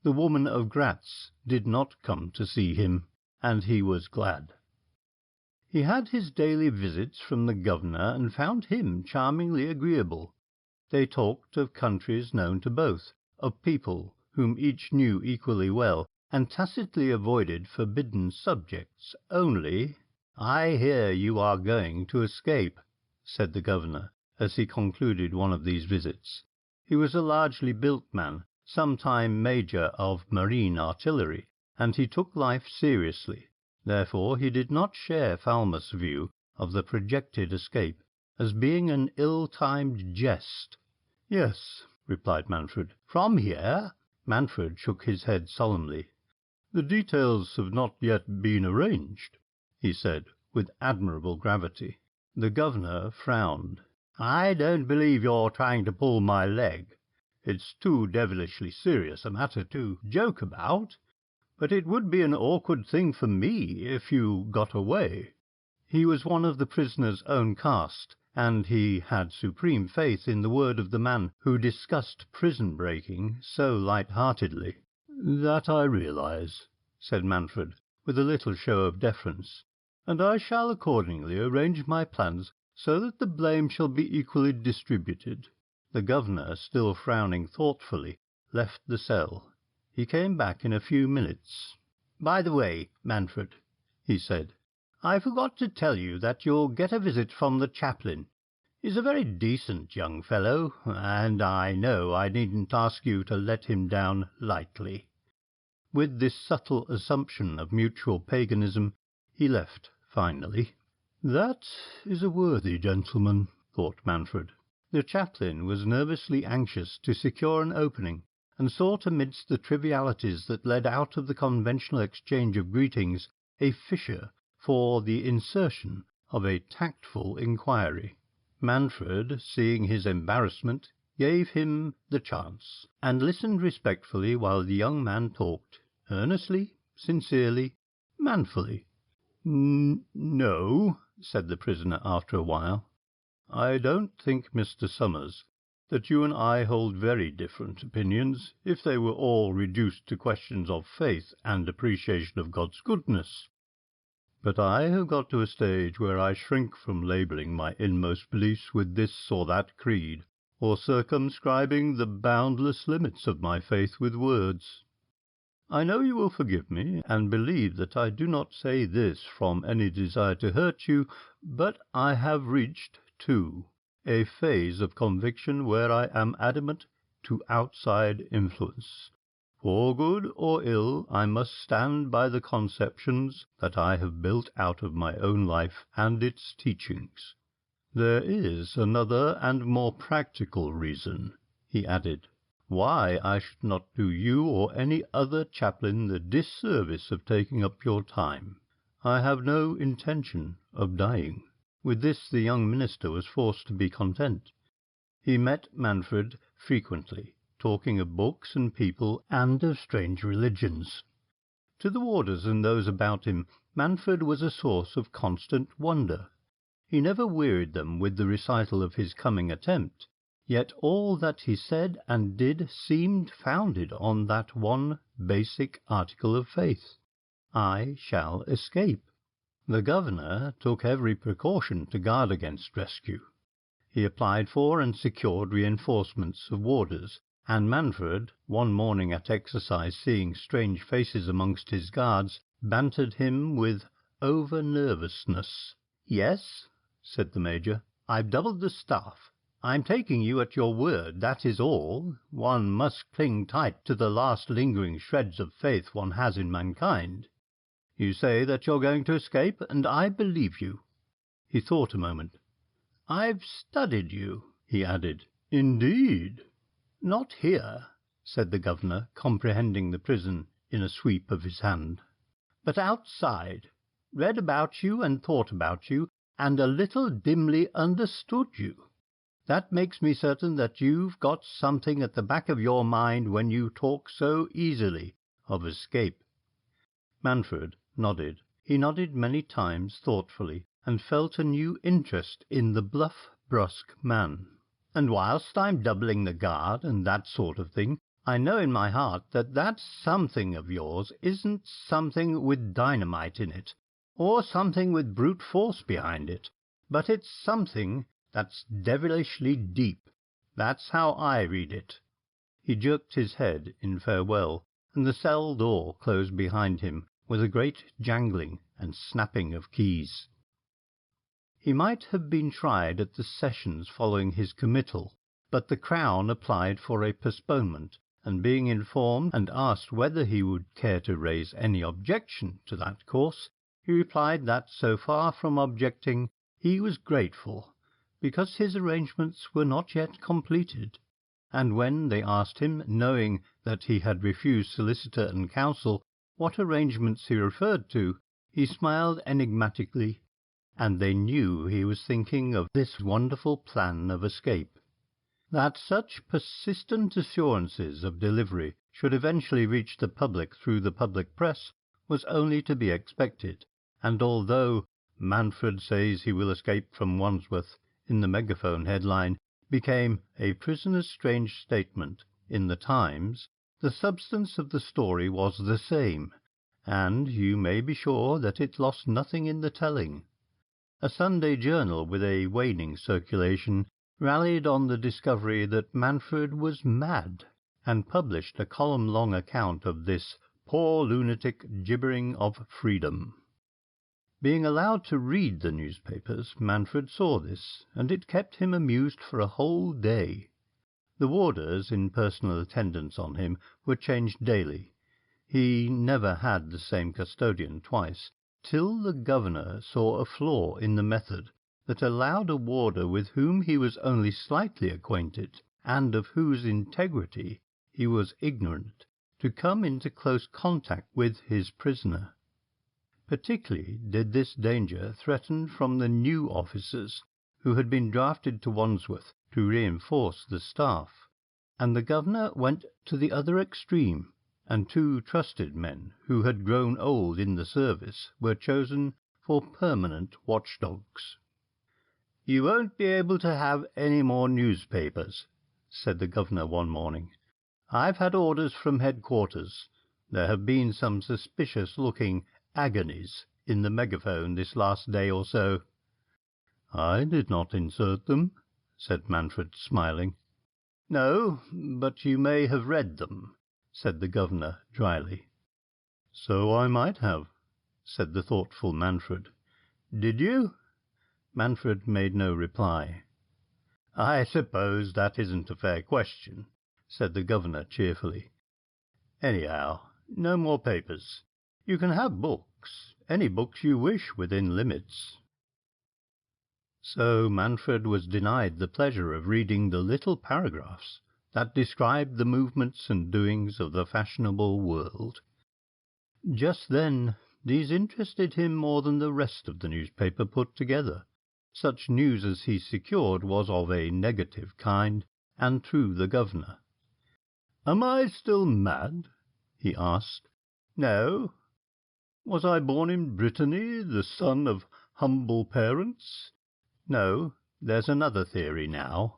The woman of Gratz did not come to see him, and he was glad. He had his daily visits from the governor and found him charmingly agreeable. They talked of countries known to both, of people whom each knew equally well, and tacitly avoided forbidden subjects only. "I hear you are going to escape," said the governor, as he concluded one of these visits. He was a largely built man, sometime major of marine artillery, and he took life seriously. Therefore he did not share Falmouth's view of the projected escape as being an ill-timed jest. "Yes," replied Manfred. "From here?" Manfred shook his head solemnly. "The details have not yet been arranged," he said, with admirable gravity. The governor frowned. "I don't believe you're trying to pull my leg. It's too devilishly serious a matter to joke about, but it would be an awkward thing for me if you got away." He was one of the prisoner's own caste, and he had supreme faith in the word of the man who discussed prison-breaking so light-heartedly. "That I realize," said Manfred, with a little show of deference, "and I shall accordingly arrange my plans so that the blame shall be equally distributed." The governor, still frowning thoughtfully, left the cell. He came back in a few minutes. "By the way, Manfred," he said, "I forgot to tell you that you'll get a visit from the chaplain. He's a very decent young fellow, and I know I needn't ask you to let him down lightly." With this subtle assumption of mutual paganism, he left finally. "That is a worthy gentleman," thought Manfred. The chaplain was nervously anxious to secure an opening, and sought amidst the trivialities that led out of the conventional exchange of greetings a fissure for the insertion of a tactful inquiry. Manfred, seeing his embarrassment, gave him the chance, and listened respectfully while the young man talked, earnestly, sincerely, manfully. "No," said the prisoner after a while, "I don't think, Mr. Summers, that you and I hold very different opinions, if they were all reduced to questions of faith and appreciation of God's goodness. But I have got to a stage where I shrink from labelling my inmost beliefs with this or that creed, or circumscribing the boundless limits of my faith with words. I know you will forgive me, and believe that I do not say this from any desire to hurt you, but I have reached, too, a phase of conviction where I am adamant to outside influence. For good or ill, I must stand by the conceptions that I have built out of my own life and its teachings. There is another and more practical reason," he added, "why I should not do you or any other chaplain the disservice of taking up your time. I have no intention of dying." With this the young minister was forced to be content. He met Manfred frequently, talking of books and people and of strange religions. To the warders and those about him, Manfred was a source of constant wonder. He never wearied them with the recital of his coming attempt, yet all that he said and did seemed founded on that one basic article of faith: "I shall escape." The governor took every precaution to guard against rescue. He applied for and secured reinforcements of warders, and Manfred, one morning at exercise seeing strange faces amongst his guards, bantered him with over-nervousness. "Yes," said the major, "I've doubled the staff. I'm taking you at your word, that is all. One must cling tight to the last lingering shreds of faith one has in mankind. You say that you're going to escape, and I believe you." He thought a moment. "I've studied you," he added. "Indeed?" "Not here," said the governor, comprehending the prison in a sweep of his hand, "but outside. Read about you and thought about you, and a little dimly understood you. That makes me certain that you've got something at the back of your mind when you talk so easily of escape." Manfred nodded. He nodded many times thoughtfully, and felt a new interest in the bluff, brusque man. "And whilst I'm doubling the guard and that sort of thing, I know in my heart that that something of yours isn't something with dynamite in it, or something with brute force behind it, but it's something that's devilishly deep. That's how I read it." He jerked his head in farewell, and the cell door closed behind him with a great jangling and snapping of keys. He might have been tried at the sessions following his committal, but the Crown applied for a postponement, and being informed and asked whether he would care to raise any objection to that course, he replied that, so far from objecting, he was grateful, because his arrangements were not yet completed, and when they asked him, knowing that he had refused solicitor and counsel, what arrangements he referred to, he smiled enigmatically, and they knew he was thinking of this wonderful plan of escape. That such persistent assurances of delivery should eventually reach the public through the public press was only to be expected, and although "Manfred says he will escape from Wandsworth" in the Megaphone headline became "A prisoner's strange statement" in the Times, the substance of the story was the same, and you may be sure that it lost nothing in the telling. A Sunday journal with a waning circulation rallied on the discovery that Manfred was mad, and published a column-long account of this poor lunatic gibbering of freedom. Being allowed to read the newspapers, Manfred saw this, and it kept him amused for a whole day. The warders in personal attendance on him were changed daily. He never had the same custodian twice, till the governor saw a flaw in the method that allowed a warder with whom he was only slightly acquainted, and of whose integrity he was ignorant, to come into close contact with his prisoner. Particularly did this danger threaten from the new officers who had been drafted to Wandsworth to reinforce the staff, and the governor went to the other extreme, and 2 trusted men who had grown old in the service were chosen for permanent watchdogs. "You won't be able to have any more newspapers," said the governor one morning. "I've had orders from headquarters. There have been some suspicious-looking agonies in the Megaphone this last day or so." "I did not insert them," said Manfred, smiling. "No, but you may have read them," said the governor dryly. "So I might have," said the thoughtful Manfred. "Did you?" Manfred made no reply. "I suppose that isn't a fair question," said the governor cheerfully. "Anyhow, no more papers. You can have books, any books you wish within limits." So Manfred was denied the pleasure of reading the little paragraphs that described the movements and doings of the fashionable world. Just then these interested him more than the rest of the newspaper put together. Such news as he secured was of a negative kind, and through the governor. "Am I still mad?" he asked. "No." "Was I born in Brittany, the son of humble parents?" "No, there's another Thery now."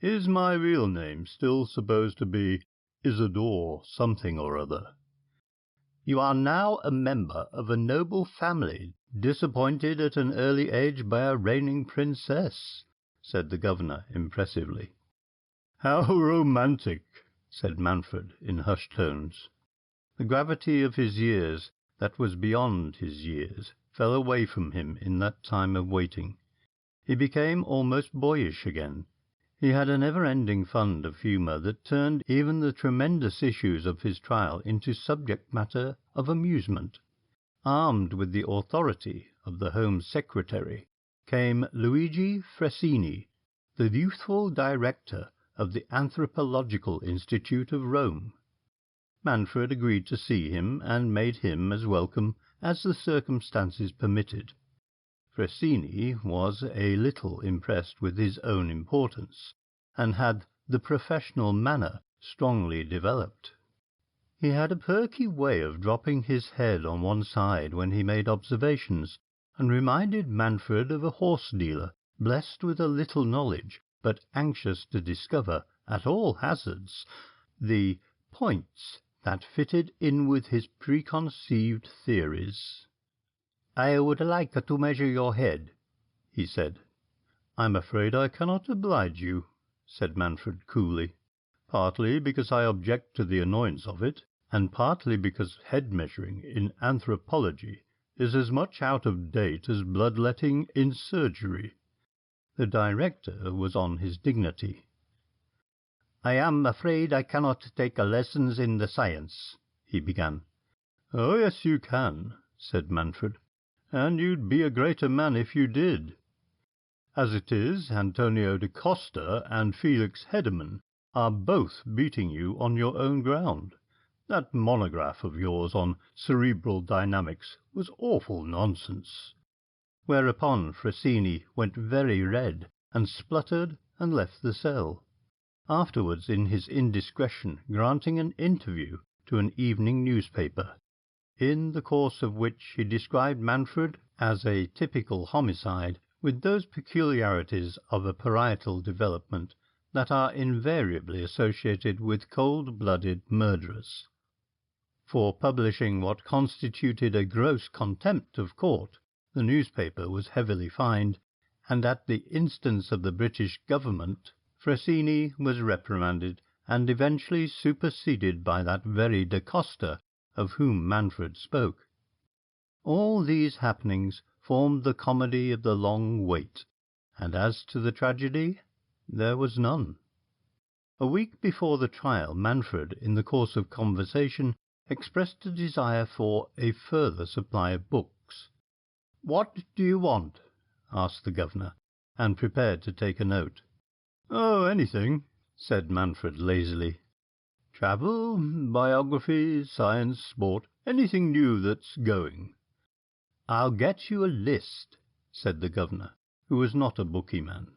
"Is my real name still supposed to be Isidore something or other?" "You are now a member of a noble family, disappointed at an early age by a reigning princess," said the governor impressively. "How romantic," said Manfred in hushed tones. The gravity of his years, that was beyond his years, fell away from him in that time of waiting. He became almost boyish again. He had a never-ending fund of humour that turned even the tremendous issues of his trial into subject matter of amusement. Armed with the authority of the Home Secretary came Luigi Frassini, the youthful director of the Anthropological Institute of Rome. Manfred agreed to see him, and made him as welcome as the circumstances permitted. Frassini was a little impressed with his own importance, and had the professional manner strongly developed. He had a perky way of dropping his head on one side when he made observations, and reminded Manfred of a horse-dealer blessed with a little knowledge, but anxious to discover, at all hazards, the points that fitted in with his preconceived theories. "I would like to measure your head," he said. "I'm afraid I cannot oblige you," said Manfred coolly. partly because I object to the annoyance of it, and partly because head-measuring in anthropology is as much out of date as bloodletting in surgery." The director was on his dignity. "I am afraid I cannot take lessons in the science," he began. "Oh, yes, you can," said Manfred, "and you'd be a greater man if you did. As it is, Antonio da Costa and Felix Hedeman are both beating you on your own ground. That monograph of yours on cerebral dynamics was awful nonsense." Whereupon Frassini went very red and spluttered and left the cell, afterwards in his indiscretion granting an interview to an evening newspaper, in the course of which he described Manfred as a typical homicide with those peculiarities of a parietal development that are invariably associated with cold-blooded murderers. For publishing what constituted a gross contempt of court, the newspaper was heavily fined, and at the instance of the British government, Frassini was reprimanded and eventually superseded by that very Da Costa of whom Manfred spoke. All these happenings formed the comedy of the long wait, and as to the tragedy, there was none. A week before the trial, Manfred, in the course of conversation, expressed a desire for a further supply of books. "What do you want?" asked the governor, and prepared to take a note. "Oh, anything," said Manfred lazily. "Travel, biography, science, sport, anything new that's going." "I'll get you a list," said the governor, who was not a booky man.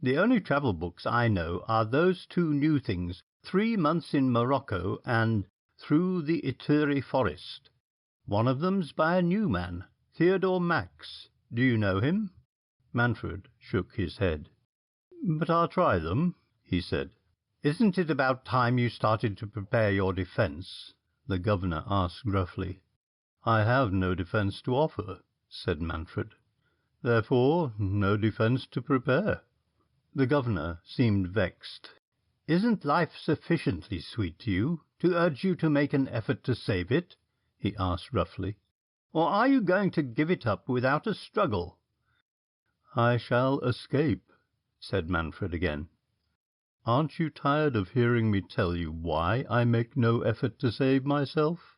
"The only travel books I know are those two new things, 3 Months in Morocco and Through the Thery Forest. One of them's by a new man, Theodore Max. Do you know him?" Manfred shook his head. "But I'll try them," he said. "Isn't it about time you started to prepare your defence?" the governor asked gruffly. "I have no defence to offer," said Manfred. "Therefore no defence to prepare." The governor seemed vexed. "Isn't life sufficiently sweet to you to urge you to make an effort to save it?" he asked roughly. "Or are you going to give it up without a struggle?" "I shall escape," said Manfred again. "Aren't you tired of hearing me tell you why I make no effort to save myself?"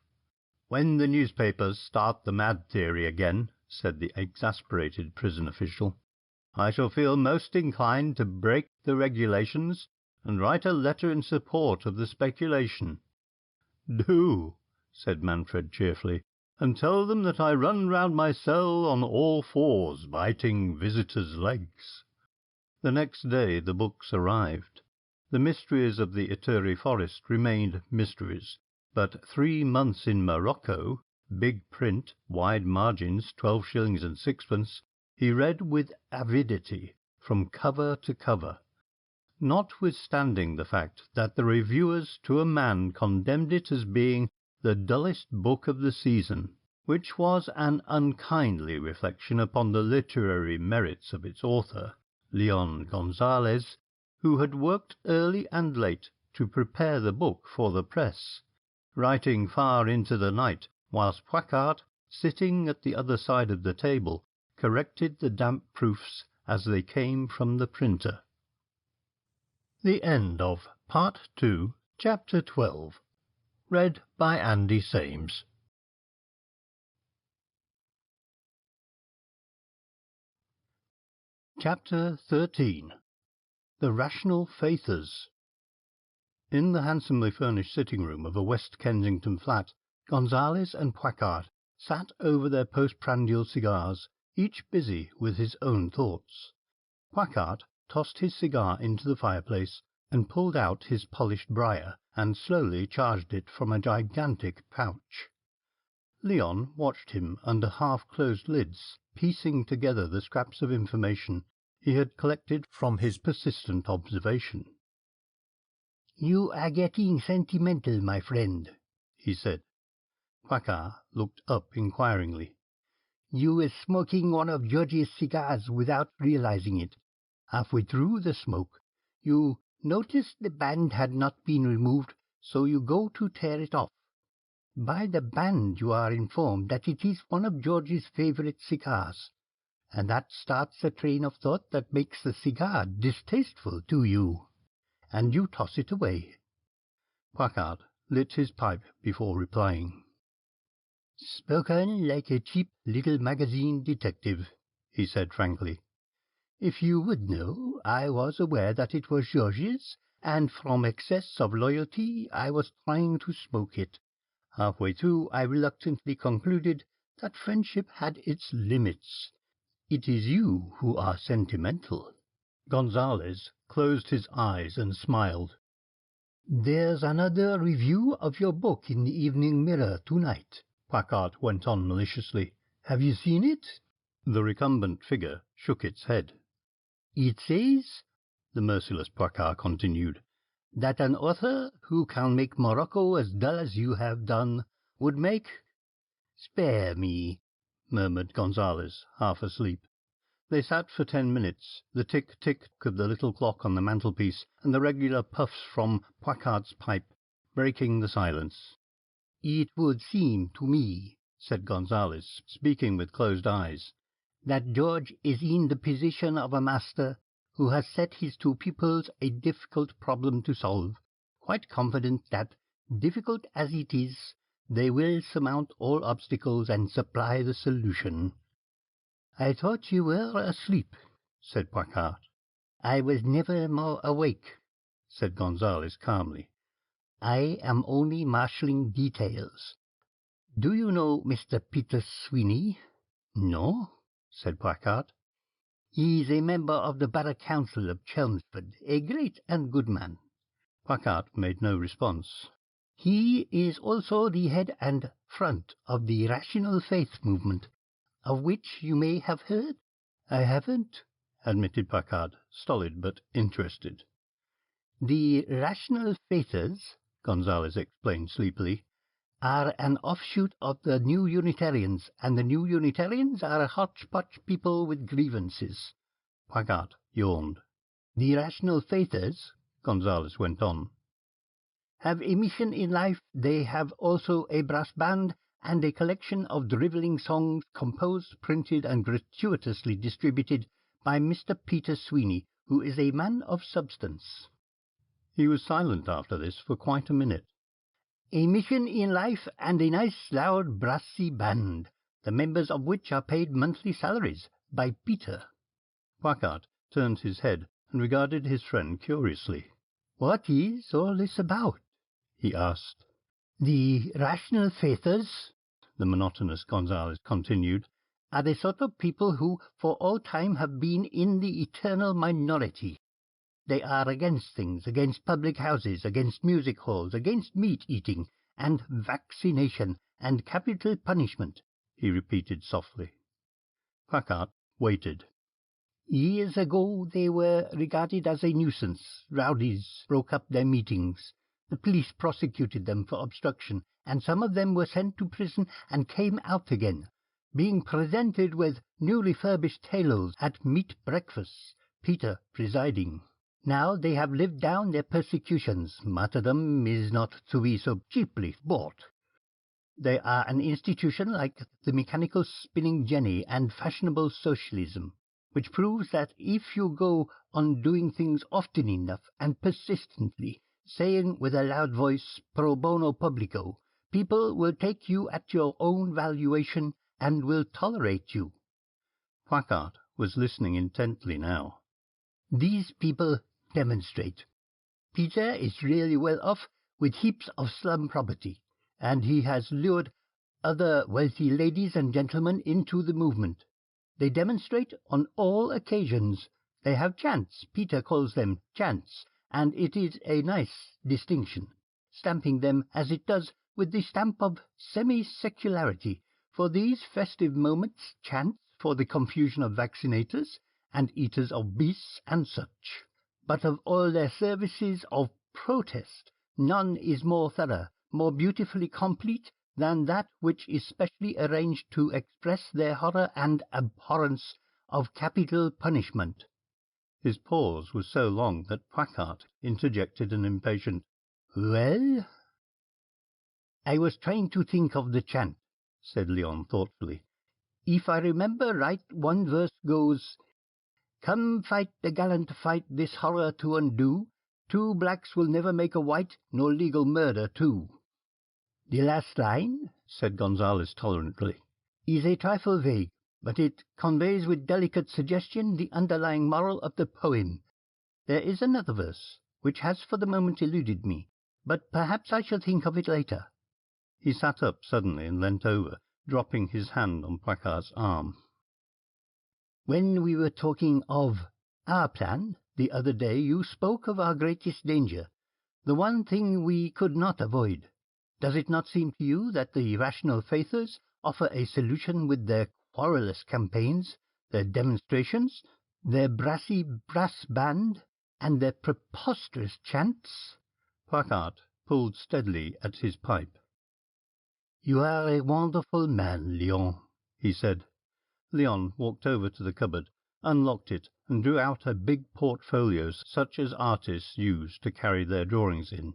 "When the newspapers start the mad theory again," said the exasperated prison official, "I shall feel most inclined to break the regulations and write a letter in support of the speculation." "Do," said Manfred cheerfully, "and tell them that I run round my cell on all fours, biting visitors' legs." The next day the books arrived. The mysteries of the Thery Forest remained mysteries, but 3 Months in Morocco, big print, wide margins, 12s. 6d, he read with avidity from cover to cover, notwithstanding the fact that the reviewers to a man condemned it as being the dullest book of the season, which was an unkindly reflection upon the literary merits of its author, Leon Gonzalez, who had worked early and late to prepare the book for the press, writing far into the night, whilst Poicart, sitting at the other side of the table, corrected the damp proofs as they came from the printer. The end of Part 2, Chapter 12. Read by Andy Sames. Chapter 13. The Rational Faithers. In the handsomely furnished sitting-room of a West Kensington flat, Gonzalez and Poicart sat over their postprandial cigars, each busy with his own thoughts. Poicart tossed his cigar into the fireplace and pulled out his polished briar and slowly charged it from a gigantic pouch. Leon watched him under half-closed lids, piecing together the scraps of information he had collected from his persistent observation. "You are getting sentimental, my friend," he said. Poicart looked up inquiringly. "You were smoking one of George's cigars without realizing it. Halfway through the smoke, you noticed the band had not been removed, so you go to tear it off. By the band you are informed that it is one of George's favourite cigars, and that starts a train of thought that makes the cigar distasteful to you, and you toss it away." Packard lit his pipe before replying. "Spoken like a cheap little magazine detective," he said frankly. "If you would know, I was aware that it was George's, and from excess of loyalty I was trying to smoke it. Halfway through I reluctantly concluded that friendship had its limits. It is you who are sentimental." Gonzales closed his eyes and smiled. "There's another review of your book in the Evening Mirror tonight," Packard went on maliciously. "Have you seen it?" The recumbent figure shook its head. "It says," the merciless Packard continued, "that an author who can make Morocco as dull as you have done would make—" "Spare me," murmured Gonzales, half asleep. They sat for 10 minutes, the tick-tick of the little clock on the mantelpiece and the regular puffs from Packard's pipe breaking the silence. "It would seem to me," said Gonzales, speaking with closed eyes, "that George is in the position of a master who has set his two pupils a difficult problem to solve, quite confident that, difficult as it is, they will surmount all obstacles and supply the solution." "I thought you were asleep," said Packard. "I was never more awake," said Gonzales calmly. "I am only marshalling details. Do you know Mr. Peter Sweeney?" "No," said Packard. "He is a member of the Borough Council of Chelmsford, a great and good man." Packard made no response. "He is also the head and front of the Rational Faith movement, of which you may have heard." "I haven't," admitted Packard, stolid but interested. "The Rational Faithers," Gonzales explained sleepily, "are an offshoot of the New Unitarians, and the New Unitarians are a hodgepodge people with grievances." Packard yawned. "The Rational Faithers," Gonzales went on, "have a mission in life. They have also a brass band and a collection of drivelling songs composed, printed, and gratuitously distributed by Mr. Peter Sweeney, who is a man of substance." He was silent after this for quite a minute. "A mission in life and a nice loud brassy band, the members of which are paid monthly salaries by Peter." Packard turned his head and regarded his friend curiously. "What is all this about?" he asked. "The Rational Faithers," the monotonous Gonzales continued, "are the sort of people who for all time have been in the eternal minority. They are against things, against public houses, against music halls, against meat-eating, and vaccination, and capital punishment," he repeated softly. Packard waited. "Years ago they were regarded as a nuisance. Rowdies broke up their meetings. The police prosecuted them for obstruction, and some of them were sent to prison and came out again, being presented with newly furbished halos at meat breakfasts, Peter presiding. Now they have lived down their persecutions. Martyrdom is not to be so cheaply bought. They are an institution like the mechanical spinning jenny and fashionable socialism, which proves that if you go on doing things often enough and persistently, saying with a loud voice pro bono publico, people will take you at your own valuation and will tolerate you." Packard was listening intently now. "These people demonstrate. Peter is really well off with heaps of slum property, and he has lured other wealthy ladies and gentlemen into the movement. They demonstrate on all occasions. They have chants. Peter calls them chants, and it is a nice distinction, stamping them as it does with the stamp of semi-secularity. For these festive moments, chants for the confusion of vaccinators and eaters of beasts and such. But of all their services of protest, none is more thorough, more beautifully complete than that which is specially arranged to express their horror and abhorrence of capital punishment. His pause was so long that Poincare interjected an impatient "Well?" "I was trying to think of the chant," said Léon thoughtfully. "If I remember right, one verse goes, 'Come fight the gallant fight, this horror to undo. Two blacks will never make a white, nor legal murder too.'" "The last line," said Gonzales tolerantly, "is a trifle vague, but it conveys with delicate suggestion the underlying moral of the poem. There is another verse, which has for the moment eluded me, but perhaps I shall think of it later." He sat up suddenly and leant over, dropping his hand on Poincare's arm. "When we were talking of our plan the other day, you spoke of our greatest danger, the one thing we could not avoid. Does it not seem to you that the rational faithers offer a solution with their querulous campaigns, their demonstrations, their brassy brass band, and their preposterous chants?" Poincare pulled steadily at his pipe. "You are a wonderful man, Léon," he said. Léon walked over to the cupboard, unlocked it, and drew out a big portfolio such as artists use to carry their drawings in.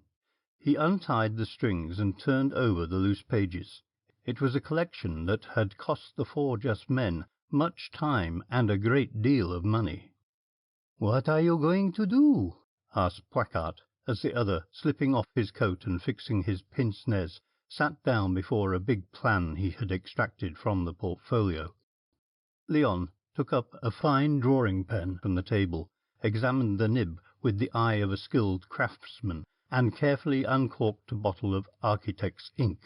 He untied the strings and turned over the loose pages. It was a collection that had cost the four just men much time and a great deal of money. "What are you going to do?" asked Poincare, as the other, slipping off his coat and fixing his pince-nez, sat down before a big plan he had extracted from the portfolio. Léon took up a fine drawing pen from the table, examined the nib with the eye of a skilled craftsman, and carefully uncorked a bottle of architect's ink.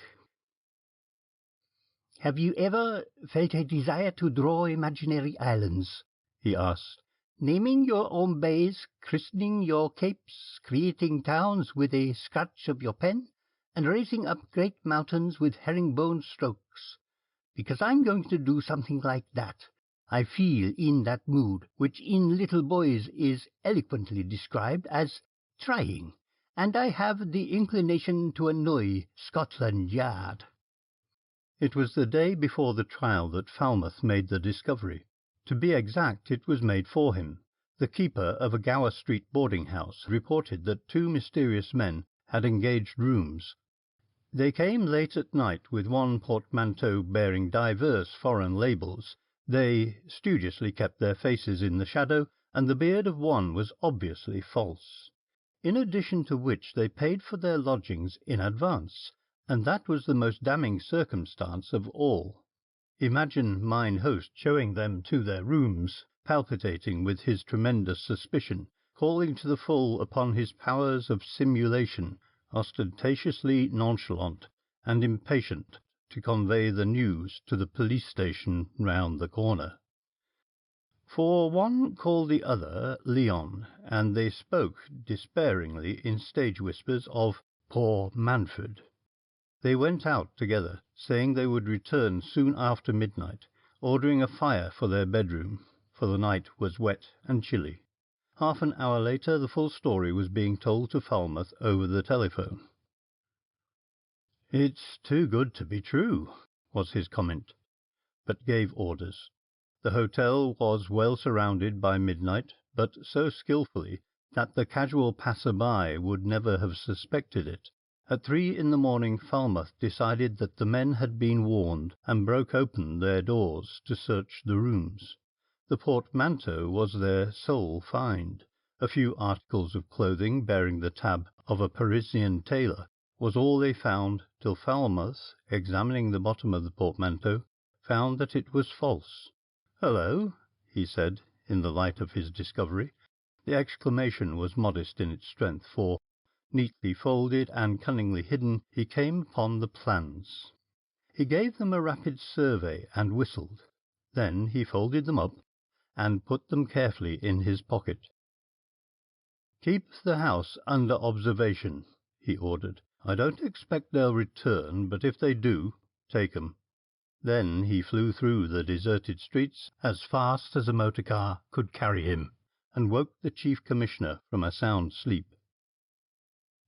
"Have you ever felt a desire to draw imaginary islands?" he asked, "naming your own bays, christening your capes, creating towns with a scratch of your pen, and raising up great mountains with herringbone strokes? Because I'm going to do something like that. I feel in that mood, which in little boys is eloquently described as trying, and I have the inclination to annoy Scotland Yard." It was the day before the trial that Falmouth made the discovery. To be exact, it was made for him. The keeper of a Gower Street boarding-house reported that two mysterious men had engaged rooms. They came late at night with one portmanteau bearing divers foreign labels. They studiously kept their faces in the shadow, and the beard of one was obviously false. In addition to which they paid for their lodgings in advance, and that was the most damning circumstance of all. Imagine mine host showing them to their rooms, palpitating with his tremendous suspicion, calling to the full upon his powers of simulation, ostentatiously nonchalant and impatient to convey the news to the police station round the corner. For one called the other Léon, and they spoke despairingly in stage whispers of poor Manfred. They went out together, saying they would return soon after midnight, ordering a fire for their bedroom, for the night was wet and chilly. Half an hour later the full story was being told to Falmouth over the telephone. "It's too good to be true," was his comment, but gave orders. The hotel was well surrounded by midnight, but so skilfully that the casual passer-by would never have suspected it. At 3 in the morning Falmouth decided that the men had been warned, and broke open their doors to search the rooms. The portmanteau was their sole find. A few articles of clothing bearing the tab of a Parisian tailor was all they found, till Falmouth, examining the bottom of the portmanteau, found that it was false. "Hullo," he said, in the light of his discovery. The exclamation was modest in its strength, for, neatly folded and cunningly hidden, he came upon the plans. He gave them a rapid survey and whistled. Then he folded them up and put them carefully in his pocket. "Keep the house under observation," he ordered. "I don't expect they'll return, but if they do, take 'em." Then he flew through the deserted streets as fast as a motor car could carry him, and woke the Chief Commissioner from a sound sleep.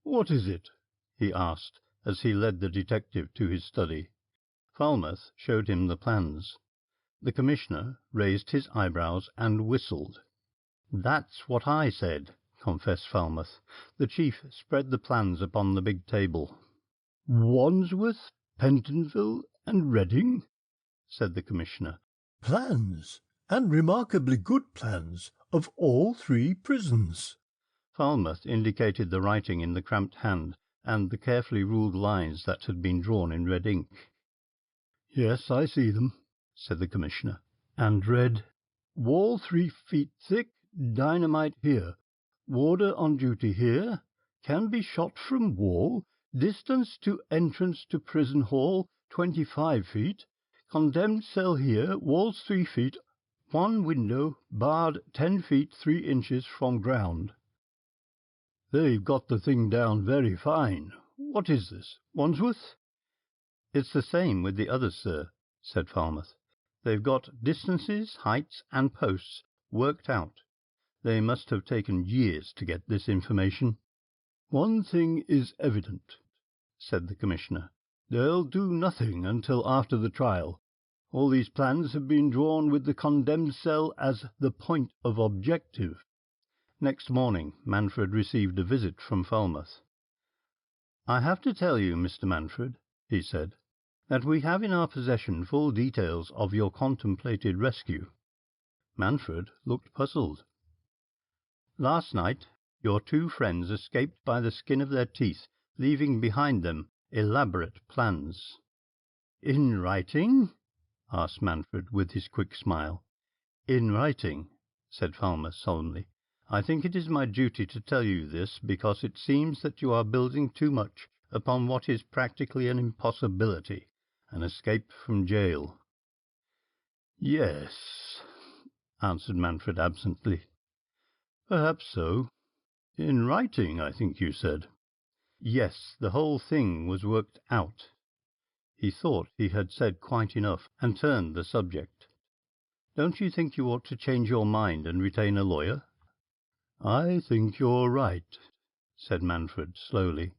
"What is it?" he asked, as he led the detective to his study. Falmouth showed him the plans. The Commissioner raised his eyebrows and whistled. "That's what I said," confessed Falmouth. The chief spread the plans upon the big table. "Wandsworth, Pentonville, and Reading," said the Commissioner. "Plans, and remarkably good plans, of all three prisons." Falmouth indicated the writing in the cramped hand and the carefully ruled lines that had been drawn in red ink. "Yes, I see them," said the Commissioner, and read, "Wall 3 feet thick, dynamite here. Warder on duty here. Can be shot from wall. Distance to entrance to prison hall 25 feet. Condemned cell here. Walls 3 feet. One window barred 10 feet 3 inches from ground." "They've got the thing down very fine. What is this, Wandsworth?" "It's the same with the others, sir," said Falmouth. "They've got distances, heights, and posts worked out. They must have taken years to get this information." "One thing is evident," said the Commissioner. "They'll do nothing until after the trial. All these plans have been drawn with the condemned cell as the point of objective." Next morning Manfred received a visit from Falmouth. "I have to tell you, Mr. Manfred," he said, "that we have in our possession full details of your contemplated rescue." Manfred looked puzzled. "Last night your two friends escaped by the skin of their teeth, leaving behind them elaborate plans." "In writing?" asked Manfred with his quick smile. "In writing," said Falmouth solemnly. "I think it is my duty to tell you this, because it seems that you are building too much upon what is practically an impossibility, an escape from jail." "Yes," answered Manfred absently. "Perhaps so. In writing, I think you said." "Yes, the whole thing was worked out." He thought he had said quite enough, and turned the subject. "Don't you think you ought to change your mind and retain a lawyer?" "I think you're right," said Manfred slowly.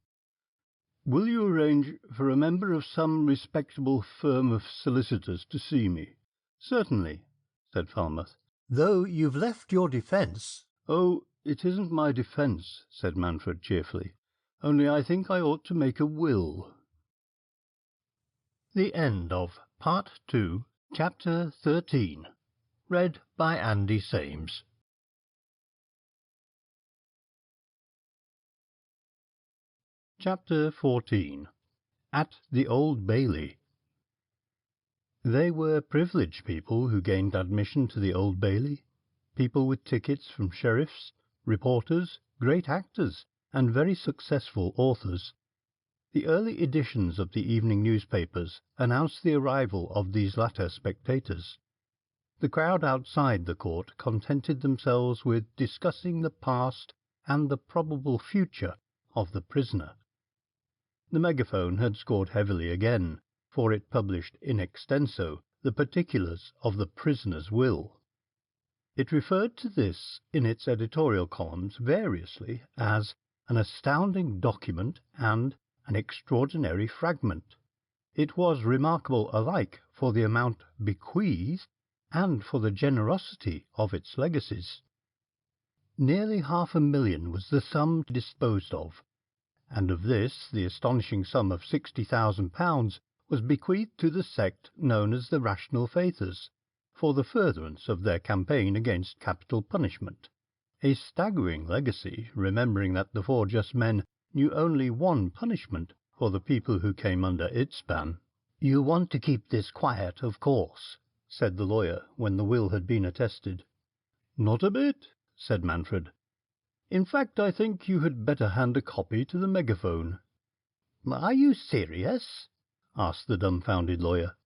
"Will you arrange for a member of some respectable firm of solicitors to see me?" "Certainly," said Falmouth. "Though you've left your defence—" "Oh, it isn't my defence," said Manfred cheerfully. "Only I think I ought to make a will." The end of Part 2, Chapter 13. Read by Andy Sames. Chapter 14. At the Old Bailey. They were privileged people who gained admission to the Old Bailey, people with tickets from sheriffs, reporters, great actors, and very successful authors. The early editions of the evening newspapers announced the arrival of these latter spectators. The crowd outside the court contented themselves with discussing the past and the probable future of the prisoner. The Megaphone had scored heavily again, for it published in extenso the particulars of the prisoner's will. It referred to this in its editorial columns variously as an astounding document and an extraordinary fragment. It was remarkable alike for the amount bequeathed and for the generosity of its legacies. Nearly £500,000 was the sum disposed of, and of this the astonishing sum of £60,000 was bequeathed to the sect known as the Rational Faithers, for the furtherance of their campaign against capital punishment. A staggering legacy, remembering that the four just men knew only one punishment for the people who came under its ban. "You want to keep this quiet, of course," said the lawyer when the will had been attested. "Not a bit," said Manfred. "In fact, I think you had better hand a copy to the Megaphone." "Are you serious?" asked the dumbfounded lawyer.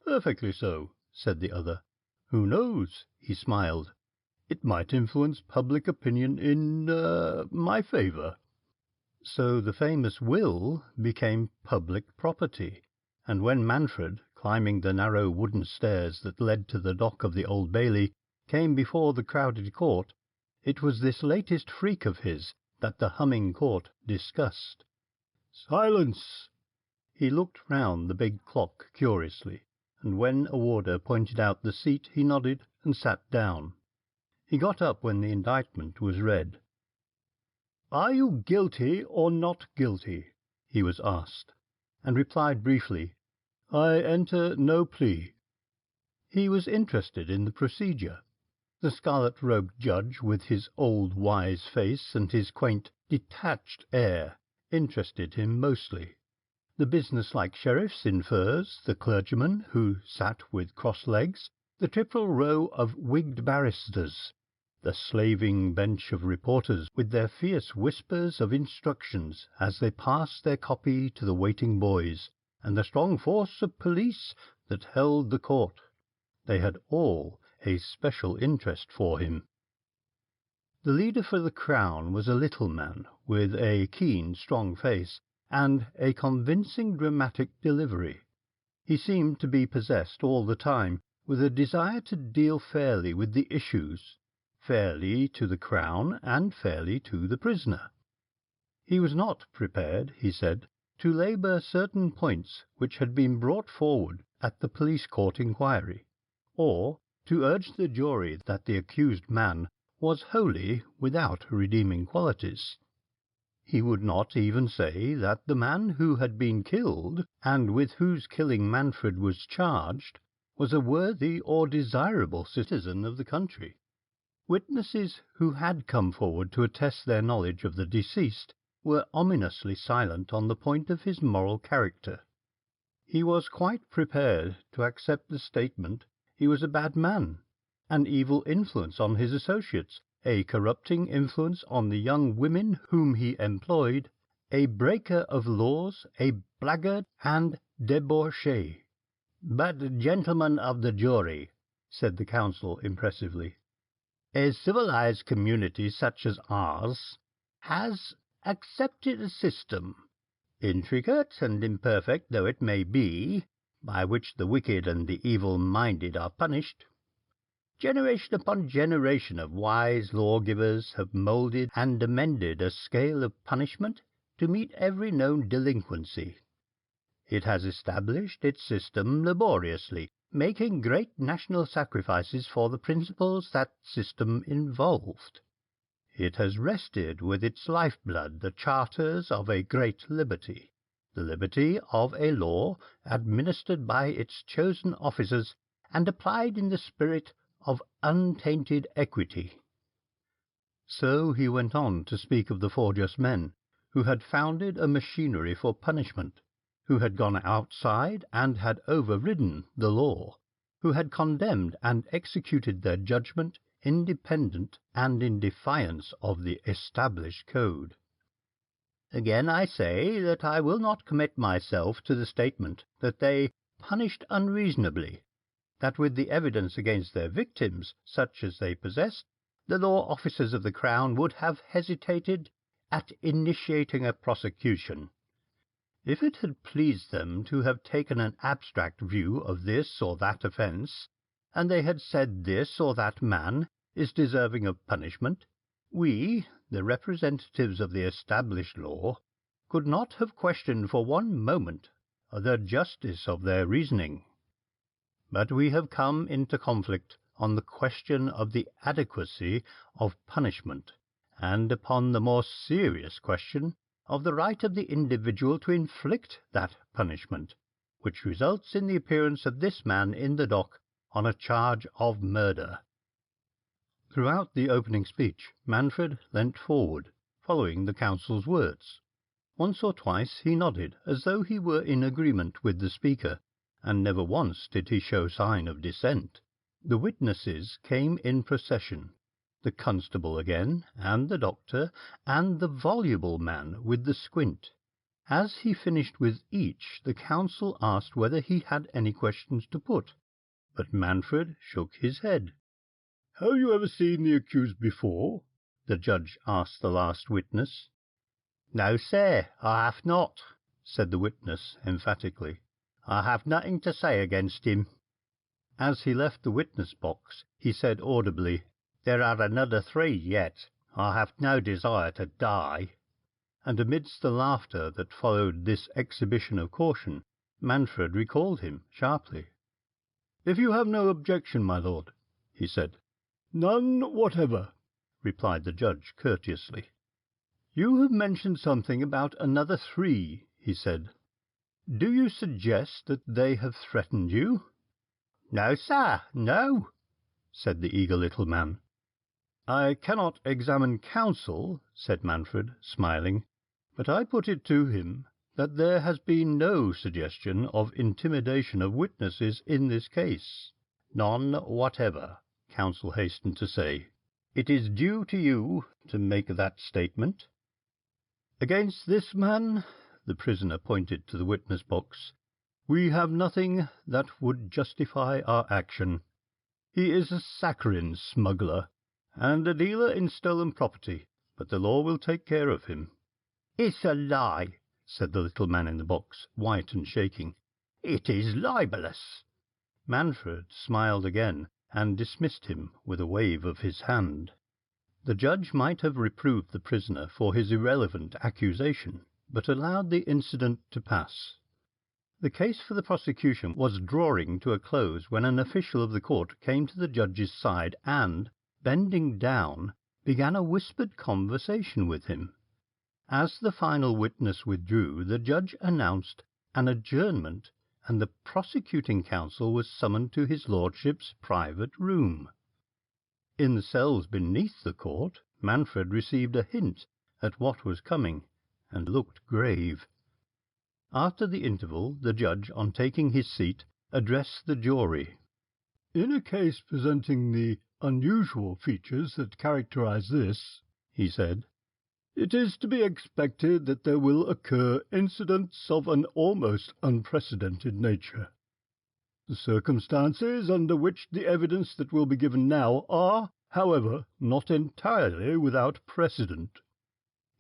"Perfectly so," said the other. "Who knows?" he smiled. "It might influence public opinion in my favour." So the famous will became public property, and when Manfred, climbing the narrow wooden stairs that led to the dock of the Old Bailey, came before the crowded court, it was this latest freak of his that the humming court discussed. "Silence!" He looked round the big clock curiously, and when a warder pointed out the seat he nodded and sat down. He got up when the indictment was read. "Are you guilty or not guilty?" he was asked, and replied briefly, "I enter no plea." He was interested in the procedure. The scarlet-robed judge, with his old wise face and his quaint, detached air, interested him mostly. The business-like sheriffs in furs, the clergyman who sat with crossed legs, the triple row of wigged barristers, the slaving bench of reporters with their fierce whispers of instructions as they passed their copy to the waiting boys, and the strong force of police that held the court. They had all a special interest for him. The leader for the Crown was a little man with a keen, strong face and a convincing dramatic delivery. He seemed to be possessed all the time with a desire to deal fairly with the issues, fairly to the Crown and fairly to the prisoner. He was not prepared, he said, to labour certain points which had been brought forward at the police court inquiry, or to urge the jury that the accused man was wholly without redeeming qualities. He would not even say that the man who had been killed, and with whose killing Manfred was charged, was a worthy or desirable citizen of the country. Witnesses who had come forward to attest their knowledge of the deceased were ominously silent on the point of his moral character. He was quite prepared to accept the statement he was a bad man, an evil influence on his associates, a corrupting influence on the young women whom he employed, a breaker of laws, a blackguard and debauchee. "But, gentlemen of the jury," said the counsel impressively, "a civilized community such as ours has accepted a system, intricate and imperfect though it may be, by which the wicked and the evil-minded are punished. Generation upon generation of wise lawgivers have moulded and amended a scale of punishment to meet every known delinquency. It has established its system laboriously, making great national sacrifices for the principles that system involved. It has wrested with its lifeblood the charters of a great liberty, the liberty of a law administered by its chosen officers and applied in the spirit of untainted equity." So he went on to speak of the 4 just men, who had founded a machinery for punishment, who had gone outside and had overridden the law, who had condemned and executed their judgment independent and in defiance of the established code. "Again I say that I will not commit myself to the statement that they punished unreasonably, that with the evidence against their victims, such as they possessed, the law officers of the Crown would have hesitated at initiating a prosecution. If it had pleased them to have taken an abstract view of this or that offence, and they had said this or that man is deserving of punishment, we, the representatives of the established law, could not have questioned for one moment the justice of their reasoning. But we have come into conflict on the question of the adequacy of punishment, and upon the more serious question of the right of the individual to inflict that punishment, which results in the appearance of this man in the dock on a charge of murder." Throughout the opening speech, Manfred leant forward, following the counsel's words. Once or twice he nodded as though he were in agreement with the speaker, and never once did he show sign of dissent. The witnesses came in procession, the constable again, and the doctor, and the voluble man with the squint. As he finished with each, the counsel asked whether he had any questions to put, but Manfred shook his head. "Have you ever seen the accused before?" the judge asked the last witness. "No, sir, I have not," said the witness emphatically. "I have nothing to say against him." As he left the witness box, he said audibly, "There are another 3 yet. I have no desire to die." And amidst the laughter that followed this exhibition of caution, Manfred recalled him sharply. "If you have no objection, my lord," he said, "None whatever," replied the judge courteously. "You have mentioned something about another 3, he said. Do you suggest that they have threatened you?" "No, sir, no," said the eager little man. "I cannot examine counsel," said Manfred, smiling, "but I put it to him that there has been no suggestion of intimidation of witnesses in this case." "None whatever," counsel hastened to say. "It is due to you to make that statement." "Against this man," the prisoner pointed to the witness box, "we have nothing that would justify our action. He is a saccharine smuggler, and a dealer in stolen property, but the law will take care of him." "It's a lie," said the little man in the box, white and shaking. "It is libellous." Manfred smiled again, and dismissed him with a wave of his hand. The judge might have reproved the prisoner for his irrelevant accusation, but allowed the incident to pass. The case for the prosecution was drawing to a close when an official of the court came to the judge's side and, bending down, began a whispered conversation with him. As the final witness withdrew, the judge announced an adjournment, and the prosecuting counsel was summoned to his lordship's private room. In the cells beneath the court, Manfred received a hint at what was coming, and looked grave. After the interval, the judge, on taking his seat, addressed the jury. "In a case presenting the unusual features that characterize this," he said, "it is to be expected that there will occur incidents of an almost unprecedented nature. The circumstances under which the evidence that will be given now are, however, not entirely without precedent."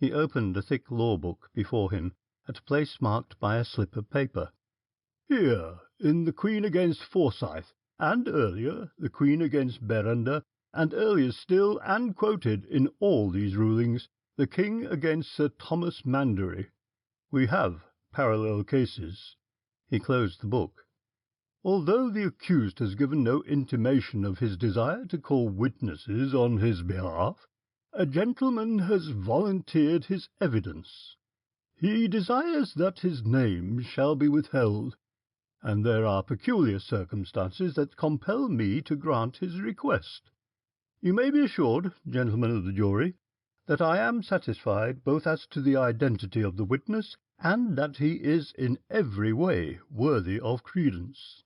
He opened a thick law book before him, at a place marked by a slip of paper. "Here, in the Queen against Forsyth, and earlier, the Queen against Berender, and earlier still, and quoted in all these rulings, the King against Sir Thomas Mandery. We have parallel cases." He closed the book. "Although the accused has given no intimation of his desire to call witnesses on his behalf, a gentleman has volunteered his evidence. He desires that his name shall be withheld, and there are peculiar circumstances that compel me to grant his request. You may be assured, gentlemen of the jury, that I am satisfied both as to the identity of the witness and that he is in every way worthy of credence."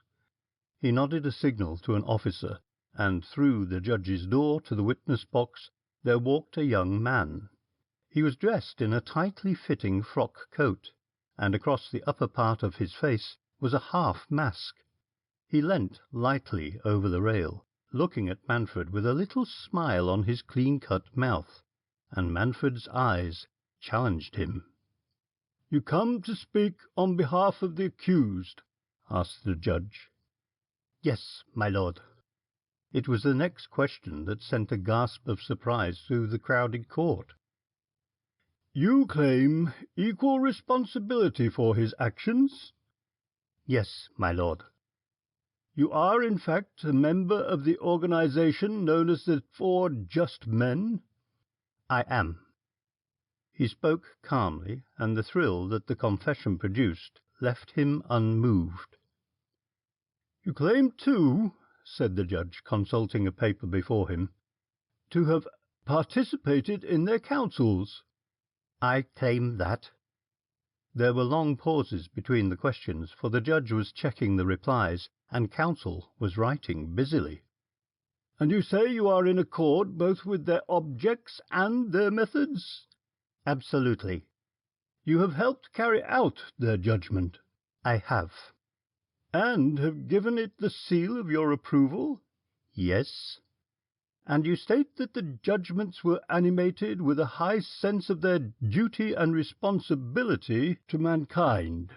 He nodded a signal to an officer, and through the judge's door to the witness box there walked a young man. He was dressed in a tightly fitting frock coat, and across the upper part of his face was a half-mask. He leant lightly over the rail, looking at Manfred with a little smile on his clean-cut mouth, and Manfred's eyes challenged him. "You come to speak on behalf of the accused?" asked the judge. "Yes, my lord." It was the next question that sent a gasp of surprise through the crowded court. "You claim equal responsibility for his actions?" "Yes, my lord." "You are, in fact, a member of the organization known as the 4 Just Men?" "I am." He spoke calmly, and the thrill that the confession produced left him unmoved. "You claim, too," said the judge, consulting a paper before him, "to have participated in their councils?" "I claim that." There were long pauses between the questions, for the judge was checking the replies, and counsel was writing busily. "And you say you are in accord both with their objects and their methods?" "Absolutely." "You have helped carry out their judgment?" "I have." "And have given it the seal of your approval?" "Yes." "And you state that the judgments were animated with a high sense of their duty and responsibility to mankind?"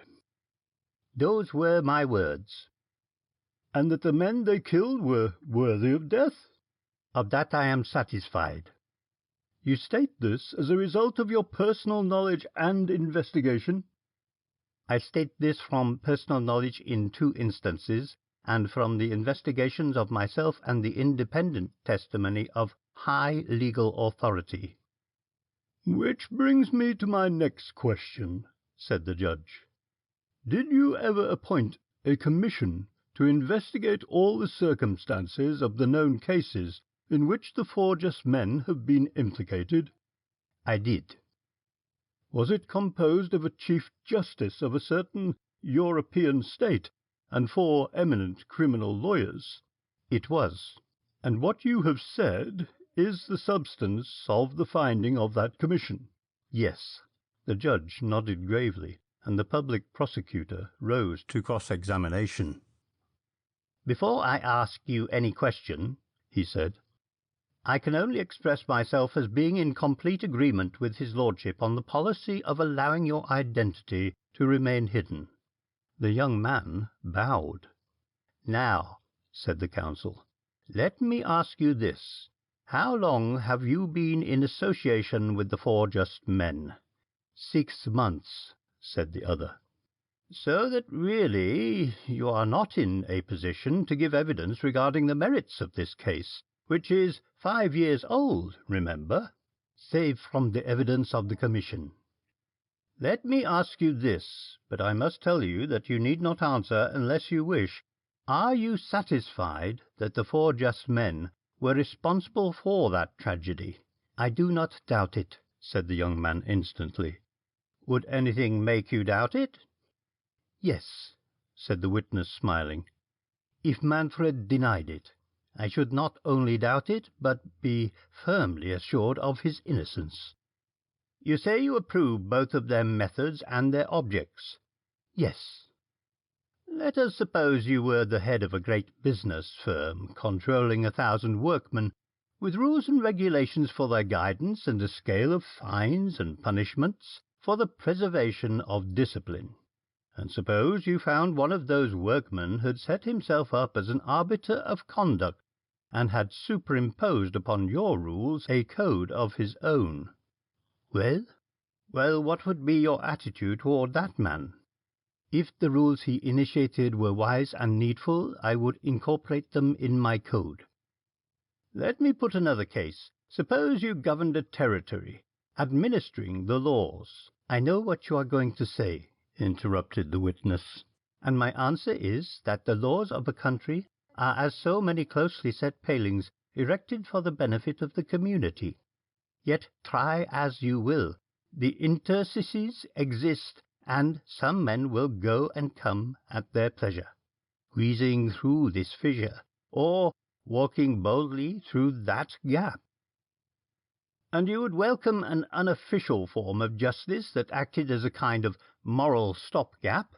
"Those were my words." "And that the men they killed were worthy of death?" "Of that I am satisfied." "You state this as a result of your personal knowledge and investigation?" "I state this from personal knowledge in 2 instances, and from the investigations of myself and the independent testimony of high legal authority." "Which brings me to my next question," said the judge. "Did you ever appoint a commission to investigate all the circumstances of the known cases in which the 4 just men have been implicated?" "I did." "Was it composed of a Chief Justice of a certain European state and 4 eminent criminal lawyers?" "It was." "And what you have said is the substance of the finding of that commission?" "Yes." The judge nodded gravely, and the public prosecutor rose to cross-examination. "Before I ask you any question," he said, "I can only express myself as being in complete agreement with his lordship on the policy of allowing your identity to remain hidden." The young man bowed. "Now," said the counsel, "let me ask you this. How long have you been in association with the 4 just men?" "6 months," said the other. "So that really you are not in a position to give evidence regarding the merits of this case, which is 5 years old, remember?" "Save from the evidence of the commission." "Let me ask you this, but I must tell you that you need not answer unless you wish. Are you satisfied that the 4 just men were responsible for that tragedy?" "I do not doubt it," said the young man instantly. "Would anything make you doubt it?" "Yes," said the witness, smiling. "If Manfred denied it, I should not only doubt it, but be firmly assured of his innocence." "You say you approve both of their methods and their objects?" "Yes." "Let us suppose you were the head of a great business firm, controlling 1,000 workmen, with rules and regulations for their guidance and a scale of fines and punishments for the preservation of discipline. And suppose you found one of those workmen had set himself up as an arbiter of conduct and had superimposed upon your rules a code of his own." "Well?" "Well, what would be your attitude toward that man?" "If the rules he initiated were wise and needful, I would incorporate them in my code." "Let me put another case. Suppose you governed a territory, administering the laws." "I know what you are going to say," interrupted the witness, "and my answer is that the laws of a country are as so many closely set palings erected for the benefit of the community. Yet try as you will, the interstices exist, and some men will go and come at their pleasure, squeezing through this fissure, or walking boldly through that gap." "And you would welcome an unofficial form of justice that acted as a kind of moral stop-gap?"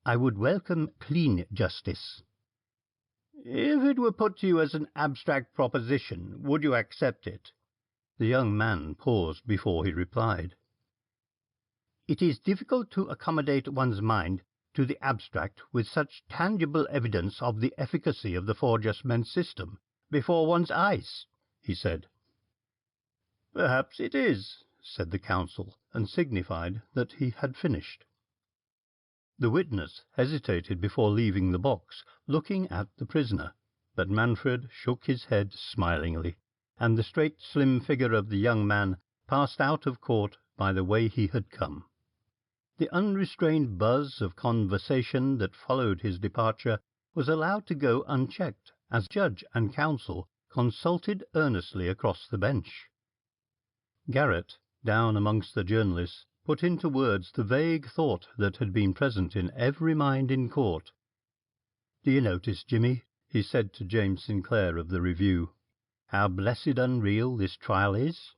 "I would welcome clean justice." "If it were put to you as an abstract proposition, would you accept it?" The young man paused before he replied. "It is difficult to accommodate one's mind to the abstract with such tangible evidence of the efficacy of the 4 just men's system before one's eyes," he said. "Perhaps it is," said the counsel, and signified that he had finished. The witness hesitated before leaving the box, looking at the prisoner, but Manfred shook his head smilingly, and the straight, slim figure of the young man passed out of court by the way he had come. The unrestrained buzz of conversation that followed his departure was allowed to go unchecked, as judge and counsel consulted earnestly across the bench. Garrett, down amongst the journalists, put into words the vague thought that had been present in every mind in court. "Do you notice, Jimmy," he said to James Sinclair of the Review, "how blessed unreal this trial is?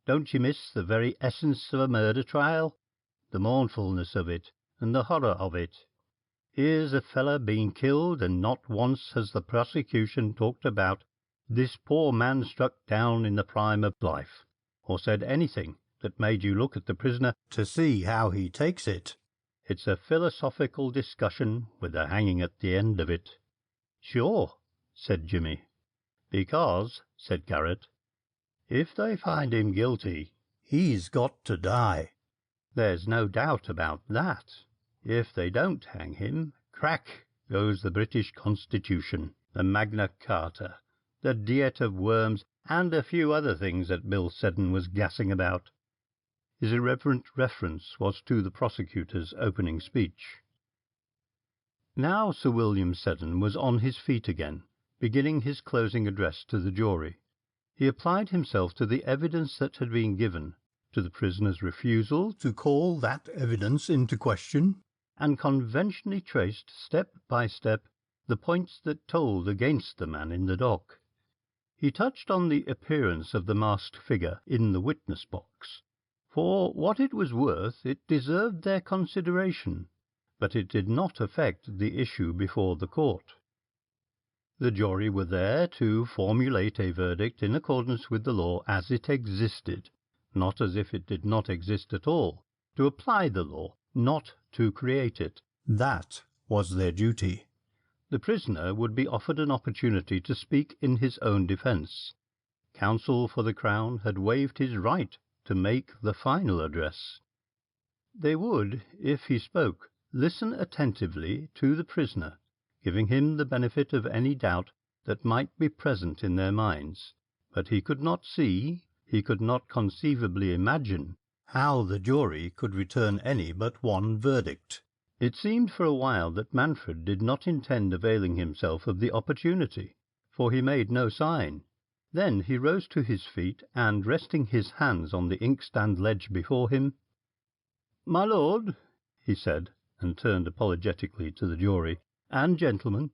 Don't you miss the very essence of a murder trial? The mournfulness of it, and the horror of it. Here's a feller being killed, and not once has the prosecution talked about this poor man struck down in the prime of life, or said anything that made you look at the prisoner to see how he takes it. It's a philosophical discussion with a hanging at the end of it." "Sure," said Jimmy. "Because," said Garrett, "if they find him guilty, he's got to die. There's no doubt about that. If they don't hang him, crack goes the British Constitution, the Magna Carta, the Diet of Worms, and a few other things that Bill Seddon was gassing about. His irreverent reference was to the prosecutor's opening speech. Now Sir William Seddon was on his feet again, beginning his closing address to the jury. He applied himself to the evidence that had been given, to the prisoner's refusal to call that evidence into question, and conventionally traced step by step the points that told against the man in the dock. He touched on the appearance of the masked figure in the witness box. For what it was worth, it deserved their consideration, but it did not affect the issue before the court. The jury were there to formulate a verdict in accordance with the law as it existed, not as if it did not exist at all, to apply the law, not to create it. That was their duty. The prisoner would be offered an opportunity to speak in his own defence. Counsel for the Crown had waived his right to make the final address. They would, if he spoke, listen attentively to the prisoner, giving him the benefit of any doubt that might be present in their minds, but he could not see, he could not conceivably imagine, how the jury could return any but one verdict. It seemed for a while that Manfred did not intend availing himself of the opportunity, for he made no sign. Then he rose to his feet, and, resting his hands on the inkstand ledge before him, "My lord," he said, and turned apologetically to the jury, "and gentlemen."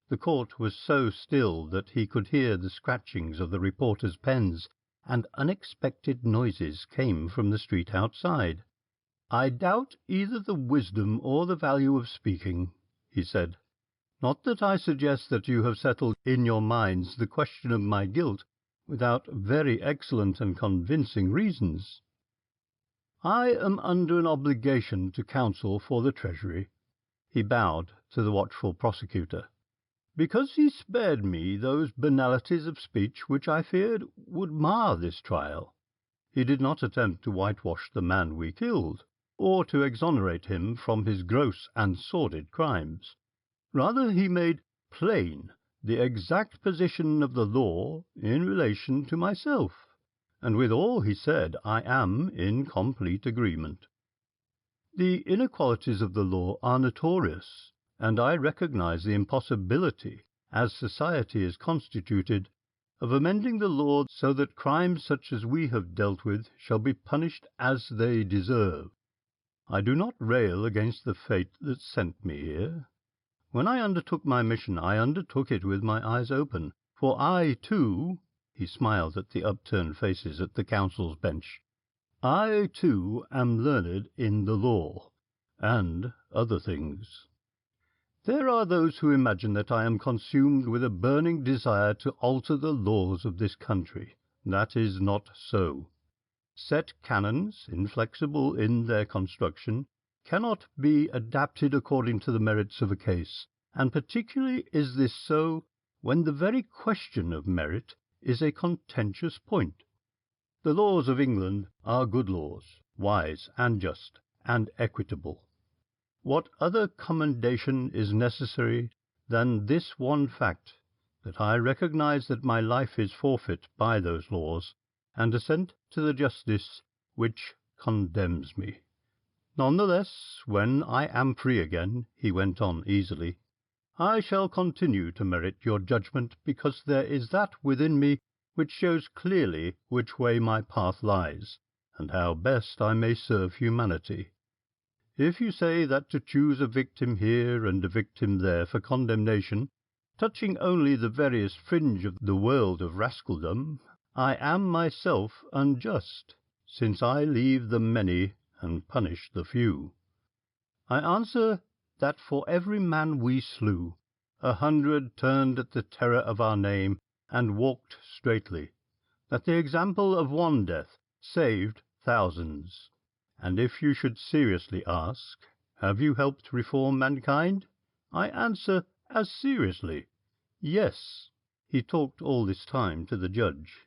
The court was so still that he could hear the scratchings of the reporters' pens, and unexpected noises came from the street outside. "I doubt either the wisdom or the value of speaking," he said. "Not that I suggest that you have settled in your minds the question of my guilt without very excellent and convincing reasons. I am under an obligation to counsel for the Treasury," he bowed to the watchful prosecutor, "because he spared me those banalities of speech which I feared would mar this trial. He did not attempt to whitewash the man we killed, or to exonerate him from his gross and sordid crimes. Rather, he made plain the exact position of the law in relation to myself, and with all he said I am in complete agreement. The inequalities of the law are notorious, and I recognize the impossibility, as society is constituted, of amending the law so that crimes such as we have dealt with shall be punished as they deserve. I do not rail against the fate that sent me here. When I undertook my mission, I undertook it with my eyes open, for I, too," he smiled at the upturned faces at the counsel's bench, "I, too, am learned in the law, and other things. There are those who imagine that I am consumed with a burning desire to alter the laws of this country. That is not so. Set canons, inflexible in their construction, cannot be adapted according to the merits of a case, and particularly is this so when the very question of merit is a contentious point. The laws of England are good laws, wise and just, and equitable. What other commendation is necessary than this one fact, that I recognize that my life is forfeit by those laws, and assent to the justice which condemns me? None the less, when I am free again," he went on easily, "I shall continue to merit your judgment, because there is that within me which shows clearly which way my path lies, and how best I may serve humanity. If you say that to choose a victim here and a victim there for condemnation, touching only the veriest fringe of the world of rascaldom, I am myself unjust, since I leave the many and punish the few. I answer that for every man we slew, 100 turned at the terror of our name and walked straightly, that the example of one death saved thousands. And if you should seriously ask, have you helped reform mankind? I answer as seriously, yes." He talked all this time to the judge.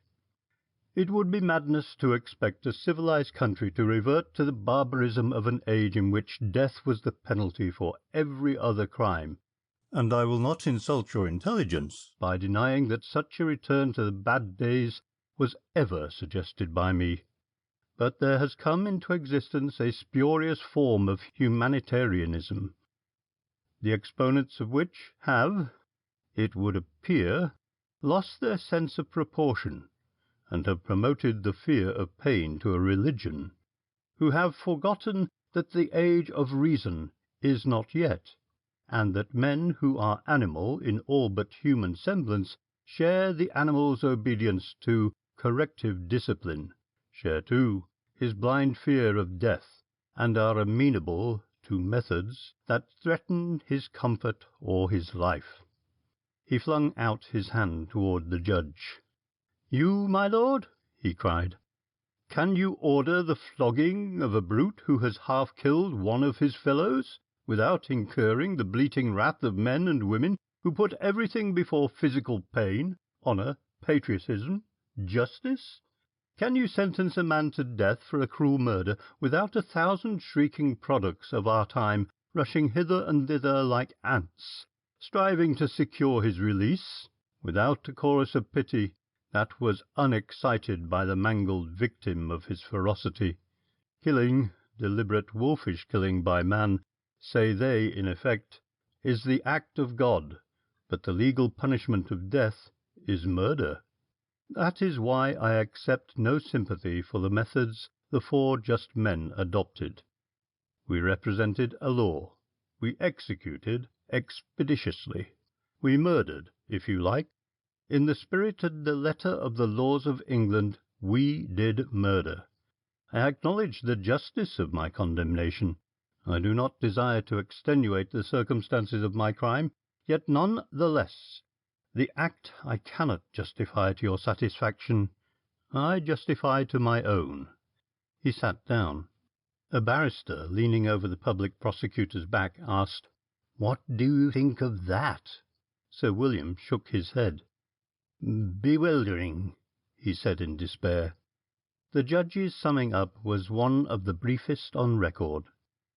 "It would be madness to expect a civilized country to revert to the barbarism of an age in which death was the penalty for every other crime, and I will not insult your intelligence by denying that such a return to the bad days was ever suggested by me. But there has come into existence a spurious form of humanitarianism, the exponents of which have, it would appear, lost their sense of proportion, and have promoted the fear of pain to a religion, who have forgotten that the age of reason is not yet, and that men who are animal in all but human semblance share the animal's obedience to corrective discipline, share too his blind fear of death, and are amenable to methods that threaten his comfort or his life. He flung out his hand toward the judge. "You, my lord," he cried, "can you order the flogging of a brute who has half killed one of his fellows, without incurring the bleating wrath of men and women who put everything before physical pain, honour, patriotism, justice? Can you sentence a man to death for a cruel murder without 1,000 shrieking products of our time rushing hither and thither like ants, striving to secure his release, without a chorus of pity that was unexcited by the mangled victim of his ferocity? Killing, deliberate wolfish killing by man, say they in effect, is the act of God, but the legal punishment of death is murder. That is why I accept no sympathy for the methods the 4 just men adopted. We represented a law. We executed expeditiously. We murdered, if you like. In the spirit and the letter of the laws of England, we did murder. I acknowledge the justice of my condemnation. I do not desire to extenuate the circumstances of my crime, yet none the less the act I cannot justify to your satisfaction. I justify to my own." He sat down. A barrister, leaning over the public prosecutor's back, asked, "What do you think of that?" Sir William shook his head. "Bewildering," he said in despair. The judge's summing up was one of the briefest on record.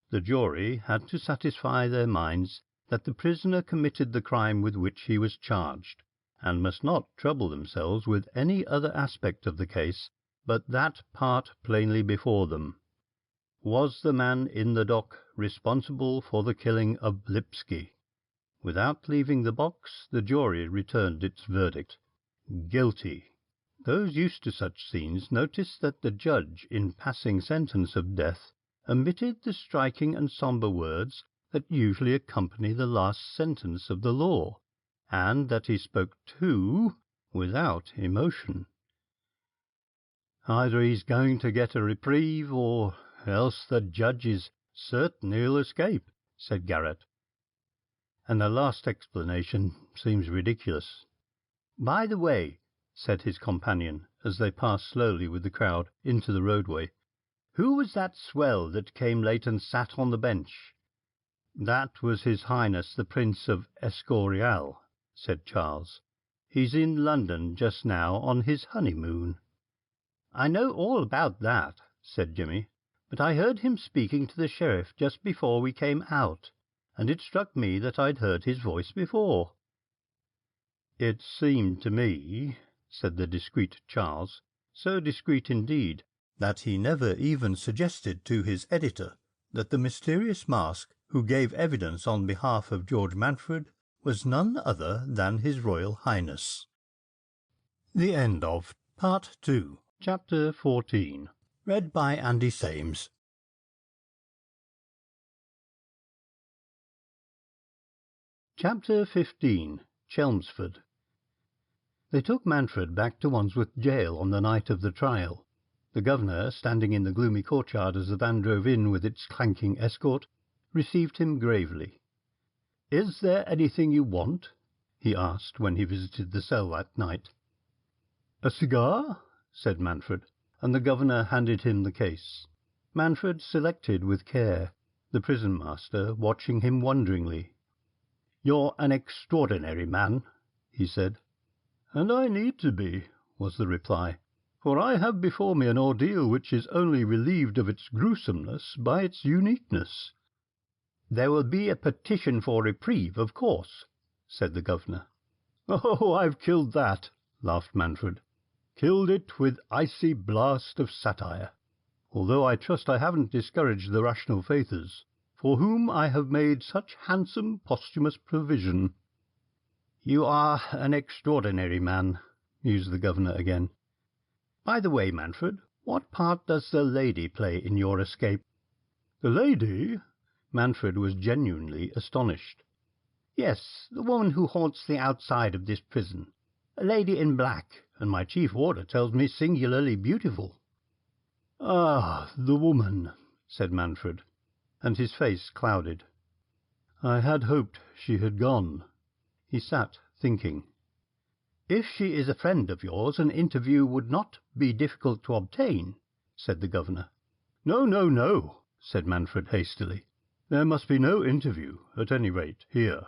The jury had to satisfy their minds that the prisoner committed the crime with which he was charged, and must not trouble themselves with any other aspect of the case but that part plainly before them. Was the man in the dock responsible for the killing of Lipsky? Without leaving the box, the jury returned its verdict. Guilty. Those used to such scenes noticed that the judge, in passing sentence of death, omitted the striking and sombre words that usually accompany the last sentence of the law, and that he spoke too without emotion. "Either he's going to get a reprieve, or else the judge is certain he'll escape," said Garrett. "And the last explanation seems ridiculous." "By the way," said his companion, as they passed slowly with the crowd into the roadway, "who was that swell that came late and sat on the bench?" "That was His Highness the Prince of Escorial," said Charles. "He's in London just now on his honeymoon." "I know all about that," said Jimmy, "but I heard him speaking to the sheriff just before we came out, and it struck me that I'd heard his voice before." "It seemed to me," said the discreet Charles, so discreet indeed that he never even suggested to his editor that the mysterious mask who gave evidence on behalf of George Manfred was none other than His Royal Highness. The end of Part 2, Chapter 14. Read by Andy Sames. Chapter 15. Chelmsford. They took Manfred back to Wandsworth jail on the night of the trial. The governor, standing in the gloomy courtyard as the van drove in with its clanking escort, received him gravely. "Is there anything you want?" he asked when he visited the cell that night. "A cigar?" said Manfred, and the governor handed him the case. Manfred selected with care, the prison-master watching him wonderingly. "You're an extraordinary man," he said. "And I need to be," was the reply, "for I have before me an ordeal which is only relieved of its gruesomeness by its uniqueness." "There will be a petition for reprieve, of course," said the governor. "Oh, I've killed that," laughed Manfred. "Killed it with icy blast of satire, although I trust I haven't discouraged the rational faithers, for whom I have made such handsome posthumous provision." "You are an extraordinary man," mused the governor again. "By the way, Manfred, what part does the lady play in your escape?" "The lady?" Manfred was genuinely astonished. "Yes, the woman who haunts the outside of this prison. A lady in black, and my chief warder tells me singularly beautiful." "Ah, the woman," said Manfred, and his face clouded. "I had hoped she had gone." He sat thinking. "If she is a friend of yours, an interview would not be difficult to obtain," said the governor. "No, no, no," said Manfred hastily. "There must be no interview, at any rate, here."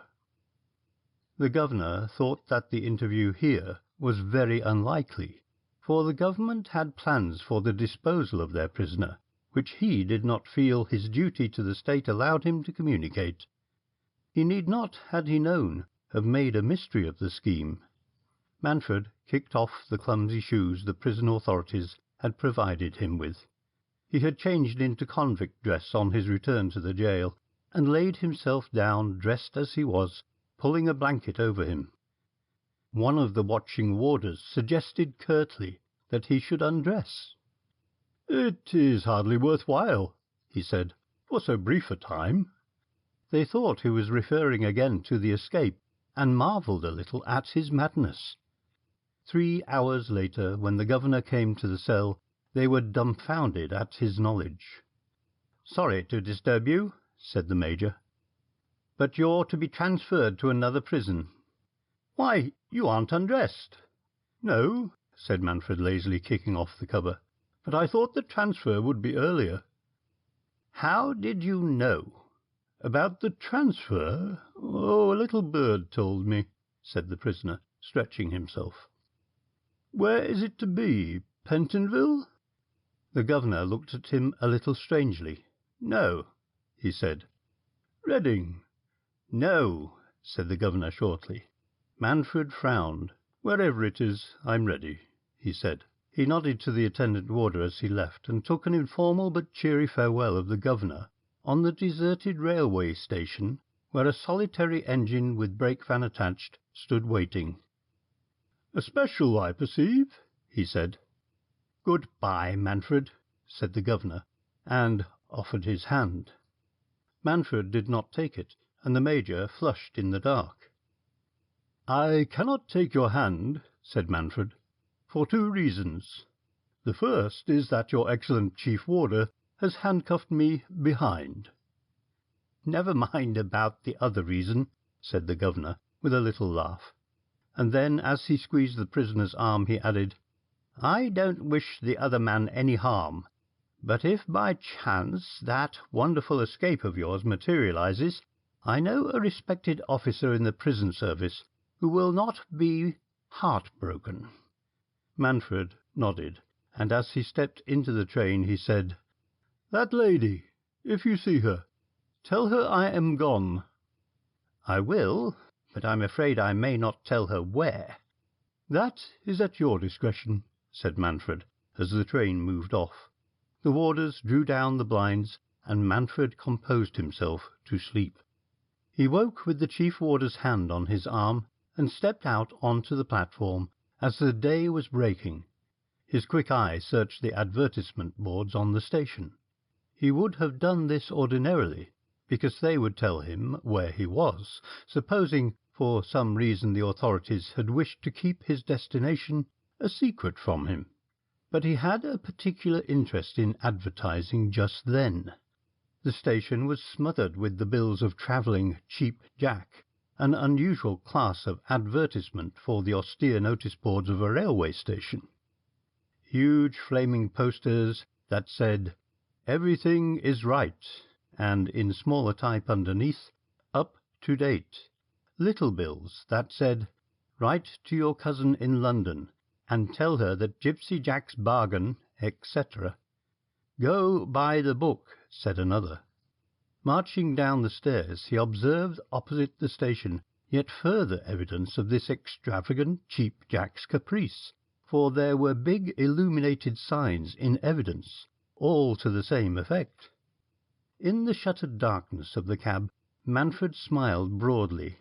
The governor thought that the interview here was very unlikely, for the government had plans for the disposal of their prisoner, which he did not feel his duty to the state allowed him to communicate. He need not, had he known, have made a mystery of the scheme. Manfred kicked off the clumsy shoes the prison authorities had provided him with. He had changed into convict dress on his return to the jail, and laid himself down, dressed as he was, pulling a blanket over him. One of the watching warders suggested curtly that he should undress. "It is hardly worth while," he said, "for so brief a time." They thought he was referring again to the escape, and marvelled a little at his madness. 3 hours later, when the governor came to the cell, they were dumbfounded at his knowledge. "Sorry to disturb you," said the major, "but you're to be transferred to another prison." "Why, you aren't undressed." "No," said Manfred lazily, kicking off the cover, "but I thought the transfer would be earlier." "How did you know?" "About the transfer? Oh, a little bird told me," said the prisoner, stretching himself. "Where is it to be? Pentonville?" The governor looked at him a little strangely. "No," he said. "Reading?" "No," said the governor shortly. Manfred frowned. "Wherever it is, I'm ready," he said. He nodded to the attendant warder as he left, and took an informal but cheery farewell of the governor on the deserted railway station, where a solitary engine with brake van attached stood waiting. "A special, I perceive," he said. "Good-bye, Manfred," said the governor, and offered his hand. Manfred did not take it, and the major flushed in the dark. "I cannot take your hand," said Manfred, "for 2 reasons. The first is that your excellent chief warder has handcuffed me behind." "Never mind about the other reason," said the governor, with a little laugh. And then, as he squeezed the prisoner's arm, he added, "I don't wish the other man any harm, but if by chance that wonderful escape of yours materializes, I know a respected officer in the prison service who will not be heartbroken." Manfred nodded, and as he stepped into the train he said, "That lady, if you see her, tell her I am gone." "I will, but I'm afraid I may not tell her where." "That is at your discretion," said Manfred, as the train moved off. The warders drew down the blinds, and Manfred composed himself to sleep. He woke with the chief warder's hand on his arm, and stepped out onto the platform as the day was breaking. His quick eye searched the advertisement boards on the station. He would have done this ordinarily, because they would tell him where he was, supposing for some reason the authorities had wished to keep his destination a secret from him. But he had a particular interest in advertising just then. The station was smothered with the bills of travelling Cheap Jack, an unusual class of advertisement for the austere notice boards of a railway station. Huge flaming posters that said, "Everything is right," and in smaller type underneath, "Up to date." Little bills that said, "Write to your cousin in London, and tell her that Gypsy Jack's bargain," etc. "Go buy the book," said another. Marching down the stairs, he observed opposite the station yet further evidence of this extravagant Cheap Jack's caprice, for there were big illuminated signs in evidence, all to the same effect. In the shuttered darkness of the cab, Manfred smiled broadly.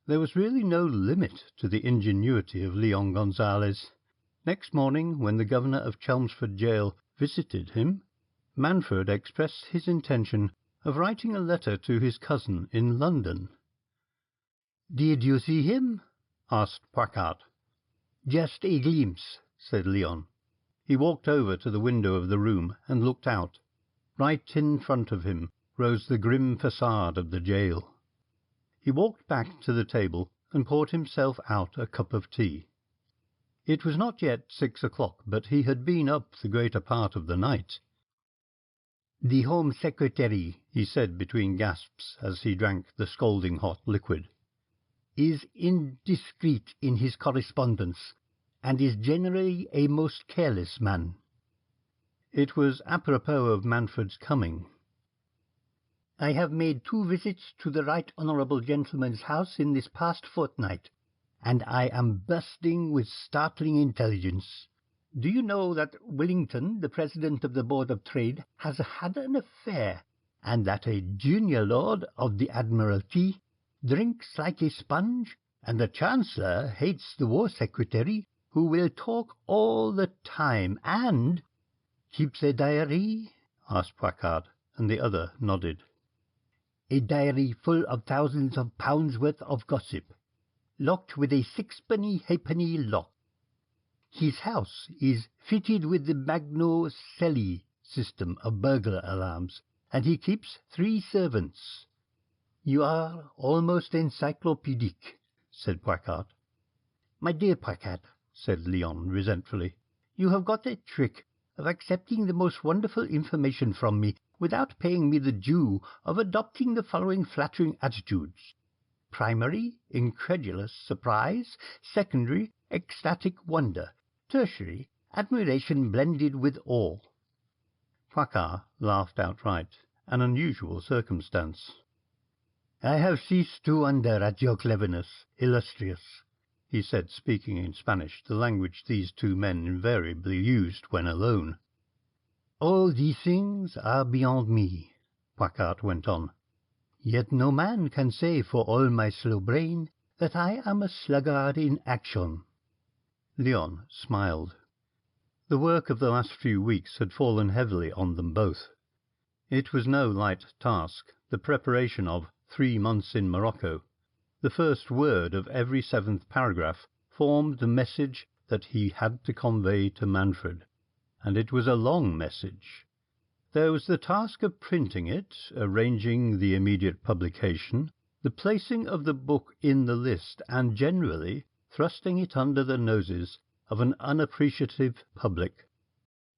There was really no limit to the ingenuity of Leon Gonzalez. Next morning, when the governor of Chelmsford jail visited him, Manfred expressed his intention of writing a letter to his cousin in London. "Did you see him?" asked Poicart. "Just a glimpse," said Leon. He walked over to the window of the room and looked out. Right in front of him rose the grim facade of the jail. He walked back to the table and poured himself out a cup of tea. It was not yet 6 o'clock, but he had been up the greater part of the night. "The Home Secretary," he said between gasps as he drank the scalding hot liquid, "is indiscreet in his correspondence, and is generally a most careless man." It was apropos of Manfred's coming. "I have made 2 visits to the right honourable gentleman's house in this past fortnight, and I am bursting with startling intelligence. Do you know that Wellington, the President of the Board of Trade, has had an affair, and that a junior lord of the Admiralty drinks like a sponge, and the Chancellor hates the War Secretary, who will talk all the time, and—" "Keeps a diary?" asked Poicart, and the other nodded. "A diary full of thousands of pounds worth of gossip, locked with a 6-penny-halfpenny lock. His house is fitted with the Magno-Celli system of burglar alarms, and he keeps 3 servants." "You are almost encyclopedic," said Poicart. "My dear Poicart," said Leon resentfully, "you have got a trick of accepting the most wonderful information from me without paying me the due of adopting the following flattering attitudes: primary, incredulous surprise; secondary, ecstatic wonder; tertiary, admiration blended with awe." Poicart laughed outright, an unusual circumstance. "I have ceased to wonder at your cleverness, illustrious," he said, speaking in Spanish, the language these 2 men invariably used when alone. "All these things are beyond me," Poicart went on. "Yet no man can say for all my slow brain that I am a sluggard in action." Leon smiled. The work of the last few weeks had fallen heavily on them both. It was no light task, the preparation of 3 months in Morocco. The first word of every 7th paragraph formed the message that he had to convey to Manfred, and it was a long message. There was the task of printing it, arranging the immediate publication, the placing of the book in the list, and generally thrusting it under the noses of an unappreciative public.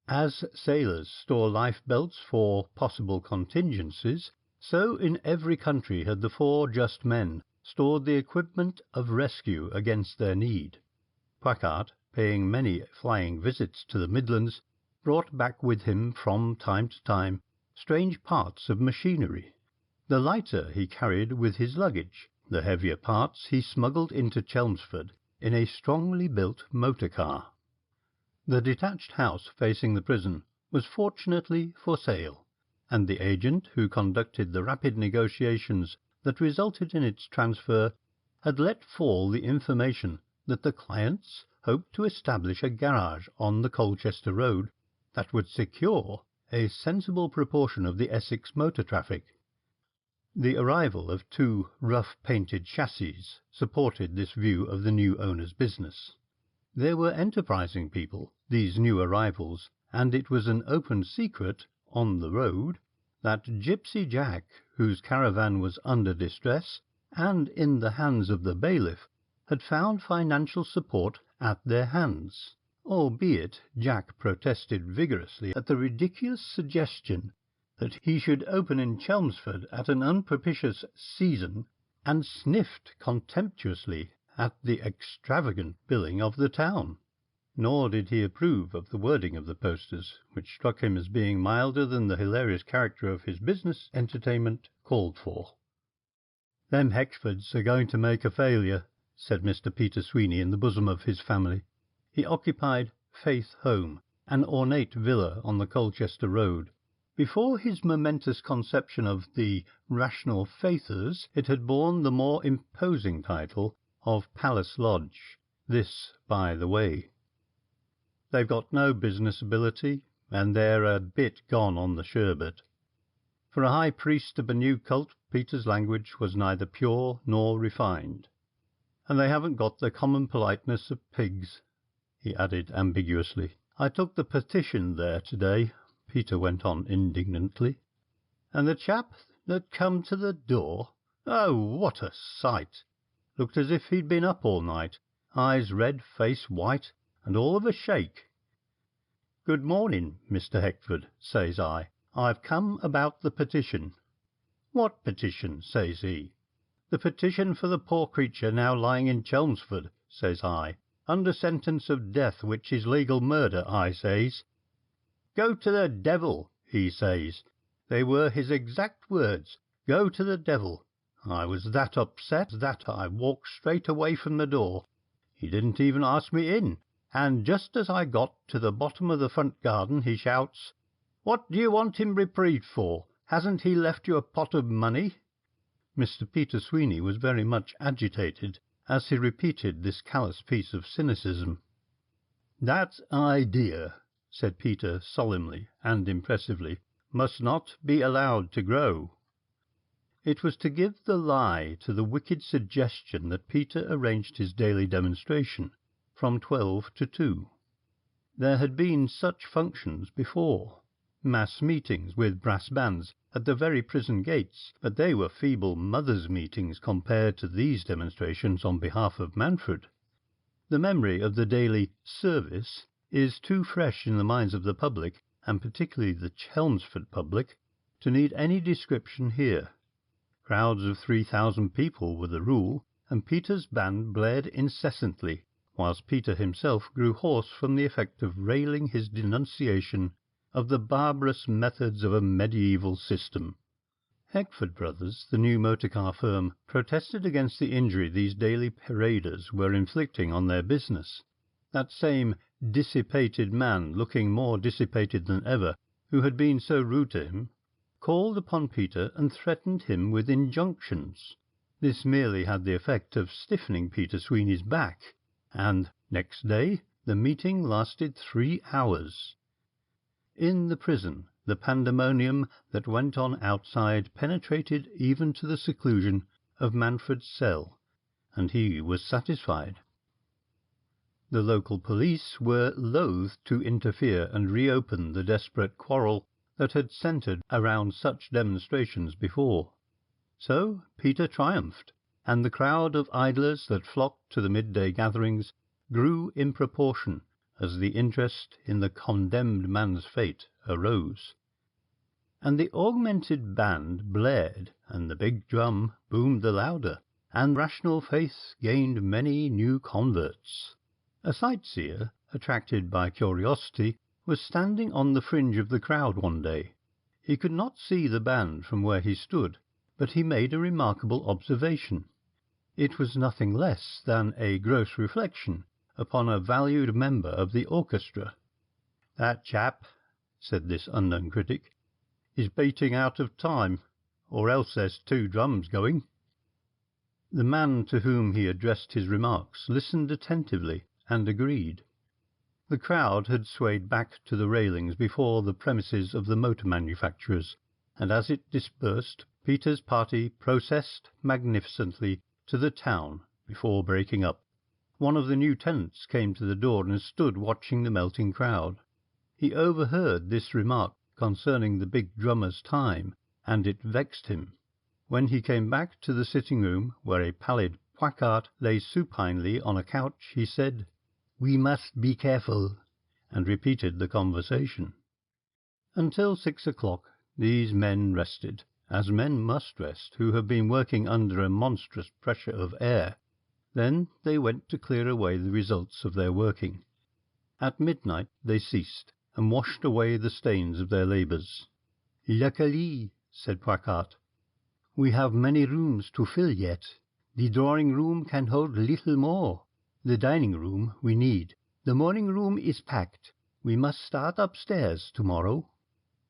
As sailors store life-belts for possible contingencies, so in every country had the 4 just men stored the equipment of rescue against their need. Poicart, paying many flying visits to the Midlands, brought back with him from time to time strange parts of machinery. The lighter he carried with his luggage, the heavier parts he smuggled into Chelmsford in a strongly built motor car. The detached house facing the prison was fortunately for sale, and the agent who conducted the rapid negotiations that resulted in its transfer had let fall the information that the clients hoped to establish a garage on the Colchester Road that would secure a sensible proportion of the Essex motor traffic. The arrival of 2 rough-painted chassis supported this view of the new owner's business. They were enterprising people, these new arrivals, and it was an open secret, on the road, that Gypsy Jack, whose caravan was under distress and in the hands of the bailiff, had found financial support at their hands, albeit Jack protested vigorously at the ridiculous suggestion that he should open in Chelmsford at an unpropitious season, and sniffed contemptuously at the extravagant billing of the town. nor did he approve of the wording of the posters, which struck him as being milder than the hilarious character of his business entertainment called for. "Them Heckfords are going to make a failure," said Mr. Peter Sweeney in the bosom of his family. He occupied Faith Home, an ornate villa on the Colchester Road. Before his momentous conception of the Rational Faithers, it had borne the more imposing title of Palace Lodge. This by the way. They've got no business ability, and they're a bit gone on the sherbet. For a high priest of a new cult, Peter's language was neither pure nor refined. And they haven't got the common politeness of pigs, he added ambiguously. "I took the petition there to-day," Peter went on indignantly, "and the chap that come to the door, oh, what a sight! Looked as if he'd been up all night, eyes red, face white, and all of a shake. 'Good morning, Mr. Heckford,' says I. 'I've come about the petition.' 'What petition?' says he. 'The petition for the poor creature now lying in Chelmsford,' says I, 'under sentence of death, which is legal murder,' I says. 'Go to the devil,' he says. They were his exact words, 'Go to the devil.' I was that upset that I walked straight away from the door. He didn't even ask me in, and just as I got to the bottom of the front garden he shouts, 'What do you want him reprieved for? Hasn't he left you a pot of money?'" Mr. Peter Sweeney was very much agitated as he repeated this callous piece of cynicism. "That idea," said Peter solemnly and impressively, "must not be allowed to grow." It was to give the lie to the wicked suggestion that Peter arranged his daily demonstration from 12 to 2. There had been such functions before, mass meetings with brass bands at the very prison gates, but they were feeble mothers' meetings compared to these demonstrations on behalf of Manfred. The memory of the daily "service" is too fresh in the minds of the public, and particularly the Chelmsford public, to need any description here. Crowds of 3,000 people were the rule, and Peter's band blared incessantly, whilst Peter himself grew hoarse from the effect of railing his denunciation of the barbarous methods of a medieval system. Heckford Brothers, the new motor-car firm, protested against the injury these daily paraders were inflicting on their business. That same dissipated man, looking more dissipated than ever, who had been so rude to him, called upon Peter and threatened him with injunctions. This merely had the effect of stiffening Peter Sweeney's back, and next day the meeting lasted 3 hours. In the prison, the pandemonium that went on outside penetrated even to the seclusion of Manfred's cell, and he was satisfied. The local police were loath to interfere and reopen the desperate quarrel that had centred around such demonstrations before. So Peter triumphed, and the crowd of idlers that flocked to the midday gatherings grew in proportion as the interest in the condemned man's fate arose. And the augmented band blared, and the big drum boomed the louder, and rational faith gained many new converts. A sightseer, attracted by curiosity, was standing on the fringe of the crowd one day. He could not see the band from where he stood, but he made a remarkable observation. It was nothing less than a gross reflection upon a valued member of the orchestra. "That chap," said this unknown critic, "is beating out of time, or else there's 2 drums going." The man to whom he addressed his remarks listened attentively and agreed. The crowd had swayed back to the railings before the premises of the motor manufacturers, and as it dispersed, Peter's party processed magnificently to the town before breaking up. One of the new tenants came to the door and stood watching the melting crowd. He overheard this remark concerning the big drummer's time, and it vexed him. When he came back to the sitting-room, where a pallid Poicart lay supinely on a couch, he said, "We must be careful," and repeated the conversation. Until 6 o'clock these men rested, as men must rest who have been working under a monstrous pressure of air. Then they went to clear away the results of their working. At midnight they ceased, and washed away the stains of their labours. "Luckily," said Poicart, "we have many rooms to fill yet. The drawing-room can hold little more. The dining-room we need. The morning-room is packed. We must start upstairs tomorrow."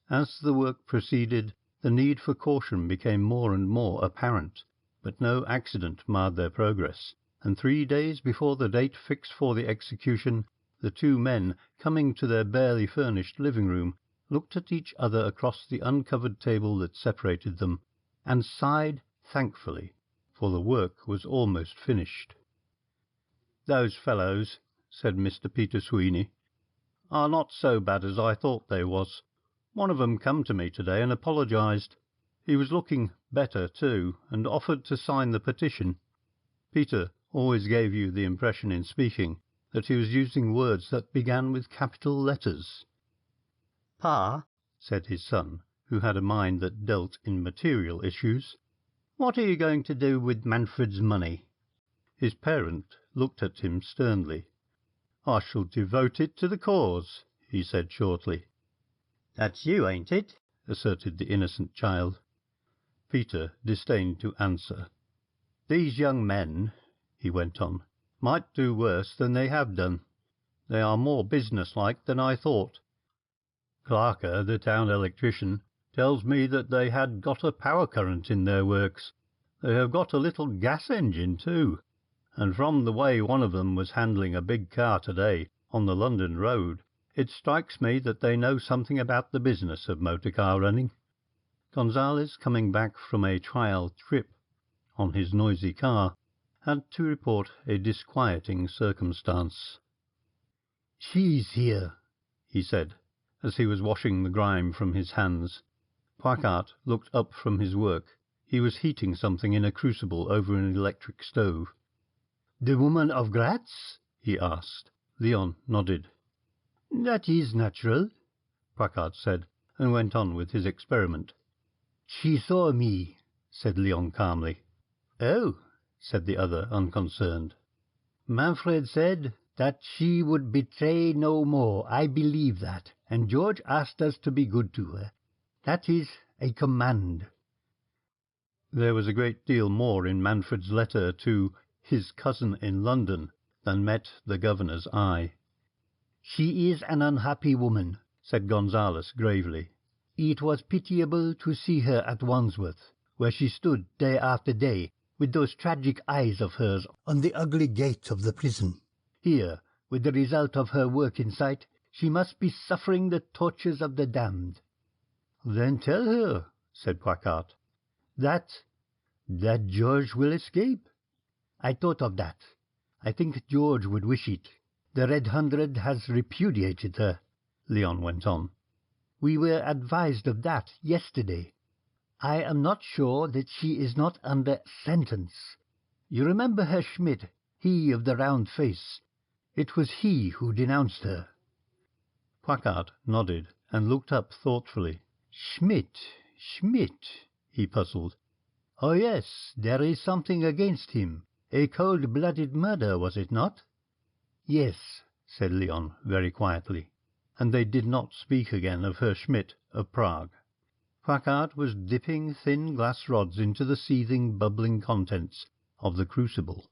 As the work proceeded, the need for caution became more and more apparent, but no accident marred their progress, and 3 days before the date fixed for the execution, the two men, coming to their barely furnished living-room, looked at each other across the uncovered table that separated them, and sighed thankfully, for the work was almost finished. "Those fellows," said Mr. Peter Sweeney, "are not so bad as I thought they was. One of 'em come to me today and apologized. He was looking better, too, and offered to sign the petition. Peter always gave you the impression in speaking that he was using words that began with capital letters." "Pa," said his son, who had a mind that dealt in material issues, "what are you going to do with Manfred's money?" His parent looked at him sternly. "I shall devote it to the cause," he said shortly. "That's you, ain't it?" asserted the innocent child. Peter disdained to answer. "These young men," he went on, "might do worse than they have done. They are more business-like than I thought. Clarker, the town electrician, tells me that they had got a power current in their works. They have got a little gas engine, too, and from the way one of them was handling a big car today on the London road, it strikes me that they know something about the business of motor-car running." Gonzales, coming back from a trial trip on his noisy car, had to report a disquieting circumstance. "She's here," he said, as he was washing the grime from his hands. Poicart looked up from his work. He was heating something in a crucible over an electric stove. "The woman of Graz?" he asked. Leon nodded. "That is natural," Poicart said, and went on with his experiment. "She saw me," said Leon calmly. "Oh," said the other, unconcerned. "Manfred said that she would betray no more. I believe that, and George asked us to be good to her. That is a command." There was a great deal more in Manfred's letter to his cousin in London than met the governor's eye. "She is an unhappy woman," said Gonzales gravely. "It was pitiable to see her at Wandsworth, where she stood day after day, with those tragic eyes of hers on the ugly gate of the prison. Here, with the result of her work in sight, she must be suffering the tortures of the damned." "Then tell her," said Poicart. That George will escape. I thought of that. I think George would wish it. The Red Hundred has repudiated her," Leon went on. "We were advised of that yesterday. I am not sure that she is not under sentence. You remember Herr Schmidt, he of the round face. It was he who denounced her." Poicart nodded and looked up thoughtfully. Schmidt, he puzzled. "Oh yes, there is something against him. A cold-blooded murder, was it not?" "Yes," said Leon very quietly, and they did not speak again of Herr Schmidt of Prague. Poicart was dipping thin glass rods into the seething, bubbling contents of the crucible,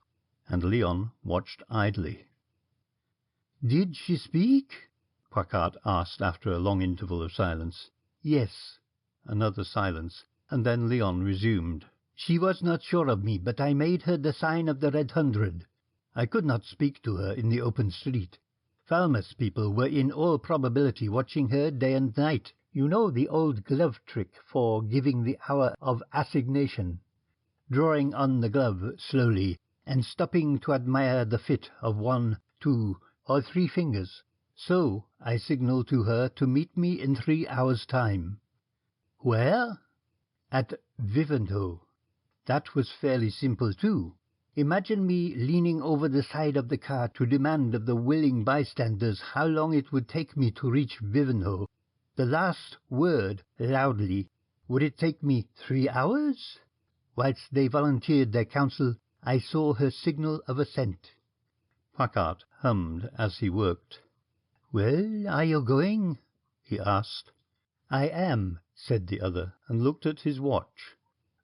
and Leon watched idly. "Did she speak?" Poicart asked after a long interval of silence. "Yes." Another silence, and then Leon resumed. "She was not sure of me, but I made her the sign of the Red Hundred. I could not speak to her in the open street. Falmouth's people were in all probability watching her day and night. You know the old glove trick for giving the hour of assignation, drawing on the glove slowly and stopping to admire the fit of 1, 2, or 3 fingers. So I signalled to her to meet me in 3 hours' time." "Where?" "At Wivenhoe. That was fairly simple, too. Imagine me leaning over the side of the car to demand of the willing bystanders how long it would take me to reach Wivenhoe. The last word, loudly, would it take me 3 hours? Whilst they volunteered their counsel, I saw her signal of assent." Poicart hummed as he worked. "Well, are you going?" he asked. "I am," said the other, and looked at his watch.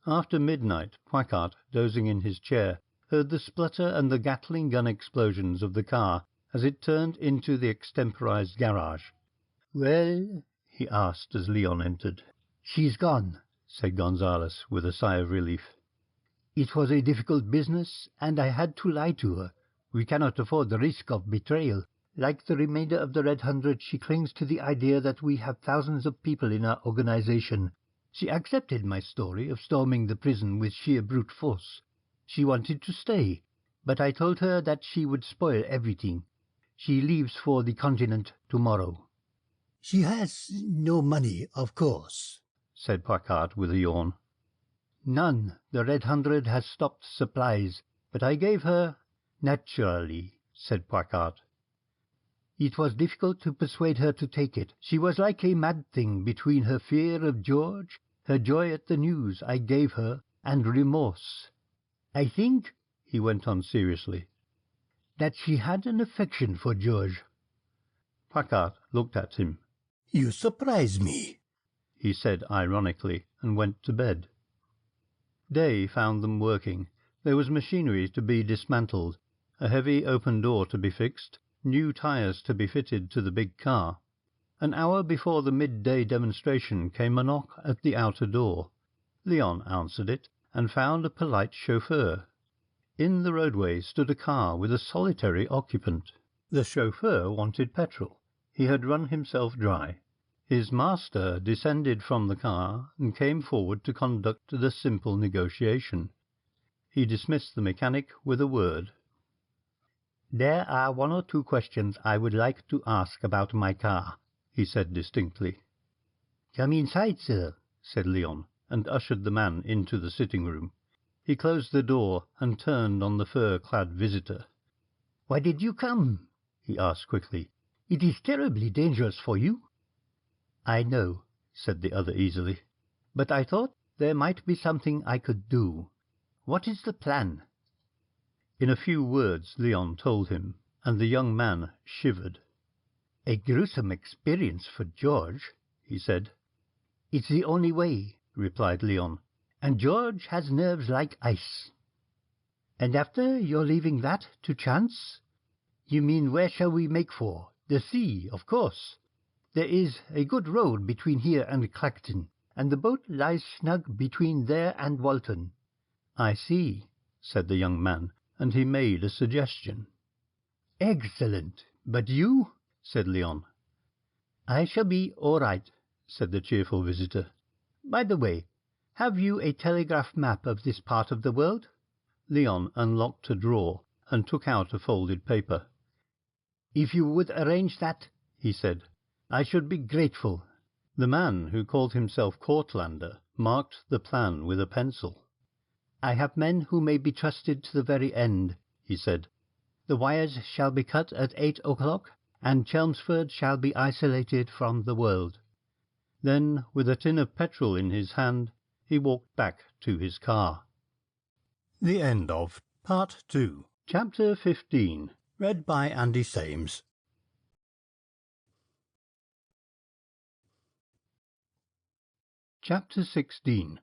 After midnight, Poicart, dozing in his chair, heard the splutter and the Gatling gun explosions of the car as it turned into the extemporized garage. "Well?" he asked as Leon entered. "She's gone," said Gonzales with a sigh of relief. "It was a difficult business, and I had to lie to her. We cannot afford the risk of betrayal. Like the remainder of the Red Hundred, she clings to the idea that we have thousands of people in our organization. She accepted my story of storming the prison with sheer brute force. She wanted to stay, but I told her that she would spoil everything. She leaves for the continent tomorrow." "She has no money, of course," said Poicart with a yawn. "None. The Red Hundred has stopped supplies, but I gave her—" "Naturally," said Poicart. "It was difficult to persuade her to take it. She was like a mad thing between her fear of George, her joy at the news I gave her, and remorse. I think," he went on seriously, "that she had an affection for George." Poicart looked at him. "You surprise me," he said ironically, and went to bed. Day found them working. There was machinery to be dismantled, a heavy open door to be fixed, new tyres to be fitted to the big car. An hour before the midday demonstration came a knock at the outer door. Leon answered it, and found a polite chauffeur. In the roadway stood a car with a solitary occupant. The chauffeur wanted petrol. He had run himself dry. His master descended from the car and came forward to conduct the simple negotiation. He dismissed the mechanic with a word. "There are one or two questions I would like to ask about my car," he said distinctly. "Come inside, sir," said Leon, and ushered the man into the sitting-room. He closed the door and turned on the fur-clad visitor. "Why did you come?" he asked quickly. "It is terribly dangerous for you." "I know," said the other easily, "but I thought there might be something I could do. What is the plan?" In a few words Leon told him, and the young man shivered. "A gruesome experience for George," he said. "It's the only way," replied Leon, "and George has nerves like ice." "And after you're leaving that to chance? You mean where shall we make for? The sea, of course. There is a good road between here and Clacton, and the boat lies snug between there and Walton." "I see," said the young man, and he made a suggestion. "Excellent. But you?" said Leon. "I shall be all right," said the cheerful visitor. "By the way, have you a telegraph map of this part of the world?" Leon unlocked a drawer and took out a folded paper. "If you would arrange that," he said, "I should be grateful." The man, who called himself Courtlander, marked the plan with a pencil. "I have men who may be trusted to the very end," he said. "The wires shall be cut at 8 o'clock, and Chelmsford shall be isolated from the world." Then, with a tin of petrol in his hand, he walked back to his car. The end of Part 2. Chapter 15. Read by Andy Sames. Chapter 16.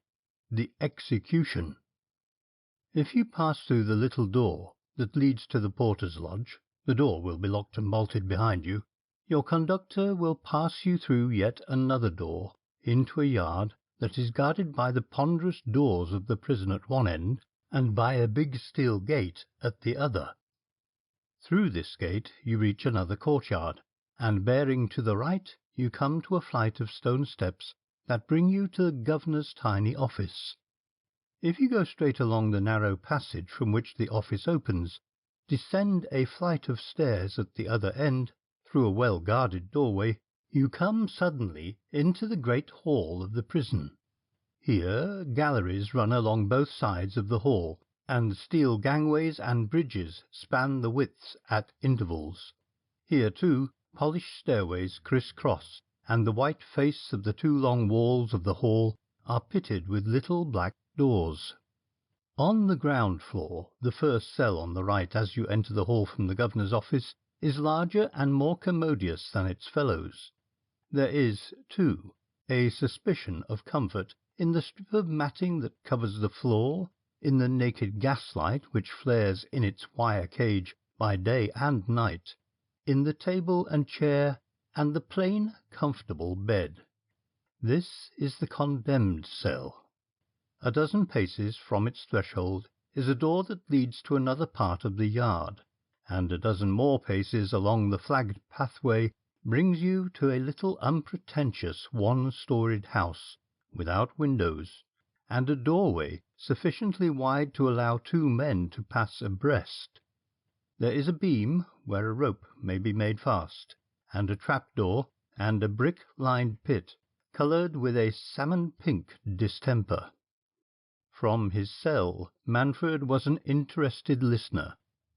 The Execution. If you pass through the little door that leads to the porter's lodge, the door will be locked and bolted behind you. Your conductor will pass you through yet another door into a yard that is guarded by the ponderous doors of the prison at one end and by a big steel gate at the other. Through this gate you reach another courtyard, and bearing to the right you come to a flight of stone steps that bring you to the governor's tiny office. If you go straight along the narrow passage from which the office opens, descend a flight of stairs at the other end, through a well-guarded doorway, you come suddenly into the great hall of the prison. Here galleries run along both sides of the hall, and steel gangways and bridges span the widths at intervals. Here, too, polished stairways criss-cross, and the white face of the two long walls of the hall are pitted with little black doors. On the ground floor, the first cell on the right as you enter the hall from the governor's office, is larger and more commodious than its fellows. There is, too, a suspicion of comfort in the strip of matting that covers the floor, in the naked gaslight which flares in its wire cage by day and night, in the table and chair, and the plain, comfortable bed. This is the condemned cell. A dozen paces from its threshold is a door that leads to another part of the yard, and a dozen more paces along the flagged pathway brings you to a little unpretentious one-storied house without windows, and a doorway sufficiently wide to allow two men to pass abreast. There is a beam where a rope may be made fast, and a trapdoor, and a brick-lined pit, coloured with a salmon-pink distemper. From his cell, Manfred was an interested listener,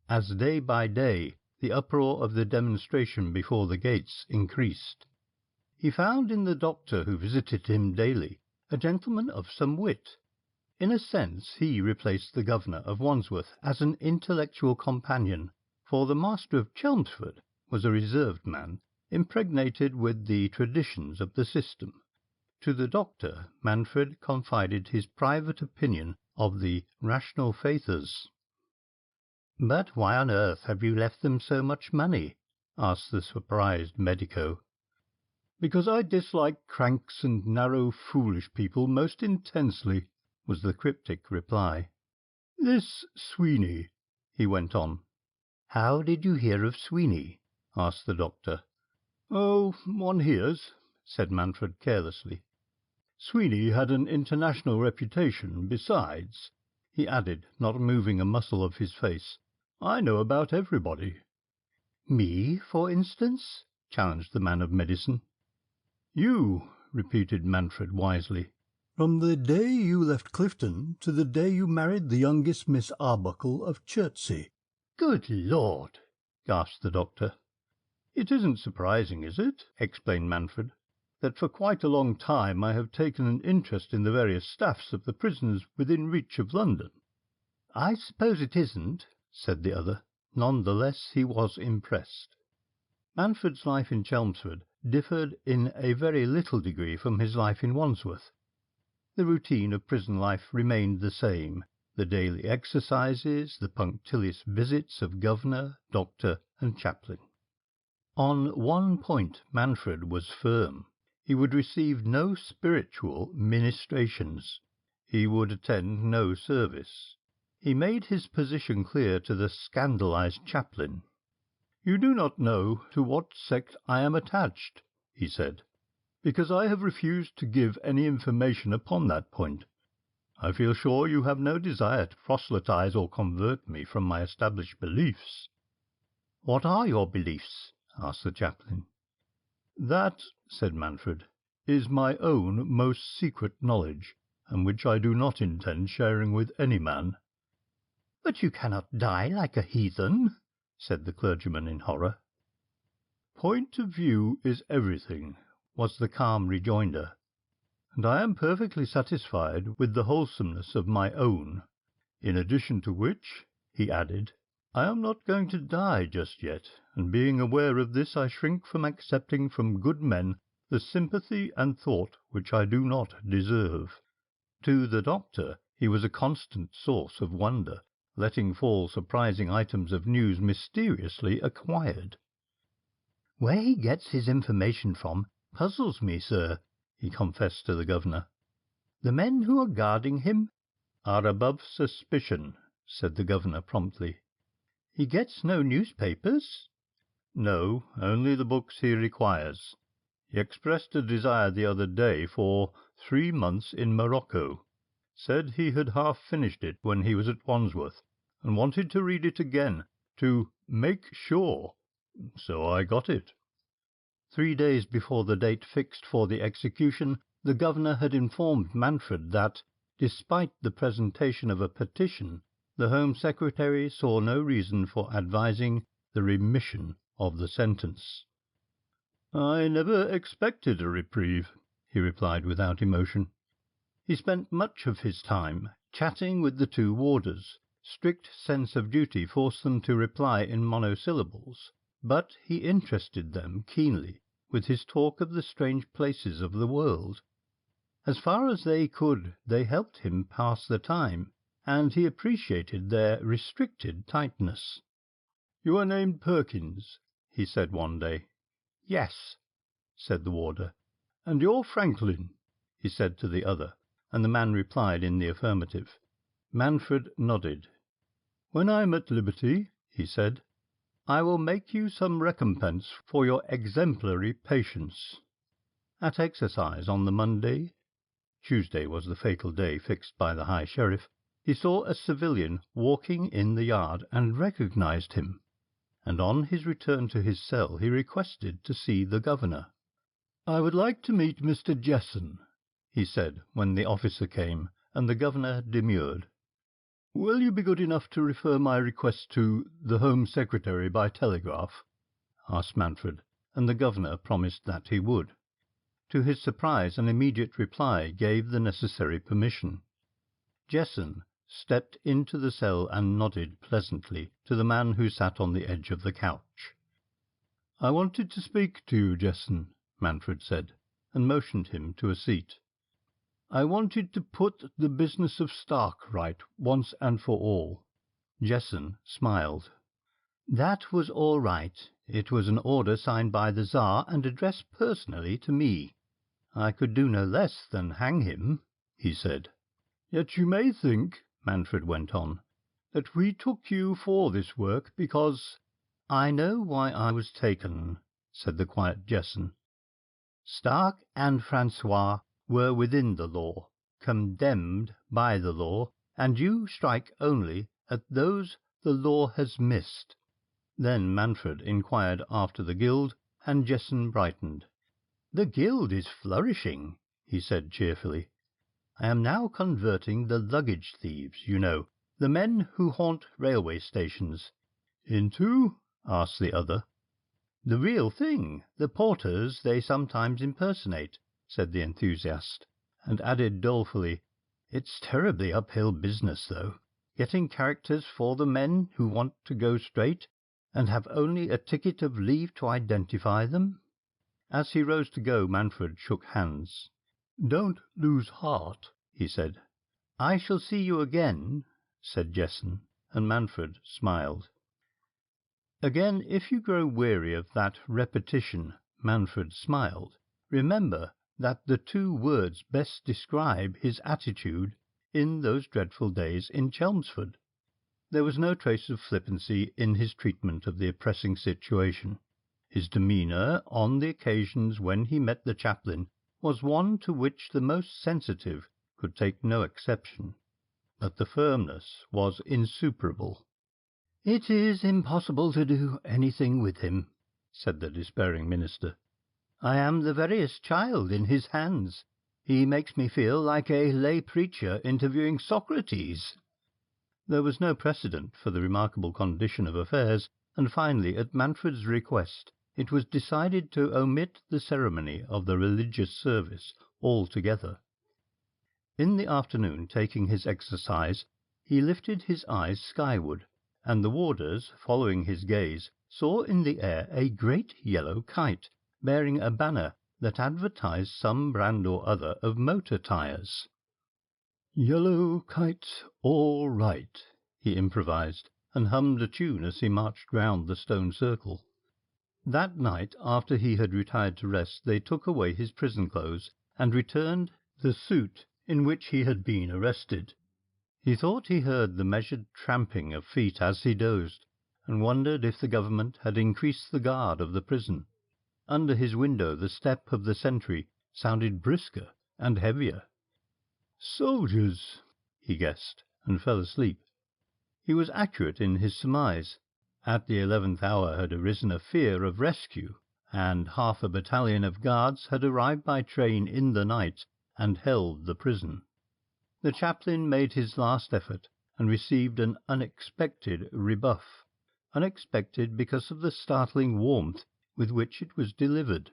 as day by day the uproar of the demonstration before the gates increased. He found in the doctor who visited him daily a gentleman of some wit. In a sense he replaced the governor of Wandsworth as an intellectual companion, for the master of Chelmsford was a reserved man, impregnated with the traditions of the system. To the doctor Manfred confided his private opinion of the rational faithers. "But why on earth have you left them so much money?" asked the surprised medico. "Because I dislike cranks and narrow, foolish people most intensely," was the cryptic reply. "This Sweeney," he went on. "How did you hear of Sweeney?" asked the doctor. "Oh, one hears," said Manfred carelessly. "Sweeney had an international reputation. Besides," he added, not moving a muscle of his face, "I know about everybody." "Me, for instance?" challenged the man of medicine. "You," repeated Manfred wisely. "From the day you left Clifton to the day you married the youngest Miss Arbuckle of Chertsey." "Good Lord!" gasped the doctor. "It isn't surprising, is it," explained Manfred, "that for quite a long time I have taken an interest in the various staffs of the prisons within reach of London?" "I suppose it isn't," said the other. None the less he was impressed. Manfred's life in Chelmsford differed in a very little degree from his life in Wandsworth. The routine of prison life remained the same, the daily exercises, the punctilious visits of governor, doctor, and chaplain. On one point Manfred was firm. He would receive no spiritual ministrations. He would attend no service. He made his position clear to the scandalized chaplain. "You do not know to what sect I am attached," he said, "because I have refused to give any information upon that point. I feel sure you have no desire to proselytize or convert me from my established beliefs." "What are your beliefs?" asked the chaplain. "That," said Manfred, "is my own most secret knowledge, and which I do not intend sharing with any man." "But you cannot die like a heathen," said the clergyman in horror. "Point of view is everything," was the calm rejoinder, "and I am perfectly satisfied with the wholesomeness of my own, in addition to which," he added, "I am not going to die just yet, and being aware of this I shrink from accepting from good men the sympathy and thought which I do not deserve." To the doctor he was a constant source of wonder, letting fall surprising items of news mysteriously acquired. "Where he gets his information from puzzles me, sir," he confessed to the governor. "The men who are guarding him—" "Are above suspicion," said the governor promptly. "He gets no newspapers?" "No, only the books he requires. He expressed a desire the other day for 3 months in Morocco. Said he had half finished it when he was at Wandsworth, and wanted to read it again, to make sure. So I got it." 3 days before the date fixed for the execution, the governor had informed Manfred that, despite the presentation of a petition, the Home Secretary saw no reason for advising the remission of the sentence. "I never expected a reprieve," he replied without emotion. He spent much of his time chatting with the 2 warders. Strict sense of duty forced them to reply in monosyllables, but he interested them keenly with his talk of the strange places of the world. As far as they could, they helped him pass the time, and he appreciated their restricted tightness. "You are named Perkins," he said one day. "Yes," said the warder. "And you're Franklin," he said to the other, and the man replied in the affirmative. Manfred nodded. "When I'm at liberty," he said, "I will make you some recompense for your exemplary patience." At exercise on the Monday, Tuesday was the fatal day fixed by the High Sheriff, he saw a civilian walking in the yard and recognized him, and on his return to his cell he requested to see the governor. "I would like to meet Mr. Jessen," he said when the officer came, and the governor demurred. "Will you be good enough to refer my request to the Home Secretary by telegraph?" asked Manfred, and the governor promised that he would. To his surprise, an immediate reply gave the necessary permission. Jessen stepped into the cell and nodded pleasantly to the man who sat on the edge of the couch. "I wanted to speak to you, Jessen," Manfred said, and motioned him to a seat. "I wanted to put the business of Stark right once and for all." Jessen smiled. "That was all right. It was an order signed by the Tsar and addressed personally to me. I could do no less than hang him," he said. "Yet you may think," Manfred went on, "that we took you for this work because—" "I know why I was taken," said the quiet Jessen. "Stark and Francois were within the law, condemned by the law, and you strike only at those the law has missed." Then Manfred inquired after the guild, and Jessen brightened. "The guild is flourishing," he said cheerfully. "I am now converting the luggage thieves, you know, the men who haunt railway stations." "Into?" asked the other. "The real thing, the porters they sometimes impersonate," said the enthusiast, and added dolefully, "It's terribly uphill business, though, getting characters for the men who want to go straight, and have only a ticket of leave to identify them." As he rose to go, Manfred shook hands. "Don't lose heart," he said. "I shall see you again," said Jessen, and Manfred smiled. Again, if you grow weary of that repetition, Manfred smiled, remember that the two words best describe his attitude in those dreadful days in Chelmsford. There was no trace of flippancy in his treatment of the oppressing situation. His demeanour on the occasions when he met the chaplain was one to which the most sensitive could take no exception, but the firmness was insuperable. "It is impossible to do anything with him," said the despairing minister. "I am the veriest child in his hands. He makes me feel like a lay preacher interviewing Socrates." There was no precedent for the remarkable condition of affairs, and finally, at Manfred's request, it was decided to omit the ceremony of the religious service altogether. In the afternoon, taking his exercise, he lifted his eyes skyward, and the warders, following his gaze, saw in the air a great yellow kite, bearing a banner that advertised some brand or other of motor tyres. "Yellow kite, all right," he improvised, and hummed a tune as he marched round the stone circle. That night, after he had retired to rest, they took away his prison clothes and returned the suit in which he had been arrested. He thought he heard the measured tramping of feet as he dozed, and wondered if the government had increased the guard of the prison. Under his window the step of the sentry sounded brisker and heavier. "Soldiers," he guessed, and fell asleep. He was accurate in his surmise. At the 11th hour had arisen a fear of rescue, and half a battalion of guards had arrived by train in the night and held the prison. The chaplain made his last effort and received an unexpected rebuff, unexpected because of the startling warmth with which it was delivered.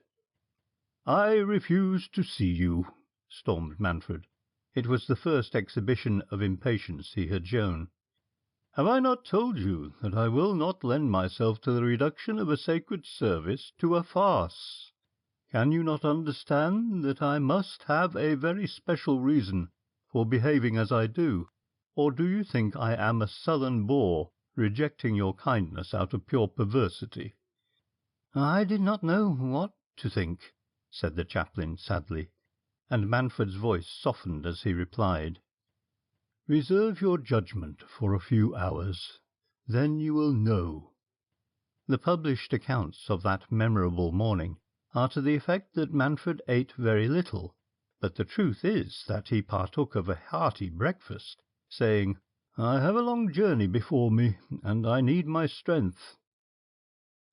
"I refuse to see you," stormed Manfred. It was the first exhibition of impatience he had shown. Have I not told you that I will not lend myself to the reduction of a sacred service to a farce? Can you not understand that I must have a very special reason for behaving as I do, or do you think I am a sullen boor, rejecting your kindness out of pure perversity?" "I did not know what to think," said the chaplain sadly, and Manfred's voice softened as he replied, "Reserve your judgment for a few hours. Then you will know." The published accounts of that memorable morning are to the effect that Manfred ate very little, but the truth is that he partook of a hearty breakfast, saying, "I have a long journey before me, and I need my strength."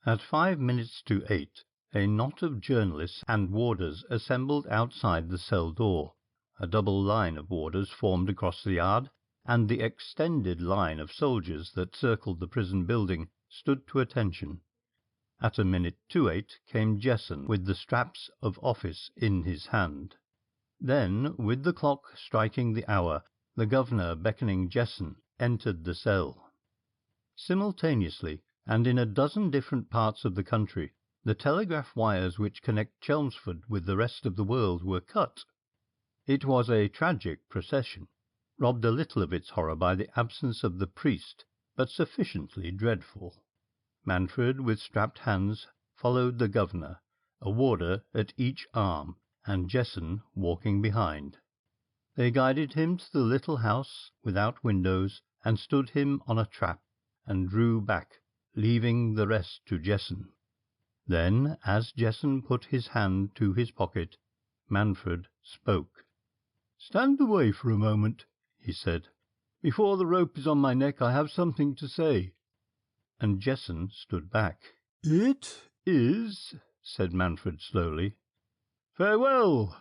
At 8:05, a knot of journalists and warders assembled outside the cell door. A double line of warders formed across the yard, and the extended line of soldiers that circled the prison building stood to attention. At 8:50 came Jessen with the straps of office in his hand. Then, with the clock striking the hour, the governor beckoning Jessen entered the cell. Simultaneously, and in a dozen different parts of the country, the telegraph wires which connect Chelmsford with the rest of the world were cut. It was a tragic procession, robbed a little of its horror by the absence of the priest, but sufficiently dreadful. Manfred, with strapped hands, followed the governor, a warder at each arm, and Jessen walking behind. They guided him to the little house without windows, and stood him on a trap, and drew back, leaving the rest to Jessen. Then, as Jessen put his hand to his pocket, Manfred spoke. "Stand away for a moment," he said. "Before the rope is on my neck I have something to say." And Jessen stood back. "It is," said Manfred slowly, "farewell."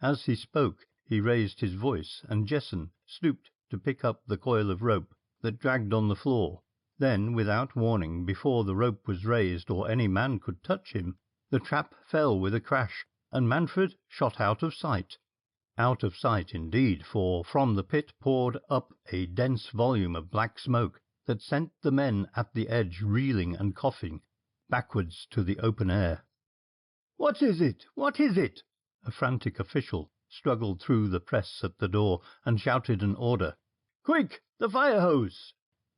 As he spoke he raised his voice, and Jessen stooped to pick up the coil of rope that dragged on the floor. Then, without warning, before the rope was raised or any man could touch him, the trap fell with a crash, and Manfred shot out of sight. Out of sight indeed, for from the pit poured up a dense volume of black smoke that sent the men at the edge reeling and coughing backwards to the open air. "What is it? What is it?" A frantic official struggled through the press at the door and shouted an order. "Quick, the fire hose!"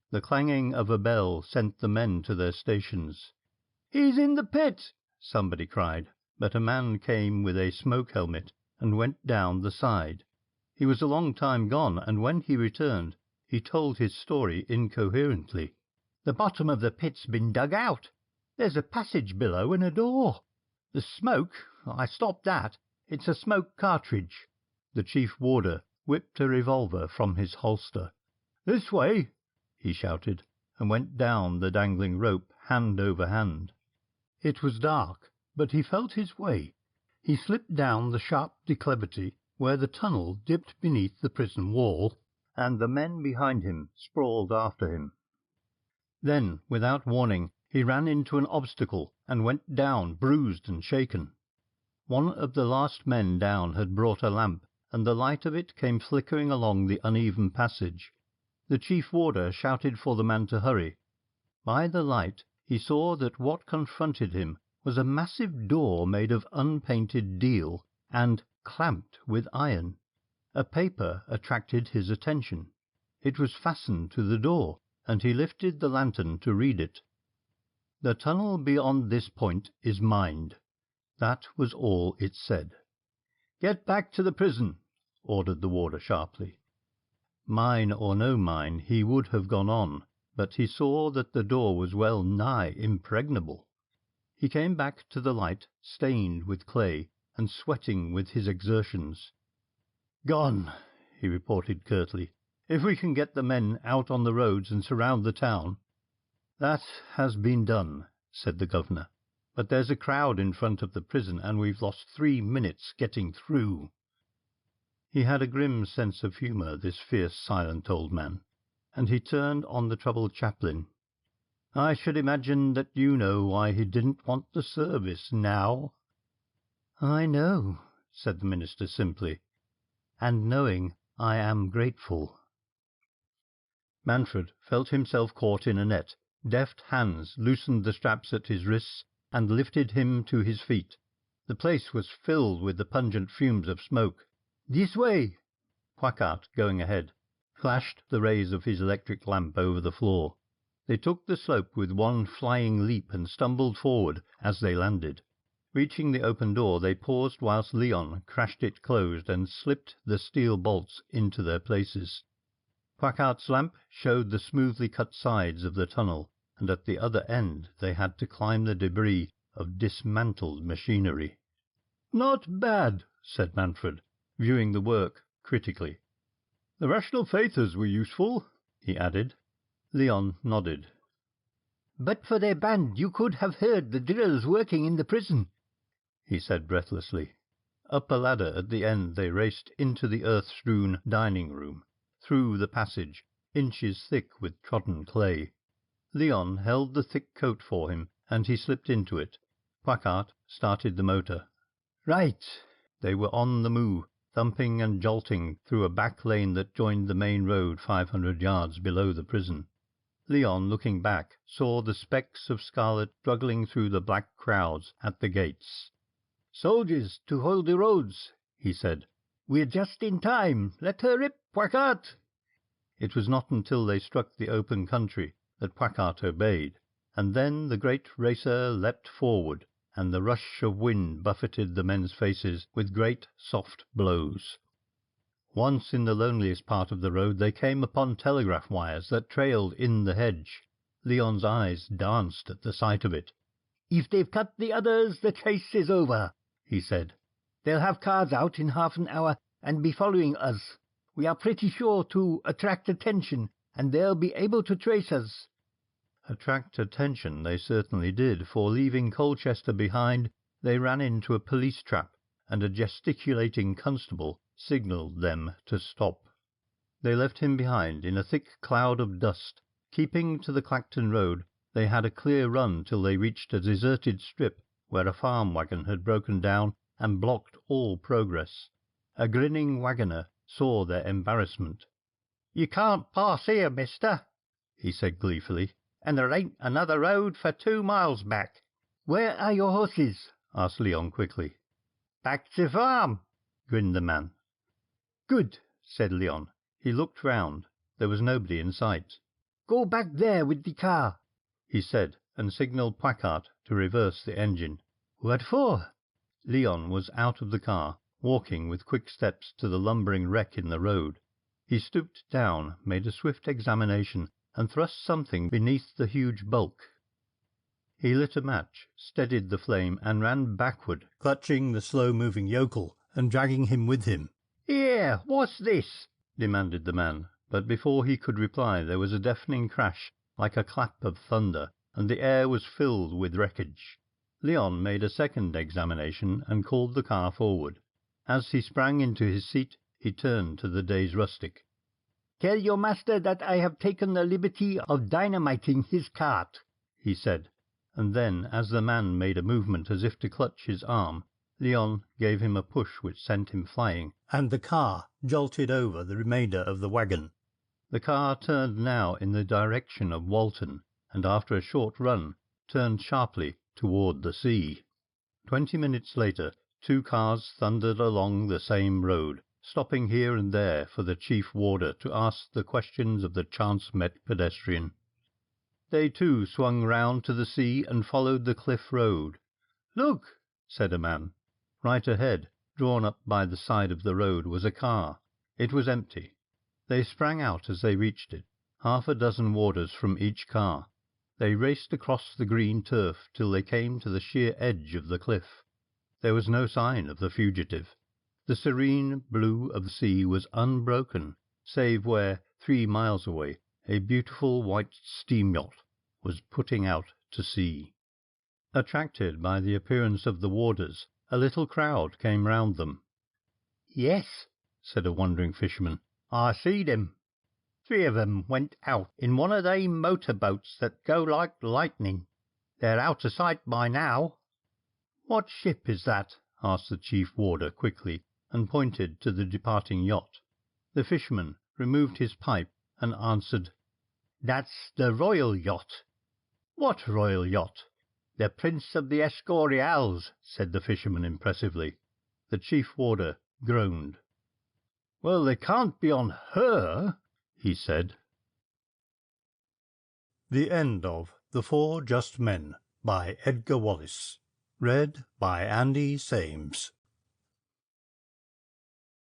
The clanging of a bell sent the men to their stations. "He's in the pit!" somebody cried, but a man came with a smoke helmet and went down the side. He was a long time gone, and when he returned he told his story incoherently. "The bottom of the pit's been dug out. There's a passage below and a door. The smoke, I stopped that. It's a smoke cartridge." The chief warder whipped a revolver from his holster. "This way!" he shouted, and went down the dangling rope hand over hand. It was dark, but he felt his way. He slipped down the sharp declivity where the tunnel dipped beneath the prison wall, and the men behind him sprawled after him. Then, without warning, he ran into an obstacle and went down bruised and shaken. One of the last men down had brought a lamp, and the light of it came flickering along the uneven passage. The chief warder shouted for the man to hurry. By the light he saw that what confronted him was a massive door made of unpainted deal and clamped with iron. A paper attracted his attention. It was fastened to the door, and he lifted the lantern to read it. "The tunnel beyond this point is mined." That was all it said. "Get back to the prison," ordered the warder sharply. Mine or no mine, he would have gone on, but he saw that the door was well nigh impregnable. He came back to the light, stained with clay and sweating with his exertions. "Gone," he reported curtly, "if we can get the men out on the roads and surround the town." "That has been done," said the governor, "but there's a crowd in front of the prison, and we've lost 3 minutes getting through." He had a grim sense of humour, this fierce, silent old man, and he turned on the troubled chaplain. "I should imagine that you know why he didn't want the service now." "I know," said the minister simply, "and knowing I am grateful." Manfred felt himself caught in a net. Deft hands loosened the straps at his wrists and lifted him to his feet. The place was filled with the pungent fumes of smoke. "This way!" Quackart, going ahead, flashed the rays of his electric lamp over the floor. They took the slope with one flying leap and stumbled forward as they landed. Reaching the open door, they paused whilst Leon crashed it closed and slipped the steel bolts into their places. Quackart's lamp showed the smoothly cut sides of the tunnel, and at the other end they had to climb the debris of dismantled machinery. "Not bad," said Manfred, viewing the work critically. "The rational faithers were useful," he added. Leon nodded. "But for their band you could have heard the drills working in the prison," he said breathlessly. Up a ladder at the end they raced into the earth-strewn dining room, through the passage, inches thick with trodden clay. Leon held the thick coat for him, and he slipped into it. Quackart started the motor. "Right." They were on the move, thumping and jolting through a back lane that joined the main road 500 yards below the prison. Leon, looking back, saw the specks of scarlet struggling through the black crowds at the gates. "Soldiers to hold the roads," he said. "We're just in time. Let her rip, Quackart." It was not until they struck the open country that Quackart obeyed, and then the great racer leapt forward, and the rush of wind buffeted the men's faces with great soft blows. Once in the loneliest part of the road they came upon telegraph wires that trailed in the hedge. Leon's eyes danced at the sight of it. "If they've cut the others, the chase is over," he said. "They'll have cars out in half an hour and be following us. We are pretty sure to attract attention, and they'll be able to trace us." Attract attention they certainly did, for leaving Colchester behind, they ran into a police trap, and a gesticulating constable signalled them to stop. They left him behind in a thick cloud of dust. Keeping to the Clacton road, they had a clear run till they reached a deserted strip where a farm waggon had broken down and blocked all progress. A grinning waggoner saw their embarrassment. "You can't pass here, mister," he said gleefully, "and there ain't another road for 2 miles back." "Where are your horses?" asked Leon quickly. "Back to farm," grinned the man. "Good," said Leon. He looked round. There was nobody in sight. "Go back there with the car," he said, and signalled Quackart to reverse the engine. "What for?" Leon was out of the car, walking with quick steps to the lumbering wreck in the road. He stooped down, made a swift examination, and thrust something beneath the huge bulk. He lit a match, steadied the flame, and ran backward, clutching the slow-moving yokel and dragging him with him. "Here, what's this?" demanded the man, but before he could reply there was a deafening crash like a clap of thunder, and the air was filled with wreckage. Leon made a second examination and called the car forward. As he sprang into his seat, he turned to the dazed rustic. "Tell your master that I have taken the liberty of dynamiting his cart," he said, and then, as the man made a movement as if to clutch his arm, Leon gave him a push which sent him flying, and the car jolted over the remainder of the waggon. The car turned now in the direction of Walton, and after a short run, turned sharply toward the sea. 20 minutes later, 2 cars thundered along the same road, stopping here and there for the chief warder to ask the questions of the chance-met pedestrian. They too swung round to the sea and followed the cliff road. "Look," said a man. Right ahead, drawn up by the side of the road, was a car. It was empty. They sprang out as they reached it, 6 warders from each car. They raced across the green turf till they came to the sheer edge of the cliff. There was no sign of the fugitive. The serene blue of the sea was unbroken, save where, 3 miles away, a beautiful white steam yacht was putting out to sea. Attracted by the appearance of the warders, a little crowd came round them. "Yes," said a wandering fisherman, "I seed 'em. 3 of 'em went out in one of they motor boats that go like lightning. They're out of sight by now." "What ship is that?" asked the chief warder quickly, and pointed to the departing yacht. The fisherman removed his pipe and answered, That's the royal yacht." "What royal yacht?" "The Prince of the Escorials," said the fisherman impressively. The chief warder groaned. "Well, they can't be on her," he said. The End of The Four Just Men by Edgar Wallace. Read by Andy Sames.